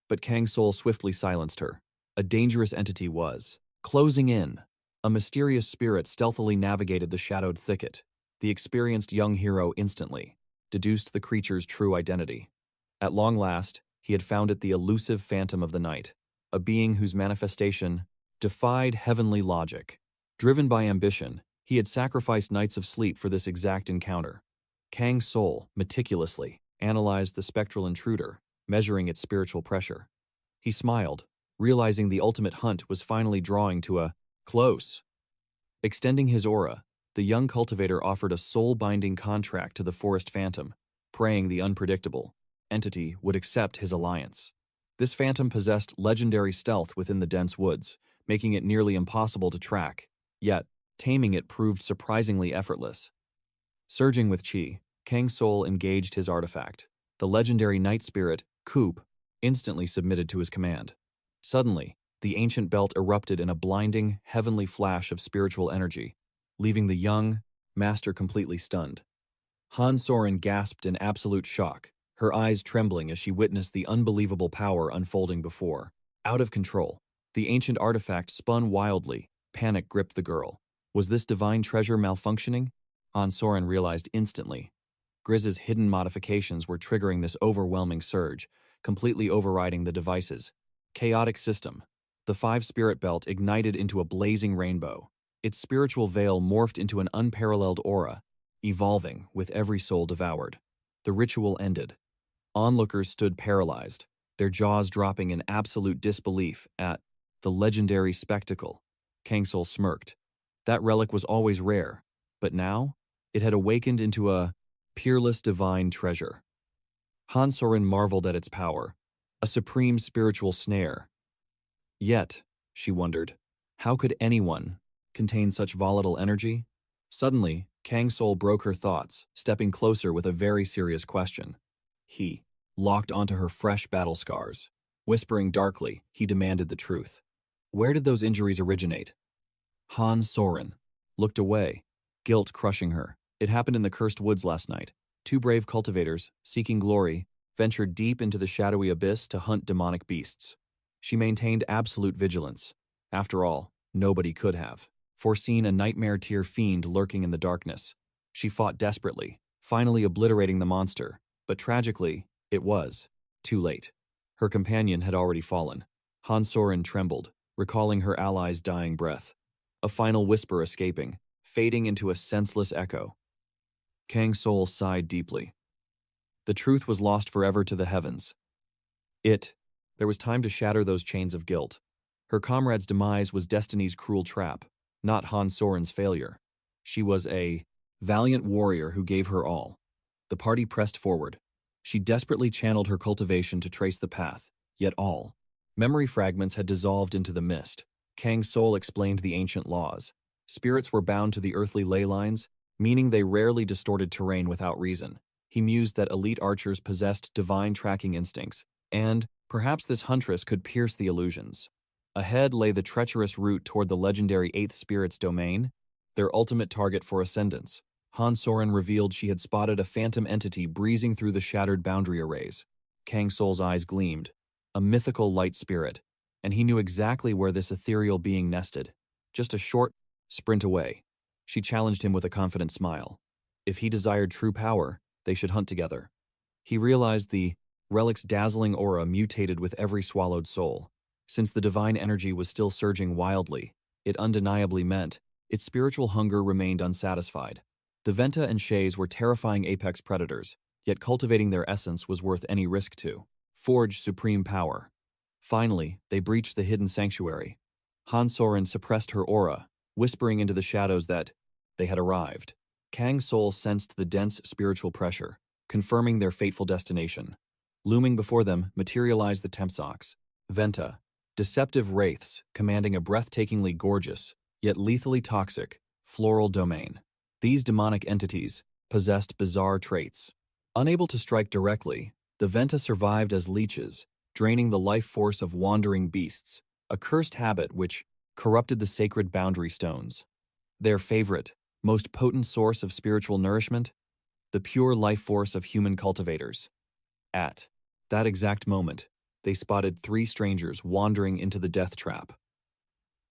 but Kang Soul swiftly silenced her. A dangerous entity was closing in. A mysterious spirit stealthily navigated the shadowed thicket. The experienced young hero instantly deduced the creature's true identity. At long last, he had found it the elusive phantom of the night, a being whose manifestation defied heavenly logic. Driven by ambition, he had sacrificed nights of sleep for this exact encounter. Kang Soul meticulously analyzed the spectral intruder, measuring its spiritual pressure. He smiled, realizing the ultimate hunt was finally drawing to a close. Extending his aura, the young cultivator offered a soul-binding contract to the forest phantom, praying the unpredictable entity would accept his alliance. This phantom possessed legendary stealth within the dense woods, making it nearly impossible to track, yet taming it proved surprisingly effortless. Surging with chi, Kang Soul engaged his artifact. The legendary night spirit, Coop, instantly submitted to his command. Suddenly, the ancient belt erupted in a blinding, heavenly flash of spiritual energy, leaving the young master completely stunned. Han Soren gasped in absolute shock, her eyes trembling as she witnessed the unbelievable power unfolding before. Out of control, the ancient artifact spun wildly. Panic gripped the girl. Was this divine treasure malfunctioning? Han Soren realized instantly. Grizz's hidden modifications were triggering this overwhelming surge, completely overriding the device's chaotic system. The five-spirit belt ignited into a blazing rainbow. Its spiritual veil morphed into an unparalleled aura, evolving with every soul devoured. The ritual ended. Onlookers stood paralyzed, their jaws dropping in absolute disbelief at the legendary spectacle. Kang Soul smirked. That relic was always rare, but now it had awakened into a peerless divine treasure. Han Soren marveled at its power, a supreme spiritual snare. Yet, she wondered, how could anyone contain such volatile energy? Suddenly, Kang Soul broke her thoughts, stepping closer with a very serious question. He locked onto her fresh battle scars. Whispering darkly, he demanded the truth. Where did those injuries originate? Han Soren looked away, guilt crushing her. It happened in the cursed woods last night. Two brave cultivators, seeking glory, ventured deep into the shadowy abyss to hunt demonic beasts. She maintained absolute vigilance. After all, nobody could have foreseen a nightmare-tier fiend lurking in the darkness. She fought desperately, finally obliterating the monster, but tragically, It was too late. Her companion had already fallen. Han Soren trembled, recalling her ally's dying breath. A final whisper escaping, fading into a senseless echo. Kang Soul sighed deeply. The truth was lost forever to the heavens. There was time to shatter those chains of guilt. Her comrade's demise was destiny's cruel trap, not Han Soren's failure. She was a valiant warrior who gave her all. The party pressed forward. She desperately channeled her cultivation to trace the path, yet all memory fragments had dissolved into the mist. Kang Soul explained the ancient laws. Spirits were bound to the earthly ley lines, meaning they rarely distorted terrain without reason. He mused that elite archers possessed divine tracking instincts, and perhaps this huntress could pierce the illusions. Ahead lay the treacherous route toward the legendary Eighth Spirit's domain, their ultimate target for ascendance. Han Soren revealed she had spotted a phantom entity breezing through the shattered boundary arrays. Kang Soul's eyes gleamed. A mythical light spirit, and he knew exactly where this ethereal being nested. Just a short sprint away. She challenged him with a confident smile. If he desired true power, they should hunt together. He realized the relic's dazzling aura mutated with every swallowed soul. Since the divine energy was still surging wildly, it undeniably meant its spiritual hunger remained unsatisfied. The Venta and Shays were terrifying apex predators, yet cultivating their essence was worth any risk to forge supreme power. Finally, they breached the hidden sanctuary. Han Soren suppressed her aura, whispering into the shadows that they had arrived. Kang Soul sensed the dense spiritual pressure, confirming their fateful destination. Looming before them materialized the Tempsox, Venta, deceptive wraiths commanding a breathtakingly gorgeous, yet lethally toxic, floral domain. These demonic entities possessed bizarre traits. Unable to strike directly, the Venta survived as leeches, draining the life force of wandering beasts, a cursed habit which corrupted the sacred boundary stones. Their favorite, most potent source of spiritual nourishment? The pure life force of human cultivators. At that exact moment, they spotted three strangers wandering into the death trap.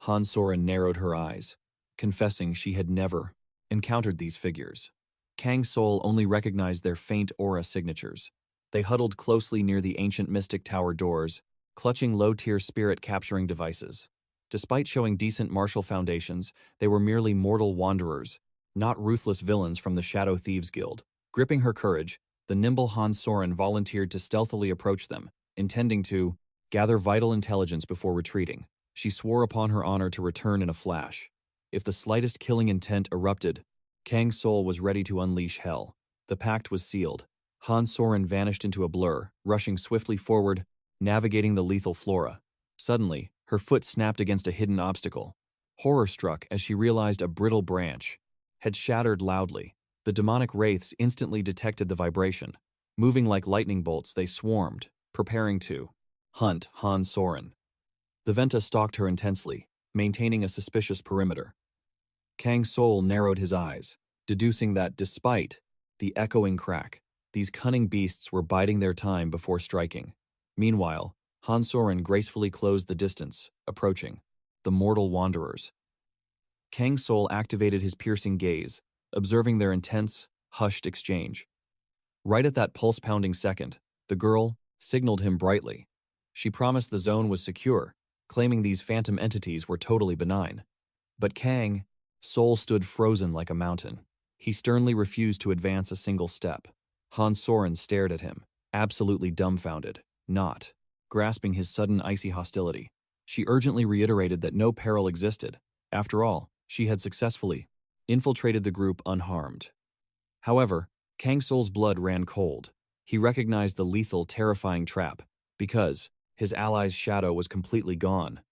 Han Soren narrowed her eyes, confessing she had never encountered these figures. Kang Soul only recognized their faint aura signatures. They huddled closely near the ancient mystic tower doors, clutching low-tier spirit-capturing devices. Despite showing decent martial foundations, they were merely mortal wanderers, not ruthless villains from the Shadow Thieves Guild. Gripping her courage, the nimble Han Soren volunteered to stealthily approach them, intending to gather vital intelligence before retreating. She swore upon her honor to return in a flash. If the slightest killing intent erupted, Kang Soul was ready to unleash hell. The pact was sealed. Han Soren vanished into a blur, rushing swiftly forward, navigating the lethal flora. Suddenly, her foot snapped against a hidden obstacle. Horror struck as she realized a brittle branch had shattered loudly. The demonic wraiths instantly detected the vibration. Moving like lightning bolts, they swarmed, preparing to hunt Han Soren. The Venta stalked her intensely, maintaining a suspicious perimeter. Kang Soul narrowed his eyes, deducing that despite the echoing crack, these cunning beasts were biding their time before striking. Meanwhile, Han Soren gracefully closed the distance, approaching the mortal wanderers. Kang Soul activated his piercing gaze, observing their intense, hushed exchange. Right at that pulse-pounding second, the girl signaled him brightly. She promised the zone was secure, claiming these phantom entities were totally benign. But Kang Soul stood frozen like a mountain. He sternly refused to advance a single step. Han Soren stared at him, absolutely dumbfounded, not grasping his sudden icy hostility. She urgently reiterated that no peril existed. After all, she had successfully infiltrated the group unharmed. However, Kang Soul's blood ran cold. He recognized the lethal, terrifying trap, because his ally's shadow was completely gone.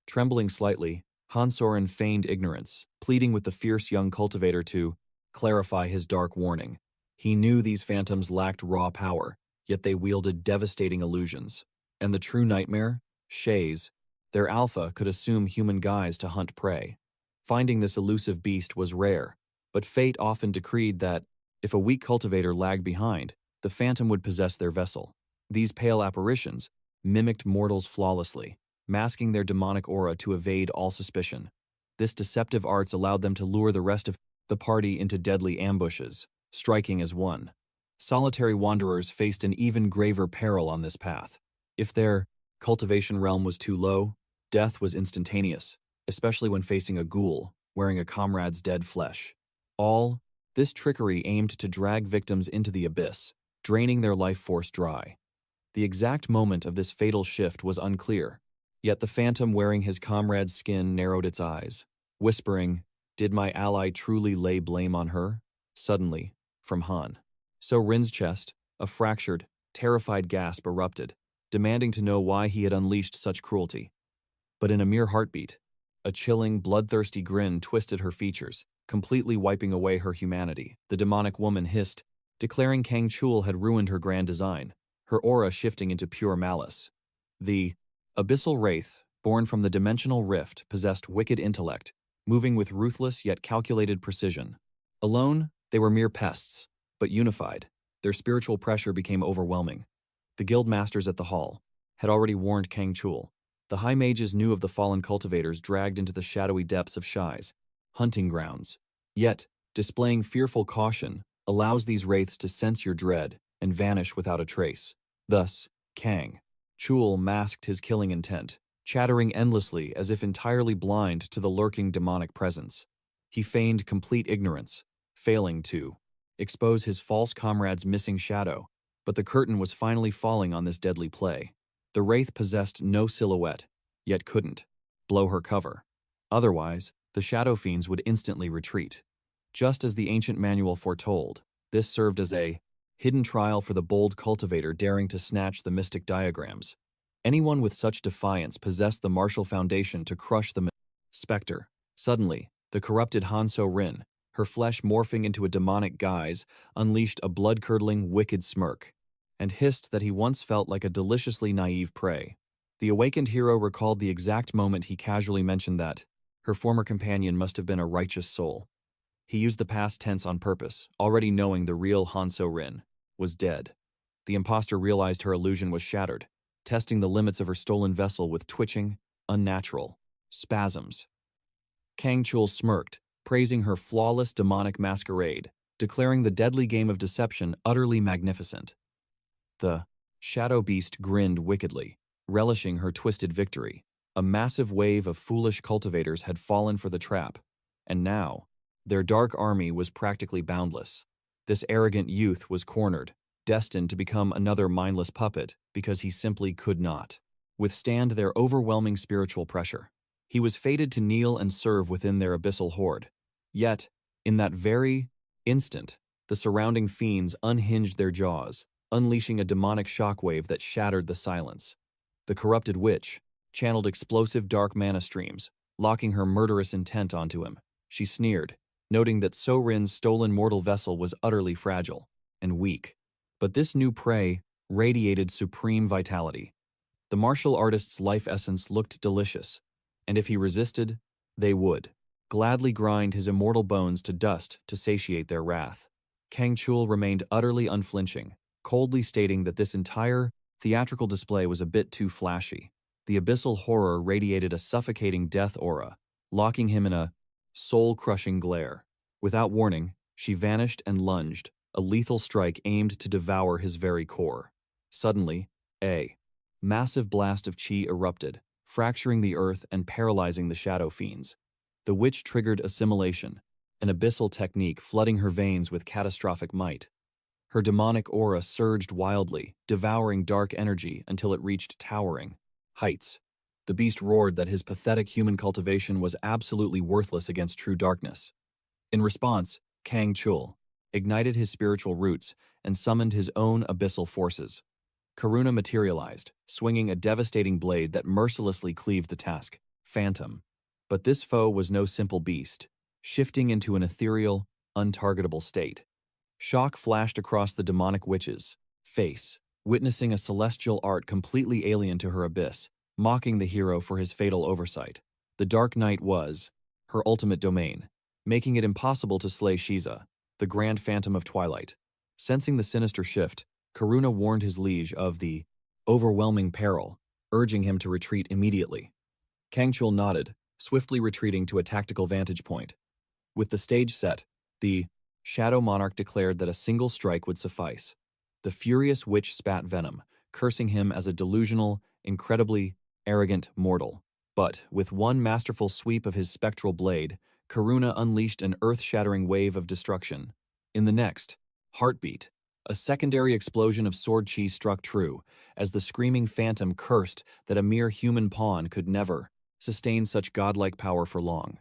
Trembling slightly, Han Soren feigned ignorance, pleading with the fierce young cultivator to clarify his dark warning. He knew these phantoms lacked raw power, yet they wielded devastating illusions. And the true nightmare? Shays. Their alpha could assume human guise to hunt prey. Finding this elusive beast was rare, but fate often decreed that, if a weak cultivator lagged behind, the phantom would possess their vessel. These pale apparitions mimicked mortals flawlessly, masking their demonic aura to evade all suspicion. This deceptive arts allowed them to lure the rest of the party into deadly ambushes, striking as one. solitary wanderers faced an even graver peril on this path. If their cultivation realm was too low, death was instantaneous, especially when facing a ghoul wearing a comrade's dead flesh. All this trickery aimed to drag victims into the abyss, draining their life force dry. The exact moment of this fatal shift was unclear, yet the phantom wearing his comrade's skin narrowed its eyes, whispering, "Did my ally truly lay blame on her?" Suddenly, from Han. So Rin's chest, a fractured, terrified gasp erupted, demanding to know why he had unleashed such cruelty. But in a mere heartbeat, a chilling, bloodthirsty grin twisted her features, completely wiping away her humanity. The demonic woman hissed, declaring Kang Soul had ruined her grand design, her aura shifting into pure malice. The abyssal wraith, born from the dimensional rift, possessed wicked intellect, moving with ruthless yet calculated precision. Alone, they were mere pests, but unified, their spiritual pressure became overwhelming. The guild masters at the hall had already warned Kang Soul. The high mages knew of the fallen cultivators dragged into the shadowy depths of Shai's hunting grounds. Yet, displaying fearful caution allows these wraiths to sense your dread and vanish without a trace. Thus, Kang Soul masked his killing intent, chattering endlessly as if entirely blind to the lurking demonic presence. He feigned complete ignorance, failing to expose his false comrade's missing shadow, but the curtain was finally falling on this deadly play. The wraith possessed no silhouette, yet couldn't blow her cover. Otherwise, the shadow fiends would instantly retreat. Just as the ancient manual foretold, this served as a hidden trial for the bold cultivator daring to snatch the mystic diagrams. Anyone with such defiance possessed the martial foundation to crush the specter. Suddenly, the corrupted Han Rin, her flesh morphing into a demonic guise, unleashed a blood-curdling, wicked smirk, and hissed that he once felt like a deliciously naive prey. The awakened hero recalled the exact moment he casually mentioned that her former companion must have been a righteous soul. He used the past tense on purpose, already knowing the real Han Rin was dead. The imposter realized her illusion was shattered, testing the limits of her stolen vessel with twitching, unnatural spasms. Kang Soul smirked, praising her flawless demonic masquerade, declaring the deadly game of deception utterly magnificent. The shadow beast grinned wickedly, relishing her twisted victory. A massive wave of foolish cultivators had fallen for the trap, and now, their dark army was practically boundless. This arrogant youth was cornered, destined to become another mindless puppet because he simply could not withstand their overwhelming spiritual pressure. He was fated to kneel and serve within their abyssal horde. Yet, in that very instant, the surrounding fiends unhinged their jaws, unleashing a demonic shockwave that shattered the silence. The corrupted witch channeled explosive dark mana streams, locking her murderous intent onto him. She sneered, noting that Sorin's stolen mortal vessel was utterly fragile and weak. But this new prey radiated supreme vitality. The martial artist's life essence looked delicious, and if he resisted, they would gladly grind his immortal bones to dust to satiate their wrath. Kang Soul remained utterly unflinching, coldly stating that this entire theatrical display was a bit too flashy. The abyssal horror radiated a suffocating death aura, locking him in a soul-crushing glare. Without warning, she vanished and lunged, a lethal strike aimed to devour his very core. Suddenly, a massive blast of chi erupted, fracturing the earth and paralyzing the shadow fiends. The witch triggered assimilation, an abyssal technique flooding her veins with catastrophic might. Her demonic aura surged wildly, devouring dark energy until it reached towering heights. The beast roared that his pathetic human cultivation was absolutely worthless against true darkness. In response, Kang Soul ignited his spiritual roots and summoned his own abyssal forces. Karuna materialized, swinging a devastating blade that mercilessly cleaved the task, Phantom. But this foe was no simple beast, shifting into an ethereal, untargetable state. Shock flashed across the demonic witch's face, witnessing a celestial art completely alien to her abyss, mocking the hero for his fatal oversight. The Dark Night was her ultimate domain, making it impossible to slay Shiza, the Grand Phantom of Twilight. Sensing the sinister shift, Karuna warned his liege of the overwhelming peril, urging him to retreat immediately. Kang Soul nodded, swiftly retreating to a tactical vantage point. With the stage set, the Shadow Monarch declared that a single strike would suffice. The furious witch spat venom, cursing him as a delusional, incredibly arrogant mortal. But, with one masterful sweep of his spectral blade, Karuna unleashed an earth-shattering wave of destruction. In the next, heartbeat, a secondary explosion of sword chi struck true, as the screaming phantom cursed that a mere human pawn could never sustain such godlike power for long.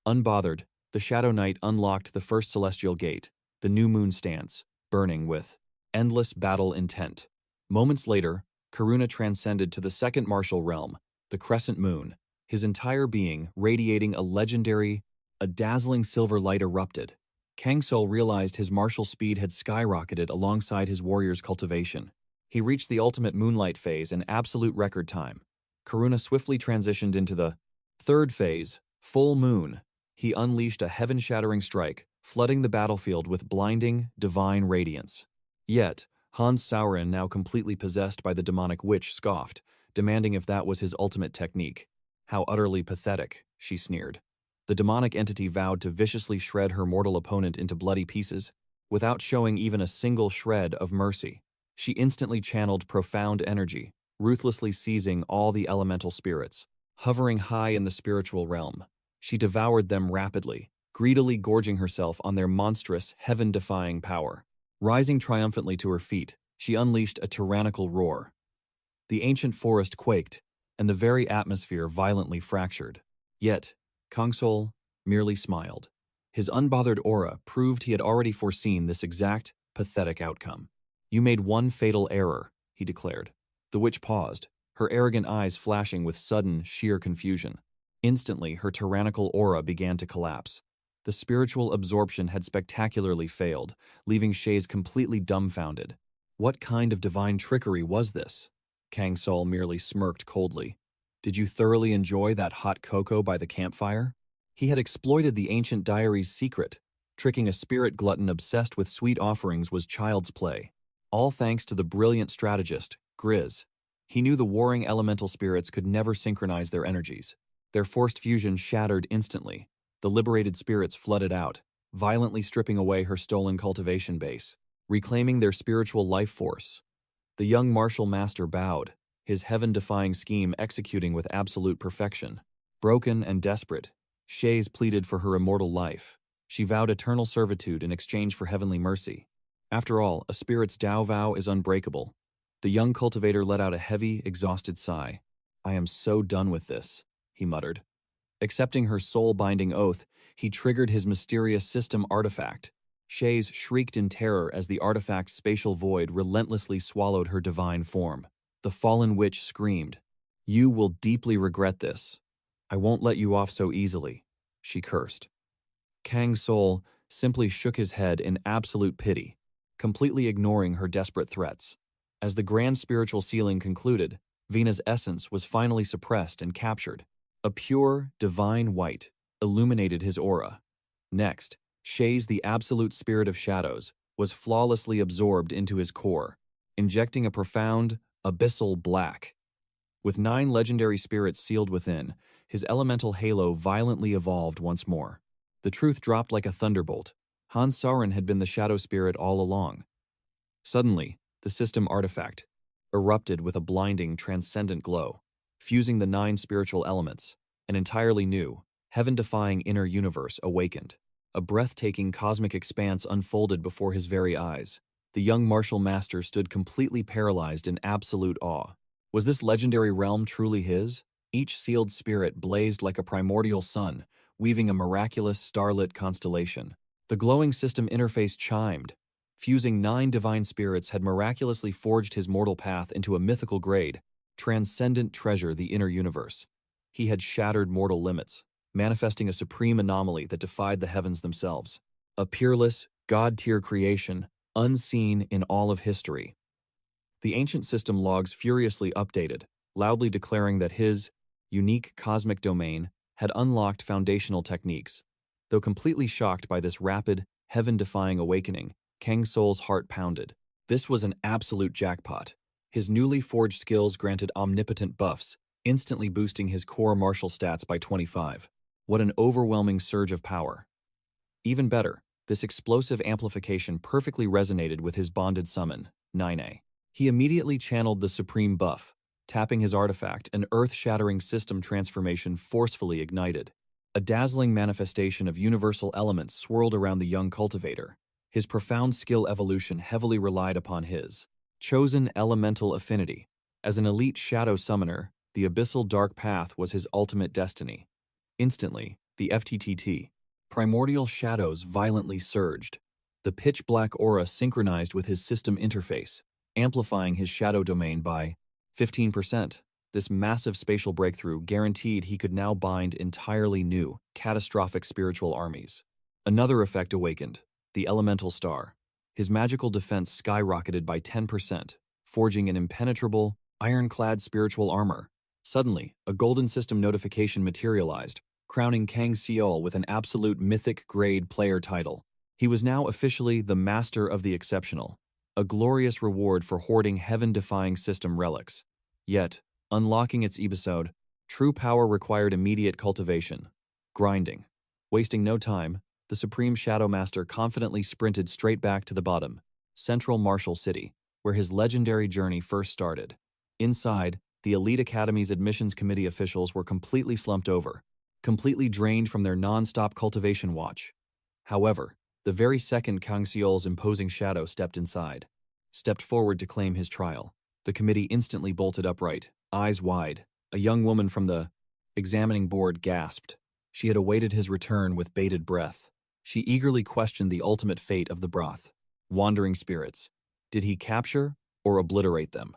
Unbothered, the Shadow Knight unlocked the first celestial gate, the new moon stance, burning with endless battle intent. Moments later, Karuna transcended to the second martial realm, the crescent moon, his entire being radiating a dazzling silver light erupted. Kang Soul realized his martial speed had skyrocketed alongside his warrior's cultivation. He reached the ultimate moonlight phase in absolute record time. Karuna swiftly transitioned into the third phase, full moon. He unleashed a heaven-shattering strike, flooding the battlefield with blinding, divine radiance. Yet, Hans Sauron, now completely possessed by the demonic witch, scoffed, demanding if that was his ultimate technique. How utterly pathetic, she sneered. The demonic entity vowed to viciously shred her mortal opponent into bloody pieces, without showing even a single shred of mercy. She instantly channeled profound energy, ruthlessly seizing all the elemental spirits. Hovering high in the spiritual realm, she devoured them rapidly, greedily gorging herself on their monstrous, heaven-defying power. Rising triumphantly to her feet, she unleashed a tyrannical roar. The ancient forest quaked, and the very atmosphere violently fractured. Yet, Kang Soul merely smiled. His unbothered aura proved he had already foreseen this exact, pathetic outcome. "You made one fatal error," he declared. The witch paused, her arrogant eyes flashing with sudden, sheer confusion. Instantly, her tyrannical aura began to collapse. The spiritual absorption had spectacularly failed, leaving Shays completely dumbfounded. What kind of divine trickery was this? Kang Soul merely smirked coldly. Did you thoroughly enjoy that hot cocoa by the campfire? He had exploited the ancient diary's secret. Tricking a spirit glutton obsessed with sweet offerings was child's play. All thanks to the brilliant strategist, Grizz. He knew the warring elemental spirits could never synchronize their energies. Their forced fusion shattered instantly. The liberated spirits flooded out, violently stripping away her stolen cultivation base, reclaiming their spiritual life force. The young martial master bowed, his heaven-defying scheme executing with absolute perfection. Broken and desperate, Shays pleaded for her immortal life. She vowed eternal servitude in exchange for heavenly mercy. After all, a spirit's Tao vow is unbreakable. The young cultivator let out a heavy, exhausted sigh. "I am so done with this," he muttered. Accepting her soul-binding oath, he triggered his mysterious system artifact. Shays shrieked in terror as the artifact's spatial void relentlessly swallowed her divine form. The fallen witch screamed, "You will deeply regret this. I won't let you off so easily," she cursed. Kang Soul simply shook his head in absolute pity, completely ignoring her desperate threats. As the grand spiritual sealing concluded, Vina's essence was finally suppressed and captured. A pure, divine white illuminated his aura. Next, Shays, the absolute spirit of shadows, was flawlessly absorbed into his core, injecting a profound, abyssal black. With 9 legendary spirits sealed within, his elemental halo violently evolved once more. The truth dropped like a thunderbolt. Hans Sauron had been the shadow spirit all along. Suddenly, the system artifact erupted with a blinding, transcendent glow, fusing the 9 spiritual elements. An entirely new, heaven-defying inner universe awakened. A breathtaking cosmic expanse unfolded before his very eyes. The young martial master stood completely paralyzed in absolute awe. Was this legendary realm truly his? Each sealed spirit blazed like a primordial sun, weaving a miraculous starlit constellation. The glowing system interface chimed. Fusing 9 divine spirits had miraculously forged his mortal path into a mythical grade, transcendent treasure, the inner universe. He had shattered mortal limits, manifesting a supreme anomaly that defied the heavens themselves. A peerless, god-tier creation, unseen in all of history. The ancient system logs furiously updated, loudly declaring that his unique cosmic domain had unlocked foundational techniques. Though completely shocked by this rapid, heaven-defying awakening, Kang Soul's heart pounded. This was an absolute jackpot. His newly forged skills granted omnipotent buffs, instantly boosting his core martial stats by 25. What an overwhelming surge of power. Even better, This explosive amplification perfectly resonated with his bonded summon, 9A. He immediately channeled the supreme buff, tapping his artifact, an earth-shattering system transformation forcefully ignited. A dazzling manifestation of universal elements swirled around the young cultivator. His profound skill evolution heavily relied upon his chosen elemental affinity. As an elite shadow summoner, the abyssal dark path was his ultimate destiny. Instantly, the FTTT, primordial shadows violently surged. The pitch-black aura synchronized with his system interface, amplifying his shadow domain by 15%. This massive spatial breakthrough guaranteed he could now bind entirely new, catastrophic spiritual armies. Another effect awakened, the elemental star. His magical defense skyrocketed by 10%, forging an impenetrable, ironclad spiritual armor. Suddenly, a golden system notification materialized, crowning Kang Soul with an absolute mythic-grade player title. He was now officially the Master of the Exceptional, a glorious reward for hoarding heaven-defying system relics. Yet, unlocking its episode, true power required immediate cultivation. Grinding. Wasting no time, the Supreme Shadow Master confidently sprinted straight back to the bottom, Central Martial City, where his legendary journey first started. Inside, the Elite Academy's admissions committee officials were completely slumped over, completely drained from their non-stop cultivation watch. However, the very second Kang Soul's imposing shadow stepped forward to claim his trial. The committee instantly bolted upright, eyes wide. A young woman from the examining board gasped. She had awaited his return with bated breath. She eagerly questioned the ultimate fate of the broth. Wandering spirits. Did he capture or obliterate them?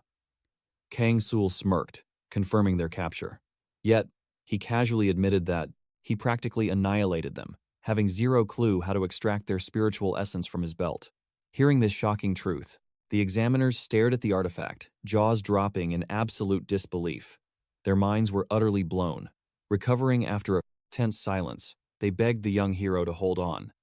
Kang Soul smirked, confirming their capture. Yet, he casually admitted that he practically annihilated them, having zero clue how to extract their spiritual essence from his belt. Hearing this shocking truth, the examiners stared at the artifact, jaws dropping in absolute disbelief. Their minds were utterly blown. Recovering after a tense silence, they begged the young hero to hold on.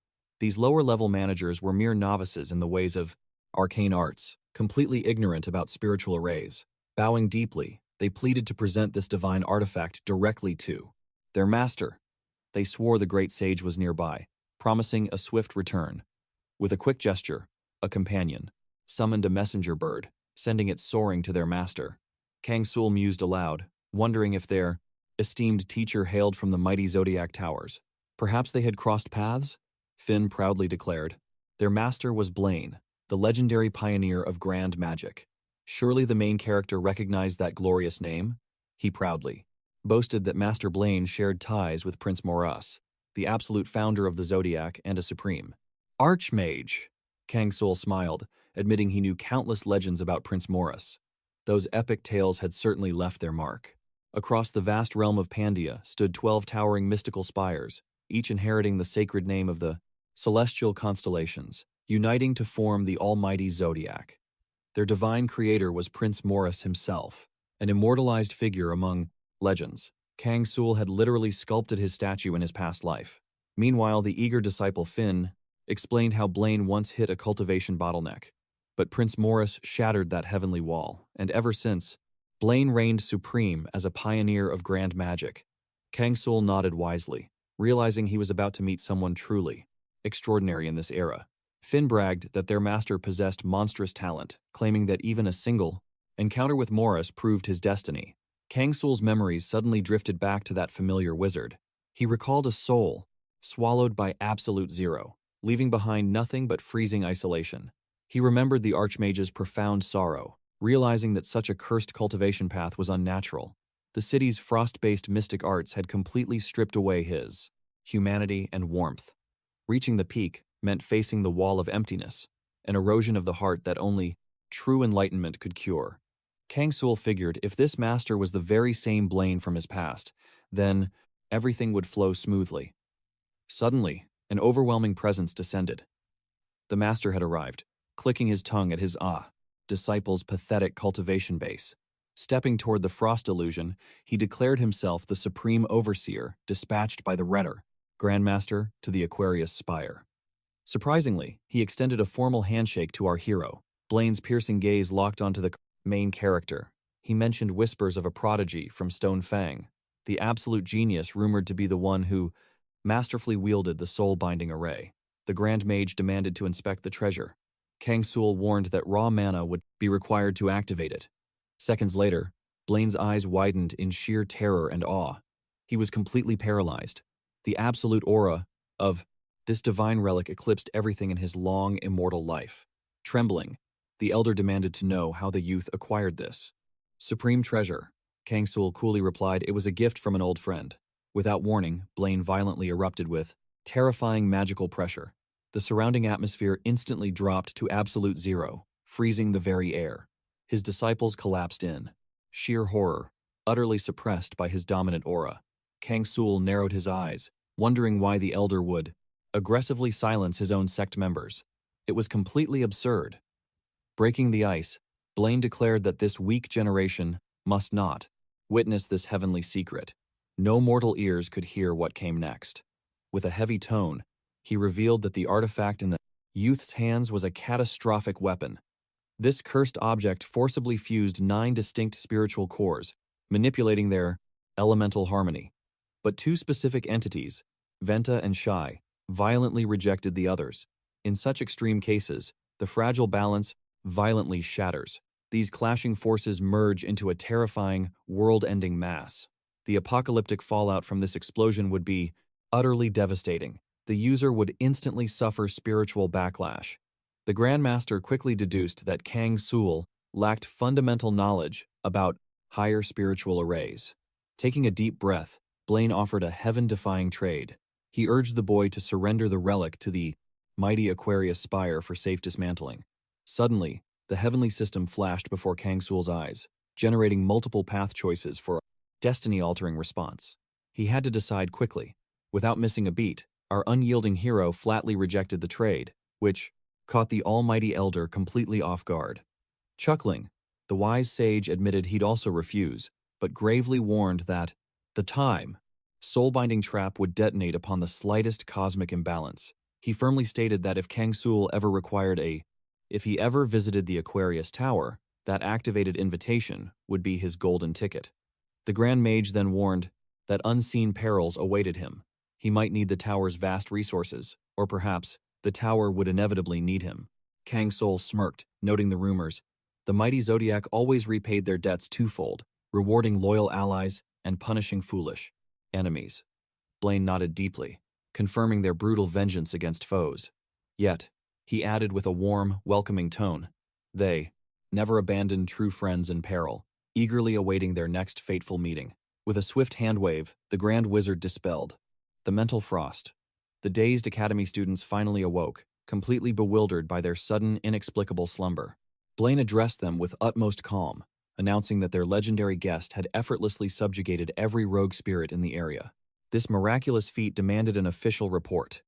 These lower-level managers were mere novices in the ways of arcane arts, completely ignorant about spiritual arrays. Bowing deeply, they pleaded to present this divine artifact directly to their master. They swore the great sage was nearby, promising a swift return. With a quick gesture, a companion summoned a messenger bird, sending it soaring to their master. Kang Soul mused aloud, wondering if their esteemed teacher hailed from the mighty Zodiac Towers. Perhaps they had crossed paths? Finn proudly declared. Their master was Blaine, the legendary pioneer of grand magic. Surely the main character recognized that glorious name? He proudly boasted that Master Blaine shared ties with Prince Moras, the absolute founder of the Zodiac and a supreme Archmage. Kang Soul smiled, admitting he knew countless legends about Prince Moras. Those epic tales had certainly left their mark. Across the vast realm of Pandia stood 12 towering mystical spires, each inheriting the sacred name of the celestial constellations, uniting to form the almighty Zodiac. Their divine creator was Prince Moras himself, an immortalized figure among legends. Kang Soul had literally sculpted his statue in his past life. Meanwhile, the eager disciple Finn explained how Blaine once hit a cultivation bottleneck. But Prince Moras shattered that heavenly wall, and ever since, Blaine reigned supreme as a pioneer of grand magic. Kang Soul nodded wisely, realizing he was about to meet someone truly extraordinary in this era. Finn bragged that their master possessed monstrous talent, claiming that even a single encounter with Moras proved his destiny. Kang Soul's memories suddenly drifted back to that familiar wizard. He recalled a soul swallowed by absolute zero, leaving behind nothing but freezing isolation. He remembered the Archmage's profound sorrow, realizing that such a cursed cultivation path was unnatural. The city's frost-based mystic arts had completely stripped away his humanity and warmth. Reaching the peak meant facing the wall of emptiness, an erosion of the heart that only true enlightenment could cure. Kang Soul figured if this master was the very same Blaine from his past, then everything would flow smoothly. Suddenly, an overwhelming presence descended. The master had arrived, clicking his tongue at his disciple's pathetic cultivation base. Stepping toward the frost illusion, he declared himself the supreme overseer dispatched by the Redder, Grandmaster to the Aquarius Spire. Surprisingly, he extended a formal handshake to our hero. Blaine's piercing gaze locked onto the main character. He mentioned whispers of a prodigy from Stone Fang, the absolute genius rumored to be the one who masterfully wielded the soul-binding array. The Grand Mage demanded to inspect the treasure. Kang Soul warned that raw mana would be required to activate it. Seconds later, Blaine's eyes widened in sheer terror and awe. He was completely paralyzed. The absolute aura of this divine relic eclipsed everything in his long, immortal life. Trembling, the elder demanded to know how the youth acquired this. Supreme treasure, Kang Soul coolly replied. It was a gift from an old friend. Without warning, Blaine violently erupted with terrifying magical pressure. The surrounding atmosphere instantly dropped to absolute zero, freezing the very air. His disciples collapsed in sheer horror, utterly suppressed by his dominant aura. Kang Soul narrowed his eyes, wondering why the elder would aggressively silence his own sect members. It was completely absurd. Breaking the ice, Blaine declared that this weak generation must not witness this heavenly secret. No mortal ears could hear what came next. With a heavy tone, he revealed that the artifact in the youth's hands was a catastrophic weapon. This cursed object forcibly fused 9 distinct spiritual cores, manipulating their elemental harmony. But 2 specific entities, Venta and Shai, violently rejected the others. In such extreme cases, the fragile balance violently shatters. These clashing forces merge into a terrifying, world-ending mass. The apocalyptic fallout from this explosion would be utterly devastating. The user would instantly suffer spiritual backlash. The Grandmaster quickly deduced that Kang Soul lacked fundamental knowledge about higher spiritual arrays. Taking a deep breath, Blaine offered a heaven-defying trade. He urged the boy to surrender the relic to the mighty Aquarius spire for safe dismantling. Suddenly, the heavenly system flashed before Kang Soul's eyes, generating multiple path choices for a destiny-altering response. He had to decide quickly. Without missing a beat, our unyielding hero flatly rejected the trade, which caught the almighty elder completely off guard. Chuckling, the wise sage admitted he'd also refuse, but gravely warned that the soul-binding trap would detonate upon the slightest cosmic imbalance. He firmly stated that if Kang Soul if he ever visited the Aquarius Tower, that activated invitation would be his golden ticket. The Grand Mage then warned that unseen perils awaited him. He might need the tower's vast resources, or perhaps the tower would inevitably need him. Kang Soul smirked, noting the rumors. The mighty Zodiac always repaid their debts twofold, rewarding loyal allies and punishing foolish enemies. Blaine nodded deeply, confirming their brutal vengeance against foes. Yet, he added with a warm, welcoming tone, they never abandoned true friends in peril, eagerly awaiting their next fateful meeting. With a swift handwave, the Grand Wizard dispelled the mental frost. The dazed Academy students finally awoke, completely bewildered by their sudden, inexplicable slumber. Blaine addressed them with utmost calm, announcing that their legendary guest had effortlessly subjugated every rogue spirit in the area. This miraculous feat demanded an official report.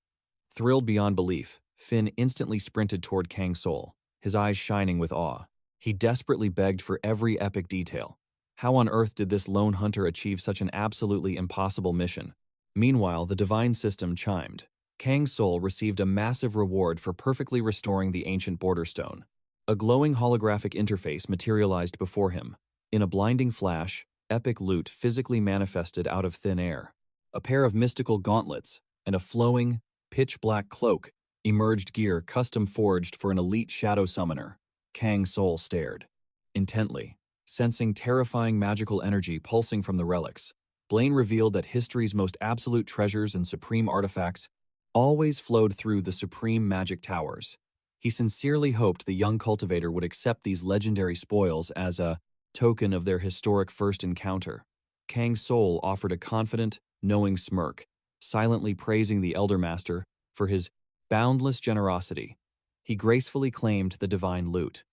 Thrilled beyond belief, Finn instantly sprinted toward Kang Soul, his eyes shining with awe. He desperately begged for every epic detail. How on earth did this lone hunter achieve such an absolutely impossible mission? Meanwhile, the divine system chimed. Kang Soul received a massive reward for perfectly restoring the ancient border stone. A glowing holographic interface materialized before him. In a blinding flash, epic loot physically manifested out of thin air. A pair of mystical gauntlets and a flowing, pitch-black cloak emerged, gear custom forged for an elite shadow summoner. Kang Soul stared intently, sensing terrifying magical energy pulsing from the relics. Blaine revealed that history's most absolute treasures and supreme artifacts always flowed through the supreme magic towers. He sincerely hoped the young cultivator would accept these legendary spoils as a token of their historic first encounter. Kang Soul offered a confident, knowing smirk, silently praising the Elder Master for his boundless generosity. He gracefully claimed the divine loot.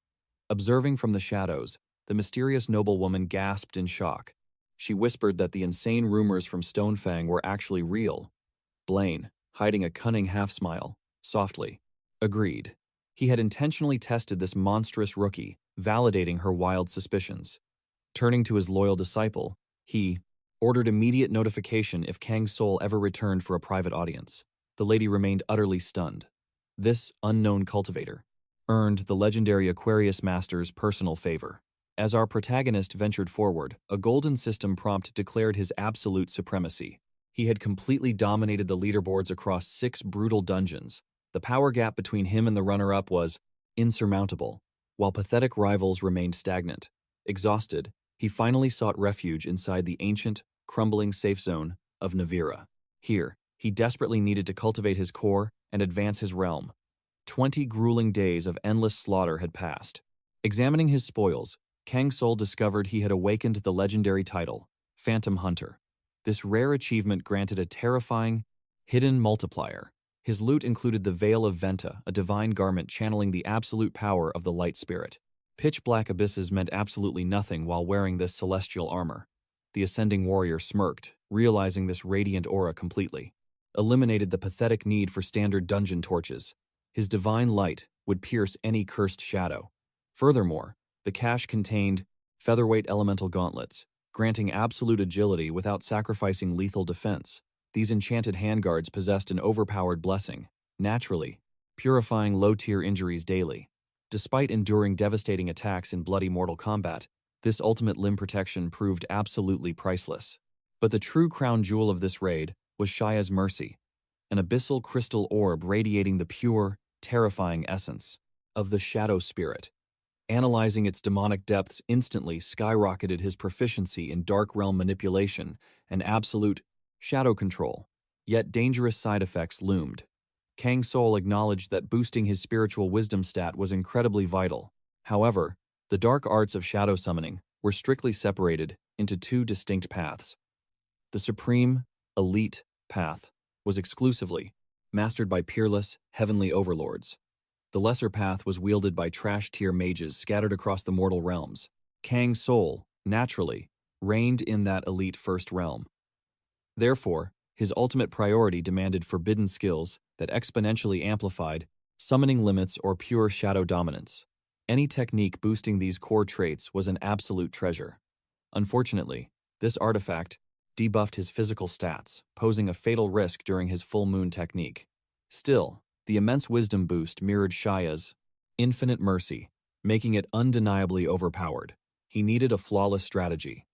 Observing from the shadows, the mysterious noblewoman gasped in shock. She whispered that the insane rumors from Stonefang were actually real. Blaine, hiding a cunning half-smile, softly agreed. He had intentionally tested this monstrous rookie, validating her wild suspicions. Turning to his loyal disciple, he ordered immediate notification if Kang Soul ever returned for a private audience. The lady remained utterly stunned. This unknown cultivator earned the legendary Aquarius Master's personal favor. As our protagonist ventured forward, a golden system prompt declared his absolute supremacy. He had completely dominated the leaderboards across 6 brutal dungeons, The power gap between him and the runner-up was insurmountable, while pathetic rivals remained stagnant. Exhausted, he finally sought refuge inside the ancient, crumbling safe zone of Navira. Here, he desperately needed to cultivate his core and advance his realm. 20 grueling days of endless slaughter had passed. Examining his spoils, Kang Soul discovered he had awakened the legendary title, Phantom Hunter. This rare achievement granted a terrifying, hidden multiplier. His loot included the Veil of Venta, a divine garment channeling the absolute power of the light spirit. Pitch-black abysses meant absolutely nothing while wearing this celestial armor. The ascending warrior smirked, realizing this radiant aura completely. Eliminated the pathetic need for standard dungeon torches. His divine light would pierce any cursed shadow. Furthermore, the cache contained featherweight elemental gauntlets, granting absolute agility without sacrificing lethal defense. These enchanted handguards possessed an overpowered blessing, naturally, purifying low-tier injuries daily. Despite enduring devastating attacks in bloody Mortal Kombat, this ultimate limb protection proved absolutely priceless. But the true crown jewel of this raid was Shia's Mercy, an abyssal crystal orb radiating the pure, terrifying essence of the Shadow Spirit. Analyzing its demonic depths instantly skyrocketed his proficiency in Dark Realm manipulation and absolute shadow control. Yet dangerous side effects loomed. Kang Soul acknowledged that boosting his spiritual wisdom stat was incredibly vital. However, the dark arts of shadow summoning were strictly separated into two distinct paths. The supreme, elite path was exclusively mastered by peerless, heavenly overlords. The lesser path was wielded by trash-tier mages scattered across the mortal realms. Kang Soul, naturally, reigned in that elite first realm. Therefore, his ultimate priority demanded forbidden skills that exponentially amplified summoning limits or pure shadow dominance. Any technique boosting these core traits was an absolute treasure. Unfortunately, this artifact debuffed his physical stats, posing a fatal risk during his full moon technique. Still, the immense wisdom boost mirrored Shia's infinite mercy, making it undeniably overpowered. He needed a flawless strategy.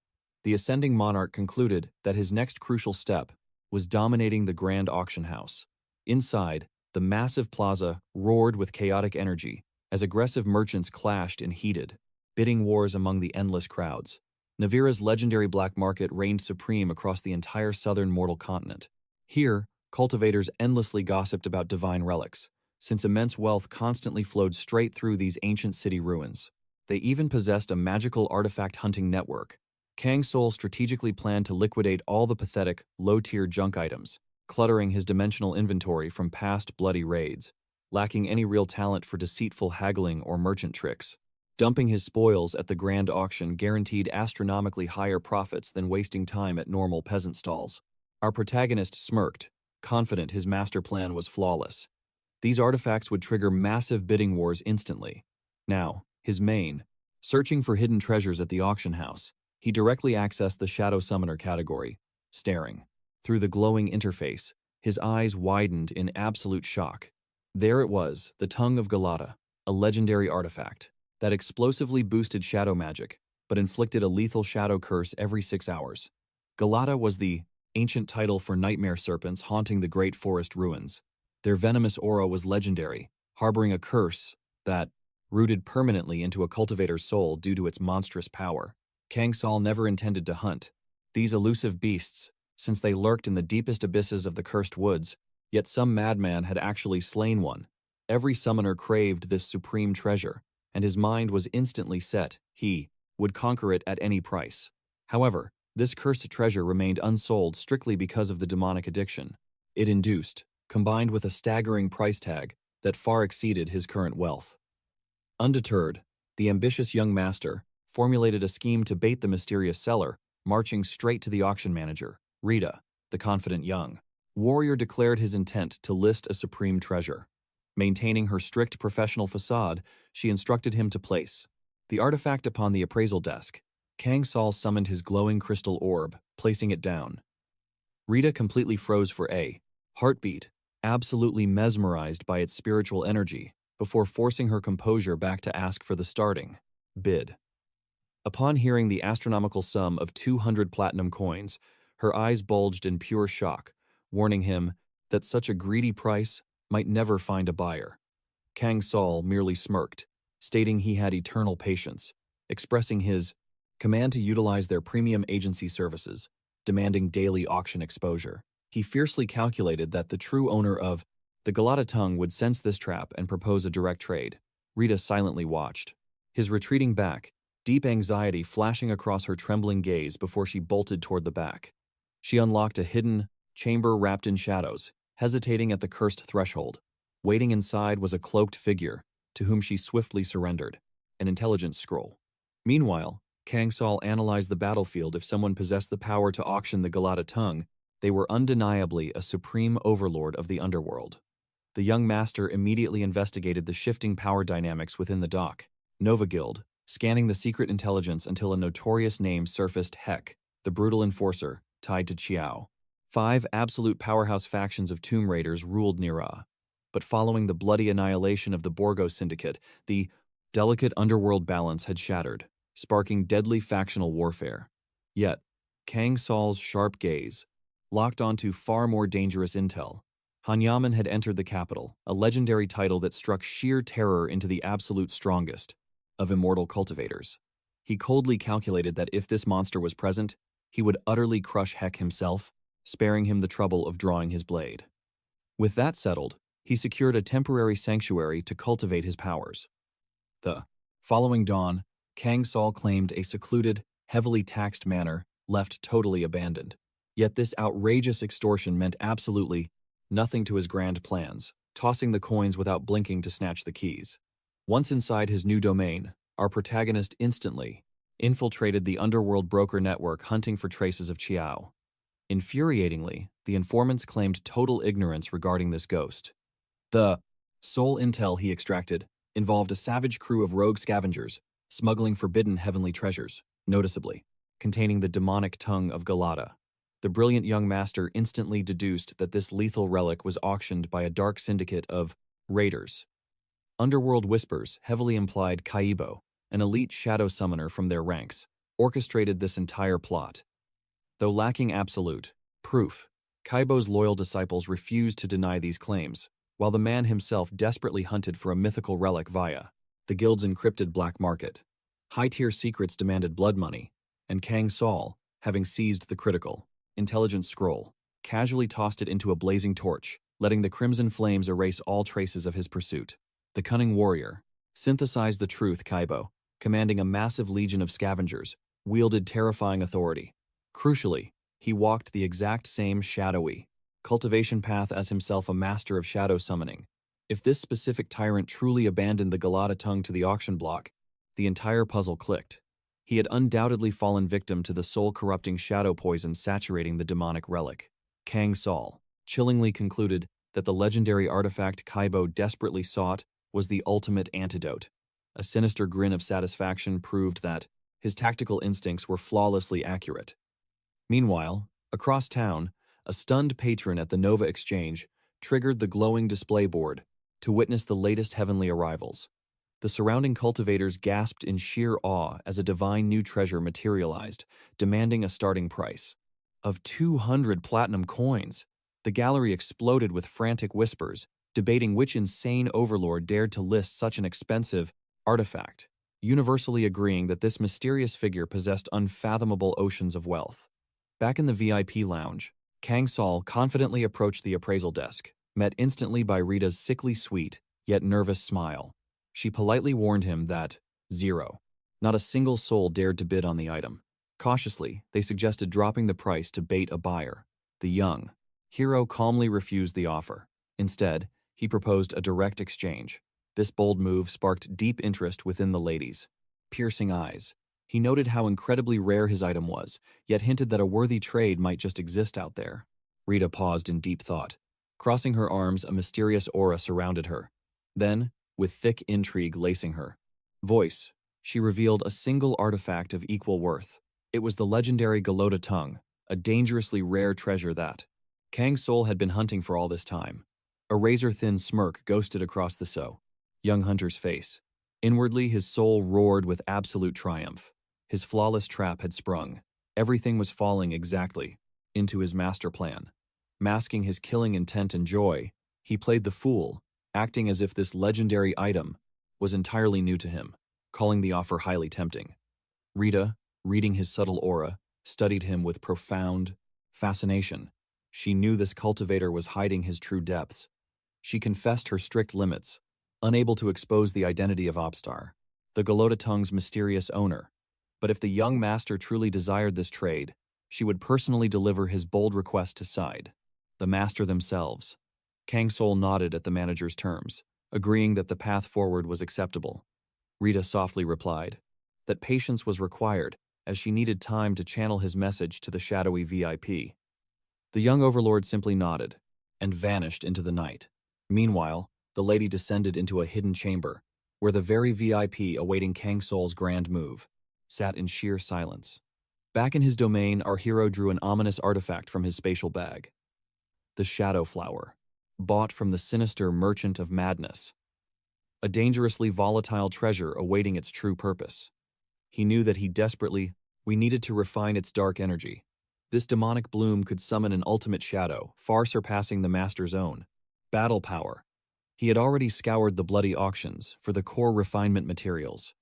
The ascending monarch concluded that his next crucial step was dominating the grand auction house. Inside, the massive plaza roared with chaotic energy as aggressive merchants clashed in heated, bidding wars among the endless crowds. Navira's legendary black market reigned supreme across the entire southern mortal continent. Here, cultivators endlessly gossiped about divine relics, since immense wealth constantly flowed straight through these ancient city ruins. They even possessed a magical artifact hunting network. Kang Soul strategically planned to liquidate all the pathetic, low-tier junk items, cluttering his dimensional inventory from past bloody raids, lacking any real talent for deceitful haggling or merchant tricks. Dumping his spoils at the grand auction guaranteed astronomically higher profits than wasting time at normal peasant stalls. Our protagonist smirked, confident his master plan was flawless. These artifacts would trigger massive bidding wars instantly. Now, his main, searching for hidden treasures at the auction house, he directly accessed the Shadow Summoner category, staring. Through the glowing interface, his eyes widened in absolute shock. There it was, the Tongue of Galata, a legendary artifact that explosively boosted shadow magic, but inflicted a lethal shadow curse every 6 hours. Galata was the ancient title for nightmare serpents haunting the great forest ruins. Their venomous aura was legendary, harboring a curse that rooted permanently into a cultivator's soul due to its monstrous power. Kang Soul never intended to hunt these elusive beasts, since they lurked in the deepest abysses of the cursed woods, yet some madman had actually slain one. Every summoner craved this supreme treasure, and his mind was instantly set. He would conquer it at any price. However, this cursed treasure remained unsold strictly because of the demonic addiction it induced, combined with a staggering price tag that far exceeded his current wealth. Undeterred, the ambitious young master formulated a scheme to bait the mysterious seller, marching straight to the auction manager, Rita, the confident young warrior declared his intent to list a supreme treasure. Maintaining her strict professional facade, she instructed him to place the artifact upon the appraisal desk. Kang Soul summoned his glowing crystal orb, placing it down. Rita completely froze for a heartbeat, absolutely mesmerized by its spiritual energy, before forcing her composure back to ask for the starting bid. Upon hearing the astronomical sum of 200 platinum coins, her eyes bulged in pure shock, warning him that such a greedy price might never find a buyer. Kang Soul merely smirked, stating he had eternal patience, expressing his command to utilize their premium agency services, demanding daily auction exposure. He fiercely calculated that the true owner of the Galata tongue would sense this trap and propose a direct trade. Rita silently watched, his retreating back, deep anxiety flashing across her trembling gaze before she bolted toward the back. She unlocked a hidden chamber wrapped in shadows, hesitating at the cursed threshold. Waiting inside was a cloaked figure, to whom she swiftly surrendered, an intelligence scroll. Meanwhile, Kang Soul analyzed the battlefield. If someone possessed the power to auction the Galata tongue, they were undeniably a supreme overlord of the underworld. The young master immediately investigated the shifting power dynamics within the dock, Nova Guild, scanning the secret intelligence until a notorious name surfaced: Heck, the brutal enforcer, tied to Chiao. 5 absolute powerhouse factions of Tomb Raiders ruled Nira. But following the bloody annihilation of the Borgo Syndicate, the delicate underworld balance had shattered, sparking deadly factional warfare. Yet, Kang Soul's sharp gaze locked onto far more dangerous intel. Hanyaman had entered the capital, a legendary title that struck sheer terror into the absolute strongest of immortal cultivators. He coldly calculated that if this monster was present, he would utterly crush Heck himself, sparing him the trouble of drawing his blade. With that settled, he secured a temporary sanctuary to cultivate his powers. The following dawn, Kang Soul claimed a secluded, heavily taxed manor left totally abandoned. Yet this outrageous extortion meant absolutely nothing to his grand plans, tossing the coins without blinking to snatch the keys. Once inside his new domain, our protagonist instantly infiltrated the underworld broker network hunting for traces of Chiao. Infuriatingly, the informants claimed total ignorance regarding this ghost. The sole intel he extracted involved a savage crew of rogue scavengers smuggling forbidden heavenly treasures, noticeably containing the demonic tongue of Galata. The brilliant young master instantly deduced that this lethal relic was auctioned by a dark syndicate of raiders. Underworld Whispers heavily implied Kaibo, an elite shadow summoner from their ranks, orchestrated this entire plot. Though lacking absolute proof, Kaibo's loyal disciples refused to deny these claims, while the man himself desperately hunted for a mythical relic via the guild's encrypted black market. High-tier secrets demanded blood money, and Kang Soul, having seized the critical intelligence scroll, casually tossed it into a blazing torch, letting the crimson flames erase all traces of his pursuit. The cunning warrior synthesized the truth. Kaibo, commanding a massive legion of scavengers, wielded terrifying authority. Crucially, he walked the exact same shadowy cultivation path as himself, a master of shadow summoning. If this specific tyrant truly abandoned the Galata tongue to the auction block, the entire puzzle clicked. He had undoubtedly fallen victim to the soul-corrupting shadow poison saturating the demonic relic. Kang Soul chillingly concluded that the legendary artifact Kaibo desperately sought was the ultimate antidote. A sinister grin of satisfaction proved that his tactical instincts were flawlessly accurate. Meanwhile, across town, a stunned patron at the Nova Exchange triggered the glowing display board to witness the latest heavenly arrivals. The surrounding cultivators gasped in sheer awe as a divine new treasure materialized, demanding a starting price of 200 platinum coins. The gallery exploded with frantic whispers, debating which insane overlord dared to list such an expensive artifact, universally agreeing that this mysterious figure possessed unfathomable oceans of wealth. Back in the VIP lounge, Kang Soul confidently approached the appraisal desk, met instantly by Rita's sickly sweet, yet nervous smile. She politely warned him that not a single soul dared to bid on the item. Cautiously, they suggested dropping the price to bait a buyer. The young hero calmly refused the offer. Instead, he proposed a direct exchange. This bold move sparked deep interest within the ladies. Piercing eyes. He noted how incredibly rare his item was, yet hinted that a worthy trade might just exist out there. Rita paused in deep thought. Crossing her arms, a mysterious aura surrounded her. Then, with thick intrigue lacing her voice, she revealed a single artifact of equal worth. It was the legendary Galota tongue, a dangerously rare treasure that Kang Soul had been hunting for all this time. A razor-thin smirk ghosted across the young hunter's face. Inwardly, his soul roared with absolute triumph. His flawless trap had sprung. Everything was falling exactly into his master plan. Masking his killing intent and joy, He played the fool, acting as if this legendary item was entirely new to him, calling the offer highly tempting. Rita, reading his subtle aura, studied him with profound fascination. She knew this cultivator was hiding his true depths. She confessed her strict limits, unable to expose the identity of Opstar, the Golototung's mysterious owner. But if the young master truly desired this trade, she would personally deliver his bold request to Side, the master themselves. Kang Soul nodded at the manager's terms, agreeing that the path forward was acceptable. Rita softly replied that patience was required, as she needed time to channel his message to the shadowy VIP. The young overlord simply nodded and vanished into the night. Meanwhile, the lady descended into a hidden chamber, where the very VIP awaiting Kang Soul's grand move sat in sheer silence. Back in his domain, our hero drew an ominous artifact from his spatial bag. The Shadow Flower, bought from the sinister merchant of madness. A dangerously volatile treasure awaiting its true purpose. He knew that we needed to refine its dark energy. This demonic bloom could summon an ultimate shadow, far surpassing the master's own. Battle power. He had already scoured the bloody auctions for the core refinement materials.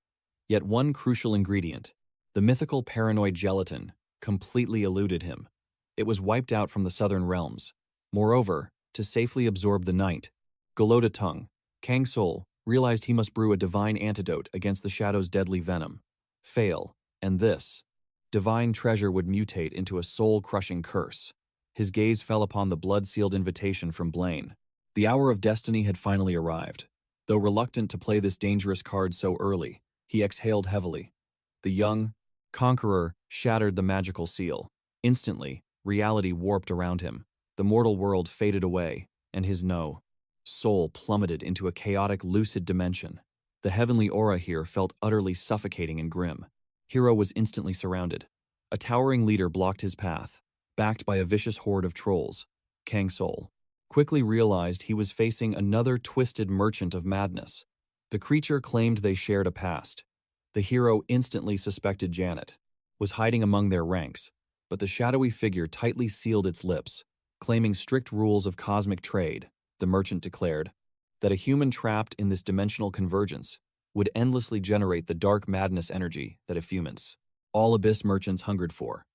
Yet one crucial ingredient, the mythical paranoid gelatin, completely eluded him. It was wiped out from the southern realms. Moreover, to safely absorb the night, Golototung, Kang Soul, realized he must brew a divine antidote against the shadow's deadly venom. Fail, and this divine treasure would mutate into a soul-crushing curse. His gaze fell upon the blood-sealed invitation from Blaine. The hour of destiny had finally arrived. Though reluctant to play this dangerous card so early, he exhaled heavily. The young conqueror shattered the magical seal. Instantly, reality warped around him. The mortal world faded away, and his soul plummeted into a chaotic, lucid dimension. The heavenly aura here felt utterly suffocating and grim. Hero was instantly surrounded. A towering leader blocked his path, backed by a vicious horde of trolls. Kang Soul quickly realized he was facing another twisted merchant of madness. The creature claimed they shared a past. The hero instantly suspected Janet was hiding among their ranks, but the shadowy figure tightly sealed its lips, claiming strict rules of cosmic trade. The merchant declared that a human trapped in this dimensional convergence would endlessly generate the dark madness energy that effuments all abyss merchants hungered for.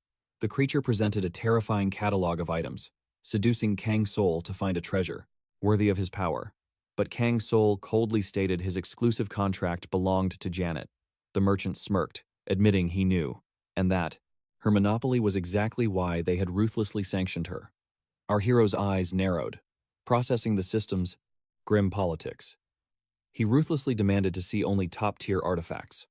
The creature presented a terrifying catalog of items, seducing Kang Soul to find a treasure worthy of his power. But Kang Soul coldly stated his exclusive contract belonged to Janet. The merchant smirked, admitting he knew, and that her monopoly was exactly why they had ruthlessly sanctioned her. Our hero's eyes narrowed, processing the system's grim politics. He ruthlessly demanded to see only top-tier artifacts.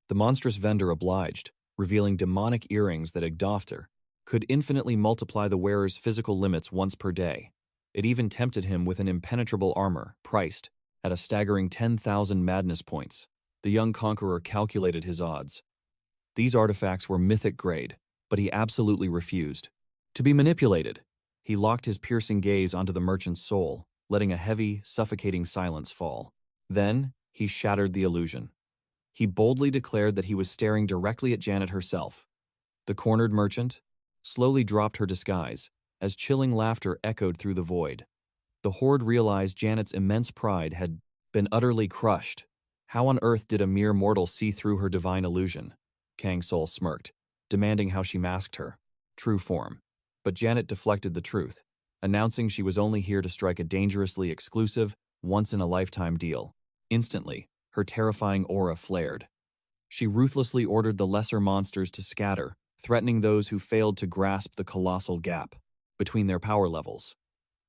The monstrous vendor obliged, revealing demonic earrings that Igdofter could infinitely multiply the wearer's physical limits once per day. It even tempted him with an impenetrable armor, priced at a staggering 10,000 madness points. The young conqueror calculated his odds. These artifacts were mythic grade, but he absolutely refused to be manipulated. He locked his piercing gaze onto the merchant's soul, letting a heavy, suffocating silence fall. Then, he shattered the illusion. He boldly declared that he was staring directly at Janet herself. The cornered merchant slowly dropped her disguise, as chilling laughter echoed through the void. The horde realized Janet's immense pride had been utterly crushed. How on earth did a mere mortal see through her divine illusion? Kang Soul smirked, demanding how she masked her true form. But Janet deflected the truth, announcing she was only here to strike a dangerously exclusive, once-in-a-lifetime deal. Instantly, her terrifying aura flared. She ruthlessly ordered the lesser monsters to scatter, threatening those who failed to grasp the colossal gap between their power levels.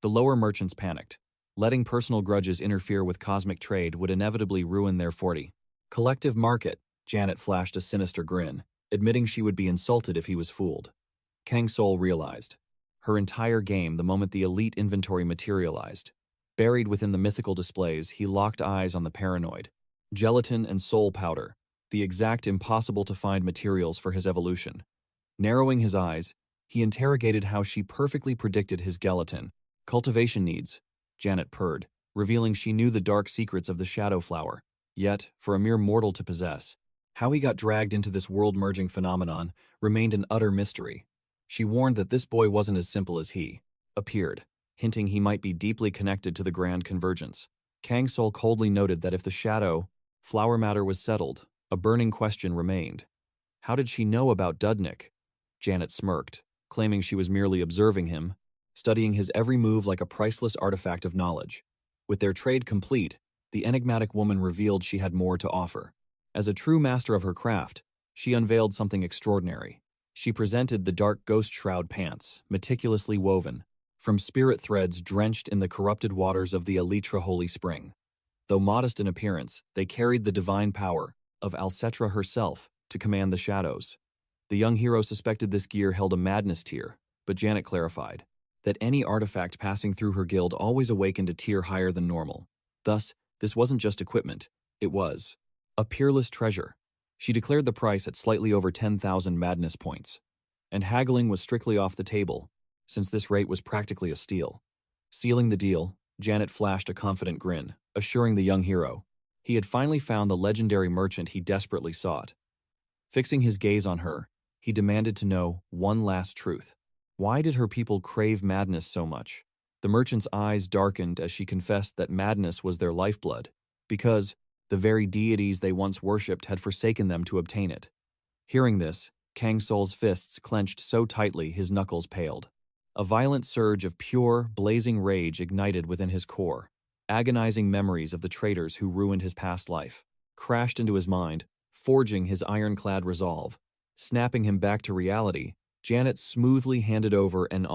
The lower merchants panicked. Letting personal grudges interfere with cosmic trade would inevitably ruin their forty. Collective market, Janet flashed a sinister grin, admitting she would be insulted if he was fooled. Kang Soul realized her entire game the moment the elite inventory materialized. Buried within the mythical displays, he locked eyes on the paranoid gelatin and soul powder, the exact impossible-to-find materials for his evolution. Narrowing his eyes, he interrogated how she perfectly predicted his gelatin. Cultivation needs, Janet purred, revealing she knew the dark secrets of the shadow flower. Yet, for a mere mortal to possess, how he got dragged into this world-merging phenomenon remained an utter mystery. She warned that this boy wasn't as simple as he appeared. hinting he might be deeply connected to the grand convergence. Kang Soul coldly noted that if the shadow flower matter was settled, a burning question remained. How did she know about Dudnik? Janet smirked, claiming she was merely observing him, studying his every move like a priceless artifact of knowledge. With their trade complete, the enigmatic woman revealed she had more to offer. As a true master of her craft, she unveiled something extraordinary. She presented the dark ghost shroud pants, meticulously woven, from spirit threads drenched in the corrupted waters of the Elytra Holy Spring. Though modest in appearance, they carried the divine power of Alcetra herself to command the shadows. The young hero suspected this gear held a madness tier, but Janet clarified that any artifact passing through her guild always awakened a tier higher than normal. Thus, this wasn't just equipment, it was a peerless treasure. She declared the price at slightly over 10,000 madness points, and haggling was strictly off the table, since this rate was practically a steal. Sealing the deal, Janet flashed a confident grin, assuring the young hero he had finally found the legendary merchant he desperately sought. Fixing his gaze on her, he demanded to know one last truth. Why did her people crave madness so much? The merchant's eyes darkened as she confessed that madness was their lifeblood, because the very deities they once worshipped had forsaken them to obtain it. Hearing this, Kang Soul's fists clenched so tightly his knuckles paled. A violent surge of pure, blazing rage ignited within his core. Agonizing memories of the traitors who ruined his past life crashed into his mind, forging his ironclad resolve. Snapping him back to reality, Janet smoothly handed over an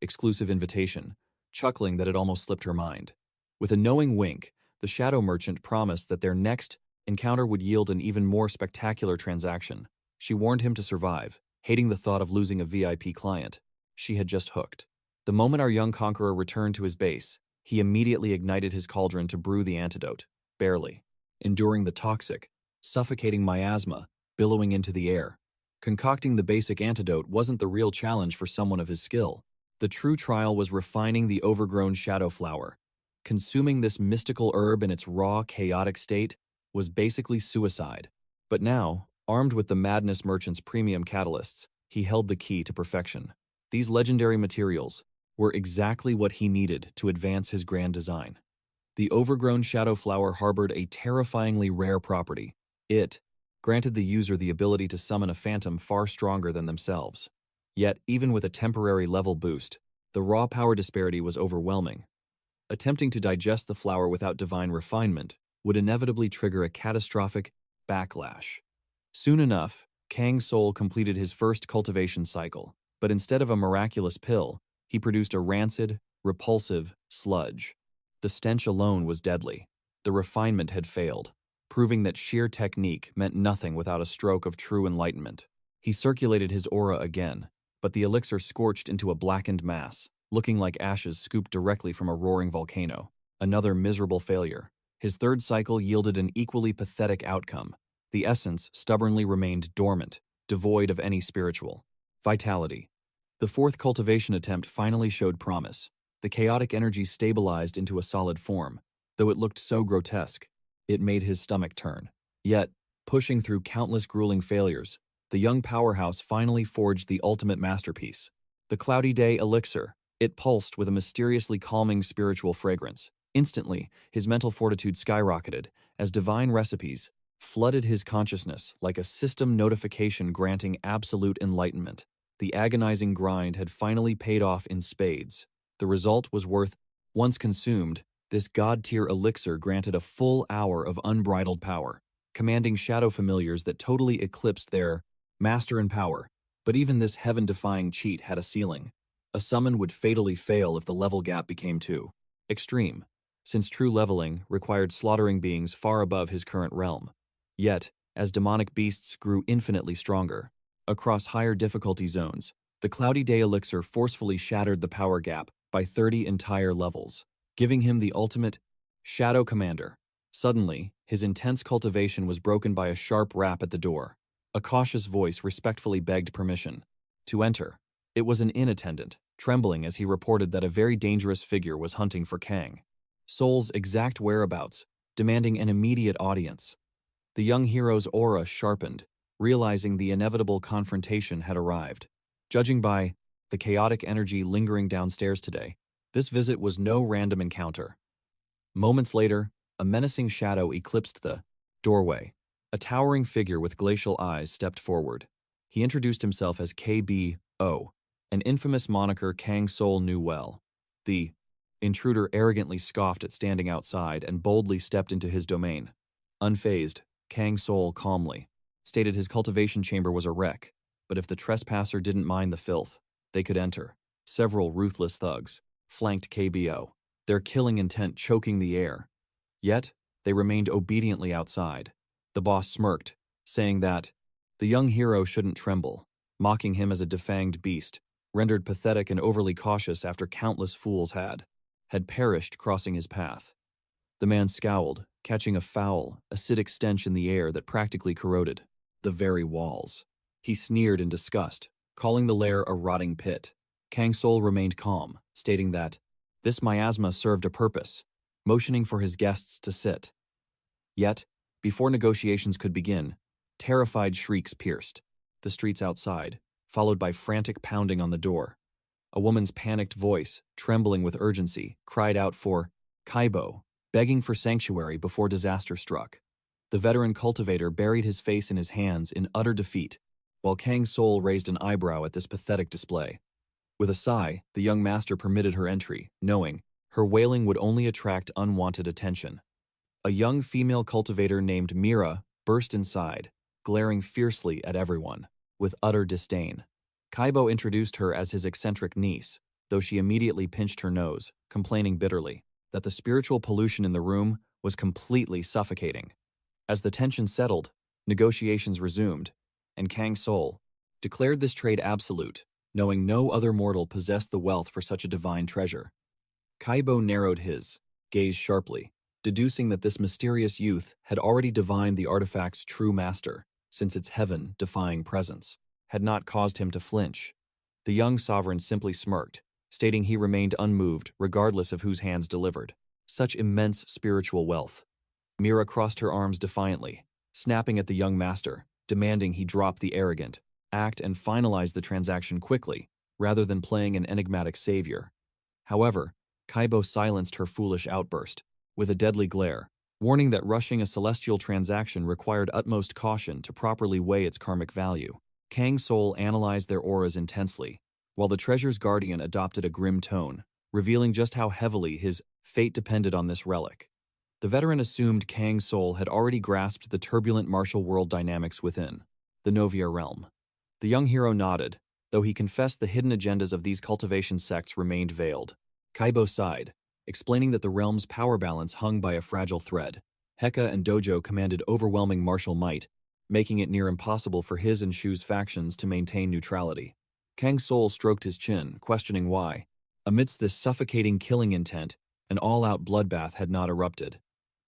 exclusive invitation, chuckling that it almost slipped her mind. With a knowing wink, the shadow merchant promised that their next encounter would yield an even more spectacular transaction. She warned him to survive, hating the thought of losing a VIP client she had just hooked. The moment our young conqueror returned to his base, he immediately ignited his cauldron to brew the antidote, barely enduring the toxic, suffocating miasma billowing into the air. Concocting the basic antidote wasn't the real challenge for someone of his skill. The true trial was refining the overgrown shadow flower. Consuming this mystical herb in its raw, chaotic state was basically suicide. But now, armed with the madness merchant's premium catalysts, he held the key to perfection. These legendary materials were exactly what he needed to advance his grand design. The overgrown shadow flower harbored a terrifyingly rare property. It granted the user the ability to summon a phantom far stronger than themselves. Yet, even with a temporary level boost, the raw power disparity was overwhelming. Attempting to digest the flower without divine refinement would inevitably trigger a catastrophic backlash. Soon enough, Kang Soul completed his first cultivation cycle, but instead of a miraculous pill, he produced a rancid, repulsive sludge. The stench alone was deadly. The refinement had failed, proving that sheer technique meant nothing without a stroke of true enlightenment. He circulated his aura again, but the elixir scorched into a blackened mass, looking like ashes scooped directly from a roaring volcano. Another miserable failure. His third cycle yielded an equally pathetic outcome. The essence stubbornly remained dormant, devoid of any spiritual vitality. The fourth cultivation attempt finally showed promise. The chaotic energy stabilized into a solid form. Though it looked so grotesque, it made his stomach turn. Yet, pushing through countless grueling failures, the young powerhouse finally forged the ultimate masterpiece. The Cloudy Day elixir. It pulsed with a mysteriously calming spiritual fragrance. Instantly, his mental fortitude skyrocketed as divine recipes flooded his consciousness like a system notification granting absolute enlightenment. The agonizing grind had finally paid off in spades. The result was worth, once consumed, this god-tier elixir granted a full hour of unbridled power, commanding shadow familiars that totally eclipsed their master in power. But even this heaven-defying cheat had a ceiling. A summon would fatally fail if the level gap became too extreme, since true leveling required slaughtering beings far above his current realm. Yet, as demonic beasts grew infinitely stronger, across higher difficulty zones, the Cloudy Day elixir forcefully shattered the power gap by 30 entire levels, giving him the ultimate shadow commander. Suddenly, his intense cultivation was broken by a sharp rap at the door. A cautious voice respectfully begged permission to enter. It was an inn attendant, trembling as he reported that a very dangerous figure was hunting for Kang Soul's exact whereabouts, demanding an immediate audience. The young hero's aura sharpened, realizing the inevitable confrontation had arrived. Judging by the chaotic energy lingering downstairs today, This visit was no random encounter. Moments later, a menacing shadow eclipsed the doorway. A towering figure with glacial eyes stepped forward. He introduced himself as KBO, an infamous moniker Kang Soul knew well. The intruder arrogantly scoffed at standing outside and boldly stepped into his domain. Unfazed, Kang Soul calmly stated his cultivation chamber was a wreck, but if the trespasser didn't mind the filth, they could enter. Several ruthless thugs flanked KBO, their killing intent choking the air. Yet, they remained obediently outside. The boss smirked, saying that the young hero shouldn't tremble, mocking him as a defanged beast, rendered pathetic and overly cautious after countless fools had perished crossing his path. The man scowled, catching a foul, acidic stench in the air that practically corroded the very walls. He sneered in disgust, calling the lair a rotting pit. Kang Soul remained calm, stating that this miasma served a purpose, motioning for his guests to sit. Yet, before negotiations could begin, terrified shrieks pierced the streets outside, followed by frantic pounding on the door. A woman's panicked voice, trembling with urgency, cried out for Kaibo, begging for sanctuary before disaster struck. The veteran cultivator buried his face in his hands in utter defeat, while Kang Soul raised an eyebrow at this pathetic display. With a sigh, the young master permitted her entry, knowing her wailing would only attract unwanted attention. A young female cultivator named Mira burst inside, glaring fiercely at everyone, with utter disdain. Kaibo introduced her as his eccentric niece, though she immediately pinched her nose, complaining bitterly that the spiritual pollution in the room was completely suffocating. As the tension settled, negotiations resumed, and Kang Soul declared this trade absolute, knowing no other mortal possessed the wealth for such a divine treasure. Kaibo narrowed his gaze sharply, deducing that this mysterious youth had already divined the artifact's true master, since its heaven-defying presence had not caused him to flinch. The young sovereign simply smirked, stating he remained unmoved regardless of whose hands delivered such immense spiritual wealth. Mira crossed her arms defiantly, snapping at the young master, demanding he drop the arrogant act and finalize the transaction quickly, rather than playing an enigmatic savior. However, Kaibo silenced her foolish outburst with a deadly glare, warning that rushing a celestial transaction required utmost caution to properly weigh its karmic value. Kang Soul analyzed their auras intensely, while the treasure's guardian adopted a grim tone, revealing just how heavily his fate depended on this relic. The veteran assumed Kang Soul had already grasped the turbulent martial world dynamics within the Novia realm. The young hero nodded, though he confessed the hidden agendas of these cultivation sects remained veiled. Kaibo sighed, explaining that the realm's power balance hung by a fragile thread. Heka and Dojo commanded overwhelming martial might, making it near impossible for his and Shu's factions to maintain neutrality. Kang Soul stroked his chin, questioning why, amidst this suffocating killing intent, an all-out bloodbath had not erupted.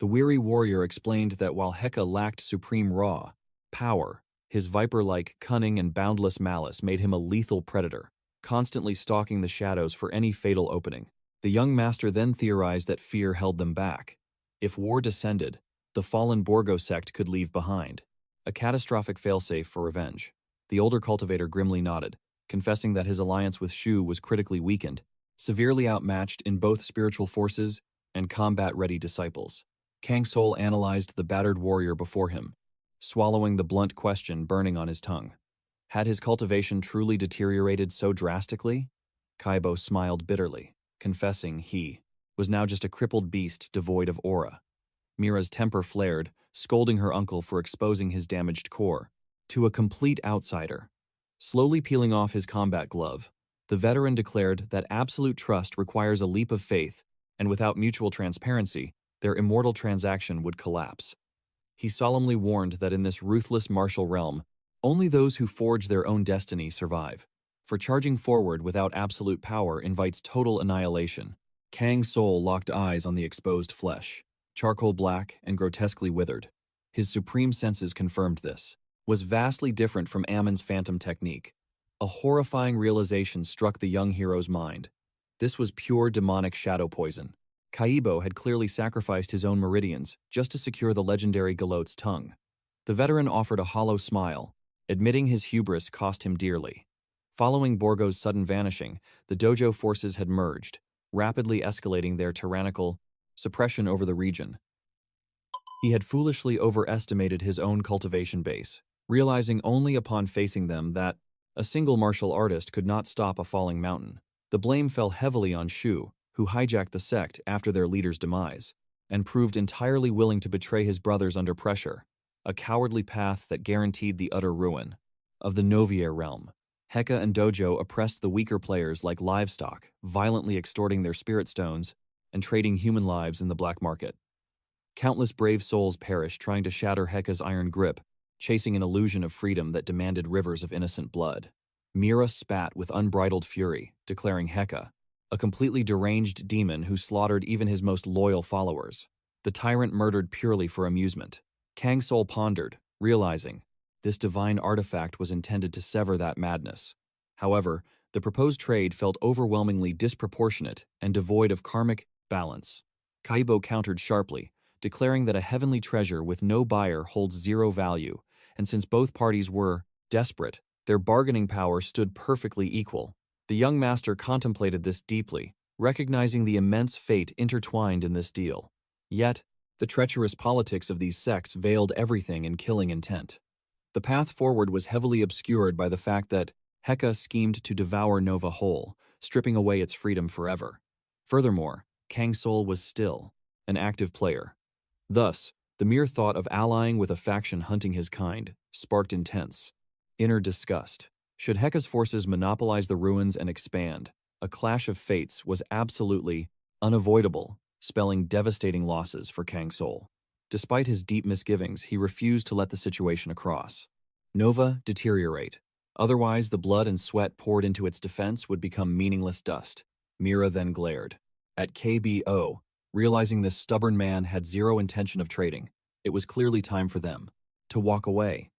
The weary warrior explained that while Heka lacked supreme raw power, his viper-like cunning and boundless malice made him a lethal predator, constantly stalking the shadows for any fatal opening. The young master then theorized that fear held them back. If war descended, the fallen Borgo sect could leave behind a catastrophic failsafe for revenge. The older cultivator grimly nodded, confessing that his alliance with Shu was critically weakened, severely outmatched in both spiritual forces and combat-ready disciples. Kang Soul analyzed the battered warrior before him, swallowing the blunt question burning on his tongue. Had his cultivation truly deteriorated so drastically? Kaibo smiled bitterly, confessing he was now just a crippled beast devoid of aura. Mira's temper flared, scolding her uncle for exposing his damaged core to a complete outsider. Slowly peeling off his combat glove, the veteran declared that absolute trust requires a leap of faith, and without mutual transparency, their immortal transaction would collapse. He solemnly warned that in this ruthless martial realm, only those who forge their own destiny survive. For charging forward without absolute power invites total annihilation. Kang Soul locked eyes on the exposed flesh, charcoal black and grotesquely withered. His supreme senses confirmed this was vastly different from Ammon's phantom technique. A horrifying realization struck the young hero's mind. This was pure demonic shadow poison. Kaibo had clearly sacrificed his own meridians just to secure the legendary Galot's tongue. The veteran offered a hollow smile, admitting his hubris cost him dearly. Following Borgo's sudden vanishing, the dojo forces had merged, rapidly escalating their tyrannical suppression over the region. He had foolishly overestimated his own cultivation base, realizing only upon facing them that a single martial artist could not stop a falling mountain. The blame fell heavily on Shu, who hijacked the sect after their leader's demise, and proved entirely willing to betray his brothers under pressure, a cowardly path that guaranteed the utter ruin of the Novier realm. Heka and Dojo oppressed the weaker players like livestock, violently extorting their spirit stones and trading human lives in the black market. Countless brave souls perished trying to shatter Heka's iron grip, chasing an illusion of freedom that demanded rivers of innocent blood. Mira spat with unbridled fury, declaring Heka a completely deranged demon who slaughtered even his most loyal followers. The tyrant murdered purely for amusement. Kang Soul pondered, realizing this divine artifact was intended to sever that madness. However, the proposed trade felt overwhelmingly disproportionate and devoid of karmic balance. Kaibo countered sharply, declaring that a heavenly treasure with no buyer holds zero value, and since both parties were desperate, their bargaining power stood perfectly equal. The young master contemplated this deeply, recognizing the immense fate intertwined in this deal. Yet, the treacherous politics of these sects veiled everything in killing intent. The path forward was heavily obscured by the fact that Heka schemed to devour Nova whole, stripping away its freedom forever. Furthermore, Kang Soul was still an active player. Thus, the mere thought of allying with a faction hunting his kind sparked intense inner disgust. Should Heka's forces monopolize the ruins and expand, a clash of fates was absolutely unavoidable, spelling devastating losses for Kang Soul. Despite his deep misgivings, he refused to let the situation cross Nova deteriorate. Otherwise, the blood and sweat poured into its defense would become meaningless dust. Mira then glared at KBO, realizing this stubborn man had zero intention of trading. It was clearly time for them to walk away.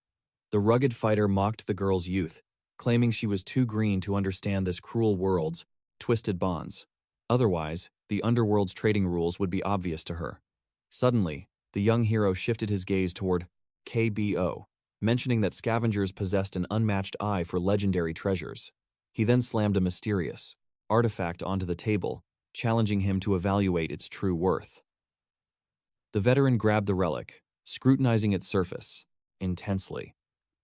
The rugged fighter mocked the girl's youth, claiming she was too green to understand this cruel world's twisted bonds. Otherwise, the underworld's trading rules would be obvious to her. Suddenly, the young hero shifted his gaze toward KBO, mentioning that scavengers possessed an unmatched eye for legendary treasures. He then slammed a mysterious artifact onto the table, challenging him to evaluate its true worth. The veteran grabbed the relic, scrutinizing its surface intensely.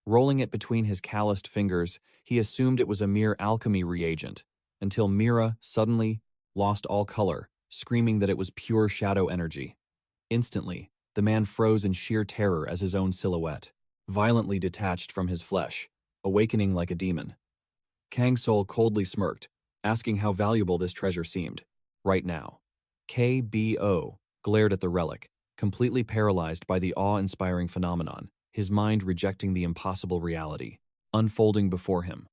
Rolling it between his calloused fingers, he assumed it was a mere alchemy reagent, until Mira suddenly lost all color, screaming that it was pure shadow energy. Instantly, the man froze in sheer terror as his own silhouette, violently detached from his flesh, awakening like a demon. Kang Soul coldly smirked, asking how valuable this treasure seemed. Right now. KBO glared at the relic, completely paralyzed by the awe-inspiring phenomenon, his mind rejecting the impossible reality unfolding before him.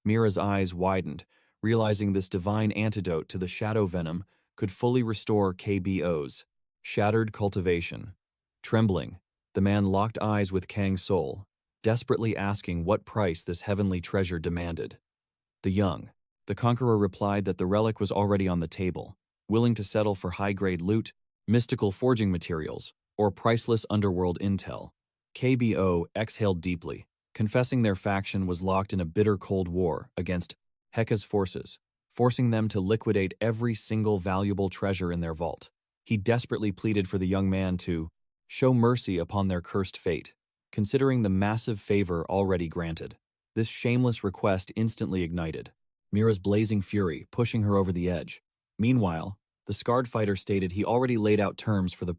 Mira's eyes widened, realizing this divine antidote to the shadow venom could fully restore KBO's shattered cultivation. Trembling, the man locked eyes with Kang Soul, desperately asking what price this heavenly treasure demanded. The conqueror replied that the relic was already on the table, willing to settle for high-grade loot, mystical forging materials, or priceless underworld intel. KBO exhaled deeply, confessing their faction was locked in a bitter cold war against Heka's forces, forcing them to liquidate every single valuable treasure in their vault. He desperately pleaded for the young man to show mercy upon their cursed fate, considering the massive favor already granted. This shameless request instantly ignited Mira's blazing fury, pushing her over the edge. Meanwhile, the scarred fighter stated he already laid out terms for the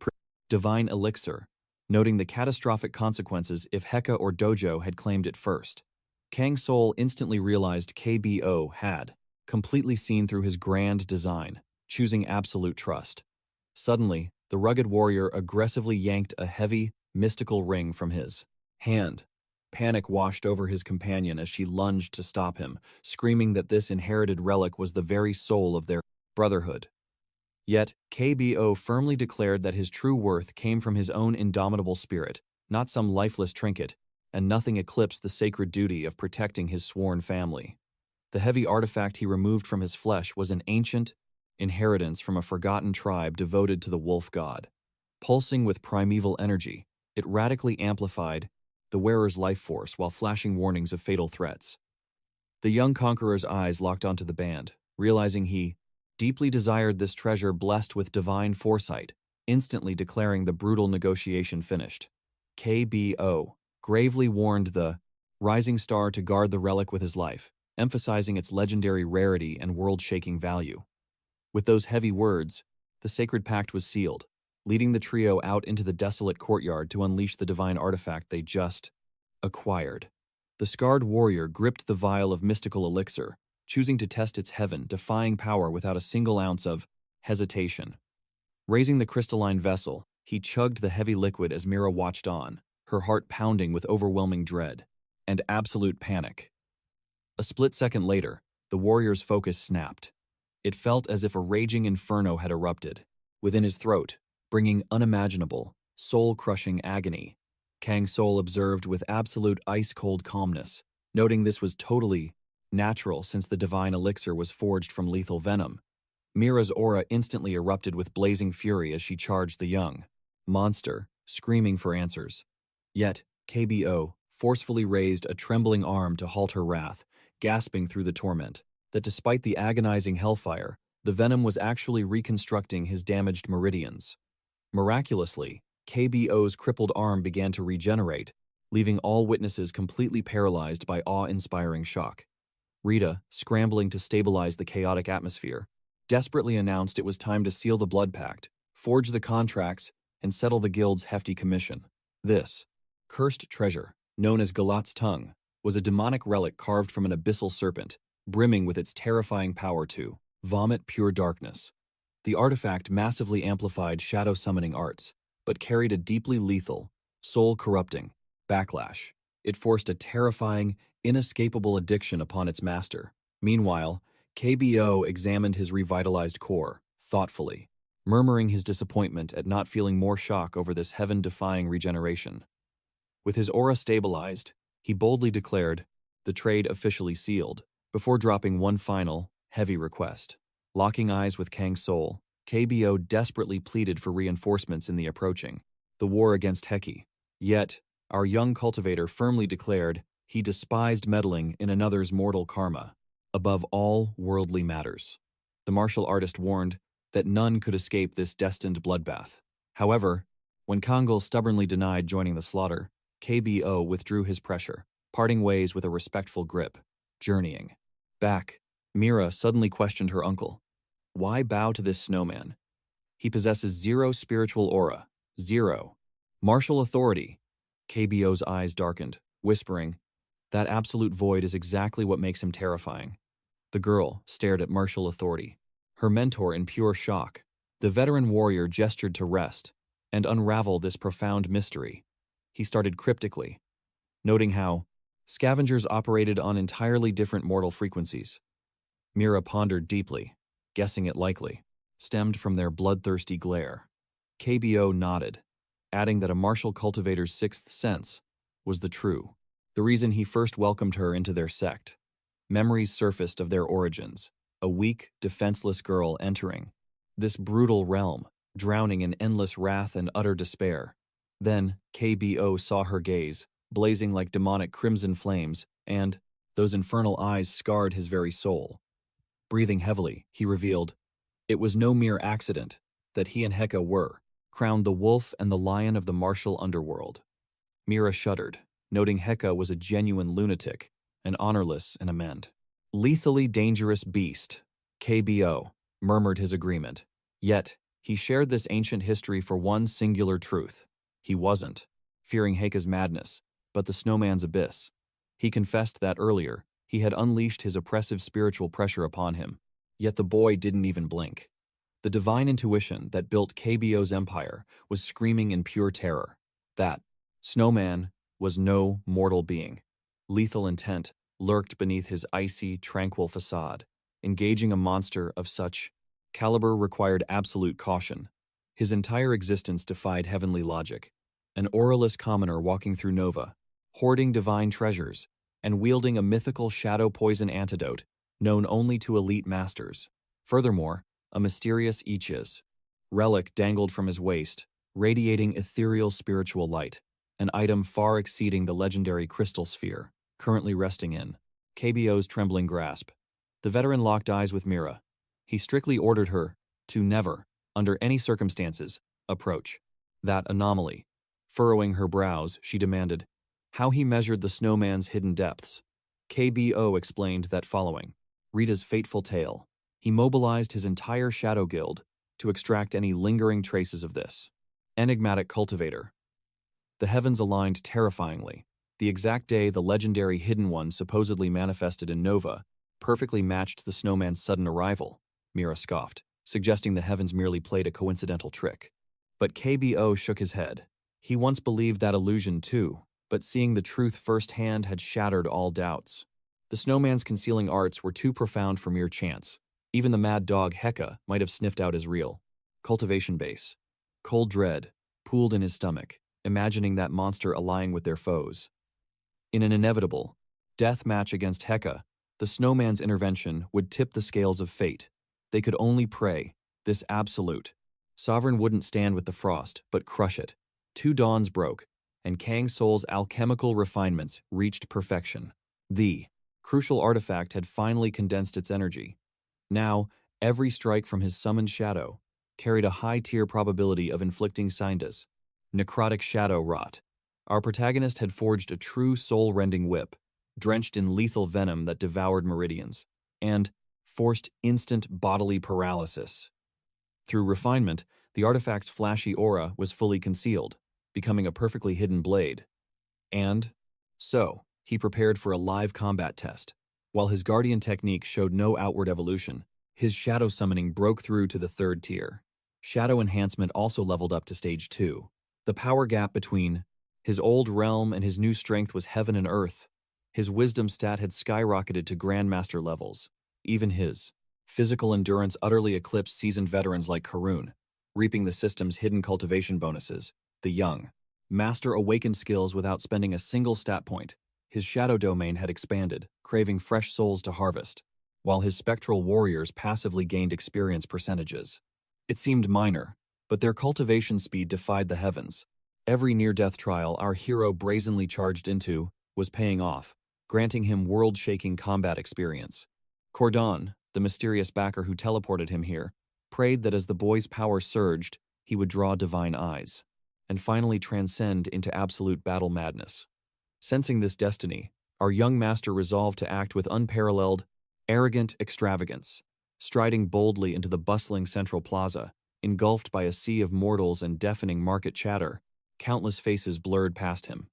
divine elixir, noting the catastrophic consequences if Heka or Dojo had claimed it first. Kang Soul instantly realized KBO had completely seen through his grand design, choosing absolute trust. Suddenly, the rugged warrior aggressively yanked a heavy, mystical ring from his hand. Panic washed over his companion as she lunged to stop him, screaming that this inherited relic was the very soul of their brotherhood. Yet, KBO firmly declared that his true worth came from his own indomitable spirit, not some lifeless trinket, and nothing eclipsed the sacred duty of protecting his sworn family. The heavy artifact he removed from his flesh was an ancient inheritance from a forgotten tribe devoted to the wolf god. Pulsing with primeval energy, it radically amplified the wearer's life force while flashing warnings of fatal threats. The young conqueror's eyes locked onto the band, realizing he deeply desired this treasure blessed with divine foresight, instantly declaring the brutal negotiation finished. KBO gravely warned the rising star to guard the relic with his life, emphasizing its legendary rarity and world-shaking value. With those heavy words, the sacred pact was sealed, leading the trio out into the desolate courtyard to unleash the divine artifact they just acquired. The scarred warrior gripped the vial of mystical elixir, choosing to test its heaven-defying power without a single ounce of hesitation. Raising the crystalline vessel, he chugged the heavy liquid as Mira watched on, her heart pounding with overwhelming dread and absolute panic. A split second later, the warrior's focus snapped. It felt as if a raging inferno had erupted within his throat, bringing unimaginable, soul-crushing agony. Kang Soul observed with absolute ice-cold calmness, noting this was totally natural since the divine elixir was forged from lethal venom. Mira's aura instantly erupted with blazing fury as she charged the young monster, screaming for answers. Yet, KBO forcefully raised a trembling arm to halt her wrath, gasping through the torment that despite the agonizing hellfire, the venom was actually reconstructing his damaged meridians. Miraculously, KBO's crippled arm began to regenerate, leaving all witnesses completely paralyzed by awe-inspiring shock. Rita, scrambling to stabilize the chaotic atmosphere, desperately announced it was time to seal the blood pact, forge the contracts, and settle the guild's hefty commission. This cursed treasure, known as Galat's tongue, was a demonic relic carved from an abyssal serpent, brimming with its terrifying power to vomit pure darkness. The artifact massively amplified shadow-summoning arts, but carried a deeply lethal, soul-corrupting backlash. It forced a terrifying, inescapable addiction upon its master. Meanwhile, KBO examined his revitalized core, thoughtfully, murmuring his disappointment at not feeling more shock over this heaven-defying regeneration. With his aura stabilized, he boldly declared, the trade officially sealed, before dropping one final, heavy request. Locking eyes with Kang Soul, KBO desperately pleaded for reinforcements in the approaching the war against Heki. Yet, our young cultivator firmly declared he despised meddling in another's mortal karma, above all worldly matters. The martial artist warned that none could escape this destined bloodbath. However, when Kangol stubbornly denied joining the slaughter, KBO withdrew his pressure, parting ways with a respectful grip. Journeying back, Mira suddenly questioned her uncle. Why bow to this snowman? He possesses zero spiritual aura, zero martial authority. KBO's eyes darkened, whispering, that absolute void is exactly what makes him terrifying. The girl stared at martial authority, her mentor in pure shock. The veteran warrior gestured to rest and unravel this profound mystery. He started cryptically, noting how scavengers operated on entirely different mortal frequencies. Mira pondered deeply, guessing it likely stemmed from their bloodthirsty glare. KBO nodded, adding that a martial cultivator's sixth sense was the reason he first welcomed her into their sect. Memories surfaced of their origins, a weak, defenseless girl entering this brutal realm, drowning in endless wrath and utter despair. Then, KBO saw her gaze, blazing like demonic crimson flames, and those infernal eyes scarred his very soul. Breathing heavily, he revealed, it was no mere accident that he and Heka were, crowned the wolf and the lion of the martial underworld. Mira shuddered, noting Heka was a genuine lunatic, and honorless in amend. Lethally dangerous beast, KBO, murmured his agreement. Yet, he shared this ancient history for one singular truth. He wasn't fearing Heka's madness, but the snowman's abyss. He confessed that earlier, he had unleashed his oppressive spiritual pressure upon him. Yet the boy didn't even blink. The divine intuition that built KBO's empire was screaming in pure terror. That snowman was no mortal being. Lethal intent lurked beneath his icy, tranquil facade. Engaging a monster of such caliber required absolute caution. His entire existence defied heavenly logic. An auraless commoner walking through Nova, hoarding divine treasures, and wielding a mythical shadow poison antidote known only to elite masters. Furthermore, a mysterious Ichiz relic dangled from his waist, radiating ethereal spiritual light, an item far exceeding the legendary crystal sphere, currently resting in KBO's trembling grasp. The veteran locked eyes with Mira, He strictly ordered her to never, under any circumstances, approach that anomaly. Furrowing her brows, she demanded how he measured the snowman's hidden depths. KBO explained that following Rita's fateful tale, he mobilized his entire Shadow Guild to extract any lingering traces of this enigmatic cultivator. The heavens aligned terrifyingly. The exact day the legendary Hidden One supposedly manifested in Nova perfectly matched the snowman's sudden arrival, Mira scoffed, suggesting the heavens merely played a coincidental trick. But KBO shook his head. He once believed that illusion too, but seeing the truth firsthand had shattered all doubts. The snowman's concealing arts were too profound for mere chance. Even the mad dog Heka might have sniffed out his real cultivation base. Cold dread pooled in his stomach, imagining that monster allying with their foes. In an inevitable death match against Heka, the snowman's intervention would tip the scales of fate. They could only pray, this absolute sovereign wouldn't stand with the frost, but crush it. Two dawns broke, and Kang Soul's alchemical refinements reached perfection. The crucial artifact had finally condensed its energy. Now, every strike from his summoned shadow carried a high-tier probability of inflicting Sinda's necrotic shadow rot. Our protagonist had forged a true soul-rending whip, drenched in lethal venom that devoured meridians, and forced instant bodily paralysis. Through refinement, the artifact's flashy aura was fully concealed, becoming a perfectly hidden blade. And so, he prepared for a live combat test. While his guardian technique showed no outward evolution, his shadow summoning broke through to the third tier. Shadow enhancement also leveled up to stage 2. The power gap between his old realm and his new strength was heaven and earth. His wisdom stat had skyrocketed to Grandmaster levels. Even his physical endurance utterly eclipsed seasoned veterans like Karun, reaping the system's hidden cultivation bonuses. The young master awakened skills without spending a single stat point. His shadow domain had expanded, craving fresh souls to harvest, while his spectral warriors passively gained experience percentages. It seemed minor, but their cultivation speed defied the heavens. Every near-death trial our hero brazenly charged into was paying off, granting him world-shaking combat experience. Cordon, the mysterious backer who teleported him here, prayed that as the boy's power surged, he would draw divine eyes, and finally transcend into absolute battle madness. Sensing this destiny, our young master resolved to act with unparalleled, arrogant extravagance, striding boldly into the bustling central plaza, engulfed by a sea of mortals and deafening market chatter. Countless faces blurred past him.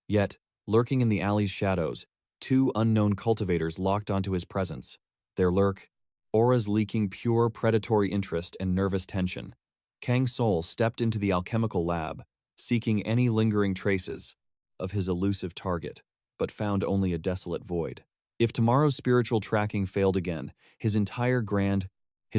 Yet, lurking in the alley's shadows, two unknown cultivators locked onto his presence. Their lurk, auras leaking pure predatory interest and nervous tension. Kang Soul stepped into the alchemical lab, seeking any lingering traces of his elusive target, but found only a desolate void. If tomorrow's spiritual tracking failed again, his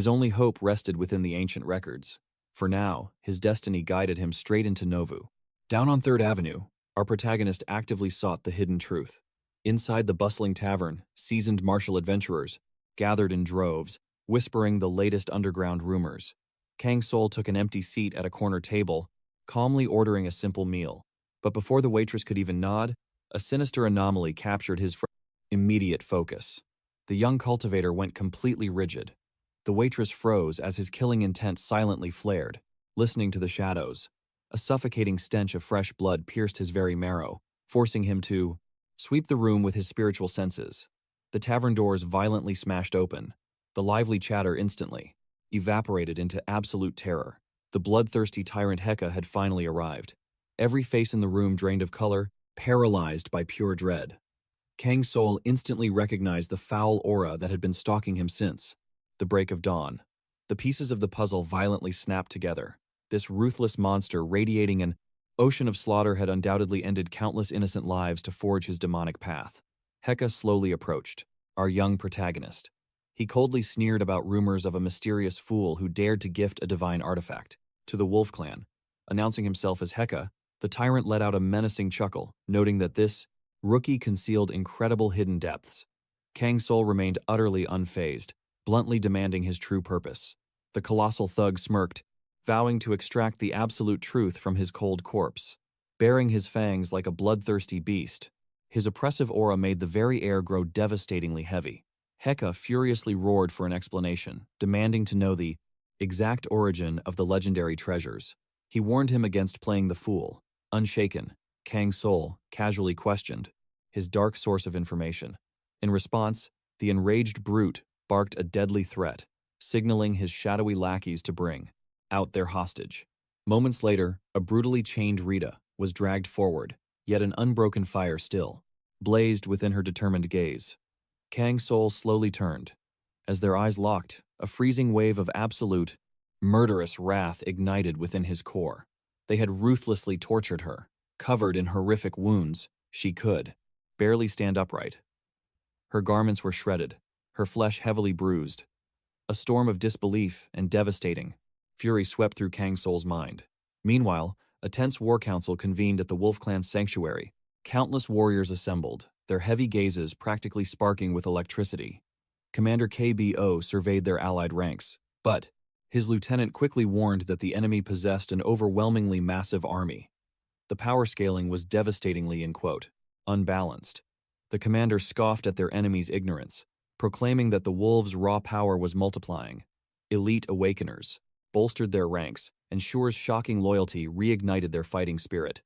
only hope rested within the ancient records. For now, his destiny guided him straight into Novu. Down on 3rd Avenue, our protagonist actively sought the hidden truth. Inside the bustling tavern, seasoned martial adventurers gathered in droves, whispering the latest underground rumors. Kang Soul took an empty seat at a corner table, calmly ordering a simple meal. But before the waitress could even nod, a sinister anomaly captured his immediate focus. The young cultivator went completely rigid. The waitress froze as his killing intent silently flared, listening to the shadows. A suffocating stench of fresh blood pierced his very marrow, forcing him to sweep the room with his spiritual senses. The tavern doors violently smashed open. The lively chatter instantly evaporated into absolute terror. The bloodthirsty tyrant Heka had finally arrived. Every face in the room drained of color, paralyzed by pure dread. Kang Soul instantly recognized the foul aura that had been stalking him since the break of dawn. The pieces of the puzzle violently snapped together. This ruthless monster radiating an ocean of slaughter had undoubtedly ended countless innocent lives to forge his demonic path. Heka slowly approached our young protagonist. He coldly sneered about rumors of a mysterious fool who dared to gift a divine artifact to the Wolf Clan. Announcing himself as Heka, the tyrant let out a menacing chuckle, noting that this rookie concealed incredible hidden depths. Kang Soul remained utterly unfazed, bluntly demanding his true purpose. The colossal thug smirked, vowing to extract the absolute truth from his cold corpse. Baring his fangs like a bloodthirsty beast, his oppressive aura made the very air grow devastatingly heavy. Heka furiously roared for an explanation, demanding to know the exact origin of the legendary treasures. He warned him against playing the fool. Unshaken, Kang Soul casually questioned his dark source of information. In response, the enraged brute barked a deadly threat, signaling his shadowy lackeys to bring out their hostage. Moments later, a brutally chained Rita was dragged forward, yet an unbroken fire still blazed within her determined gaze. Kang Soul slowly turned. As their eyes locked, a freezing wave of absolute, murderous wrath ignited within his core. They had ruthlessly tortured her. Covered in horrific wounds, she could barely stand upright. Her garments were shredded, her flesh heavily bruised. A storm of disbelief and devastating fury swept through Kang Soul's mind. Meanwhile, a tense war council convened at the Wolf Clan's sanctuary. Countless warriors assembled, their heavy gazes practically sparking with electricity. Commander KBO surveyed their allied ranks, but his lieutenant quickly warned that the enemy possessed an overwhelmingly massive army. The power scaling was devastatingly, in quote, unbalanced. The commander scoffed at their enemy's ignorance, proclaiming that the wolves' raw power was multiplying. Elite awakeners bolstered their ranks, and Shure's shocking loyalty reignited their fighting spirit.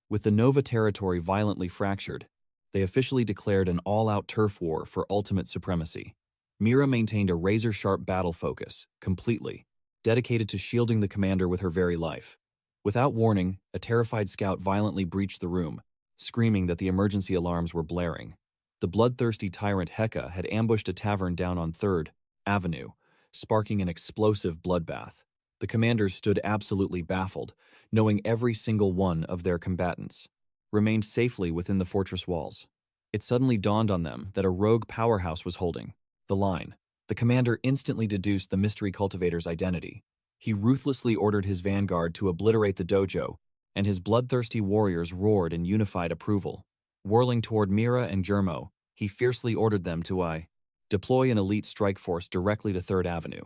With the Nova territory violently fractured, they officially declared an all-out turf war for ultimate supremacy. Mira maintained a razor-sharp battle focus, completely dedicated to shielding the commander with her very life. Without warning, a terrified scout violently breached the room, screaming that the emergency alarms were blaring. The bloodthirsty tyrant Heka had ambushed a tavern down on 3rd Avenue, sparking an explosive bloodbath. The commanders stood absolutely baffled, knowing every single one of their combatants remained safely within the fortress walls. It suddenly dawned on them that a rogue powerhouse was holding the line. The commander instantly deduced the mystery cultivator's identity. He ruthlessly ordered his vanguard to obliterate the dojo, and his bloodthirsty warriors roared in unified approval. Whirling toward Mira and Germo, he fiercely ordered them to deploy an elite strike force directly to 3rd Avenue.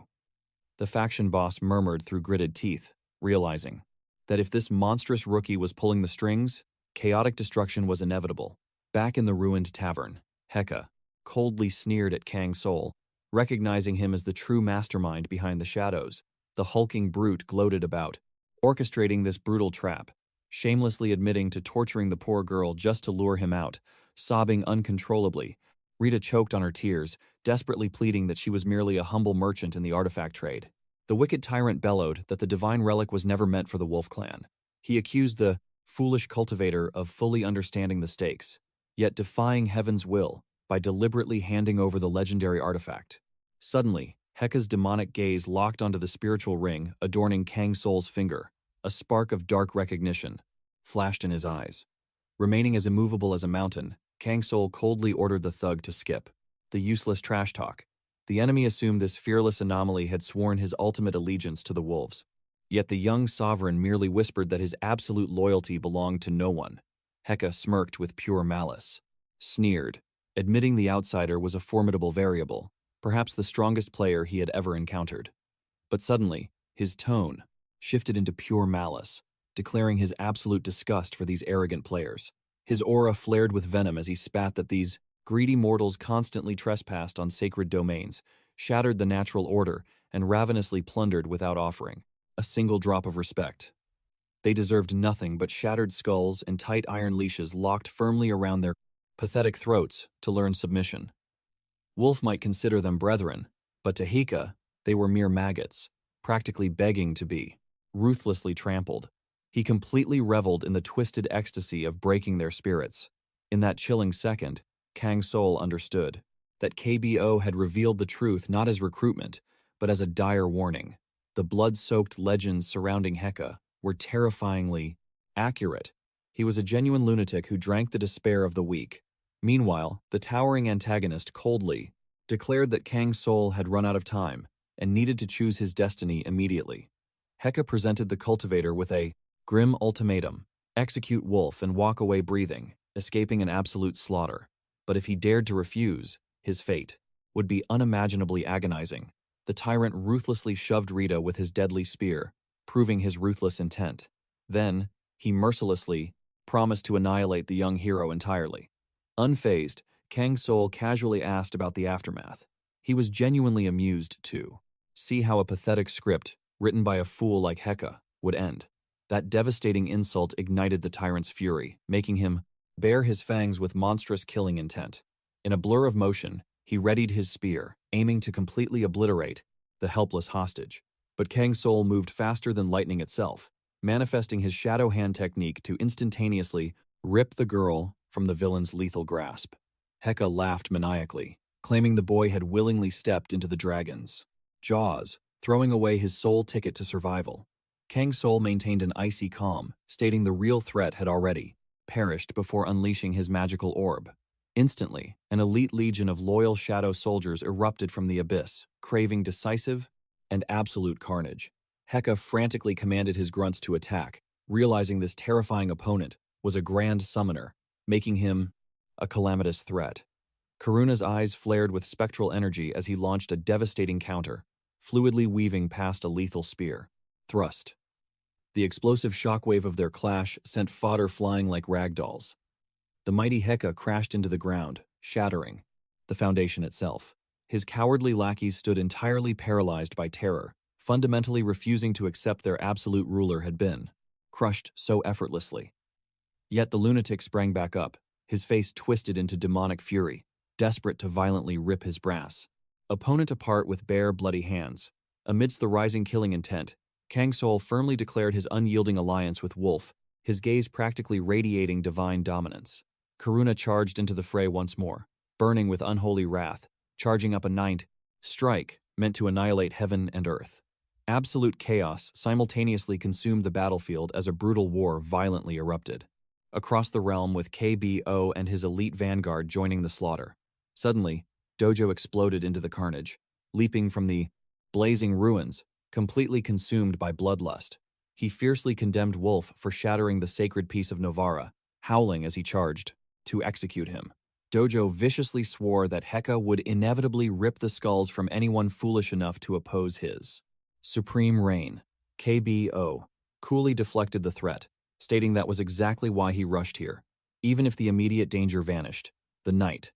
The faction boss murmured through gritted teeth, realizing that if this monstrous rookie was pulling the strings, chaotic destruction was inevitable. Back in the ruined tavern, Heka coldly sneered at Kang Soul, recognizing him as the true mastermind behind the shadows. The hulking brute gloated about orchestrating this brutal trap, shamelessly admitting to torturing the poor girl just to lure him out. Sobbing uncontrollably, Rita choked on her tears, desperately pleading that she was merely a humble merchant in the artifact trade. The wicked tyrant bellowed that the divine relic was never meant for the Wolf Clan. He accused the foolish cultivator of fully understanding the stakes, yet defying heaven's will by deliberately handing over the legendary artifact. Suddenly, Heka's demonic gaze locked onto the spiritual ring adorning Kang Soul's finger. A spark of dark recognition flashed in his eyes. Remaining as immovable as a mountain, Kang Soul coldly ordered the thug to skip the useless trash talk. The enemy assumed this fearless anomaly had sworn his ultimate allegiance to the wolves. Yet the young sovereign merely whispered that his absolute loyalty belonged to no one. Heka smirked with pure malice, sneered, admitting the outsider was a formidable variable, perhaps the strongest player he had ever encountered. But suddenly, his tone shifted into pure malice, declaring his absolute disgust for these arrogant players. His aura flared with venom as he spat that these greedy mortals constantly trespassed on sacred domains, shattered the natural order, and ravenously plundered without offering a single drop of respect. They deserved nothing but shattered skulls and tight iron leashes locked firmly around their pathetic throats to learn submission. Wolf might consider them brethren, but to Heka, they were mere maggots, practically begging to be ruthlessly trampled. He completely reveled in the twisted ecstasy of breaking their spirits. In that chilling second, Kang Soul understood that KBO had revealed the truth not as recruitment, but as a dire warning. The blood-soaked legends surrounding Heka were terrifyingly accurate. He was a genuine lunatic who drank the despair of the weak. Meanwhile, the towering antagonist coldly declared that Kang Soul had run out of time and needed to choose his destiny immediately. Heka presented the cultivator with a grim ultimatum: execute Wolf and walk away breathing, escaping an absolute slaughter. But if he dared to refuse, his fate would be unimaginably agonizing. The tyrant ruthlessly shoved Rita with his deadly spear, proving his ruthless intent. Then, he mercilessly promised to annihilate the young hero entirely. Unfazed, Kang Soul casually asked about the aftermath, He was genuinely amused, too. See how a pathetic script, written by a fool like Heka, would end. That devastating insult ignited the tyrant's fury, making him bare his fangs with monstrous killing intent. In a blur of motion, he readied his spear, aiming to completely obliterate the helpless hostage. But Kang Soul moved faster than lightning itself, manifesting his shadow hand technique to instantaneously rip the girl from the villain's lethal grasp. Heka laughed maniacally, claiming the boy had willingly stepped into the dragon's jaws, throwing away his sole ticket to survival. Kang Soul maintained an icy calm, stating the real threat had already perished before unleashing his magical orb. Instantly, an elite legion of loyal shadow soldiers erupted from the abyss, craving decisive and absolute carnage. Heka frantically commanded his grunts to attack, realizing this terrifying opponent was a grand summoner, making him a calamitous threat. Karuna's eyes flared with spectral energy as he launched a devastating counter, fluidly weaving past a lethal spear. Thrust. The explosive shockwave of their clash sent fodder flying like ragdolls. The mighty Heka crashed into the ground, shattering the foundation itself. His cowardly lackeys stood entirely paralyzed by terror, fundamentally refusing to accept their absolute ruler had been crushed so effortlessly. Yet the lunatic sprang back up, his face twisted into demonic fury, desperate to violently rip his brass opponent apart with bare, bloody hands. Amidst the rising killing intent, Kang Soul firmly declared his unyielding alliance with Wolf, his gaze practically radiating divine dominance. Karuna charged into the fray once more, burning with unholy wrath, charging up a ninth strike meant to annihilate heaven and earth. Absolute chaos simultaneously consumed the battlefield as a brutal war violently erupted. Across the realm with KBO and his elite vanguard joining the slaughter. Suddenly, Dojo exploded into the carnage, leaping from the blazing ruins, completely consumed by bloodlust. He fiercely condemned Wolf for shattering the sacred piece of Novara, howling as he charged to execute him. Dojo viciously swore that Heka would inevitably rip the skulls from anyone foolish enough to oppose his supreme reign. KBO coolly deflected the threat, stating that was exactly why he rushed here. Even if the immediate danger vanished, the night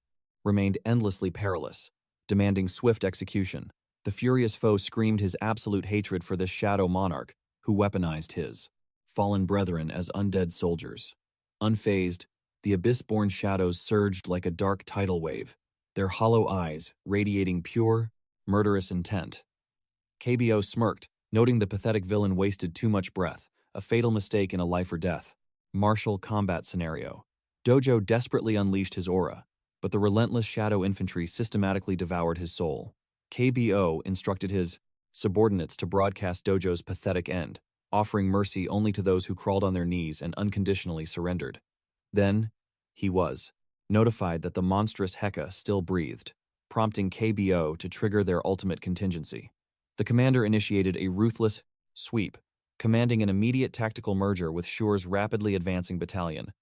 remained endlessly perilous, demanding swift execution. The furious foe screamed his absolute hatred for this shadow monarch who weaponized his fallen brethren as undead soldiers. Unfazed, the abyss-born shadows surged like a dark tidal wave, their hollow eyes radiating pure, murderous intent. KBO smirked, noting the pathetic villain wasted too much breath, a fatal mistake in a life or death martial combat scenario. Dojo desperately unleashed his aura, but the relentless shadow infantry systematically devoured his soul. KBO instructed his subordinates to broadcast Dojo's pathetic end, offering mercy only to those who crawled on their knees and unconditionally surrendered. Then, he was notified that the monstrous Heka still breathed, prompting KBO to trigger their ultimate contingency. The commander initiated a ruthless sweep, commanding an immediate tactical merger with Shure's rapidly advancing battalion.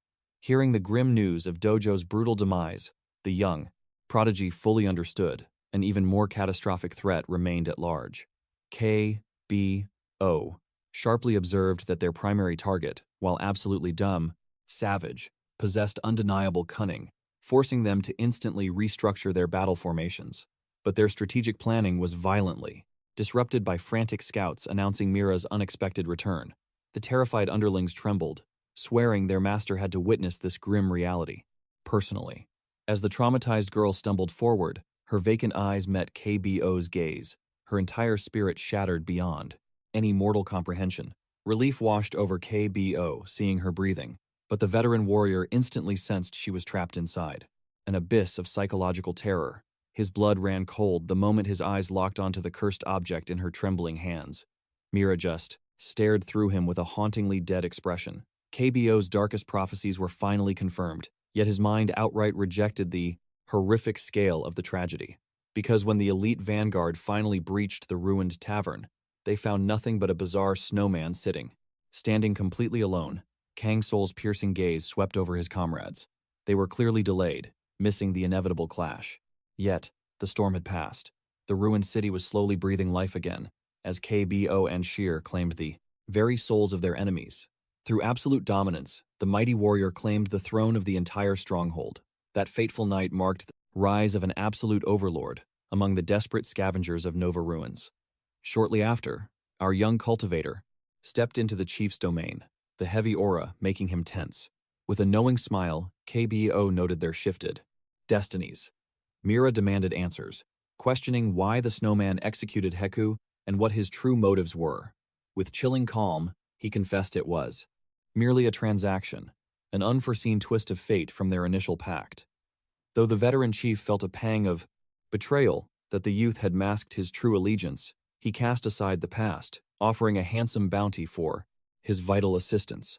Hearing the grim news of Dojo's brutal demise, the young prodigy fully understood an even more catastrophic threat remained at large. KBO sharply observed that their primary target, while absolutely dumb, savage, possessed undeniable cunning, forcing them to instantly restructure their battle formations. But their strategic planning was violently disrupted by frantic scouts announcing Mira's unexpected return. The terrified underlings trembled, swearing their master had to witness this grim reality personally. As the traumatized girl stumbled forward, her vacant eyes met KBO's gaze, her entire spirit shattered beyond any mortal comprehension. Relief washed over KBO, seeing her breathing, but the veteran warrior instantly sensed she was trapped inside an abyss of psychological terror. His blood ran cold the moment his eyes locked onto the cursed object in her trembling hands. Mira just stared through him with a hauntingly dead expression. KBO's darkest prophecies were finally confirmed, yet his mind outright rejected the horrific scale of the tragedy. Because when the elite vanguard finally breached the ruined tavern, they found nothing but a bizarre snowman standing completely alone. Kang Soul's piercing gaze swept over his comrades. They were clearly delayed, missing the inevitable clash. Yet, the storm had passed. The ruined city was slowly breathing life again, as KBO and Sheer claimed the very souls of their enemies. Through absolute dominance, the mighty warrior claimed the throne of the entire stronghold. That fateful night marked the rise of an absolute overlord, among the desperate scavengers of Nova ruins. Shortly after, our young cultivator stepped into the chief's domain, the heavy aura making him tense. With a knowing smile, KBO noted their shifted destinies. Mira demanded answers, questioning why the snowman executed Heku and what his true motives were. With chilling calm, he confessed it was merely a transaction, an unforeseen twist of fate from their initial pact. Though the veteran chief felt a pang of betrayal that the youth had masked his true allegiance, he cast aside the past, offering a handsome bounty for his vital assistance.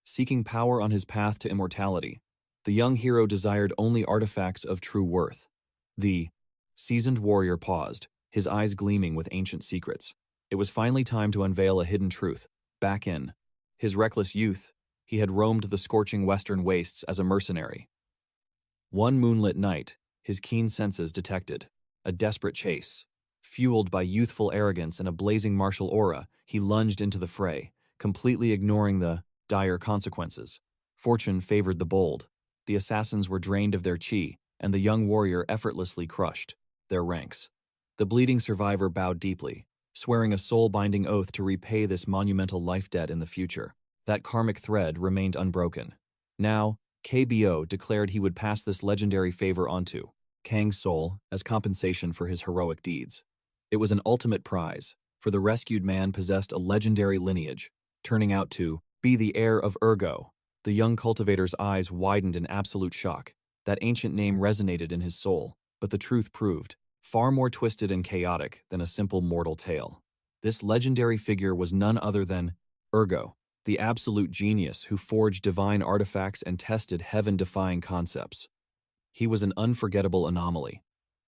Seeking power on his path to immortality, the young hero desired only artifacts of true worth. The seasoned warrior paused, his eyes gleaming with ancient secrets. It was finally time to unveil a hidden truth. Back in his reckless youth, he had roamed the scorching western wastes as a mercenary. One moonlit night, his keen senses detected a desperate chase. Fueled by youthful arrogance and a blazing martial aura, he lunged into the fray, completely ignoring the dire consequences. Fortune favored the bold. The assassins were drained of their chi, and the young warrior effortlessly crushed their ranks. The bleeding survivor bowed deeply, swearing a soul-binding oath to repay this monumental life debt in the future. That karmic thread remained unbroken. Now, KBO declared he would pass this legendary favor onto Kang Soul as compensation for his heroic deeds. It was an ultimate prize, for the rescued man possessed a legendary lineage, turning out to be the heir of Ergo. The young cultivator's eyes widened in absolute shock. That ancient name resonated in his soul, but the truth proved far more twisted and chaotic than a simple mortal tale. This legendary figure was none other than Ergo, the absolute genius who forged divine artifacts and tested heaven-defying concepts. He was an unforgettable anomaly.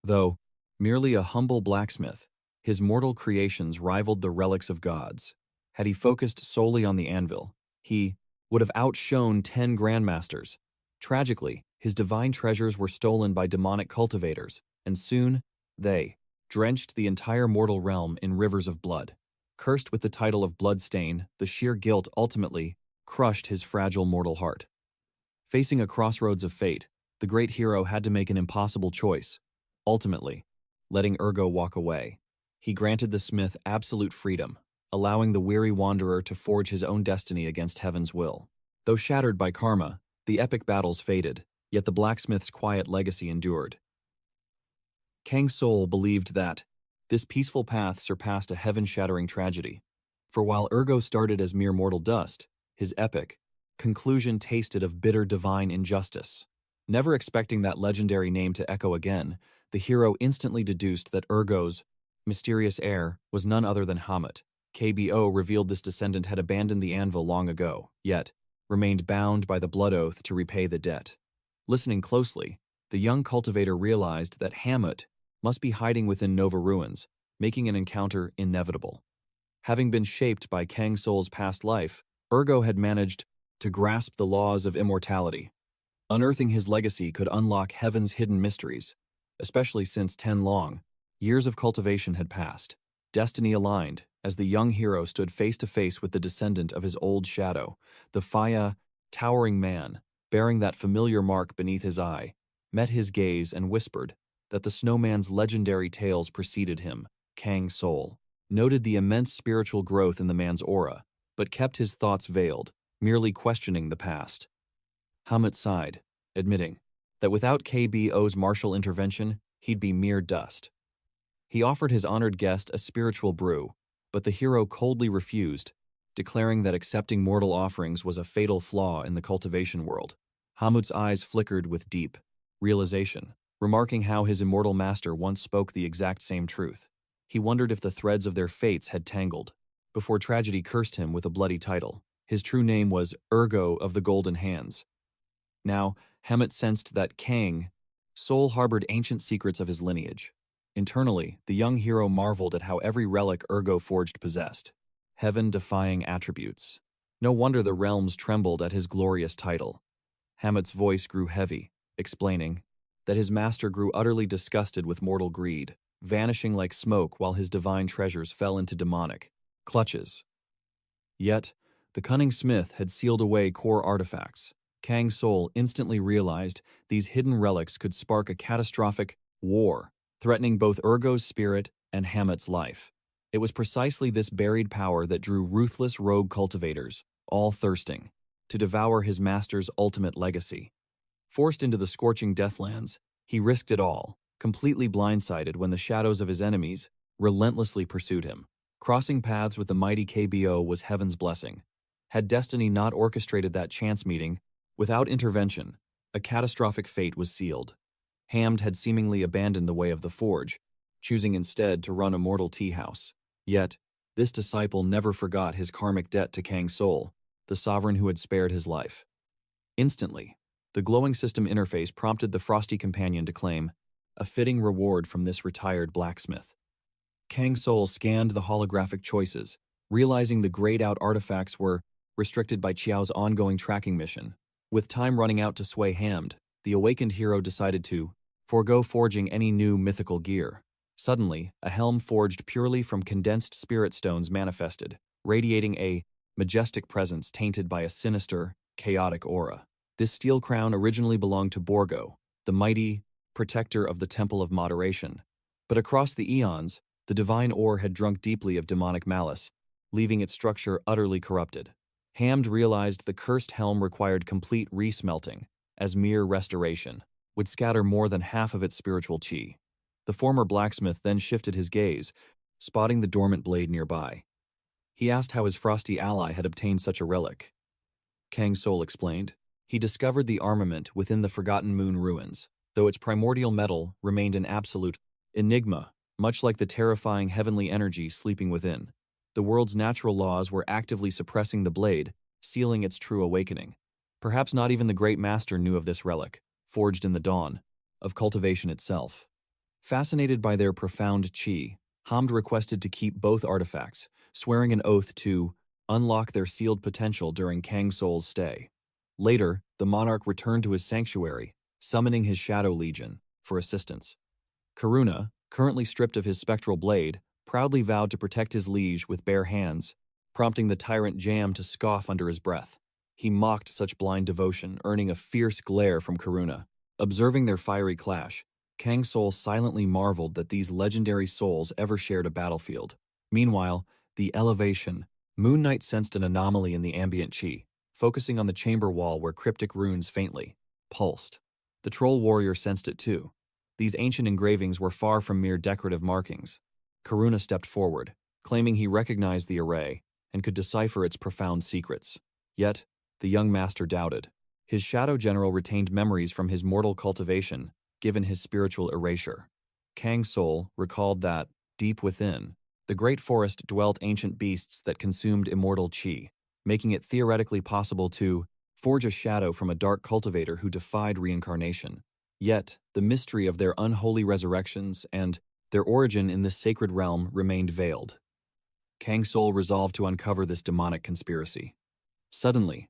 Though merely a humble blacksmith, his mortal creations rivaled the relics of gods. Had he focused solely on the anvil, he would have outshone 10 grandmasters. Tragically, his divine treasures were stolen by demonic cultivators, and soon they drenched the entire mortal realm in rivers of blood. Cursed with the title of Bloodstain, the sheer guilt ultimately crushed his fragile mortal heart. Facing a crossroads of fate, the great hero had to make an impossible choice. Ultimately, letting Ergo walk away, he granted the smith absolute freedom, allowing the weary wanderer to forge his own destiny against heaven's will. Though shattered by karma, the epic battles faded, yet the blacksmith's quiet legacy endured. Kang Soul believed that this peaceful path surpassed a heaven-shattering tragedy. For while Ergo started as mere mortal dust, his epic conclusion tasted of bitter divine injustice. Never expecting that legendary name to echo again, the hero instantly deduced that Ergo's mysterious heir was none other than Hamut. KBO revealed this descendant had abandoned the anvil long ago, yet remained bound by the blood oath to repay the debt. Listening closely, the young cultivator realized that Hamut must be hiding within Nova ruins, making an encounter inevitable. Having been shaped by Kang Soul's past life, Ergo had managed to grasp the laws of immortality. Unearthing his legacy could unlock heaven's hidden mysteries, especially since 10 long years of cultivation had passed. Destiny aligned as the young hero stood face to face with the descendant of his old shadow, the Faya, towering man, bearing that familiar mark beneath his eye, met his gaze and whispered that the snowman's legendary tales preceded him. Kang Soul noted the immense spiritual growth in the man's aura, but kept his thoughts veiled, merely questioning the past. Hamut sighed, admitting that without KBO's martial intervention, he'd be mere dust. He offered his honored guest a spiritual brew, but the hero coldly refused, declaring that accepting mortal offerings was a fatal flaw in the cultivation world. Hamut's eyes flickered with deep realization, remarking how his immortal master once spoke the exact same truth. He wondered if the threads of their fates had tangled, before tragedy cursed him with a bloody title. His true name was Ergo of the Golden Hands. Now, Hamut sensed that Kang Soul harbored ancient secrets of his lineage. Internally, the young hero marveled at how every relic Ergo forged possessed heaven-defying attributes. No wonder the realms trembled at his glorious title. Hamut's voice grew heavy, explaining that his master grew utterly disgusted with mortal greed, vanishing like smoke while his divine treasures fell into demonic clutches. Yet, the cunning smith had sealed away core artifacts. Kang Soul instantly realized these hidden relics could spark a catastrophic war threatening both Urgo's spirit and Hamet's life. It was precisely this buried power that drew ruthless rogue cultivators, all thirsting, to devour his master's ultimate legacy. Forced into the scorching deathlands, he risked it all, completely blindsided when the shadows of his enemies relentlessly pursued him. Crossing paths with the mighty KBO was heaven's blessing. Had destiny not orchestrated that chance meeting, without intervention, a catastrophic fate was sealed. Hamd had seemingly abandoned the way of the forge, choosing instead to run a mortal tea house. Yet, this disciple never forgot his karmic debt to Kang Soul, the sovereign who had spared his life. Instantly, the glowing system interface prompted the frosty companion to claim a fitting reward from this retired blacksmith. Kang Soul scanned the holographic choices, realizing the grayed-out artifacts were restricted by Qiao's ongoing tracking mission. With time running out to sway Hamd, the awakened hero decided to forego forging any new mythical gear. Suddenly, a helm forged purely from condensed spirit stones manifested, radiating a majestic presence tainted by a sinister, chaotic aura. This steel crown originally belonged to Borgo, the mighty protector of the Temple of Moderation. But across the eons, the divine ore had drunk deeply of demonic malice, leaving its structure utterly corrupted. Hamd realized the cursed helm required complete resmelting, as mere restoration would scatter more than half of its spiritual chi. The former blacksmith then shifted his gaze, spotting the dormant blade nearby. He asked how his frosty ally had obtained such a relic. Kang Soul explained. He discovered the armament within the Forgotten Moon ruins, though its primordial metal remained an absolute enigma, much like the terrifying heavenly energy sleeping within. The world's natural laws were actively suppressing the blade, sealing its true awakening. Perhaps not even the great master knew of this relic, forged in the dawn of cultivation itself. Fascinated by their profound chi, Hamd requested to keep both artifacts, swearing an oath to unlock their sealed potential during Kang Soul's stay. Later, the monarch returned to his sanctuary, summoning his Shadow Legion for assistance. Karuna, currently stripped of his spectral blade, proudly vowed to protect his liege with bare hands, prompting the tyrant Jam to scoff under his breath. He mocked such blind devotion, earning a fierce glare from Karuna. Observing their fiery clash, Kang Soul silently marveled that these legendary souls ever shared a battlefield. Meanwhile, the elevation, Moon Knight sensed an anomaly in the ambient chi, focusing on the chamber wall where cryptic runes faintly pulsed. The troll warrior sensed it too. These ancient engravings were far from mere decorative markings. Karuna stepped forward, claiming he recognized the array and could decipher its profound secrets. Yet, the young master doubted. His shadow general retained memories from his mortal cultivation, given his spiritual erasure. Kang Soul recalled that, deep within, the great forest dwelt ancient beasts that consumed immortal chi, making it theoretically possible to forge a shadow from a dark cultivator who defied reincarnation. Yet, the mystery of their unholy resurrections and their origin in this sacred realm remained veiled. Kang Soul resolved to uncover this demonic conspiracy. Suddenly,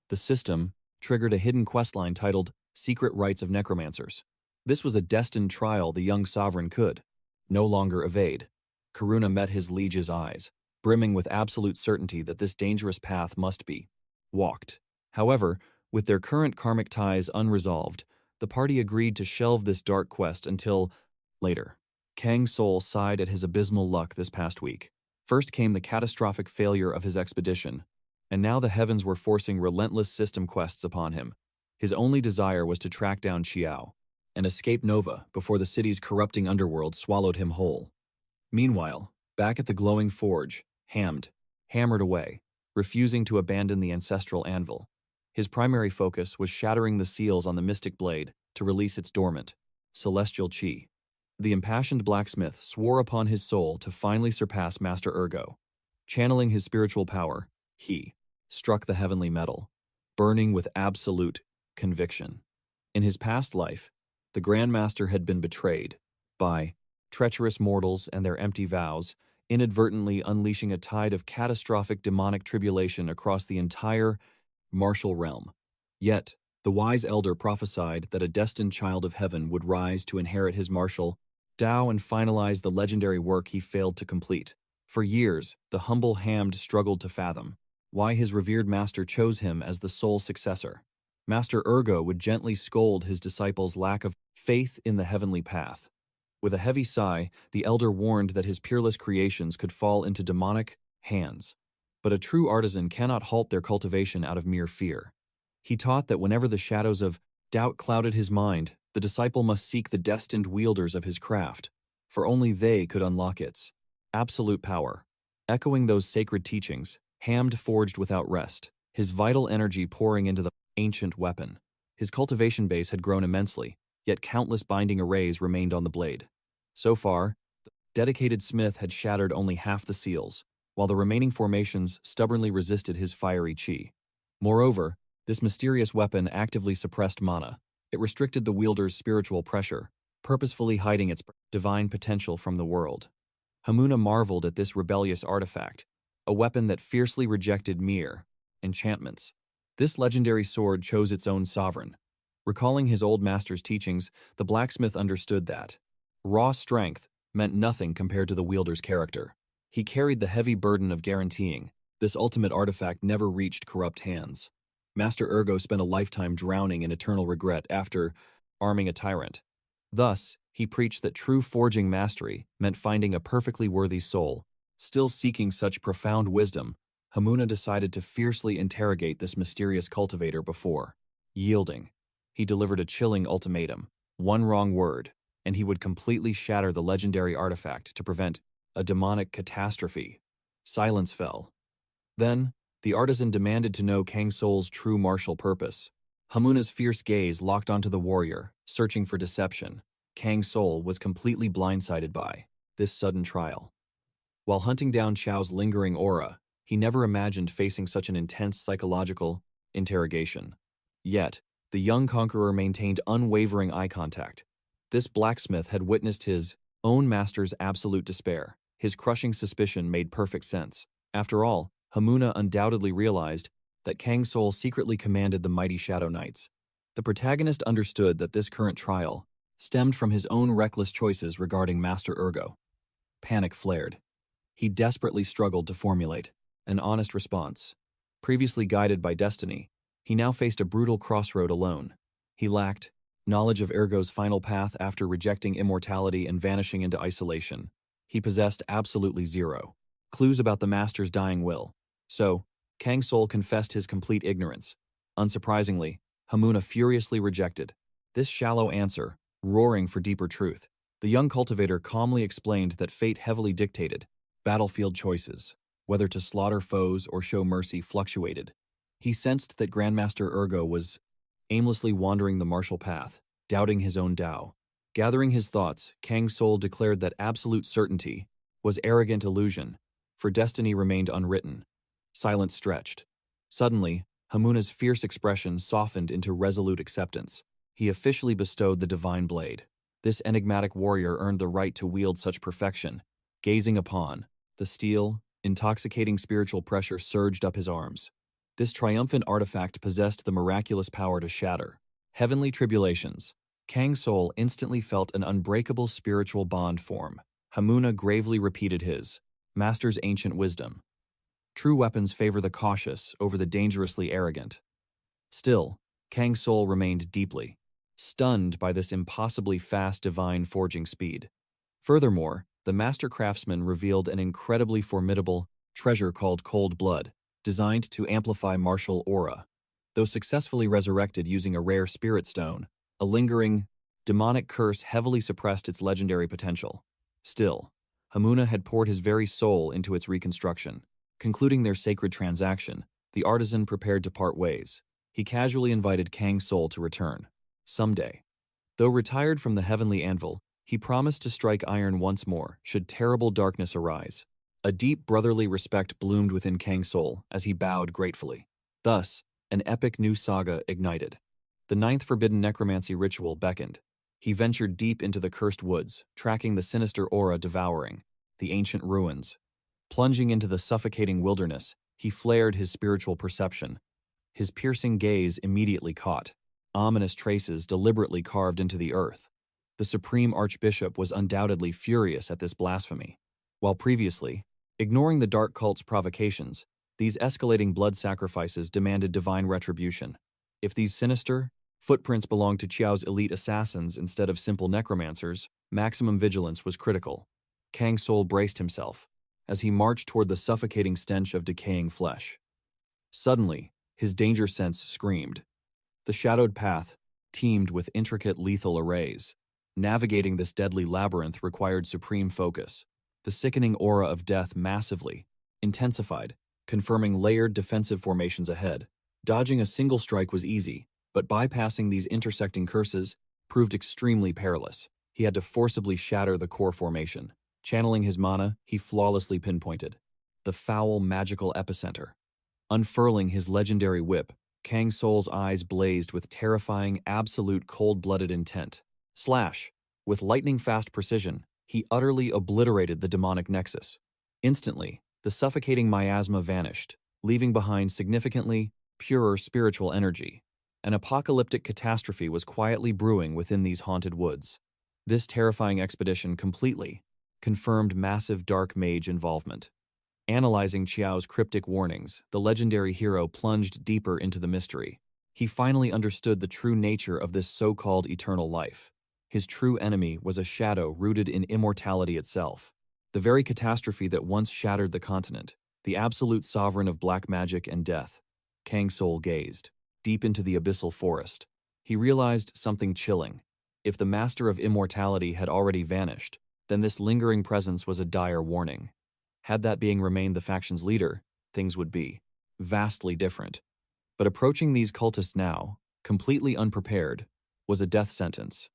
the system triggered a hidden questline titled Secret Rites of Necromancers. This was a destined trial the young sovereign could no longer evade. Karuna met his liege's eyes, brimming with absolute certainty that this dangerous path must be walked. However, with their current karmic ties unresolved, the party agreed to shelve this dark quest until later. Kang Soul sighed at his abysmal luck this past week. First came the catastrophic failure of his expedition, and now the heavens were forcing relentless system quests upon him. His only desire was to track down Qiao and escape Nova before the city's corrupting underworld swallowed him whole. Meanwhile, back at the glowing forge, Hamd hammered away, refusing to abandon the ancestral anvil. His primary focus was shattering the seals on the mystic blade to release its dormant, celestial chi. The impassioned blacksmith swore upon his soul to finally surpass Master Urgo. Channeling his spiritual power, he struck the heavenly metal, burning with absolute conviction. In his past life, the Grand Master had been betrayed by treacherous mortals and their empty vows, inadvertently unleashing a tide of catastrophic demonic tribulation across the entire martial realm. Yet, the wise elder prophesied that a destined child of heaven would rise to inherit his martial Dao and finalize the legendary work he failed to complete. For years, the humble Hamd struggled to fathom why his revered master chose him as the sole successor. Master Urgo would gently scold his disciples' lack of faith in the heavenly path, With a heavy sigh, the elder warned that his peerless creations could fall into demonic hands. But a true artisan cannot halt their cultivation out of mere fear. He taught that whenever the shadows of doubt clouded his mind, the disciple must seek the destined wielders of his craft, for only they could unlock its absolute power. Echoing those sacred teachings, Hamd forged without rest, his vital energy pouring into the ancient weapon. His cultivation base had grown immensely, yet countless binding arrays remained on the blade. So far, the dedicated smith had shattered only half the seals, while the remaining formations stubbornly resisted his fiery chi. Moreover, this mysterious weapon actively suppressed mana. It restricted the wielder's spiritual pressure, purposefully hiding its divine potential from the world. Hamuna marveled at this rebellious artifact, a weapon that fiercely rejected mere enchantments. This legendary sword chose its own sovereign. Recalling his old master's teachings, the blacksmith understood that raw strength meant nothing compared to the wielder's character. He carried the heavy burden of guaranteeing this ultimate artifact never reached corrupt hands. Master Ergo spent a lifetime drowning in eternal regret after arming a tyrant. Thus, he preached that true forging mastery meant finding a perfectly worthy soul. Still seeking such profound wisdom, Hamuna decided to fiercely interrogate this mysterious cultivator before yielding. He delivered a chilling ultimatum: one wrong word, and he would completely shatter the legendary artifact to prevent a demonic catastrophe. Silence fell. Then, the artisan demanded to know Kang Soul's true martial purpose. Hamuna's fierce gaze locked onto the warrior, searching for deception. Kang Soul was completely blindsided by this sudden trial. While hunting down Chao's lingering aura, he never imagined facing such an intense psychological interrogation. Yet, the young conqueror maintained unwavering eye contact. This blacksmith had witnessed his own master's absolute despair. His crushing suspicion made perfect sense. After all, Hamuna undoubtedly realized that Kang Soul secretly commanded the mighty Shadow Knights. The protagonist understood that this current trial stemmed from his own reckless choices regarding Master Ergo. Panic flared. He desperately struggled to formulate an honest response. Previously guided by destiny, he now faced a brutal crossroad alone. He lacked knowledge of Ergo's final path after rejecting immortality and vanishing into isolation. He possessed absolutely zero clues about the Master's dying will. So, Kang Soul confessed his complete ignorance. Unsurprisingly, Hamuna furiously rejected this shallow answer, roaring for deeper truth. The young cultivator calmly explained that fate heavily dictated battlefield choices. Whether to slaughter foes or show mercy fluctuated. He sensed that Grandmaster Ergo was aimlessly wandering the martial path, doubting his own Tao. Gathering his thoughts, Kang Soul declared that absolute certainty was arrogant illusion, for destiny remained unwritten. Silence stretched. Suddenly, Hamuna's fierce expression softened into resolute acceptance. He officially bestowed the divine blade. This enigmatic warrior earned the right to wield such perfection. Gazing upon the steel, intoxicating spiritual pressure surged up his arms. This triumphant artifact possessed the miraculous power to shatter heavenly tribulations. Kang Soul instantly felt an unbreakable spiritual bond form. Hamuna gravely repeated his master's ancient wisdom. True weapons favor the cautious over the dangerously arrogant. Still, Kang Soul remained deeply stunned by this impossibly fast divine forging speed. Furthermore, the master craftsman revealed an incredibly formidable treasure called Cold Blood, designed to amplify martial aura. Though successfully resurrected using a rare spirit stone, a lingering, demonic curse heavily suppressed its legendary potential. Still, Hamuna had poured his very soul into its reconstruction. Concluding their sacred transaction, the artisan prepared to part ways. He casually invited Kang Soul to return someday. Though retired from the heavenly anvil, he promised to strike iron once more, should terrible darkness arise. A deep brotherly respect bloomed within Kang Soul as he bowed gratefully. Thus, an epic new saga ignited. The ninth forbidden necromancy ritual beckoned. He ventured deep into the cursed woods, tracking the sinister aura devouring the ancient ruins. Plunging into the suffocating wilderness, he flared his spiritual perception. His piercing gaze immediately caught ominous traces deliberately carved into the earth. The Supreme Archbishop was undoubtedly furious at this blasphemy. While previously, ignoring the dark cult's provocations, these escalating blood sacrifices demanded divine retribution. If these sinister footprints belonged to Qiao's elite assassins instead of simple necromancers, Maximum vigilance was critical. Kang Soul braced himself as he marched toward the suffocating stench of decaying flesh. Suddenly, his danger sense screamed. The shadowed path teemed with intricate lethal arrays. Navigating this deadly labyrinth required supreme focus. The sickening aura of death massively intensified, confirming layered defensive formations ahead. Dodging a single strike was easy, but bypassing these intersecting curses proved extremely perilous. He had to forcibly shatter the core formation. Channeling his mana, he flawlessly pinpointed the foul magical epicenter. Unfurling his legendary whip, Kang Soul's eyes blazed with terrifying, absolute cold-blooded intent. Slash! With lightning-fast precision, he utterly obliterated the demonic nexus. Instantly, the suffocating miasma vanished, leaving behind significantly purer spiritual energy. An apocalyptic catastrophe was quietly brewing within these haunted woods. This terrifying expedition completely confirmed massive dark mage involvement. Analyzing Qiao's cryptic warnings, the legendary hero plunged deeper into the mystery. He finally understood the true nature of this so-called eternal life. His true enemy was a shadow rooted in immortality itself. The very catastrophe that once shattered the continent, the absolute sovereign of black magic and death. Kang Soul gazed deep into the abyssal forest. He realized something chilling. If the master of immortality had already vanished, then this lingering presence was a dire warning. Had that being remained the faction's leader, things would be vastly different. But approaching these cultists now, completely unprepared, was a death sentence.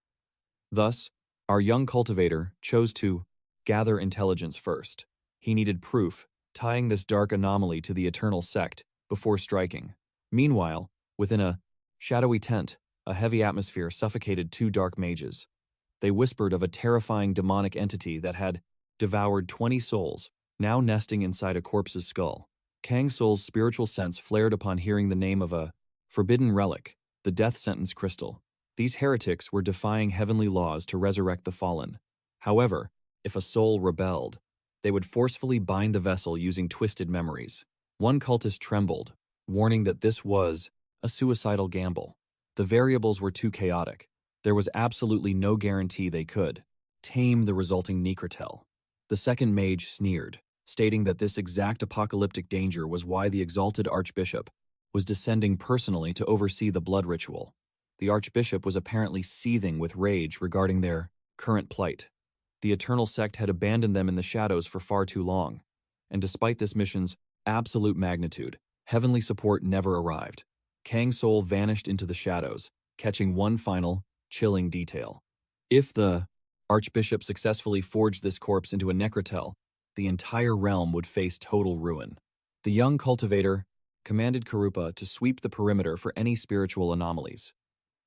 Thus, our young cultivator chose to gather intelligence first. He needed proof, tying this dark anomaly to the eternal sect before striking. Meanwhile, within a shadowy tent, a heavy atmosphere suffocated two dark mages. They whispered of a terrifying demonic entity that had devoured 20 souls, now nesting inside a corpse's skull. Kang Soul's spiritual sense flared upon hearing the name of a forbidden relic, the death sentence crystal. These heretics were defying heavenly laws to resurrect the fallen. However, if a soul rebelled, they would forcefully bind the vessel using twisted memories. One cultist trembled, warning that this was a suicidal gamble. The variables were too chaotic. There was absolutely no guarantee they could tame the resulting necrotel. The second mage sneered, stating that this exact apocalyptic danger was why the exalted archbishop was descending personally to oversee the blood ritual. The archbishop was apparently seething with rage regarding their current plight. The eternal sect had abandoned them in the shadows for far too long, and despite this mission's absolute magnitude, heavenly support never arrived. Kang Soul vanished into the shadows, catching one final, chilling detail. If the archbishop successfully forged this corpse into a necrotel, the entire realm would face total ruin. The young cultivator commanded Karupa to sweep the perimeter for any spiritual anomalies.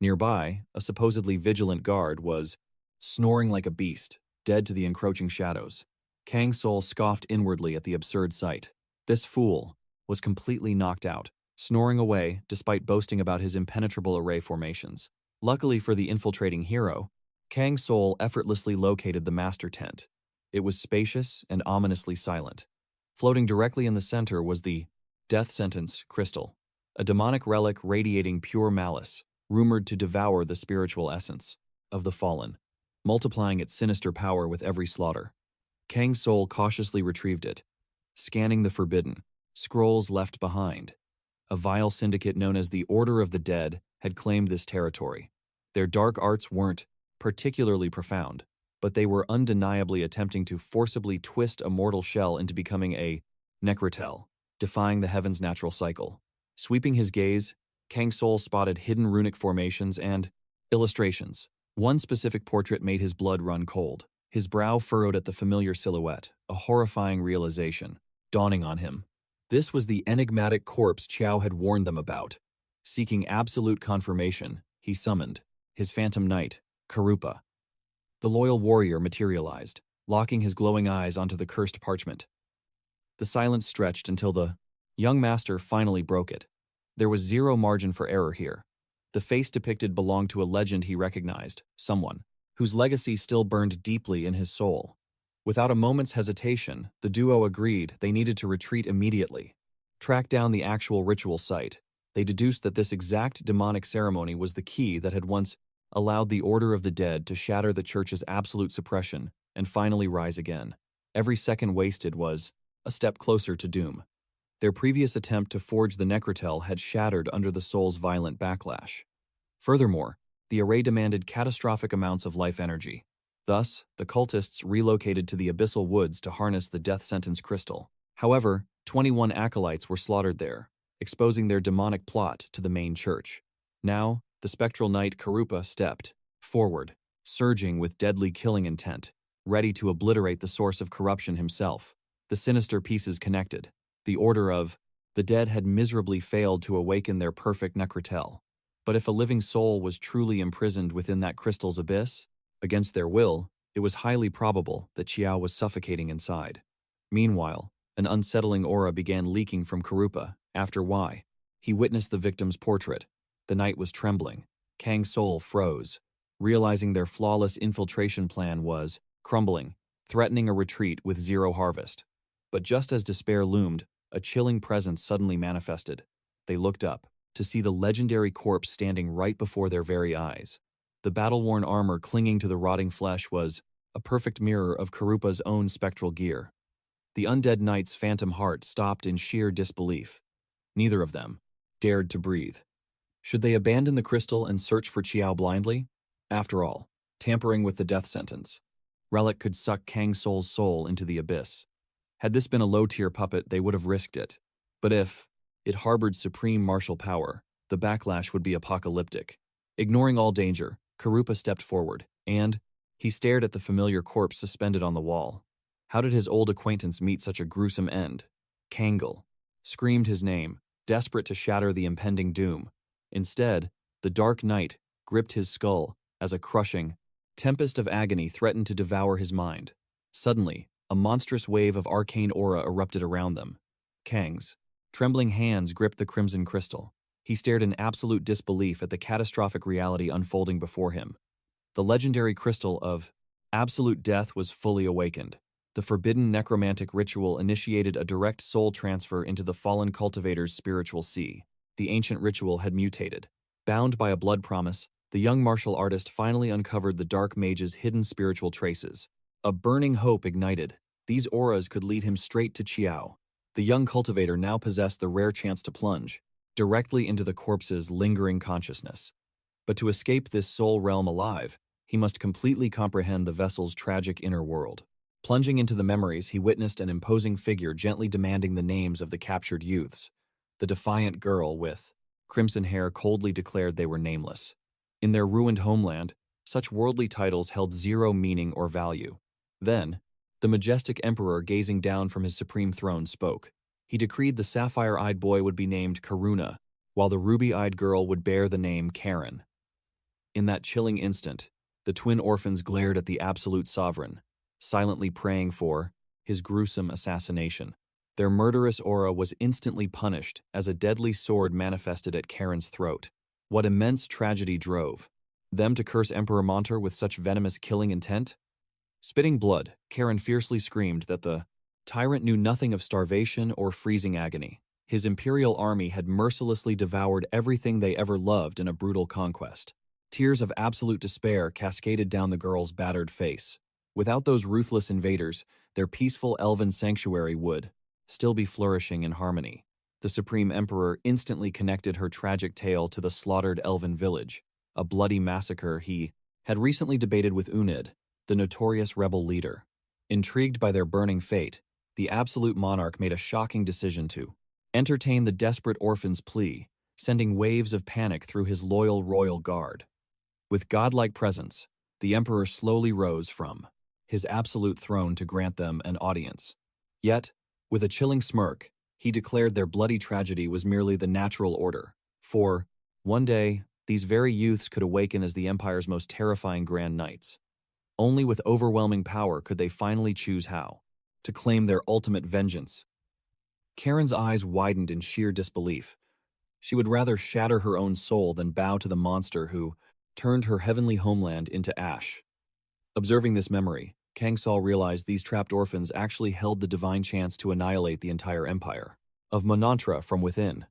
Nearby, a supposedly vigilant guard was snoring like a beast, dead to the encroaching shadows. Kang Soul scoffed inwardly at the absurd sight. This fool was completely knocked out, snoring away despite boasting about his impenetrable array formations. Luckily for the infiltrating hero, Kang Soul effortlessly located the master tent. It was spacious and ominously silent. Floating directly in the center was the death sentence crystal, a demonic relic radiating pure malice, rumored to devour the spiritual essence of the fallen, multiplying its sinister power with every slaughter. Kang Soul cautiously retrieved it, scanning the forbidden scrolls left behind. A vile syndicate known as the Order of the Dead had claimed this territory. Their dark arts weren't particularly profound, but they were undeniably attempting to forcibly twist a mortal shell into becoming a necrotel, defying the heaven's natural cycle. Sweeping his gaze, Kang Soul spotted hidden runic formations and illustrations. One specific portrait made his blood run cold. His brow furrowed at the familiar silhouette, a horrifying realization dawning on him. This was the enigmatic corpse Qiao had warned them about. Seeking absolute confirmation, he summoned his phantom knight, Karupa. The loyal warrior materialized, locking his glowing eyes onto the cursed parchment. The silence stretched until the young master finally broke it. There was zero margin for error here. The face depicted belonged to a legend he recognized, someone whose legacy still burned deeply in his soul. Without a moment's hesitation, the duo agreed they needed to retreat immediately. Track down the actual ritual site. They deduced that this exact demonic ceremony was the key that had once allowed the order of the dead to shatter the church's absolute suppression and finally rise again. Every second wasted was a step closer to doom. Their previous attempt to forge the Necrotel had shattered under the soul's violent backlash. Furthermore, the array demanded catastrophic amounts of life energy. Thus, the cultists relocated to the abyssal woods to harness the death sentence crystal. However, 21 acolytes were slaughtered there, exposing their demonic plot to the main church. Now, the spectral knight Karupa stepped forward, surging with deadly killing intent, ready to obliterate the source of corruption himself. The sinister pieces connected. The order of the dead had miserably failed to awaken their perfect necrotel. But if a living soul was truly imprisoned within that crystal's abyss, against their will, it was highly probable that Qiao was suffocating inside. Meanwhile, an unsettling aura began leaking from Karupa. After he witnessed the victim's portrait. The knight was trembling. Kang Soul froze, realizing their flawless infiltration plan was crumbling, threatening a retreat with zero harvest. But just as despair loomed, a chilling presence suddenly manifested. They looked up to see the legendary corpse standing right before their very eyes. The battle-worn armor clinging to the rotting flesh was a perfect mirror of Karupa's own spectral gear. The undead knight's phantom heart stopped in sheer disbelief. Neither of them dared to breathe. Should they abandon the crystal and search for Qiao blindly? After all, tampering with the death sentence, relic could suck Kang Soul's soul into the abyss. Had this been a low-tier puppet, they would have risked it. But if it harbored supreme martial power, the backlash would be apocalyptic. Ignoring all danger, Karupa stepped forward, and he stared at the familiar corpse suspended on the wall. How did his old acquaintance meet such a gruesome end? Kangol screamed his name, desperate to shatter the impending doom. Instead, the Dark Knight gripped his skull as a crushing tempest of agony threatened to devour his mind. Suddenly, a monstrous wave of arcane aura erupted around them. Kang's trembling hands gripped the crimson crystal. He stared in absolute disbelief at the catastrophic reality unfolding before him. The legendary crystal of absolute death was fully awakened. The forbidden necromantic ritual initiated a direct soul transfer into the fallen cultivator's spiritual sea. The ancient ritual had mutated. Bound by a blood promise, the young martial artist finally uncovered the dark mage's hidden spiritual traces. A burning hope ignited. These auras could lead him straight to Qiao. The young cultivator now possessed the rare chance to plunge directly into the corpse's lingering consciousness. But to escape this soul realm alive, he must completely comprehend the vessel's tragic inner world. Plunging into the memories, he witnessed an imposing figure gently demanding the names of the captured youths. The defiant girl with crimson hair coldly declared they were nameless. In their ruined homeland, such worldly titles held zero meaning or value. Then, the majestic emperor gazing down from his supreme throne spoke. He decreed the sapphire-eyed boy would be named Karuna, while the ruby-eyed girl would bear the name Karen. In that chilling instant, the twin orphans glared at the absolute sovereign, silently praying for his gruesome assassination. Their murderous aura was instantly punished as a deadly sword manifested at Karen's throat. What immense tragedy drove them to curse Emperor Monter with such venomous killing intent? Spitting blood, Karen fiercely screamed that the tyrant knew nothing of starvation or freezing agony. His imperial army had mercilessly devoured everything they ever loved in a brutal conquest. Tears of absolute despair cascaded down the girl's battered face. Without those ruthless invaders, their peaceful elven sanctuary would still be flourishing in harmony. The Supreme Emperor instantly connected her tragic tale to the slaughtered elven village, a bloody massacre he had recently debated with Unid, the notorious rebel leader. Intrigued by their burning fate, the absolute monarch made a shocking decision to entertain the desperate orphan's plea, sending waves of panic through his loyal royal guard. With godlike presence, the emperor slowly rose from his absolute throne to grant them an audience. Yet, with a chilling smirk, he declared their bloody tragedy was merely the natural order. For, one day, these very youths could awaken as the Empire's most terrifying grand knights. Only with overwhelming power could they finally choose how to claim their ultimate vengeance. Karen's eyes widened in sheer disbelief. She would rather shatter her own soul than bow to the monster who turned her heavenly homeland into ash. Observing this memory, Kang Soul realized these trapped orphans actually held the divine chance to annihilate the entire empire. Of Manantra from within,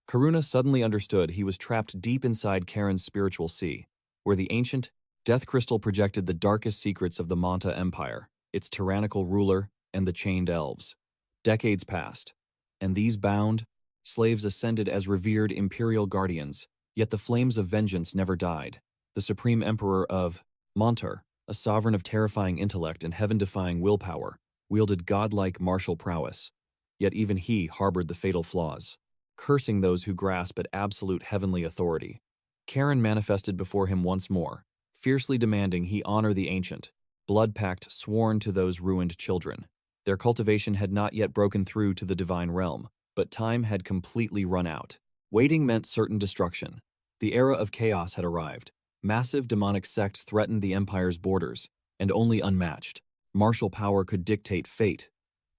Karuna suddenly understood he was trapped deep inside Karen's spiritual sea, where the ancient death crystal projected the darkest secrets of the Manta Empire, its tyrannical ruler, and the chained elves. Decades passed, and these bound slaves ascended as revered imperial guardians, yet the flames of vengeance never died. The supreme emperor of Montar, a sovereign of terrifying intellect and heaven-defying willpower, wielded godlike martial prowess. Yet even he harbored the fatal flaws, cursing those who grasp at absolute heavenly authority. Karen manifested before him once more, fiercely demanding he honor the ancient, blood pact sworn to those ruined children. Their cultivation had not yet broken through to the divine realm, but time had completely run out. Waiting meant certain destruction. The era of chaos had arrived. Massive demonic sects threatened the empire's borders, and only unmatched martial power could dictate fate.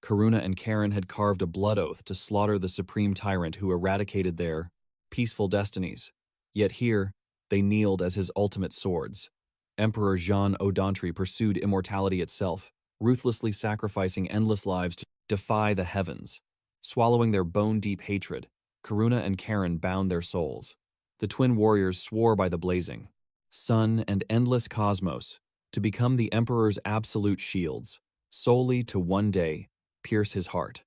Karuna and Karen had carved a blood oath to slaughter the supreme tyrant who eradicated their peaceful destinies. Yet here, they kneeled as his ultimate swords. Emperor Jean O'Dantry pursued immortality itself, ruthlessly sacrificing endless lives to defy the heavens. Swallowing their bone-deep hatred, Karuna and Karen bound their souls. The twin warriors swore by the blazing sun and endless cosmos to become the Emperor's absolute shields, solely to one day pierce his heart.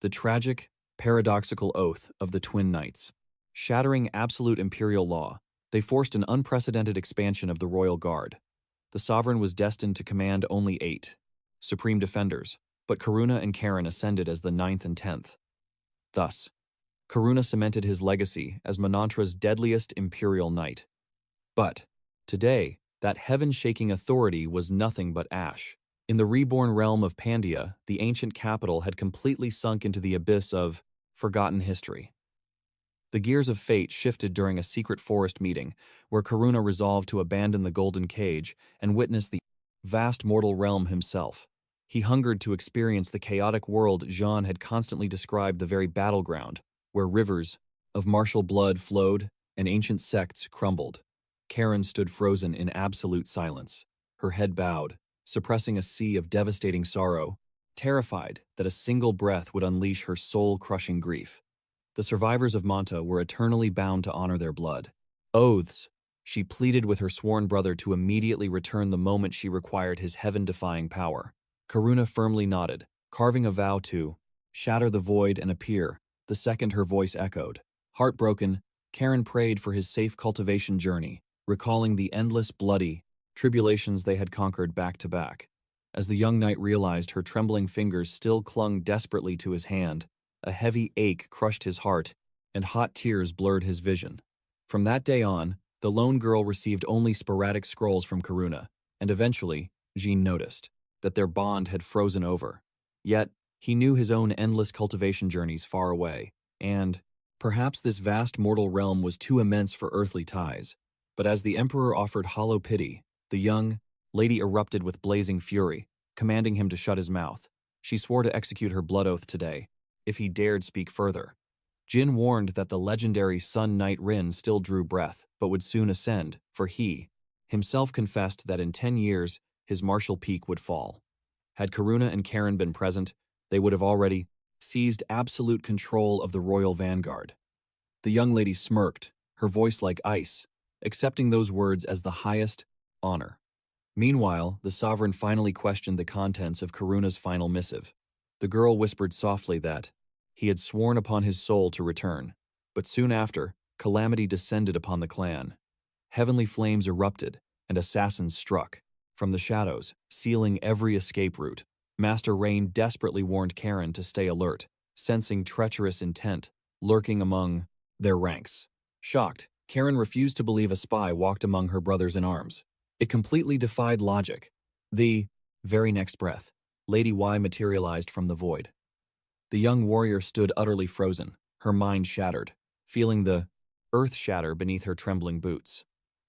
The tragic, paradoxical oath of the twin knights. Shattering absolute imperial law, they forced an unprecedented expansion of the royal guard. The sovereign was destined to command only 8 supreme defenders, but Karuna and Karen ascended as the 9th and 10th. Thus, Karuna cemented his legacy as Manantra's deadliest imperial knight. But today, that heaven-shaking authority was nothing but ash. In the reborn realm of Pandia, the ancient capital had completely sunk into the abyss of forgotten history. The gears of fate shifted during a secret forest meeting, where Karuna resolved to abandon the golden cage and witness the vast mortal realm himself. He hungered to experience the chaotic world Jean had constantly described, the very battleground, where rivers of martial blood flowed and ancient sects crumbled. Karen stood frozen in absolute silence, her head bowed, suppressing a sea of devastating sorrow, terrified that a single breath would unleash her soul-crushing grief. The survivors of Manta were eternally bound to honor their blood. Oaths, she pleaded with her sworn brother to immediately return the moment she required his heaven-defying power. Karuna firmly nodded, carving a vow to shatter the void and appear the second her voice echoed. Heartbroken, Karen prayed for his safe cultivation journey, recalling the endless bloody tribulations they had conquered back to back. As the young knight realized her trembling fingers still clung desperately to his hand, a heavy ache crushed his heart, and hot tears blurred his vision. From that day on, the lone girl received only sporadic scrolls from Karuna, and eventually, Jean noticed that their bond had frozen over. Yet, he knew his own endless cultivation journeys far away, and perhaps this vast mortal realm was too immense for earthly ties. But as the Emperor offered hollow pity, the young lady erupted with blazing fury, commanding him to shut his mouth. She swore to execute her blood oath today, if he dared speak further. Jin warned that the legendary Sun Knight Rin still drew breath, but would soon ascend, for he himself confessed that in 10 years his martial peak would fall. Had Karuna and Karen been present, they would have already seized absolute control of the royal vanguard. The young lady smirked, her voice like ice, accepting those words as the highest honor. Meanwhile, the sovereign finally questioned the contents of Karuna's final missive. The girl whispered softly that he had sworn upon his soul to return, but soon after, calamity descended upon the clan. Heavenly flames erupted, and assassins struck from the shadows, sealing every escape route. Master Rain desperately warned Karen to stay alert, sensing treacherous intent lurking among their ranks. Shocked, Karen refused to believe a spy walked among her brothers in arms. It completely defied logic. The very next breath, Lady Y materialized from the void. The young warrior stood utterly frozen, her mind shattered, feeling the earth shatter beneath her trembling boots.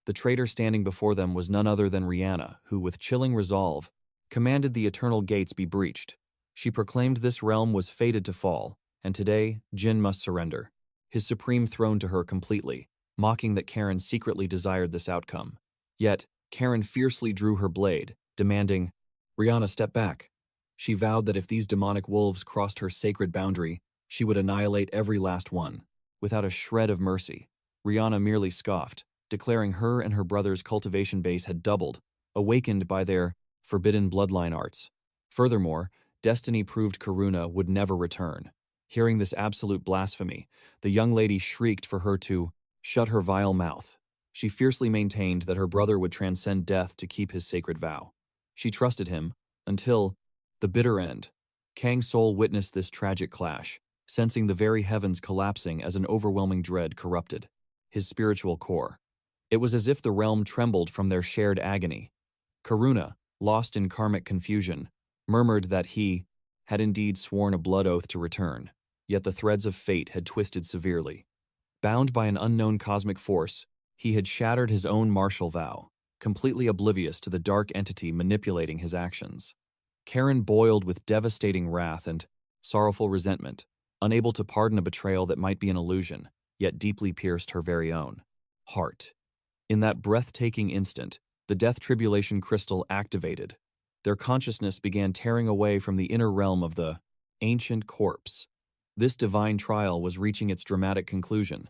The traitor standing before them was none other than Rihanna, who, with chilling resolve, commanded the eternal gates be breached. She proclaimed this realm was fated to fall, and today Jin must surrender his supreme throne to her completely, mocking that Karen secretly desired this outcome. Yet, Karen fiercely drew her blade, demanding, "Rihanna, step back." She vowed that if these demonic wolves crossed her sacred boundary, she would annihilate every last one, without a shred of mercy. Rihanna merely scoffed, declaring her and her brother's cultivation base had doubled, awakened by their forbidden bloodline arts. Furthermore, destiny proved Karuna would never return. Hearing this absolute blasphemy, the young lady shrieked for her to shut her vile mouth. She fiercely maintained that her brother would transcend death to keep his sacred vow. She trusted him until the bitter end. Kang Soul witnessed this tragic clash, sensing the very heavens collapsing as an overwhelming dread corrupted his spiritual core. It was as if the realm trembled from their shared agony. Karuna, lost in karmic confusion, murmured that he had indeed sworn a blood oath to return, yet the threads of fate had twisted severely. Bound by an unknown cosmic force, he had shattered his own martial vow, completely oblivious to the dark entity manipulating his actions. Karen boiled with devastating wrath and sorrowful resentment, unable to pardon a betrayal that might be an illusion, yet deeply pierced her very own heart. In that breathtaking instant, the death tribulation crystal activated. Their consciousness began tearing away from the inner realm of the ancient corpse. This divine trial was reaching its dramatic conclusion.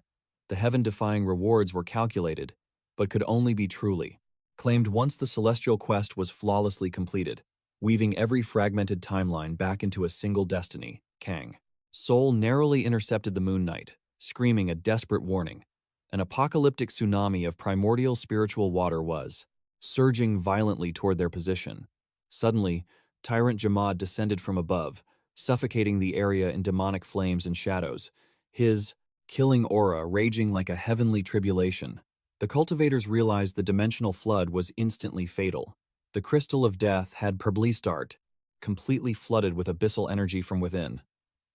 The heaven-defying rewards were calculated, but could only be truly claimed once the celestial quest was flawlessly completed, weaving every fragmented timeline back into a single destiny. Kang Soul narrowly intercepted the Moon Knight, screaming a desperate warning. An apocalyptic tsunami of primordial spiritual water was surging violently toward their position. Suddenly, Tyrant Jamad descended from above, suffocating the area in demonic flames and shadows, his killing aura raging like a heavenly tribulation. The cultivators realized the dimensional flood was instantly fatal. The crystal of death had Perblistart, completely flooded with abyssal energy from within.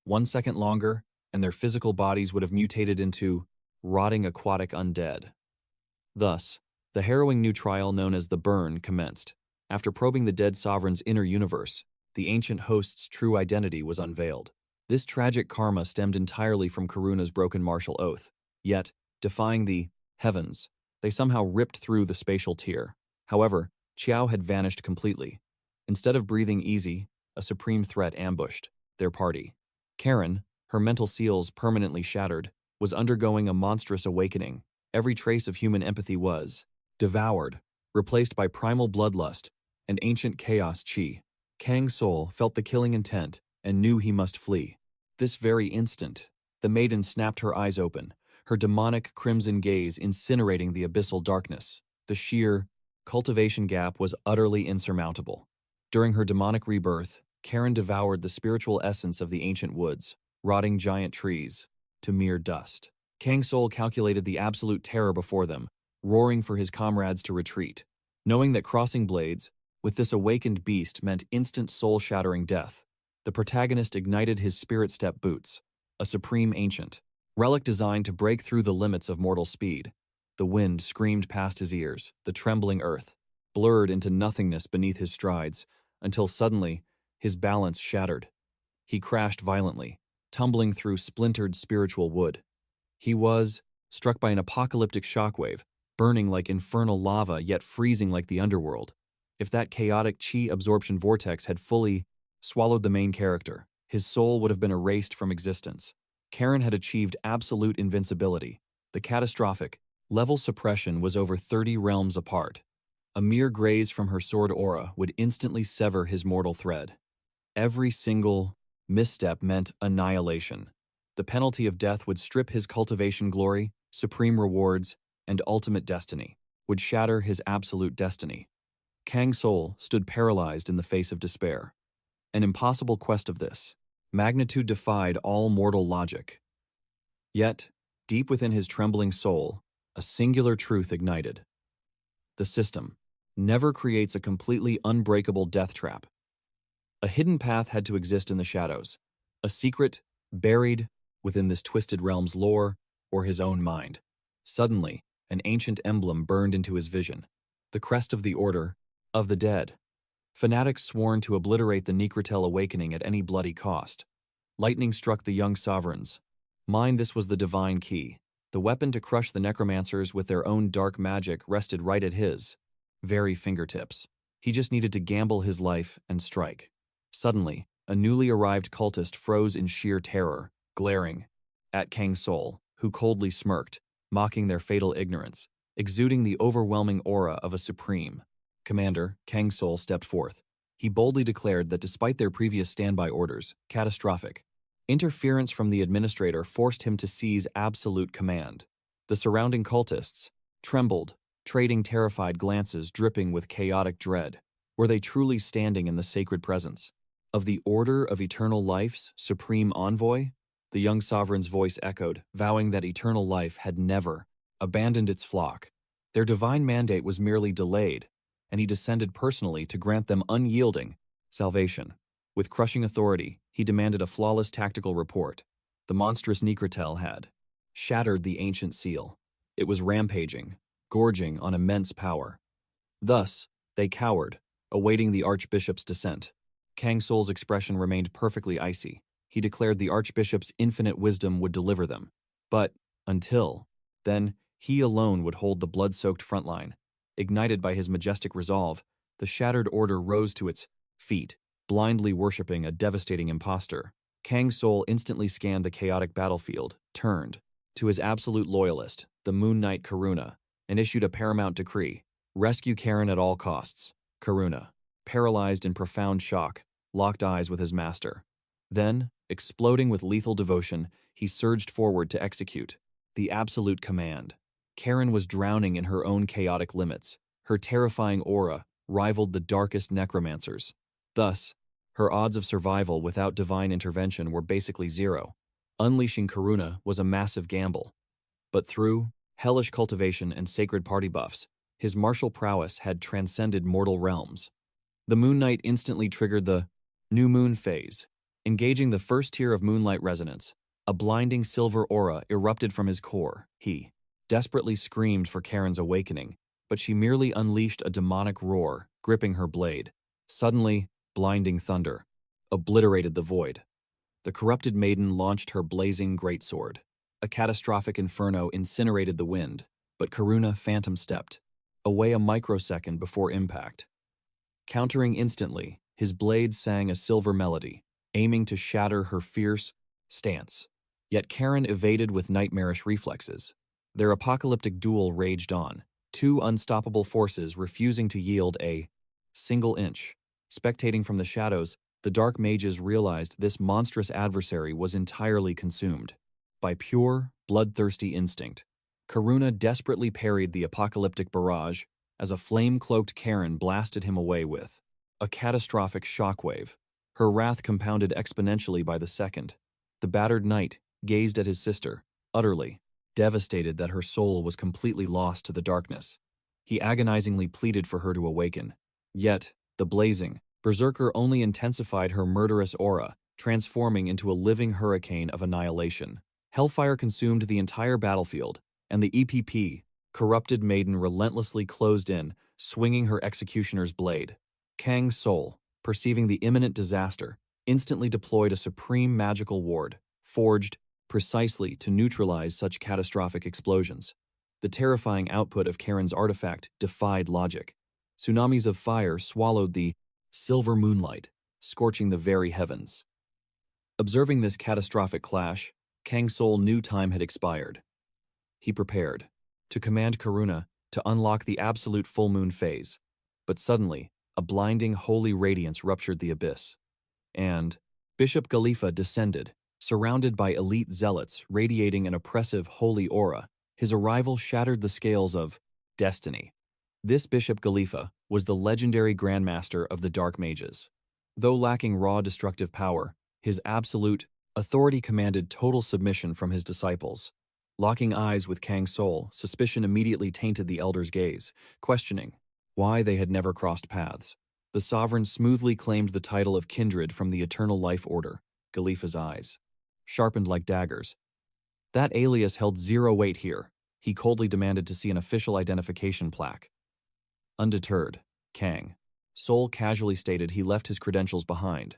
1 second longer, and their physical bodies would have mutated into rotting aquatic undead. Thus, the harrowing new trial known as the Burn commenced. After probing the dead sovereign's inner universe, the ancient host's true identity was unveiled. This tragic karma stemmed entirely from Karuna's broken martial oath. Yet, defying the heavens, they somehow ripped through the spatial tier. However, Qiao had vanished completely. Instead of breathing easy, a supreme threat ambushed their party. Karen, her mental seals permanently shattered, was undergoing a monstrous awakening. Every trace of human empathy was devoured, replaced by primal bloodlust and ancient chaos chi. Kang Soul felt the killing intent and knew he must flee. This very instant, the maiden snapped her eyes open, her demonic crimson gaze incinerating the abyssal darkness. The sheer cultivation gap was utterly insurmountable. During her demonic rebirth, Karen devoured the spiritual essence of the ancient woods, rotting giant trees, to mere dust. Kang Soul calculated the absolute terror before them, roaring for his comrades to retreat, knowing that crossing blades with this awakened beast meant instant soul-shattering death. The protagonist ignited his spirit step boots, a supreme ancient relic designed to break through the limits of mortal speed. The wind screamed past his ears, the trembling earth blurred into nothingness beneath his strides, until suddenly his balance shattered. He crashed violently, tumbling through splintered spiritual wood. He was struck by an apocalyptic shockwave, burning like infernal lava yet freezing like the underworld. If that chaotic chi absorption vortex had fully swallowed the main character, his soul would have been erased from existence. Karen had achieved absolute invincibility. The catastrophic level suppression was over 30 realms apart. A mere graze from her sword aura would instantly sever his mortal thread. Every single misstep meant annihilation. The penalty of death would strip his cultivation glory, supreme rewards, and ultimate destiny, would shatter his absolute destiny. Kang Soul stood paralyzed in the face of despair. An impossible quest of this magnitude defied all mortal logic. Yet, deep within his trembling soul, a singular truth ignited. The system never creates a completely unbreakable death trap. A hidden path had to exist in the shadows, a secret buried within this twisted realm's lore or his own mind. Suddenly, an ancient emblem burned into his vision, the crest of the Order of the Dead. Fanatics sworn to obliterate the Necrotel awakening at any bloody cost. Lightning struck the young sovereigns. Mind, this was the divine key. The weapon to crush the necromancers with their own dark magic rested right at his very fingertips. He just needed to gamble his life and strike. Suddenly, a newly arrived cultist froze in sheer terror, glaring at Kang Soul, who coldly smirked, mocking their fatal ignorance. exuding the overwhelming aura of a supreme. Commander, Kang Soul stepped forth. He boldly declared that despite their previous standby orders, catastrophic interference from the administrator forced him to seize absolute command. The surrounding cultists trembled, trading terrified glances dripping with chaotic dread. Were they truly standing in the sacred presence of the Order of Eternal Life's supreme envoy? The young sovereign's voice echoed, vowing that eternal life had never abandoned its flock. Their divine mandate was merely delayed, and he descended personally to grant them unyielding salvation. With crushing authority, he demanded a flawless tactical report. The monstrous Nekritel had shattered the ancient seal. It was rampaging, gorging on immense power. Thus, they cowered, awaiting the Archbishop's descent. Kang Soul's expression remained perfectly icy. He declared the Archbishop's infinite wisdom would deliver them. But, until then, he alone would hold the blood-soaked front line. Ignited by his majestic resolve, the shattered order rose to its feet, blindly worshipping a devastating impostor. Kang Soul instantly scanned the chaotic battlefield, turned to his absolute loyalist, the Moon Knight Karuna, and issued a paramount decree: rescue Karen at all costs. Karuna, paralyzed in profound shock, locked eyes with his master. Then, exploding with lethal devotion, he surged forward to execute the absolute command. Karen was drowning in her own chaotic limits. Her terrifying aura rivaled the darkest necromancers. Thus, her odds of survival without divine intervention were basically zero. Unleashing Karuna was a massive gamble. But through hellish cultivation and sacred party buffs, his martial prowess had transcended mortal realms. The Moon Knight instantly triggered the new moon phase, engaging the first tier of moonlight resonance. A blinding silver aura erupted from his core. He desperately screamed for Karen's awakening, but she merely unleashed a demonic roar, gripping her blade. Suddenly, blinding thunder obliterated the void. The corrupted maiden launched her blazing greatsword. A catastrophic inferno incinerated the wind, but Karuna phantom stepped away a microsecond before impact. Countering instantly, his blade sang a silver melody, aiming to shatter her fierce stance. Yet Karen evaded with nightmarish reflexes. Their apocalyptic duel raged on, two unstoppable forces refusing to yield a single inch. Spectating from the shadows, the dark mages realized this monstrous adversary was entirely consumed by pure, bloodthirsty instinct. Karuna desperately parried the apocalyptic barrage as a flame-cloaked Karen blasted him away with a catastrophic shockwave. Her wrath compounded exponentially by the second. The battered knight gazed at his sister, utterly devastated that her soul was completely lost to the darkness. He agonizingly pleaded for her to awaken. Yet, the blazing berserker only intensified her murderous aura, transforming into a living hurricane of annihilation. Hellfire consumed the entire battlefield, and the EPP, corrupted maiden, relentlessly closed in, swinging her executioner's blade. Kang Soul, perceiving the imminent disaster, instantly deployed a supreme magical ward, forged precisely to neutralize such catastrophic explosions. The terrifying output of Karen's artifact defied logic. Tsunamis of fire swallowed the silver moonlight, scorching the very heavens. Observing this catastrophic clash, Kang Soul knew time had expired. He prepared to command Karuna to unlock the absolute full moon phase, but suddenly, a blinding holy radiance ruptured the abyss, and Bishop Khalifa descended, surrounded by elite zealots radiating an oppressive holy aura. His arrival shattered the scales of destiny. This Bishop Khalifa was the legendary Grandmaster of the Dark Mages. Though lacking raw destructive power, his absolute authority commanded total submission from his disciples. Locking eyes with Kang Soul, suspicion immediately tainted the elder's gaze, questioning why they had never crossed paths. The sovereign smoothly claimed the title of kindred from the Eternal Life Order. Khalifa's eyes sharpened like daggers. That alias held zero weight here. He coldly demanded to see an official identification plaque. Undeterred, Kang Soul casually stated he left his credentials behind.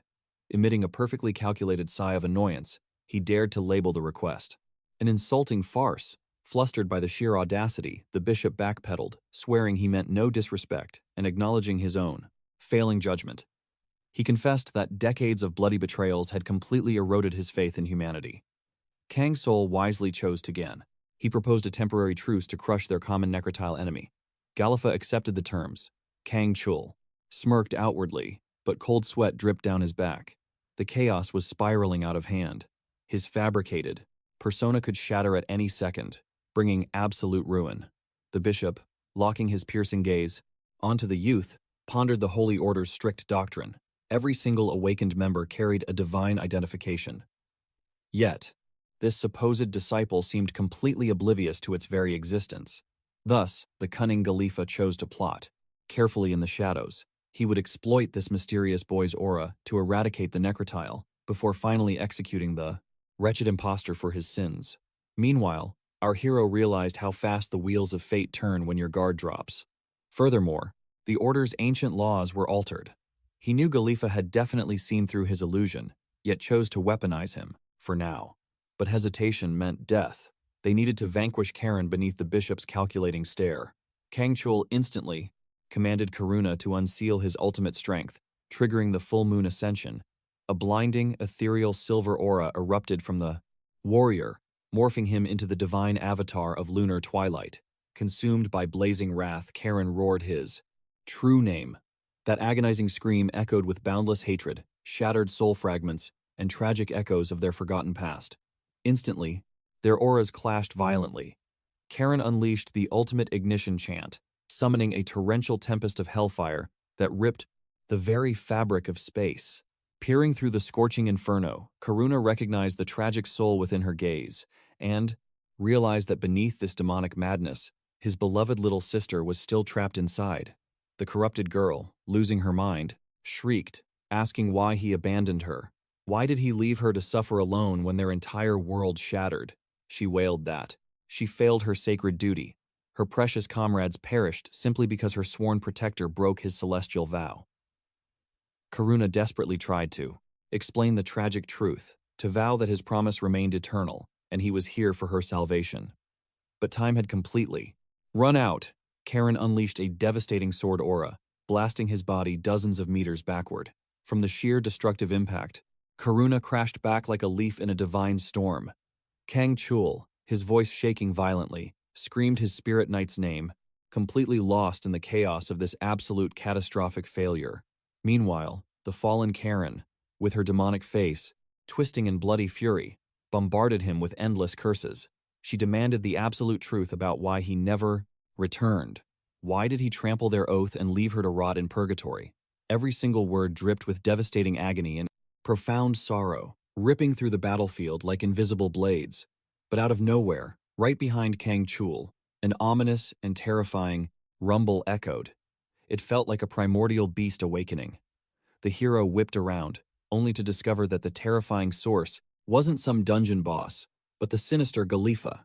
Emitting a perfectly calculated sigh of annoyance, he dared to label the request an insulting farce. Flustered by the sheer audacity, the bishop backpedaled, swearing he meant no disrespect and acknowledging his own failing judgment. He confessed that decades of bloody betrayals had completely eroded his faith in humanity. Kang Soul wisely chose to gain He proposed a temporary truce to crush their common necrotile enemy. Gallifa accepted the terms. Kang Soul smirked outwardly, but cold sweat dripped down his back. The chaos was spiraling out of hand. His fabricated persona could shatter at any second, bringing absolute ruin. The bishop, locking his piercing gaze onto the youth, pondered the Holy Order's strict doctrine. Every single awakened member carried a divine identification. Yet, this supposed disciple seemed completely oblivious to its very existence. Thus, the cunning Gallifa chose to plot. Carefully in the shadows, he would exploit this mysterious boy's aura to eradicate the necrotile before finally executing the wretched impostor for his sins. Meanwhile, our hero realized how fast the wheels of fate turn when your guard drops. Furthermore, the Order's ancient laws were altered. He knew Gallifa had definitely seen through his illusion, yet chose to weaponize him, for now. But hesitation meant death. They needed to vanquish Karen beneath the bishop's calculating stare. Kang Soul instantly commanded Karuna to unseal his ultimate strength, triggering the full moon ascension. A blinding, ethereal silver aura erupted from the warrior, morphing him into the divine avatar of lunar twilight. Consumed by blazing wrath, Karen roared his true name. That agonizing scream echoed with boundless hatred, shattered soul fragments, and tragic echoes of their forgotten past. Instantly, their auras clashed violently. Karen unleashed the ultimate ignition chant, summoning a torrential tempest of hellfire that ripped the very fabric of space. Peering through the scorching inferno, Karuna recognized the tragic soul within her gaze, and realized that beneath this demonic madness, his beloved little sister was still trapped inside. The corrupted girl, losing her mind, shrieked, asking why he abandoned her. Why did he leave her to suffer alone when their entire world shattered? She wailed that she failed her sacred duty. Her precious comrades perished simply because her sworn protector broke his celestial vow. Karuna desperately tried to explain the tragic truth, to vow that his promise remained eternal, and he was here for her salvation. But time had completely run out. Karen unleashed a devastating sword aura, blasting his body dozens of meters backward. From the sheer destructive impact, Karuna crashed back like a leaf in a divine storm. Kang Soul, his voice shaking violently, screamed his spirit knight's name, completely lost in the chaos of this absolute catastrophic failure. Meanwhile, the fallen Karen, with her demonic face, twisting in bloody fury, bombarded him with endless curses. She demanded the absolute truth about why he never returned. Why did he trample their oath and leave her to rot in purgatory? Every single word dripped with devastating agony and profound sorrow, ripping through the battlefield like invisible blades. But out of nowhere, right behind Kang Soul, an ominous and terrifying rumble echoed. It felt like a primordial beast awakening. The hero whipped around, only to discover that the terrifying source wasn't some dungeon boss, but the sinister Gallifa.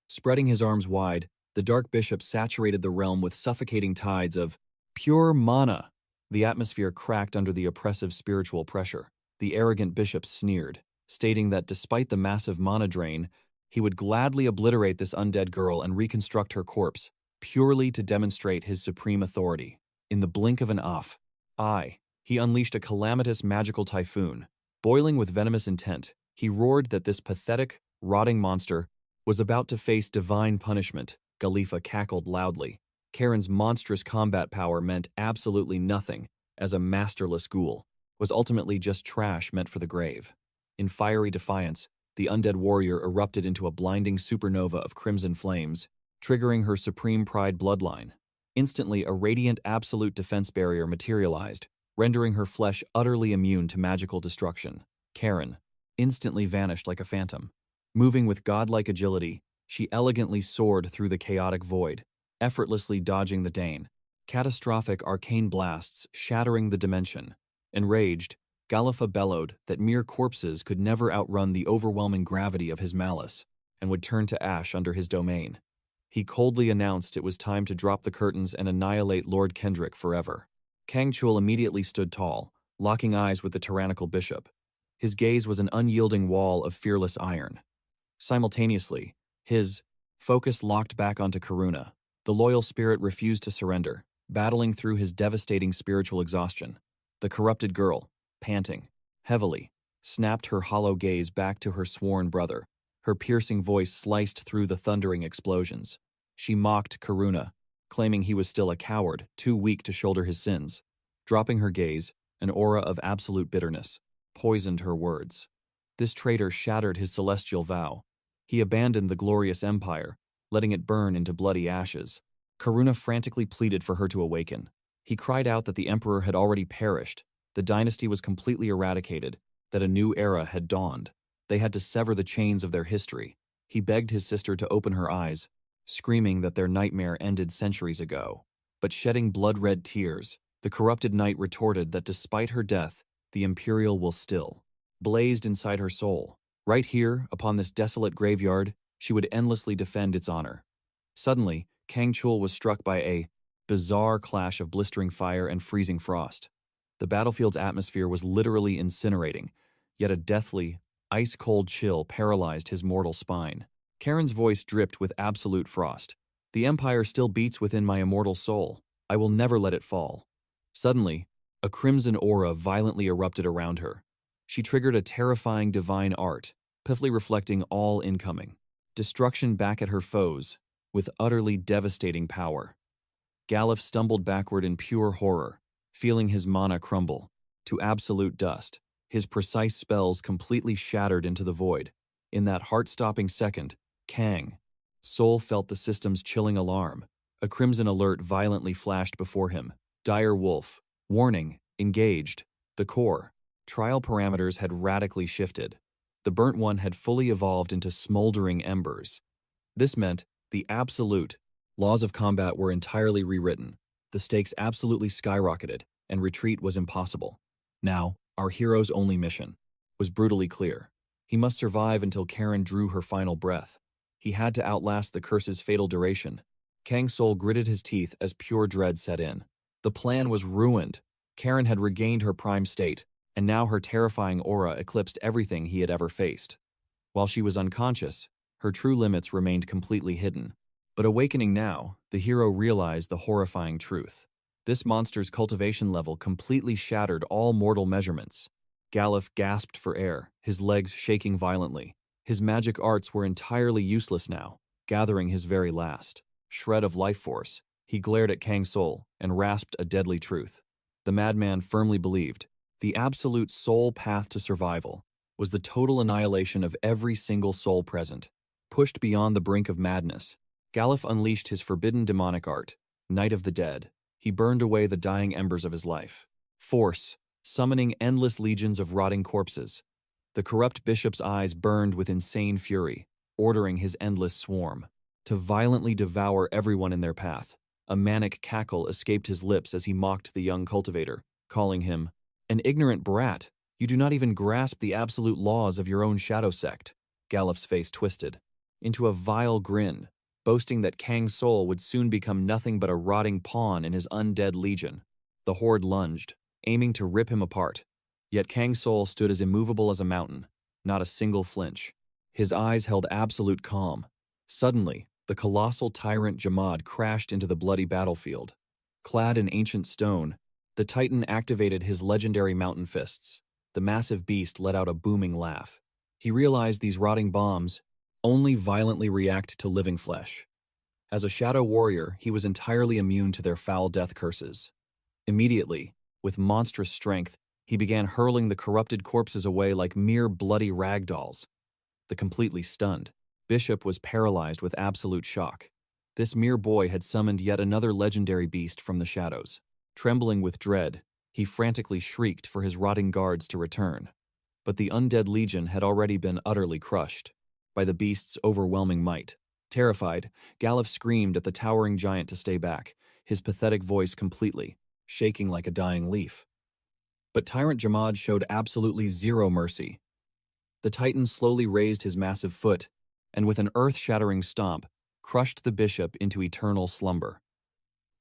Spreading his arms wide, the Dark Bishop saturated the realm with suffocating tides of pure mana. The atmosphere cracked under the oppressive spiritual pressure. The arrogant bishop sneered, stating that despite the massive mana drain, he would gladly obliterate this undead girl and reconstruct her corpse, purely to demonstrate his supreme authority. In the blink of an eye, he unleashed a calamitous magical typhoon. Boiling with venomous intent, he roared that this pathetic, rotting monster was about to face divine punishment. Gallifa cackled loudly. Karen's monstrous combat power meant absolutely nothing, as a masterless ghoul was ultimately just trash meant for the grave. In fiery defiance, the undead warrior erupted into a blinding supernova of crimson flames, triggering her supreme pride bloodline. Instantly, a radiant absolute defense barrier materialized, rendering her flesh utterly immune to magical destruction. Karen instantly vanished like a phantom. Moving with godlike agility, she elegantly soared through the chaotic void, effortlessly dodging the Dane. Catastrophic arcane blasts shattering the dimension. Enraged, Gallifa bellowed that mere corpses could never outrun the overwhelming gravity of his malice, and would turn to ash under his domain. He coldly announced it was time to drop the curtains and annihilate Lord Kendrick forever. Kang Soul immediately stood tall, locking eyes with the tyrannical bishop. His gaze was an unyielding wall of fearless iron. Simultaneously, his focus locked back onto Karuna. The loyal spirit refused to surrender, battling through his devastating spiritual exhaustion. The corrupted girl, panting heavily, snapped her hollow gaze back to her sworn brother. Her piercing voice sliced through the thundering explosions. She mocked Karuna, claiming he was still a coward, too weak to shoulder his sins. Dropping her gaze, an aura of absolute bitterness poisoned her words. This traitor shattered his celestial vow. He abandoned the glorious empire, letting it burn into bloody ashes. Karuna frantically pleaded for her to awaken. He cried out that the emperor had already perished, the dynasty was completely eradicated, that a new era had dawned. They had to sever the chains of their history. He begged his sister to open her eyes, screaming that their nightmare ended centuries ago. But shedding blood-red tears, the corrupted knight retorted that despite her death, the Imperial will still. Blazed inside her soul. Right here, upon this desolate graveyard, she would endlessly defend its honor. Suddenly, Kang Soul was struck by a bizarre clash of blistering fire and freezing frost. The battlefield's atmosphere was literally incinerating, yet a deathly, ice-cold chill paralyzed his mortal spine. Karen's voice dripped with absolute frost. The Empire still beats within my immortal soul. I will never let it fall. Suddenly, a crimson aura violently erupted around her. She triggered a terrifying divine art, pitifully reflecting all incoming. Destruction back at her foes, with utterly devastating power. Galuf stumbled backward in pure horror, feeling his mana crumble to absolute dust, his precise spells completely shattered into the void. In that heart-stopping second, Kang Soul felt the system's chilling alarm. A crimson alert violently flashed before him. Dire Wolf. Warning. Engaged. The core. Trial parameters had radically shifted. The Burnt One had fully evolved into smoldering embers. This meant the absolute laws of combat were entirely rewritten. The stakes absolutely skyrocketed, and retreat was impossible. Now, our hero's only mission was brutally clear. He must survive until Karen drew her final breath. He had to outlast the curse's fatal duration. Kang Soul gritted his teeth as pure dread set in. The plan was ruined. Karen had regained her prime state, and now her terrifying aura eclipsed everything he had ever faced. While she was unconscious, her true limits remained completely hidden. But awakening now, the hero realized the horrifying truth. This monster's cultivation level completely shattered all mortal measurements. Galuf gasped for air, his legs shaking violently. His magic arts were entirely useless now, gathering his very last shred of life force. He glared at Kang Soul and rasped a deadly truth. The madman firmly believed the absolute sole path to survival was the total annihilation of every single soul present. Pushed beyond the brink of madness, Galuf unleashed his forbidden demonic art, Night of the Dead. He burned away the dying embers of his life. Force, summoning endless legions of rotting corpses. The corrupt bishop's eyes burned with insane fury, ordering his endless swarm to violently devour everyone in their path. A manic cackle escaped his lips as he mocked the young cultivator, calling him an ignorant brat. You do not even grasp the absolute laws of your own shadow sect. Galuf's face twisted into a vile grin, boasting that Kang Soul would soon become nothing but a rotting pawn in his undead legion. The horde lunged, aiming to rip him apart. Yet Kang Soul stood as immovable as a mountain, not a single flinch. His eyes held absolute calm. Suddenly, the colossal tyrant Jamad crashed into the bloody battlefield. Clad in ancient stone, the Titan activated his legendary mountain fists. The massive beast let out a booming laugh. He realized these rotting bombs only violently react to living flesh. As a shadow warrior, he was entirely immune to their foul death curses. Immediately, with monstrous strength, he began hurling the corrupted corpses away like mere bloody rag dolls. The completely stunned Bishop was paralyzed with absolute shock. This mere boy had summoned yet another legendary beast from the shadows. Trembling with dread, he frantically shrieked for his rotting guards to return. But the undead legion had already been utterly crushed by the beast's overwhelming might. Terrified, Galuf screamed at the towering giant to stay back, his pathetic voice completely shaking like a dying leaf. But Tyrant Jamad showed absolutely zero mercy. The Titan slowly raised his massive foot, and with an earth-shattering stomp, crushed the bishop into eternal slumber.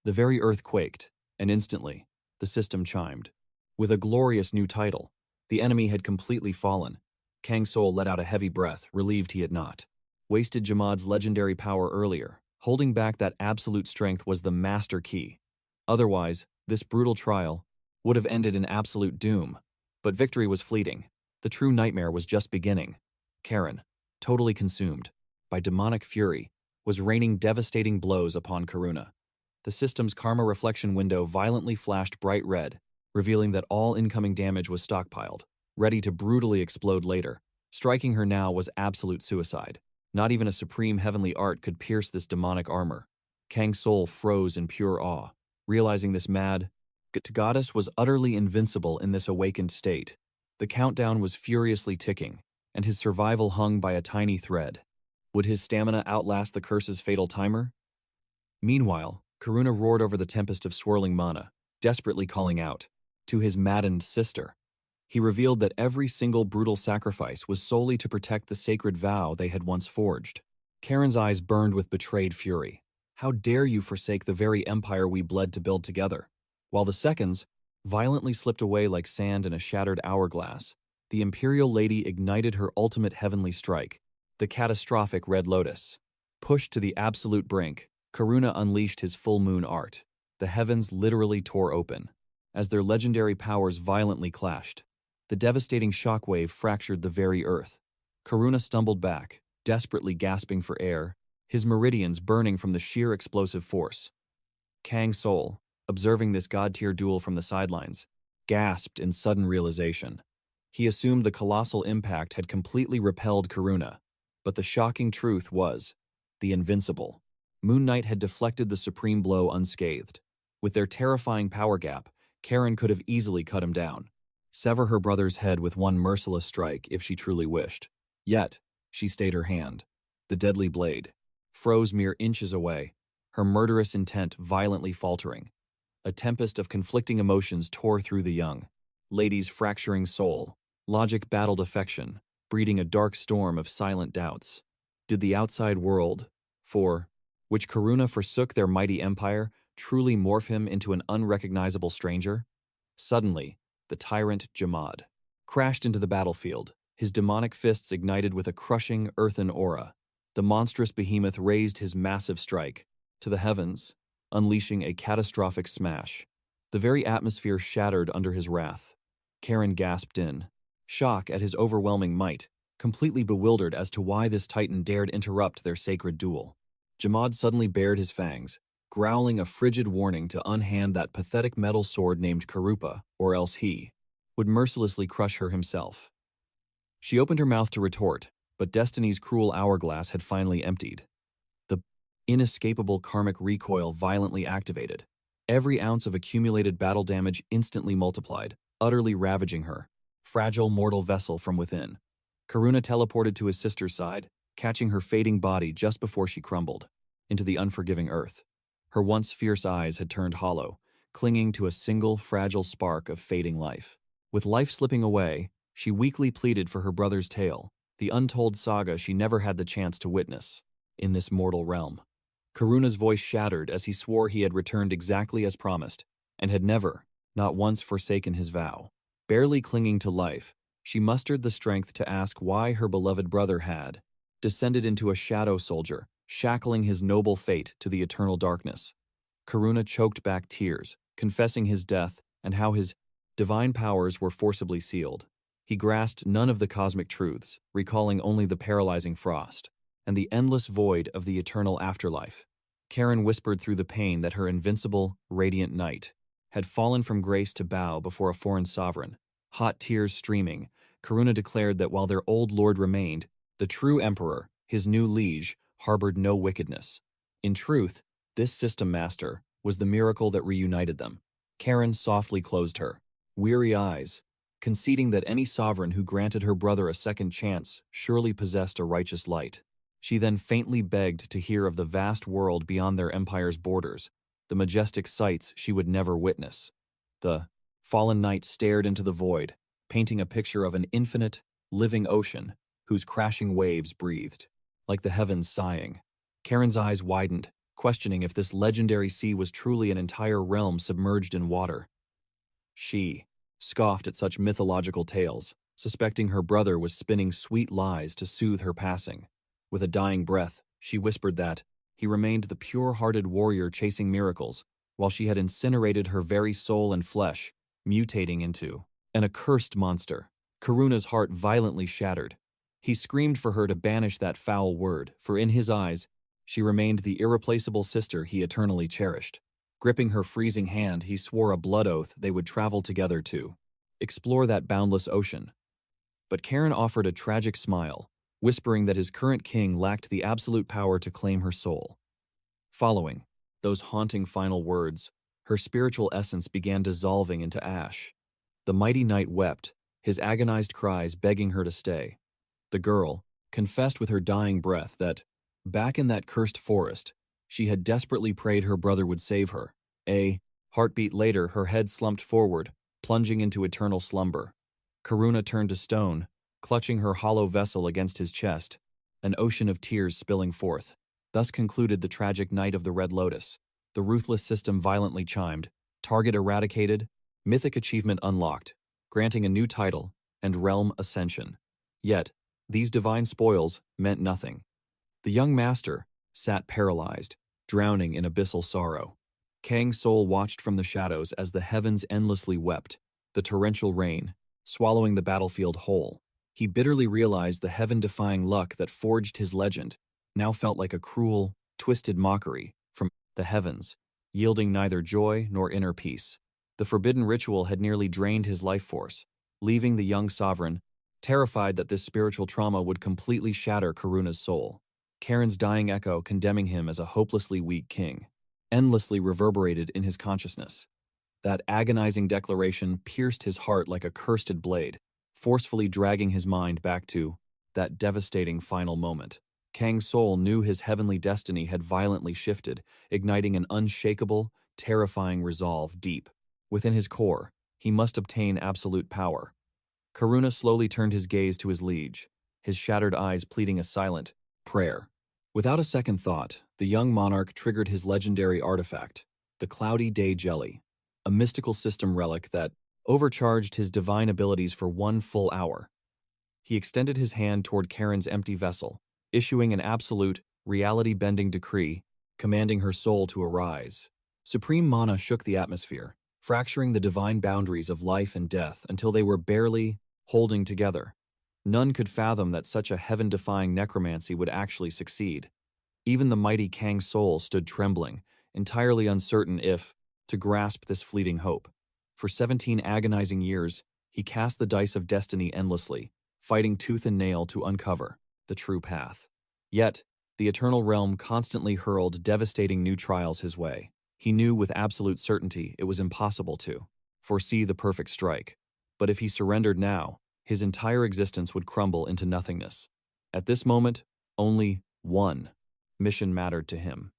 The very earth quaked, and instantly, the system chimed. With a glorious new title, the enemy had completely fallen. Kang Soul let out a heavy breath, relieved he had not wasted Jamad's legendary power earlier. Holding back that absolute strength was the master key. Otherwise, this brutal trial would have ended in absolute doom. But victory was fleeting. The true nightmare was just beginning. Karen totally consumed by demonic fury, was raining devastating blows upon Karuna. The system's karma reflection window violently flashed bright red, revealing that all incoming damage was stockpiled, ready to brutally explode later. Striking her now was absolute suicide. Not even a supreme heavenly art could pierce this demonic armor. Kang Soul froze in pure awe, realizing this mad goddess was utterly invincible in this awakened state. The countdown was furiously ticking, and his survival hung by a tiny thread. Would his stamina outlast the curse's fatal timer? Meanwhile, Karuna roared over the tempest of swirling mana, desperately calling out to his maddened sister. He revealed that every single brutal sacrifice was solely to protect the sacred vow they had once forged. Karen's eyes burned with betrayed fury. How dare you forsake the very empire we bled to build together? While the seconds violently slipped away like sand in a shattered hourglass, the Imperial Lady ignited her ultimate heavenly strike, the catastrophic Red Lotus. Pushed to the absolute brink, Karuna unleashed his full moon art. The heavens literally tore open. As their legendary powers violently clashed, the devastating shockwave fractured the very earth. Karuna stumbled back, desperately gasping for air, his meridians burning from the sheer explosive force. Kang Soul, observing this god-tier duel from the sidelines, gasped in sudden realization. He assumed the colossal impact had completely repelled Karuna, but the shocking truth was, the invincible Moon Knight had deflected the supreme blow unscathed. With their terrifying power gap, Karen could have easily cut him down, sever her brother's head with one merciless strike if she truly wished. Yet, she stayed her hand. The deadly blade froze mere inches away, her murderous intent violently faltering. A tempest of conflicting emotions tore through the young lady's fracturing soul. Logic battled affection, breeding a dark storm of silent doubts. Did the outside world, for which Karuna forsook their mighty empire, truly morph him into an unrecognizable stranger? Suddenly, the tyrant Jamad crashed into the battlefield, his demonic fists ignited with a crushing earthen aura. The monstrous behemoth raised his massive strike to the heavens, unleashing a catastrophic smash. The very atmosphere shattered under his wrath. Karen gasped in shock at his overwhelming might, completely bewildered as to why this titan dared interrupt their sacred duel. Jamad suddenly bared his fangs, growling a frigid warning to unhand that pathetic metal sword named Karupa, or else he would mercilessly crush her himself. She opened her mouth to retort, but destiny's cruel hourglass had finally emptied. The inescapable karmic recoil violently activated. Every ounce of accumulated battle damage instantly multiplied, utterly ravaging her fragile mortal vessel from within. Karuna teleported to his sister's side, catching her fading body just before she crumbled into the unforgiving earth. Her once fierce eyes had turned hollow, clinging to a single fragile spark of fading life. With life slipping away, she weakly pleaded for her brother's tale, the untold saga she never had the chance to witness in this mortal realm. Karuna's voice shattered as he swore he had returned exactly as promised, and had never, not once, forsaken his vow. Barely clinging to life, she mustered the strength to ask why her beloved brother had descended into a shadow soldier, shackling his noble fate to the eternal darkness. Karuna choked back tears, confessing his death and how his divine powers were forcibly sealed. He grasped none of the cosmic truths, recalling only the paralyzing frost and the endless void of the eternal afterlife. Karen whispered through the pain that her invincible, radiant knight had fallen from grace to bow before a foreign sovereign. Hot tears streaming, Karuna declared that while their old lord remained, the true emperor, his new liege, harbored no wickedness. In truth, this system master was the miracle that reunited them. Karen softly closed her weary eyes, conceding that any sovereign who granted her brother a second chance surely possessed a righteous light. She then faintly begged to hear of the vast world beyond their empire's borders, the majestic sights she would never witness. The fallen knight stared into the void, painting a picture of an infinite, living ocean whose crashing waves breathed like the heavens sighing. Karen's eyes widened, questioning if this legendary sea was truly an entire realm submerged in water. She scoffed at such mythological tales, suspecting her brother was spinning sweet lies to soothe her passing. With a dying breath, she whispered that he remained the pure-hearted warrior chasing miracles, while she had incinerated her very soul and flesh, mutating into an accursed monster. Karuna's heart violently shattered. He screamed for her to banish that foul word, for in his eyes, she remained the irreplaceable sister he eternally cherished. Gripping her freezing hand, he swore a blood oath they would travel together to explore that boundless ocean. But Karen offered a tragic smile, whispering that his current king lacked the absolute power to claim her soul. Following those haunting final words, her spiritual essence began dissolving into ash. The mighty knight wept, his agonized cries begging her to stay. The girl confessed with her dying breath that, back in that cursed forest, she had desperately prayed her brother would save her. A heartbeat later, her head slumped forward, plunging into eternal slumber. Karuna turned to stone, clutching her hollow vessel against his chest, an ocean of tears spilling forth. Thus concluded the tragic night of the Red Lotus. The ruthless system violently chimed, target eradicated, mythic achievement unlocked, granting a new title and realm ascension. Yet, these divine spoils meant nothing. The young master sat paralyzed, drowning in abyssal sorrow. Kang Soul watched from the shadows as the heavens endlessly wept, the torrential rain, swallowing the battlefield whole. He bitterly realized the heaven-defying luck that forged his legend now felt like a cruel, twisted mockery from the heavens, yielding neither joy nor inner peace. The forbidden ritual had nearly drained his life force, leaving the young sovereign terrified that this spiritual trauma would completely shatter Karuna's soul. Karen's dying echo condemning him as a hopelessly weak king endlessly reverberated in his consciousness. That agonizing declaration pierced his heart like a cursed blade, forcefully dragging his mind back to that devastating final moment. Kang Soul knew his heavenly destiny had violently shifted, igniting an unshakable, terrifying resolve deep within his core. He must obtain absolute power. Karuna slowly turned his gaze to his liege, his shattered eyes pleading a silent prayer. Without a second thought, the young monarch triggered his legendary artifact, the Cloudy Day Jelly, a mystical system relic that overcharged his divine abilities for 1 full hour. He extended his hand toward Karen's empty vessel, issuing an absolute, reality-bending decree, commanding her soul to arise. Supreme mana shook the atmosphere, fracturing the divine boundaries of life and death until they were barely holding together. None could fathom that such a heaven-defying necromancy would actually succeed. Even the mighty Kang Soul stood trembling, entirely uncertain if to grasp this fleeting hope. For 17 agonizing years, he cast the dice of destiny endlessly, fighting tooth and nail to uncover the true path. Yet, the Eternal Realm constantly hurled devastating new trials his way. He knew with absolute certainty it was impossible to foresee the perfect strike. But if he surrendered now, his entire existence would crumble into nothingness. At this moment, only one mission mattered to him.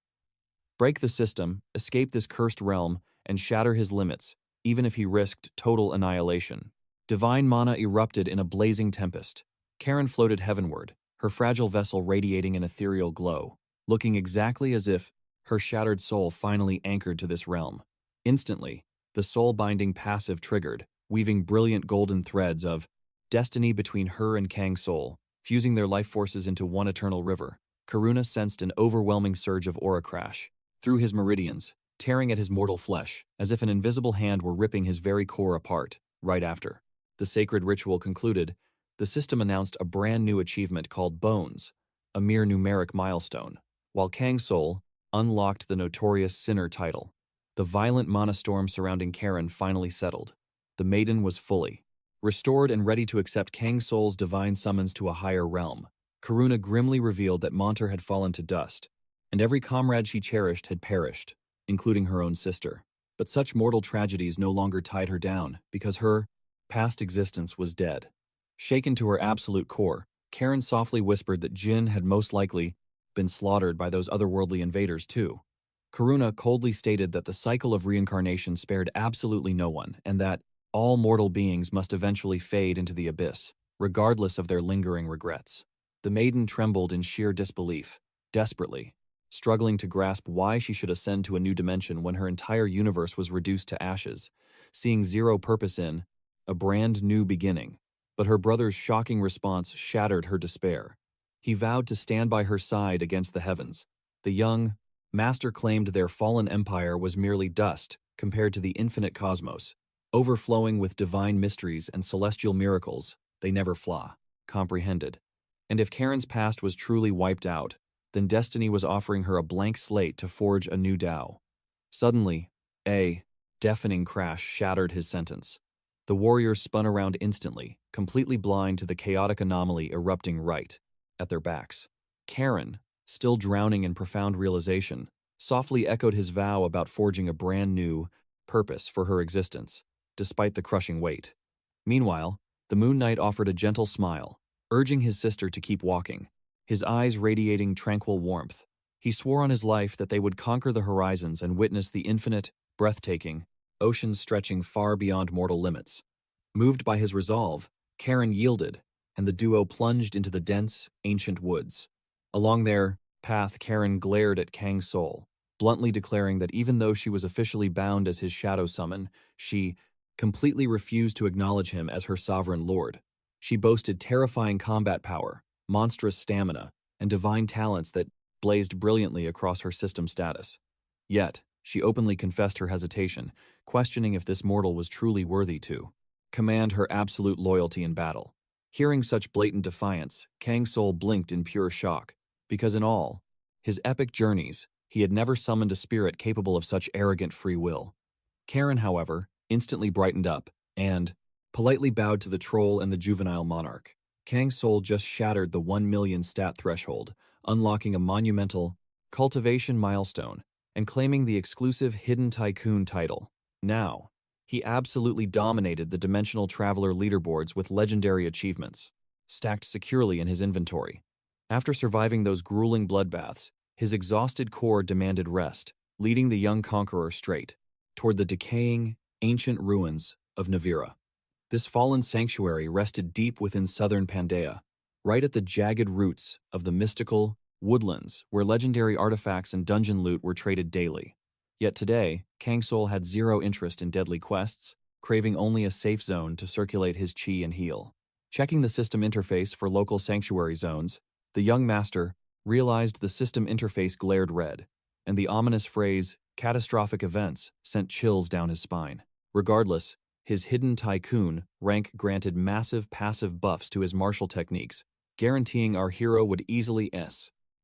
Break the system, escape this cursed realm, and shatter his limits, even if he risked total annihilation. Divine mana erupted in a blazing tempest. Karen floated heavenward, her fragile vessel radiating an ethereal glow, looking exactly as if her shattered soul finally anchored to this realm. Instantly, the soul-binding passive triggered, weaving brilliant golden threads of destiny between her and Kang Soul, fusing their life forces into one eternal river. Karuna sensed an overwhelming surge of aura crash through his meridians, tearing at his mortal flesh, as if an invisible hand were ripping his very core apart. Right after the sacred ritual concluded, the system announced a brand new achievement called Bones, a mere numeric milestone, while Kang Soul unlocked the notorious Sinner title. The violent mana storm surrounding Karen finally settled. The maiden was fully restored and ready to accept Kang Soul's divine summons to a higher realm. Karuna grimly revealed that Monter had fallen to dust, and every comrade she cherished had perished, including her own sister. But such mortal tragedies no longer tied her down, because her past existence was dead. Shaken to her absolute core, Karen softly whispered that Jin had most likely been slaughtered by those otherworldly invaders too. Karuna coldly stated that the cycle of reincarnation spared absolutely no one, and that all mortal beings must eventually fade into the abyss, regardless of their lingering regrets. The maiden trembled in sheer disbelief, desperately, struggling to grasp why she should ascend to a new dimension when her entire universe was reduced to ashes, seeing zero purpose in a brand new beginning. But her brother's shocking response shattered her despair. He vowed to stand by her side against the heavens. The young master claimed their fallen empire was merely dust compared to the infinite cosmos, overflowing with divine mysteries and celestial miracles they never comprehended. And if Karen's past was truly wiped out, then destiny was offering her a blank slate to forge a new Tao. Suddenly, a deafening crash shattered his sentence. The warriors spun around instantly, completely blind to the chaotic anomaly erupting right at their backs. Karen, still drowning in profound realization, softly echoed his vow about forging a brand new purpose for her existence, despite the crushing weight. Meanwhile, the Moon Knight offered a gentle smile, urging his sister to keep walking, his eyes radiating tranquil warmth. He swore on his life that they would conquer the horizons and witness the infinite, breathtaking, oceans stretching far beyond mortal limits. Moved by his resolve, Karen yielded, and the duo plunged into the dense, ancient woods. Along their path, Karen glared at Kang Soul, bluntly declaring that even though she was officially bound as his shadow summon, she completely refused to acknowledge him as her sovereign lord. She boasted terrifying combat power, monstrous stamina, and divine talents that blazed brilliantly across her system status. Yet, she openly confessed her hesitation, questioning if this mortal was truly worthy to command her absolute loyalty in battle. Hearing such blatant defiance, Kang Soul blinked in pure shock, because in all his epic journeys, he had never summoned a spirit capable of such arrogant free will. Karen, however, instantly brightened up and politely bowed to the troll and the juvenile monarch. Kang Soul just shattered the 1 million stat threshold, unlocking a monumental cultivation milestone and claiming the exclusive Hidden Tycoon title. Now, he absolutely dominated the Dimensional Traveler leaderboards with legendary achievements, stacked securely in his inventory. After surviving those grueling bloodbaths, his exhausted core demanded rest, leading the young conqueror straight toward the decaying, ancient ruins of Navira. This fallen sanctuary rested deep within southern Pandaea, right at the jagged roots of the mystical woodlands where legendary artifacts and dungeon loot were traded daily. Yet today, Kang Soul had zero interest in deadly quests, craving only a safe zone to circulate his chi and heal. Checking the system interface for local sanctuary zones, the young master realized the system interface glared red, and the ominous phrase, catastrophic events, sent chills down his spine. Regardless, his Hidden Tycoon rank granted massive passive buffs to his martial techniques, guaranteeing our hero would easily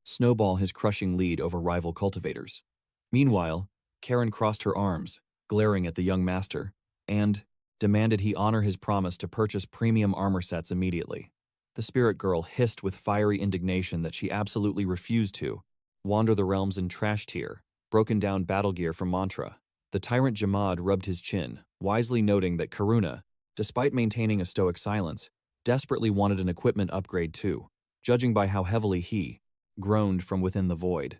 snowball his crushing lead over rival cultivators. Meanwhile, Karen crossed her arms, glaring at the young master, and demanded he honor his promise to purchase premium armor sets immediately. The spirit girl hissed with fiery indignation that she absolutely refused to wander the realms in trash tier, broken down battle gear from Mantra. The tyrant Jamad rubbed his chin, wisely noting that Karuna, despite maintaining a stoic silence, desperately wanted an equipment upgrade too, judging by how heavily he groaned from within the void.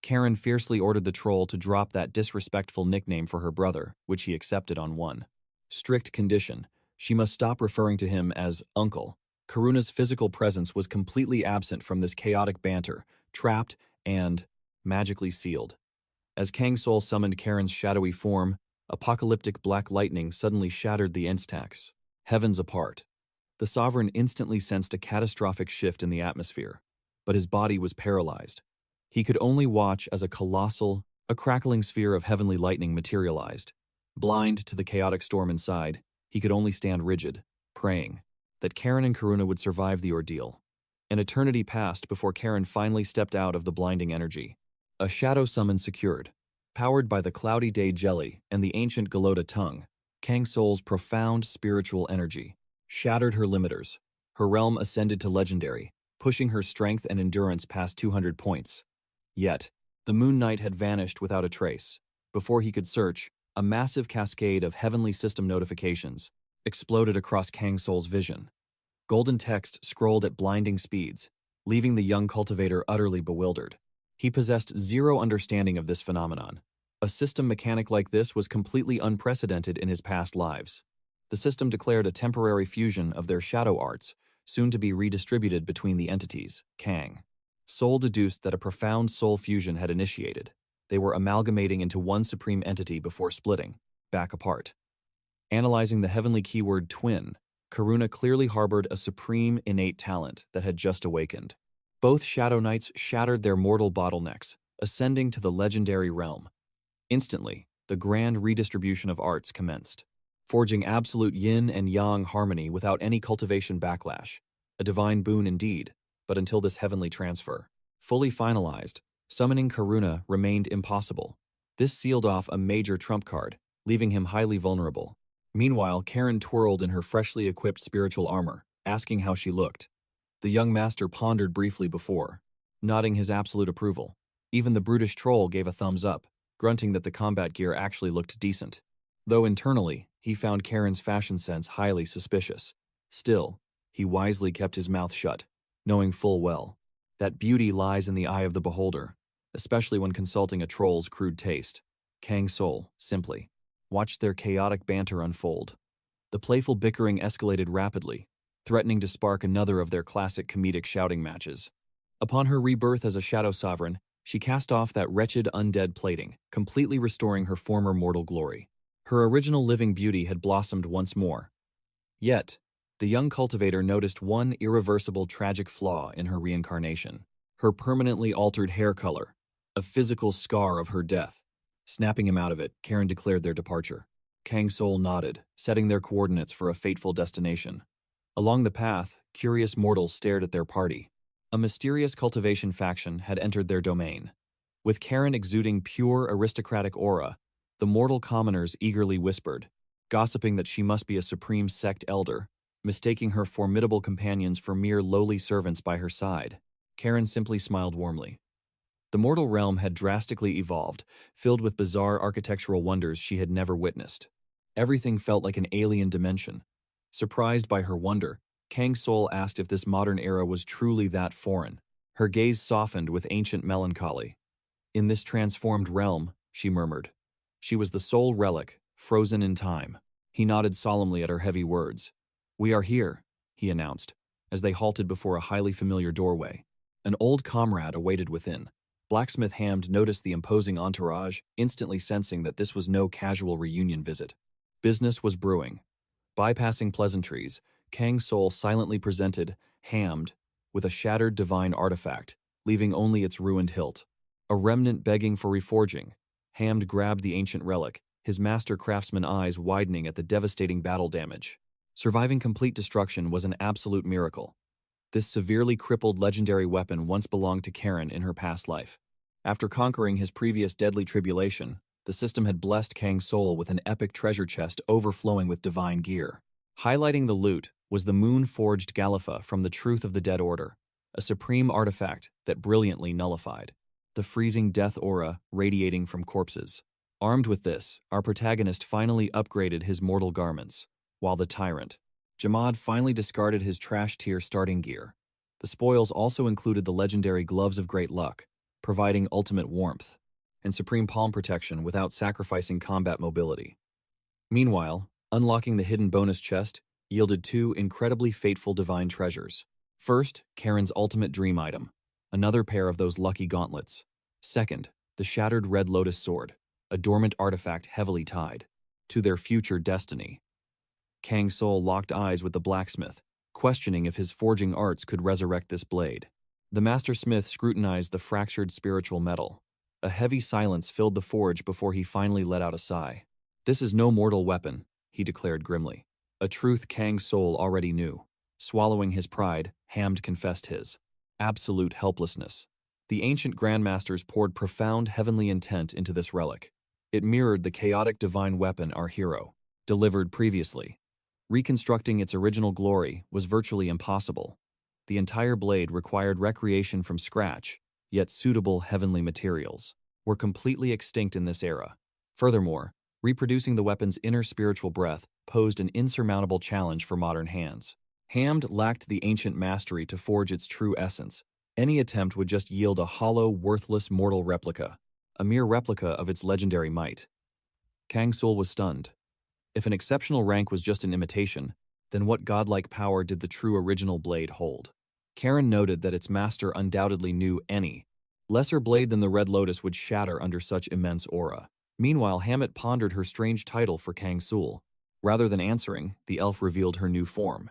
Karen fiercely ordered the troll to drop that disrespectful nickname for her brother, which he accepted on one strict condition: she must stop referring to him as uncle. Karuna's physical presence was completely absent from this chaotic banter, trapped and magically sealed. As Kang Soul summoned Karen's shadowy form, apocalyptic black lightning suddenly shattered the instax, heavens apart. The sovereign instantly sensed a catastrophic shift in the atmosphere, but his body was paralyzed. He could only watch as a crackling sphere of heavenly lightning materialized. Blind to the chaotic storm inside, he could only stand rigid, praying that Karen and Karuna would survive the ordeal. An eternity passed before Karen finally stepped out of the blinding energy. A shadow summon secured. Powered by the Cloudy Day Jelly and the ancient Galota tongue, Kang Soul's profound spiritual energy shattered her limiters. Her realm ascended to legendary, pushing her strength and endurance past 200 points. Yet, the Moon Knight had vanished without a trace. Before he could search, a massive cascade of heavenly system notifications exploded across Kang Soul's vision. Golden text scrolled at blinding speeds, leaving the young cultivator utterly bewildered. He possessed zero understanding of this phenomenon. A system mechanic like this was completely unprecedented in his past lives. The system declared a temporary fusion of their shadow arts, soon to be redistributed between the entities. Kang Soul deduced that a profound soul fusion had initiated. They were amalgamating into one supreme entity before splitting, back apart. Analyzing the heavenly keyword twin, Karuna clearly harbored a supreme innate talent that had just awakened. Both Shadow Knights shattered their mortal bottlenecks, ascending to the legendary realm. Instantly, the grand redistribution of arts commenced, forging absolute yin and yang harmony without any cultivation backlash. A divine boon indeed, but until this heavenly transfer fully finalized, summoning Karuna remained impossible. This sealed off a major trump card, leaving him highly vulnerable. Meanwhile, Karen twirled in her freshly equipped spiritual armor, asking how she looked. The young master pondered briefly before, nodding his absolute approval. Even the brutish troll gave a thumbs up, grunting that the combat gear actually looked decent. Though internally, he found Karen's fashion sense highly suspicious. Still, he wisely kept his mouth shut, knowing full well that beauty lies in the eye of the beholder, especially when consulting a troll's crude taste. Kang Soul, simply, watched their chaotic banter unfold. The playful bickering escalated rapidly, threatening to spark another of their classic comedic shouting matches. Upon her rebirth as a shadow sovereign, she cast off that wretched undead plating, completely restoring her former mortal glory. Her original living beauty had blossomed once more. Yet, the young cultivator noticed one irreversible tragic flaw in her reincarnation: her permanently altered hair color, a physical scar of her death. Snapping him out of it, Karen declared their departure. Kang Soul nodded, setting their coordinates for a fateful destination. Along the path, curious mortals stared at their party. A mysterious cultivation faction had entered their domain. With Karen exuding pure aristocratic aura, the mortal commoners eagerly whispered, gossiping that she must be a supreme sect elder, mistaking her formidable companions for mere lowly servants by her side. Karen simply smiled warmly. The mortal realm had drastically evolved, filled with bizarre architectural wonders she had never witnessed. Everything felt like an alien dimension. Surprised by her wonder, Kang Soul asked if this modern era was truly that foreign. Her gaze softened with ancient melancholy. In this transformed realm, she murmured. She was the sole relic, frozen in time. He nodded solemnly at her heavy words. "We are here," he announced, as they halted before a highly familiar doorway. An old comrade awaited within. Blacksmith Hamd noticed the imposing entourage, instantly sensing that this was no casual reunion visit. Business was brewing. Bypassing pleasantries, Kang Soul silently presented Hamd with a shattered divine artifact, leaving only its ruined hilt. A remnant begging for reforging, Hamd grabbed the ancient relic, his master craftsman eyes widening at the devastating battle damage. Surviving complete destruction was an absolute miracle. This severely crippled legendary weapon once belonged to Karen in her past life. After conquering his previous deadly tribulation, the system had blessed Kang Soul with an epic treasure chest overflowing with divine gear. Highlighting the loot was the moon-forged Galifa from the Truth of the Dead Order, a supreme artifact that brilliantly nullified the freezing death aura radiating from corpses. Armed with this, our protagonist finally upgraded his mortal garments, while the tyrant, Jamad, finally discarded his trash-tier starting gear. The spoils also included the legendary Gloves of Great Luck, providing ultimate warmth and supreme palm protection without sacrificing combat mobility. Meanwhile, unlocking the hidden bonus chest yielded two incredibly fateful divine treasures. First, Karen's ultimate dream item, another pair of those lucky gauntlets. Second, the shattered Red Lotus sword, a dormant artifact heavily tied to their future destiny. Kang Soul locked eyes with the blacksmith, questioning if his forging arts could resurrect this blade. The master smith scrutinized the fractured spiritual metal. A heavy silence filled the forge before he finally let out a sigh. "This is no mortal weapon," he declared grimly. A truth Kang Soul already knew. Swallowing his pride, Hamd confessed his absolute helplessness. The ancient grandmasters poured profound heavenly intent into this relic. It mirrored the chaotic divine weapon our hero delivered previously. Reconstructing its original glory was virtually impossible. The entire blade required recreation from scratch, yet suitable heavenly materials were completely extinct in this era. Furthermore, reproducing the weapon's inner spiritual breath posed an insurmountable challenge for modern hands. Hamd lacked the ancient mastery to forge its true essence. Any attempt would just yield a hollow, worthless mortal replica, a mere replica of its legendary might. Kang Soul was stunned. If an exceptional rank was just an imitation, then what godlike power did the true original blade hold? Karen noted that its master undoubtedly knew any lesser blade than the Red Lotus would shatter under such immense aura. Meanwhile, Hammett pondered her strange title for Kang Soul. Rather than answering, the elf revealed her new form.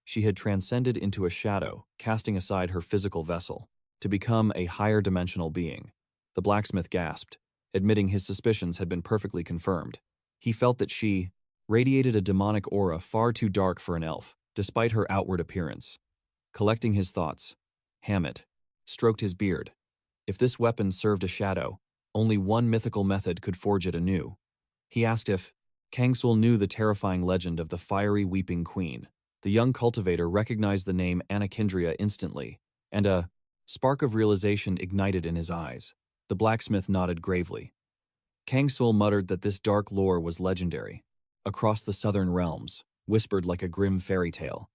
She had transcended into a shadow, casting aside her physical vessel, to become a higher dimensional being. The blacksmith gasped, admitting his suspicions had been perfectly confirmed. He felt that she radiated a demonic aura far too dark for an elf, despite her outward appearance. Collecting his thoughts, Hammett stroked his beard. If this weapon served a shadow, only one mythical method could forge it anew. He asked if Kang Soul knew the terrifying legend of the fiery weeping queen. The young cultivator recognized the name Anakindria instantly, and a spark of realization ignited in his eyes. The blacksmith nodded gravely. Kang Soul muttered that this dark lore was legendary. Across the southern realms, whispered like a grim fairy tale.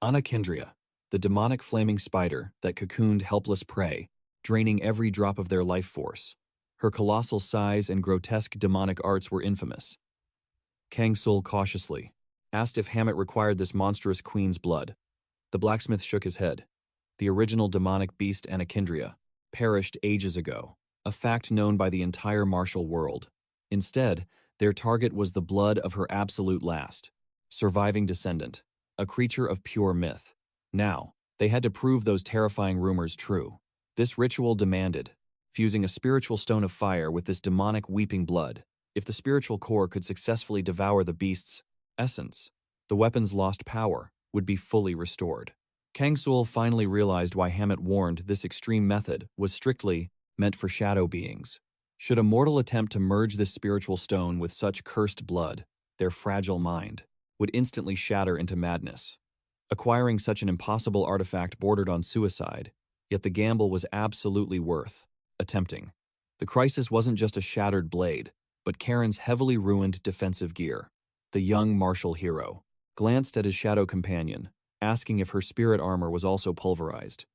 Anakindria, the demonic flaming spider that cocooned helpless prey, draining every drop of their life force. Her colossal size and grotesque demonic arts were infamous. Kang Soul cautiously asked if Hammett required this monstrous queen's blood. The blacksmith shook his head. The original demonic beast Anakindria perished ages ago, a fact known by the entire martial world. Instead, their target was the blood of her absolute last, surviving descendant, a creature of pure myth. Now, they had to prove those terrifying rumors true. This ritual demanded fusing a spiritual stone of fire with this demonic weeping blood. If the spiritual core could successfully devour the beast's essence, the weapon's lost power would be fully restored. Kang Soul finally realized why Hammett warned this extreme method was strictly meant for shadow beings. Should a mortal attempt to merge this spiritual stone with such cursed blood, their fragile mind would instantly shatter into madness. Acquiring such an impossible artifact bordered on suicide, yet the gamble was absolutely worth attempting. The crisis wasn't just a shattered blade, but Karen's heavily ruined defensive gear. The young martial hero glanced at his shadow companion, asking if her spirit armor was also pulverized.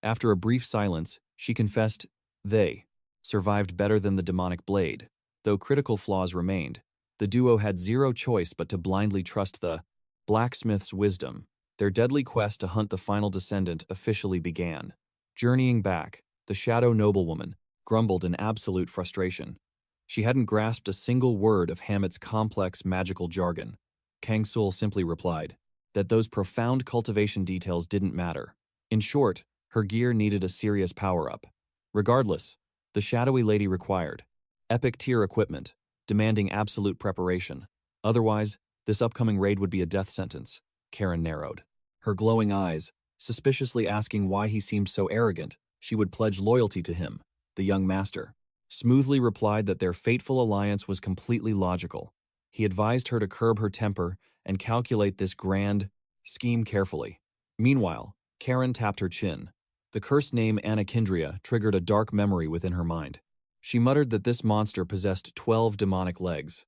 After a brief silence, she confessed they survived better than the demonic blade. Though critical flaws remained, the duo had zero choice but to blindly trust the blacksmith's wisdom. Their deadly quest to hunt the final descendant officially began. Journeying back, the shadow noblewoman grumbled in absolute frustration. She hadn't grasped a single word of Hammett's complex magical jargon. Kang Soul simply replied that those profound cultivation details didn't matter. In short, her gear needed a serious power-up. Regardless, the shadowy lady required epic-tier equipment, demanding absolute preparation. Otherwise, this upcoming raid would be a death sentence. Karen narrowed her glowing eyes, suspiciously asking why he seemed so arrogant she would pledge loyalty to him. The young master smoothly replied that their fateful alliance was completely logical. He advised her to curb her temper and calculate this grand scheme carefully. Meanwhile, Karen tapped her chin. The cursed name Anakindria triggered a dark memory within her mind. She muttered that this monster possessed 12 demonic legs.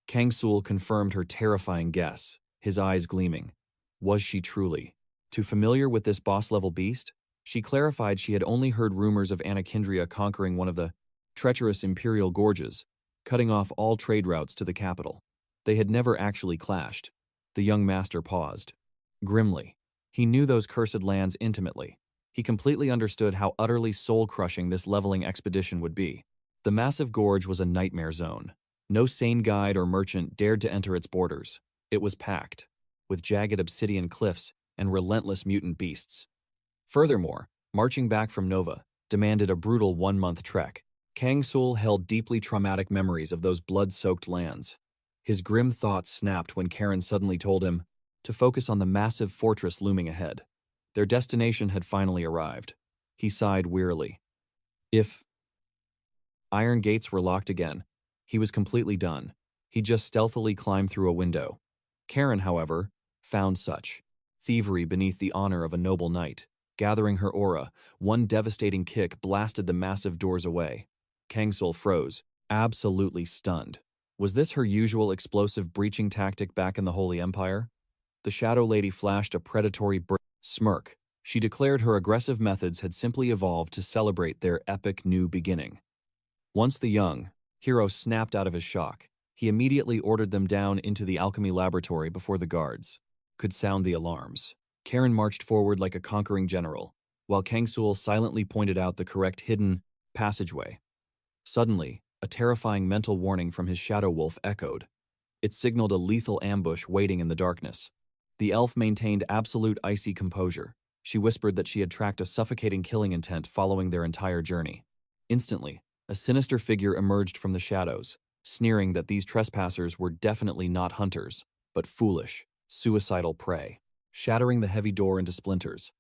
Kang Soul confirmed her terrifying guess, his eyes gleaming. Was she truly too familiar with this boss-level beast? She clarified she had only heard rumors of Anakindria conquering one of the treacherous imperial gorges, cutting off all trade routes to the capital. They had never actually clashed. The young master paused. Grimly, he knew those cursed lands intimately. He completely understood how utterly soul-crushing this leveling expedition would be. The massive gorge was a nightmare zone. No sane guide or merchant dared to enter its borders. It was packed with jagged obsidian cliffs and relentless mutant beasts. Furthermore, marching back from Nova demanded a brutal one-month trek. Kang Soul held deeply traumatic memories of those blood-soaked lands. His grim thoughts snapped when Karen suddenly told him to focus on the massive fortress looming ahead. Their destination had finally arrived. He sighed wearily. If iron gates were locked again, he was completely done. He just stealthily climbed through a window. Karen, however, found such thievery beneath the honor of a noble knight. Gathering her aura, one devastating kick blasted the massive doors away. Kang Soul froze, absolutely stunned. Was this her usual explosive breaching tactic back in the Holy Empire? The Shadow Lady flashed a predatory smirk. She declared her aggressive methods had simply evolved to celebrate their epic new beginning. Once the young hero snapped out of his shock, he immediately ordered them down into the alchemy laboratory before the guards could sound the alarms. Karen marched forward like a conquering general, while Kang Soul silently pointed out the correct hidden passageway. Suddenly, a terrifying mental warning from his shadow wolf echoed. It signaled a lethal ambush waiting in the darkness. The elf maintained absolute icy composure. She whispered that she had tracked a suffocating killing intent following their entire journey. Instantly, a sinister figure emerged from the shadows, sneering that these trespassers were definitely not hunters, but foolish, suicidal prey. Shattering the heavy door into splinters,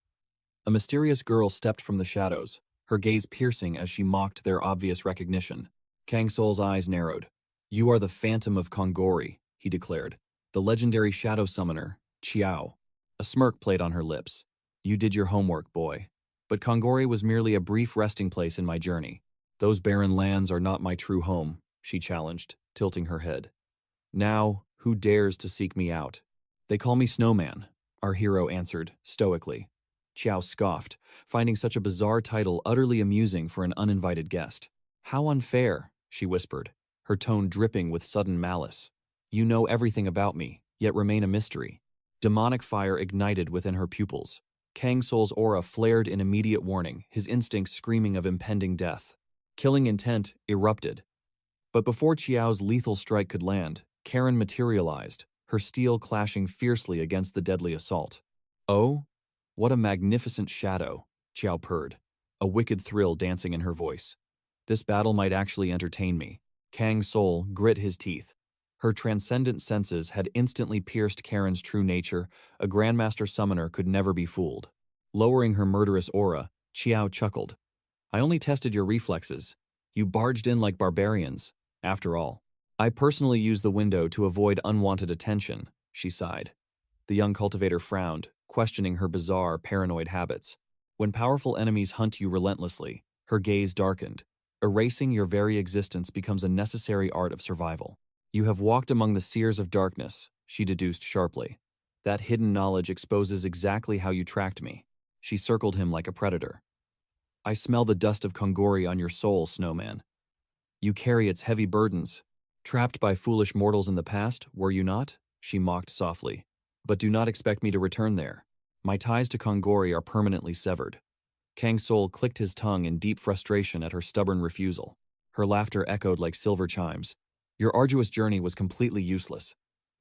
A mysterious girl stepped from the shadows, her gaze piercing as she mocked their obvious recognition. Kang Soul's eyes narrowed. "You are the Phantom of Kongori," he declared. "The legendary shadow summoner, Chiao." A smirk played on her lips. "You did your homework, boy. But Kongori was merely a brief resting place in my journey. Those barren lands are not my true home," she challenged, tilting her head. "Now, who dares to seek me out?" "They call me Snowman," our hero answered, stoically. Chiao scoffed, finding such a bizarre title utterly amusing for an uninvited guest. "How unfair," she whispered, her tone dripping with sudden malice. "You know everything about me, yet remain a mystery." Demonic fire ignited within her pupils. Kang Soul's aura flared in immediate warning, his instincts screaming of impending death. Killing intent erupted. But before Chiao's lethal strike could land, Karen materialized, her steel clashing fiercely against the deadly assault. "Oh, what a magnificent shadow," Chiao purred, a wicked thrill dancing in her voice. "This battle might actually entertain me." Kang Soul grit his teeth. Her transcendent senses had instantly pierced Karen's true nature. A Grandmaster Summoner could never be fooled. Lowering her murderous aura, Chiao chuckled. "I only tested your reflexes. You barged in like barbarians. After all, I personally used the window to avoid unwanted attention," she sighed. The young cultivator frowned, questioning her bizarre, paranoid habits. "When powerful enemies hunt you relentlessly," her gaze darkened. "Erasing your very existence becomes a necessary art of survival." "You have walked among the seers of darkness," she deduced sharply. "That hidden knowledge exposes exactly how you tracked me." She circled him like a predator. "I smell the dust of Kongori on your soul, Snowman. You carry its heavy burdens. Trapped by foolish mortals in the past, were you not?" she mocked softly. "But do not expect me to return there. My ties to Kongori are permanently severed." Kang Soul clicked his tongue in deep frustration at her stubborn refusal. Her laughter echoed like silver chimes. "Your arduous journey was completely useless."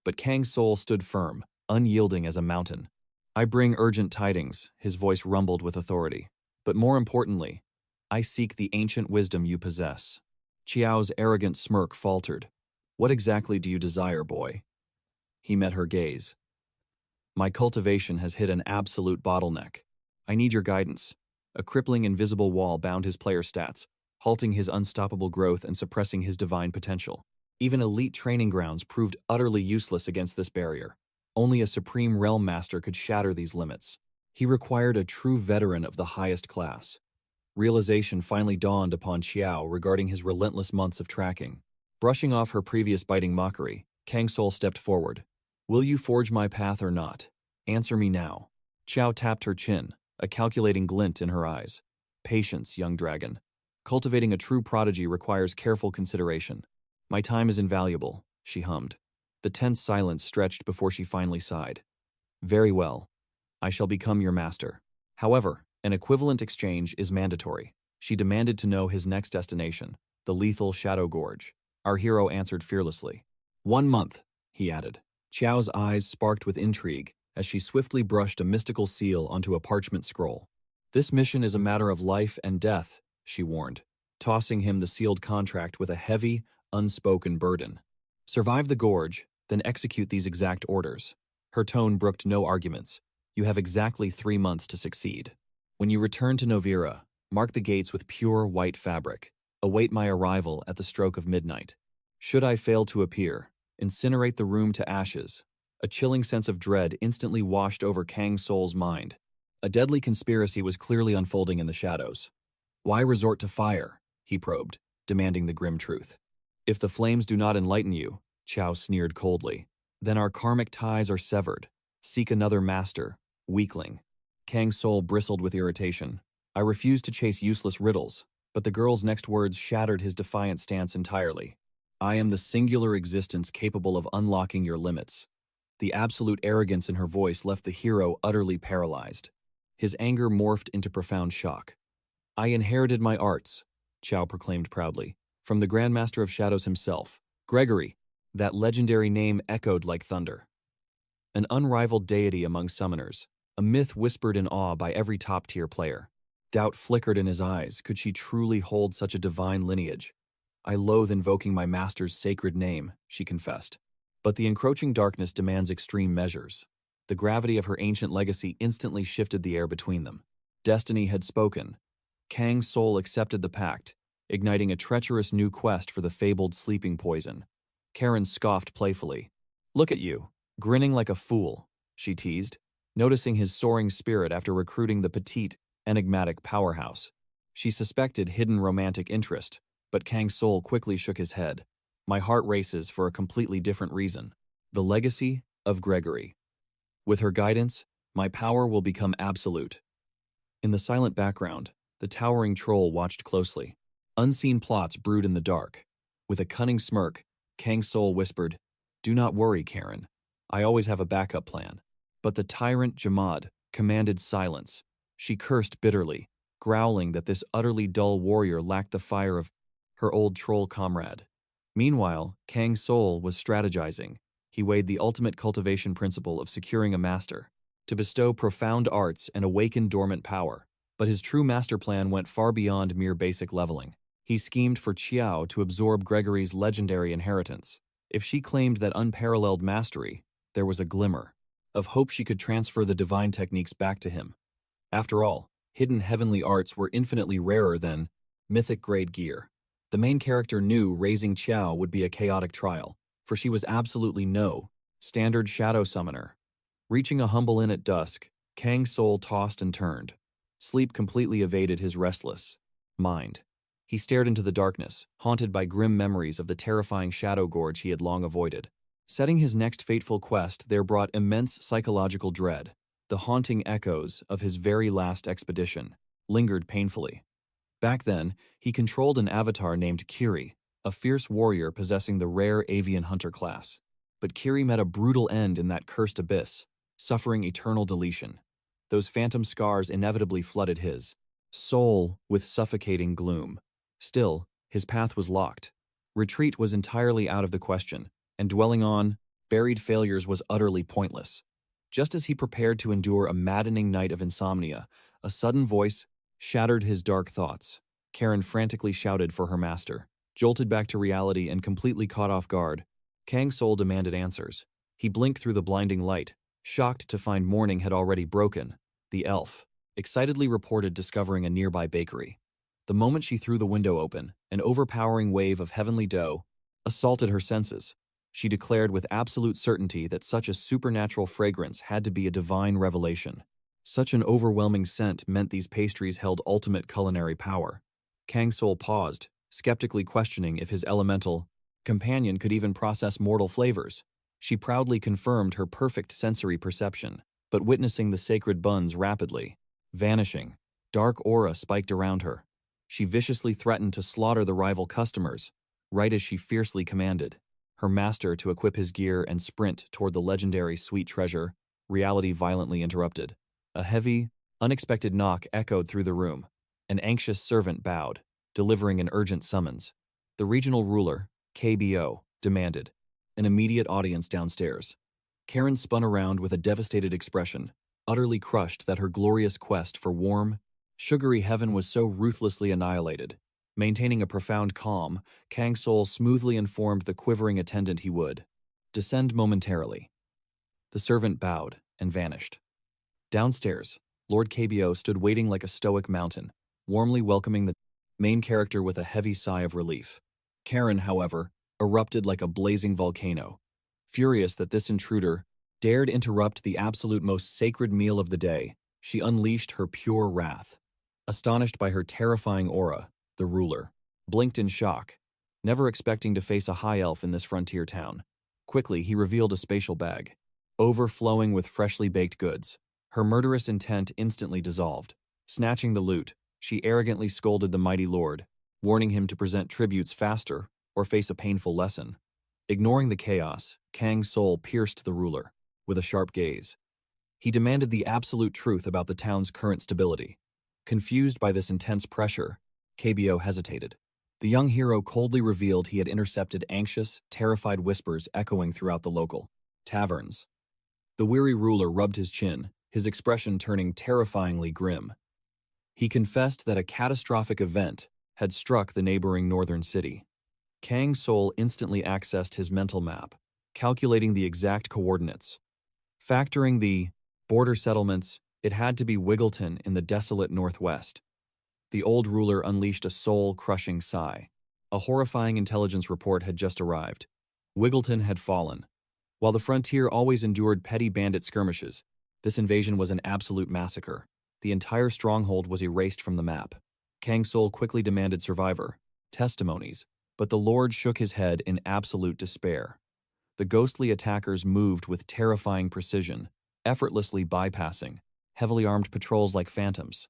But Kang Soul stood firm, unyielding as a mountain. "I bring urgent tidings," his voice rumbled with authority. "But more importantly, I seek the ancient wisdom you possess." Chiao's arrogant smirk faltered. "What exactly do you desire, boy?" He met her gaze. "My cultivation has hit an absolute bottleneck. I need your guidance." A crippling invisible wall bound his player stats, halting his unstoppable growth and suppressing his divine potential. Even elite training grounds proved utterly useless against this barrier. Only a supreme realm master could shatter these limits. He required a true veteran of the highest class. Realization finally dawned upon Chiao regarding his relentless months of tracking. Brushing off her previous biting mockery, Kang Soul stepped forward. "Will you forge my path or not? Answer me now." Chiao tapped her chin, a calculating glint in her eyes. "Patience, young dragon. Cultivating a true prodigy requires careful consideration." "My time is invaluable," she hummed. The tense silence stretched before she finally sighed. "Very well. I shall become your master. However, an equivalent exchange is mandatory." She demanded to know his next destination, the lethal Shadow Gorge. Our hero answered fearlessly. "1 month," he added. Chiao's eyes sparked with intrigue as she swiftly brushed a mystical seal onto a parchment scroll. "This mission is a matter of life and death," she warned, tossing him the sealed contract with a heavy, unspoken burden. "Survive the gorge, then execute these exact orders." Her tone brooked no arguments. "You have exactly 3 months to succeed. When you return to Novira, mark the gates with pure white fabric. Await my arrival at the stroke of midnight. Should I fail to appear, incinerate the room to ashes." A chilling sense of dread instantly washed over Kang Soul's mind. A deadly conspiracy was clearly unfolding in the shadows. "Why resort to fire?" he probed, demanding the grim truth. "If the flames do not enlighten you," Chiao sneered coldly, "then our karmic ties are severed. Seek another master, weakling." Kang Soul bristled with irritation. "I refuse to chase useless riddles," but the girl's next words shattered his defiant stance entirely. "I am the singular existence capable of unlocking your limits." The absolute arrogance in her voice left the hero utterly paralyzed. His anger morphed into profound shock. "I inherited my arts," Chiao proclaimed proudly, "from the Grandmaster of Shadows himself, Gregory." That legendary name echoed like thunder. An unrivaled deity among summoners, a myth whispered in awe by every top-tier player. Doubt flickered in his eyes. Could she truly hold such a divine lineage? "I loathe invoking my master's sacred name," she confessed. But the encroaching darkness demands extreme measures. The gravity of her ancient legacy instantly shifted the air between them. Destiny had spoken. Kang Soul accepted the pact, igniting a treacherous new quest for the fabled sleeping poison. Karen scoffed playfully. "Look at you, grinning like a fool," she teased, noticing his soaring spirit after recruiting the petite, enigmatic powerhouse. She suspected hidden romantic interest, but Kang Soul quickly shook his head. "My heart races for a completely different reason. The legacy of Gregory. With her guidance, my power will become absolute." In the silent background, the towering troll watched closely. Unseen plots brewed in the dark. With a cunning smirk, Kang Soul whispered, "Do not worry, Karen. I always have a backup plan." But the tyrant Jamad commanded silence. She cursed bitterly, growling that this utterly dull warrior lacked the fire of her old troll comrade. Meanwhile, Kang Soul was strategizing. He weighed the ultimate cultivation principle of securing a master, to bestow profound arts and awaken dormant power. But his true master plan went far beyond mere basic leveling. He schemed for Qiao to absorb Gregory's legendary inheritance. If she claimed that unparalleled mastery, there was a glimmer of hope she could transfer the divine techniques back to him. After all, hidden heavenly arts were infinitely rarer than mythic-grade gear. The main character knew raising Qiao would be a chaotic trial, for she was absolutely no standard shadow summoner. Reaching a humble inn at dusk, Kang Soul tossed and turned. Sleep completely evaded his restless mind. He stared into the darkness, haunted by grim memories of the terrifying shadow gorge he had long avoided. Setting his next fateful quest there brought immense psychological dread. The haunting echoes of his very last expedition lingered painfully. Back then, he controlled an avatar named Kiri, a fierce warrior possessing the rare avian hunter class. But Kiri met a brutal end in that cursed abyss, suffering eternal deletion. Those phantom scars inevitably flooded his soul with suffocating gloom. Still, his path was locked. Retreat was entirely out of the question, and dwelling on buried failures was utterly pointless. Just as he prepared to endure a maddening night of insomnia, a sudden voice shattered his dark thoughts. Karen frantically shouted for her master. Jolted back to reality and completely caught off guard, Kang Soul demanded answers. He blinked through the blinding light, shocked to find morning had already broken. The elf excitedly reported discovering a nearby bakery. The moment she threw the window open, an overpowering wave of heavenly dough assaulted her senses. She declared with absolute certainty that such a supernatural fragrance had to be a divine revelation. Such an overwhelming scent meant these pastries held ultimate culinary power. Kang Soul paused, skeptically questioning if his elemental companion could even process mortal flavors. She proudly confirmed her perfect sensory perception, but witnessing the sacred buns rapidly vanishing, dark aura spiked around her. She viciously threatened to slaughter the rival customers, right as she fiercely commanded her master to equip his gear and sprint toward the legendary sweet treasure. Reality violently interrupted. A heavy, unexpected knock echoed through the room. An anxious servant bowed, delivering an urgent summons. The regional ruler, KBO, demanded an immediate audience downstairs. Karen spun around with a devastated expression, utterly crushed that her glorious quest for warm, sugary heaven was so ruthlessly annihilated. Maintaining a profound calm, Kang Soul smoothly informed the quivering attendant he would descend momentarily. The servant bowed and vanished. Downstairs, Lord KBO stood waiting like a stoic mountain, warmly welcoming the main character with a heavy sigh of relief. Karen, however, erupted like a blazing volcano. Furious that this intruder dared interrupt the absolute most sacred meal of the day, she unleashed her pure wrath. Astonished by her terrifying aura, the ruler blinked in shock, never expecting to face a high elf in this frontier town. Quickly, he revealed a spatial bag, overflowing with freshly baked goods. Her murderous intent instantly dissolved. Snatching the loot, she arrogantly scolded the mighty lord, warning him to present tributes faster or face a painful lesson. Ignoring the chaos, Kang Soul pierced the ruler with a sharp gaze. He demanded the absolute truth about the town's current stability. Confused by this intense pressure, KBO hesitated. The young hero coldly revealed he had intercepted anxious, terrified whispers echoing throughout the local taverns. The weary ruler rubbed his chin, his expression turning terrifyingly grim. He confessed that a catastrophic event had struck the neighboring northern city. Kang Soul instantly accessed his mental map, calculating the exact coordinates. Factoring the border settlements, It had to be Wiggleton in the desolate northwest. The old ruler unleashed a soul-crushing sigh. A horrifying intelligence report had just arrived. Wiggleton had fallen. While the frontier always endured petty bandit skirmishes, this invasion was an absolute massacre. The entire stronghold was erased from the map. Kang Soul quickly demanded survivor testimonies, but the Lord shook his head in absolute despair. The ghostly attackers moved with terrifying precision, effortlessly bypassing heavily armed patrols like phantoms.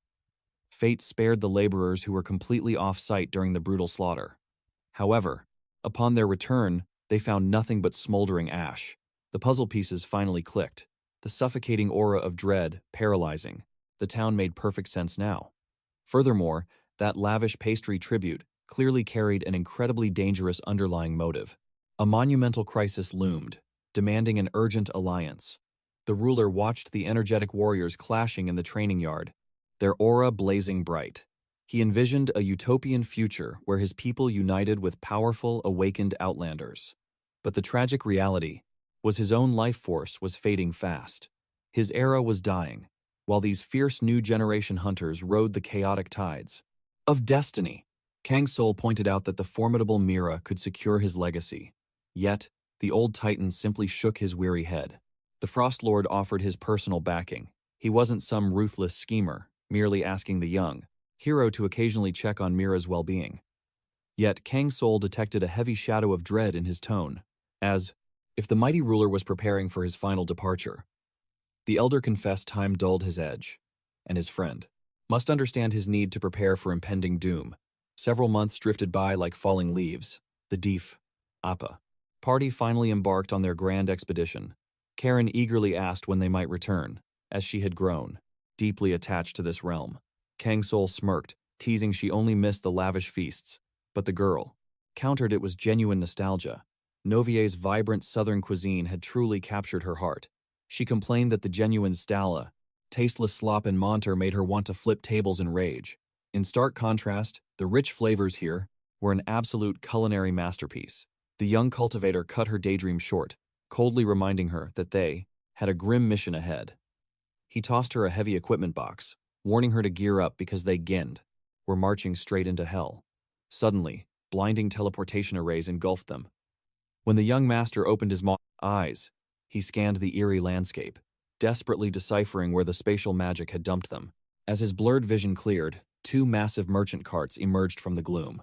Fate spared the laborers who were completely off-site during the brutal slaughter. However, upon their return, they found nothing but smoldering ash. The puzzle pieces finally clicked. The suffocating aura of dread, paralyzing. The town made perfect sense now. Furthermore, that lavish pastry tribute clearly carried an incredibly dangerous underlying motive. A monumental crisis loomed, demanding an urgent alliance. The ruler watched the energetic warriors clashing in the training yard, their aura blazing bright. He envisioned a utopian future where his people united with powerful, awakened outlanders. But the tragic reality was his own life force was fading fast. His era was dying, while these fierce new generation hunters rode the chaotic tides of destiny. Kang Soul pointed out that the formidable Mira could secure his legacy. Yet, the old titan simply shook his weary head. The Frost Lord offered his personal backing. He wasn't some ruthless schemer, merely asking the young hero to occasionally check on Mira's well-being. Yet Kang Soul detected a heavy shadow of dread in his tone, as if the mighty ruler was preparing for his final departure. The elder confessed time dulled his edge, and his friend must understand his need to prepare for impending doom. Several months drifted by like falling leaves. The Deef, Appa party finally embarked on their grand expedition. Karen eagerly asked when they might return, as she had grown deeply attached to this realm. Kang Soul smirked, teasing she only missed the lavish feasts. But the girl countered it was genuine nostalgia. Novier's vibrant southern cuisine had truly captured her heart. She complained that the genuine stalla, tasteless slop in Monter made her want to flip tables in rage. In stark contrast, the rich flavors here were an absolute culinary masterpiece. The young cultivator cut her daydream short, coldly reminding her that they had a grim mission ahead. He tossed her a heavy equipment box, warning her to gear up because they were marching straight into hell. Suddenly, blinding teleportation arrays engulfed them. When the young master opened his eyes, he scanned the eerie landscape, desperately deciphering where the spatial magic had dumped them. As his blurred vision cleared, two massive merchant carts emerged from the gloom.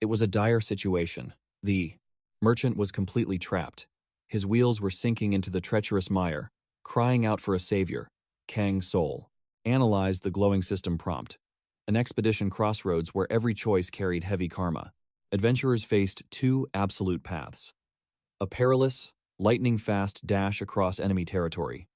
It was a dire situation. The merchant was completely trapped. His wheels were sinking into the treacherous mire, crying out for a savior. Kang Soul analyzed the glowing system prompt. An expedition crossroads where every choice carried heavy karma. Adventurers faced two absolute paths: a perilous, lightning-fast dash across enemy territory,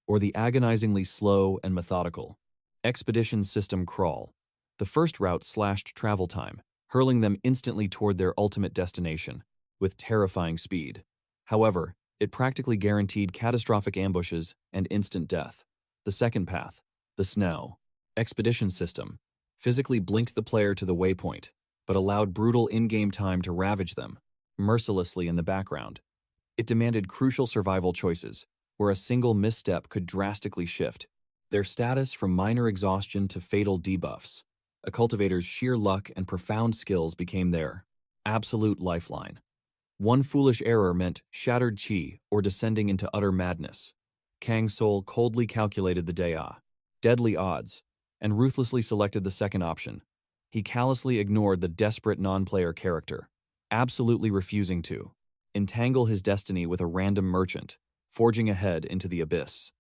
or the agonizingly slow and methodical expedition system crawl. The first route slashed travel time, hurling them instantly toward their ultimate destination, with terrifying speed. However, it practically guaranteed catastrophic ambushes and instant death. The second path, the snow expedition system, physically blinked the player to the waypoint, but allowed brutal in-game time to ravage them, mercilessly in the background. It demanded crucial survival choices, where a single misstep could drastically shift their status from minor exhaustion to fatal debuffs. A cultivator's sheer luck and profound skills became their absolute lifeline. One foolish error meant shattered chi or descending into utter madness. Kang Soul coldly calculated the deadly odds, and ruthlessly selected the second option. He callously ignored the desperate non-player character, absolutely refusing to entangle his destiny with a random merchant, forging ahead into the abyss.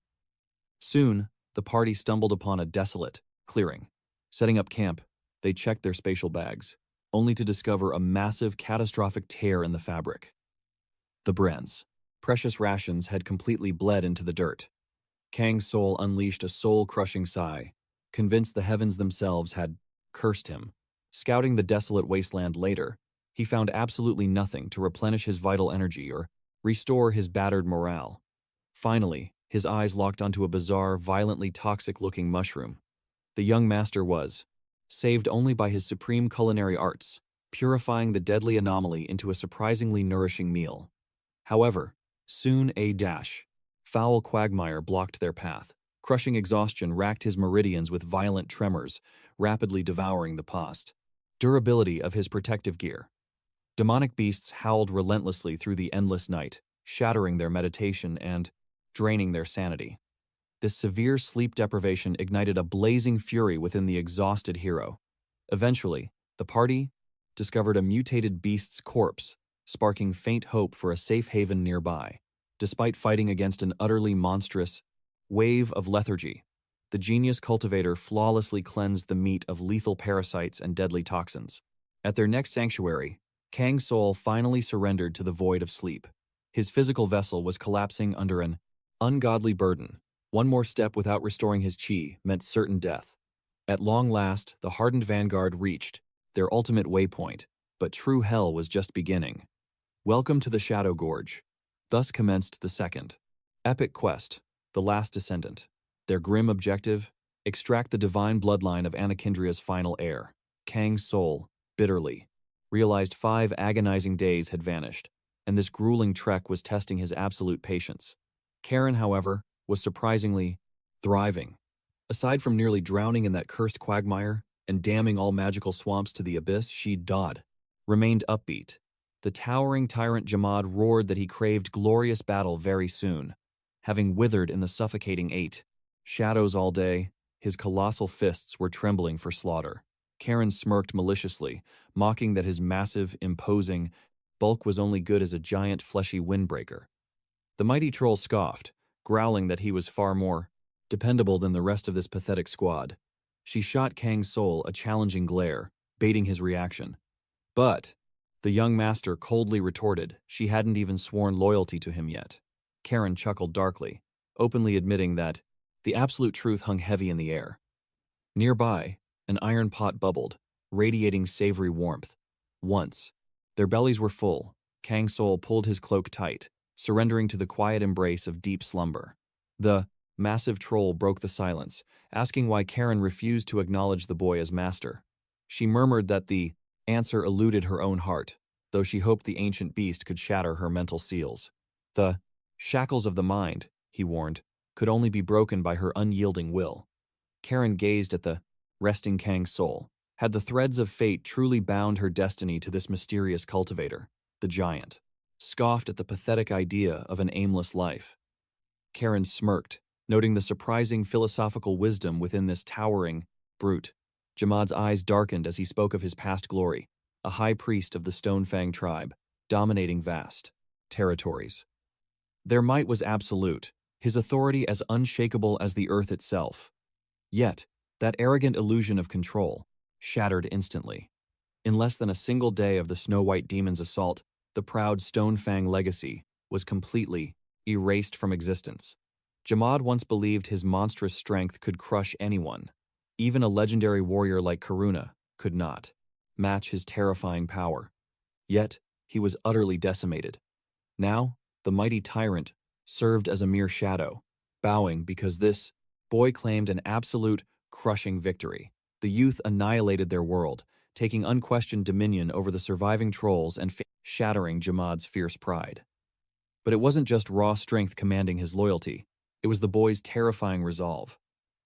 Soon, the party stumbled upon a desolate clearing. Setting up camp, they checked their spatial bags, only to discover a massive, catastrophic tear in the fabric. The Bren's precious rations had completely bled into the dirt. Kang Soul unleashed a soul-crushing sigh, convinced the heavens themselves had cursed him. Scouting the desolate wasteland later, he found absolutely nothing to replenish his vital energy or restore his battered morale. Finally, his eyes locked onto a bizarre, violently toxic-looking mushroom. The young master was saved only by his supreme culinary arts, purifying the deadly anomaly into a surprisingly nourishing meal. However, soon a foul quagmire blocked their path. Crushing exhaustion racked his meridians with violent tremors, rapidly devouring the past. Durability of his protective gear. Demonic beasts howled relentlessly through the endless night, shattering their meditation and draining their sanity. This severe sleep deprivation ignited a blazing fury within the exhausted hero. Eventually, the party discovered a mutated beast's corpse, sparking faint hope for a safe haven nearby. Despite fighting against an utterly monstrous wave of lethargy, the genius cultivator flawlessly cleansed the meat of lethal parasites and deadly toxins. At their next sanctuary, Kang Soul finally surrendered to the void of sleep. His physical vessel was collapsing under an ungodly burden. One more step without restoring his chi meant certain death. At long last, the hardened vanguard reached their ultimate waypoint, but true hell was just beginning. Welcome to the Shadow Gorge. Thus commenced the second epic quest, The Last Descendant. Their grim objective: extract the divine bloodline of Anakindria's final heir. Kang Soul, bitterly, realized 5 agonizing days had vanished, and this grueling trek was testing his absolute patience. Karen, however, was surprisingly thriving. Aside from nearly drowning in that cursed quagmire and damning all magical swamps to the abyss, she remained upbeat. The towering tyrant Jamad roared that he craved glorious battle very soon. Having withered in the suffocating 8 shadows all day, his colossal fists were trembling for slaughter. Karen smirked maliciously, mocking that his massive, imposing bulk was only good as a giant, fleshy windbreaker. The mighty troll scoffed, growling that he was far more dependable than the rest of this pathetic squad. She shot Kang Soul a challenging glare, baiting his reaction. But the young master coldly retorted she hadn't even sworn loyalty to him yet. Karen chuckled darkly, openly admitting that the absolute truth hung heavy in the air. Nearby, an iron pot bubbled, radiating savory warmth. Once their bellies were full, Kang Soul pulled his cloak tight, surrendering to the quiet embrace of deep slumber. The massive troll broke the silence, asking why Karen refused to acknowledge the boy as master. She murmured that the answer eluded her own heart, though she hoped the ancient beast could shatter her mental seals. The shackles of the mind, he warned, could only be broken by her unyielding will. Karen gazed at the resting Kang Soul. Had the threads of fate truly bound her destiny to this mysterious cultivator? The giant scoffed at the pathetic idea of an aimless life. Karen smirked, noting the surprising philosophical wisdom within this towering brute. Jamad's eyes darkened as he spoke of his past glory, a high priest of the Stonefang tribe, dominating vast territories. Their might was absolute, his authority as unshakable as the earth itself. Yet, that arrogant illusion of control shattered instantly. In less than a single day of the Snow-White Demon's assault, the proud Stonefang legacy was completely erased from existence. Jamad once believed his monstrous strength could crush anyone. Even a legendary warrior like Karuna could not match his terrifying power. Yet, he was utterly decimated. Now, the mighty tyrant served as a mere shadow, bowing because this boy claimed an absolute, crushing victory. The youth annihilated their world, taking unquestioned dominion over the surviving trolls and shattering Jamad's fierce pride. But it wasn't just raw strength commanding his loyalty, it was the boy's terrifying resolve.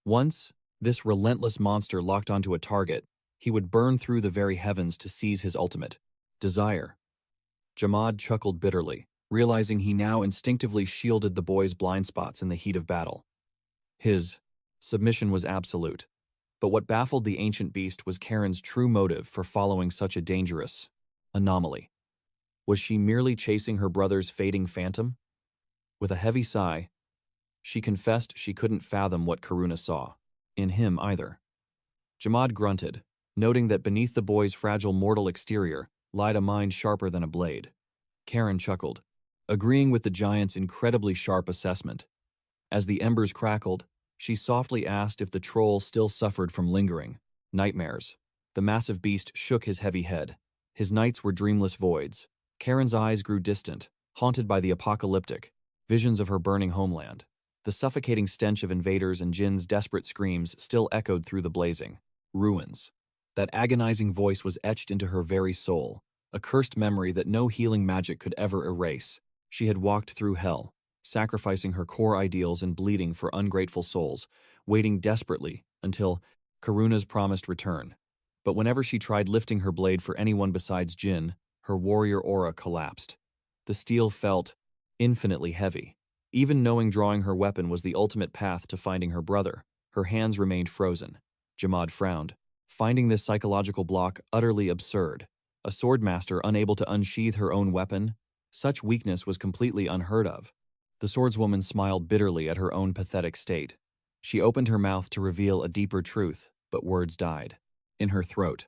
Once this relentless monster locked onto a target, he would burn through the very heavens to seize his ultimate desire. Jamad chuckled bitterly, realizing he now instinctively shielded the boy's blind spots in the heat of battle. His submission was absolute, but what baffled the ancient beast was Karen's true motive for following such a dangerous anomaly. Was she merely chasing her brother's fading phantom? With a heavy sigh, she confessed she couldn't fathom what Karuna saw in him either. Jamad grunted, noting that beneath the boy's fragile mortal exterior lied a mind sharper than a blade. Karen chuckled, agreeing with the giant's incredibly sharp assessment. As the embers crackled, she softly asked if the troll still suffered from lingering nightmares. The massive beast shook his heavy head. His nights were dreamless voids. Karen's eyes grew distant, haunted by the apocalyptic visions of her burning homeland. The suffocating stench of invaders and Jin's desperate screams still echoed through the blazing ruins. That agonizing voice was etched into her very soul, a cursed memory that no healing magic could ever erase. She had walked through hell, sacrificing her core ideals and bleeding for ungrateful souls, waiting desperately until Karuna's promised return. But whenever she tried lifting her blade for anyone besides Jin, her warrior aura collapsed. The steel felt infinitely heavy. Even knowing drawing her weapon was the ultimate path to finding her brother, her hands remained frozen. Jamad frowned, finding this psychological block utterly absurd. A swordmaster unable to unsheath her own weapon? Such weakness was completely unheard of. The swordswoman smiled bitterly at her own pathetic state. She opened her mouth to reveal a deeper truth, but words died in her throat.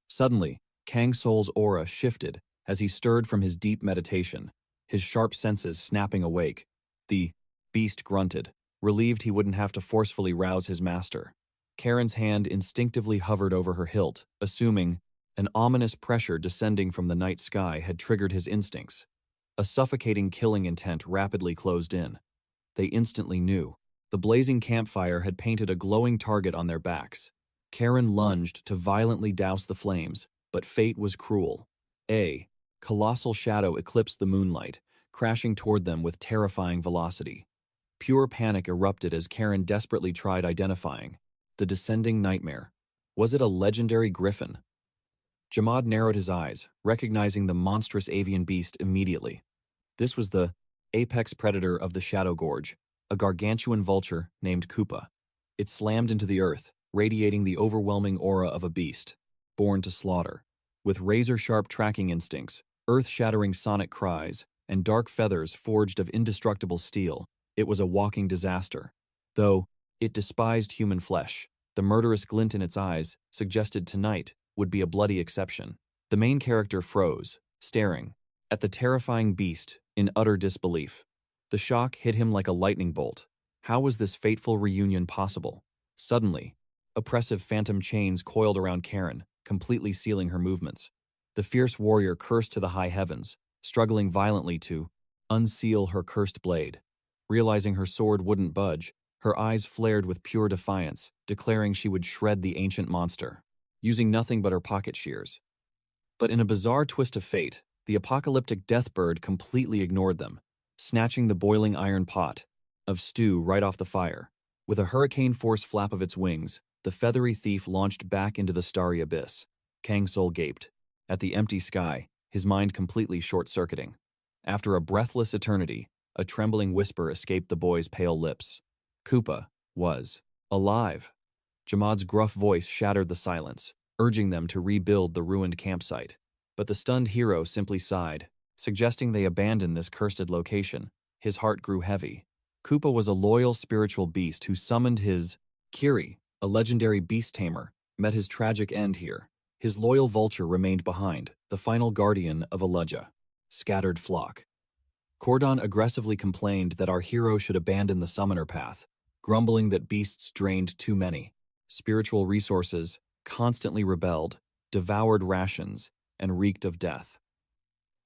Suddenly, Kang Soul's aura shifted as he stirred from his deep meditation, his sharp senses snapping awake. The beast grunted, relieved he wouldn't have to forcefully rouse his master. Karen's hand instinctively hovered over her hilt, assuming an ominous pressure descending from the night sky had triggered his instincts. A suffocating killing intent rapidly closed in. They instantly knew. The blazing campfire had painted a glowing target on their backs. Karen lunged to violently douse the flames, but fate was cruel. A colossal shadow eclipsed the moonlight, crashing toward them with terrifying velocity. Pure panic erupted as Karen desperately tried identifying the descending nightmare. Was it a legendary griffin? Jamad narrowed his eyes, recognizing the monstrous avian beast immediately. This was the apex predator of the Shadow Gorge, a gargantuan vulture named Koopa. It slammed into the earth, radiating the overwhelming aura of a beast, born to slaughter. With razor-sharp tracking instincts, earth-shattering sonic cries, and dark feathers forged of indestructible steel, it was a walking disaster. Though it despised human flesh, the murderous glint in its eyes suggested tonight would be a bloody exception. The main character froze, staring at the terrifying beast in utter disbelief. The shock hit him like a lightning bolt. How was this fateful reunion possible? Suddenly, oppressive phantom chains coiled around Karen, completely sealing her movements. The fierce warrior cursed to the high heavens, struggling violently to unseal her cursed blade. Realizing her sword wouldn't budge, her eyes flared with pure defiance, declaring she would shred the ancient monster, using nothing but her pocket shears. But in a bizarre twist of fate, the apocalyptic deathbird completely ignored them, snatching the boiling iron pot of stew right off the fire. With a hurricane-force flap of its wings, the feathery thief launched back into the starry abyss. Kang Soul gaped at the empty sky, his mind completely short-circuiting. After a breathless eternity, a trembling whisper escaped the boy's pale lips. Koopa was alive. Jamad's gruff voice shattered the silence, urging them to rebuild the ruined campsite. But the stunned hero simply sighed, suggesting they abandon this cursed location. His heart grew heavy. Koopa was a loyal spiritual beast who summoned his Kiri, a legendary beast tamer, met his tragic end here. His loyal vulture remained behind, the final guardian of a scattered flock. Cordon aggressively complained that our hero should abandon the summoner path, grumbling that beasts drained too many spiritual resources, constantly rebelled, devoured rations, and reeked of death.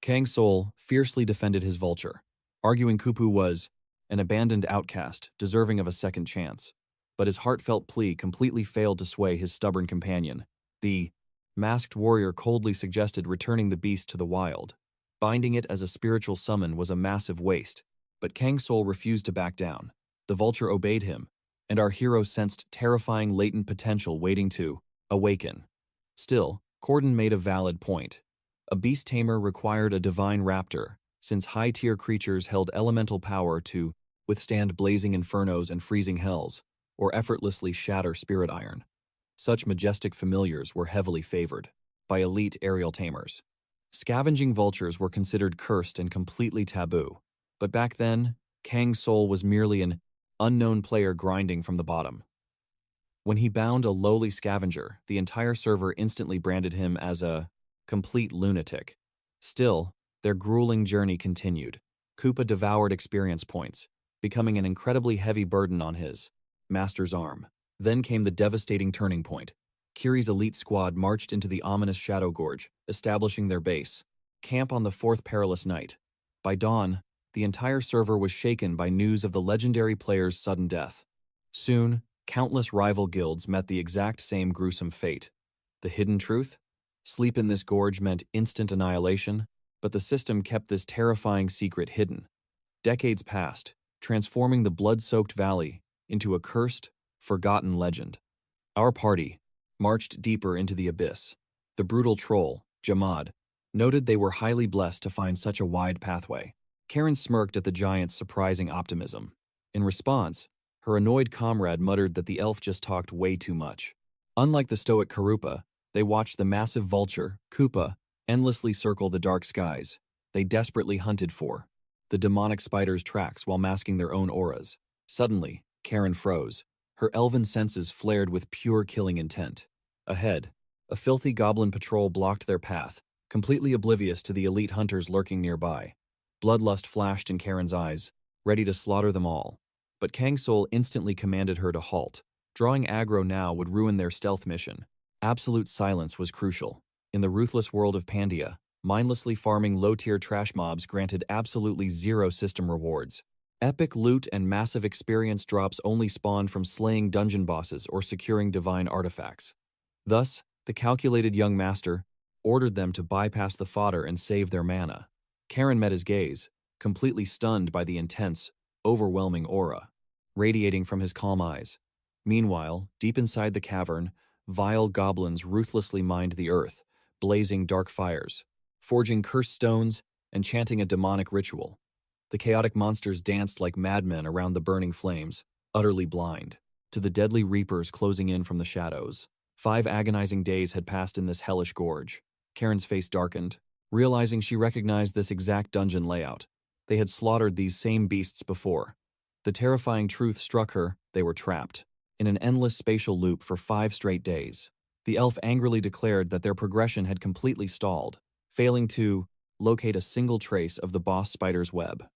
Kang Soul fiercely defended his vulture, arguing Kupu was an abandoned outcast deserving of a second chance. But his heartfelt plea completely failed to sway his stubborn companion. The masked warrior coldly suggested returning the beast to the wild. Binding it as a spiritual summon was a massive waste, but Kang Soul refused to back down. The vulture obeyed him, and our hero sensed terrifying latent potential waiting to awaken. Still, Cordon made a valid point. A beast tamer required a divine raptor, since high-tier creatures held elemental power to withstand blazing infernos and freezing hells, or effortlessly shatter spirit iron. Such majestic familiars were heavily favored by elite aerial tamers. Scavenging vultures were considered cursed and completely taboo, but back then, Kang Soul was merely an unknown player grinding from the bottom. When he bound a lowly scavenger, the entire server instantly branded him as a complete lunatic. Still, their grueling journey continued. Koopa devoured experience points, becoming an incredibly heavy burden on his master's arm. Then came the devastating turning point. Kiri's elite squad marched into the ominous Shadow Gorge, establishing their base camp on the fourth perilous night. By dawn, the entire server was shaken by news of the legendary player's sudden death. Soon, countless rival guilds met the exact same gruesome fate. The hidden truth? Sleep in this gorge meant instant annihilation, but the system kept this terrifying secret hidden. Decades passed, transforming the blood-soaked valley into a cursed, forgotten legend. Our party marched deeper into the abyss. The brutal troll, Jamad, noted they were highly blessed to find such a wide pathway. Karen smirked at the giant's surprising optimism. In response, her annoyed comrade muttered that the elf just talked way too much. Unlike the stoic Karupa, they watched the massive vulture, Koopa, endlessly circle the dark skies they desperately hunted for, the demonic spider's tracks while masking their own auras. Suddenly, Karen froze. Her elven senses flared with pure killing intent. Ahead, a filthy goblin patrol blocked their path, completely oblivious to the elite hunters lurking nearby. Bloodlust flashed in Karen's eyes, ready to slaughter them all. But Kang Soul instantly commanded her to halt. Drawing aggro now would ruin their stealth mission. Absolute silence was crucial. In the ruthless world of Pandia, mindlessly farming low-tier trash mobs granted absolutely zero system rewards. Epic loot and massive experience drops only spawned from slaying dungeon bosses or securing divine artifacts. Thus, the calculated young master ordered them to bypass the fodder and save their mana. Karen met his gaze, completely stunned by the intense, overwhelming aura radiating from his calm eyes. Meanwhile, deep inside the cavern, vile goblins ruthlessly mined the earth, blazing dark fires, forging cursed stones, and chanting a demonic ritual. The chaotic monsters danced like madmen around the burning flames, utterly blind to the deadly reapers closing in from the shadows. 5 agonizing days had passed in this hellish gorge. Karen's face darkened, realizing she recognized this exact dungeon layout. They had slaughtered these same beasts before. The terrifying truth struck her: they were trapped in an endless spatial loop for 5 straight days. The elf angrily declared that their progression had completely stalled, failing to locate a single trace of the boss spider's web.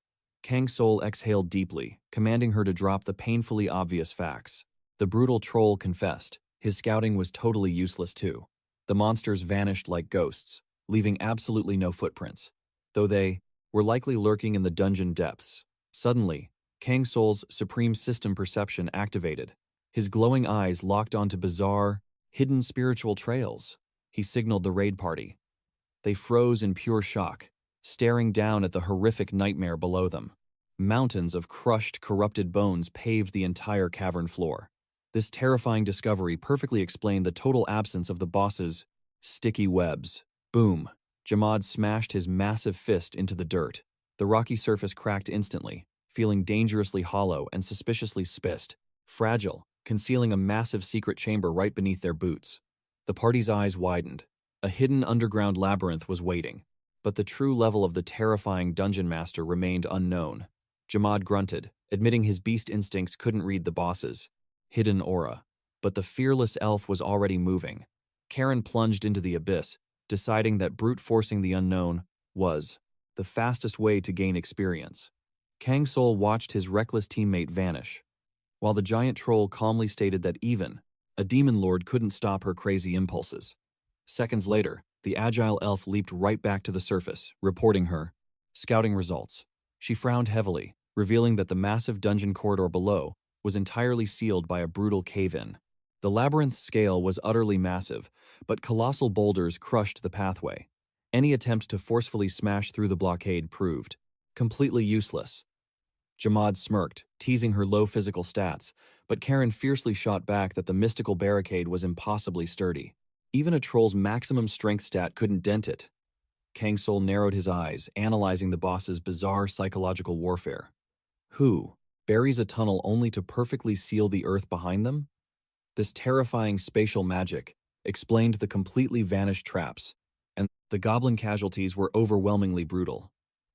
Kang Soul exhaled deeply, commanding her to drop the painfully obvious facts. The brutal troll confessed his scouting was totally useless too. The monsters vanished like ghosts, leaving absolutely no footprints, though they were likely lurking in the dungeon depths. Suddenly, Kang Soul's supreme system perception activated. His glowing eyes locked onto bizarre, hidden spiritual trails. He signaled the raid party. They froze in pure shock, staring down at the horrific nightmare below them. Mountains of crushed, corrupted bones paved the entire cavern floor. This terrifying discovery perfectly explained the total absence of the boss's sticky webs. Boom! Jamad smashed his massive fist into the dirt. The rocky surface cracked instantly, feeling dangerously hollow and suspiciously spiced, fragile, concealing a massive secret chamber right beneath their boots. The party's eyes widened. A hidden underground labyrinth was waiting, but the true level of the terrifying dungeon master remained unknown. Jamad grunted, admitting his beast instincts couldn't read the boss's hidden aura. But the fearless elf was already moving. Karen plunged into the abyss, deciding that brute forcing the unknown was the fastest way to gain experience. Kang Soul watched his reckless teammate vanish, while the giant troll calmly stated that even a demon lord couldn't stop her crazy impulses. Seconds later, the agile elf leaped right back to the surface, reporting her scouting results. She frowned heavily, revealing that the massive dungeon corridor below was entirely sealed by a brutal cave-in. The labyrinth's scale was utterly massive, but colossal boulders crushed the pathway. Any attempt to forcefully smash through the blockade proved completely useless. Jamad smirked, teasing her low physical stats, but Karen fiercely shot back that the mystical barricade was impossibly sturdy. Even a troll's maximum strength stat couldn't dent it. Kang Soul narrowed his eyes, analyzing the boss's bizarre psychological warfare. Who buries a tunnel only to perfectly seal the earth behind them? This terrifying spatial magic explained the completely vanished traps, and the goblin casualties were overwhelmingly brutal.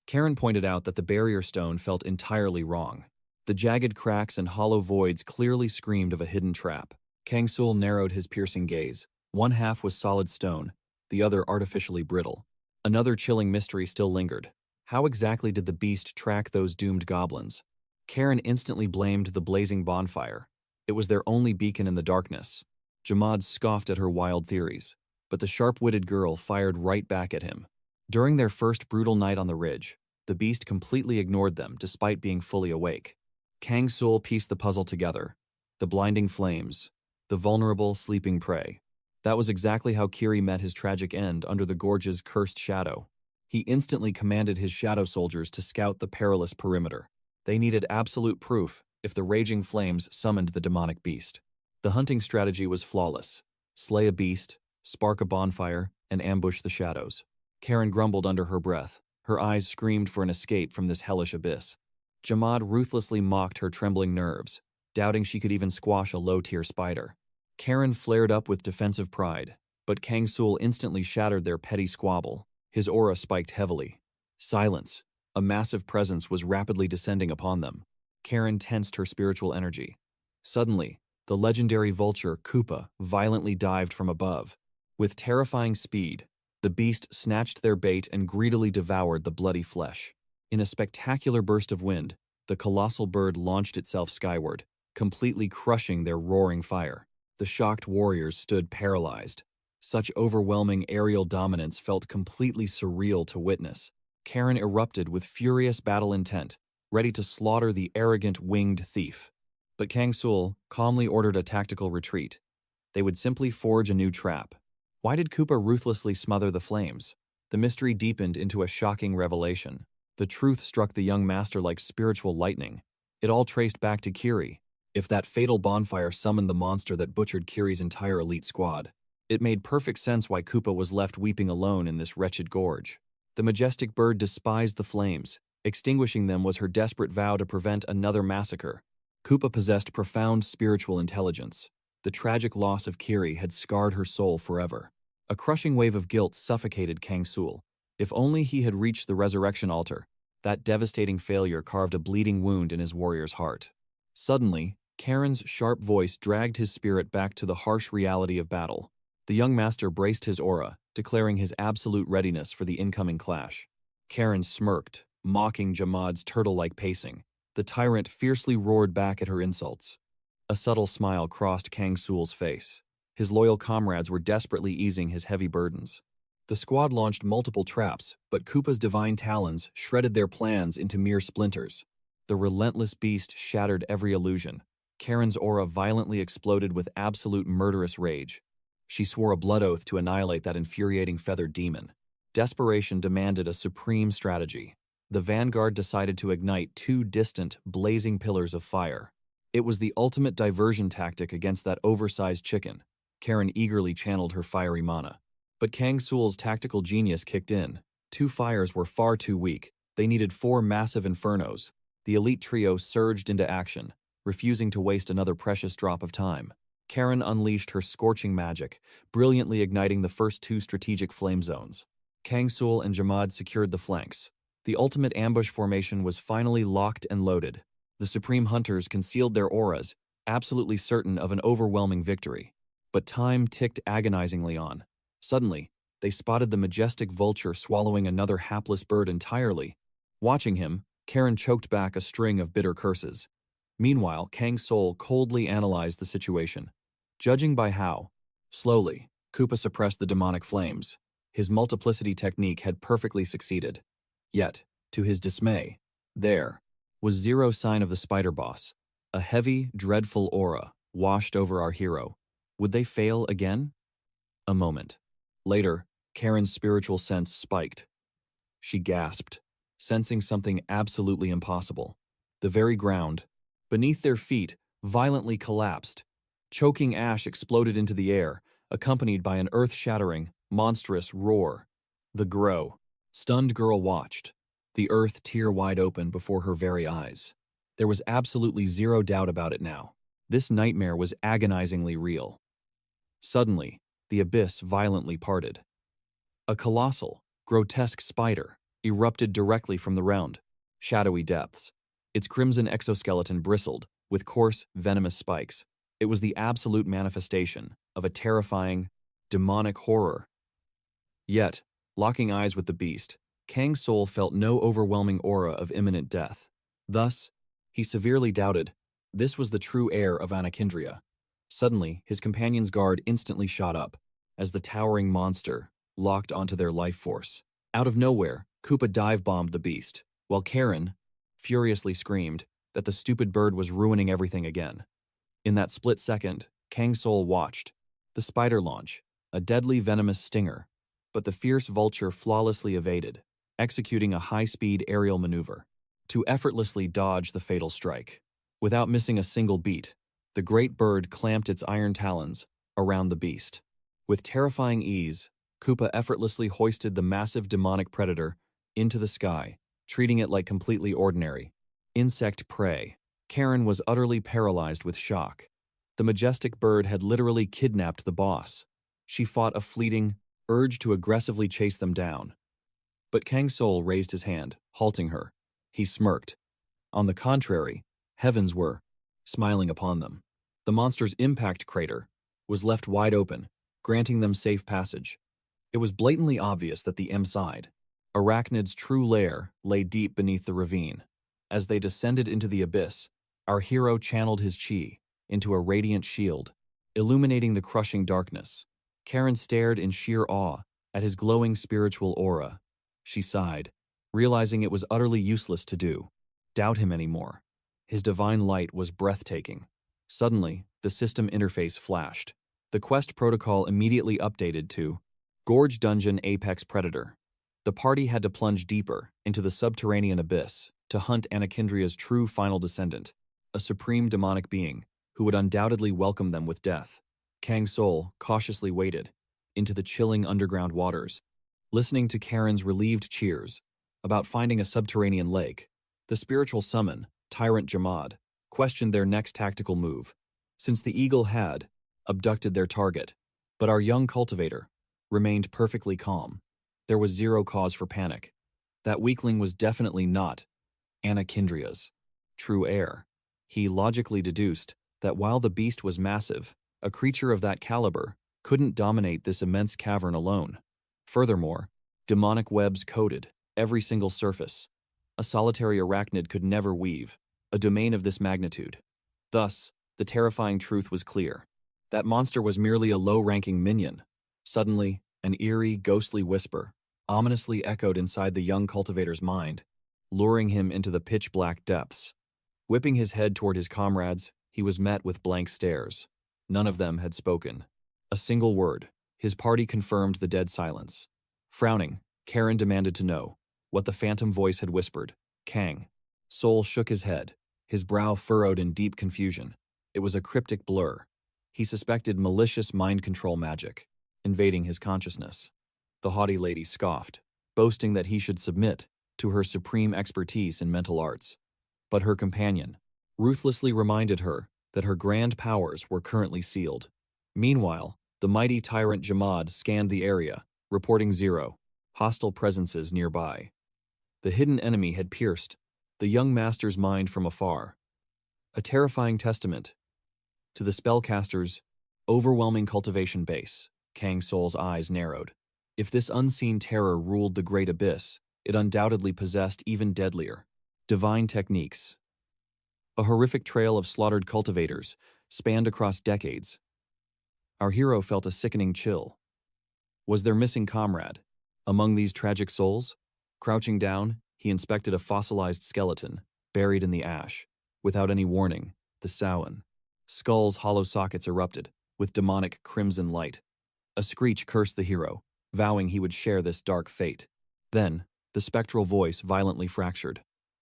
Karen pointed out that the barrier stone felt entirely wrong. The jagged cracks and hollow voids clearly screamed of a hidden trap. Kang Soul narrowed his piercing gaze. One half was solid stone, the other artificially brittle. Another chilling mystery still lingered. How exactly did the beast track those doomed goblins? Karen instantly blamed the blazing bonfire. It was their only beacon in the darkness. Jamad scoffed at her wild theories, but the sharp-witted girl fired right back at him. During their first brutal night on the ridge, the beast completely ignored them despite being fully awake. Kang Soul pieced the puzzle together. The blinding flames, the vulnerable, sleeping prey. That was exactly how Kiri met his tragic end under the gorge's cursed shadow. He instantly commanded his shadow soldiers to scout the perilous perimeter. They needed absolute proof if the raging flames summoned the demonic beast. The hunting strategy was flawless. Slay a beast, spark a bonfire, and ambush the shadows. Karen grumbled under her breath. Her eyes screamed for an escape from this hellish abyss. Jamad ruthlessly mocked her trembling nerves, doubting she could even squash a low-tier spider. Karen flared up with defensive pride, but Kang Soul instantly shattered their petty squabble. His aura spiked heavily. Silence. A massive presence was rapidly descending upon them. Karen tensed her spiritual energy. Suddenly, the legendary vulture Koopa violently dived from above. With terrifying speed, the beast snatched their bait and greedily devoured the bloody flesh. In a spectacular burst of wind, the colossal bird launched itself skyward, completely crushing their roaring fire. The shocked warriors stood paralyzed. Such overwhelming aerial dominance felt completely surreal to witness. Karen erupted with furious battle intent, ready to slaughter the arrogant winged thief. But Kang Soul calmly ordered a tactical retreat. They would simply forge a new trap. Why did Koopa ruthlessly smother the flames? The mystery deepened into a shocking revelation. The truth struck the young master like spiritual lightning. It all traced back to Kiri. If that fatal bonfire summoned the monster that butchered Kiri's entire elite squad, it made perfect sense why Koopa was left weeping alone in this wretched gorge. The majestic bird despised the flames. Extinguishing them was her desperate vow to prevent another massacre. Koopa possessed profound spiritual intelligence. The tragic loss of Kiri had scarred her soul forever. A crushing wave of guilt suffocated Kang Soul. If only he had reached the resurrection altar, that devastating failure carved a bleeding wound in his warrior's heart. Suddenly, Karen's sharp voice dragged his spirit back to the harsh reality of battle. The young master braced his aura, declaring his absolute readiness for the incoming clash. Karen smirked, mocking Jamad's turtle-like pacing. The tyrant fiercely roared back at her insults. A subtle smile crossed Kang Sool's face. His loyal comrades were desperately easing his heavy burdens. The squad launched multiple traps, but Koopa's divine talons shredded their plans into mere splinters. The relentless beast shattered every illusion. Karen's aura violently exploded with absolute murderous rage. She swore a blood oath to annihilate that infuriating feathered demon. Desperation demanded a supreme strategy. The vanguard decided to ignite two distant, blazing pillars of fire. It was the ultimate diversion tactic against that oversized chicken. Karen eagerly channeled her fiery mana. But Kang Sool's tactical genius kicked in. Two fires were far too weak. They needed 4 massive infernos. The elite trio surged into action, refusing to waste another precious drop of time. Karen unleashed her scorching magic, brilliantly igniting the first 2 strategic flame zones. Kang Sool and Jamad secured the flanks. The ultimate ambush formation was finally locked and loaded. The Supreme Hunters concealed their auras, absolutely certain of an overwhelming victory. But time ticked agonizingly on. Suddenly, they spotted the majestic vulture swallowing another hapless bird entirely. Watching him, Karen choked back a string of bitter curses. Meanwhile, Kang Soul coldly analyzed the situation. Judging by how slowly Koopa suppressed the demonic flames, his multiplicity technique had perfectly succeeded. Yet, to his dismay, there was zero sign of the spider boss. A heavy, dreadful aura washed over our hero. Would they fail again? A moment later, Karen's spiritual sense spiked. She gasped, sensing something absolutely impossible. The very ground beneath their feet violently collapsed. Choking ash exploded into the air, accompanied by an earth-shattering, monstrous roar. The stunned girl watched, the earth tear wide open before her very eyes. There was absolutely zero doubt about it now. This nightmare was agonizingly real. Suddenly, the abyss violently parted. A colossal, grotesque spider erupted directly from the round, shadowy depths. Its crimson exoskeleton bristled, with coarse, venomous spikes. It was the absolute manifestation of a terrifying, demonic horror. Yet, locking eyes with the beast, Kang Soul felt no overwhelming aura of imminent death. Thus, he severely doubted this was the true heir of Anakindria. Suddenly, his companion's guard instantly shot up, as the towering monster locked onto their life force. Out of nowhere, Koopa dive-bombed the beast, while Karen furiously screamed that the stupid bird was ruining everything again. In that split second, Kang Soul watched the spider launch, a deadly venomous stinger, but the fierce vulture flawlessly evaded, executing a high-speed aerial maneuver. to effortlessly dodge the fatal strike. Without missing a single beat, the great bird clamped its iron talons around the beast. With terrifying ease, Koopa effortlessly hoisted the massive demonic predator into the sky, treating it like completely ordinary insect prey. Karen was utterly paralyzed with shock. The majestic bird had literally kidnapped the boss. She fought a fleeting urge to aggressively chase them down. But Kang Soul raised his hand, halting her. He smirked. On the contrary, heavens were smiling upon them. The monster's impact crater was left wide open, granting them safe passage. It was blatantly obvious that the M-side, Arachnid's true lair, lay deep beneath the ravine. As they descended into the abyss, our hero channeled his chi into a radiant shield, illuminating the crushing darkness. Karen stared in sheer awe at his glowing spiritual aura. She sighed, realizing it was utterly useless to doubt him anymore. His divine light was breathtaking. Suddenly, the system interface flashed. The quest protocol immediately updated to Gorge Dungeon Apex Predator. The party had to plunge deeper into the subterranean abyss to hunt Anakindria's true final descendant, a supreme demonic being who would undoubtedly welcome them with death. Kang Soul cautiously waded into the chilling underground waters, listening to Karen's relieved cheers about finding a subterranean lake. The spiritual summon, Tyrant Jamad, questioned their next tactical move, since the eagle had abducted their target. But our young cultivator remained perfectly calm. There was zero cause for panic. That weakling was definitely not Anakindria's true heir. He logically deduced that while the beast was massive, a creature of that caliber couldn't dominate this immense cavern alone. Furthermore, demonic webs coated every single surface. A solitary arachnid could never weave a domain of this magnitude. Thus, the terrifying truth was clear. That monster was merely a low-ranking minion. Suddenly, an eerie, ghostly whisper ominously echoed inside the young cultivator's mind, luring him into the pitch-black depths. Whipping his head toward his comrades, he was met with blank stares. None of them had spoken. A single word. His party confirmed the dead silence. Frowning, Karen demanded to know what the phantom voice had whispered. Kang Soul shook his head, his brow furrowed in deep confusion. It was a cryptic blur. He suspected malicious mind control magic invading his consciousness. The haughty lady scoffed, boasting that he should submit to her supreme expertise in mental arts. But her companion ruthlessly reminded her that her grand powers were currently sealed. Meanwhile, the mighty tyrant Jamad scanned the area, reporting zero hostile presences nearby. The hidden enemy had pierced the young master's mind from afar, a terrifying testament to the spellcaster's overwhelming cultivation base. Kang Soul's eyes narrowed. If this unseen terror ruled the great abyss, it undoubtedly possessed even deadlier divine techniques. A horrific trail of slaughtered cultivators spanned across decades. Our hero felt a sickening chill. Was their missing comrade among these tragic souls? Crouching down, he inspected a fossilized skeleton buried in the ash. Without any warning, the Samhain skull's hollow sockets erupted with demonic crimson light. A screech cursed the hero, vowing he would share this dark fate. Then, the spectral voice violently fractured.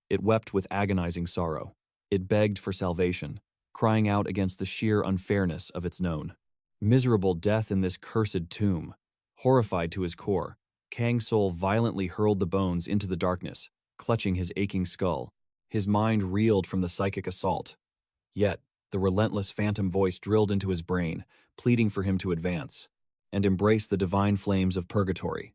It wept with agonizing sorrow. It begged for salvation, crying out against the sheer unfairness of its known miserable death in this cursed tomb. Horrified to his core, Kang Soul violently hurled the bones into the darkness, clutching his aching skull. His mind reeled from the psychic assault. Yet, the relentless phantom voice drilled into his brain, pleading for him to advance and embrace the divine flames of purgatory.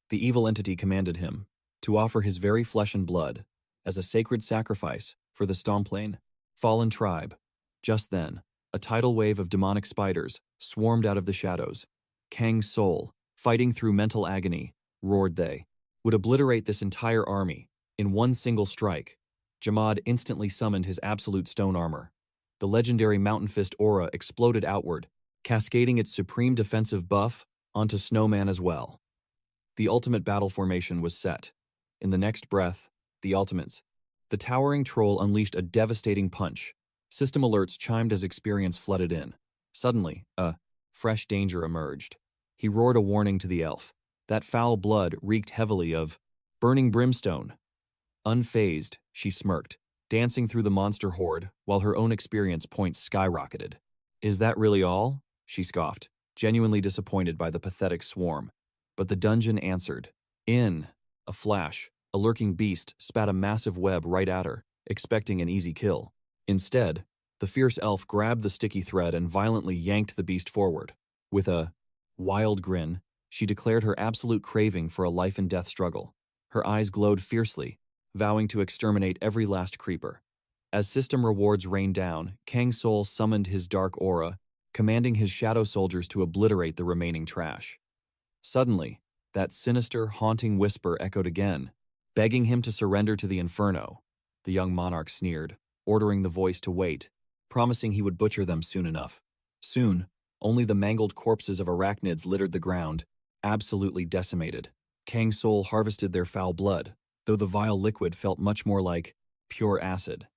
The evil entity commanded him to offer his very flesh and blood as a sacred sacrifice for the Stomplain fallen tribe. Just then, a tidal wave of demonic spiders swarmed out of the shadows. Kang Soul, fighting through mental agony, roared they would obliterate this entire army in one single strike. Jamad instantly summoned his absolute stone armor. The legendary Mountain Fist aura exploded outward, cascading its supreme defensive buff onto Snowman as well. The ultimate battle formation was set. In the next breath, the ultimates. The towering troll unleashed a devastating punch. System alerts chimed as experience flooded in. Suddenly, a fresh danger emerged. He roared a warning to the elf. That foul blood reeked heavily of burning brimstone. Unfazed, she smirked, dancing through the monster horde while her own experience points skyrocketed. Is that really all? She scoffed, genuinely disappointed by the pathetic swarm. But the dungeon answered. In a flash, a lurking beast spat a massive web right at her, expecting an easy kill. Instead, the fierce elf grabbed the sticky thread and violently yanked the beast forward. With a wild grin, she declared her absolute craving for a life-and-death struggle. Her eyes glowed fiercely, vowing to exterminate every last creeper. As system rewards rained down, Kang Soul summoned his dark aura, commanding his shadow soldiers to obliterate the remaining trash. Suddenly, that sinister, haunting whisper echoed again, begging him to surrender to the inferno. The young monarch sneered, ordering the voice to wait, promising he would butcher them soon enough. Soon, only the mangled corpses of arachnids littered the ground, absolutely decimated. Kang Soul harvested their foul blood, though the vile liquid felt much more like pure acid.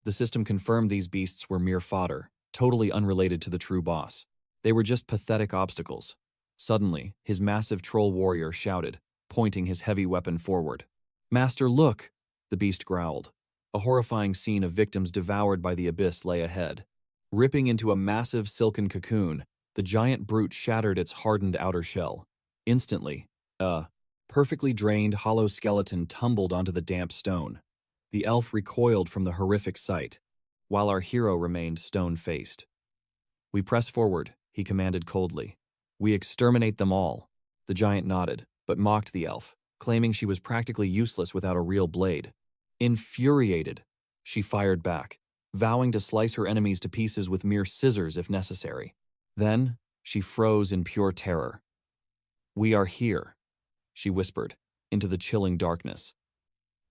The system confirmed these beasts were mere fodder, totally unrelated to the true boss. They were just pathetic obstacles. Suddenly, his massive troll warrior shouted, pointing his heavy weapon forward. "Master, look!" the beast growled. A horrifying scene of victims devoured by the abyss lay ahead. Ripping into a massive silken cocoon, the giant brute shattered its hardened outer shell. Instantly, a perfectly drained, hollow skeleton tumbled onto the damp stone. The elf recoiled from the horrific sight, while our hero remained stone-faced. "We press forward," he commanded coldly. "We exterminate them all." The giant nodded, but mocked the elf, claiming she was practically useless without a real blade. Infuriated, she fired back, vowing to slice her enemies to pieces with mere scissors if necessary. Then, she froze in pure terror. "We are here," she whispered, into the chilling darkness.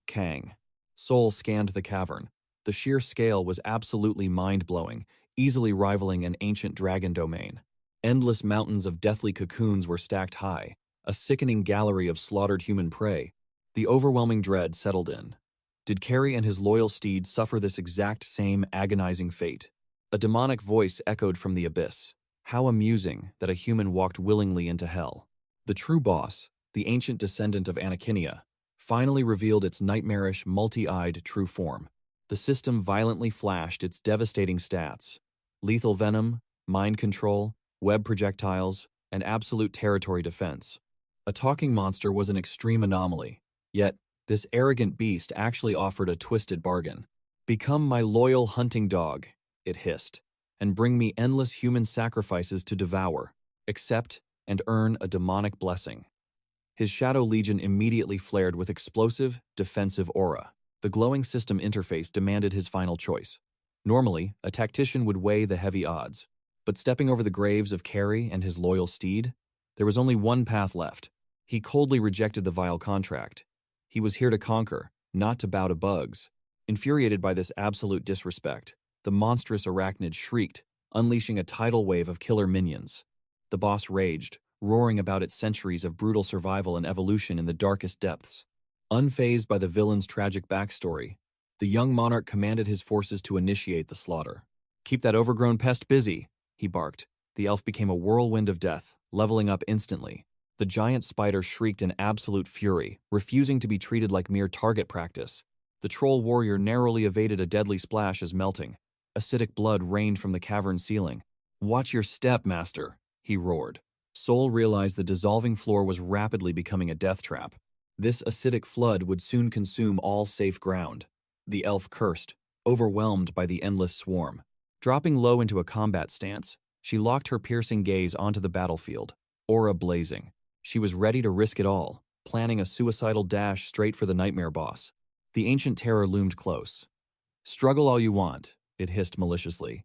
Kang Soul scanned the cavern. The sheer scale was absolutely mind-blowing, easily rivaling an ancient dragon domain. Endless mountains of deathly cocoons were stacked high, a sickening gallery of slaughtered human prey. The overwhelming dread settled in. Did Carrie and his loyal steed suffer this exact same agonizing fate? A demonic voice echoed from the abyss. How amusing that a human walked willingly into hell. The true boss, the ancient descendant of Anakinia, finally revealed its nightmarish, multi-eyed true form. The system violently flashed its devastating stats: lethal venom, mind control, web projectiles, and absolute territory defense. A talking monster was an extreme anomaly, yet this arrogant beast actually offered a twisted bargain. "Become my loyal hunting dog," it hissed, "and bring me endless human sacrifices to devour. Accept and earn a demonic blessing." His Shadow Legion immediately flared with explosive, defensive aura. The glowing system interface demanded his final choice. Normally, a tactician would weigh the heavy odds, but stepping over the graves of Carrie and his loyal steed, there was only one path left. He coldly rejected the vile contract. He was here to conquer, not to bow to bugs. Infuriated by this absolute disrespect, the monstrous arachnid shrieked, unleashing a tidal wave of killer minions. The boss raged, roaring about its centuries of brutal survival and evolution in the darkest depths. Unfazed by the villain's tragic backstory, the young monarch commanded his forces to initiate the slaughter. "Keep that overgrown pest busy," he barked. The elf became a whirlwind of death, leveling up instantly. The giant spider shrieked in absolute fury, refusing to be treated like mere target practice. The troll warrior narrowly evaded a deadly splash as melting. Acidic blood rained from the cavern ceiling. "Watch your step, master," he roared. Soul realized the dissolving floor was rapidly becoming a death trap. This acidic flood would soon consume all safe ground. The elf cursed, overwhelmed by the endless swarm. Dropping low into a combat stance, she locked her piercing gaze onto the battlefield, aura blazing. She was ready to risk it all, planning a suicidal dash straight for the nightmare boss. The ancient terror loomed close. "Struggle all you want," it hissed maliciously.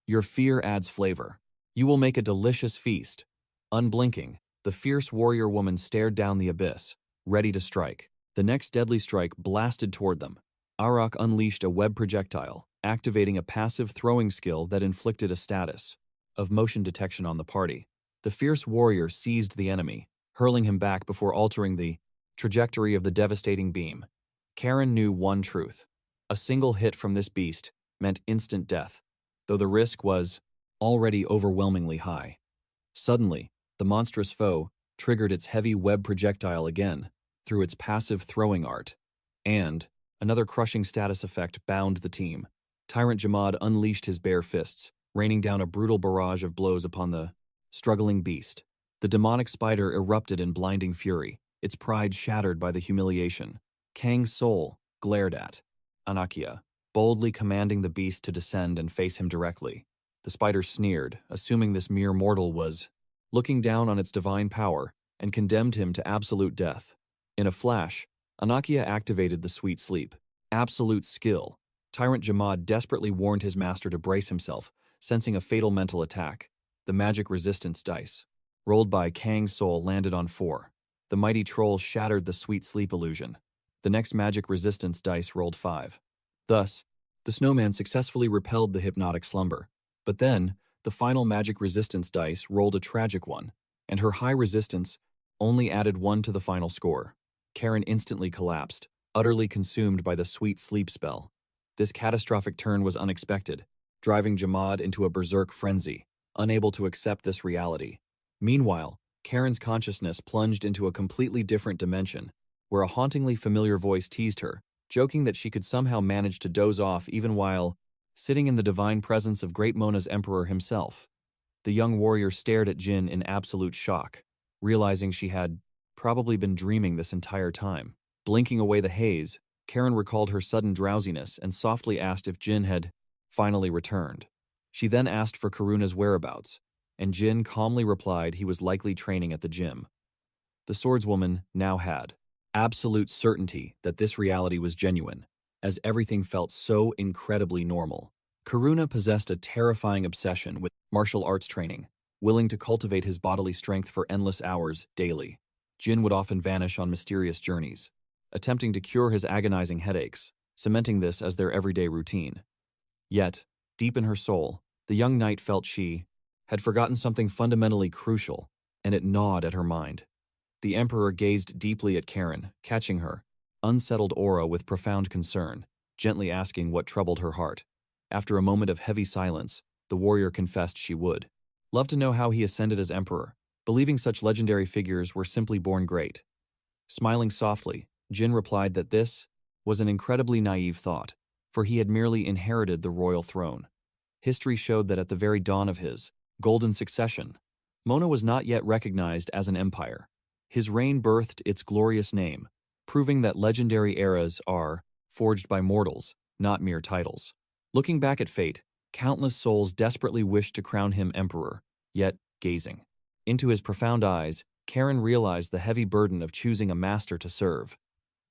"Your fear adds flavor. You will make a delicious feast." Unblinking, the fierce warrior woman stared down the abyss, ready to strike. The next deadly strike blasted toward them. Arak unleashed a web projectile, activating a passive throwing skill that inflicted a status of motion detection on the party. The fierce warrior seized the enemy, hurling him back before altering the trajectory of the devastating beam. Karen knew one truth. A single hit from this beast meant instant death, though the risk was already overwhelmingly high. Suddenly, the monstrous foe triggered its heavy web projectile again through its passive throwing art, and Another crushing status effect bound the team. Tyrant Jamad unleashed his bare fists, raining down a brutal barrage of blows upon the struggling beast. The demonic spider erupted in blinding fury, its pride shattered by the humiliation. Kang Soul glared at Anakia, boldly commanding the beast to descend and face him directly. The spider sneered, assuming this mere mortal was looking down on its divine power, and condemned him to absolute death. In a flash, Anakia activated the sweet sleep. Absolute skill. Tyrant Jamad desperately warned his master to brace himself, sensing a fatal mental attack. The magic resistance dice, rolled by Kang Soul, landed on 4. The mighty troll shattered the sweet sleep illusion. The next magic resistance dice rolled 5. Thus, the snowman successfully repelled the hypnotic slumber. But then, the final magic resistance dice rolled a tragic one, and her high resistance only added 1 to the final score. Karen instantly collapsed, utterly consumed by the sweet sleep spell. This catastrophic turn was unexpected, driving Jamad into a berserk frenzy, unable to accept this reality. Meanwhile, Karen's consciousness plunged into a completely different dimension, where a hauntingly familiar voice teased her, joking that she could somehow manage to doze off even while sitting in the divine presence of Great Mona's emperor himself. The young warrior stared at Jin in absolute shock, realizing she had probably been dreaming this entire time. Blinking away the haze, Karen recalled her sudden drowsiness and softly asked if Jin had finally returned. She then asked for Karuna's whereabouts, and Jin calmly replied he was likely training at the gym. The swordswoman now had absolute certainty that this reality was genuine, as everything felt so incredibly normal. Karuna possessed a terrifying obsession with martial arts training, willing to cultivate his bodily strength for endless hours daily. Jin would often vanish on mysterious journeys, attempting to cure his agonizing headaches, cementing this as their everyday routine. Yet, deep in her soul, the young knight felt she had forgotten something fundamentally crucial, and it gnawed at her mind. The Emperor gazed deeply at Karen, catching her unsettled aura with profound concern, gently asking what troubled her heart. After a moment of heavy silence, the warrior confessed she would love to know how he ascended as emperor, believing such legendary figures were simply born great. Smiling softly, Jin replied that this was an incredibly naive thought, for he had merely inherited the royal throne. History showed that at the very dawn of his golden succession, Mona was not yet recognized as an empire. His reign birthed its glorious name, proving that legendary eras are forged by mortals, not mere titles. Looking back at fate, countless souls desperately wished to crown him emperor, yet, gazing into his profound eyes, Karen realized the heavy burden of choosing a master to serve.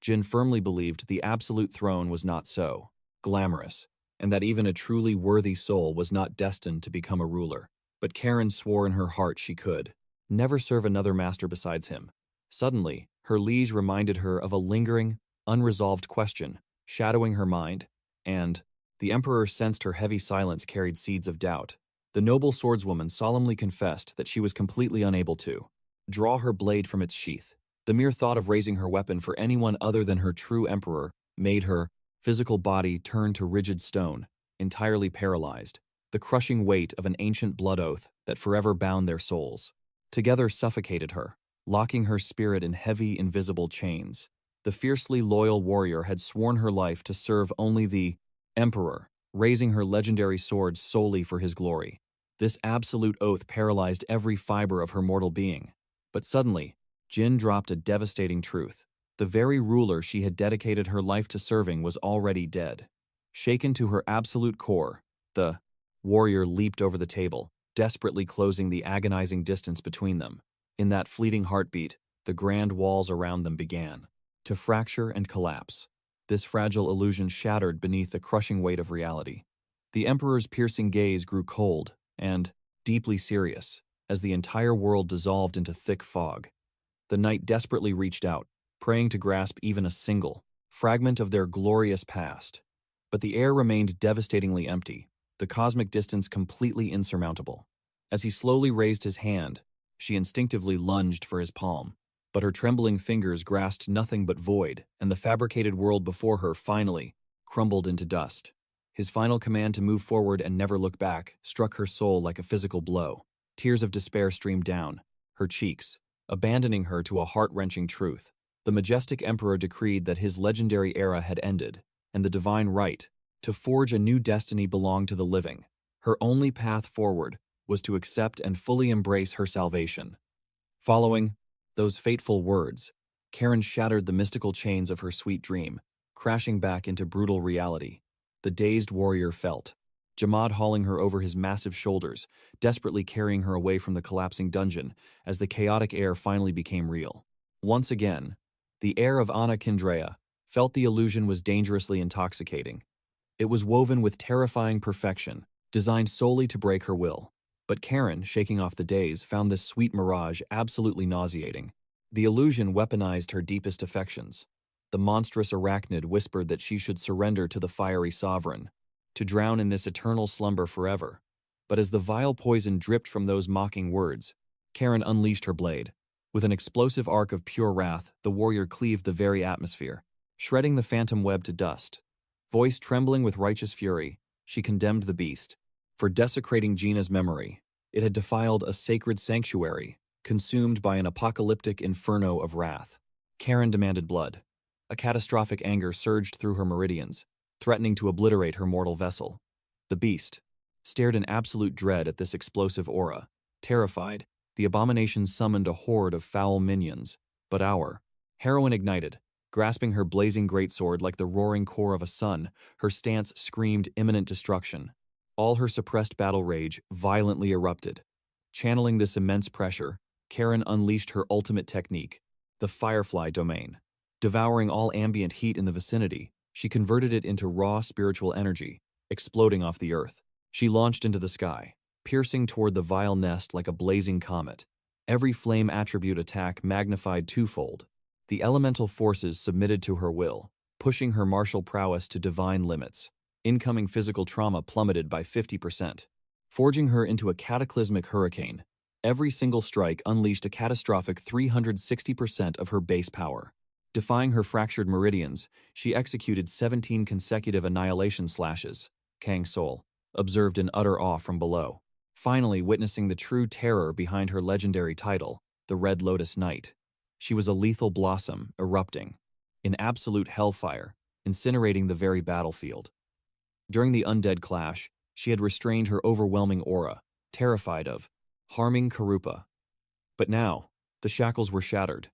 Jin firmly believed the absolute throne was not so glamorous, and that even a truly worthy soul was not destined to become a ruler. But Karen swore in her heart she could never serve another master besides him. Suddenly, her liege reminded her of a lingering, unresolved question shadowing her mind, and the Emperor sensed her heavy silence carried seeds of doubt. The noble swordswoman solemnly confessed that she was completely unable to draw her blade from its sheath. The mere thought of raising her weapon for anyone other than her true emperor made her physical body turn to rigid stone, entirely paralyzed, the crushing weight of an ancient blood oath that forever bound their souls. Together suffocated her, locking her spirit in heavy, invisible chains. The fiercely loyal warrior had sworn her life to serve only the emperor, raising her legendary sword solely for his glory. This absolute oath paralyzed every fiber of her mortal being. But suddenly, Jin dropped a devastating truth. The very ruler she had dedicated her life to serving was already dead. Shaken to her absolute core, the warrior leaped over the table, desperately closing the agonizing distance between them. In that fleeting heartbeat, the grand walls around them began to fracture and collapse. This fragile illusion shattered beneath the crushing weight of reality. The Emperor's piercing gaze grew cold and deeply serious as the entire world dissolved into thick fog. The knight desperately reached out, praying to grasp even a single fragment of their glorious past. But the air remained devastatingly empty, the cosmic distance completely insurmountable. As he slowly raised his hand, she instinctively lunged for his palm, but her trembling fingers grasped nothing but void, and the fabricated world before her finally crumbled into dust. His final command to move forward and never look back struck her soul like a physical blow. Tears of despair streamed down her cheeks, abandoning her to a heart-wrenching truth. The majestic emperor decreed that his legendary era had ended, and the divine right to forge a new destiny belonged to the living. Her only path forward was to accept and fully embrace her salvation. Following those fateful words, Karen shattered the mystical chains of her sweet dream, crashing back into brutal reality. The dazed warrior felt Jamad hauling her over his massive shoulders, desperately carrying her away from the collapsing dungeon as the chaotic air finally became real. Once again, the air of Anna Kindrea felt the illusion was dangerously intoxicating. It was woven with terrifying perfection, designed solely to break her will. But Karen, shaking off the daze, found this sweet mirage absolutely nauseating. The illusion weaponized her deepest affections. The monstrous arachnid whispered that she should surrender to the fiery sovereign, to drown in this eternal slumber forever. But as the vile poison dripped from those mocking words, Karen unleashed her blade. With an explosive arc of pure wrath, the warrior cleaved the very atmosphere, shredding the phantom web to dust. Voice trembling with righteous fury, she condemned the beast for desecrating Gina's memory. It had defiled a sacred sanctuary, consumed by an apocalyptic inferno of wrath. Karen demanded blood. A catastrophic anger surged through her meridians, threatening to obliterate her mortal vessel. The beast stared in absolute dread at this explosive aura. Terrified, the abomination summoned a horde of foul minions. But our heroine ignited. Grasping her blazing greatsword like the roaring core of a sun, her stance screamed imminent destruction. All her suppressed battle rage violently erupted. Channeling this immense pressure, Karen unleashed her ultimate technique, the Firefly domain. Devouring all ambient heat in the vicinity, she converted it into raw spiritual energy, exploding off the earth. She launched into the sky, piercing toward the vile nest like a blazing comet. Every flame attribute attack magnified twofold. The elemental forces submitted to her will, pushing her martial prowess to divine limits. Incoming physical trauma plummeted by 50%, forging her into a cataclysmic hurricane. Every single strike unleashed a catastrophic 360% of her base power. Defying her fractured meridians, she executed 17 consecutive annihilation slashes. Kang Soul observed in utter awe from below, finally witnessing the true terror behind her legendary title, the Red Lotus Knight. She was a lethal blossom, erupting in absolute hellfire, incinerating the very battlefield. During the undead clash, she had restrained her overwhelming aura, terrified of harming Karupa. But now, the shackles were shattered.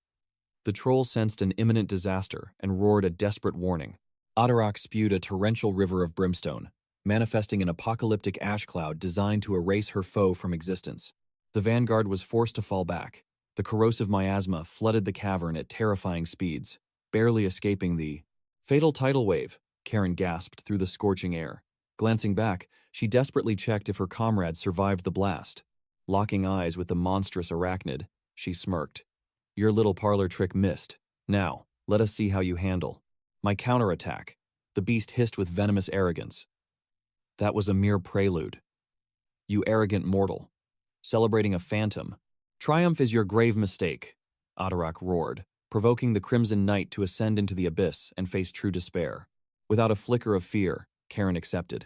The troll sensed an imminent disaster and roared a desperate warning. Atarak spewed a torrential river of brimstone, manifesting an apocalyptic ash cloud designed to erase her foe from existence. The vanguard was forced to fall back. The corrosive miasma flooded the cavern at terrifying speeds, barely escaping the fatal tidal wave. Karen gasped through the scorching air. Glancing back, she desperately checked if her comrades survived the blast. Locking eyes with the monstrous arachnid, she smirked. Your little parlor trick missed. Now, let us see how you handle my counterattack. The beast hissed with venomous arrogance. That was a mere prelude. You arrogant mortal. Celebrating a phantom. Triumph is your grave mistake, Atarak roared, provoking the Crimson Knight to ascend into the abyss and face true despair. Without a flicker of fear, Karen accepted.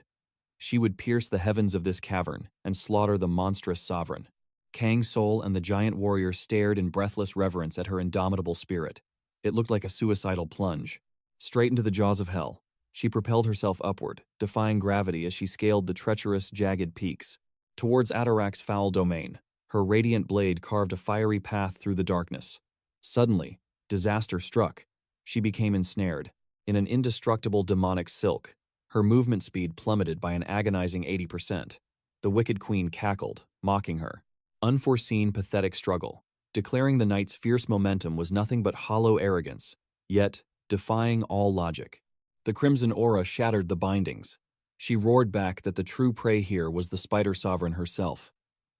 She would pierce the heavens of this cavern and slaughter the monstrous sovereign. Kang Soul and the giant warrior stared in breathless reverence at her indomitable spirit. It looked like a suicidal plunge. Straight into the jaws of hell, she propelled herself upward, defying gravity as she scaled the treacherous, jagged peaks. Towards Atarak's foul domain, her radiant blade carved a fiery path through the darkness. Suddenly, disaster struck. She became ensnared in an indestructible demonic silk. Her movement speed plummeted by an agonizing 80%. The Wicked Queen cackled, mocking her. Unforeseen, pathetic struggle, declaring the knight's fierce momentum was nothing but hollow arrogance, yet defying all logic. The crimson aura shattered the bindings. She roared back that the true prey here was the Spider Sovereign herself.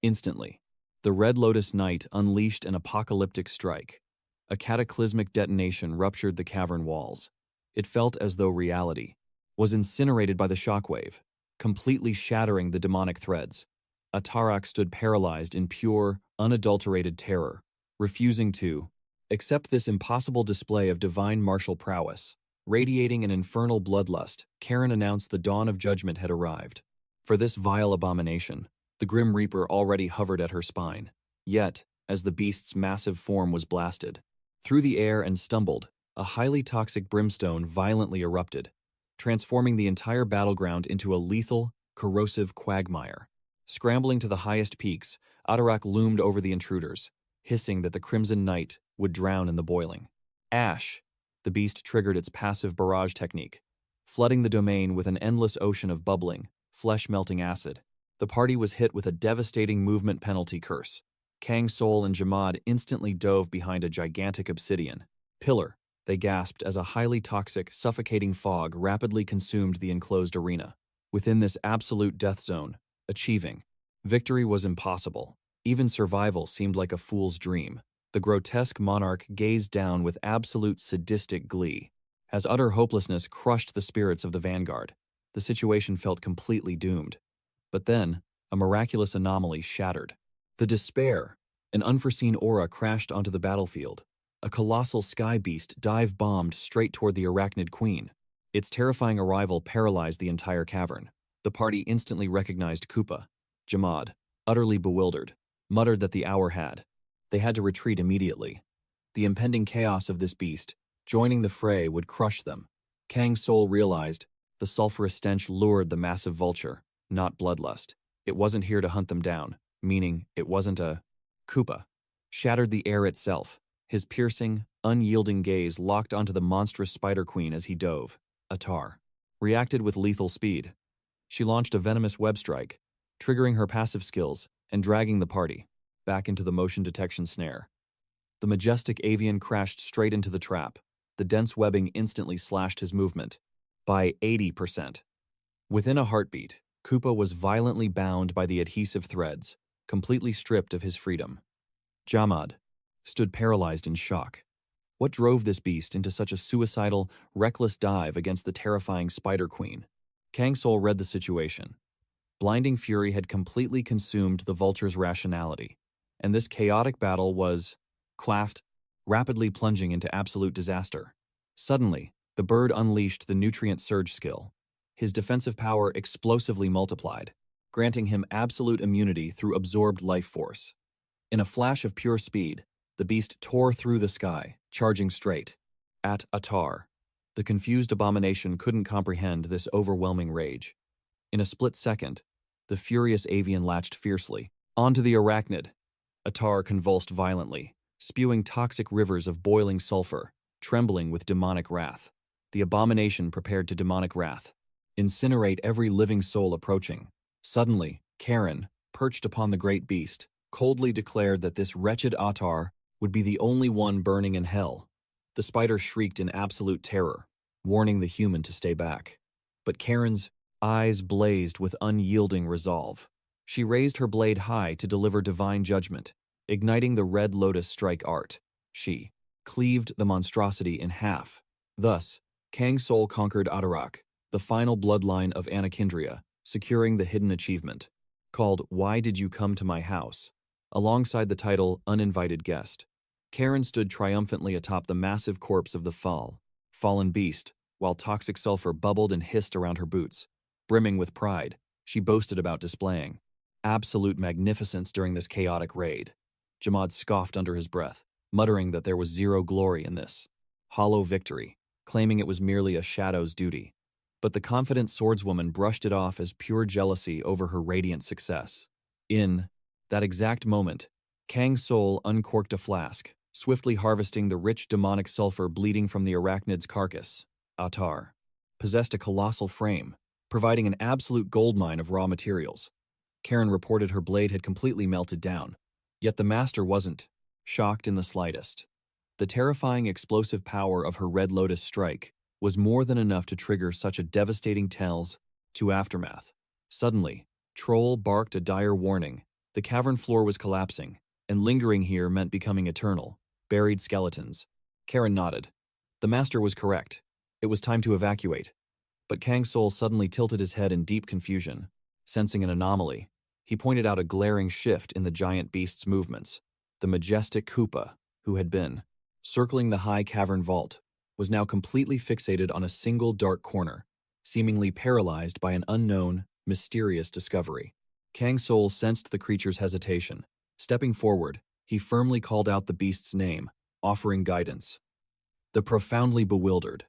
Instantly, the Red Lotus Knight unleashed an apocalyptic strike. A cataclysmic detonation ruptured the cavern walls. It felt as though reality was incinerated by the shockwave, completely shattering the demonic threads. Atarak stood paralyzed in pure, unadulterated terror, refusing to accept this impossible display of divine martial prowess. Radiating an infernal bloodlust, Karen announced the dawn of judgment had arrived. For this vile abomination, the Grim Reaper already hovered at her spine. Yet, as the beast's massive form was blasted, through the air and stumbled, a highly toxic brimstone violently erupted, transforming the entire battleground into a lethal, corrosive quagmire. Scrambling to the highest peaks, Atarak loomed over the intruders, hissing that the Crimson Knight would drown in the boiling ash. The beast triggered its passive barrage technique, flooding the domain with an endless ocean of bubbling, flesh-melting acid. The party was hit with a devastating movement penalty curse. Kang Soul and Jamad instantly dove behind a gigantic obsidian pillar. They gasped as a highly toxic, suffocating fog rapidly consumed the enclosed arena. Within this absolute death zone, achieving victory was impossible. Even survival seemed like a fool's dream. The grotesque monarch gazed down with absolute sadistic glee. As utter hopelessness crushed the spirits of the vanguard, the situation felt completely doomed. But then, a miraculous anomaly shattered. The despair, an unforeseen aura crashed onto the battlefield. A colossal sky beast dive-bombed straight toward the arachnid queen. Its terrifying arrival paralyzed the entire cavern. The party instantly recognized Koopa. Jamad, utterly bewildered, muttered that the hour had. They had to retreat immediately. The impending chaos of this beast, joining the fray, would crush them. Kang Soul realized the sulfurous stench lured the massive vulture, not bloodlust. It wasn't here to hunt them down, meaning it wasn't a Koopa. Shattered the air itself. His piercing, unyielding gaze locked onto the monstrous spider queen as he dove. Atar reacted with lethal speed. She launched a venomous web strike, triggering her passive skills and dragging the party back into the motion detection snare. The majestic avian crashed straight into the trap. The dense webbing instantly slashed his movement by 80%. Within a heartbeat, Koopa was violently bound by the adhesive threads, completely stripped of his freedom. Jamad stood paralyzed in shock. What drove this beast into such a suicidal, reckless dive against the terrifying Spider Queen? Kang Soul read the situation. Blinding fury had completely consumed the vulture's rationality, and this chaotic battle was, rapidly plunging into absolute disaster. Suddenly, the bird unleashed the nutrient surge skill. His defensive power explosively multiplied, granting him absolute immunity through absorbed life force. In a flash of pure speed, the beast tore through the sky, charging straight at Atar. The confused abomination couldn't comprehend this overwhelming rage. In a split second, the furious avian latched fiercely onto the arachnid. Atar convulsed violently, spewing toxic rivers of boiling sulfur, trembling with demonic wrath. The abomination prepared to demonic wrath, incinerate every living soul approaching. Suddenly, Karen, perched upon the great beast, coldly declared that this wretched Atar would be the only one burning in hell. The spider shrieked in absolute terror, warning the human to stay back. But Karen's eyes blazed with unyielding resolve. She raised her blade high to deliver divine judgment, igniting the red lotus strike art. She cleaved the monstrosity in half. Thus, Kang Soul conquered Atarak, the final bloodline of Anakindria, securing the hidden achievement, called Why Did You Come to My House? Alongside the title Uninvited Guest. Karen stood triumphantly atop the massive corpse of the fallen beast, while toxic sulfur bubbled and hissed around her boots. Brimming with pride, she boasted about displaying absolute magnificence during this chaotic raid. Jamad scoffed under his breath, muttering that there was zero glory in this hollow victory, claiming it was merely a shadow's duty. But the confident swordswoman brushed it off as pure jealousy over her radiant success. In that exact moment, Kang Soul uncorked a flask, swiftly harvesting the rich demonic sulfur bleeding from the arachnid's carcass. Atar possessed a colossal frame, providing an absolute goldmine of raw materials. Karen reported her blade had completely melted down, yet the master wasn't shocked in the slightest. The terrifying explosive power of her red lotus strike was more than enough to trigger such a devastating tells to aftermath. Suddenly, Troll barked a dire warning. The cavern floor was collapsing, and lingering here meant becoming eternal, buried skeletons. Karen nodded. The master was correct. It was time to evacuate. But Kang Soul suddenly tilted his head in deep confusion. Sensing an anomaly, he pointed out a glaring shift in the giant beast's movements. The majestic Koopa, who had been circling the high cavern vault, was now completely fixated on a single dark corner, seemingly paralyzed by an unknown, mysterious discovery. Kang Soul sensed the creature's hesitation. Stepping forward, he firmly called out the beast's name, offering guidance. The profoundly bewildered,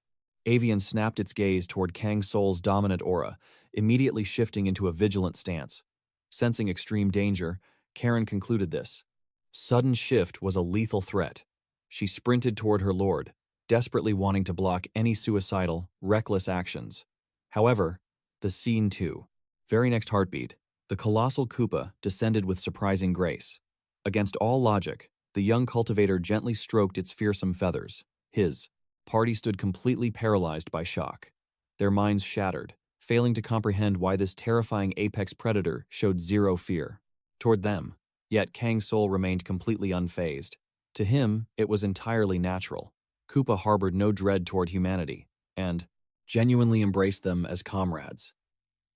Avian snapped its gaze toward Kang Soul's dominant aura, immediately shifting into a vigilant stance. Sensing extreme danger, Karen concluded this sudden shift was a lethal threat. She sprinted toward her lord, desperately wanting to block any suicidal, reckless actions. However, the scene too. Very next heartbeat, the colossal Koopa descended with surprising grace. Against all logic, the young cultivator gently stroked its fearsome feathers. His party stood completely paralyzed by shock. Their minds shattered, failing to comprehend why this terrifying apex predator showed zero fear toward them. Yet Kang Soul remained completely unfazed. To him, it was entirely natural. Koopa harbored no dread toward humanity, and genuinely embraced them as comrades.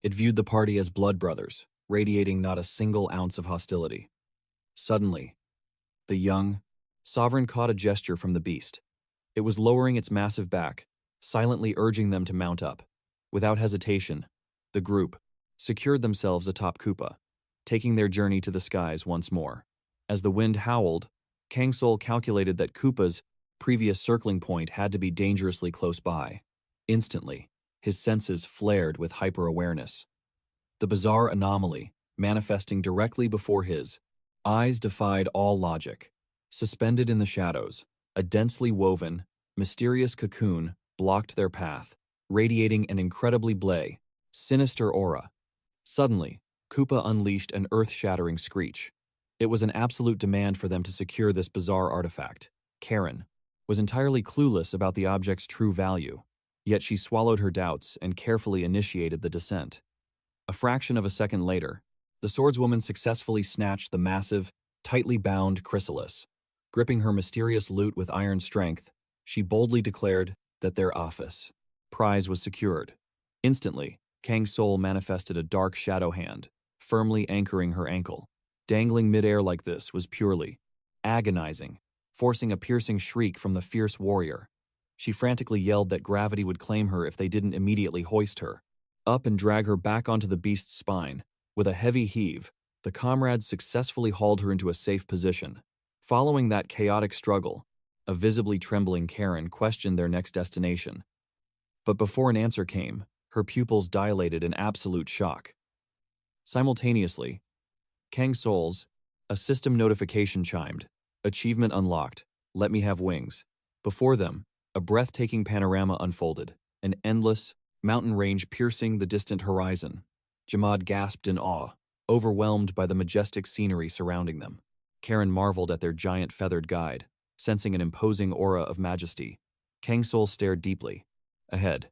It viewed the party as blood brothers, radiating not a single ounce of hostility. Suddenly, the young sovereign caught a gesture from the beast. It was lowering its massive back, silently urging them to mount up. Without hesitation, the group secured themselves atop Koopa, taking their journey to the skies once more. As the wind howled, Kang Soul calculated that Koopa's previous circling point had to be dangerously close by. Instantly, his senses flared with hyper-awareness. The bizarre anomaly, manifesting directly before his eyes, defied all logic. Suspended in the shadows, a densely woven, mysterious cocoon blocked their path, radiating an incredibly sinister aura. Suddenly, Koopa unleashed an earth-shattering screech. It was an absolute demand for them to secure this bizarre artifact. Karen was entirely clueless about the object's true value, yet she swallowed her doubts and carefully initiated the descent. A fraction of a second later, the swordswoman successfully snatched the massive, tightly bound chrysalis. Gripping her mysterious loot with iron strength, she boldly declared that their office prize was secured. Instantly, Kang Soul manifested a dark shadow hand, firmly anchoring her ankle. Dangling midair like this was purely agonizing, forcing a piercing shriek from the fierce warrior. She frantically yelled that gravity would claim her if they didn't immediately hoist her up and drag her back onto the beast's spine. With a heavy heave, the comrades successfully hauled her into a safe position. Following that chaotic struggle, a visibly trembling Karen questioned their next destination. But before an answer came, her pupils dilated in absolute shock. Simultaneously, Kang Soul's a system notification chimed. Achievement unlocked. Let me have wings. Before them, a breathtaking panorama unfolded, an endless mountain range piercing the distant horizon. Jamad gasped in awe, overwhelmed by the majestic scenery surrounding them. Karen marveled at their giant feathered guide, sensing an imposing aura of majesty. Kang Soul stared deeply. Ahead.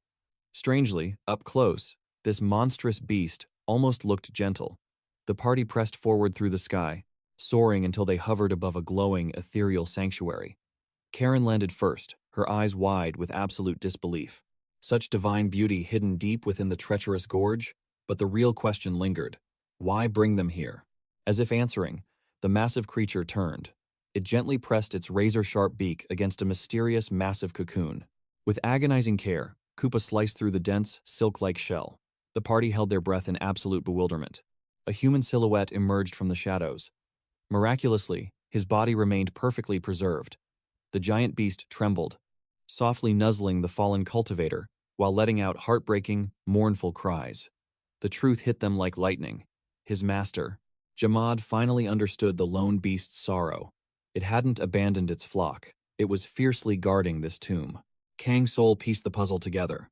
Strangely, up close, this monstrous beast almost looked gentle. The party pressed forward through the sky, soaring until they hovered above a glowing, ethereal sanctuary. Karen landed first, her eyes wide with absolute disbelief. Such divine beauty hidden deep within the treacherous gorge, but the real question lingered. Why bring them here? As if answering, the massive creature turned. It gently pressed its razor-sharp beak against a mysterious, massive cocoon. With agonizing care, Koopa sliced through the dense, silk-like shell. The party held their breath in absolute bewilderment. A human silhouette emerged from the shadows. Miraculously, his body remained perfectly preserved. The giant beast trembled, softly nuzzling the fallen cultivator, while letting out heartbreaking, mournful cries. The truth hit them like lightning. His master, Jamad, finally understood the lone beast's sorrow. It hadn't abandoned its flock. It was fiercely guarding this tomb. Kang Soul pieced the puzzle together.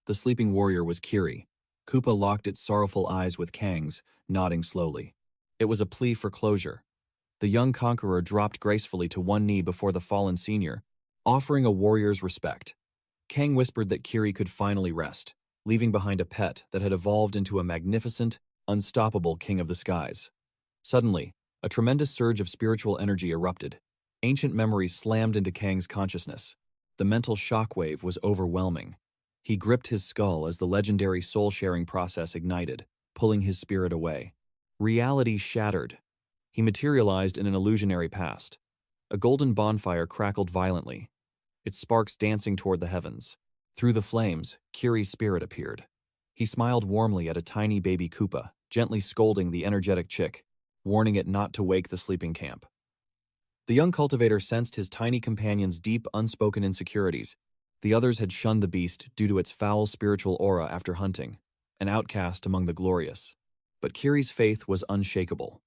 The sleeping warrior was Kiri. Koopa locked its sorrowful eyes with Kang's, nodding slowly. It was a plea for closure. The young conqueror dropped gracefully to one knee before the fallen senior, offering a warrior's respect. Kang whispered that Kiri could finally rest, leaving behind a pet that had evolved into a magnificent, unstoppable king of the skies. Suddenly, a tremendous surge of spiritual energy erupted. Ancient memories slammed into Kang's consciousness. The mental shockwave was overwhelming. He gripped his skull as the legendary soul-sharing process ignited, pulling his spirit away. Reality shattered. He materialized in an illusionary past. A golden bonfire crackled violently, its sparks dancing toward the heavens. Through the flames, Kiri's spirit appeared. He smiled warmly at a tiny baby Koopa, gently scolding the energetic chick, warning it not to wake the sleeping camp. The young cultivator sensed his tiny companion's deep, unspoken insecurities. The others had shunned the beast due to its foul spiritual aura after hunting, an outcast among the glorious. But Kiri's faith was unshakable.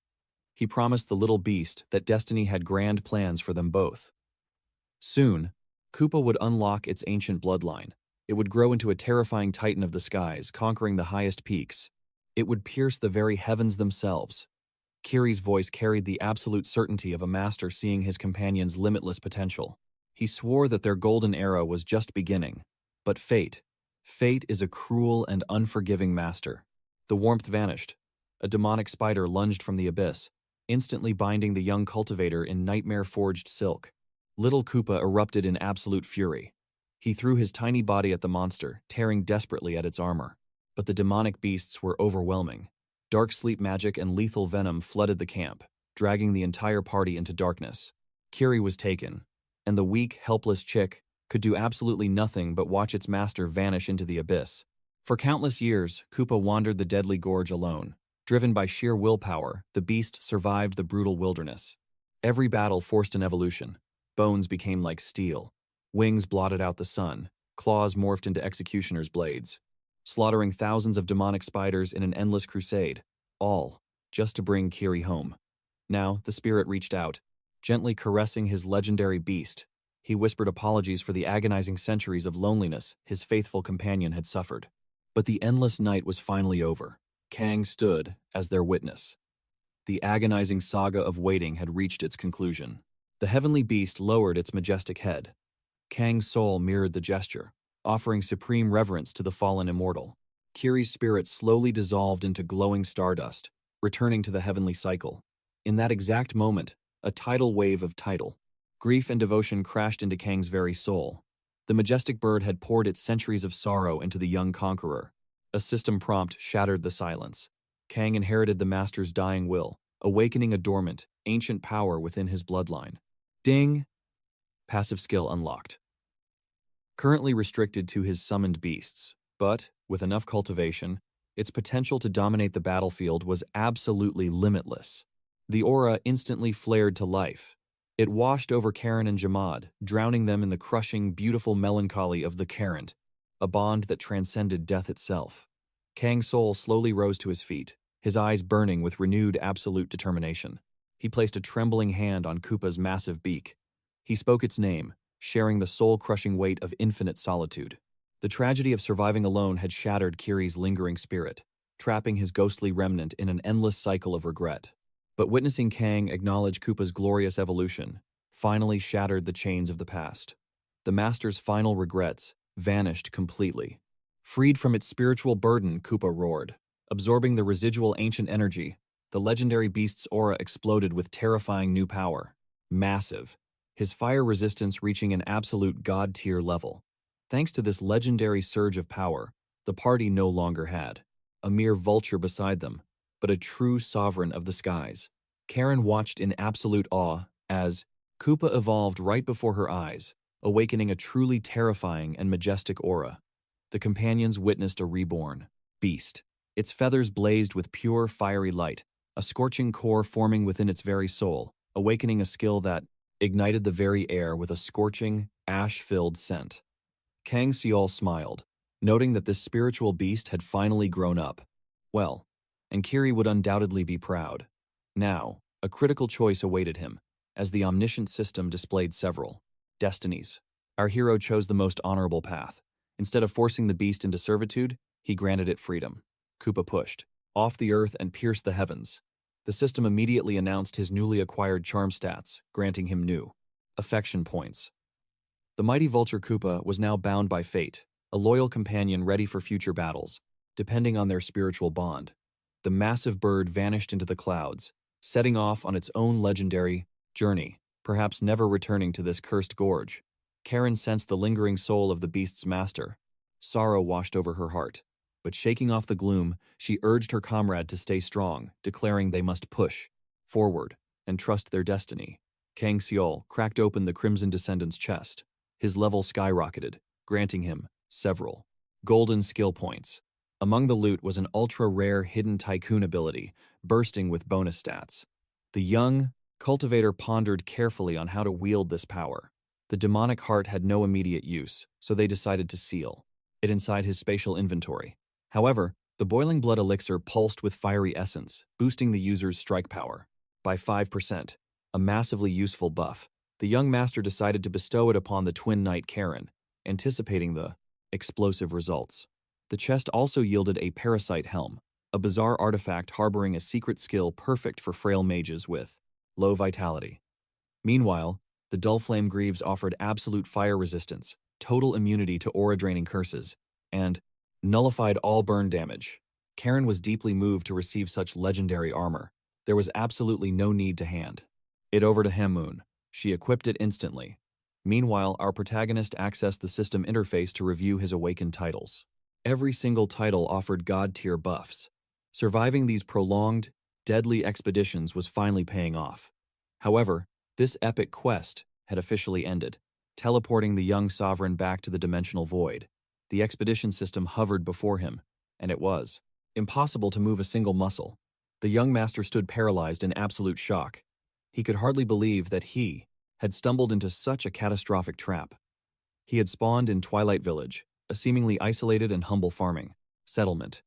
He promised the little beast that destiny had grand plans for them both. Soon, Koopa would unlock its ancient bloodline. It would grow into a terrifying titan of the skies, conquering the highest peaks. It would pierce the very heavens themselves. Kiri's voice carried the absolute certainty of a master seeing his companion's limitless potential. He swore that their golden era was just beginning. But fate is a cruel and unforgiving master. The warmth vanished. A demonic spider lunged from the abyss, instantly binding the young cultivator in nightmare-forged silk. Little Koopa erupted in absolute fury. He threw his tiny body at the monster, tearing desperately at its armor. But the demonic beasts were overwhelming. Dark sleep magic and lethal venom flooded the camp, dragging the entire party into darkness. Kiri was taken, and the weak, helpless chick could do absolutely nothing but watch its master vanish into the abyss. For countless years, Koopa wandered the deadly gorge alone. Driven by sheer willpower, the beast survived the brutal wilderness. Every battle forced an evolution. Bones became like steel. Wings blotted out the sun. Claws morphed into executioner's blades, slaughtering thousands of demonic spiders in an endless crusade, all just to bring Kiri home. Now, the spirit reached out, gently caressing his legendary beast. He whispered apologies for the agonizing centuries of loneliness his faithful companion had suffered. But the endless night was finally over. Kang stood as their witness. The agonizing saga of waiting had reached its conclusion. The heavenly beast lowered its majestic head. Kang Soul mirrored the gesture, offering supreme reverence to the fallen immortal. Kiri's spirit slowly dissolved into glowing stardust, returning to the heavenly cycle. In that exact moment, a tidal wave of grief and devotion crashed into Kang's very soul. The majestic bird had poured its centuries of sorrow into the young conqueror. A system prompt shattered the silence. Kang inherited the master's dying will, awakening a dormant, ancient power within his bloodline. Ding! Passive skill unlocked. Currently restricted to his summoned beasts, but, with enough cultivation, its potential to dominate the battlefield was absolutely limitless. The aura instantly flared to life. It washed over Karen and Jamad, drowning them in the crushing, beautiful melancholy of the Karent, a bond that transcended death itself. Kang Soul slowly rose to his feet, his eyes burning with renewed absolute determination. He placed a trembling hand on Koopa's massive beak. He spoke its name, sharing the soul-crushing weight of infinite solitude. The tragedy of surviving alone had shattered Kiri's lingering spirit, trapping his ghostly remnant in an endless cycle of regret. But witnessing Kang acknowledge Koopa's glorious evolution finally shattered the chains of the past. The master's final regrets vanished completely. Freed from its spiritual burden, Koopa roared. Absorbing the residual ancient energy, the legendary beast's aura exploded with terrifying new power. Massive, his fire resistance reaching an absolute god-tier level. Thanks to this legendary surge of power, the party no longer had a mere vulture beside them, but a true sovereign of the skies. Karen watched in absolute awe as Koopa evolved right before her eyes, awakening a truly terrifying and majestic aura. The companions witnessed a reborn beast. Its feathers blazed with pure, fiery light, a scorching core forming within its very soul, awakening a skill that ignited the very air with a scorching, ash-filled scent. Kang Soul smiled, noting that this spiritual beast had finally grown up. Well, and Kiri would undoubtedly be proud. Now, a critical choice awaited him, as the omniscient system displayed several destinies. Our hero chose the most honorable path. Instead of forcing the beast into servitude, he granted it freedom. Koopa pushed off the earth and pierced the heavens. The system immediately announced his newly acquired charm stats, granting him new affection points. The mighty vulture Koopa was now bound by fate, a loyal companion ready for future battles, depending on their spiritual bond. The massive bird vanished into the clouds, setting off on its own legendary journey, perhaps never returning to this cursed gorge. Karen sensed the lingering soul of the beast's master. Sorrow washed over her heart, but shaking off the gloom, she urged her comrade to stay strong, declaring they must push forward and trust their destiny. Kang Soul cracked open the Crimson Descendant's chest. His level skyrocketed, granting him several golden skill points. Among the loot was an ultra-rare hidden tycoon ability, bursting with bonus stats. The young Cultivator pondered carefully on how to wield this power. The demonic heart had no immediate use, so they decided to seal it inside his spatial inventory. However, the boiling blood elixir pulsed with fiery essence, boosting the user's strike power by 5%, a massively useful buff. The young master decided to bestow it upon the twin knight Karen, anticipating the explosive results. The chest also yielded a parasite helm, a bizarre artifact harboring a secret skill perfect for frail mages with low vitality. Meanwhile, the dull flame greaves offered absolute fire resistance, total immunity to aura-draining curses, and nullified all burn damage. Karen was deeply moved to receive such legendary armor. There was absolutely no need to hand it over to Hamoon. She equipped it instantly. Meanwhile, our protagonist accessed the system interface to review his awakened titles. Every single title offered god-tier buffs. Surviving these prolonged, deadly expeditions was finally paying off. However, this epic quest had officially ended, teleporting the young sovereign back to the dimensional void. The expedition system hovered before him, and it was impossible to move a single muscle. The young master stood paralyzed in absolute shock. He could hardly believe that he had stumbled into such a catastrophic trap. He had spawned in Twilight Village, a seemingly isolated and humble farming settlement.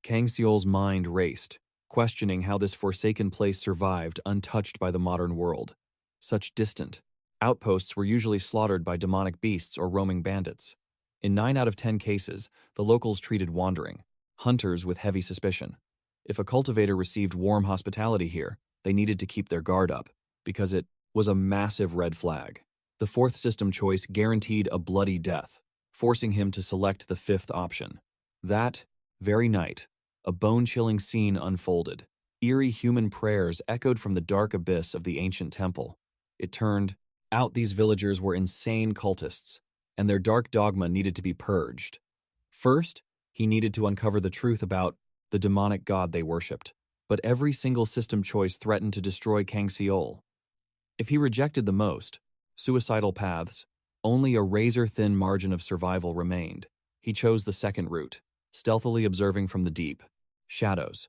Kang Soul's mind raced, questioning how this forsaken place survived untouched by the modern world. Such distant outposts were usually slaughtered by demonic beasts or roaming bandits. In 9 out of 10 cases, the locals treated wandering hunters with heavy suspicion. If a cultivator received warm hospitality here, they needed to keep their guard up, because it was a massive red flag. The fourth system choice guaranteed a bloody death, forcing him to select the fifth option. That very night, a bone-chilling scene unfolded. Eerie human prayers echoed from the dark abyss of the ancient temple. It turned out these villagers were insane cultists, and their dark dogma needed to be purged. First, he needed to uncover the truth about the demonic god they worshipped, but every single system choice threatened to destroy Kang Soul. If he rejected the most suicidal paths, only a razor-thin margin of survival remained. He chose the second route, stealthily observing from the deep shadows.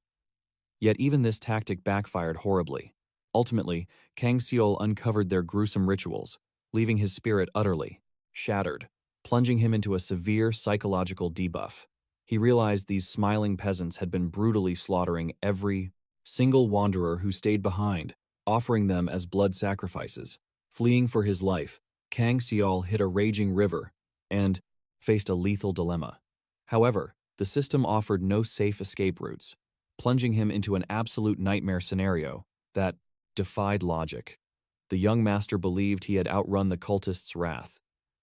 Yet even this tactic backfired horribly. Ultimately, Kang Soul uncovered their gruesome rituals, leaving his spirit utterly shattered, plunging him into a severe psychological debuff. He realized these smiling peasants had been brutally slaughtering every single wanderer who stayed behind, offering them as blood sacrifices. Fleeing for his life, Kang Soul hit a raging river and faced a lethal dilemma. However, the system offered no safe escape routes, plunging him into an absolute nightmare scenario that defied logic. The young master believed he had outrun the cultists' wrath,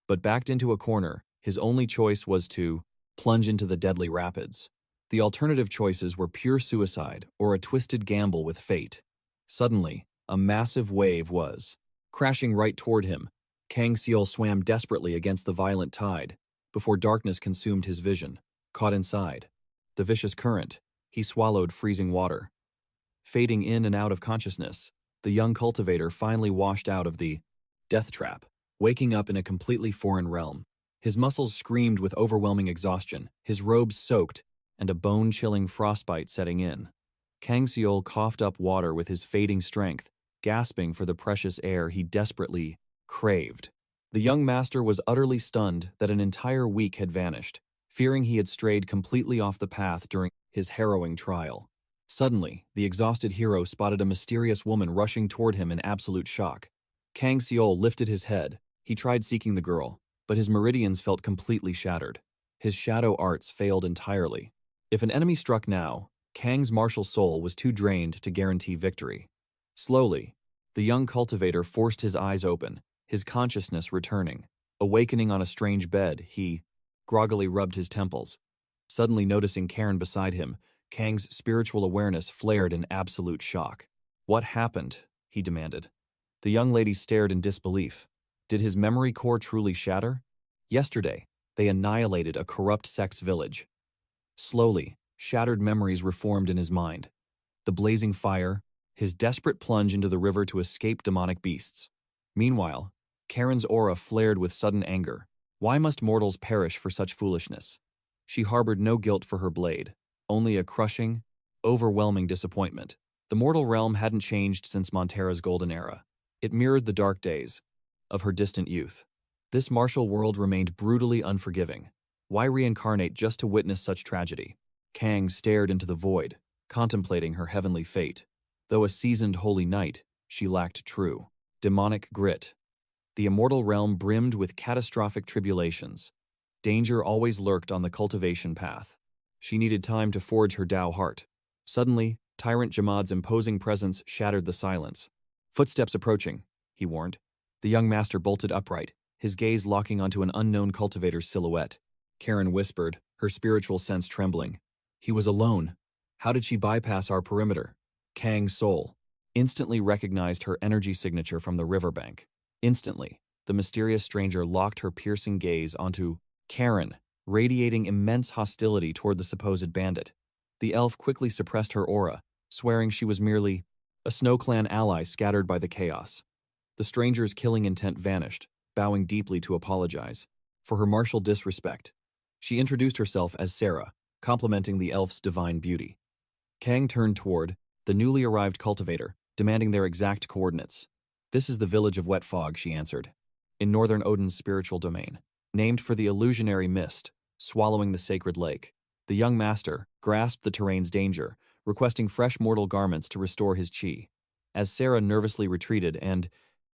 but backed into a corner, his only choice was to plunge into the deadly rapids. The alternative choices were pure suicide or a twisted gamble with fate. Suddenly, a massive wave was crashing right toward him. Kang Soul swam desperately against the violent tide before darkness consumed his vision. Caught inside the vicious current, he swallowed freezing water. Fading in and out of consciousness, the young cultivator finally washed out of the death trap, waking up in a completely foreign realm. His muscles screamed with overwhelming exhaustion, his robes soaked, and a bone-chilling frostbite setting in. Kang Soul coughed up water with his fading strength, gasping for the precious air he desperately craved. The young master was utterly stunned that an entire week had vanished, fearing he had strayed completely off the path during his harrowing trial. Suddenly, the exhausted hero spotted a mysterious woman rushing toward him in absolute shock. Kang Soul lifted his head. He tried seeking the girl, but his meridians felt completely shattered. His shadow arts failed entirely. If an enemy struck now, Kang's martial soul was too drained to guarantee victory. Slowly, the young cultivator forced his eyes open, his consciousness returning. Awakening on a strange bed, he groggily rubbed his temples. Suddenly noticing Karen beside him, Kang's spiritual awareness flared in absolute shock. "What happened?" he demanded. The young lady stared in disbelief. Did his memory core truly shatter? Yesterday, they annihilated a corrupt sex village. Slowly, shattered memories reformed in his mind. The blazing fire, his desperate plunge into the river to escape demonic beasts. Meanwhile, Karen's aura flared with sudden anger. Why must mortals perish for such foolishness? She harbored no guilt for her blade, only a crushing, overwhelming disappointment. The mortal realm hadn't changed since Montera's golden era. It mirrored the dark days of her distant youth. This martial world remained brutally unforgiving. Why reincarnate just to witness such tragedy? Kang stared into the void, contemplating her heavenly fate. Though a seasoned holy knight, she lacked true, demonic grit. The immortal realm brimmed with catastrophic tribulations. Danger always lurked on the cultivation path. She needed time to forge her Tao heart. Suddenly, Tyrant Jamad's imposing presence shattered the silence. Footsteps approaching, he warned. The young master bolted upright, his gaze locking onto an unknown cultivator's silhouette. Karen whispered, her spiritual sense trembling. He was alone. How did she bypass our perimeter? Kang Soul instantly recognized her energy signature from the riverbank. Instantly, the mysterious stranger locked her piercing gaze onto Karen, radiating immense hostility toward the supposed bandit. The elf quickly suppressed her aura, swearing she was merely a Snow Clan ally scattered by the chaos. The stranger's killing intent vanished, bowing deeply to apologize for her martial disrespect. She introduced herself as Sarah, complimenting the elf's divine beauty. Kang turned toward the newly arrived cultivator, demanding their exact coordinates. This is the village of Wet Fog, she answered, in northern Odin's spiritual domain, named for the illusionary mist, swallowing the sacred lake. The young master grasped the terrain's danger, requesting fresh mortal garments to restore his chi. As Sarah nervously retreated and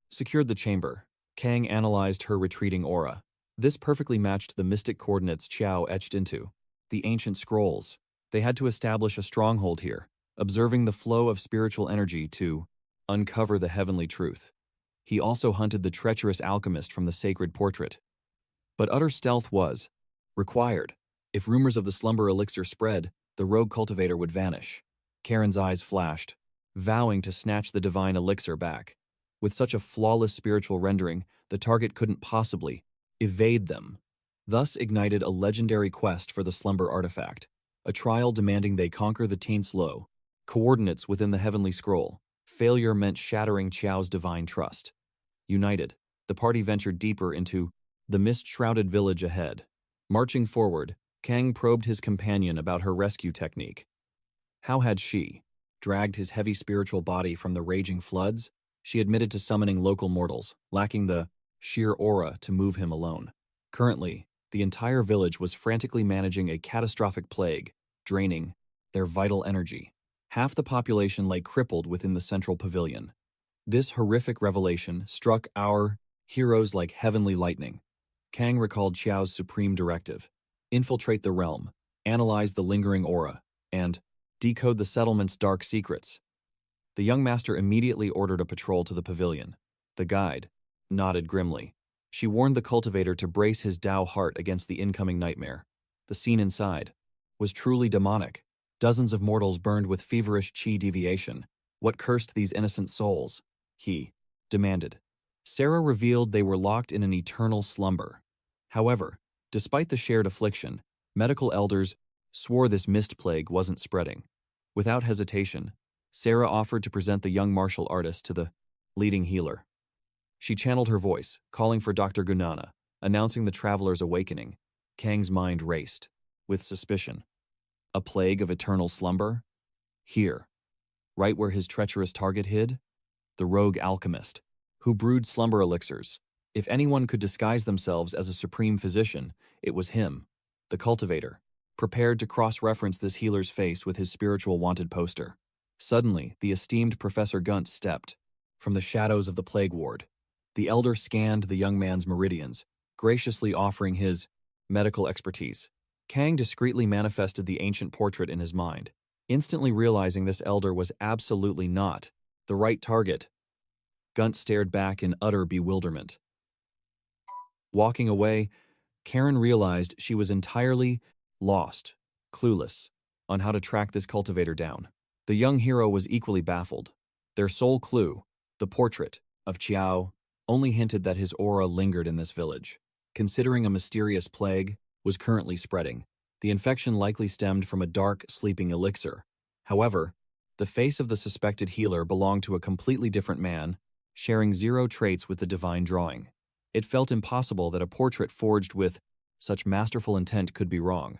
secured the chamber, Kang analyzed her retreating aura. This perfectly matched the mystic coordinates Qiao etched into the ancient scrolls. They had to establish a stronghold here, observing the flow of spiritual energy to uncover the heavenly truth. He also hunted the treacherous alchemist from the sacred portrait. But utter stealth was required. If rumors of the slumber elixir spread, the rogue cultivator would vanish. Karen's eyes flashed, vowing to snatch the divine elixir back. With such a flawless spiritual rendering, the target couldn't possibly evade them. Thus ignited a legendary quest for the slumber artifact, a trial demanding they conquer the taint's low coordinates within the heavenly scroll. Failure meant shattering Qiao's divine trust. United, the party ventured deeper into the mist-shrouded village ahead. Marching forward, Kang probed his companion about her rescue technique. How had she dragged his heavy spiritual body from the raging floods? She admitted to summoning local mortals, lacking the sheer aura to move him alone. Currently, the entire village was frantically managing a catastrophic plague, draining their vital energy. Half the population lay crippled within the central pavilion. This horrific revelation struck our heroes like heavenly lightning. Kang recalled Qiao's supreme directive: infiltrate the realm, analyze the lingering aura, and decode the settlement's dark secrets. The young master immediately ordered a patrol to the pavilion. The guide nodded grimly. She warned the cultivator to brace his Tao heart against the incoming nightmare. The scene inside was truly demonic. Dozens of mortals burned with feverish chi deviation. What cursed these innocent souls? He demanded. Sarah revealed they were locked in an eternal slumber. However, despite the shared affliction, medical elders swore this mist plague wasn't spreading. Without hesitation, Sarah offered to present the young martial artist to the leading healer. She channeled her voice, calling for Dr. Gunana, announcing the traveler's awakening. Kang's mind raced with suspicion. A plague of eternal slumber? Here, right where his treacherous target hid? The rogue alchemist, who brewed slumber elixirs. If anyone could disguise themselves as a supreme physician, it was him, the cultivator, prepared to cross-reference this healer's face with his spiritual wanted poster. Suddenly, the esteemed Professor Gunt stepped from the shadows of the plague ward. The elder scanned the young man's meridians, graciously offering his medical expertise. Kang discreetly manifested the ancient portrait in his mind, instantly realizing this elder was absolutely not the right target. Gunt stared back in utter bewilderment. Walking away, Karen realized she was entirely lost, clueless, on how to track this cultivator down. The young hero was equally baffled. Their sole clue, the portrait of Qiao, only hinted that his aura lingered in this village. Considering a mysterious plague was currently spreading, the infection likely stemmed from a dark, sleeping elixir. However, the face of the suspected healer belonged to a completely different man, sharing zero traits with the divine drawing. It felt impossible that a portrait forged with such masterful intent could be wrong.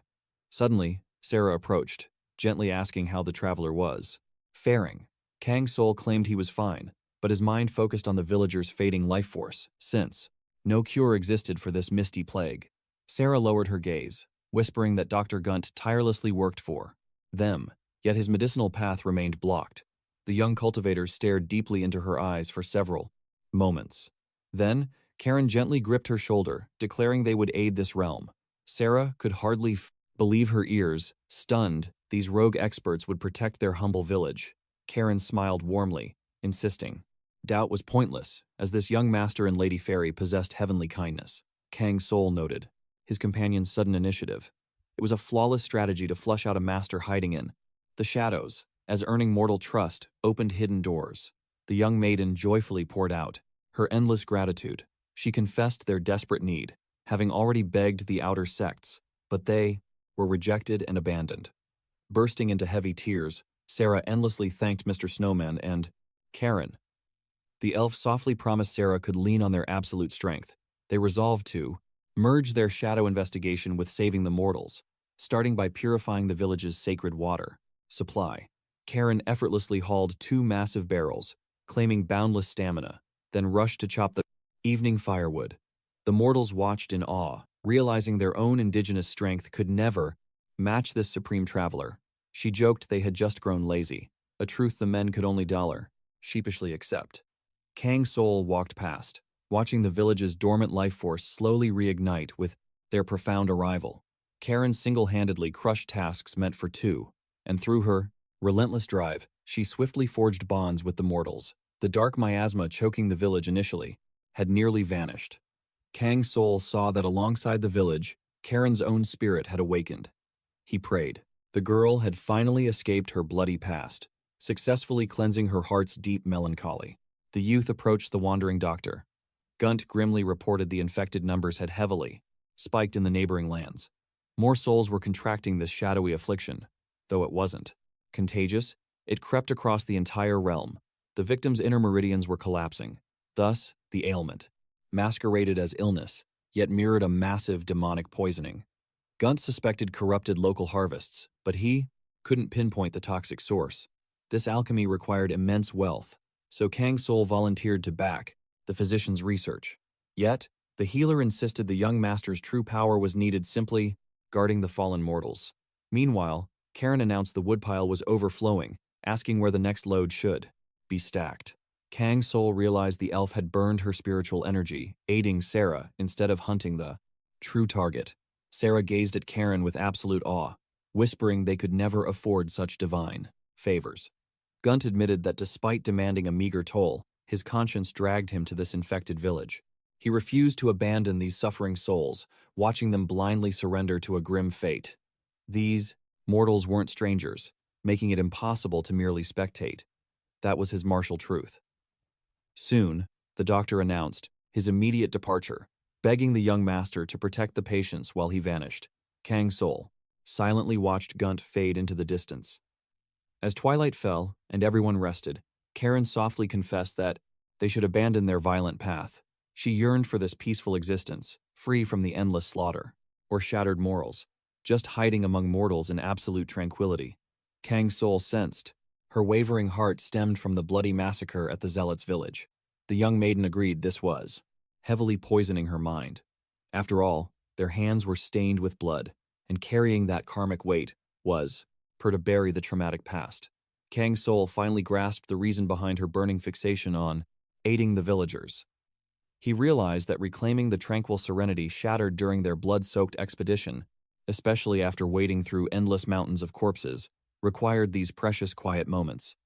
Suddenly, Sarah approached, gently asking how the traveler was faring. Kang Soul claimed he was fine, but his mind focused on the villagers' fading life force, since no cure existed for this misty plague. Sarah lowered her gaze, whispering that Dr. Gunt tirelessly worked for them, yet his medicinal path remained blocked. The young cultivator stared deeply into her eyes for several moments. Then, Karen gently gripped her shoulder, declaring they would aid this realm. Sarah could hardly believe her ears. Stunned, these rogue experts would protect their humble village. Karen smiled warmly, insisting. Doubt was pointless, as this young master and Lady Fairy possessed heavenly kindness. Kang Soul noted his companion's sudden initiative. It was a flawless strategy to flush out a master hiding in the shadows, as earning mortal trust opened hidden doors. The young maiden joyfully poured out her endless gratitude. She confessed their desperate need, having already begged the outer sects, but they were rejected and abandoned. Bursting into heavy tears, Sarah endlessly thanked Mr. Snowman and Karen. The elf softly promised Sarah could lean on their absolute strength. They resolved to merge their shadow investigation with saving the mortals, starting by purifying the village's sacred water supply. Karen effortlessly hauled 2 massive barrels, claiming boundless stamina, then rushed to chop the evening firewood. The mortals watched in awe, realizing their own indigenous strength could never match this supreme traveler. She joked they had just grown lazy, a truth the men could only sheepishly accept. Kang Soul walked past, watching the village's dormant life force slowly reignite with their profound arrival. Karen single-handedly crushed tasks meant for 2, and through her relentless drive, she swiftly forged bonds with the mortals. The dark miasma choking the village initially had nearly vanished. Kang Soul saw that alongside the village, Karen's own spirit had awakened. He prayed. The girl had finally escaped her bloody past, successfully cleansing her heart's deep melancholy. The youth approached the wandering doctor. Gunt grimly reported the infected numbers had heavily spiked in the neighboring lands. More souls were contracting this shadowy affliction, though it wasn't contagious. It crept across the entire realm. The victims' inner meridians were collapsing. Thus, the ailment, masqueraded as illness, yet mirrored a massive demonic poisoning. Gunt suspected corrupted local harvests, but he couldn't pinpoint the toxic source. This alchemy required immense wealth, so Kang Soul volunteered to back the physician's research. Yet, the healer insisted the young master's true power was needed simply guarding the fallen mortals. Meanwhile, Karen announced the woodpile was overflowing, asking where the next load should be stacked. Kang Soul realized the elf had burned her spiritual energy, aiding Sarah instead of hunting the true target. Sarah gazed at Karen with absolute awe, whispering they could never afford such divine favors. Gunt admitted that despite demanding a meager toll, his conscience dragged him to this infected village. He refused to abandon these suffering souls, watching them blindly surrender to a grim fate. These mortals weren't strangers, making it impossible to merely spectate. That was his martial truth. Soon, the doctor announced his immediate departure, begging the young master to protect the patients while he vanished. Kang Soul silently watched Gunt fade into the distance. As twilight fell and everyone rested, Karen softly confessed that they should abandon their violent path. She yearned for this peaceful existence, free from the endless slaughter or shattered morals, just hiding among mortals in absolute tranquility. Kang Soul sensed her wavering heart stemmed from the bloody massacre at the zealot's village. The young maiden agreed this was heavily poisoning her mind. After all, their hands were stained with blood, and carrying that karmic weight was to bury the traumatic past. Kang Soul finally grasped the reason behind her burning fixation on aiding the villagers. He realized that reclaiming the tranquil serenity shattered during their blood-soaked expedition, especially after wading through endless mountains of corpses, required these precious quiet moments.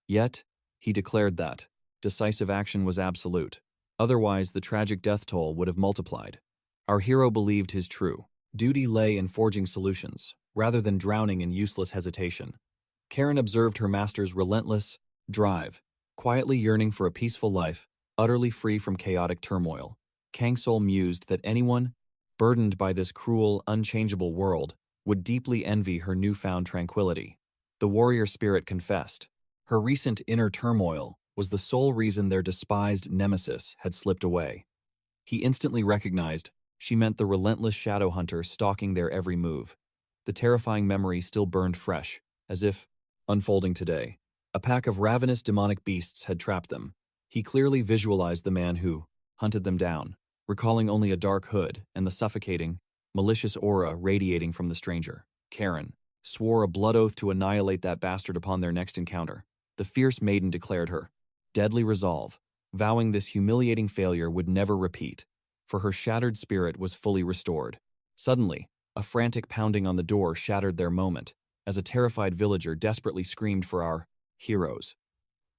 Yet, he declared that decisive action was absolute. Otherwise, the tragic death toll would have multiplied. Our hero believed his true duty lay in forging solutions, rather than drowning in useless hesitation. Karen observed her master's relentless drive, quietly yearning for a peaceful life, utterly free from chaotic turmoil. Kang Soul mused that anyone burdened by this cruel, unchangeable world would deeply envy her newfound tranquility. The warrior spirit confessed. Her recent inner turmoil was the sole reason their despised nemesis had slipped away. He instantly recognized she meant the relentless shadow hunter stalking their every move. The terrifying memory still burned fresh, as if unfolding today. A pack of ravenous demonic beasts had trapped them. He clearly visualized the man who hunted them down, recalling only a dark hood and the suffocating, malicious aura radiating from the stranger. Karen swore a blood oath to annihilate that bastard upon their next encounter. The fierce maiden declared her deadly resolve, vowing this humiliating failure would never repeat, for her shattered spirit was fully restored. Suddenly, a frantic pounding on the door shattered their moment, as a terrified villager desperately screamed for our heroes.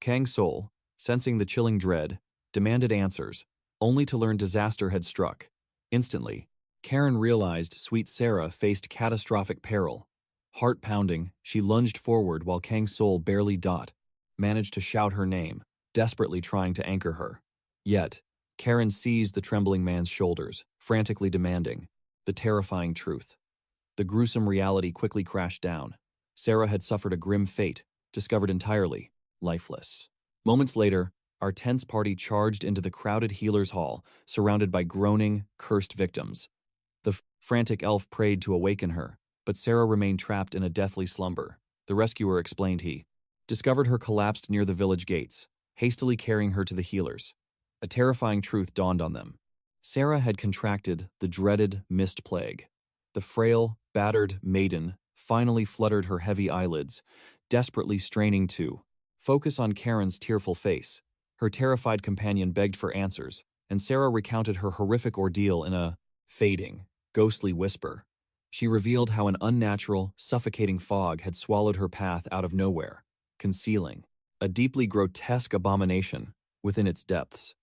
Kang Soul, sensing the chilling dread, demanded answers, only to learn disaster had struck. Instantly, Karen realized sweet Sarah faced catastrophic peril. Heart pounding, she lunged forward while Kang Soul barely managed to shout her name, desperately trying to anchor her. Yet, Karen seized the trembling man's shoulders, frantically demanding the terrifying truth. The gruesome reality quickly crashed down. Sarah had suffered a grim fate, discovered entirely lifeless. Moments later, our tense party charged into the crowded healer's hall, surrounded by groaning, cursed victims. The frantic elf prayed to awaken her, but Sarah remained trapped in a deathly slumber. The rescuer explained he discovered her collapsed near the village gates, hastily carrying her to the healers. A terrifying truth dawned on them. Sarah had contracted the dreaded mist plague. The frail, battered maiden finally fluttered her heavy eyelids, desperately straining to focus on Karen's tearful face. Her terrified companion begged for answers, and Sarah recounted her horrific ordeal in a fading, ghostly whisper. She revealed how an unnatural, suffocating fog had swallowed her path out of nowhere, concealing a deeply grotesque abomination within its depths.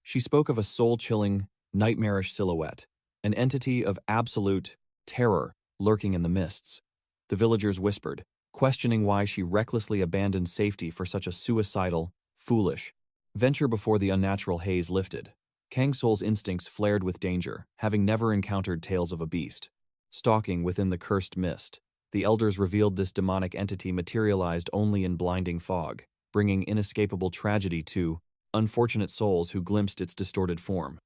She spoke of a soul-chilling, nightmarish silhouette, an entity of absolute terror lurking in the mists. The villagers whispered, questioning why she recklessly abandoned safety for such a suicidal, foolish venture before the unnatural haze lifted. Kang Soul's instincts flared with danger, having never encountered tales of a beast stalking within the cursed mist. The elders revealed this demonic entity materialized only in blinding fog, bringing inescapable tragedy to unfortunate souls who glimpsed its distorted form.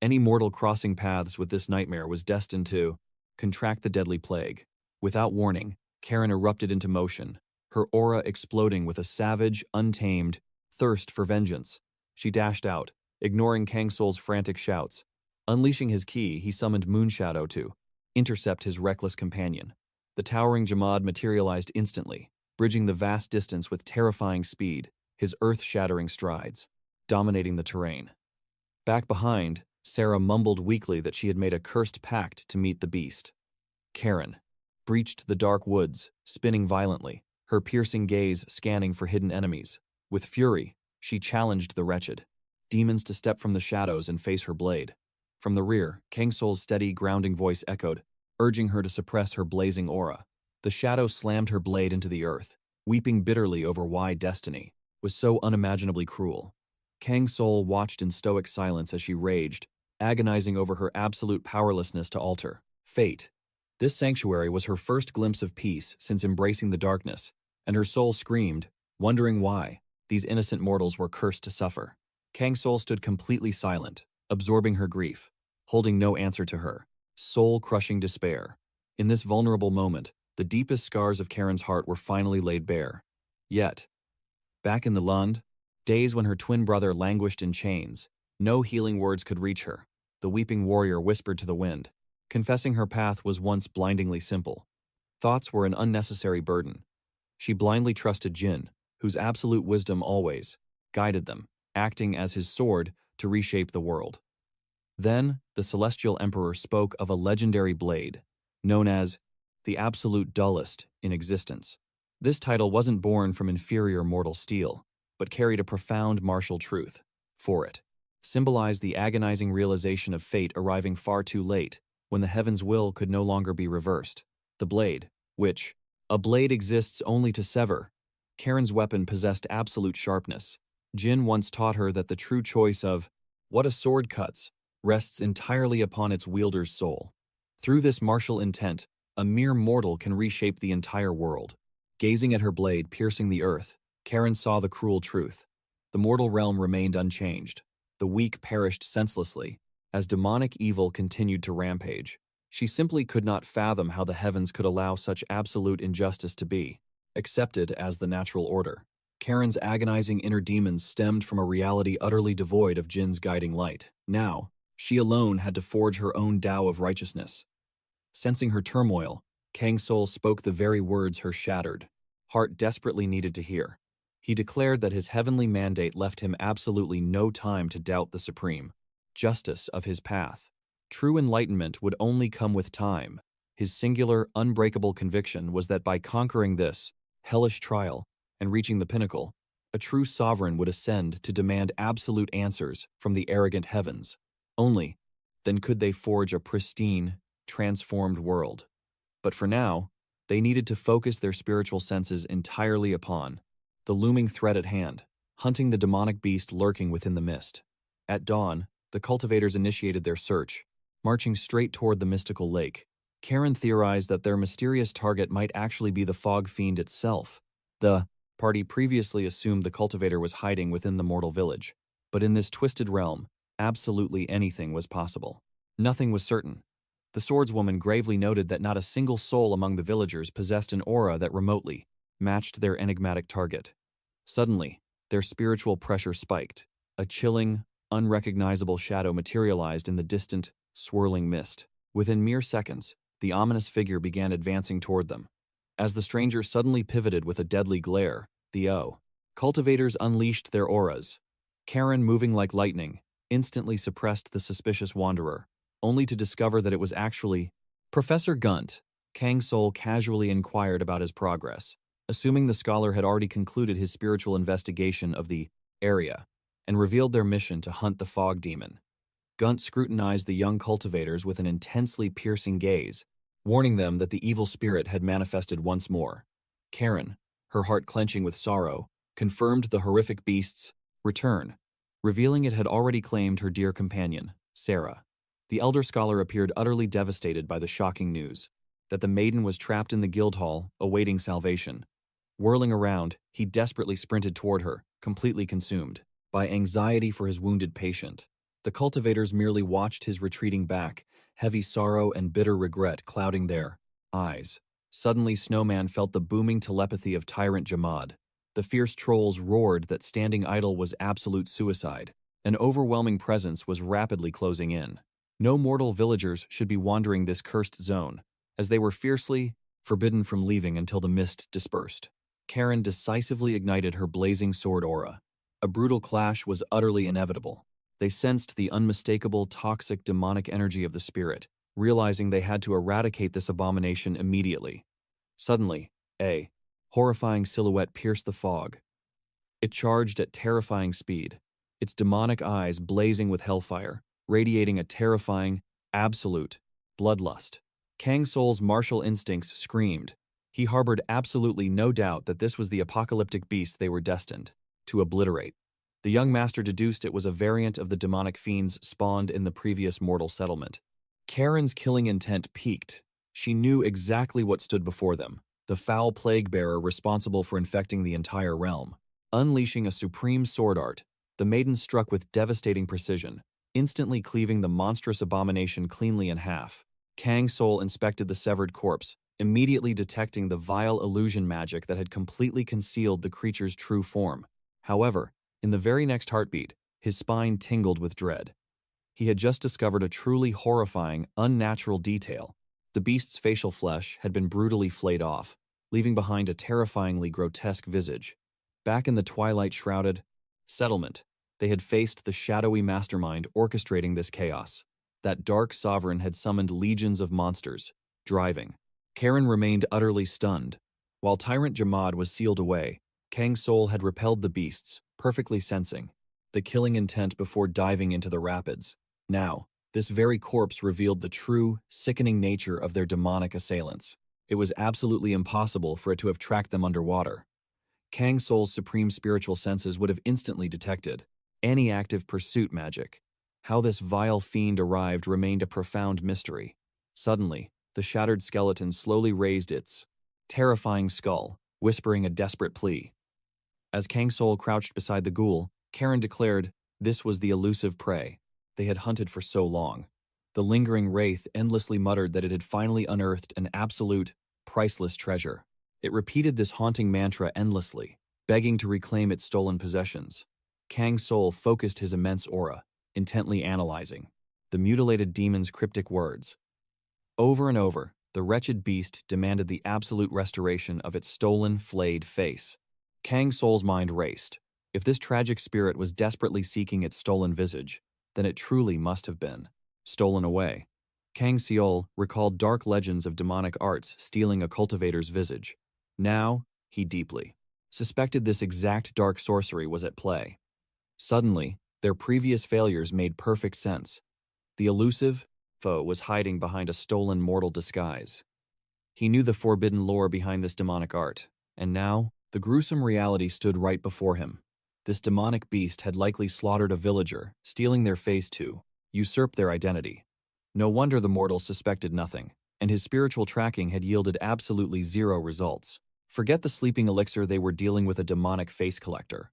Any mortal crossing paths with this nightmare was destined to contract the deadly plague. Without warning, Karen erupted into motion, her aura exploding with a savage, untamed thirst for vengeance. She dashed out, ignoring Kang Soul's frantic shouts. Unleashing his ki, he summoned Moonshadow to intercept his reckless companion. The towering Jamad materialized instantly, bridging the vast distance with terrifying speed, his earth-shattering strides dominating the terrain. Back behind, Sarah mumbled weakly that she had made a cursed pact to meet the beast. Karen breached the dark woods, spinning violently, her piercing gaze scanning for hidden enemies. With fury, she challenged the wretched demons to step from the shadows and face her blade. From the rear, Kang Soul's steady, grounding voice echoed, urging her to suppress her blazing aura. The shadow slammed her blade into the earth, weeping bitterly over why destiny was so unimaginably cruel. Kang Soul watched in stoic silence as she raged, agonizing over her absolute powerlessness to alter fate. This sanctuary was her first glimpse of peace since embracing the darkness, and her soul screamed, wondering why these innocent mortals were cursed to suffer. Kang Soul stood completely silent, absorbing her grief, holding no answer to her soul-crushing despair. In this vulnerable moment, the deepest scars of Karen's heart were finally laid bare. Yet, back in the land, days when her twin brother languished in chains, no healing words could reach her. The weeping warrior whispered to the wind, confessing her path was once blindingly simple. Thoughts were an unnecessary burden. She blindly trusted Jin, whose absolute wisdom always guided them, acting as his sword to reshape the world. Then, the Celestial Emperor spoke of a legendary blade, known as the absolute dullest in existence. This title wasn't born from inferior mortal steel, but carried a profound martial truth. For it symbolized the agonizing realization of fate arriving far too late, when the heaven's will could no longer be reversed. The blade, which a blade exists only to sever. Karen's weapon possessed absolute sharpness. Jin once taught her that the true choice of what a sword cuts rests entirely upon its wielder's soul. Through this martial intent, a mere mortal can reshape the entire world. Gazing at her blade piercing the earth, Karen saw the cruel truth. The mortal realm remained unchanged. The weak perished senselessly, as demonic evil continued to rampage. She simply could not fathom how the heavens could allow such absolute injustice to be accepted as the natural order. Karen's agonizing inner demons stemmed from a reality utterly devoid of Jin's guiding light. Now, she alone had to forge her own Tao of righteousness. Sensing her turmoil, Kang Soul spoke the very words her shattered heart desperately needed to hear. He declared that his heavenly mandate left him absolutely no time to doubt the supreme justice of his path. True enlightenment would only come with time. His singular, unbreakable conviction was that by conquering this hellish trial and reaching the pinnacle, a true sovereign would ascend to demand absolute answers from the arrogant heavens. Only then could they forge a pristine, transformed world. But for now, they needed to focus their spiritual senses entirely upon the looming threat at hand, hunting the demonic beast lurking within the mist. At dawn, the cultivators initiated their search, marching straight toward the mystical lake. Karen theorized that their mysterious target might actually be the fog fiend itself. The party previously assumed the cultivator was hiding within the mortal village, but in this twisted realm, absolutely anything was possible. Nothing was certain. The swordswoman gravely noted that not a single soul among the villagers possessed an aura that remotely matched their enigmatic target. Suddenly, their spiritual pressure spiked. A chilling, unrecognizable shadow materialized in the distant, swirling mist. Within mere seconds, the ominous figure began advancing toward them. As the stranger suddenly pivoted with a deadly glare, the cultivators unleashed their auras. Karen, moving like lightning, instantly suppressed the suspicious wanderer, only to discover that it was actually Professor Gunt. Kang Soul casually inquired about his progress, assuming the scholar had already concluded his spiritual investigation of the area and revealed their mission to hunt the fog demon. Gunt scrutinized the young cultivators with an intensely piercing gaze, warning them that the evil spirit had manifested once more. Karen, her heart clenching with sorrow, confirmed the horrific beast's return, revealing it had already claimed her dear companion, Sarah. The elder scholar appeared utterly devastated by the shocking news that the maiden was trapped in the guild hall, awaiting salvation. Whirling around, he desperately sprinted toward her, completely consumed by anxiety for his wounded patient. The cultivators merely watched his retreating back, heavy sorrow and bitter regret clouding their eyes. Suddenly, Snowman felt the booming telepathy of Tyrant Jamad. The fierce trolls roared that standing idle was absolute suicide. An overwhelming presence was rapidly closing in. No mortal villagers should be wandering this cursed zone, as they were fiercely forbidden from leaving until the mist dispersed. Karen decisively ignited her blazing sword aura. A brutal clash was utterly inevitable. They sensed the unmistakable, toxic, demonic energy of the spirit, realizing they had to eradicate this abomination immediately. Suddenly, a horrifying silhouette pierced the fog. It charged at terrifying speed, its demonic eyes blazing with hellfire, radiating a terrifying, absolute bloodlust. Kang Soul's martial instincts screamed. He harbored absolutely no doubt that this was the apocalyptic beast they were destined to obliterate. The young master deduced it was a variant of the demonic fiends spawned in the previous mortal settlement. Karen's killing intent peaked. She knew exactly what stood before them, the foul plague bearer responsible for infecting the entire realm. Unleashing a supreme sword art, the maiden struck with devastating precision, instantly cleaving the monstrous abomination cleanly in half. Kang Soul inspected the severed corpse, immediately detecting the vile illusion magic that had completely concealed the creature's true form. However, in the very next heartbeat, his spine tingled with dread. He had just discovered a truly horrifying, unnatural detail. The beast's facial flesh had been brutally flayed off, leaving behind a terrifyingly grotesque visage. Back in the twilight-shrouded settlement, they had faced the shadowy mastermind orchestrating this chaos. That dark sovereign had summoned legions of monsters, driving. Karen remained utterly stunned. While Tyrant Jamad was sealed away, Kang Soul had repelled the beasts, perfectly sensing the killing intent before diving into the rapids. Now, this very corpse revealed the true, sickening nature of their demonic assailants. It was absolutely impossible for it to have tracked them underwater. Kang Soul's supreme spiritual senses would have instantly detected any active pursuit magic. How this vile fiend arrived remained a profound mystery. Suddenly, the shattered skeleton slowly raised its terrifying skull, whispering a desperate plea. As Kang Soul crouched beside the ghoul, Karen declared this was the elusive prey they had hunted for so long. The lingering wraith endlessly muttered that it had finally unearthed an absolute, priceless treasure. It repeated this haunting mantra endlessly, begging to reclaim its stolen possessions. Kang Soul focused his immense aura, intently analyzing the mutilated demon's cryptic words. Over and over, the wretched beast demanded the absolute restoration of its stolen, flayed face. Kang Soul's mind raced. If this tragic spirit was desperately seeking its stolen visage, then it truly must have been stolen away. Kang Soul recalled dark legends of demonic arts stealing a cultivator's visage. Now, he deeply suspected this exact dark sorcery was at play. Suddenly, their previous failures made perfect sense. The elusive foe was hiding behind a stolen mortal disguise. He knew the forbidden lore behind this demonic art, and now, the gruesome reality stood right before him. This demonic beast had likely slaughtered a villager, stealing their face to usurp their identity. No wonder the mortals suspected nothing, and his spiritual tracking had yielded absolutely zero results. Forget the sleeping elixir, they were dealing with a demonic face collector.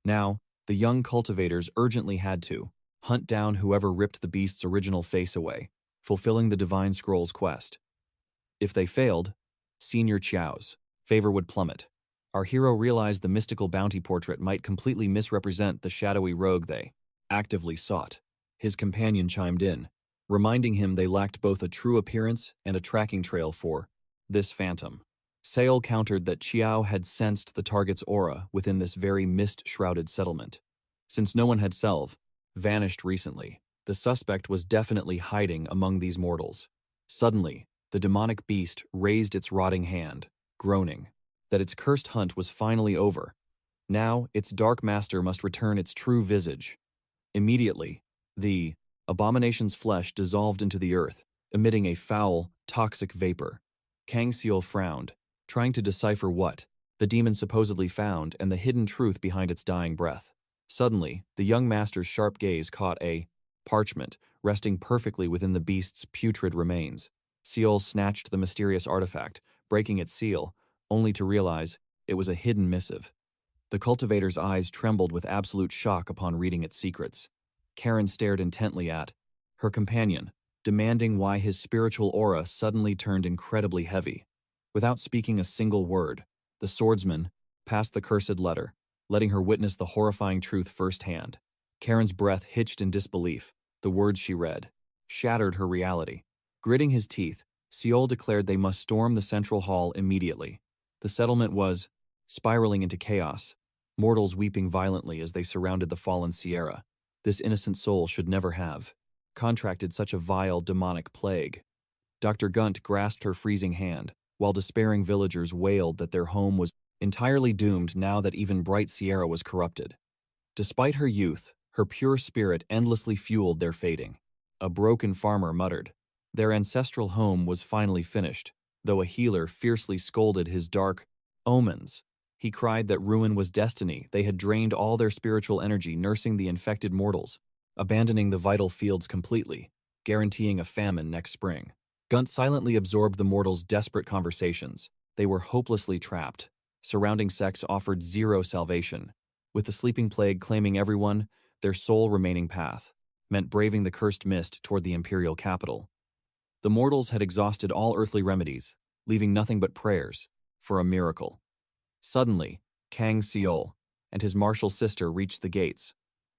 Now, the young cultivators urgently had to hunt down whoever ripped the beast's original face away, fulfilling the Divine Scroll's quest. If they failed, Senior Chiao's favor would plummet. Our hero realized the mystical bounty portrait might completely misrepresent the shadowy rogue they actively sought. His companion chimed in, reminding him they lacked both a true appearance and a tracking trail for this phantom. Seol countered that Chiao had sensed the target's aura within this very mist-shrouded settlement. Since no one had vanished recently, the suspect was definitely hiding among these mortals. Suddenly, the demonic beast raised its rotting hand, groaning that its cursed hunt was finally over. Now, its dark master must return its true visage. Immediately, the abomination's flesh dissolved into the earth, emitting a foul, toxic vapor. Kang Soul frowned, trying to decipher what the demon supposedly found and the hidden truth behind its dying breath. Suddenly, the young master's sharp gaze caught a parchment resting perfectly within the beast's putrid remains. Seol snatched the mysterious artifact, breaking its seal, only to realize it was a hidden missive. The cultivator's eyes trembled with absolute shock upon reading its secrets. Karen stared intently at her companion, demanding why his spiritual aura suddenly turned incredibly heavy. Without speaking a single word, the swordsman passed the cursed letter, letting her witness the horrifying truth firsthand. Karen's breath hitched in disbelief. The words she read shattered her reality. Gritting his teeth, Seol declared they must storm the central hall immediately. The settlement was spiraling into chaos, mortals weeping violently as they surrounded the fallen Sierra. This innocent soul should never have contracted such a vile demonic plague. Dr. Gunt grasped her freezing hand, while despairing villagers wailed that their home was entirely doomed now that even bright Sierra was corrupted. Despite her youth, her pure spirit endlessly fueled their fading. A broken farmer muttered. Their ancestral home was finally finished, though a healer fiercely scolded his dark omens. He cried that ruin was destiny. They had drained all their spiritual energy nursing the infected mortals, abandoning the vital fields completely, guaranteeing a famine next spring. Gunt silently absorbed the mortals' desperate conversations. They were hopelessly trapped. Surrounding sects offered zero salvation. With the sleeping plague claiming everyone, their sole remaining path meant braving the cursed mist toward the imperial capital. The mortals had exhausted all earthly remedies, leaving nothing but prayers for a miracle. Suddenly, Kang Soul and his martial sister reached the gates.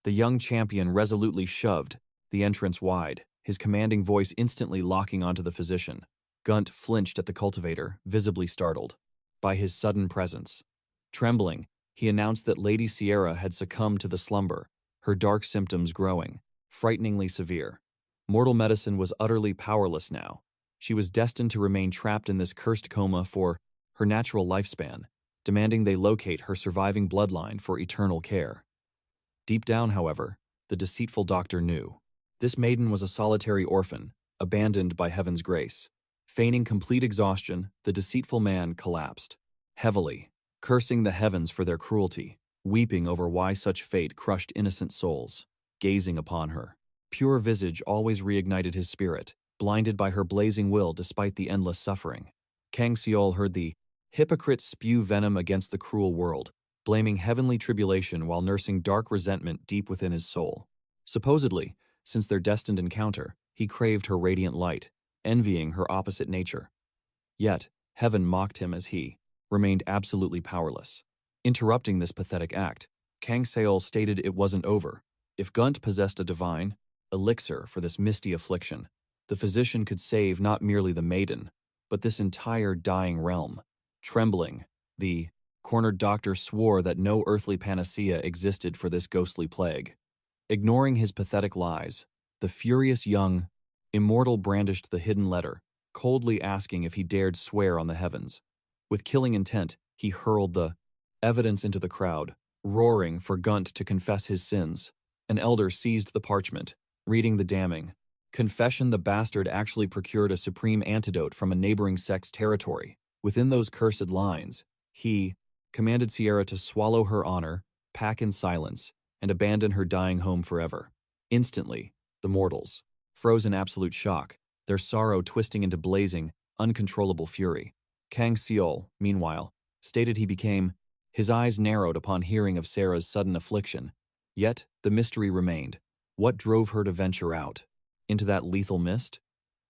The young champion resolutely shoved the entrance wide, his commanding voice instantly locking onto the physician. Gunt flinched at the cultivator, visibly startled by his sudden presence. Trembling, he announced that Lady Sierra had succumbed to the slumber, her dark symptoms growing, frighteningly severe. Mortal medicine was utterly powerless now. She was destined to remain trapped in this cursed coma for her natural lifespan, demanding they locate her surviving bloodline for eternal care. Deep down, however, the deceitful doctor knew. This maiden was a solitary orphan, abandoned by heaven's grace. Feigning complete exhaustion, the deceitful man collapsed, heavily, cursing the heavens for their cruelty, weeping over why such fate crushed innocent souls. Gazing upon her pure visage always reignited his spirit, blinded by her blazing will despite the endless suffering. Kang Soul heard the hypocrite spew venom against the cruel world, blaming heavenly tribulation while nursing dark resentment deep within his soul. Supposedly, since their destined encounter, he craved her radiant light, envying her opposite nature. Yet, heaven mocked him as he remained absolutely powerless. Interrupting this pathetic act, Kang Soul stated it wasn't over. If Gunt possessed a divine elixir for this misty affliction, the physician could save not merely the maiden, but this entire dying realm. Trembling, the cornered doctor swore that no earthly panacea existed for this ghostly plague. Ignoring his pathetic lies, the furious young immortal brandished the hidden letter, coldly asking if he dared swear on the heavens. With killing intent, he hurled the evidence into the crowd, roaring for Gunt to confess his sins. An elder seized the parchment, reading the damning confession. The bastard actually procured a supreme antidote from a neighboring sect's territory. Within those cursed lines, he commanded Sierra to swallow her honor, pack in silence, and abandon her dying home forever. Instantly, the mortals froze in absolute shock, their sorrow twisting into blazing, uncontrollable fury. Kang Soul, meanwhile, stated he became, his eyes narrowed upon hearing of Sarah's sudden affliction. Yet, the mystery remained. What drove her to venture out into that lethal mist?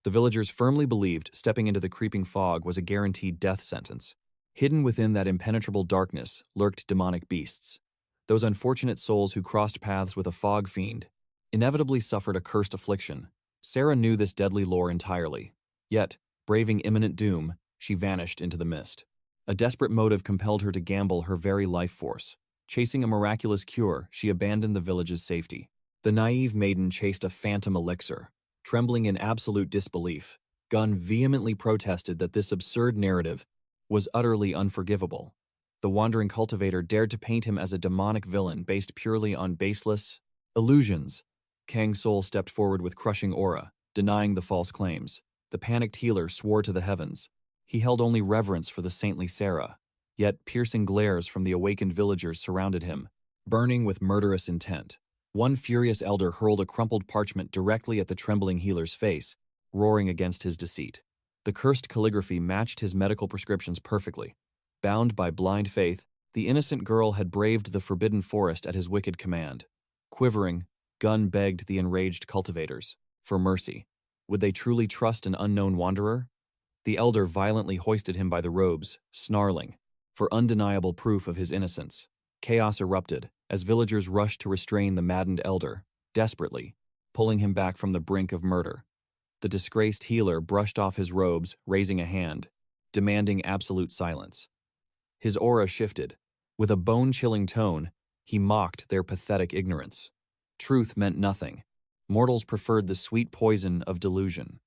The villagers firmly believed stepping into the creeping fog was a guaranteed death sentence. Hidden within that impenetrable darkness lurked demonic beasts. Those unfortunate souls who crossed paths with a fog fiend inevitably suffered a cursed affliction. Sarah knew this deadly lore entirely. Yet, braving imminent doom, she vanished into the mist. A desperate motive compelled her to gamble her very life force. Chasing a miraculous cure, she abandoned the village's safety. The naive maiden chased a phantom elixir. Trembling in absolute disbelief, Gunn vehemently protested that this absurd narrative was utterly unforgivable. The wandering cultivator dared to paint him as a demonic villain based purely on baseless illusions. Kang Soul stepped forward with crushing aura, denying the false claims. The panicked healer swore to the heavens. He held only reverence for the saintly Sarah. Yet piercing glares from the awakened villagers surrounded him, burning with murderous intent. One furious elder hurled a crumpled parchment directly at the trembling healer's face, roaring against his deceit. The cursed calligraphy matched his medical prescriptions perfectly. Bound by blind faith, the innocent girl had braved the forbidden forest at his wicked command. Quivering, Gunn begged the enraged cultivators for mercy. Would they truly trust an unknown wanderer? The elder violently hoisted him by the robes, snarling, for undeniable proof of his innocence. Chaos erupted as villagers rushed to restrain the maddened elder, desperately, pulling him back from the brink of murder. The disgraced healer brushed off his robes, raising a hand, demanding absolute silence. His aura shifted. With a bone-chilling tone, he mocked their pathetic ignorance. Truth meant nothing. Mortals preferred the sweet poison of delusion.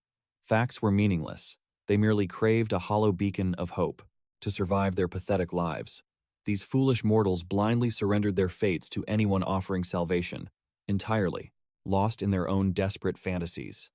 Facts were meaningless. They merely craved a hollow beacon of hope to survive their pathetic lives. These foolish mortals blindly surrendered their fates to anyone offering salvation, entirely, lost in their own desperate fantasies.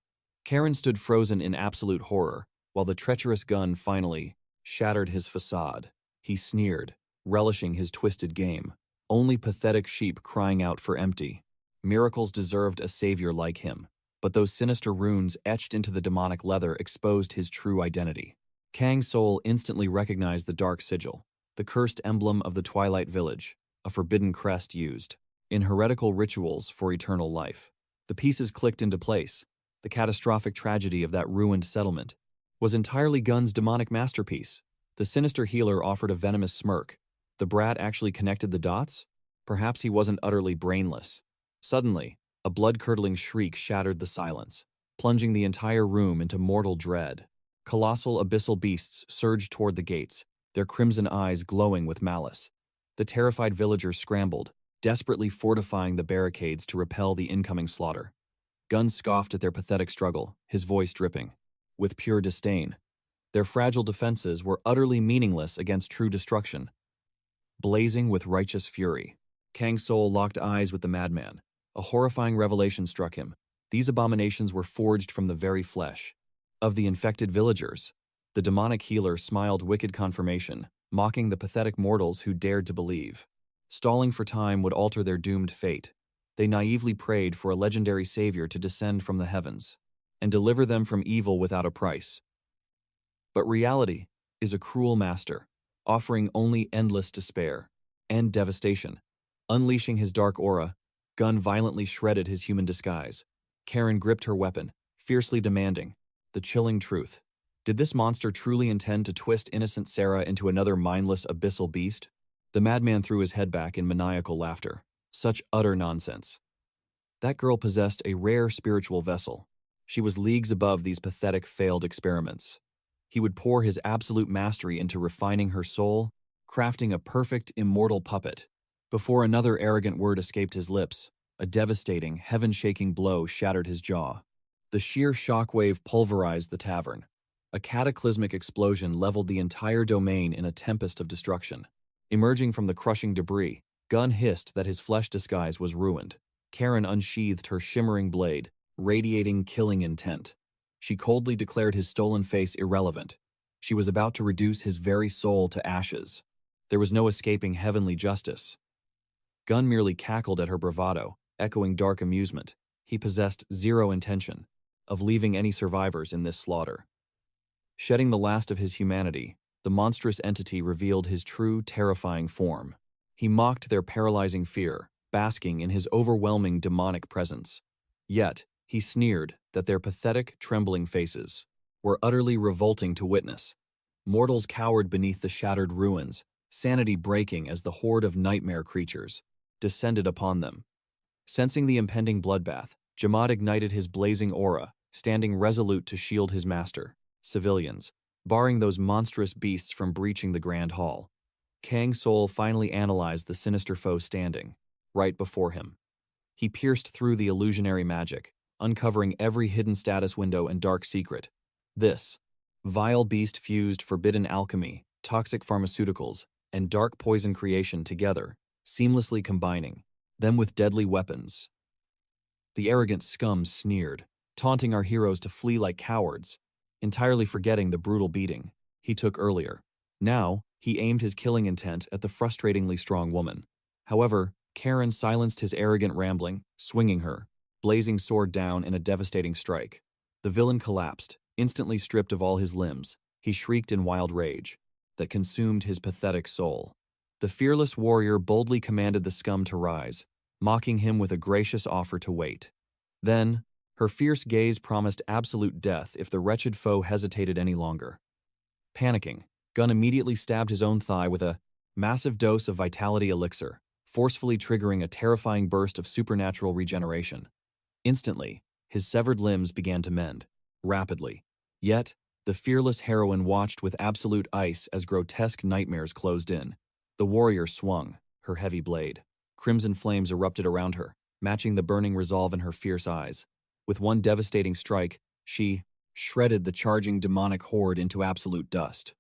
Karen stood frozen in absolute horror, while the treacherous Gunn finally shattered his facade. He sneered, relishing his twisted game. Only pathetic sheep crying out for empty. Miracles deserved a savior like him, but those sinister runes etched into the demonic leather exposed his true identity. Kang Soul instantly recognized the dark sigil, the cursed emblem of the Twilight Village, a forbidden crest used in heretical rituals for eternal life. The pieces clicked into place. The catastrophic tragedy of that ruined settlement was entirely Gunn's demonic masterpiece. The sinister healer offered a venomous smirk. The brat actually connected the dots? Perhaps he wasn't utterly brainless. Suddenly, a blood-curdling shriek shattered the silence, plunging the entire room into mortal dread. Colossal abyssal beasts surged toward the gates, their crimson eyes glowing with malice. The terrified villagers scrambled, desperately fortifying the barricades to repel the incoming slaughter. Gunn scoffed at their pathetic struggle, his voice dripping with pure disdain. Their fragile defenses were utterly meaningless against true destruction. Blazing with righteous fury, Kang Soul locked eyes with the madman. A horrifying revelation struck him. These abominations were forged from the very flesh of the infected villagers. The demonic healer smiled wicked confirmation, mocking the pathetic mortals who dared to believe. Stalling for time would alter their doomed fate. They naively prayed for a legendary savior to descend from the heavens and deliver them from evil without a price. But reality is a cruel master, offering only endless despair and devastation. Unleashing his dark aura, Gunn violently shredded his human disguise. Karen gripped her weapon, fiercely demanding the chilling truth. Did this monster truly intend to twist innocent Sarah into another mindless abyssal beast? The madman threw his head back in maniacal laughter. Such utter nonsense. That girl possessed a rare spiritual vessel. She was leagues above these pathetic failed experiments. He would pour his absolute mastery into refining her soul, crafting a perfect, immortal puppet. Before another arrogant word escaped his lips, a devastating, heaven-shaking blow shattered his jaw. The sheer shockwave pulverized the tavern. A cataclysmic explosion leveled the entire domain in a tempest of destruction. Emerging from the crushing debris, Gun hissed that his flesh disguise was ruined. Karen unsheathed her shimmering blade, radiating killing intent. She coldly declared his stolen face irrelevant. She was about to reduce his very soul to ashes. There was no escaping heavenly justice. Gun merely cackled at her bravado, echoing dark amusement. He possessed zero intention of leaving any survivors in this slaughter. Shedding the last of his humanity, the monstrous entity revealed his true, terrifying form. He mocked their paralyzing fear, basking in his overwhelming demonic presence. Yet, he sneered that their pathetic, trembling faces were utterly revolting to witness. Mortals cowered beneath the shattered ruins, sanity breaking as the horde of nightmare creatures descended upon them. Sensing the impending bloodbath, Jamaad ignited his blazing aura, standing resolute to shield his master, civilians, barring those monstrous beasts from breaching the grand hall. Kang Soul finally analyzed the sinister foe standing right before him. He pierced through the illusionary magic, uncovering every hidden status window and dark secret. This vile beast fused forbidden alchemy, toxic pharmaceuticals, and dark poison creation together, seamlessly combining them with deadly weapons. The arrogant scum sneered, taunting our heroes to flee like cowards, entirely forgetting the brutal beating he took earlier. Now, he aimed his killing intent at the frustratingly strong woman. However, Karen silenced his arrogant rambling, swinging her blazing sword down in a devastating strike. The villain collapsed, instantly stripped of all his limbs. He shrieked in wild rage that consumed his pathetic soul. The fearless warrior boldly commanded the scum to rise, mocking him with a gracious offer to wait. Then, her fierce gaze promised absolute death if the wretched foe hesitated any longer. Panicking, Gun immediately stabbed his own thigh with a massive dose of vitality elixir, forcefully triggering a terrifying burst of supernatural regeneration. Instantly, his severed limbs began to mend, rapidly. Yet, the fearless heroine watched with absolute ice as grotesque nightmares closed in. The warrior swung, her heavy blade. Crimson flames erupted around her, matching the burning resolve in her fierce eyes. With one devastating strike, she shredded the charging demonic horde into absolute dust.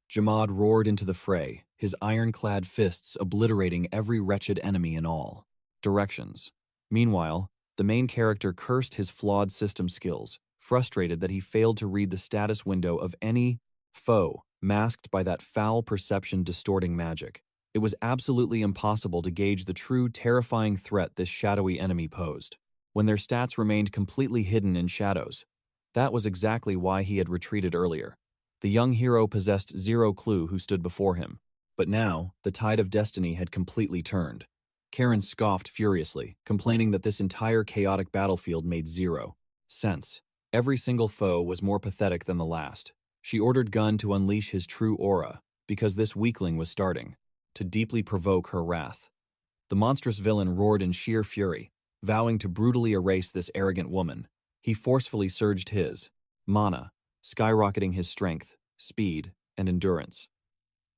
Jamaad roared into the fray, his ironclad fists obliterating every wretched enemy in all directions. Meanwhile, the main character cursed his flawed system skills, frustrated that he failed to read the status window of any foe masked by that foul perception-distorting magic. It was absolutely impossible to gauge the true terrifying threat this shadowy enemy posed, when their stats remained completely hidden in shadows. That was exactly why he had retreated earlier. The young hero possessed zero clue who stood before him, but now the tide of destiny had completely turned. Karen scoffed furiously, complaining that this entire chaotic battlefield made zero sense. Every single foe was more pathetic than the last. She ordered Gun to unleash his true aura, because this weakling was starting to deeply provoke her wrath. The monstrous villain roared in sheer fury, vowing to brutally erase this arrogant woman. He forcefully surged his mana, skyrocketing his strength, speed, and endurance.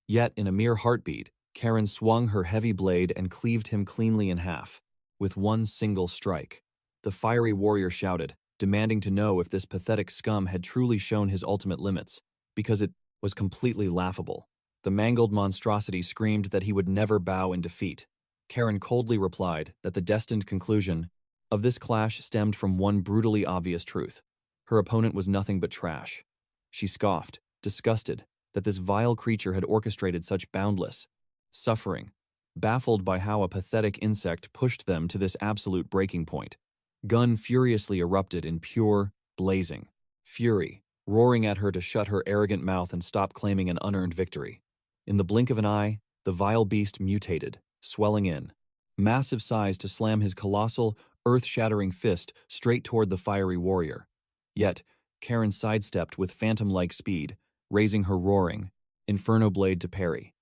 Yet, in a mere heartbeat, Karen swung her heavy blade and cleaved him cleanly in half, with one single strike. The fiery warrior shouted, demanding to know if this pathetic scum had truly shown his ultimate limits, because it was completely laughable. The mangled monstrosity screamed that he would never bow in defeat. Karen coldly replied that the destined conclusion of this clash stemmed from one brutally obvious truth. Her opponent was nothing but trash. She scoffed, disgusted that this vile creature had orchestrated such boundless suffering, baffled by how a pathetic insect pushed them to this absolute breaking point. Gun furiously erupted in pure, blazing fury, roaring at her to shut her arrogant mouth and stop claiming an unearned victory. In the blink of an eye, the vile beast mutated, swelling in massive size to slam his colossal, earth-shattering fist straight toward the fiery warrior. Yet, Karen sidestepped with phantom-like speed, raising her roaring inferno blade to parry.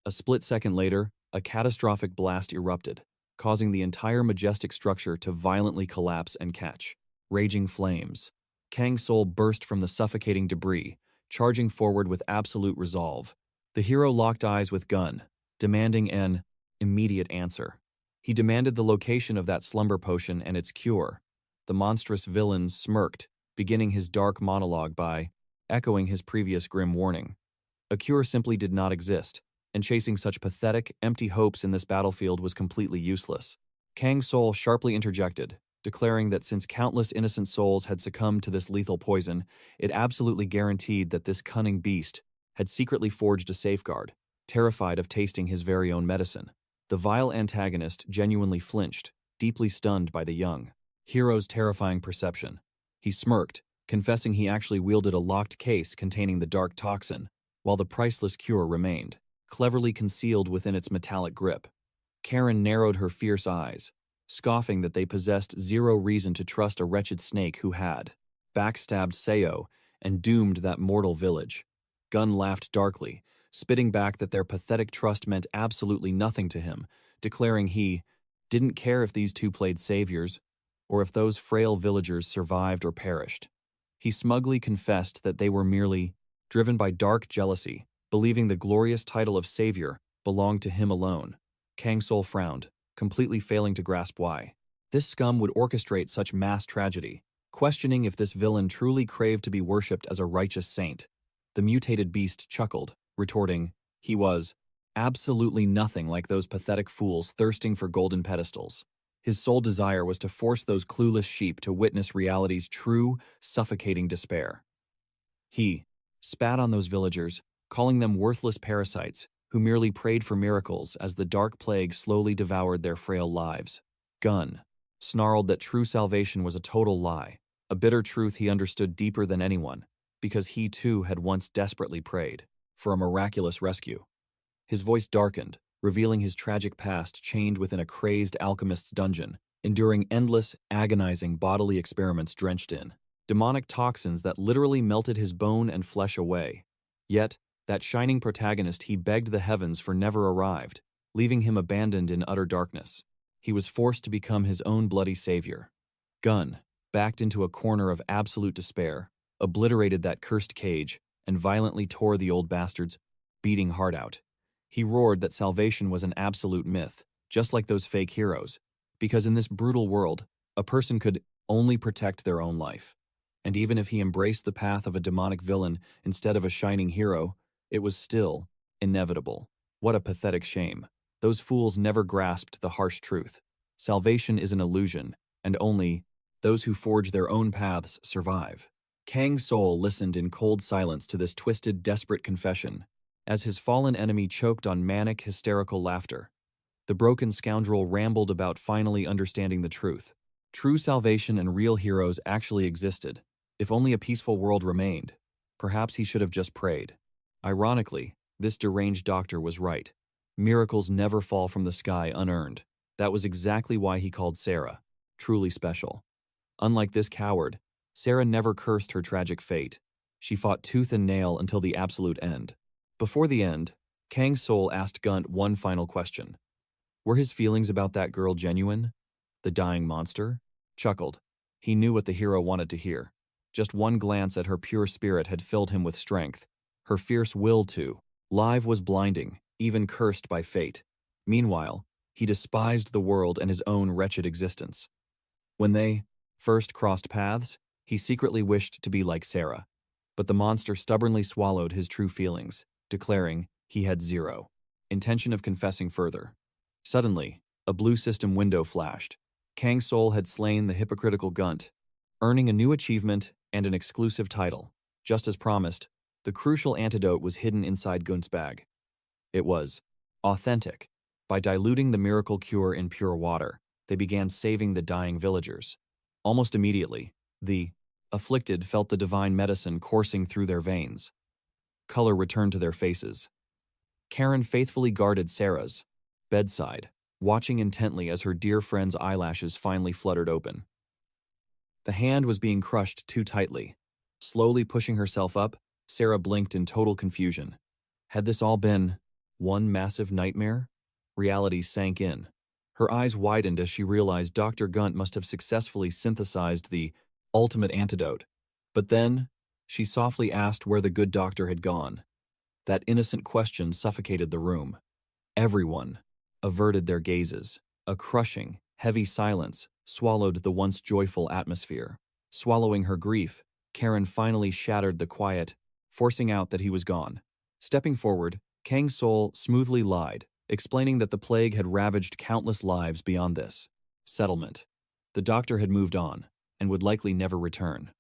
A split second later, a catastrophic blast erupted, causing the entire majestic structure to violently collapse and catch. Raging flames. Kang Soul burst from the suffocating debris, charging forward with absolute resolve. The hero locked eyes with Gun, demanding an immediate answer. He demanded the location of that slumber potion and its cure. The monstrous villain smirked, beginning his dark monologue by echoing his previous grim warning. A cure simply did not exist, and chasing such pathetic, empty hopes in this battlefield was completely useless. Kang Soul sharply interjected, declaring that since countless innocent souls had succumbed to this lethal poison, it absolutely guaranteed that this cunning beast had secretly forged a safeguard, terrified of tasting his very own medicine. The vile antagonist genuinely flinched, deeply stunned by the young hero's terrifying perception. He smirked, confessing he actually wielded a locked case containing the dark toxin, while the priceless cure remained, cleverly concealed within its metallic grip. Karen narrowed her fierce eyes, scoffing that they possessed zero reason to trust a wretched snake who had backstabbed Seo and doomed that mortal village. Gun laughed darkly, spitting back that their pathetic trust meant absolutely nothing to him, declaring he didn't care if these two played saviors, or if those frail villagers survived or perished. He smugly confessed that they were merely driven by dark jealousy, believing the glorious title of savior belonged to him alone. Kang Soul frowned, completely failing to grasp why this scum would orchestrate such mass tragedy, questioning if this villain truly craved to be worshipped as a righteous saint. The mutated beast chuckled, retorting, he was absolutely nothing like those pathetic fools thirsting for golden pedestals. His sole desire was to force those clueless sheep to witness reality's true, suffocating despair. He spat on those villagers, calling them worthless parasites who merely prayed for miracles as the dark plague slowly devoured their frail lives. Gun snarled that true salvation was a total lie, a bitter truth he understood deeper than anyone, because he too had once desperately prayed for a miraculous rescue. His voice darkened, revealing his tragic past chained within a crazed alchemist's dungeon, enduring endless, agonizing bodily experiments drenched in demonic toxins that literally melted his bone and flesh away. Yet, that shining protagonist he begged the heavens for never arrived, leaving him abandoned in utter darkness. He was forced to become his own bloody savior. Gun, backed into a corner of absolute despair, obliterated that cursed cage and violently tore the old bastard's beating heart out. He roared that salvation was an absolute myth, just like those fake heroes, because in this brutal world, a person could only protect their own life. And even if he embraced the path of a demonic villain instead of a shining hero, it was still inevitable. What a pathetic shame. Those fools never grasped the harsh truth. Salvation is an illusion, and only those who forge their own paths survive. Kang Soul listened in cold silence to this twisted, desperate confession, as his fallen enemy choked on manic, hysterical laughter. The broken scoundrel rambled about finally understanding the truth. True salvation and real heroes actually existed. If only a peaceful world remained, perhaps he should have just prayed. Ironically, this deranged doctor was right. Miracles never fall from the sky unearned. That was exactly why he called Sarah truly special. Unlike this coward, Sarah never cursed her tragic fate. She fought tooth and nail until the absolute end. Before the end, Kang Soul asked Gunt one final question. Were his feelings about that girl genuine? The dying monster? Chuckled. He knew what the hero wanted to hear. Just one glance at her pure spirit had filled him with strength. Her fierce will to live was blinding, even cursed by fate. Meanwhile, he despised the world and his own wretched existence. When they first crossed paths, he secretly wished to be like Sarah. But the monster stubbornly swallowed his true feelings, declaring he had zero intention of confessing further. Suddenly, a blue system window flashed. Kang Soul had slain the hypocritical Gunt, earning a new achievement and an exclusive title. Just as promised, the crucial antidote was hidden inside Gunt's bag. It was authentic. By diluting the miracle cure in pure water, they began saving the dying villagers. Almost immediately, the afflicted felt the divine medicine coursing through their veins. Color returned to their faces. Karen faithfully guarded Sarah's bedside, watching intently as her dear friend's eyelashes finally fluttered open. The hand was being crushed too tightly. Slowly pushing herself up, Sarah blinked in total confusion. Had this all been one massive nightmare? Reality sank in. Her eyes widened as she realized Dr. Gunt must have successfully synthesized the ultimate antidote. But then, she softly asked where the good doctor had gone. That innocent question suffocated the room. Everyone averted their gazes. A crushing, heavy silence swallowed the once joyful atmosphere. Swallowing her grief, Karen finally shattered the quiet, forcing out that he was gone. Stepping forward, Kang Soul smoothly lied, explaining that the plague had ravaged countless lives beyond this settlement. The doctor had moved on, and would likely never return.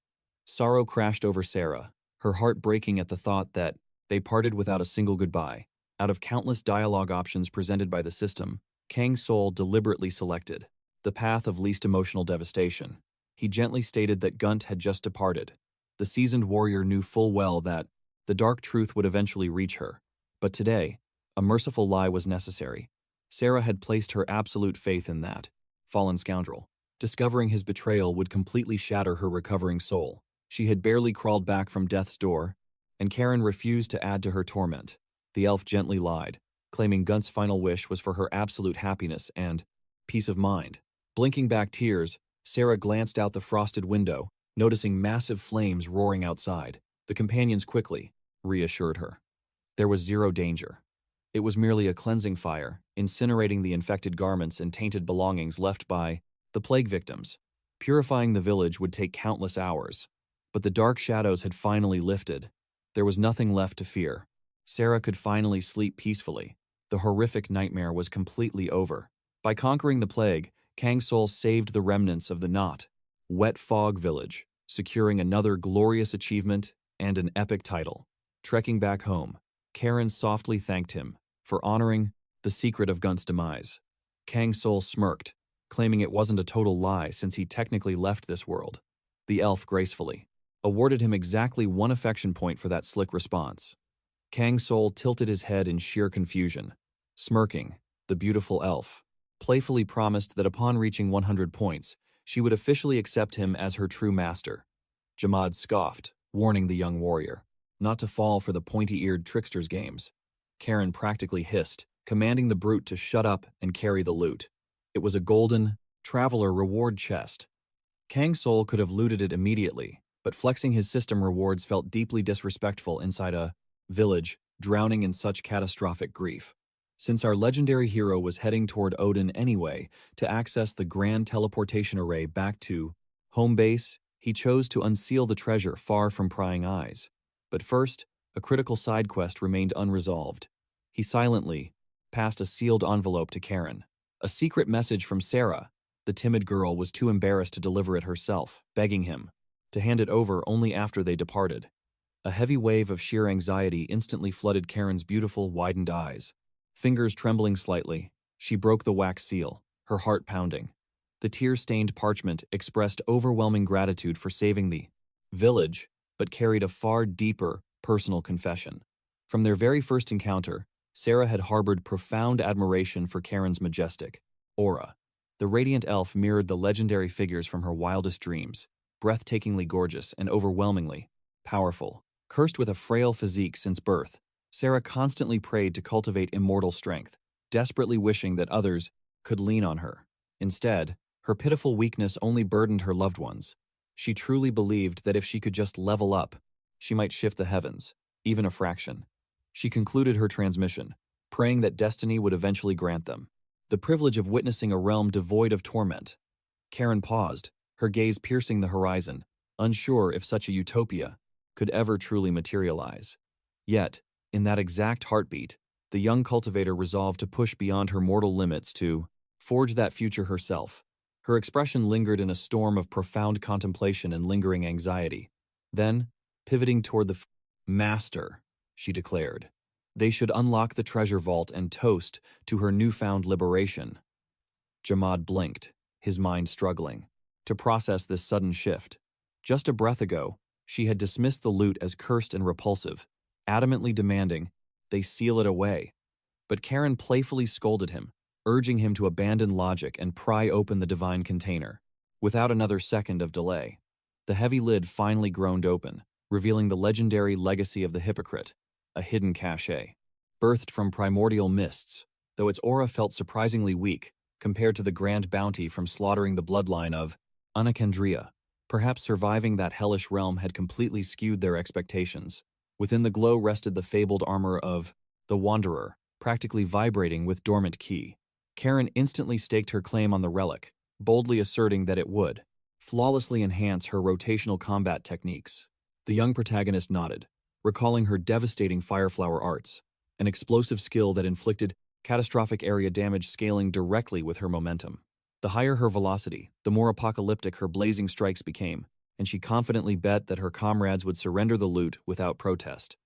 Sorrow crashed over Sarah, her heart breaking at the thought that they parted without a single goodbye. Out of countless dialogue options presented by the system, Kang Soul deliberately selected the path of least emotional devastation. He gently stated that Gunt had just departed. The seasoned warrior knew full well that the dark truth would eventually reach her. But today, a merciful lie was necessary. Sarah had placed her absolute faith in that fallen scoundrel. Discovering his betrayal would completely shatter her recovering soul. She had barely crawled back from death's door, and Karen refused to add to her torment. The elf gently lied, claiming Gunt's final wish was for her absolute happiness and peace of mind. Blinking back tears, Sarah glanced out the frosted window, noticing massive flames roaring outside. The companions quickly reassured her. There was zero danger. It was merely a cleansing fire, incinerating the infected garments and tainted belongings left by the plague victims. Purifying the village would take countless hours. But the dark shadows had finally lifted. There was nothing left to fear. Sarah could finally sleep peacefully. The horrific nightmare was completely over. By conquering the plague, Kang Soul saved the remnants of the Wet Fog Village, securing another glorious achievement and an epic title. Trekking back home, Karen softly thanked him for honoring the secret of Gunt's demise. Kang Soul smirked, claiming it wasn't a total lie since he technically left this world. The elf gracefully awarded him exactly one affection point for that slick response. Kang Soul tilted his head in sheer confusion. Smirking, the beautiful elf playfully promised that upon reaching 100 points, she would officially accept him as her true master. Jamad scoffed, warning the young warrior not to fall for the pointy-eared trickster's games. Karen practically hissed, commanding the brute to shut up and carry the loot. It was a golden, traveler reward chest. Kang Soul could have looted it immediately, but flexing his system rewards felt deeply disrespectful inside a village drowning in such catastrophic grief. Since our legendary hero was heading toward Odin anyway to access the grand teleportation array back to home base, he chose to unseal the treasure far from prying eyes. But first, a critical side quest remained unresolved. He silently passed a sealed envelope to Karen. A secret message from Sarah. The timid girl was too embarrassed to deliver it herself, begging him to hand it over only after they departed. A heavy wave of sheer anxiety instantly flooded Karen's beautiful, widened eyes. Fingers trembling slightly, she broke the wax seal, her heart pounding. The tear-stained parchment expressed overwhelming gratitude for saving the village, but carried a far deeper, personal confession. From their very first encounter, Sarah had harbored profound admiration for Karen's majestic aura. The radiant elf mirrored the legendary figures from her wildest dreams, breathtakingly gorgeous and overwhelmingly powerful. Cursed with a frail physique since birth, Sarah constantly prayed to cultivate immortal strength, desperately wishing that others could lean on her. Instead, her pitiful weakness only burdened her loved ones. She truly believed that if she could just level up, she might shift the heavens, even a fraction. She concluded her transmission, praying that destiny would eventually grant them the privilege of witnessing a realm devoid of torment. Karen paused, her gaze piercing the horizon, unsure if such a utopia could ever truly materialize. Yet, in that exact heartbeat, the young cultivator resolved to push beyond her mortal limits to forge that future herself. Her expression lingered in a storm of profound contemplation and lingering anxiety. Then, pivoting toward the master, she declared, they should unlock the treasure vault and toast to her newfound liberation. Jamad blinked, his mind struggling to process this sudden shift. Just a breath ago, she had dismissed the loot as cursed and repulsive, adamantly demanding they seal it away. But Karen playfully scolded him, urging him to abandon logic and pry open the divine container. Without another second of delay, the heavy lid finally groaned open, revealing the legendary legacy of the hypocrite, a hidden cachet. Birthed from primordial mists, though its aura felt surprisingly weak compared to the grand bounty from slaughtering the bloodline of Anacandria. Perhaps surviving that hellish realm had completely skewed their expectations. Within the glow rested the fabled armor of the Wanderer, practically vibrating with dormant ki. Karen instantly staked her claim on the relic, boldly asserting that it would flawlessly enhance her rotational combat techniques. The young protagonist nodded, recalling her devastating Fireflower arts, an explosive skill that inflicted catastrophic area damage scaling directly with her momentum. The higher her velocity, the more apocalyptic her blazing strikes became, and she confidently bet that her comrades would surrender the loot without protest.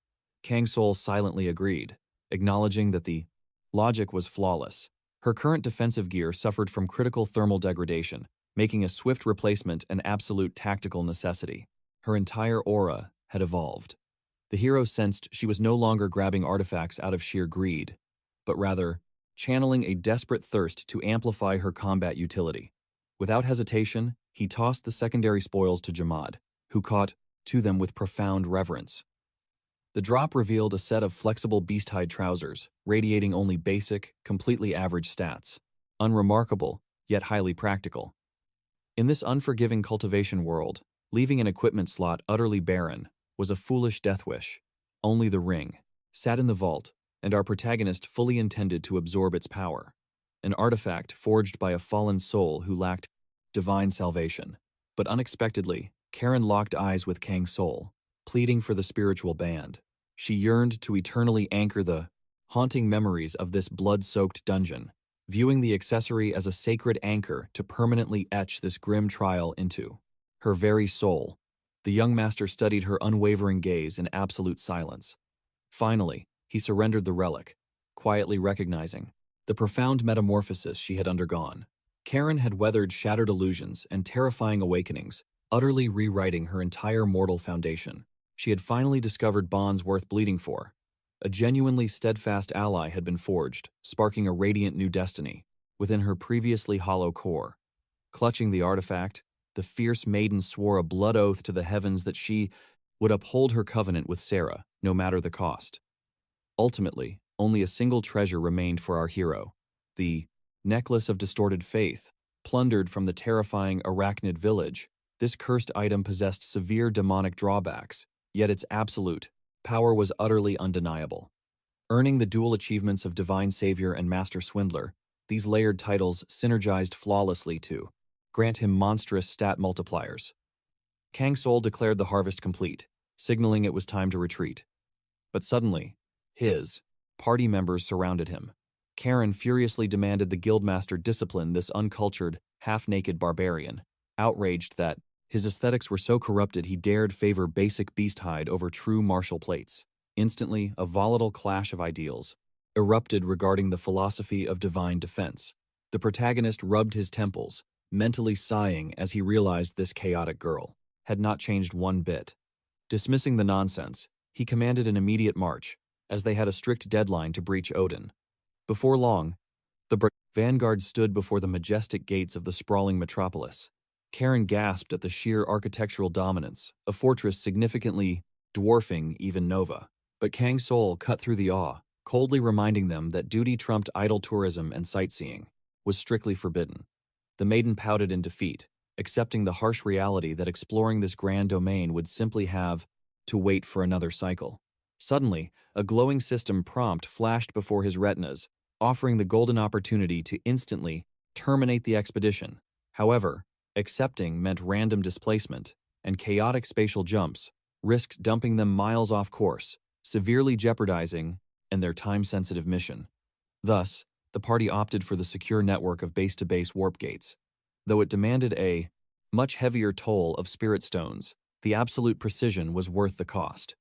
Kang Soul silently agreed, acknowledging that the logic was flawless. Her current defensive gear suffered from critical thermal degradation, making a swift replacement an absolute tactical necessity. Her entire aura had evolved. The hero sensed she was no longer grabbing artifacts out of sheer greed, but rather channeling a desperate thirst to amplify her combat utility. Without hesitation, he tossed the secondary spoils to Jamad, who caught to them with profound reverence. The drop revealed a set of flexible beast-hide trousers, radiating only basic, completely average stats. Unremarkable, yet highly practical. In this unforgiving cultivation world, leaving an equipment slot utterly barren was a foolish death wish. Only the ring sat in the vault, and our protagonist fully intended to absorb its power. An artifact forged by a fallen soul who lacked divine salvation. But unexpectedly, Karen locked eyes with Kang Soul, pleading for the spiritual band. She yearned to eternally anchor the haunting memories of this blood-soaked dungeon, viewing the accessory as a sacred anchor to permanently etch this grim trial into her very soul. The young master studied her unwavering gaze in absolute silence. Finally, he surrendered the relic, quietly recognizing the profound metamorphosis she had undergone. Karen had weathered shattered illusions and terrifying awakenings, utterly rewriting her entire mortal foundation. She had finally discovered bonds worth bleeding for. A genuinely steadfast ally had been forged, sparking a radiant new destiny within her previously hollow core. Clutching the artifact, the fierce maiden swore a blood oath to the heavens that she would uphold her covenant with Sarah, no matter the cost. Ultimately, only a single treasure remained for our hero, the necklace of distorted faith, plundered from the terrifying arachnid village. This cursed item possessed severe demonic drawbacks, yet its absolute power was utterly undeniable. Earning the dual achievements of Divine Savior and Master Swindler, these layered titles synergized flawlessly to grant him monstrous stat multipliers. Kang Soul declared the harvest complete, signaling it was time to retreat. But suddenly, his party members surrounded him. Karen furiously demanded the guildmaster discipline this uncultured, half-naked barbarian, outraged that his aesthetics were so corrupted he dared favor basic beast hide over true martial plates. Instantly, a volatile clash of ideals erupted regarding the philosophy of divine defense. The protagonist rubbed his temples, mentally sighing as he realized this chaotic girl had not changed one bit. Dismissing the nonsense, he commanded an immediate march, as they had a strict deadline to breach Odin. Before long, the vanguard stood before the majestic gates of the sprawling metropolis. Karen gasped at the sheer architectural dominance, a fortress significantly dwarfing even Nova. But Kang Soul cut through the awe, coldly reminding them that duty trumped idle tourism and sightseeing was strictly forbidden. The maiden pouted in defeat, accepting the harsh reality that exploring this grand domain would simply have to wait for another cycle. Suddenly, a glowing system prompt flashed before his retinas, offering the golden opportunity to instantly terminate the expedition. However, accepting meant random displacement, and chaotic spatial jumps risked dumping them miles off course, severely jeopardizing their time-sensitive mission. Thus, the party opted for the secure network of base-to-base warp gates. Though it demanded a much heavier toll of spirit stones, the absolute precision was worth the cost.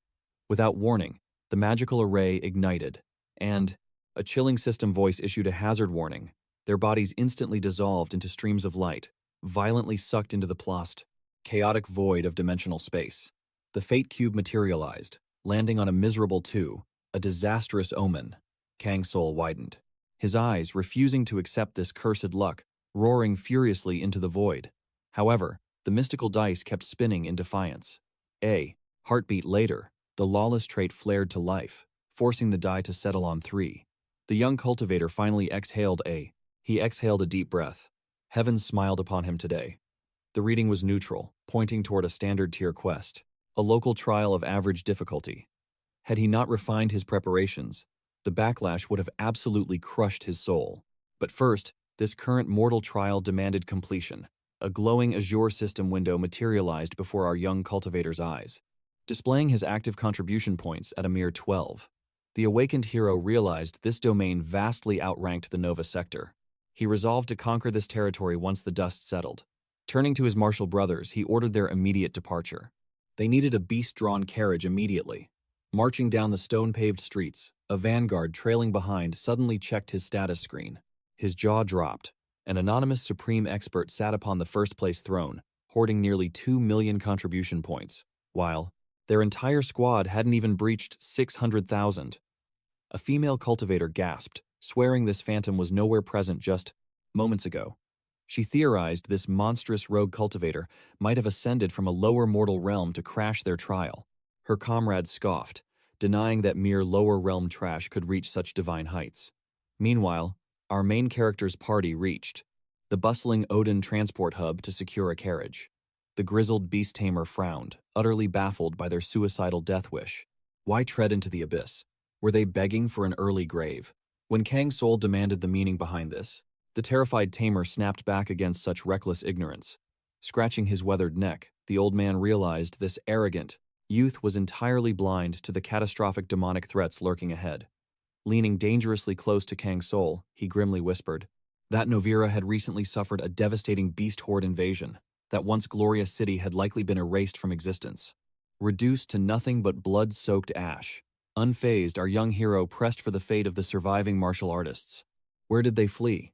Without warning, the magical array ignited, and a chilling system voice issued a hazard warning. Their bodies instantly dissolved into streams of light, violently sucked into the plast, chaotic void of dimensional space. The fate cube materialized, landing on a miserable 2, a disastrous omen. Kang Soul widened, his eyes refusing to accept this cursed luck, roaring furiously into the void. However, the mystical dice kept spinning in defiance. A heartbeat later, the lawless trait flared to life, forcing the die to settle on 3. The young cultivator finally he exhaled a deep breath. Heaven smiled upon him today. The reading was neutral, pointing toward a standard tier quest, a local trial of average difficulty. Had he not refined his preparations, the backlash would have absolutely crushed his soul. But first, this current mortal trial demanded completion. A glowing Azure system window materialized before our young cultivator's eyes, displaying his active contribution points at a mere 12. The awakened hero realized this domain vastly outranked the Nova sector. He resolved to conquer this territory once the dust settled. Turning to his martial brothers, he ordered their immediate departure. They needed a beast-drawn carriage immediately. Marching down the stone-paved streets, a vanguard trailing behind suddenly checked his status screen. His jaw dropped. An anonymous supreme expert sat upon the first-place throne, hoarding nearly 2 million contribution points, while their entire squad hadn't even breached 600,000. A female cultivator gasped, swearing this phantom was nowhere present just moments ago. She theorized this monstrous rogue cultivator might have ascended from a lower mortal realm to crash their trial. Her comrades scoffed, denying that mere lower realm trash could reach such divine heights. Meanwhile, our main character's party reached the bustling Odin transport hub to secure a carriage. The grizzled beast tamer frowned, utterly baffled by their suicidal death wish. Why tread into the abyss? Were they begging for an early grave? When Kang Soul demanded the meaning behind this, the terrified tamer snapped back against such reckless ignorance. Scratching his weathered neck, the old man realized this arrogant youth was entirely blind to the catastrophic demonic threats lurking ahead. Leaning dangerously close to Kang Soul, he grimly whispered, that Novira had recently suffered a devastating beast horde invasion. That once glorious city had likely been erased from existence. Reduced to nothing but blood-soaked ash. Unfazed, our young hero pressed for the fate of the surviving martial artists. Where did they flee?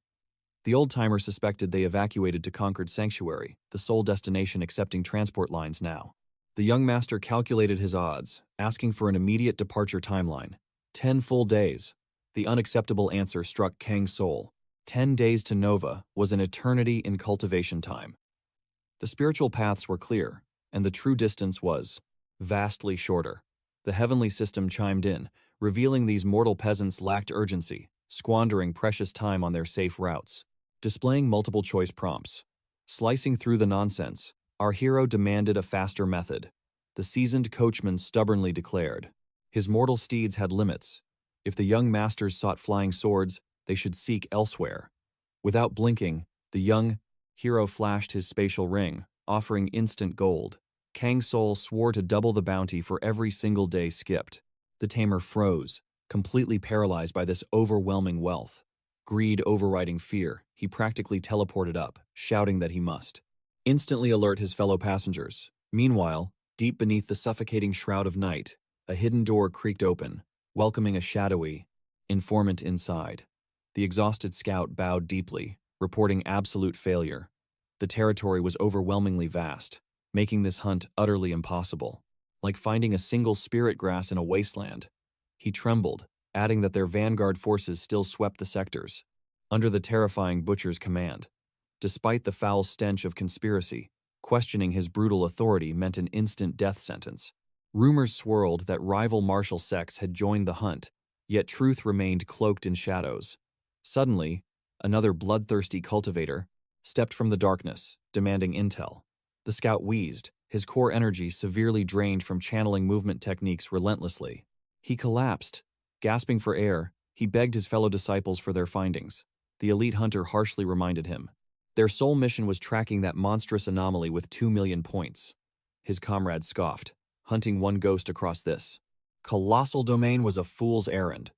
The old-timer suspected they evacuated to Conquered Sanctuary, the sole destination accepting transport lines now. The young master calculated his odds, asking for an immediate departure timeline. 10 full days. The unacceptable answer struck Kang Soul. 10 days to Nova was an eternity in cultivation time. The spiritual paths were clear, and the true distance was vastly shorter. The heavenly system chimed in, revealing these mortal peasants lacked urgency, squandering precious time on their safe routes. Displaying multiple choice prompts. Slicing through the nonsense, our hero demanded a faster method. The seasoned coachman stubbornly declared. His mortal steeds had limits. If the young masters sought flying swords, they should seek elsewhere. Without blinking, the young hero flashed his spatial ring, offering instant gold. Kang Soul swore to double the bounty for every single day skipped. The tamer froze, completely paralyzed by this overwhelming wealth. Greed overriding fear, he practically teleported up, shouting that he must instantly alert his fellow passengers. Meanwhile, deep beneath the suffocating shroud of night, a hidden door creaked open, welcoming a shadowy informant inside. The exhausted scout bowed deeply, reporting absolute failure. The territory was overwhelmingly vast, making this hunt utterly impossible, like finding a single spirit grass in a wasteland. He trembled, adding that their vanguard forces still swept the sectors, under the terrifying butcher's command. Despite the foul stench of conspiracy, questioning his brutal authority meant an instant death sentence. Rumors swirled that rival martial sects had joined the hunt, yet truth remained cloaked in shadows. Suddenly, another bloodthirsty cultivator stepped from the darkness, demanding intel. The scout wheezed, his core energy severely drained from channeling movement techniques relentlessly. He collapsed. Gasping for air, he begged his fellow disciples for their findings. The elite hunter harshly reminded him. Their sole mission was tracking that monstrous anomaly with 2 million points. His comrades scoffed, hunting one ghost across this colossal domain was a fool's errand.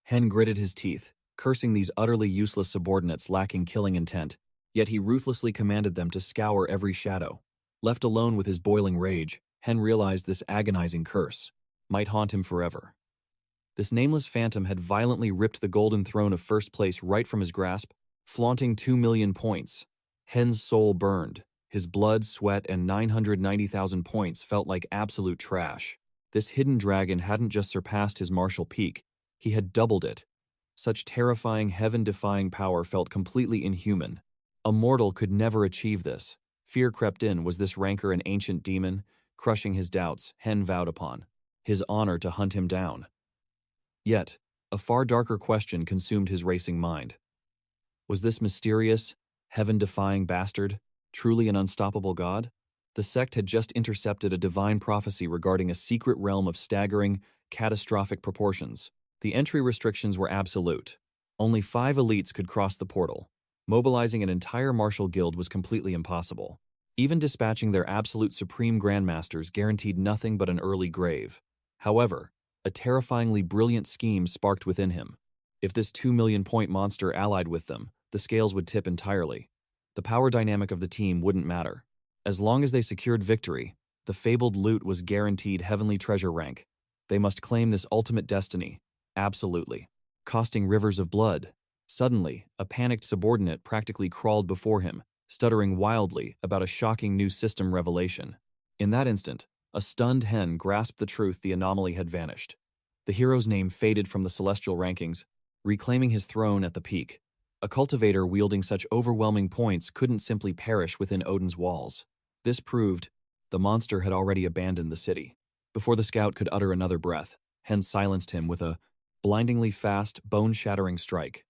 Hen gritted his teeth, cursing these utterly useless subordinates lacking killing intent, yet he ruthlessly commanded them to scour every shadow. Left alone with his boiling rage, Hen realized this agonizing curse might haunt him forever. This nameless phantom had violently ripped the golden throne of first place right from his grasp, flaunting 2 million points. Hen's soul burned. His blood, sweat, and 990,000 points felt like absolute trash. This hidden dragon hadn't just surpassed his martial peak, he had doubled it. Such terrifying, heaven-defying power felt completely inhuman. A mortal could never achieve this. Fear crept in. Was this rancor an ancient demon? Crushing his doubts, Hen vowed upon his honor to hunt him down. Yet, A far darker question consumed his racing mind. Was this mysterious, heaven-defying bastard truly an unstoppable god? The sect had just intercepted a divine prophecy regarding a secret realm of staggering, catastrophic proportions. The entry restrictions were absolute. Only 5 elites could cross the portal. Mobilizing an entire martial guild was completely impossible. Even dispatching their absolute supreme grandmasters guaranteed nothing but an early grave. However, a terrifyingly brilliant scheme sparked within him. If this 2 million-point monster allied with them, the scales would tip entirely. The power dynamic of the team wouldn't matter. As long as they secured victory, the fabled loot was guaranteed heavenly treasure rank. They must claim this ultimate destiny. Absolutely. Costing rivers of blood. Suddenly, a panicked subordinate practically crawled before him, stuttering wildly about a shocking new system revelation. In that instant, a stunned hen grasped the truth the anomaly had vanished. The hero's name faded from the celestial rankings, reclaiming his throne at the peak. A cultivator wielding such overwhelming points couldn't simply perish within Odin's walls. This proved the monster had already abandoned the city. Before the scout could utter another breath, Hen silenced him with a blindingly fast, bone-shattering strike.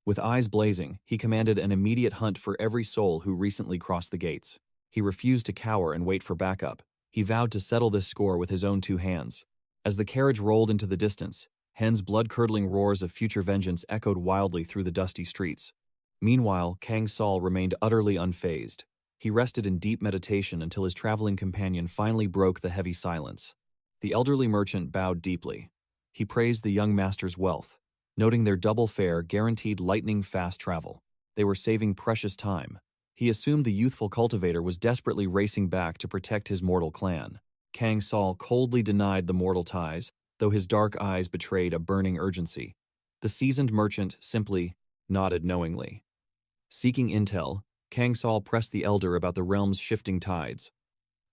With eyes blazing, he commanded an immediate hunt for every soul who recently crossed the gates. He refused to cower and wait for backup. He vowed to settle this score with his own 2 hands. As the carriage rolled into the distance, Hen's blood-curdling roars of future vengeance echoed wildly through the dusty streets. Meanwhile, Kang Soul remained utterly unfazed. He rested in deep meditation until his traveling companion finally broke the heavy silence. The elderly merchant bowed deeply. He praised the young master's wealth, noting their double fare guaranteed lightning-fast travel. They were saving precious time. He assumed the youthful cultivator was desperately racing back to protect his mortal clan. Kang Soul coldly denied the mortal ties, though his dark eyes betrayed a burning urgency. The seasoned merchant simply nodded knowingly. Seeking intel, Kang Soul pressed the elder about the realm's shifting tides.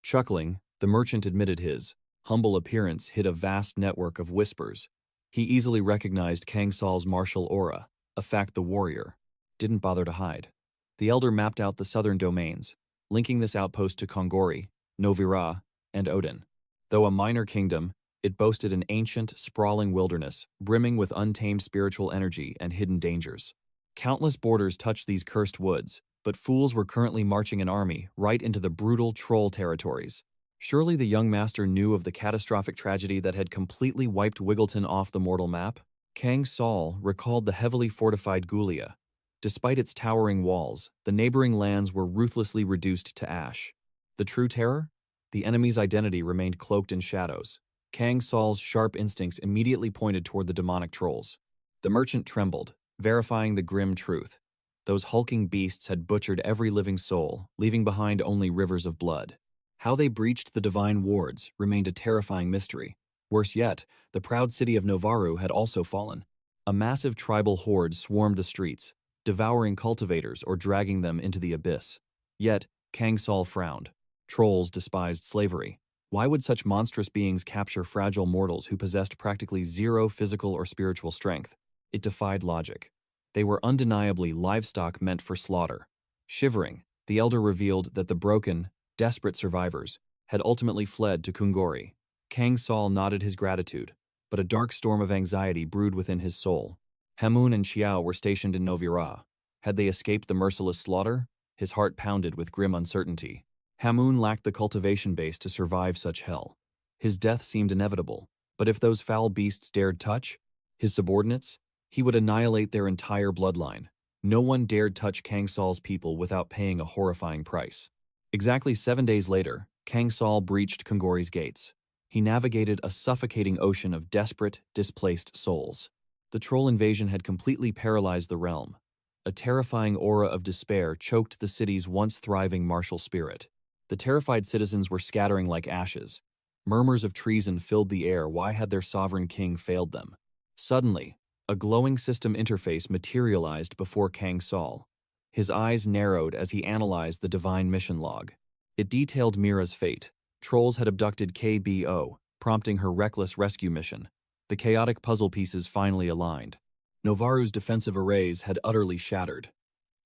Chuckling, the merchant admitted his humble appearance hid a vast network of whispers. He easily recognized Kang Soul's martial aura, a fact the warrior didn't bother to hide. The elder mapped out the southern domains, linking this outpost to Kongori, Novira, and Odin. Though a minor kingdom, it boasted an ancient, sprawling wilderness, brimming with untamed spiritual energy and hidden dangers. Countless borders touched these cursed woods, but fools were currently marching an army right into the brutal troll territories. Surely the young master knew of the catastrophic tragedy that had completely wiped Wiggleton off the mortal map? Kang Soul recalled the heavily fortified Gulia. Despite its towering walls, the neighboring lands were ruthlessly reduced to ash. The true terror? The enemy's identity remained cloaked in shadows. Kang Soul's sharp instincts immediately pointed toward the demonic trolls. The merchant trembled, verifying the grim truth. Those hulking beasts had butchered every living soul, leaving behind only rivers of blood. How they breached the divine wards remained a terrifying mystery. Worse yet, the proud city of Novaru had also fallen. A massive tribal horde swarmed the streets, devouring cultivators or dragging them into the abyss. Yet, Kang Soul frowned. Trolls despised slavery. Why would such monstrous beings capture fragile mortals who possessed practically zero physical or spiritual strength? It defied logic. They were undeniably livestock meant for slaughter. Shivering, the elder revealed that the broken, desperate survivors had ultimately fled to Kungori. Kang Soul nodded his gratitude, but a dark storm of anxiety brewed within his soul. Hamun and Xiao were stationed in Novira. Had they escaped the merciless slaughter? His heart pounded with grim uncertainty. Hamun lacked the cultivation base to survive such hell. His death seemed inevitable, but if those foul beasts dared touch his subordinates, he would annihilate their entire bloodline. No one dared touch Kang Soul's people without paying a horrifying price. Exactly 7 days later, Kang Soul breached Kongori's gates. He navigated a suffocating ocean of desperate, displaced souls. The troll invasion had completely paralyzed the realm. A terrifying aura of despair choked the city's once thriving martial spirit. The terrified citizens were scattering like ashes. Murmurs of treason filled the air. Why had their sovereign king failed them? Suddenly, a glowing system interface materialized before Kang Soul. His eyes narrowed as he analyzed the divine mission log. It detailed Mira's fate. Trolls had abducted KBO, prompting her reckless rescue mission. The chaotic puzzle pieces finally aligned. Novaru's defensive arrays had utterly shattered.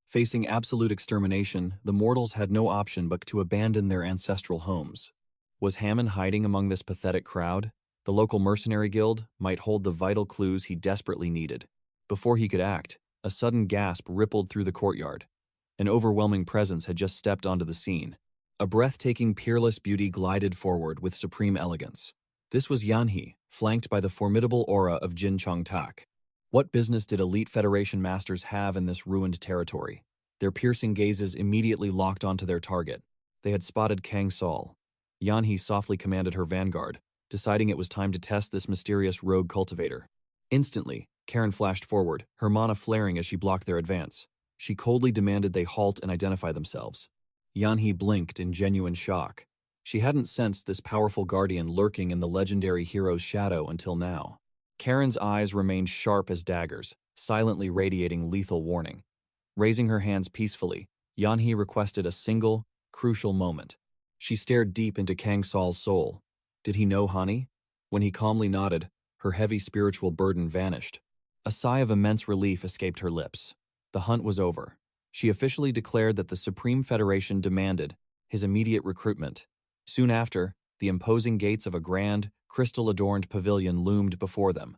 Facing absolute extermination, the mortals had no option but to abandon their ancestral homes. Was Hammond hiding among this pathetic crowd? The local mercenary guild might hold the vital clues he desperately needed. Before he could act, a sudden gasp rippled through the courtyard. An overwhelming presence had just stepped onto the scene. A breathtaking, peerless beauty glided forward with supreme elegance. This was Yanhee, flanked by the formidable aura of Jin Chong-tak. What business did elite Federation masters have in this ruined territory? Their piercing gazes immediately locked onto their target. They had spotted Kang Soul. Yanhee softly commanded her vanguard, deciding it was time to test this mysterious rogue cultivator. Instantly, Karen flashed forward, her mana flaring as she blocked their advance. She coldly demanded they halt and identify themselves. Yanhee blinked in genuine shock. She hadn't sensed this powerful guardian lurking in the legendary hero's shadow until now. Karen's eyes remained sharp as daggers, silently radiating lethal warning. Raising her hands peacefully, Yanhee requested a single, crucial moment. She stared deep into Kang Soul's soul. Did he know Hani? When he calmly nodded, her heavy spiritual burden vanished. A sigh of immense relief escaped her lips. The hunt was over. She officially declared that the Supreme Federation demanded his immediate recruitment. Soon after, the imposing gates of a grand, crystal-adorned pavilion loomed before them.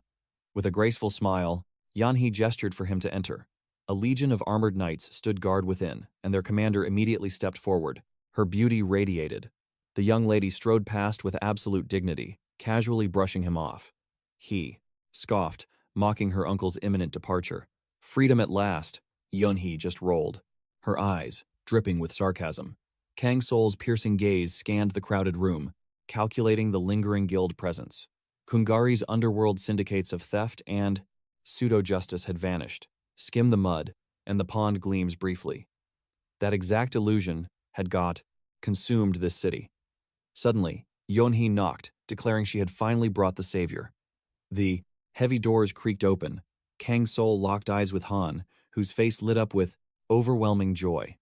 With a graceful smile, Yanhee gestured for him to enter. A legion of armored knights stood guard within, and their commander immediately stepped forward. Her beauty radiated. The young lady strode past with absolute dignity, casually brushing him off. He scoffed, mocking her uncle's imminent departure. Freedom at last, Yanhee just rolled, her eyes dripping with sarcasm. Kang Soul's piercing gaze scanned the crowded room, calculating the lingering guild presence. Kungari's underworld syndicates of theft and pseudo-justice had vanished. Skim the mud, and the pond gleams briefly. That exact illusion had consumed this city. Suddenly, Yanhee knocked, declaring she had finally brought the savior. The heavy doors creaked open. Kang Soul locked eyes with Han, whose face lit up with overwhelming joy.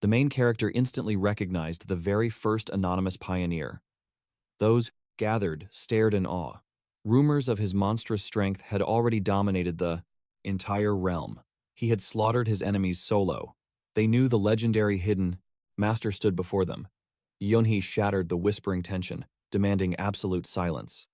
The main character instantly recognized the very first anonymous pioneer. Those gathered stared in awe. Rumors of his monstrous strength had already dominated the entire realm. He had slaughtered his enemies solo. They knew the legendary hidden master stood before them. Yanhee shattered the whispering tension, demanding absolute silence.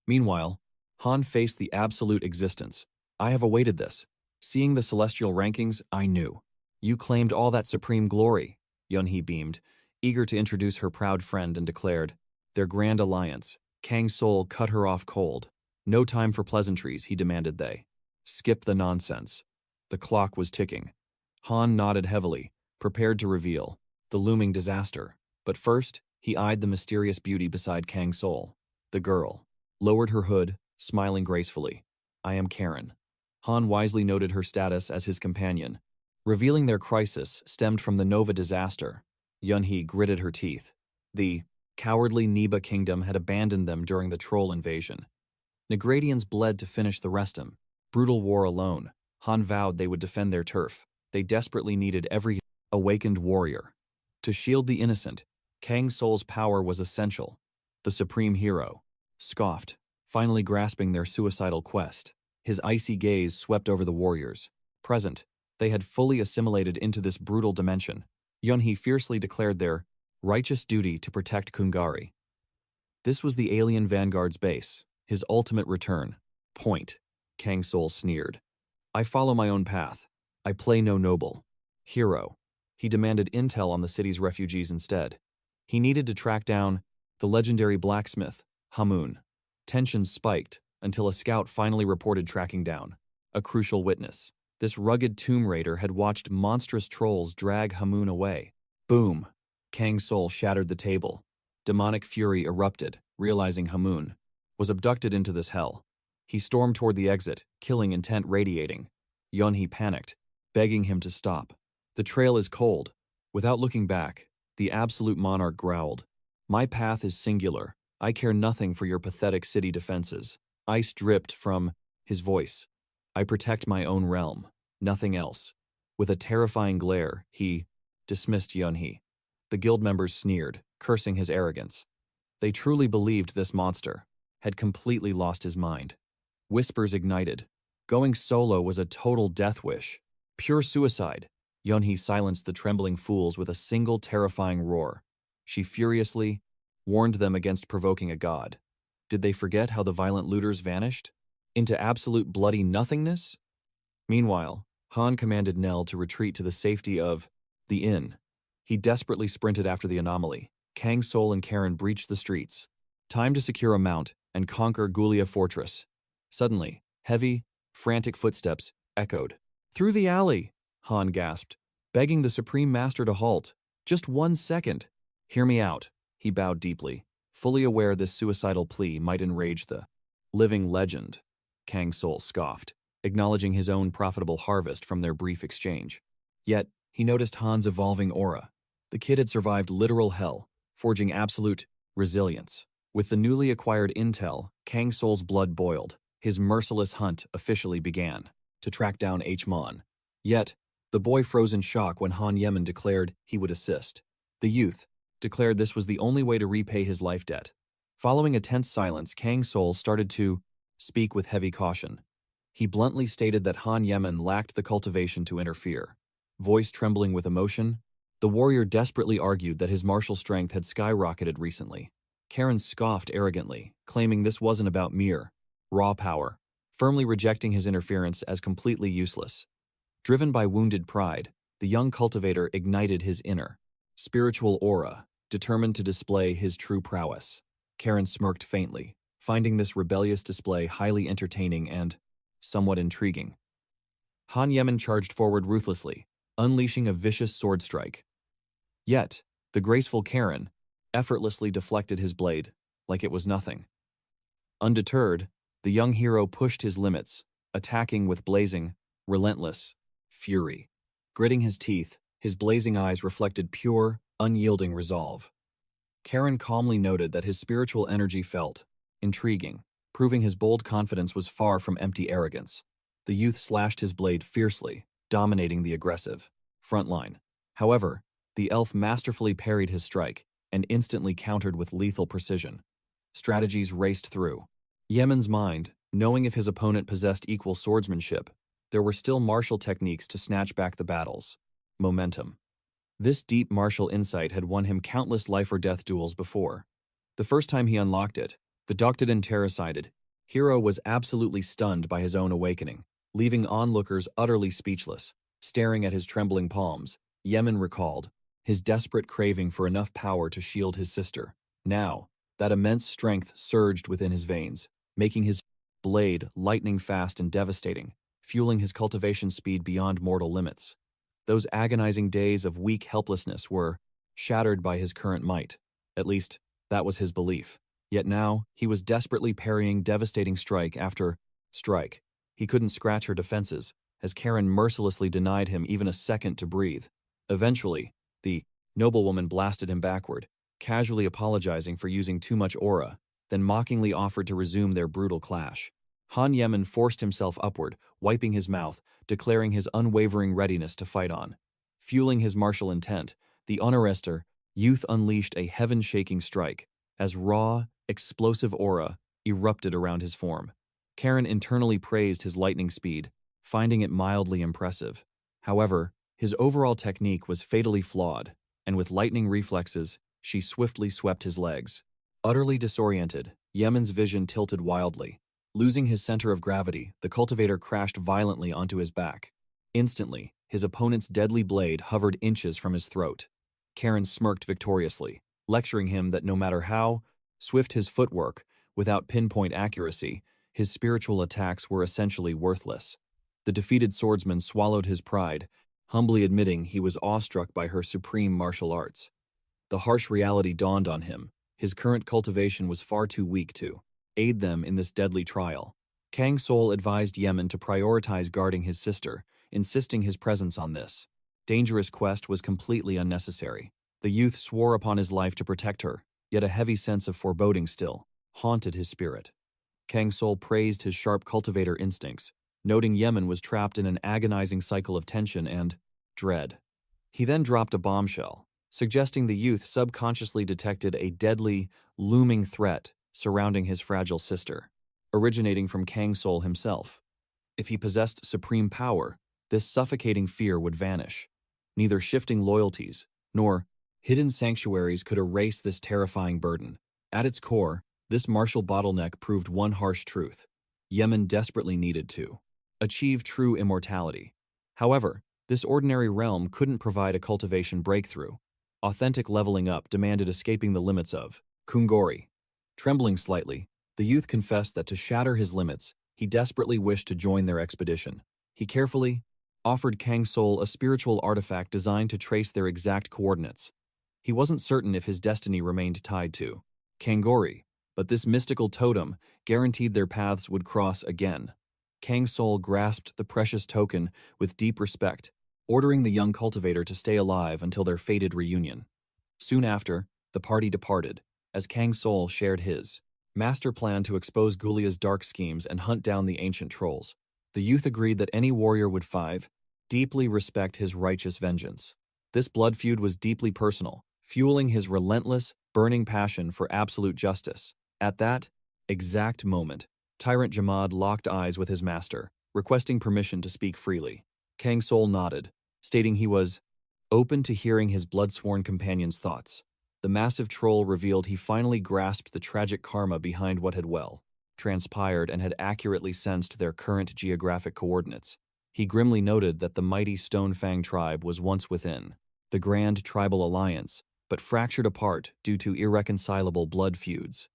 Meanwhile, Han faced the absolute existence. I have awaited this. Seeing the celestial rankings, I knew. You claimed all that supreme glory, Yanhee beamed, eager to introduce her proud friend, and declared, their grand alliance. Kang Soul cut her off cold. No time for pleasantries, he demanded they. Skip the nonsense. The clock was ticking. Han nodded heavily, prepared to reveal the looming disaster. But first, he eyed the mysterious beauty beside Kang Soul. The girl lowered her hood, smiling gracefully. I am Karen. Han wisely noted her status as his companion. Revealing their crisis stemmed from the Nova disaster, Yanhee gritted her teeth. The cowardly Neba kingdom had abandoned them during the troll invasion. Negradians bled to finish the restum. Brutal war alone. Han vowed they would defend their turf. They desperately needed every awakened warrior. To shield the innocent, Kang Soul's power was essential. The supreme hero scoffed, finally grasping their suicidal quest. His icy gaze swept over the warriors. Present, they had fully assimilated into this brutal dimension. Yanhee fiercely declared their righteous duty to protect Kungari. This was the alien vanguard's base, his ultimate return. Point, Kang Soul sneered. I follow my own path. I play no noble hero. He demanded intel on the city's refugees instead. He needed to track down the legendary blacksmith, Hamun. Tensions spiked until a scout finally reported tracking down a crucial witness. This rugged tomb raider had watched monstrous trolls drag Hamun away. Boom! Kang Soul shattered the table. Demonic fury erupted, realizing Hamun was abducted into this hell. He stormed toward the exit, killing intent radiating. Yanhee panicked, begging him to stop. The trail is cold. Without looking back, the absolute monarch growled. My path is singular. I care nothing for your pathetic city defenses. Ice dripped from his voice. I protect my own realm, nothing else. With a terrifying glare, he dismissed Yanhee. The guild members sneered, cursing his arrogance. They truly believed this monster had completely lost his mind. Whispers ignited. Going solo was a total death wish. Pure suicide. Yanhee silenced the trembling fools with a single terrifying roar. She furiously warned them against provoking a god. Did they forget how the violent looters vanished? Into absolute bloody nothingness? Meanwhile, Han commanded Nell to retreat to the safety of the inn. He desperately sprinted after the anomaly. Kang Soul and Karen breached the streets. Time to secure a mount and conquer Gulia Fortress. Suddenly, heavy, frantic footsteps echoed. "Through the alley!" Han gasped, begging the Supreme Master to halt. "Just 1 second." "Hear me out." He bowed deeply, fully aware this suicidal plea might enrage the living legend. Kang Soul scoffed, acknowledging his own profitable harvest from their brief exchange. Yet, he noticed Han's evolving aura. The kid had survived literal hell, forging absolute resilience. With the newly acquired intel, Kang Soul's blood boiled. His merciless hunt officially began, to track down H-Mon. Yet, the boy froze in shock when Han Yemen declared he would assist. The youth declared this was the only way to repay his life debt. Following a tense silence, Kang Soul started to speak with heavy caution. He bluntly stated that Han Yemen lacked the cultivation to interfere. Voice trembling with emotion, the warrior desperately argued that his martial strength had skyrocketed recently. Karen scoffed arrogantly, claiming this wasn't about mere, raw power, firmly rejecting his interference as completely useless. Driven by wounded pride, the young cultivator ignited his inner, spiritual aura, determined to display his true prowess. Karen smirked faintly, finding this rebellious display highly entertaining and somewhat intriguing. Han Yemen charged forward ruthlessly, unleashing a vicious sword strike. Yet, the graceful Karen effortlessly deflected his blade, like it was nothing. Undeterred, the young hero pushed his limits, attacking with blazing, relentless fury. Gritting his teeth, his blazing eyes reflected pure, unyielding resolve. Karen calmly noted that his spiritual energy felt intriguing, proving his bold confidence was far from empty arrogance. The youth slashed his blade fiercely, dominating the aggressive front line. However, the elf masterfully parried his strike and instantly countered with lethal precision. Strategies raced through Yemen's mind, knowing if his opponent possessed equal swordsmanship, there were still martial techniques to snatch back the battles. Momentum. This deep martial insight had won him countless life-or-death duels before. The first time he unlocked it, the Doctodon terracided hero was absolutely stunned by his own awakening, leaving onlookers utterly speechless, staring at his trembling palms. Yemen recalled his desperate craving for enough power to shield his sister. Now, that immense strength surged within his veins, making his blade lightning-fast and devastating, fueling his cultivation speed beyond mortal limits. Those agonizing days of weak helplessness were shattered by his current might. At least, that was his belief. Yet now, he was desperately parrying devastating strike after strike. He couldn't scratch her defenses, as Karen mercilessly denied him even a second to breathe. Eventually, the noblewoman blasted him backward, casually apologizing for using too much aura, then mockingly offered to resume their brutal clash. Han Yemen forced himself upward, wiping his mouth, declaring his unwavering readiness to fight on. Fueling his martial intent, the Honorester youth unleashed a heaven-shaking strike, as raw, explosive aura erupted around his form. Karen internally praised his lightning speed, finding it mildly impressive. However, his overall technique was fatally flawed, and with lightning reflexes, she swiftly swept his legs. Utterly disoriented, Yemen's vision tilted wildly. Losing his center of gravity, the cultivator crashed violently onto his back. Instantly, his opponent's deadly blade hovered inches from his throat. Karen smirked victoriously, lecturing him that no matter how swift his footwork, without pinpoint accuracy, his spiritual attacks were essentially worthless. The defeated swordsman swallowed his pride, humbly admitting he was awestruck by her supreme martial arts. The harsh reality dawned on him. His current cultivation was far too weak to aid them in this deadly trial. Kang Soul advised Yemen to prioritize guarding his sister, insisting his presence on this dangerous quest was completely unnecessary. The youth swore upon his life to protect her, yet a heavy sense of foreboding still haunted his spirit. Kang Soul praised his sharp cultivator instincts, noting Yemen was trapped in an agonizing cycle of tension and dread. He then dropped a bombshell, suggesting the youth subconsciously detected a deadly, looming threat surrounding his fragile sister, originating from Kang Soul himself. If he possessed supreme power, this suffocating fear would vanish. Neither shifting loyalties nor hidden sanctuaries could erase this terrifying burden. At its core, This martial bottleneck proved one harsh truth. Yemen desperately needed to achieve true immortality. However, this ordinary realm couldn't provide a cultivation breakthrough. Authentic leveling up demanded escaping the limits of Kungori. Trembling slightly, the youth confessed that to shatter his limits, he desperately wished to join their expedition. He carefully offered Kang Soul a spiritual artifact designed to trace their exact coordinates. He wasn't certain if his destiny remained tied to Kangori, but this mystical totem guaranteed their paths would cross again. Kang Soul grasped the precious token with deep respect, ordering the young cultivator to stay alive until their fated reunion. Soon after, the party departed, as Kang Soul shared his master plan to expose Gulia's dark schemes and hunt down the ancient trolls. The youth agreed that any warrior would deeply respect his righteous vengeance. This blood feud was deeply personal, fueling his relentless, burning passion for absolute justice. At that exact moment, Tyrant Jamad locked eyes with his master, requesting permission to speak freely. Kang Soul nodded, stating he was open to hearing his blood-sworn companion's thoughts. The massive troll revealed he finally grasped the tragic karma behind what had transpired and had accurately sensed their current geographic coordinates. He grimly noted that the mighty Stonefang tribe was once within the grand tribal alliance, but fractured apart due to irreconcilable blood feuds.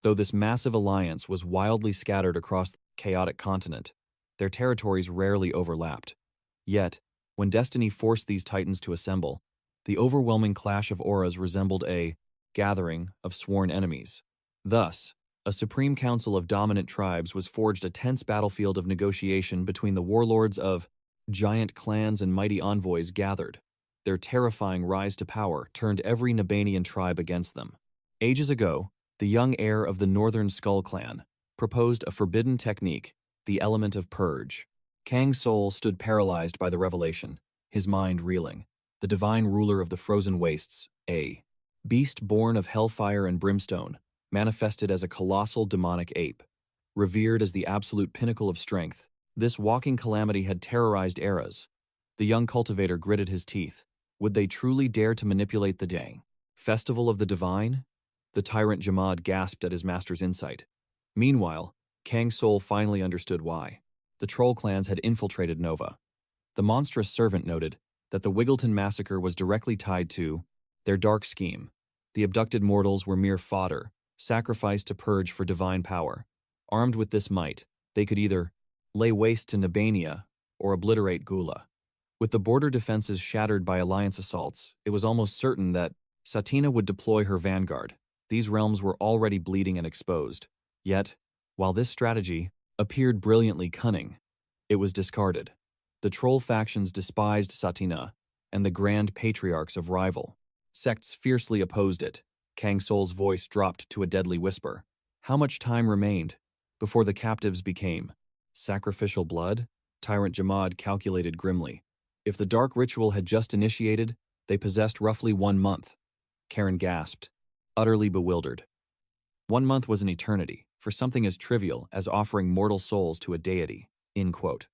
Though this massive alliance was wildly scattered across the chaotic continent, their territories rarely overlapped. Yet, when destiny forced these titans to assemble, the overwhelming clash of auras resembled a gathering of sworn enemies. Thus, a supreme council of dominant tribes was forged, a tense battlefield of negotiation between the warlords of giant clans and mighty envoys gathered. Their terrifying rise to power turned every Nabanian tribe against them. Ages ago, the young heir of the Northern Skull clan proposed a forbidden technique, the element of purge. Kang Soul stood paralyzed by the revelation, his mind reeling. The divine ruler of the frozen wastes, a beast born of hellfire and brimstone, manifested as a colossal demonic ape. Revered as the absolute pinnacle of strength, this walking calamity had terrorized eras. The young cultivator gritted his teeth. Would they truly dare to manipulate the festival of the divine? The tyrant Jamad gasped at his master's insight. Meanwhile, Kang Soul finally understood why. The troll clans had infiltrated Nova. The monstrous servant noted that the Wiggleton massacre was directly tied to their dark scheme. The abducted mortals were mere fodder, sacrificed to purge for divine power. Armed with this might, they could either lay waste to Nabania or obliterate Gula. With the border defenses shattered by alliance assaults, it was almost certain that Satina would deploy her vanguard. These realms were already bleeding and exposed. Yet, while this strategy appeared brilliantly cunning, it was discarded. The troll factions despised Satina, and the grand patriarchs of rival sects fiercely opposed it. Kang Soul's voice dropped to a deadly whisper. How much time remained before the captives became sacrificial blood? Tyrant Jamad calculated grimly. If the dark ritual had just initiated, they possessed roughly 1 month. Karen gasped, utterly bewildered. 1 month was an eternity for something as trivial as offering mortal souls to a deity. End quote.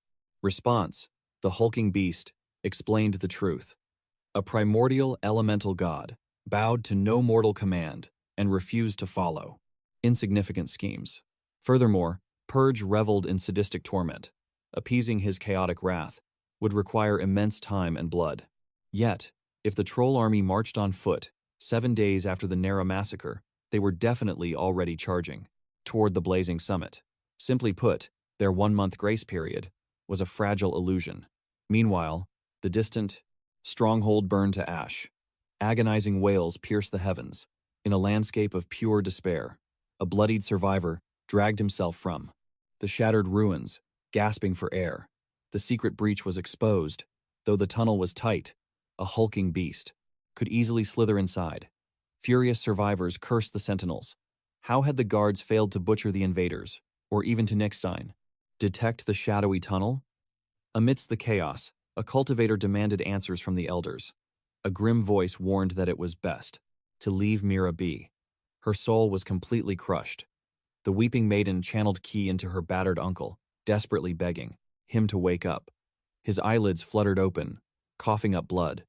Response: the hulking beast explained the truth. A primordial elemental god bowed to no mortal command and refused to follow insignificant schemes. Furthermore, Purge reveled in sadistic torment. Appeasing his chaotic wrath would require immense time and blood. Yet, if the troll army marched on foot 7 days after the Nara massacre, they were definitely already charging toward the blazing summit. Simply put, their 1-month grace period was a fragile illusion. Meanwhile, the distant stronghold burned to ash. Agonizing wails pierced the heavens. In a landscape of pure despair, a bloodied survivor dragged himself from the shattered ruins, gasping for air. The secret breach was exposed. Though the tunnel was tight, a hulking beast could easily slither inside. Furious survivors cursed the sentinels. How had the guards failed to butcher the invaders, or even to Nixine detect the shadowy tunnel? Amidst the chaos, a cultivator demanded answers from the elders. A grim voice warned that it was best to leave Mira be. Her soul was completely crushed. The weeping maiden channeled ki into her battered uncle, desperately begging him to wake up. His eyelids fluttered open, coughing up blood.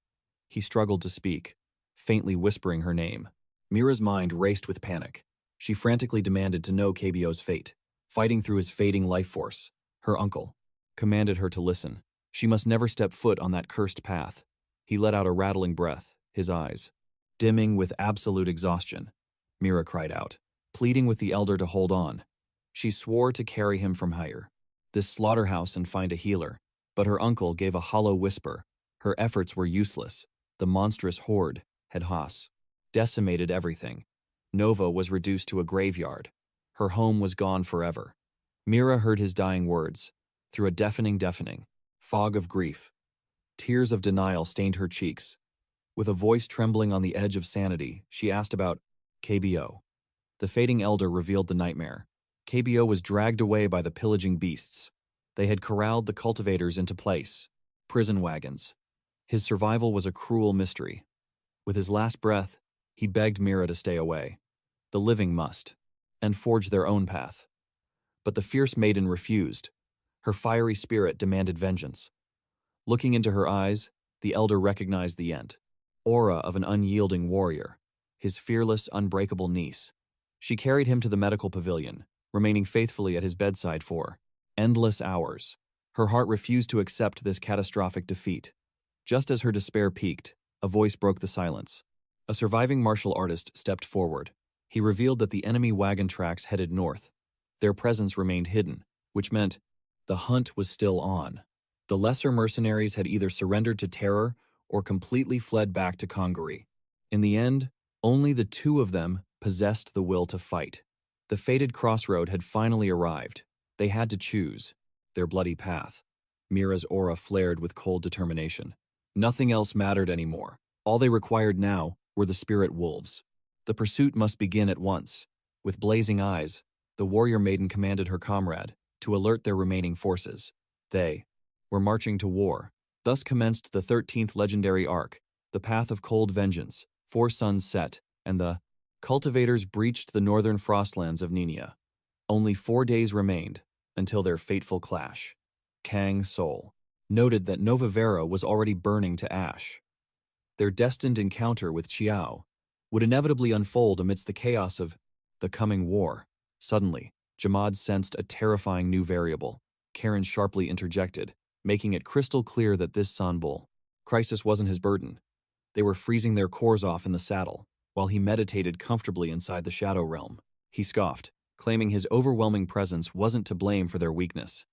He struggled to speak, faintly whispering her name. Mira's mind raced with panic. She frantically demanded to know KBO's fate, fighting through his fading life force. Her uncle commanded her to listen. She must never step foot on that cursed path. He let out a rattling breath, his eyes dimming with absolute exhaustion. Mira cried out, pleading with the elder to hold on. She swore to carry him from higher, this slaughterhouse, and find a healer. But her uncle gave a hollow whisper. Her efforts were useless. The monstrous horde had decimated everything. Nova was reduced to a graveyard. Her home was gone forever. Mira heard his dying words, through a deafening fog of grief. Tears of denial stained her cheeks. With a voice trembling on the edge of sanity, she asked about KBO. The fading elder revealed the nightmare. KBO was dragged away by the pillaging beasts. They had corralled the cultivators into place, prison wagons. His survival was a cruel mystery. With his last breath, he begged Mira to stay away. The living must, and forge their own path. But the fierce maiden refused. Her fiery spirit demanded vengeance. Looking into her eyes, the elder recognized the aura of an unyielding warrior, his fearless, unbreakable niece. She carried him to the medical pavilion, remaining faithfully at his bedside for endless hours. Her heart refused to accept this catastrophic defeat. Just as her despair peaked, a voice broke the silence. A surviving martial artist stepped forward. He revealed that the enemy wagon tracks headed north. Their presence remained hidden, which meant the hunt was still on. The lesser mercenaries had either surrendered to terror or completely fled back to Congaree. In the end, only the two of them possessed the will to fight. The fated crossroad had finally arrived. They had to choose their bloody path. Mira's aura flared with cold determination. Nothing else mattered anymore. All they required now were the spirit wolves. The pursuit must begin at once. With blazing eyes, the warrior maiden commanded her comrade to alert their remaining forces. They were marching to war. Thus commenced the 13th legendary arc, the Path of Cold Vengeance. 4 suns set, and the cultivators breached the northern frostlands of Nina. Only 4 days remained until their fateful clash. Kang Soul noted that Nova Vera was already burning to ash. Their destined encounter with Chiao would inevitably unfold amidst the chaos of the coming war. Suddenly, Jamad sensed a terrifying new variable. Karen sharply interjected, making it crystal clear that this Sanbul crisis wasn't his burden. They were freezing their cores off in the saddle, while he meditated comfortably inside the Shadow Realm. He scoffed, claiming his overwhelming presence wasn't to blame for their weakness.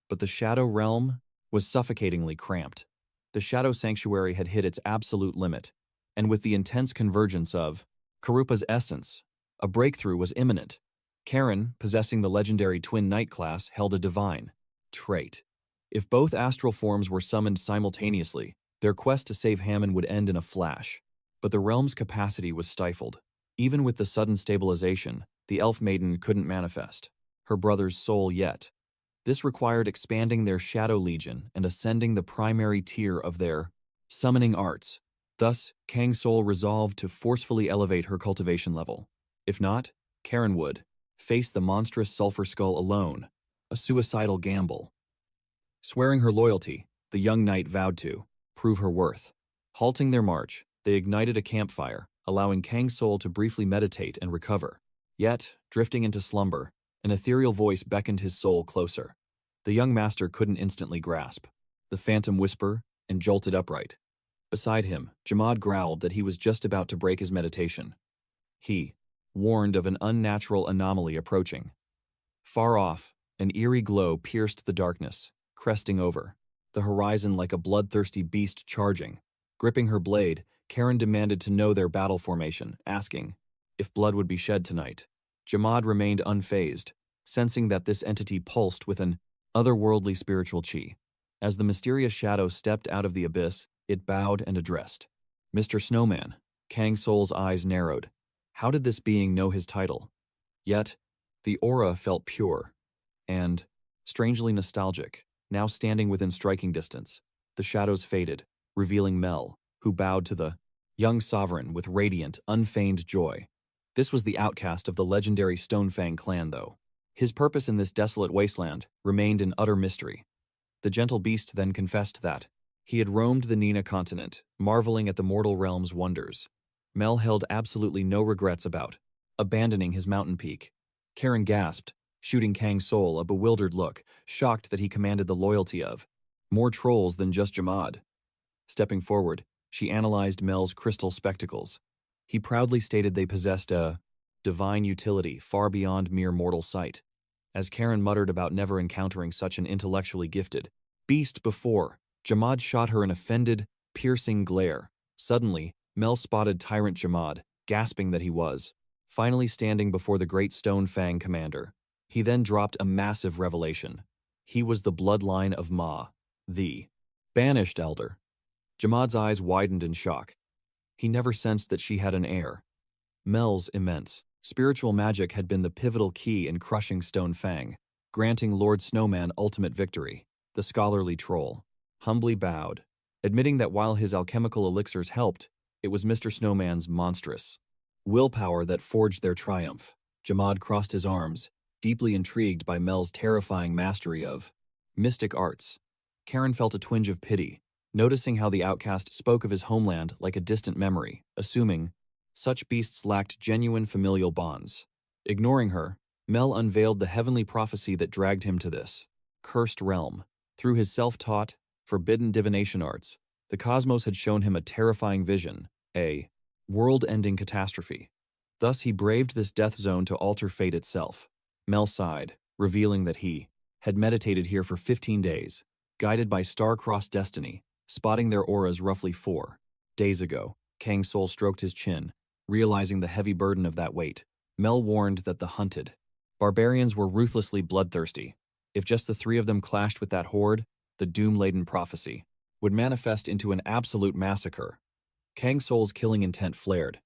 But the Shadow Realm was suffocatingly cramped. The Shadow Sanctuary had hit its absolute limit, and with the intense convergence of Karupa's essence, a breakthrough was imminent. Karen, possessing the legendary Twin Knight class, held a divine trait. If both astral forms were summoned simultaneously, their quest to save Hammond would end in a flash. But the realm's capacity was stifled. Even with the sudden stabilization, the elf maiden couldn't manifest her brother's soul yet. This required expanding their Shadow Legion and ascending the primary tier of their summoning arts. Thus, Kang Soul resolved to forcefully elevate her cultivation level. If not, Karen would face the monstrous Sulphur Skull alone, a suicidal gamble. Swearing her loyalty, the young knight vowed to prove her worth. Halting their march, they ignited a campfire, allowing Kang Soul to briefly meditate and recover. Yet, drifting into slumber, an ethereal voice beckoned his soul closer. The young master couldn't instantly grasp the phantom whisper and jolted upright. Beside him, Jamad growled that he was just about to break his meditation. He warned of an unnatural anomaly approaching. Far off, an eerie glow pierced the darkness, cresting over the horizon like a bloodthirsty beast charging. Gripping her blade, Karen demanded to know their battle formation, asking if blood would be shed tonight. Jamad remained unfazed, sensing that this entity pulsed with an otherworldly spiritual chi. As the mysterious shadow stepped out of the abyss, it bowed and addressed Mr. Snowman. Kang Soul's eyes narrowed. How did this being know his title? Yet, the aura felt pure and strangely nostalgic. Now standing within striking distance, the shadows faded, revealing Mel, who bowed to the young sovereign with radiant, unfeigned joy. This was the outcast of the legendary Stonefang clan, though. His purpose in this desolate wasteland remained an utter mystery. The gentle beast then confessed that he had roamed the Nina continent, marveling at the mortal realm's wonders. Mel held absolutely no regrets about abandoning his mountain peak. Karen gasped, shooting Kang Soul a bewildered look, shocked that he commanded the loyalty of more trolls than just Jamad. Stepping forward, she analyzed Mel's crystal spectacles. He proudly stated they possessed a divine utility far beyond mere mortal sight. As Karen muttered about never encountering such an intellectually gifted beast before, Jamad shot her an offended, piercing glare. Suddenly, Mel spotted Tyrant Jamad, gasping that he was finally standing before the great Stone Fang commander. He then dropped a massive revelation. He was the bloodline of Ma, the banished elder. Jamad's eyes widened in shock. He never sensed that she had an heir. Mel's immense spiritual magic had been the pivotal key in crushing Stone Fang, granting Lord Snowman ultimate victory. The scholarly troll humbly bowed, admitting that while his alchemical elixirs helped, it was Mr. Snowman's monstrous willpower that forged their triumph. Jamad crossed his arms, deeply intrigued by Mel's terrifying mastery of mystic arts. Karen felt a twinge of pity, noticing how the outcast spoke of his homeland like a distant memory, assuming such beasts lacked genuine familial bonds. Ignoring her, Mel unveiled the heavenly prophecy that dragged him to this cursed realm. Through his self-taught, forbidden divination arts, the cosmos had shown him a terrifying vision, a world-ending catastrophe. Thus he braved this death zone to alter fate itself. Mel sighed, revealing that he had meditated here for 15 days, guided by star-crossed destiny, spotting their auras roughly 4 days ago. Kang Soul stroked his chin, realizing the heavy burden of that weight. Mel warned that the hunted barbarians were ruthlessly bloodthirsty. If just the 3 of them clashed with that horde, the doom-laden prophecy would manifest into an absolute massacre. Kang Soul's killing intent flared,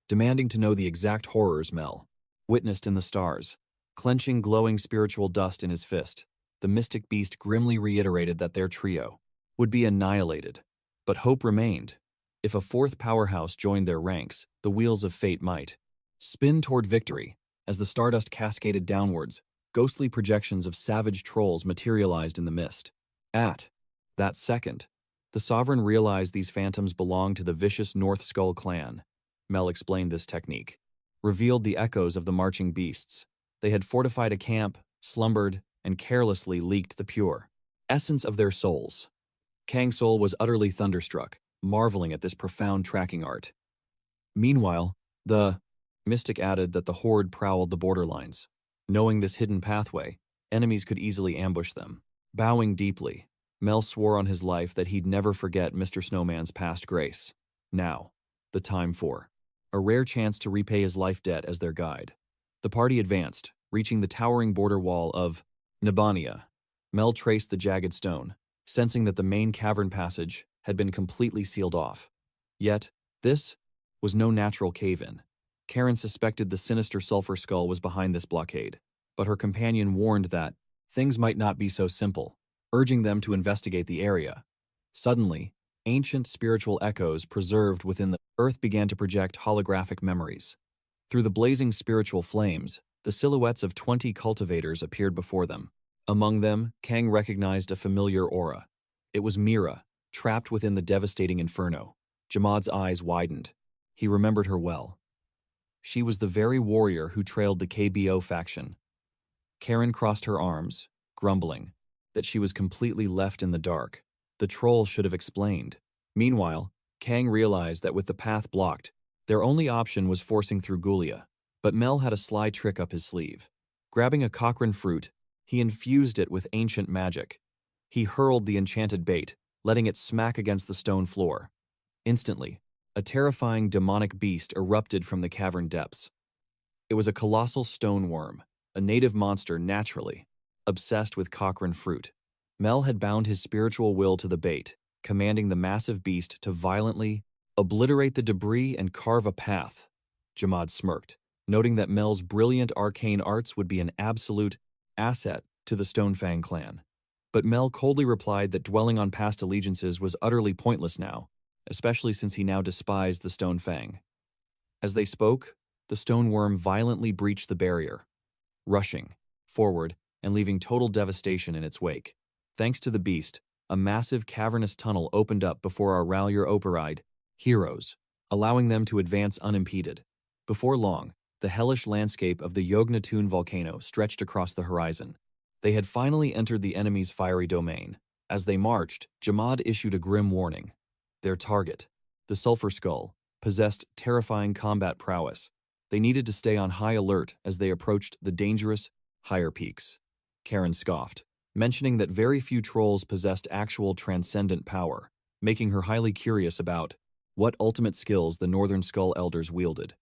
demanding to know the exact horrors Mel witnessed in the stars. Clenching glowing spiritual dust in his fist, the mystic beast grimly reiterated that their trio would be annihilated. But hope remained. If a 4th powerhouse joined their ranks, the wheels of fate might spin toward victory. As the stardust cascaded downwards, ghostly projections of savage trolls materialized in the mist. At that second, the Sovereign realized these phantoms belonged to the vicious North Skull clan. Mel explained this technique, revealed the echoes of the marching beasts. They had fortified a camp, slumbered, and carelessly leaked the pure essence of their souls. Kang Soul was utterly thunderstruck, marveling at this profound tracking art. Meanwhile, the mystic added that the horde prowled the borderlines. Knowing this hidden pathway, enemies could easily ambush them. Bowing deeply, Mel swore on his life that he'd never forget Mr. Snowman's past grace. Now, the time for a rare chance to repay his life debt as their guide. The party advanced, reaching the towering border wall of Nibania. Mel traced the jagged stone, sensing that the main cavern passage had been completely sealed off. Yet, this was no natural cave-in. Karen suspected the sinister sulfur skull was behind this blockade, but her companion warned that things might not be so simple, urging them to investigate the area. Suddenly, ancient spiritual echoes preserved within the earth began to project holographic memories. Through the blazing spiritual flames, the silhouettes of 20 cultivators appeared before them. Among them, Kang recognized a familiar aura. It was Mira, trapped within the devastating inferno. Jamad's eyes widened. He remembered her well. She was the very warrior who trailed the KBO faction. Karen crossed her arms, grumbling that she was completely left in the dark. The troll should have explained. Meanwhile, Kang realized that with the path blocked, their only option was forcing through Gulia. But Mel had a sly trick up his sleeve. Grabbing a Cochrane fruit, he infused it with ancient magic. He hurled the enchanted bait, letting it smack against the stone floor. Instantly, a terrifying demonic beast erupted from the cavern depths. It was a colossal stone worm, a native monster naturally obsessed with Cochrane fruit. Mel had bound his spiritual will to the bait, commanding the massive beast to violently obliterate the debris and carve a path. Jamad smirked, noting that Mel's brilliant arcane arts would be an absolute asset to the Stonefang clan. But Mel coldly replied that dwelling on past allegiances was utterly pointless now, especially since he now despised the Stonefang. As they spoke, the stone worm violently breached the barrier, rushing forward and leaving total devastation in its wake. Thanks to the beast, a massive cavernous tunnel opened up before our Rallier Operide heroes, allowing them to advance unimpeded. Before long, The hellish landscape of the Yognathun volcano stretched across the horizon. They had finally entered the enemy's fiery domain. As they marched, Jamad issued a grim warning. Their target, the Sulphur Skull, possessed terrifying combat prowess. They needed to stay on high alert as they approached the dangerous, higher peaks. Karen scoffed, mentioning that very few trolls possessed actual transcendent power, making her highly curious about what ultimate skills the Northern Skull Elders wielded.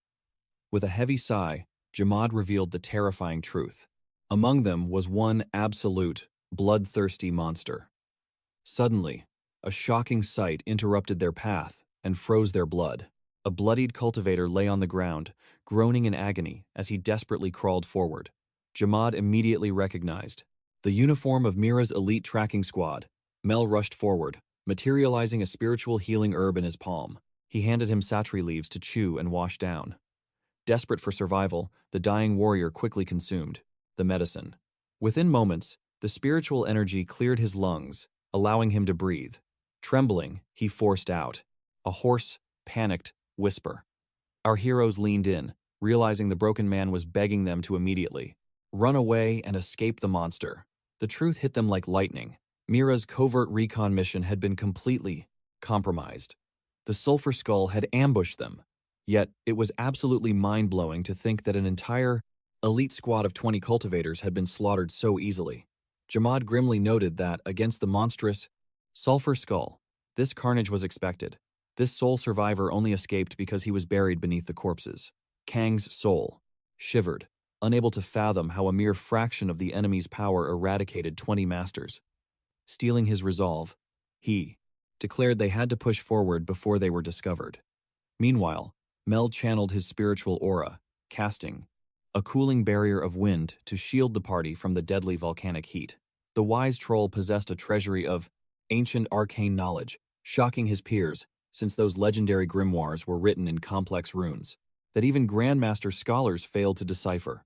With a heavy sigh, Jamad revealed the terrifying truth. Among them was one absolute, bloodthirsty monster. Suddenly, a shocking sight interrupted their path and froze their blood. A bloodied cultivator lay on the ground, groaning in agony as he desperately crawled forward. Jamad immediately recognized the uniform of Mira's elite tracking squad. Mel rushed forward, materializing a spiritual healing herb in his palm. He handed him satri leaves to chew and wash down. Desperate for survival, the dying warrior quickly consumed the medicine. Within moments, the spiritual energy cleared his lungs, allowing him to breathe. Trembling, he forced out a hoarse, panicked whisper. Our heroes leaned in, realizing the broken man was begging them to immediately run away and escape the monster. The truth hit them like lightning. Mira's covert recon mission had been completely compromised. The Sulphur Skull had ambushed them. Yet, it was absolutely mind-blowing to think that an entire elite squad of 20 cultivators had been slaughtered so easily. Jamad grimly noted that, against the monstrous Sulphur Skull, this carnage was expected. This sole survivor only escaped because he was buried beneath the corpses. Kang's Soul shivered, unable to fathom how a mere fraction of the enemy's power eradicated 20 masters. Steeling his resolve, he declared they had to push forward before they were discovered. Meanwhile, Mel channeled his spiritual aura, casting a cooling barrier of wind to shield the party from the deadly volcanic heat. The wise troll possessed a treasury of ancient arcane knowledge, shocking his peers, since those legendary grimoires were written in complex runes that even Grandmaster scholars failed to decipher.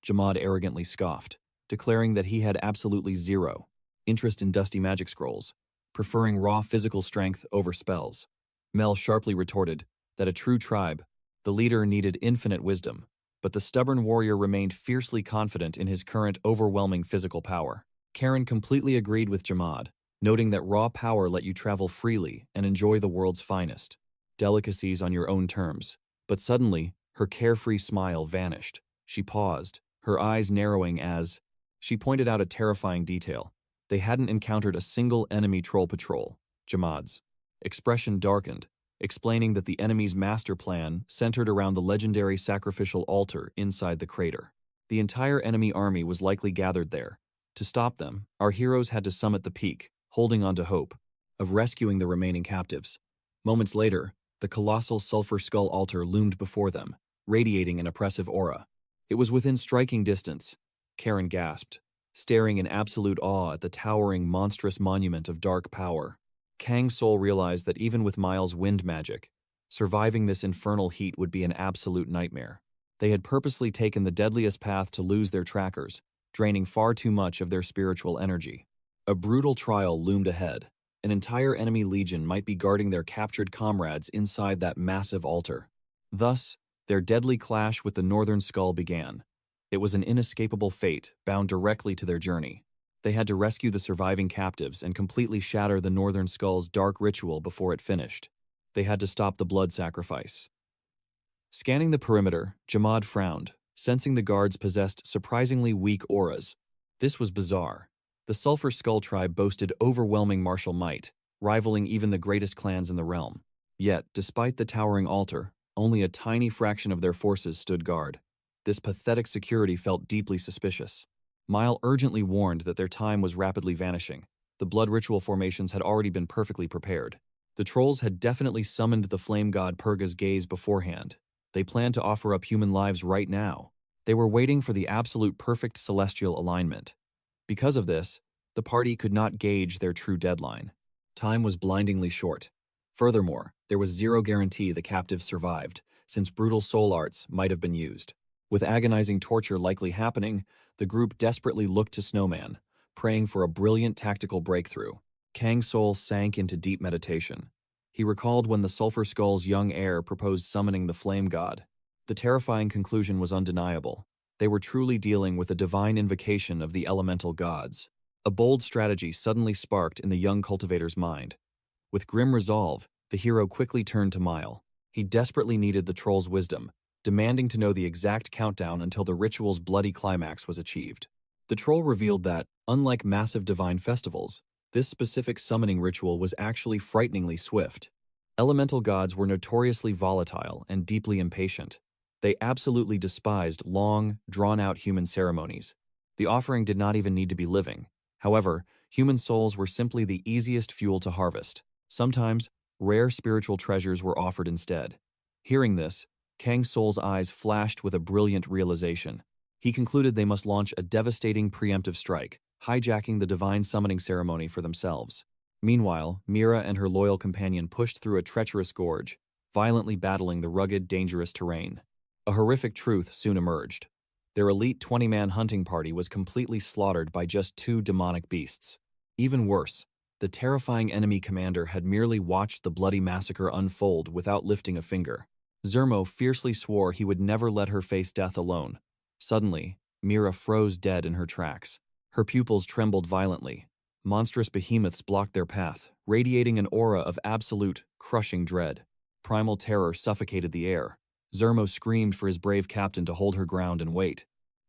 Jamad arrogantly scoffed, declaring that he had absolutely zero interest in dusty magic scrolls, preferring raw physical strength over spells. Mel sharply retorted that a true tribe, the leader needed infinite wisdom, but the stubborn warrior remained fiercely confident in his current overwhelming physical power. Karen completely agreed with Jamad, noting that raw power let you travel freely and enjoy the world's finest delicacies on your own terms. But suddenly, her carefree smile vanished. She paused, her eyes narrowing as she pointed out a terrifying detail. They hadn't encountered a single enemy troll patrol. Jamad's expression darkened, explaining that the enemy's master plan centered around the legendary sacrificial altar inside the crater. The entire enemy army was likely gathered there. To stop them, our heroes had to summit the peak, holding on to hope of rescuing the remaining captives. Moments later, the colossal Sulphur Skull altar loomed before them, radiating an oppressive aura. It was within striking distance. Karen gasped, staring in absolute awe at the towering, monstrous monument of dark power. Kang Soul realized that even with Miles' wind magic, surviving this infernal heat would be an absolute nightmare. They had purposely taken the deadliest path to lose their trackers, draining far too much of their spiritual energy. A brutal trial loomed ahead. An entire enemy legion might be guarding their captured comrades inside that massive altar. Thus, their deadly clash with the Northern Skull began. It was an inescapable fate bound directly to their journey. They had to rescue the surviving captives and completely shatter the Northern Skull's dark ritual before it finished. They had to stop the blood sacrifice. Scanning the perimeter, Jamad frowned, sensing the guards possessed surprisingly weak auras. This was bizarre. The Sulphur Skull tribe boasted overwhelming martial might, rivaling even the greatest clans in the realm. Yet, despite the towering altar, only a tiny fraction of their forces stood guard. This pathetic security felt deeply suspicious. Mile urgently warned that their time was rapidly vanishing. The blood ritual formations had already been perfectly prepared. The trolls had definitely summoned the flame god Purga's gaze beforehand. They planned to offer up human lives right now. They were waiting for the absolute perfect celestial alignment. Because of this, the party could not gauge their true deadline. Time was blindingly short. Furthermore, there was zero guarantee the captives survived, since brutal soul arts might have been used. With agonizing torture likely happening, the group desperately looked to Snowman, praying for a brilliant tactical breakthrough. Kang Soul sank into deep meditation. He recalled when the Sulphur Skull's young heir proposed summoning the flame god. The terrifying conclusion was undeniable. They were truly dealing with a divine invocation of the elemental gods. A bold strategy suddenly sparked in the young cultivator's mind. With grim resolve, the hero quickly turned to Mile. He desperately needed the troll's wisdom, demanding to know the exact countdown until the ritual's bloody climax was achieved. The troll revealed that, unlike massive divine festivals, this specific summoning ritual was actually frighteningly swift. Elemental gods were notoriously volatile and deeply impatient. They absolutely despised long, drawn-out human ceremonies. The offering did not even need to be living. However, human souls were simply the easiest fuel to harvest. Sometimes, rare spiritual treasures were offered instead. Hearing this, Kang Soul's eyes flashed with a brilliant realization. He concluded they must launch a devastating preemptive strike, hijacking the divine summoning ceremony for themselves. Meanwhile, Mira and her loyal companion pushed through a treacherous gorge, violently battling the rugged, dangerous terrain. A horrific truth soon emerged. Their elite 20-man hunting party was completely slaughtered by just 2 demonic beasts. Even worse, the terrifying enemy commander had merely watched the bloody massacre unfold without lifting a finger. Zermo fiercely swore he would never let her face death alone. Suddenly, Mira froze dead in her tracks. Her pupils trembled violently. Monstrous behemoths blocked their path, radiating an aura of absolute, crushing dread. Primal terror suffocated the air. Zermo screamed for his brave captain to hold her ground and wait.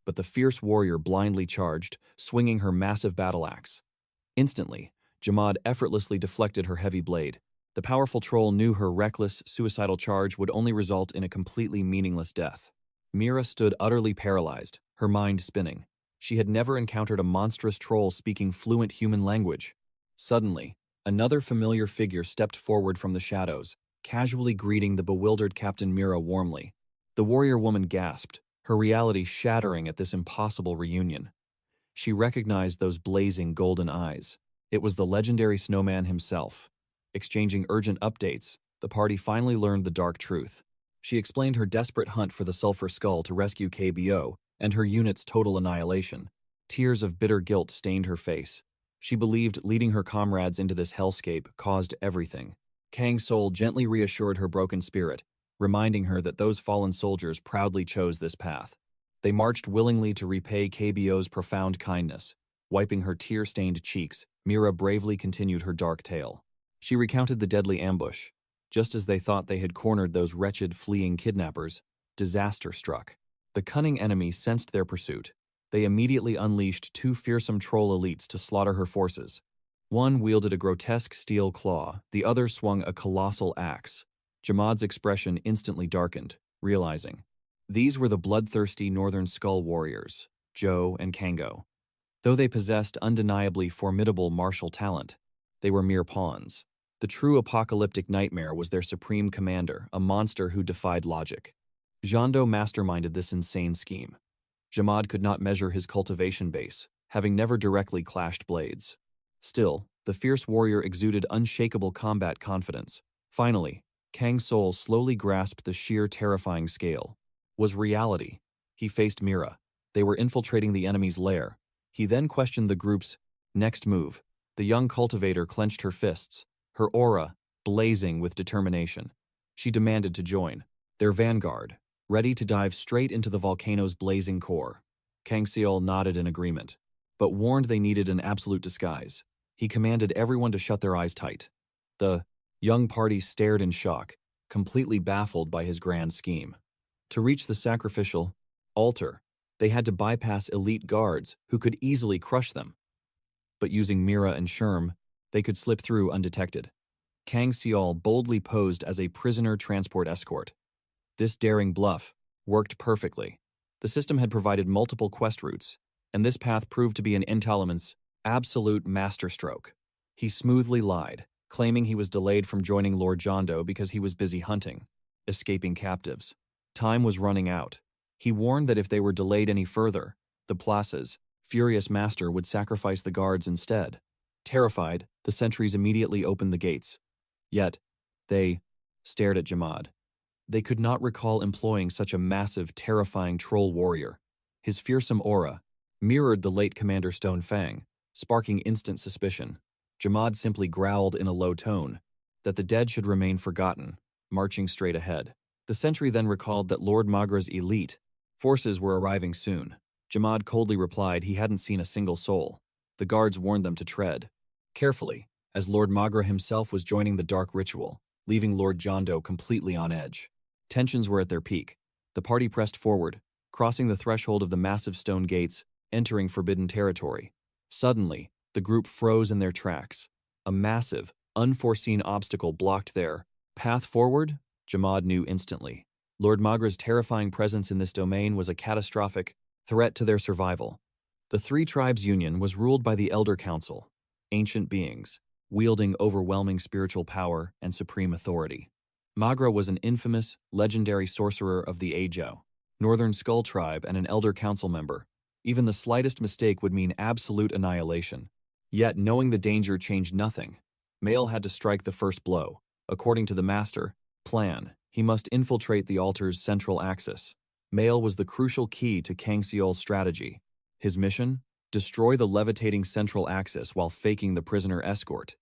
But the fierce warrior blindly charged, swinging her massive battle axe. Instantly, Jamad effortlessly deflected her heavy blade. The powerful troll knew her reckless, suicidal charge would only result in a completely meaningless death. Mira stood utterly paralyzed, her mind spinning. She had never encountered a monstrous troll speaking fluent human language. Suddenly, another familiar figure stepped forward from the shadows, casually greeting the bewildered Captain Mira warmly. The warrior woman gasped, her reality shattering at this impossible reunion. She recognized those blazing golden eyes. It was the legendary snowman himself. Exchanging urgent updates, the party finally learned the dark truth. She explained her desperate hunt for the Sulphur Skull to rescue KBO and her unit's total annihilation. Tears of bitter guilt stained her face. She believed leading her comrades into this hellscape caused everything. Kang Soul gently reassured her broken spirit, reminding her that those fallen soldiers proudly chose this path. They marched willingly to repay KBO's profound kindness. Wiping her tear-stained cheeks, Mira bravely continued her dark tale. She recounted the deadly ambush. Just as they thought they had cornered those wretched fleeing kidnappers, disaster struck. The cunning enemy sensed their pursuit. They immediately unleashed 2 fearsome troll elites to slaughter her forces. One wielded a grotesque steel claw, the other swung a colossal axe. Jamad's expression instantly darkened, realizing these were the bloodthirsty Northern Skull warriors, Joe and Kango. Though they possessed undeniably formidable martial talent, they were mere pawns. The true apocalyptic nightmare was their supreme commander, a monster who defied logic. Jando masterminded this insane scheme. Jamad could not measure his cultivation base, having never directly clashed blades. Still, the fierce warrior exuded unshakable combat confidence. Finally, Kang Soul slowly grasped the sheer terrifying scale. Was reality. He faced Mira. They were infiltrating the enemy's lair. He then questioned the group's next move. The young cultivator clenched her fists, her aura blazing with determination. She demanded to join, their vanguard, ready to dive straight into the volcano's blazing core. Kang Soul nodded in agreement, but warned they needed an absolute disguise. He commanded everyone to shut their eyes tight. The young party stared in shock, completely baffled by his grand scheme. To reach the sacrificial altar, they had to bypass elite guards who could easily crush them. But using Mira and Sherm, they could slip through undetected. Kang Soul boldly posed as a prisoner transport escort. This daring bluff worked perfectly. The system had provided multiple quest routes, and this path proved to be an Entalaman's absolute masterstroke. He smoothly lied, claiming he was delayed from joining Lord Jondo because he was busy hunting, escaping captives. Time was running out. He warned that if they were delayed any further, the Plaza's furious master would sacrifice the guards instead. Terrified, the sentries immediately opened the gates. Yet, they stared at Jamad. They could not recall employing such a massive, terrifying troll warrior. His fearsome aura mirrored the late Commander Stone Fang, sparking instant suspicion. Jamad simply growled in a low tone that the dead should remain forgotten, marching straight ahead. The sentry then recalled that Lord Magra's elite forces were arriving soon. Jamad coldly replied he hadn't seen a single soul. The guards warned them to tread carefully, as Lord Magra himself was joining the dark ritual, leaving Lord Jondo completely on edge. Tensions were at their peak. The party pressed forward, crossing the threshold of the massive stone gates, entering forbidden territory. Suddenly, the group froze in their tracks. A massive, unforeseen obstacle blocked their path forward. Jamad knew instantly. Lord Magra's terrifying presence in this domain was a catastrophic threat to their survival. The three tribes' union was ruled by the Elder Council, ancient beings, wielding overwhelming spiritual power and supreme authority. Magra was an infamous, legendary sorcerer of the Ajo, Northern Skull Tribe, and an Elder Council member. Even the slightest mistake would mean absolute annihilation. Yet, knowing the danger changed nothing. Mael had to strike the first blow. According to the Master plan, he must infiltrate the altar's central axis. Mael was the crucial key to Kang Soul's strategy. His mission? Destroy the levitating central axis while faking the prisoner escort.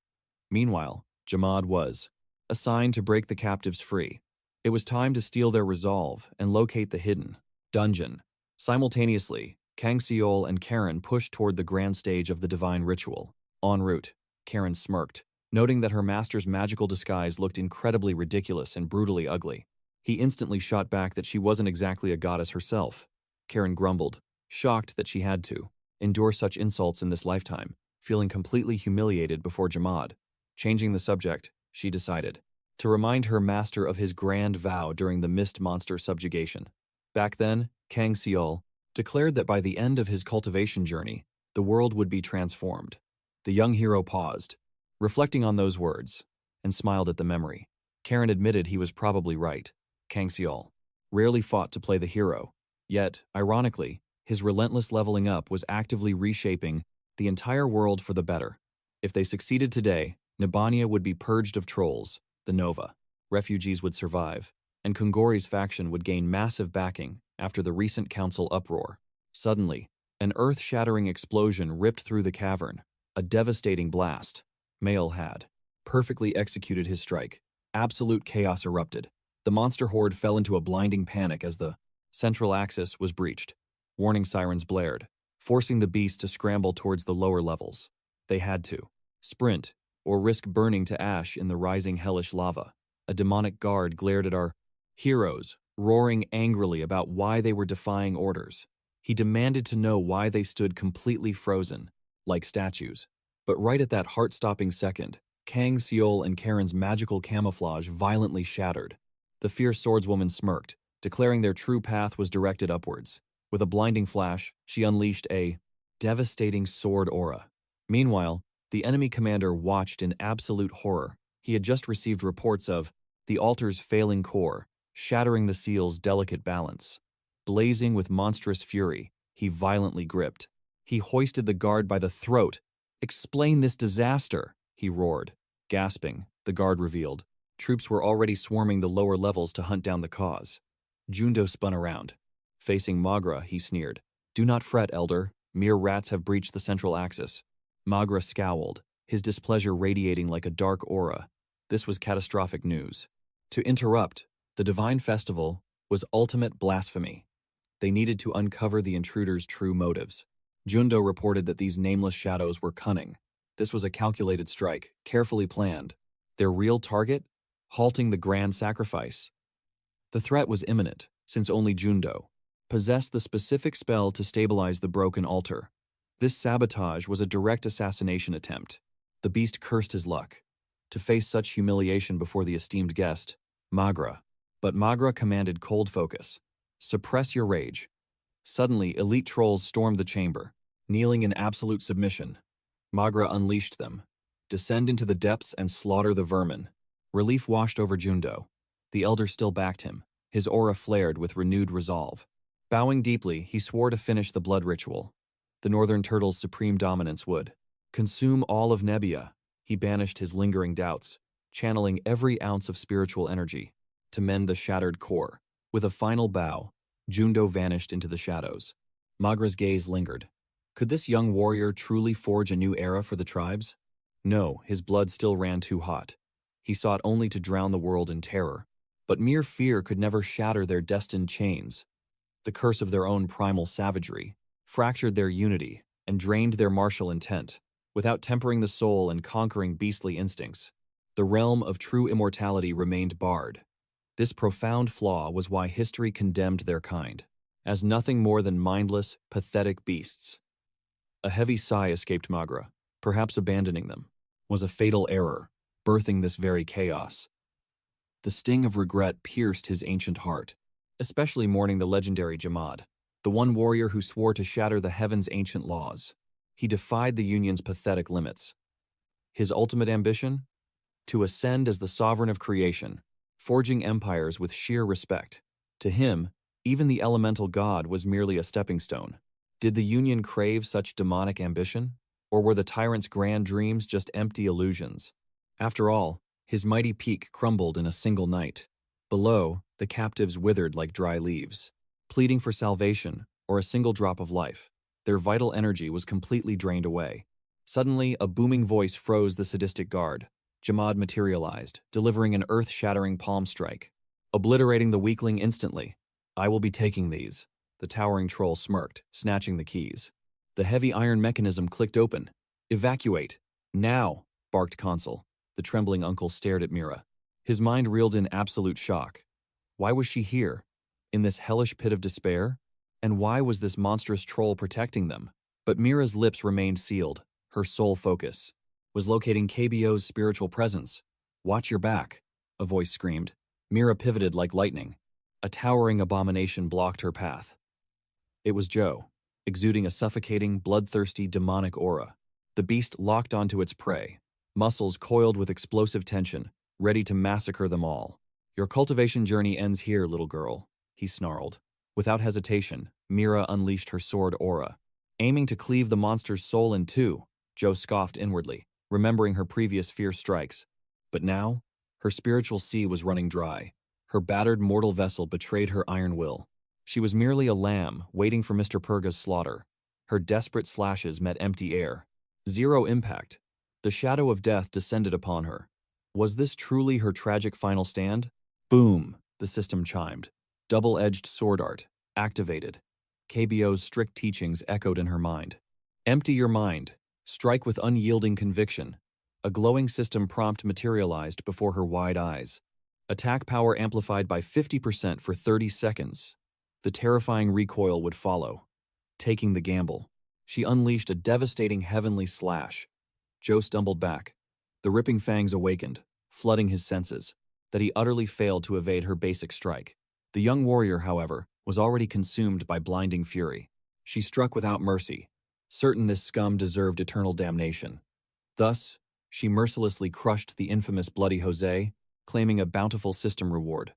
Meanwhile, Jamad was assigned to break the captives free. It was time to steal their resolve and locate the hidden dungeon. Simultaneously, Kang Soul and Karen pushed toward the grand stage of the divine ritual. En route, Karen smirked, noting that her master's magical disguise looked incredibly ridiculous and brutally ugly. He instantly shot back that she wasn't exactly a goddess herself. Karen grumbled, shocked that she had to endure such insults in this lifetime, feeling completely humiliated before Jamad. Changing the subject, she decided to remind her master of his grand vow during the mist monster subjugation. Back then, Kang Soul declared that by the end of his cultivation journey, the world would be transformed. The young hero paused, reflecting on those words, and smiled at the memory. Karen admitted he was probably right. Kang Soul rarely fought to play the hero, yet, ironically, his relentless leveling up was actively reshaping the entire world for the better. If they succeeded today, Nibania would be purged of trolls, the Nova refugees would survive, and Kungori's faction would gain massive backing after the recent council uproar. Suddenly, an earth-shattering explosion ripped through the cavern, a devastating blast. Mael had perfectly executed his strike. Absolute chaos erupted. The monster horde fell into a blinding panic as the central axis was breached. Warning sirens blared, forcing the beast to scramble towards the lower levels. They had to sprint or risk burning to ash in the rising hellish lava. A demonic guard glared at our heroes, roaring angrily about why they were defying orders. He demanded to know why they stood completely frozen, like statues. But right at that heart-stopping second, Kang Soul and Karen's magical camouflage violently shattered. The fierce swordswoman smirked, declaring their true path was directed upwards. With a blinding flash, she unleashed a devastating sword aura. Meanwhile, the enemy commander watched in absolute horror. He had just received reports of the altar's failing core, shattering the seal's delicate balance. Blazing with monstrous fury, he violently gripped. He hoisted the guard by the throat. "Explain this disaster," he roared. Gasping, the guard revealed. Troops were already swarming the lower levels to hunt down the cause. Jundo spun around. Facing Magra, he sneered. "Do not fret, Elder. Mere rats have breached the central axis." Magra scowled, his displeasure radiating like a dark aura. This was catastrophic news. To interrupt the divine festival was ultimate blasphemy. They needed to uncover the intruder's true motives. Jundo reported that these nameless shadows were cunning. This was a calculated strike, carefully planned. Their real target? Halting the grand sacrifice. The threat was imminent, since only Jundo possessed the specific spell to stabilize the broken altar. This sabotage was a direct assassination attempt. The beast cursed his luck to face such humiliation before the esteemed guest, Magra. But Magra commanded cold focus. "Suppress your rage." Suddenly, elite trolls stormed the chamber, kneeling in absolute submission. Magra unleashed them. Descend into the depths and slaughter the vermin. Relief washed over Jundo. The elder still backed him. His aura flared with renewed resolve. Bowing deeply, he swore to finish the blood ritual. The Northern Turtle's supreme dominance would consume all of Nebbia. He banished his lingering doubts, channeling every ounce of spiritual energy to mend the shattered core. With a final bow, Jundo vanished into the shadows. Magra's gaze lingered. Could this young warrior truly forge a new era for the tribes? No, his blood still ran too hot. He sought only to drown the world in terror. But mere fear could never shatter their destined chains. The curse of their own primal savagery fractured their unity and drained their martial intent, without tempering the soul and conquering beastly instincts. The realm of true immortality remained barred. This profound flaw was why history condemned their kind, as nothing more than mindless, pathetic beasts. A heavy sigh escaped Magra. Perhaps abandoning them was a fatal error, birthing this very chaos. The sting of regret pierced his ancient heart, especially mourning the legendary Jamad, the one warrior who swore to shatter the heaven's ancient laws. He defied the Union's pathetic limits. His ultimate ambition? To ascend as the sovereign of creation, forging empires with sheer respect. To him, even the elemental god was merely a stepping stone. Did the Union crave such demonic ambition? Or were the tyrant's grand dreams just empty illusions? After all, his mighty peak crumbled in a single night. Below, the captives withered like dry leaves, pleading for salvation or a single drop of life. Their vital energy was completely drained away. Suddenly, a booming voice froze the sadistic guard. Jamad materialized, delivering an earth-shattering palm strike, obliterating the weakling instantly. "I will be taking these." The towering troll smirked, snatching the keys. The heavy iron mechanism clicked open. "Evacuate! Now!" barked Consul. The trembling uncle stared at Mira. His mind reeled in absolute shock. Why was she here? In this hellish pit of despair? And why was this monstrous troll protecting them? But Mira's lips remained sealed. Her sole focus was locating KBO's spiritual presence. "Watch your back," a voice screamed. Mira pivoted like lightning. A towering abomination blocked her path. It was Joe, exuding a suffocating, bloodthirsty, demonic aura. The beast locked onto its prey, muscles coiled with explosive tension, ready to massacre them all. "Your cultivation journey ends here, little girl," he snarled. Without hesitation, Mira unleashed her sword aura. Aiming to cleave the monster's soul in two, Joe scoffed inwardly, remembering her previous fierce strikes. But now, her spiritual sea was running dry. Her battered mortal vessel betrayed her iron will. She was merely a lamb waiting for Mr. Purga's slaughter. Her desperate slashes met empty air. Zero impact. The shadow of death descended upon her. Was this truly her tragic final stand? Boom, the system chimed. Double-edged sword art, activated. KBO's strict teachings echoed in her mind. Empty your mind. Strike with unyielding conviction. A glowing system prompt materialized before her wide eyes. Attack power amplified by 50% for 30 seconds. The terrifying recoil would follow. Taking the gamble, she unleashed a devastating heavenly slash. Joe stumbled back. The ripping fangs awakened, flooding his senses, that he utterly failed to evade her basic strike. The young warrior, however, was already consumed by blinding fury. She struck without mercy, certain this scum deserved eternal damnation. Thus, she mercilessly crushed the infamous Bloody Jose, claiming a bountiful system reward.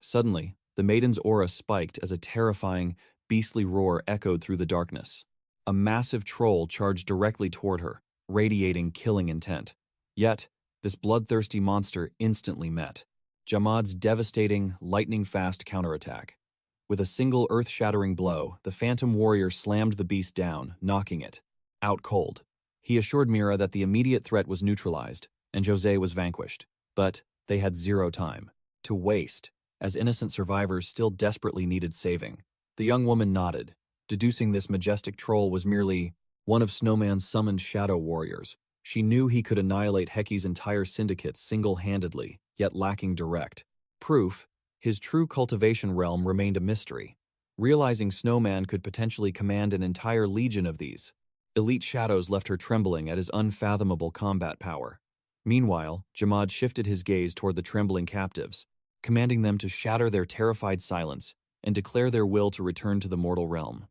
Suddenly, the maiden's aura spiked as a terrifying, beastly roar echoed through the darkness. A massive troll charged directly toward her, radiating killing intent. Yet, this bloodthirsty monster instantly met Jamad's devastating, lightning-fast counterattack. With a single earth-shattering blow, the phantom warrior slammed the beast down, knocking it out cold. He assured Mira that the immediate threat was neutralized, and Jose was vanquished. But they had zero time to waste, as innocent survivors still desperately needed saving. The young woman nodded, deducing this majestic troll was merely one of Snowman's summoned shadow warriors. She knew he could annihilate Heki's entire syndicate single-handedly, yet lacking direct proof. His true cultivation realm remained a mystery. Realizing Snowman could potentially command an entire legion of these elite shadows left her trembling at his unfathomable combat power. Meanwhile, Jamad shifted his gaze toward the trembling captives, commanding them to shatter their terrified silence and declare their will to return to the mortal realm.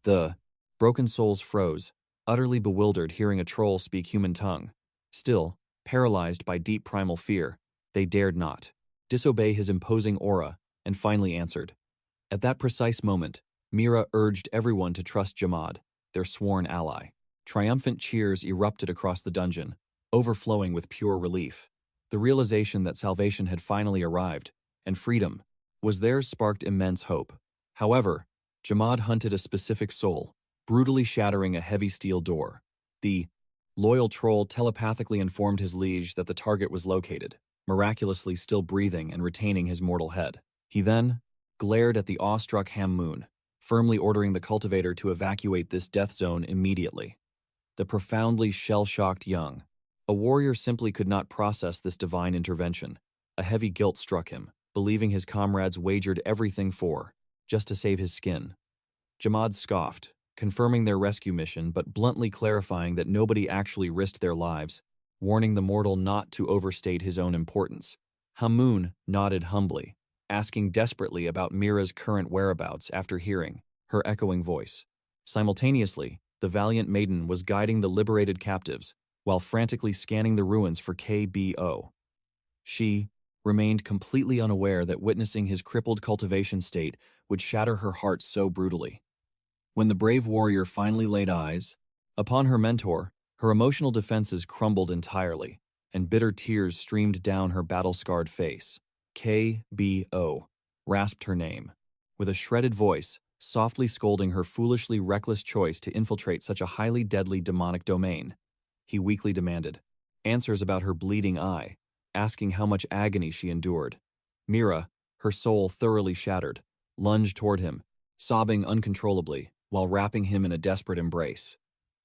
The broken souls froze, utterly bewildered hearing a troll speak human tongue. Still, paralyzed by deep primal fear, they dared not disobey his imposing aura and finally answered. At that precise moment, Mira urged everyone to trust Jamad, their sworn ally. Triumphant cheers erupted across the dungeon, overflowing with pure relief. The realization that salvation had finally arrived, and freedom was theirs sparked immense hope. However, Jamad hunted a specific soul, brutally shattering a heavy steel door. The loyal troll telepathically informed his liege that the target was located. miraculously still breathing and retaining his mortal head. He then glared at the awestruck Ham-Moon, firmly ordering the cultivator to evacuate this death zone immediately. The profoundly shell-shocked young, a warrior simply could not process this divine intervention. A heavy guilt struck him, believing his comrades wagered everything just to save his skin. Jamad scoffed, confirming their rescue mission but bluntly clarifying that nobody actually risked their lives, warning the mortal not to overstate his own importance. Hamoon nodded humbly, asking desperately about Mira's current whereabouts after hearing her echoing voice. Simultaneously, the valiant maiden was guiding the liberated captives while frantically scanning the ruins for KBO. She remained completely unaware that witnessing his crippled cultivation state would shatter her heart so brutally. When the brave warrior finally laid eyes upon her mentor, her emotional defenses crumbled entirely, and bitter tears streamed down her battle-scarred face. KBO rasped her name, with a shredded voice, softly scolding her foolishly reckless choice to infiltrate such a highly deadly demonic domain. He weakly demanded answers about her bleeding eye, asking how much agony she endured. Mira, her soul thoroughly shattered, lunged toward him, sobbing uncontrollably while wrapping him in a desperate embrace.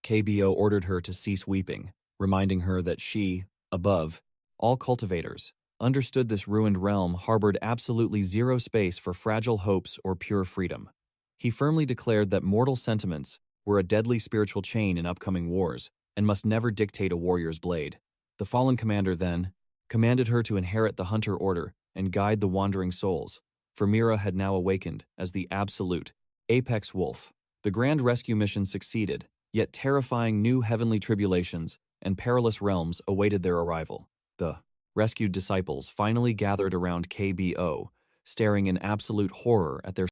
KBO ordered her to cease weeping, reminding her that she, above all cultivators, understood this ruined realm harbored absolutely zero space for fragile hopes or pure freedom. He firmly declared that mortal sentiments were a deadly spiritual chain in upcoming wars and must never dictate a warrior's blade. The fallen commander then commanded her to inherit the Hunter Order and guide the wandering souls, for Mira had now awakened as the absolute apex wolf. The grand rescue mission succeeded, yet terrifying new heavenly tribulations and perilous realms awaited their arrival. The rescued disciples finally gathered around KBO, staring in absolute horror at their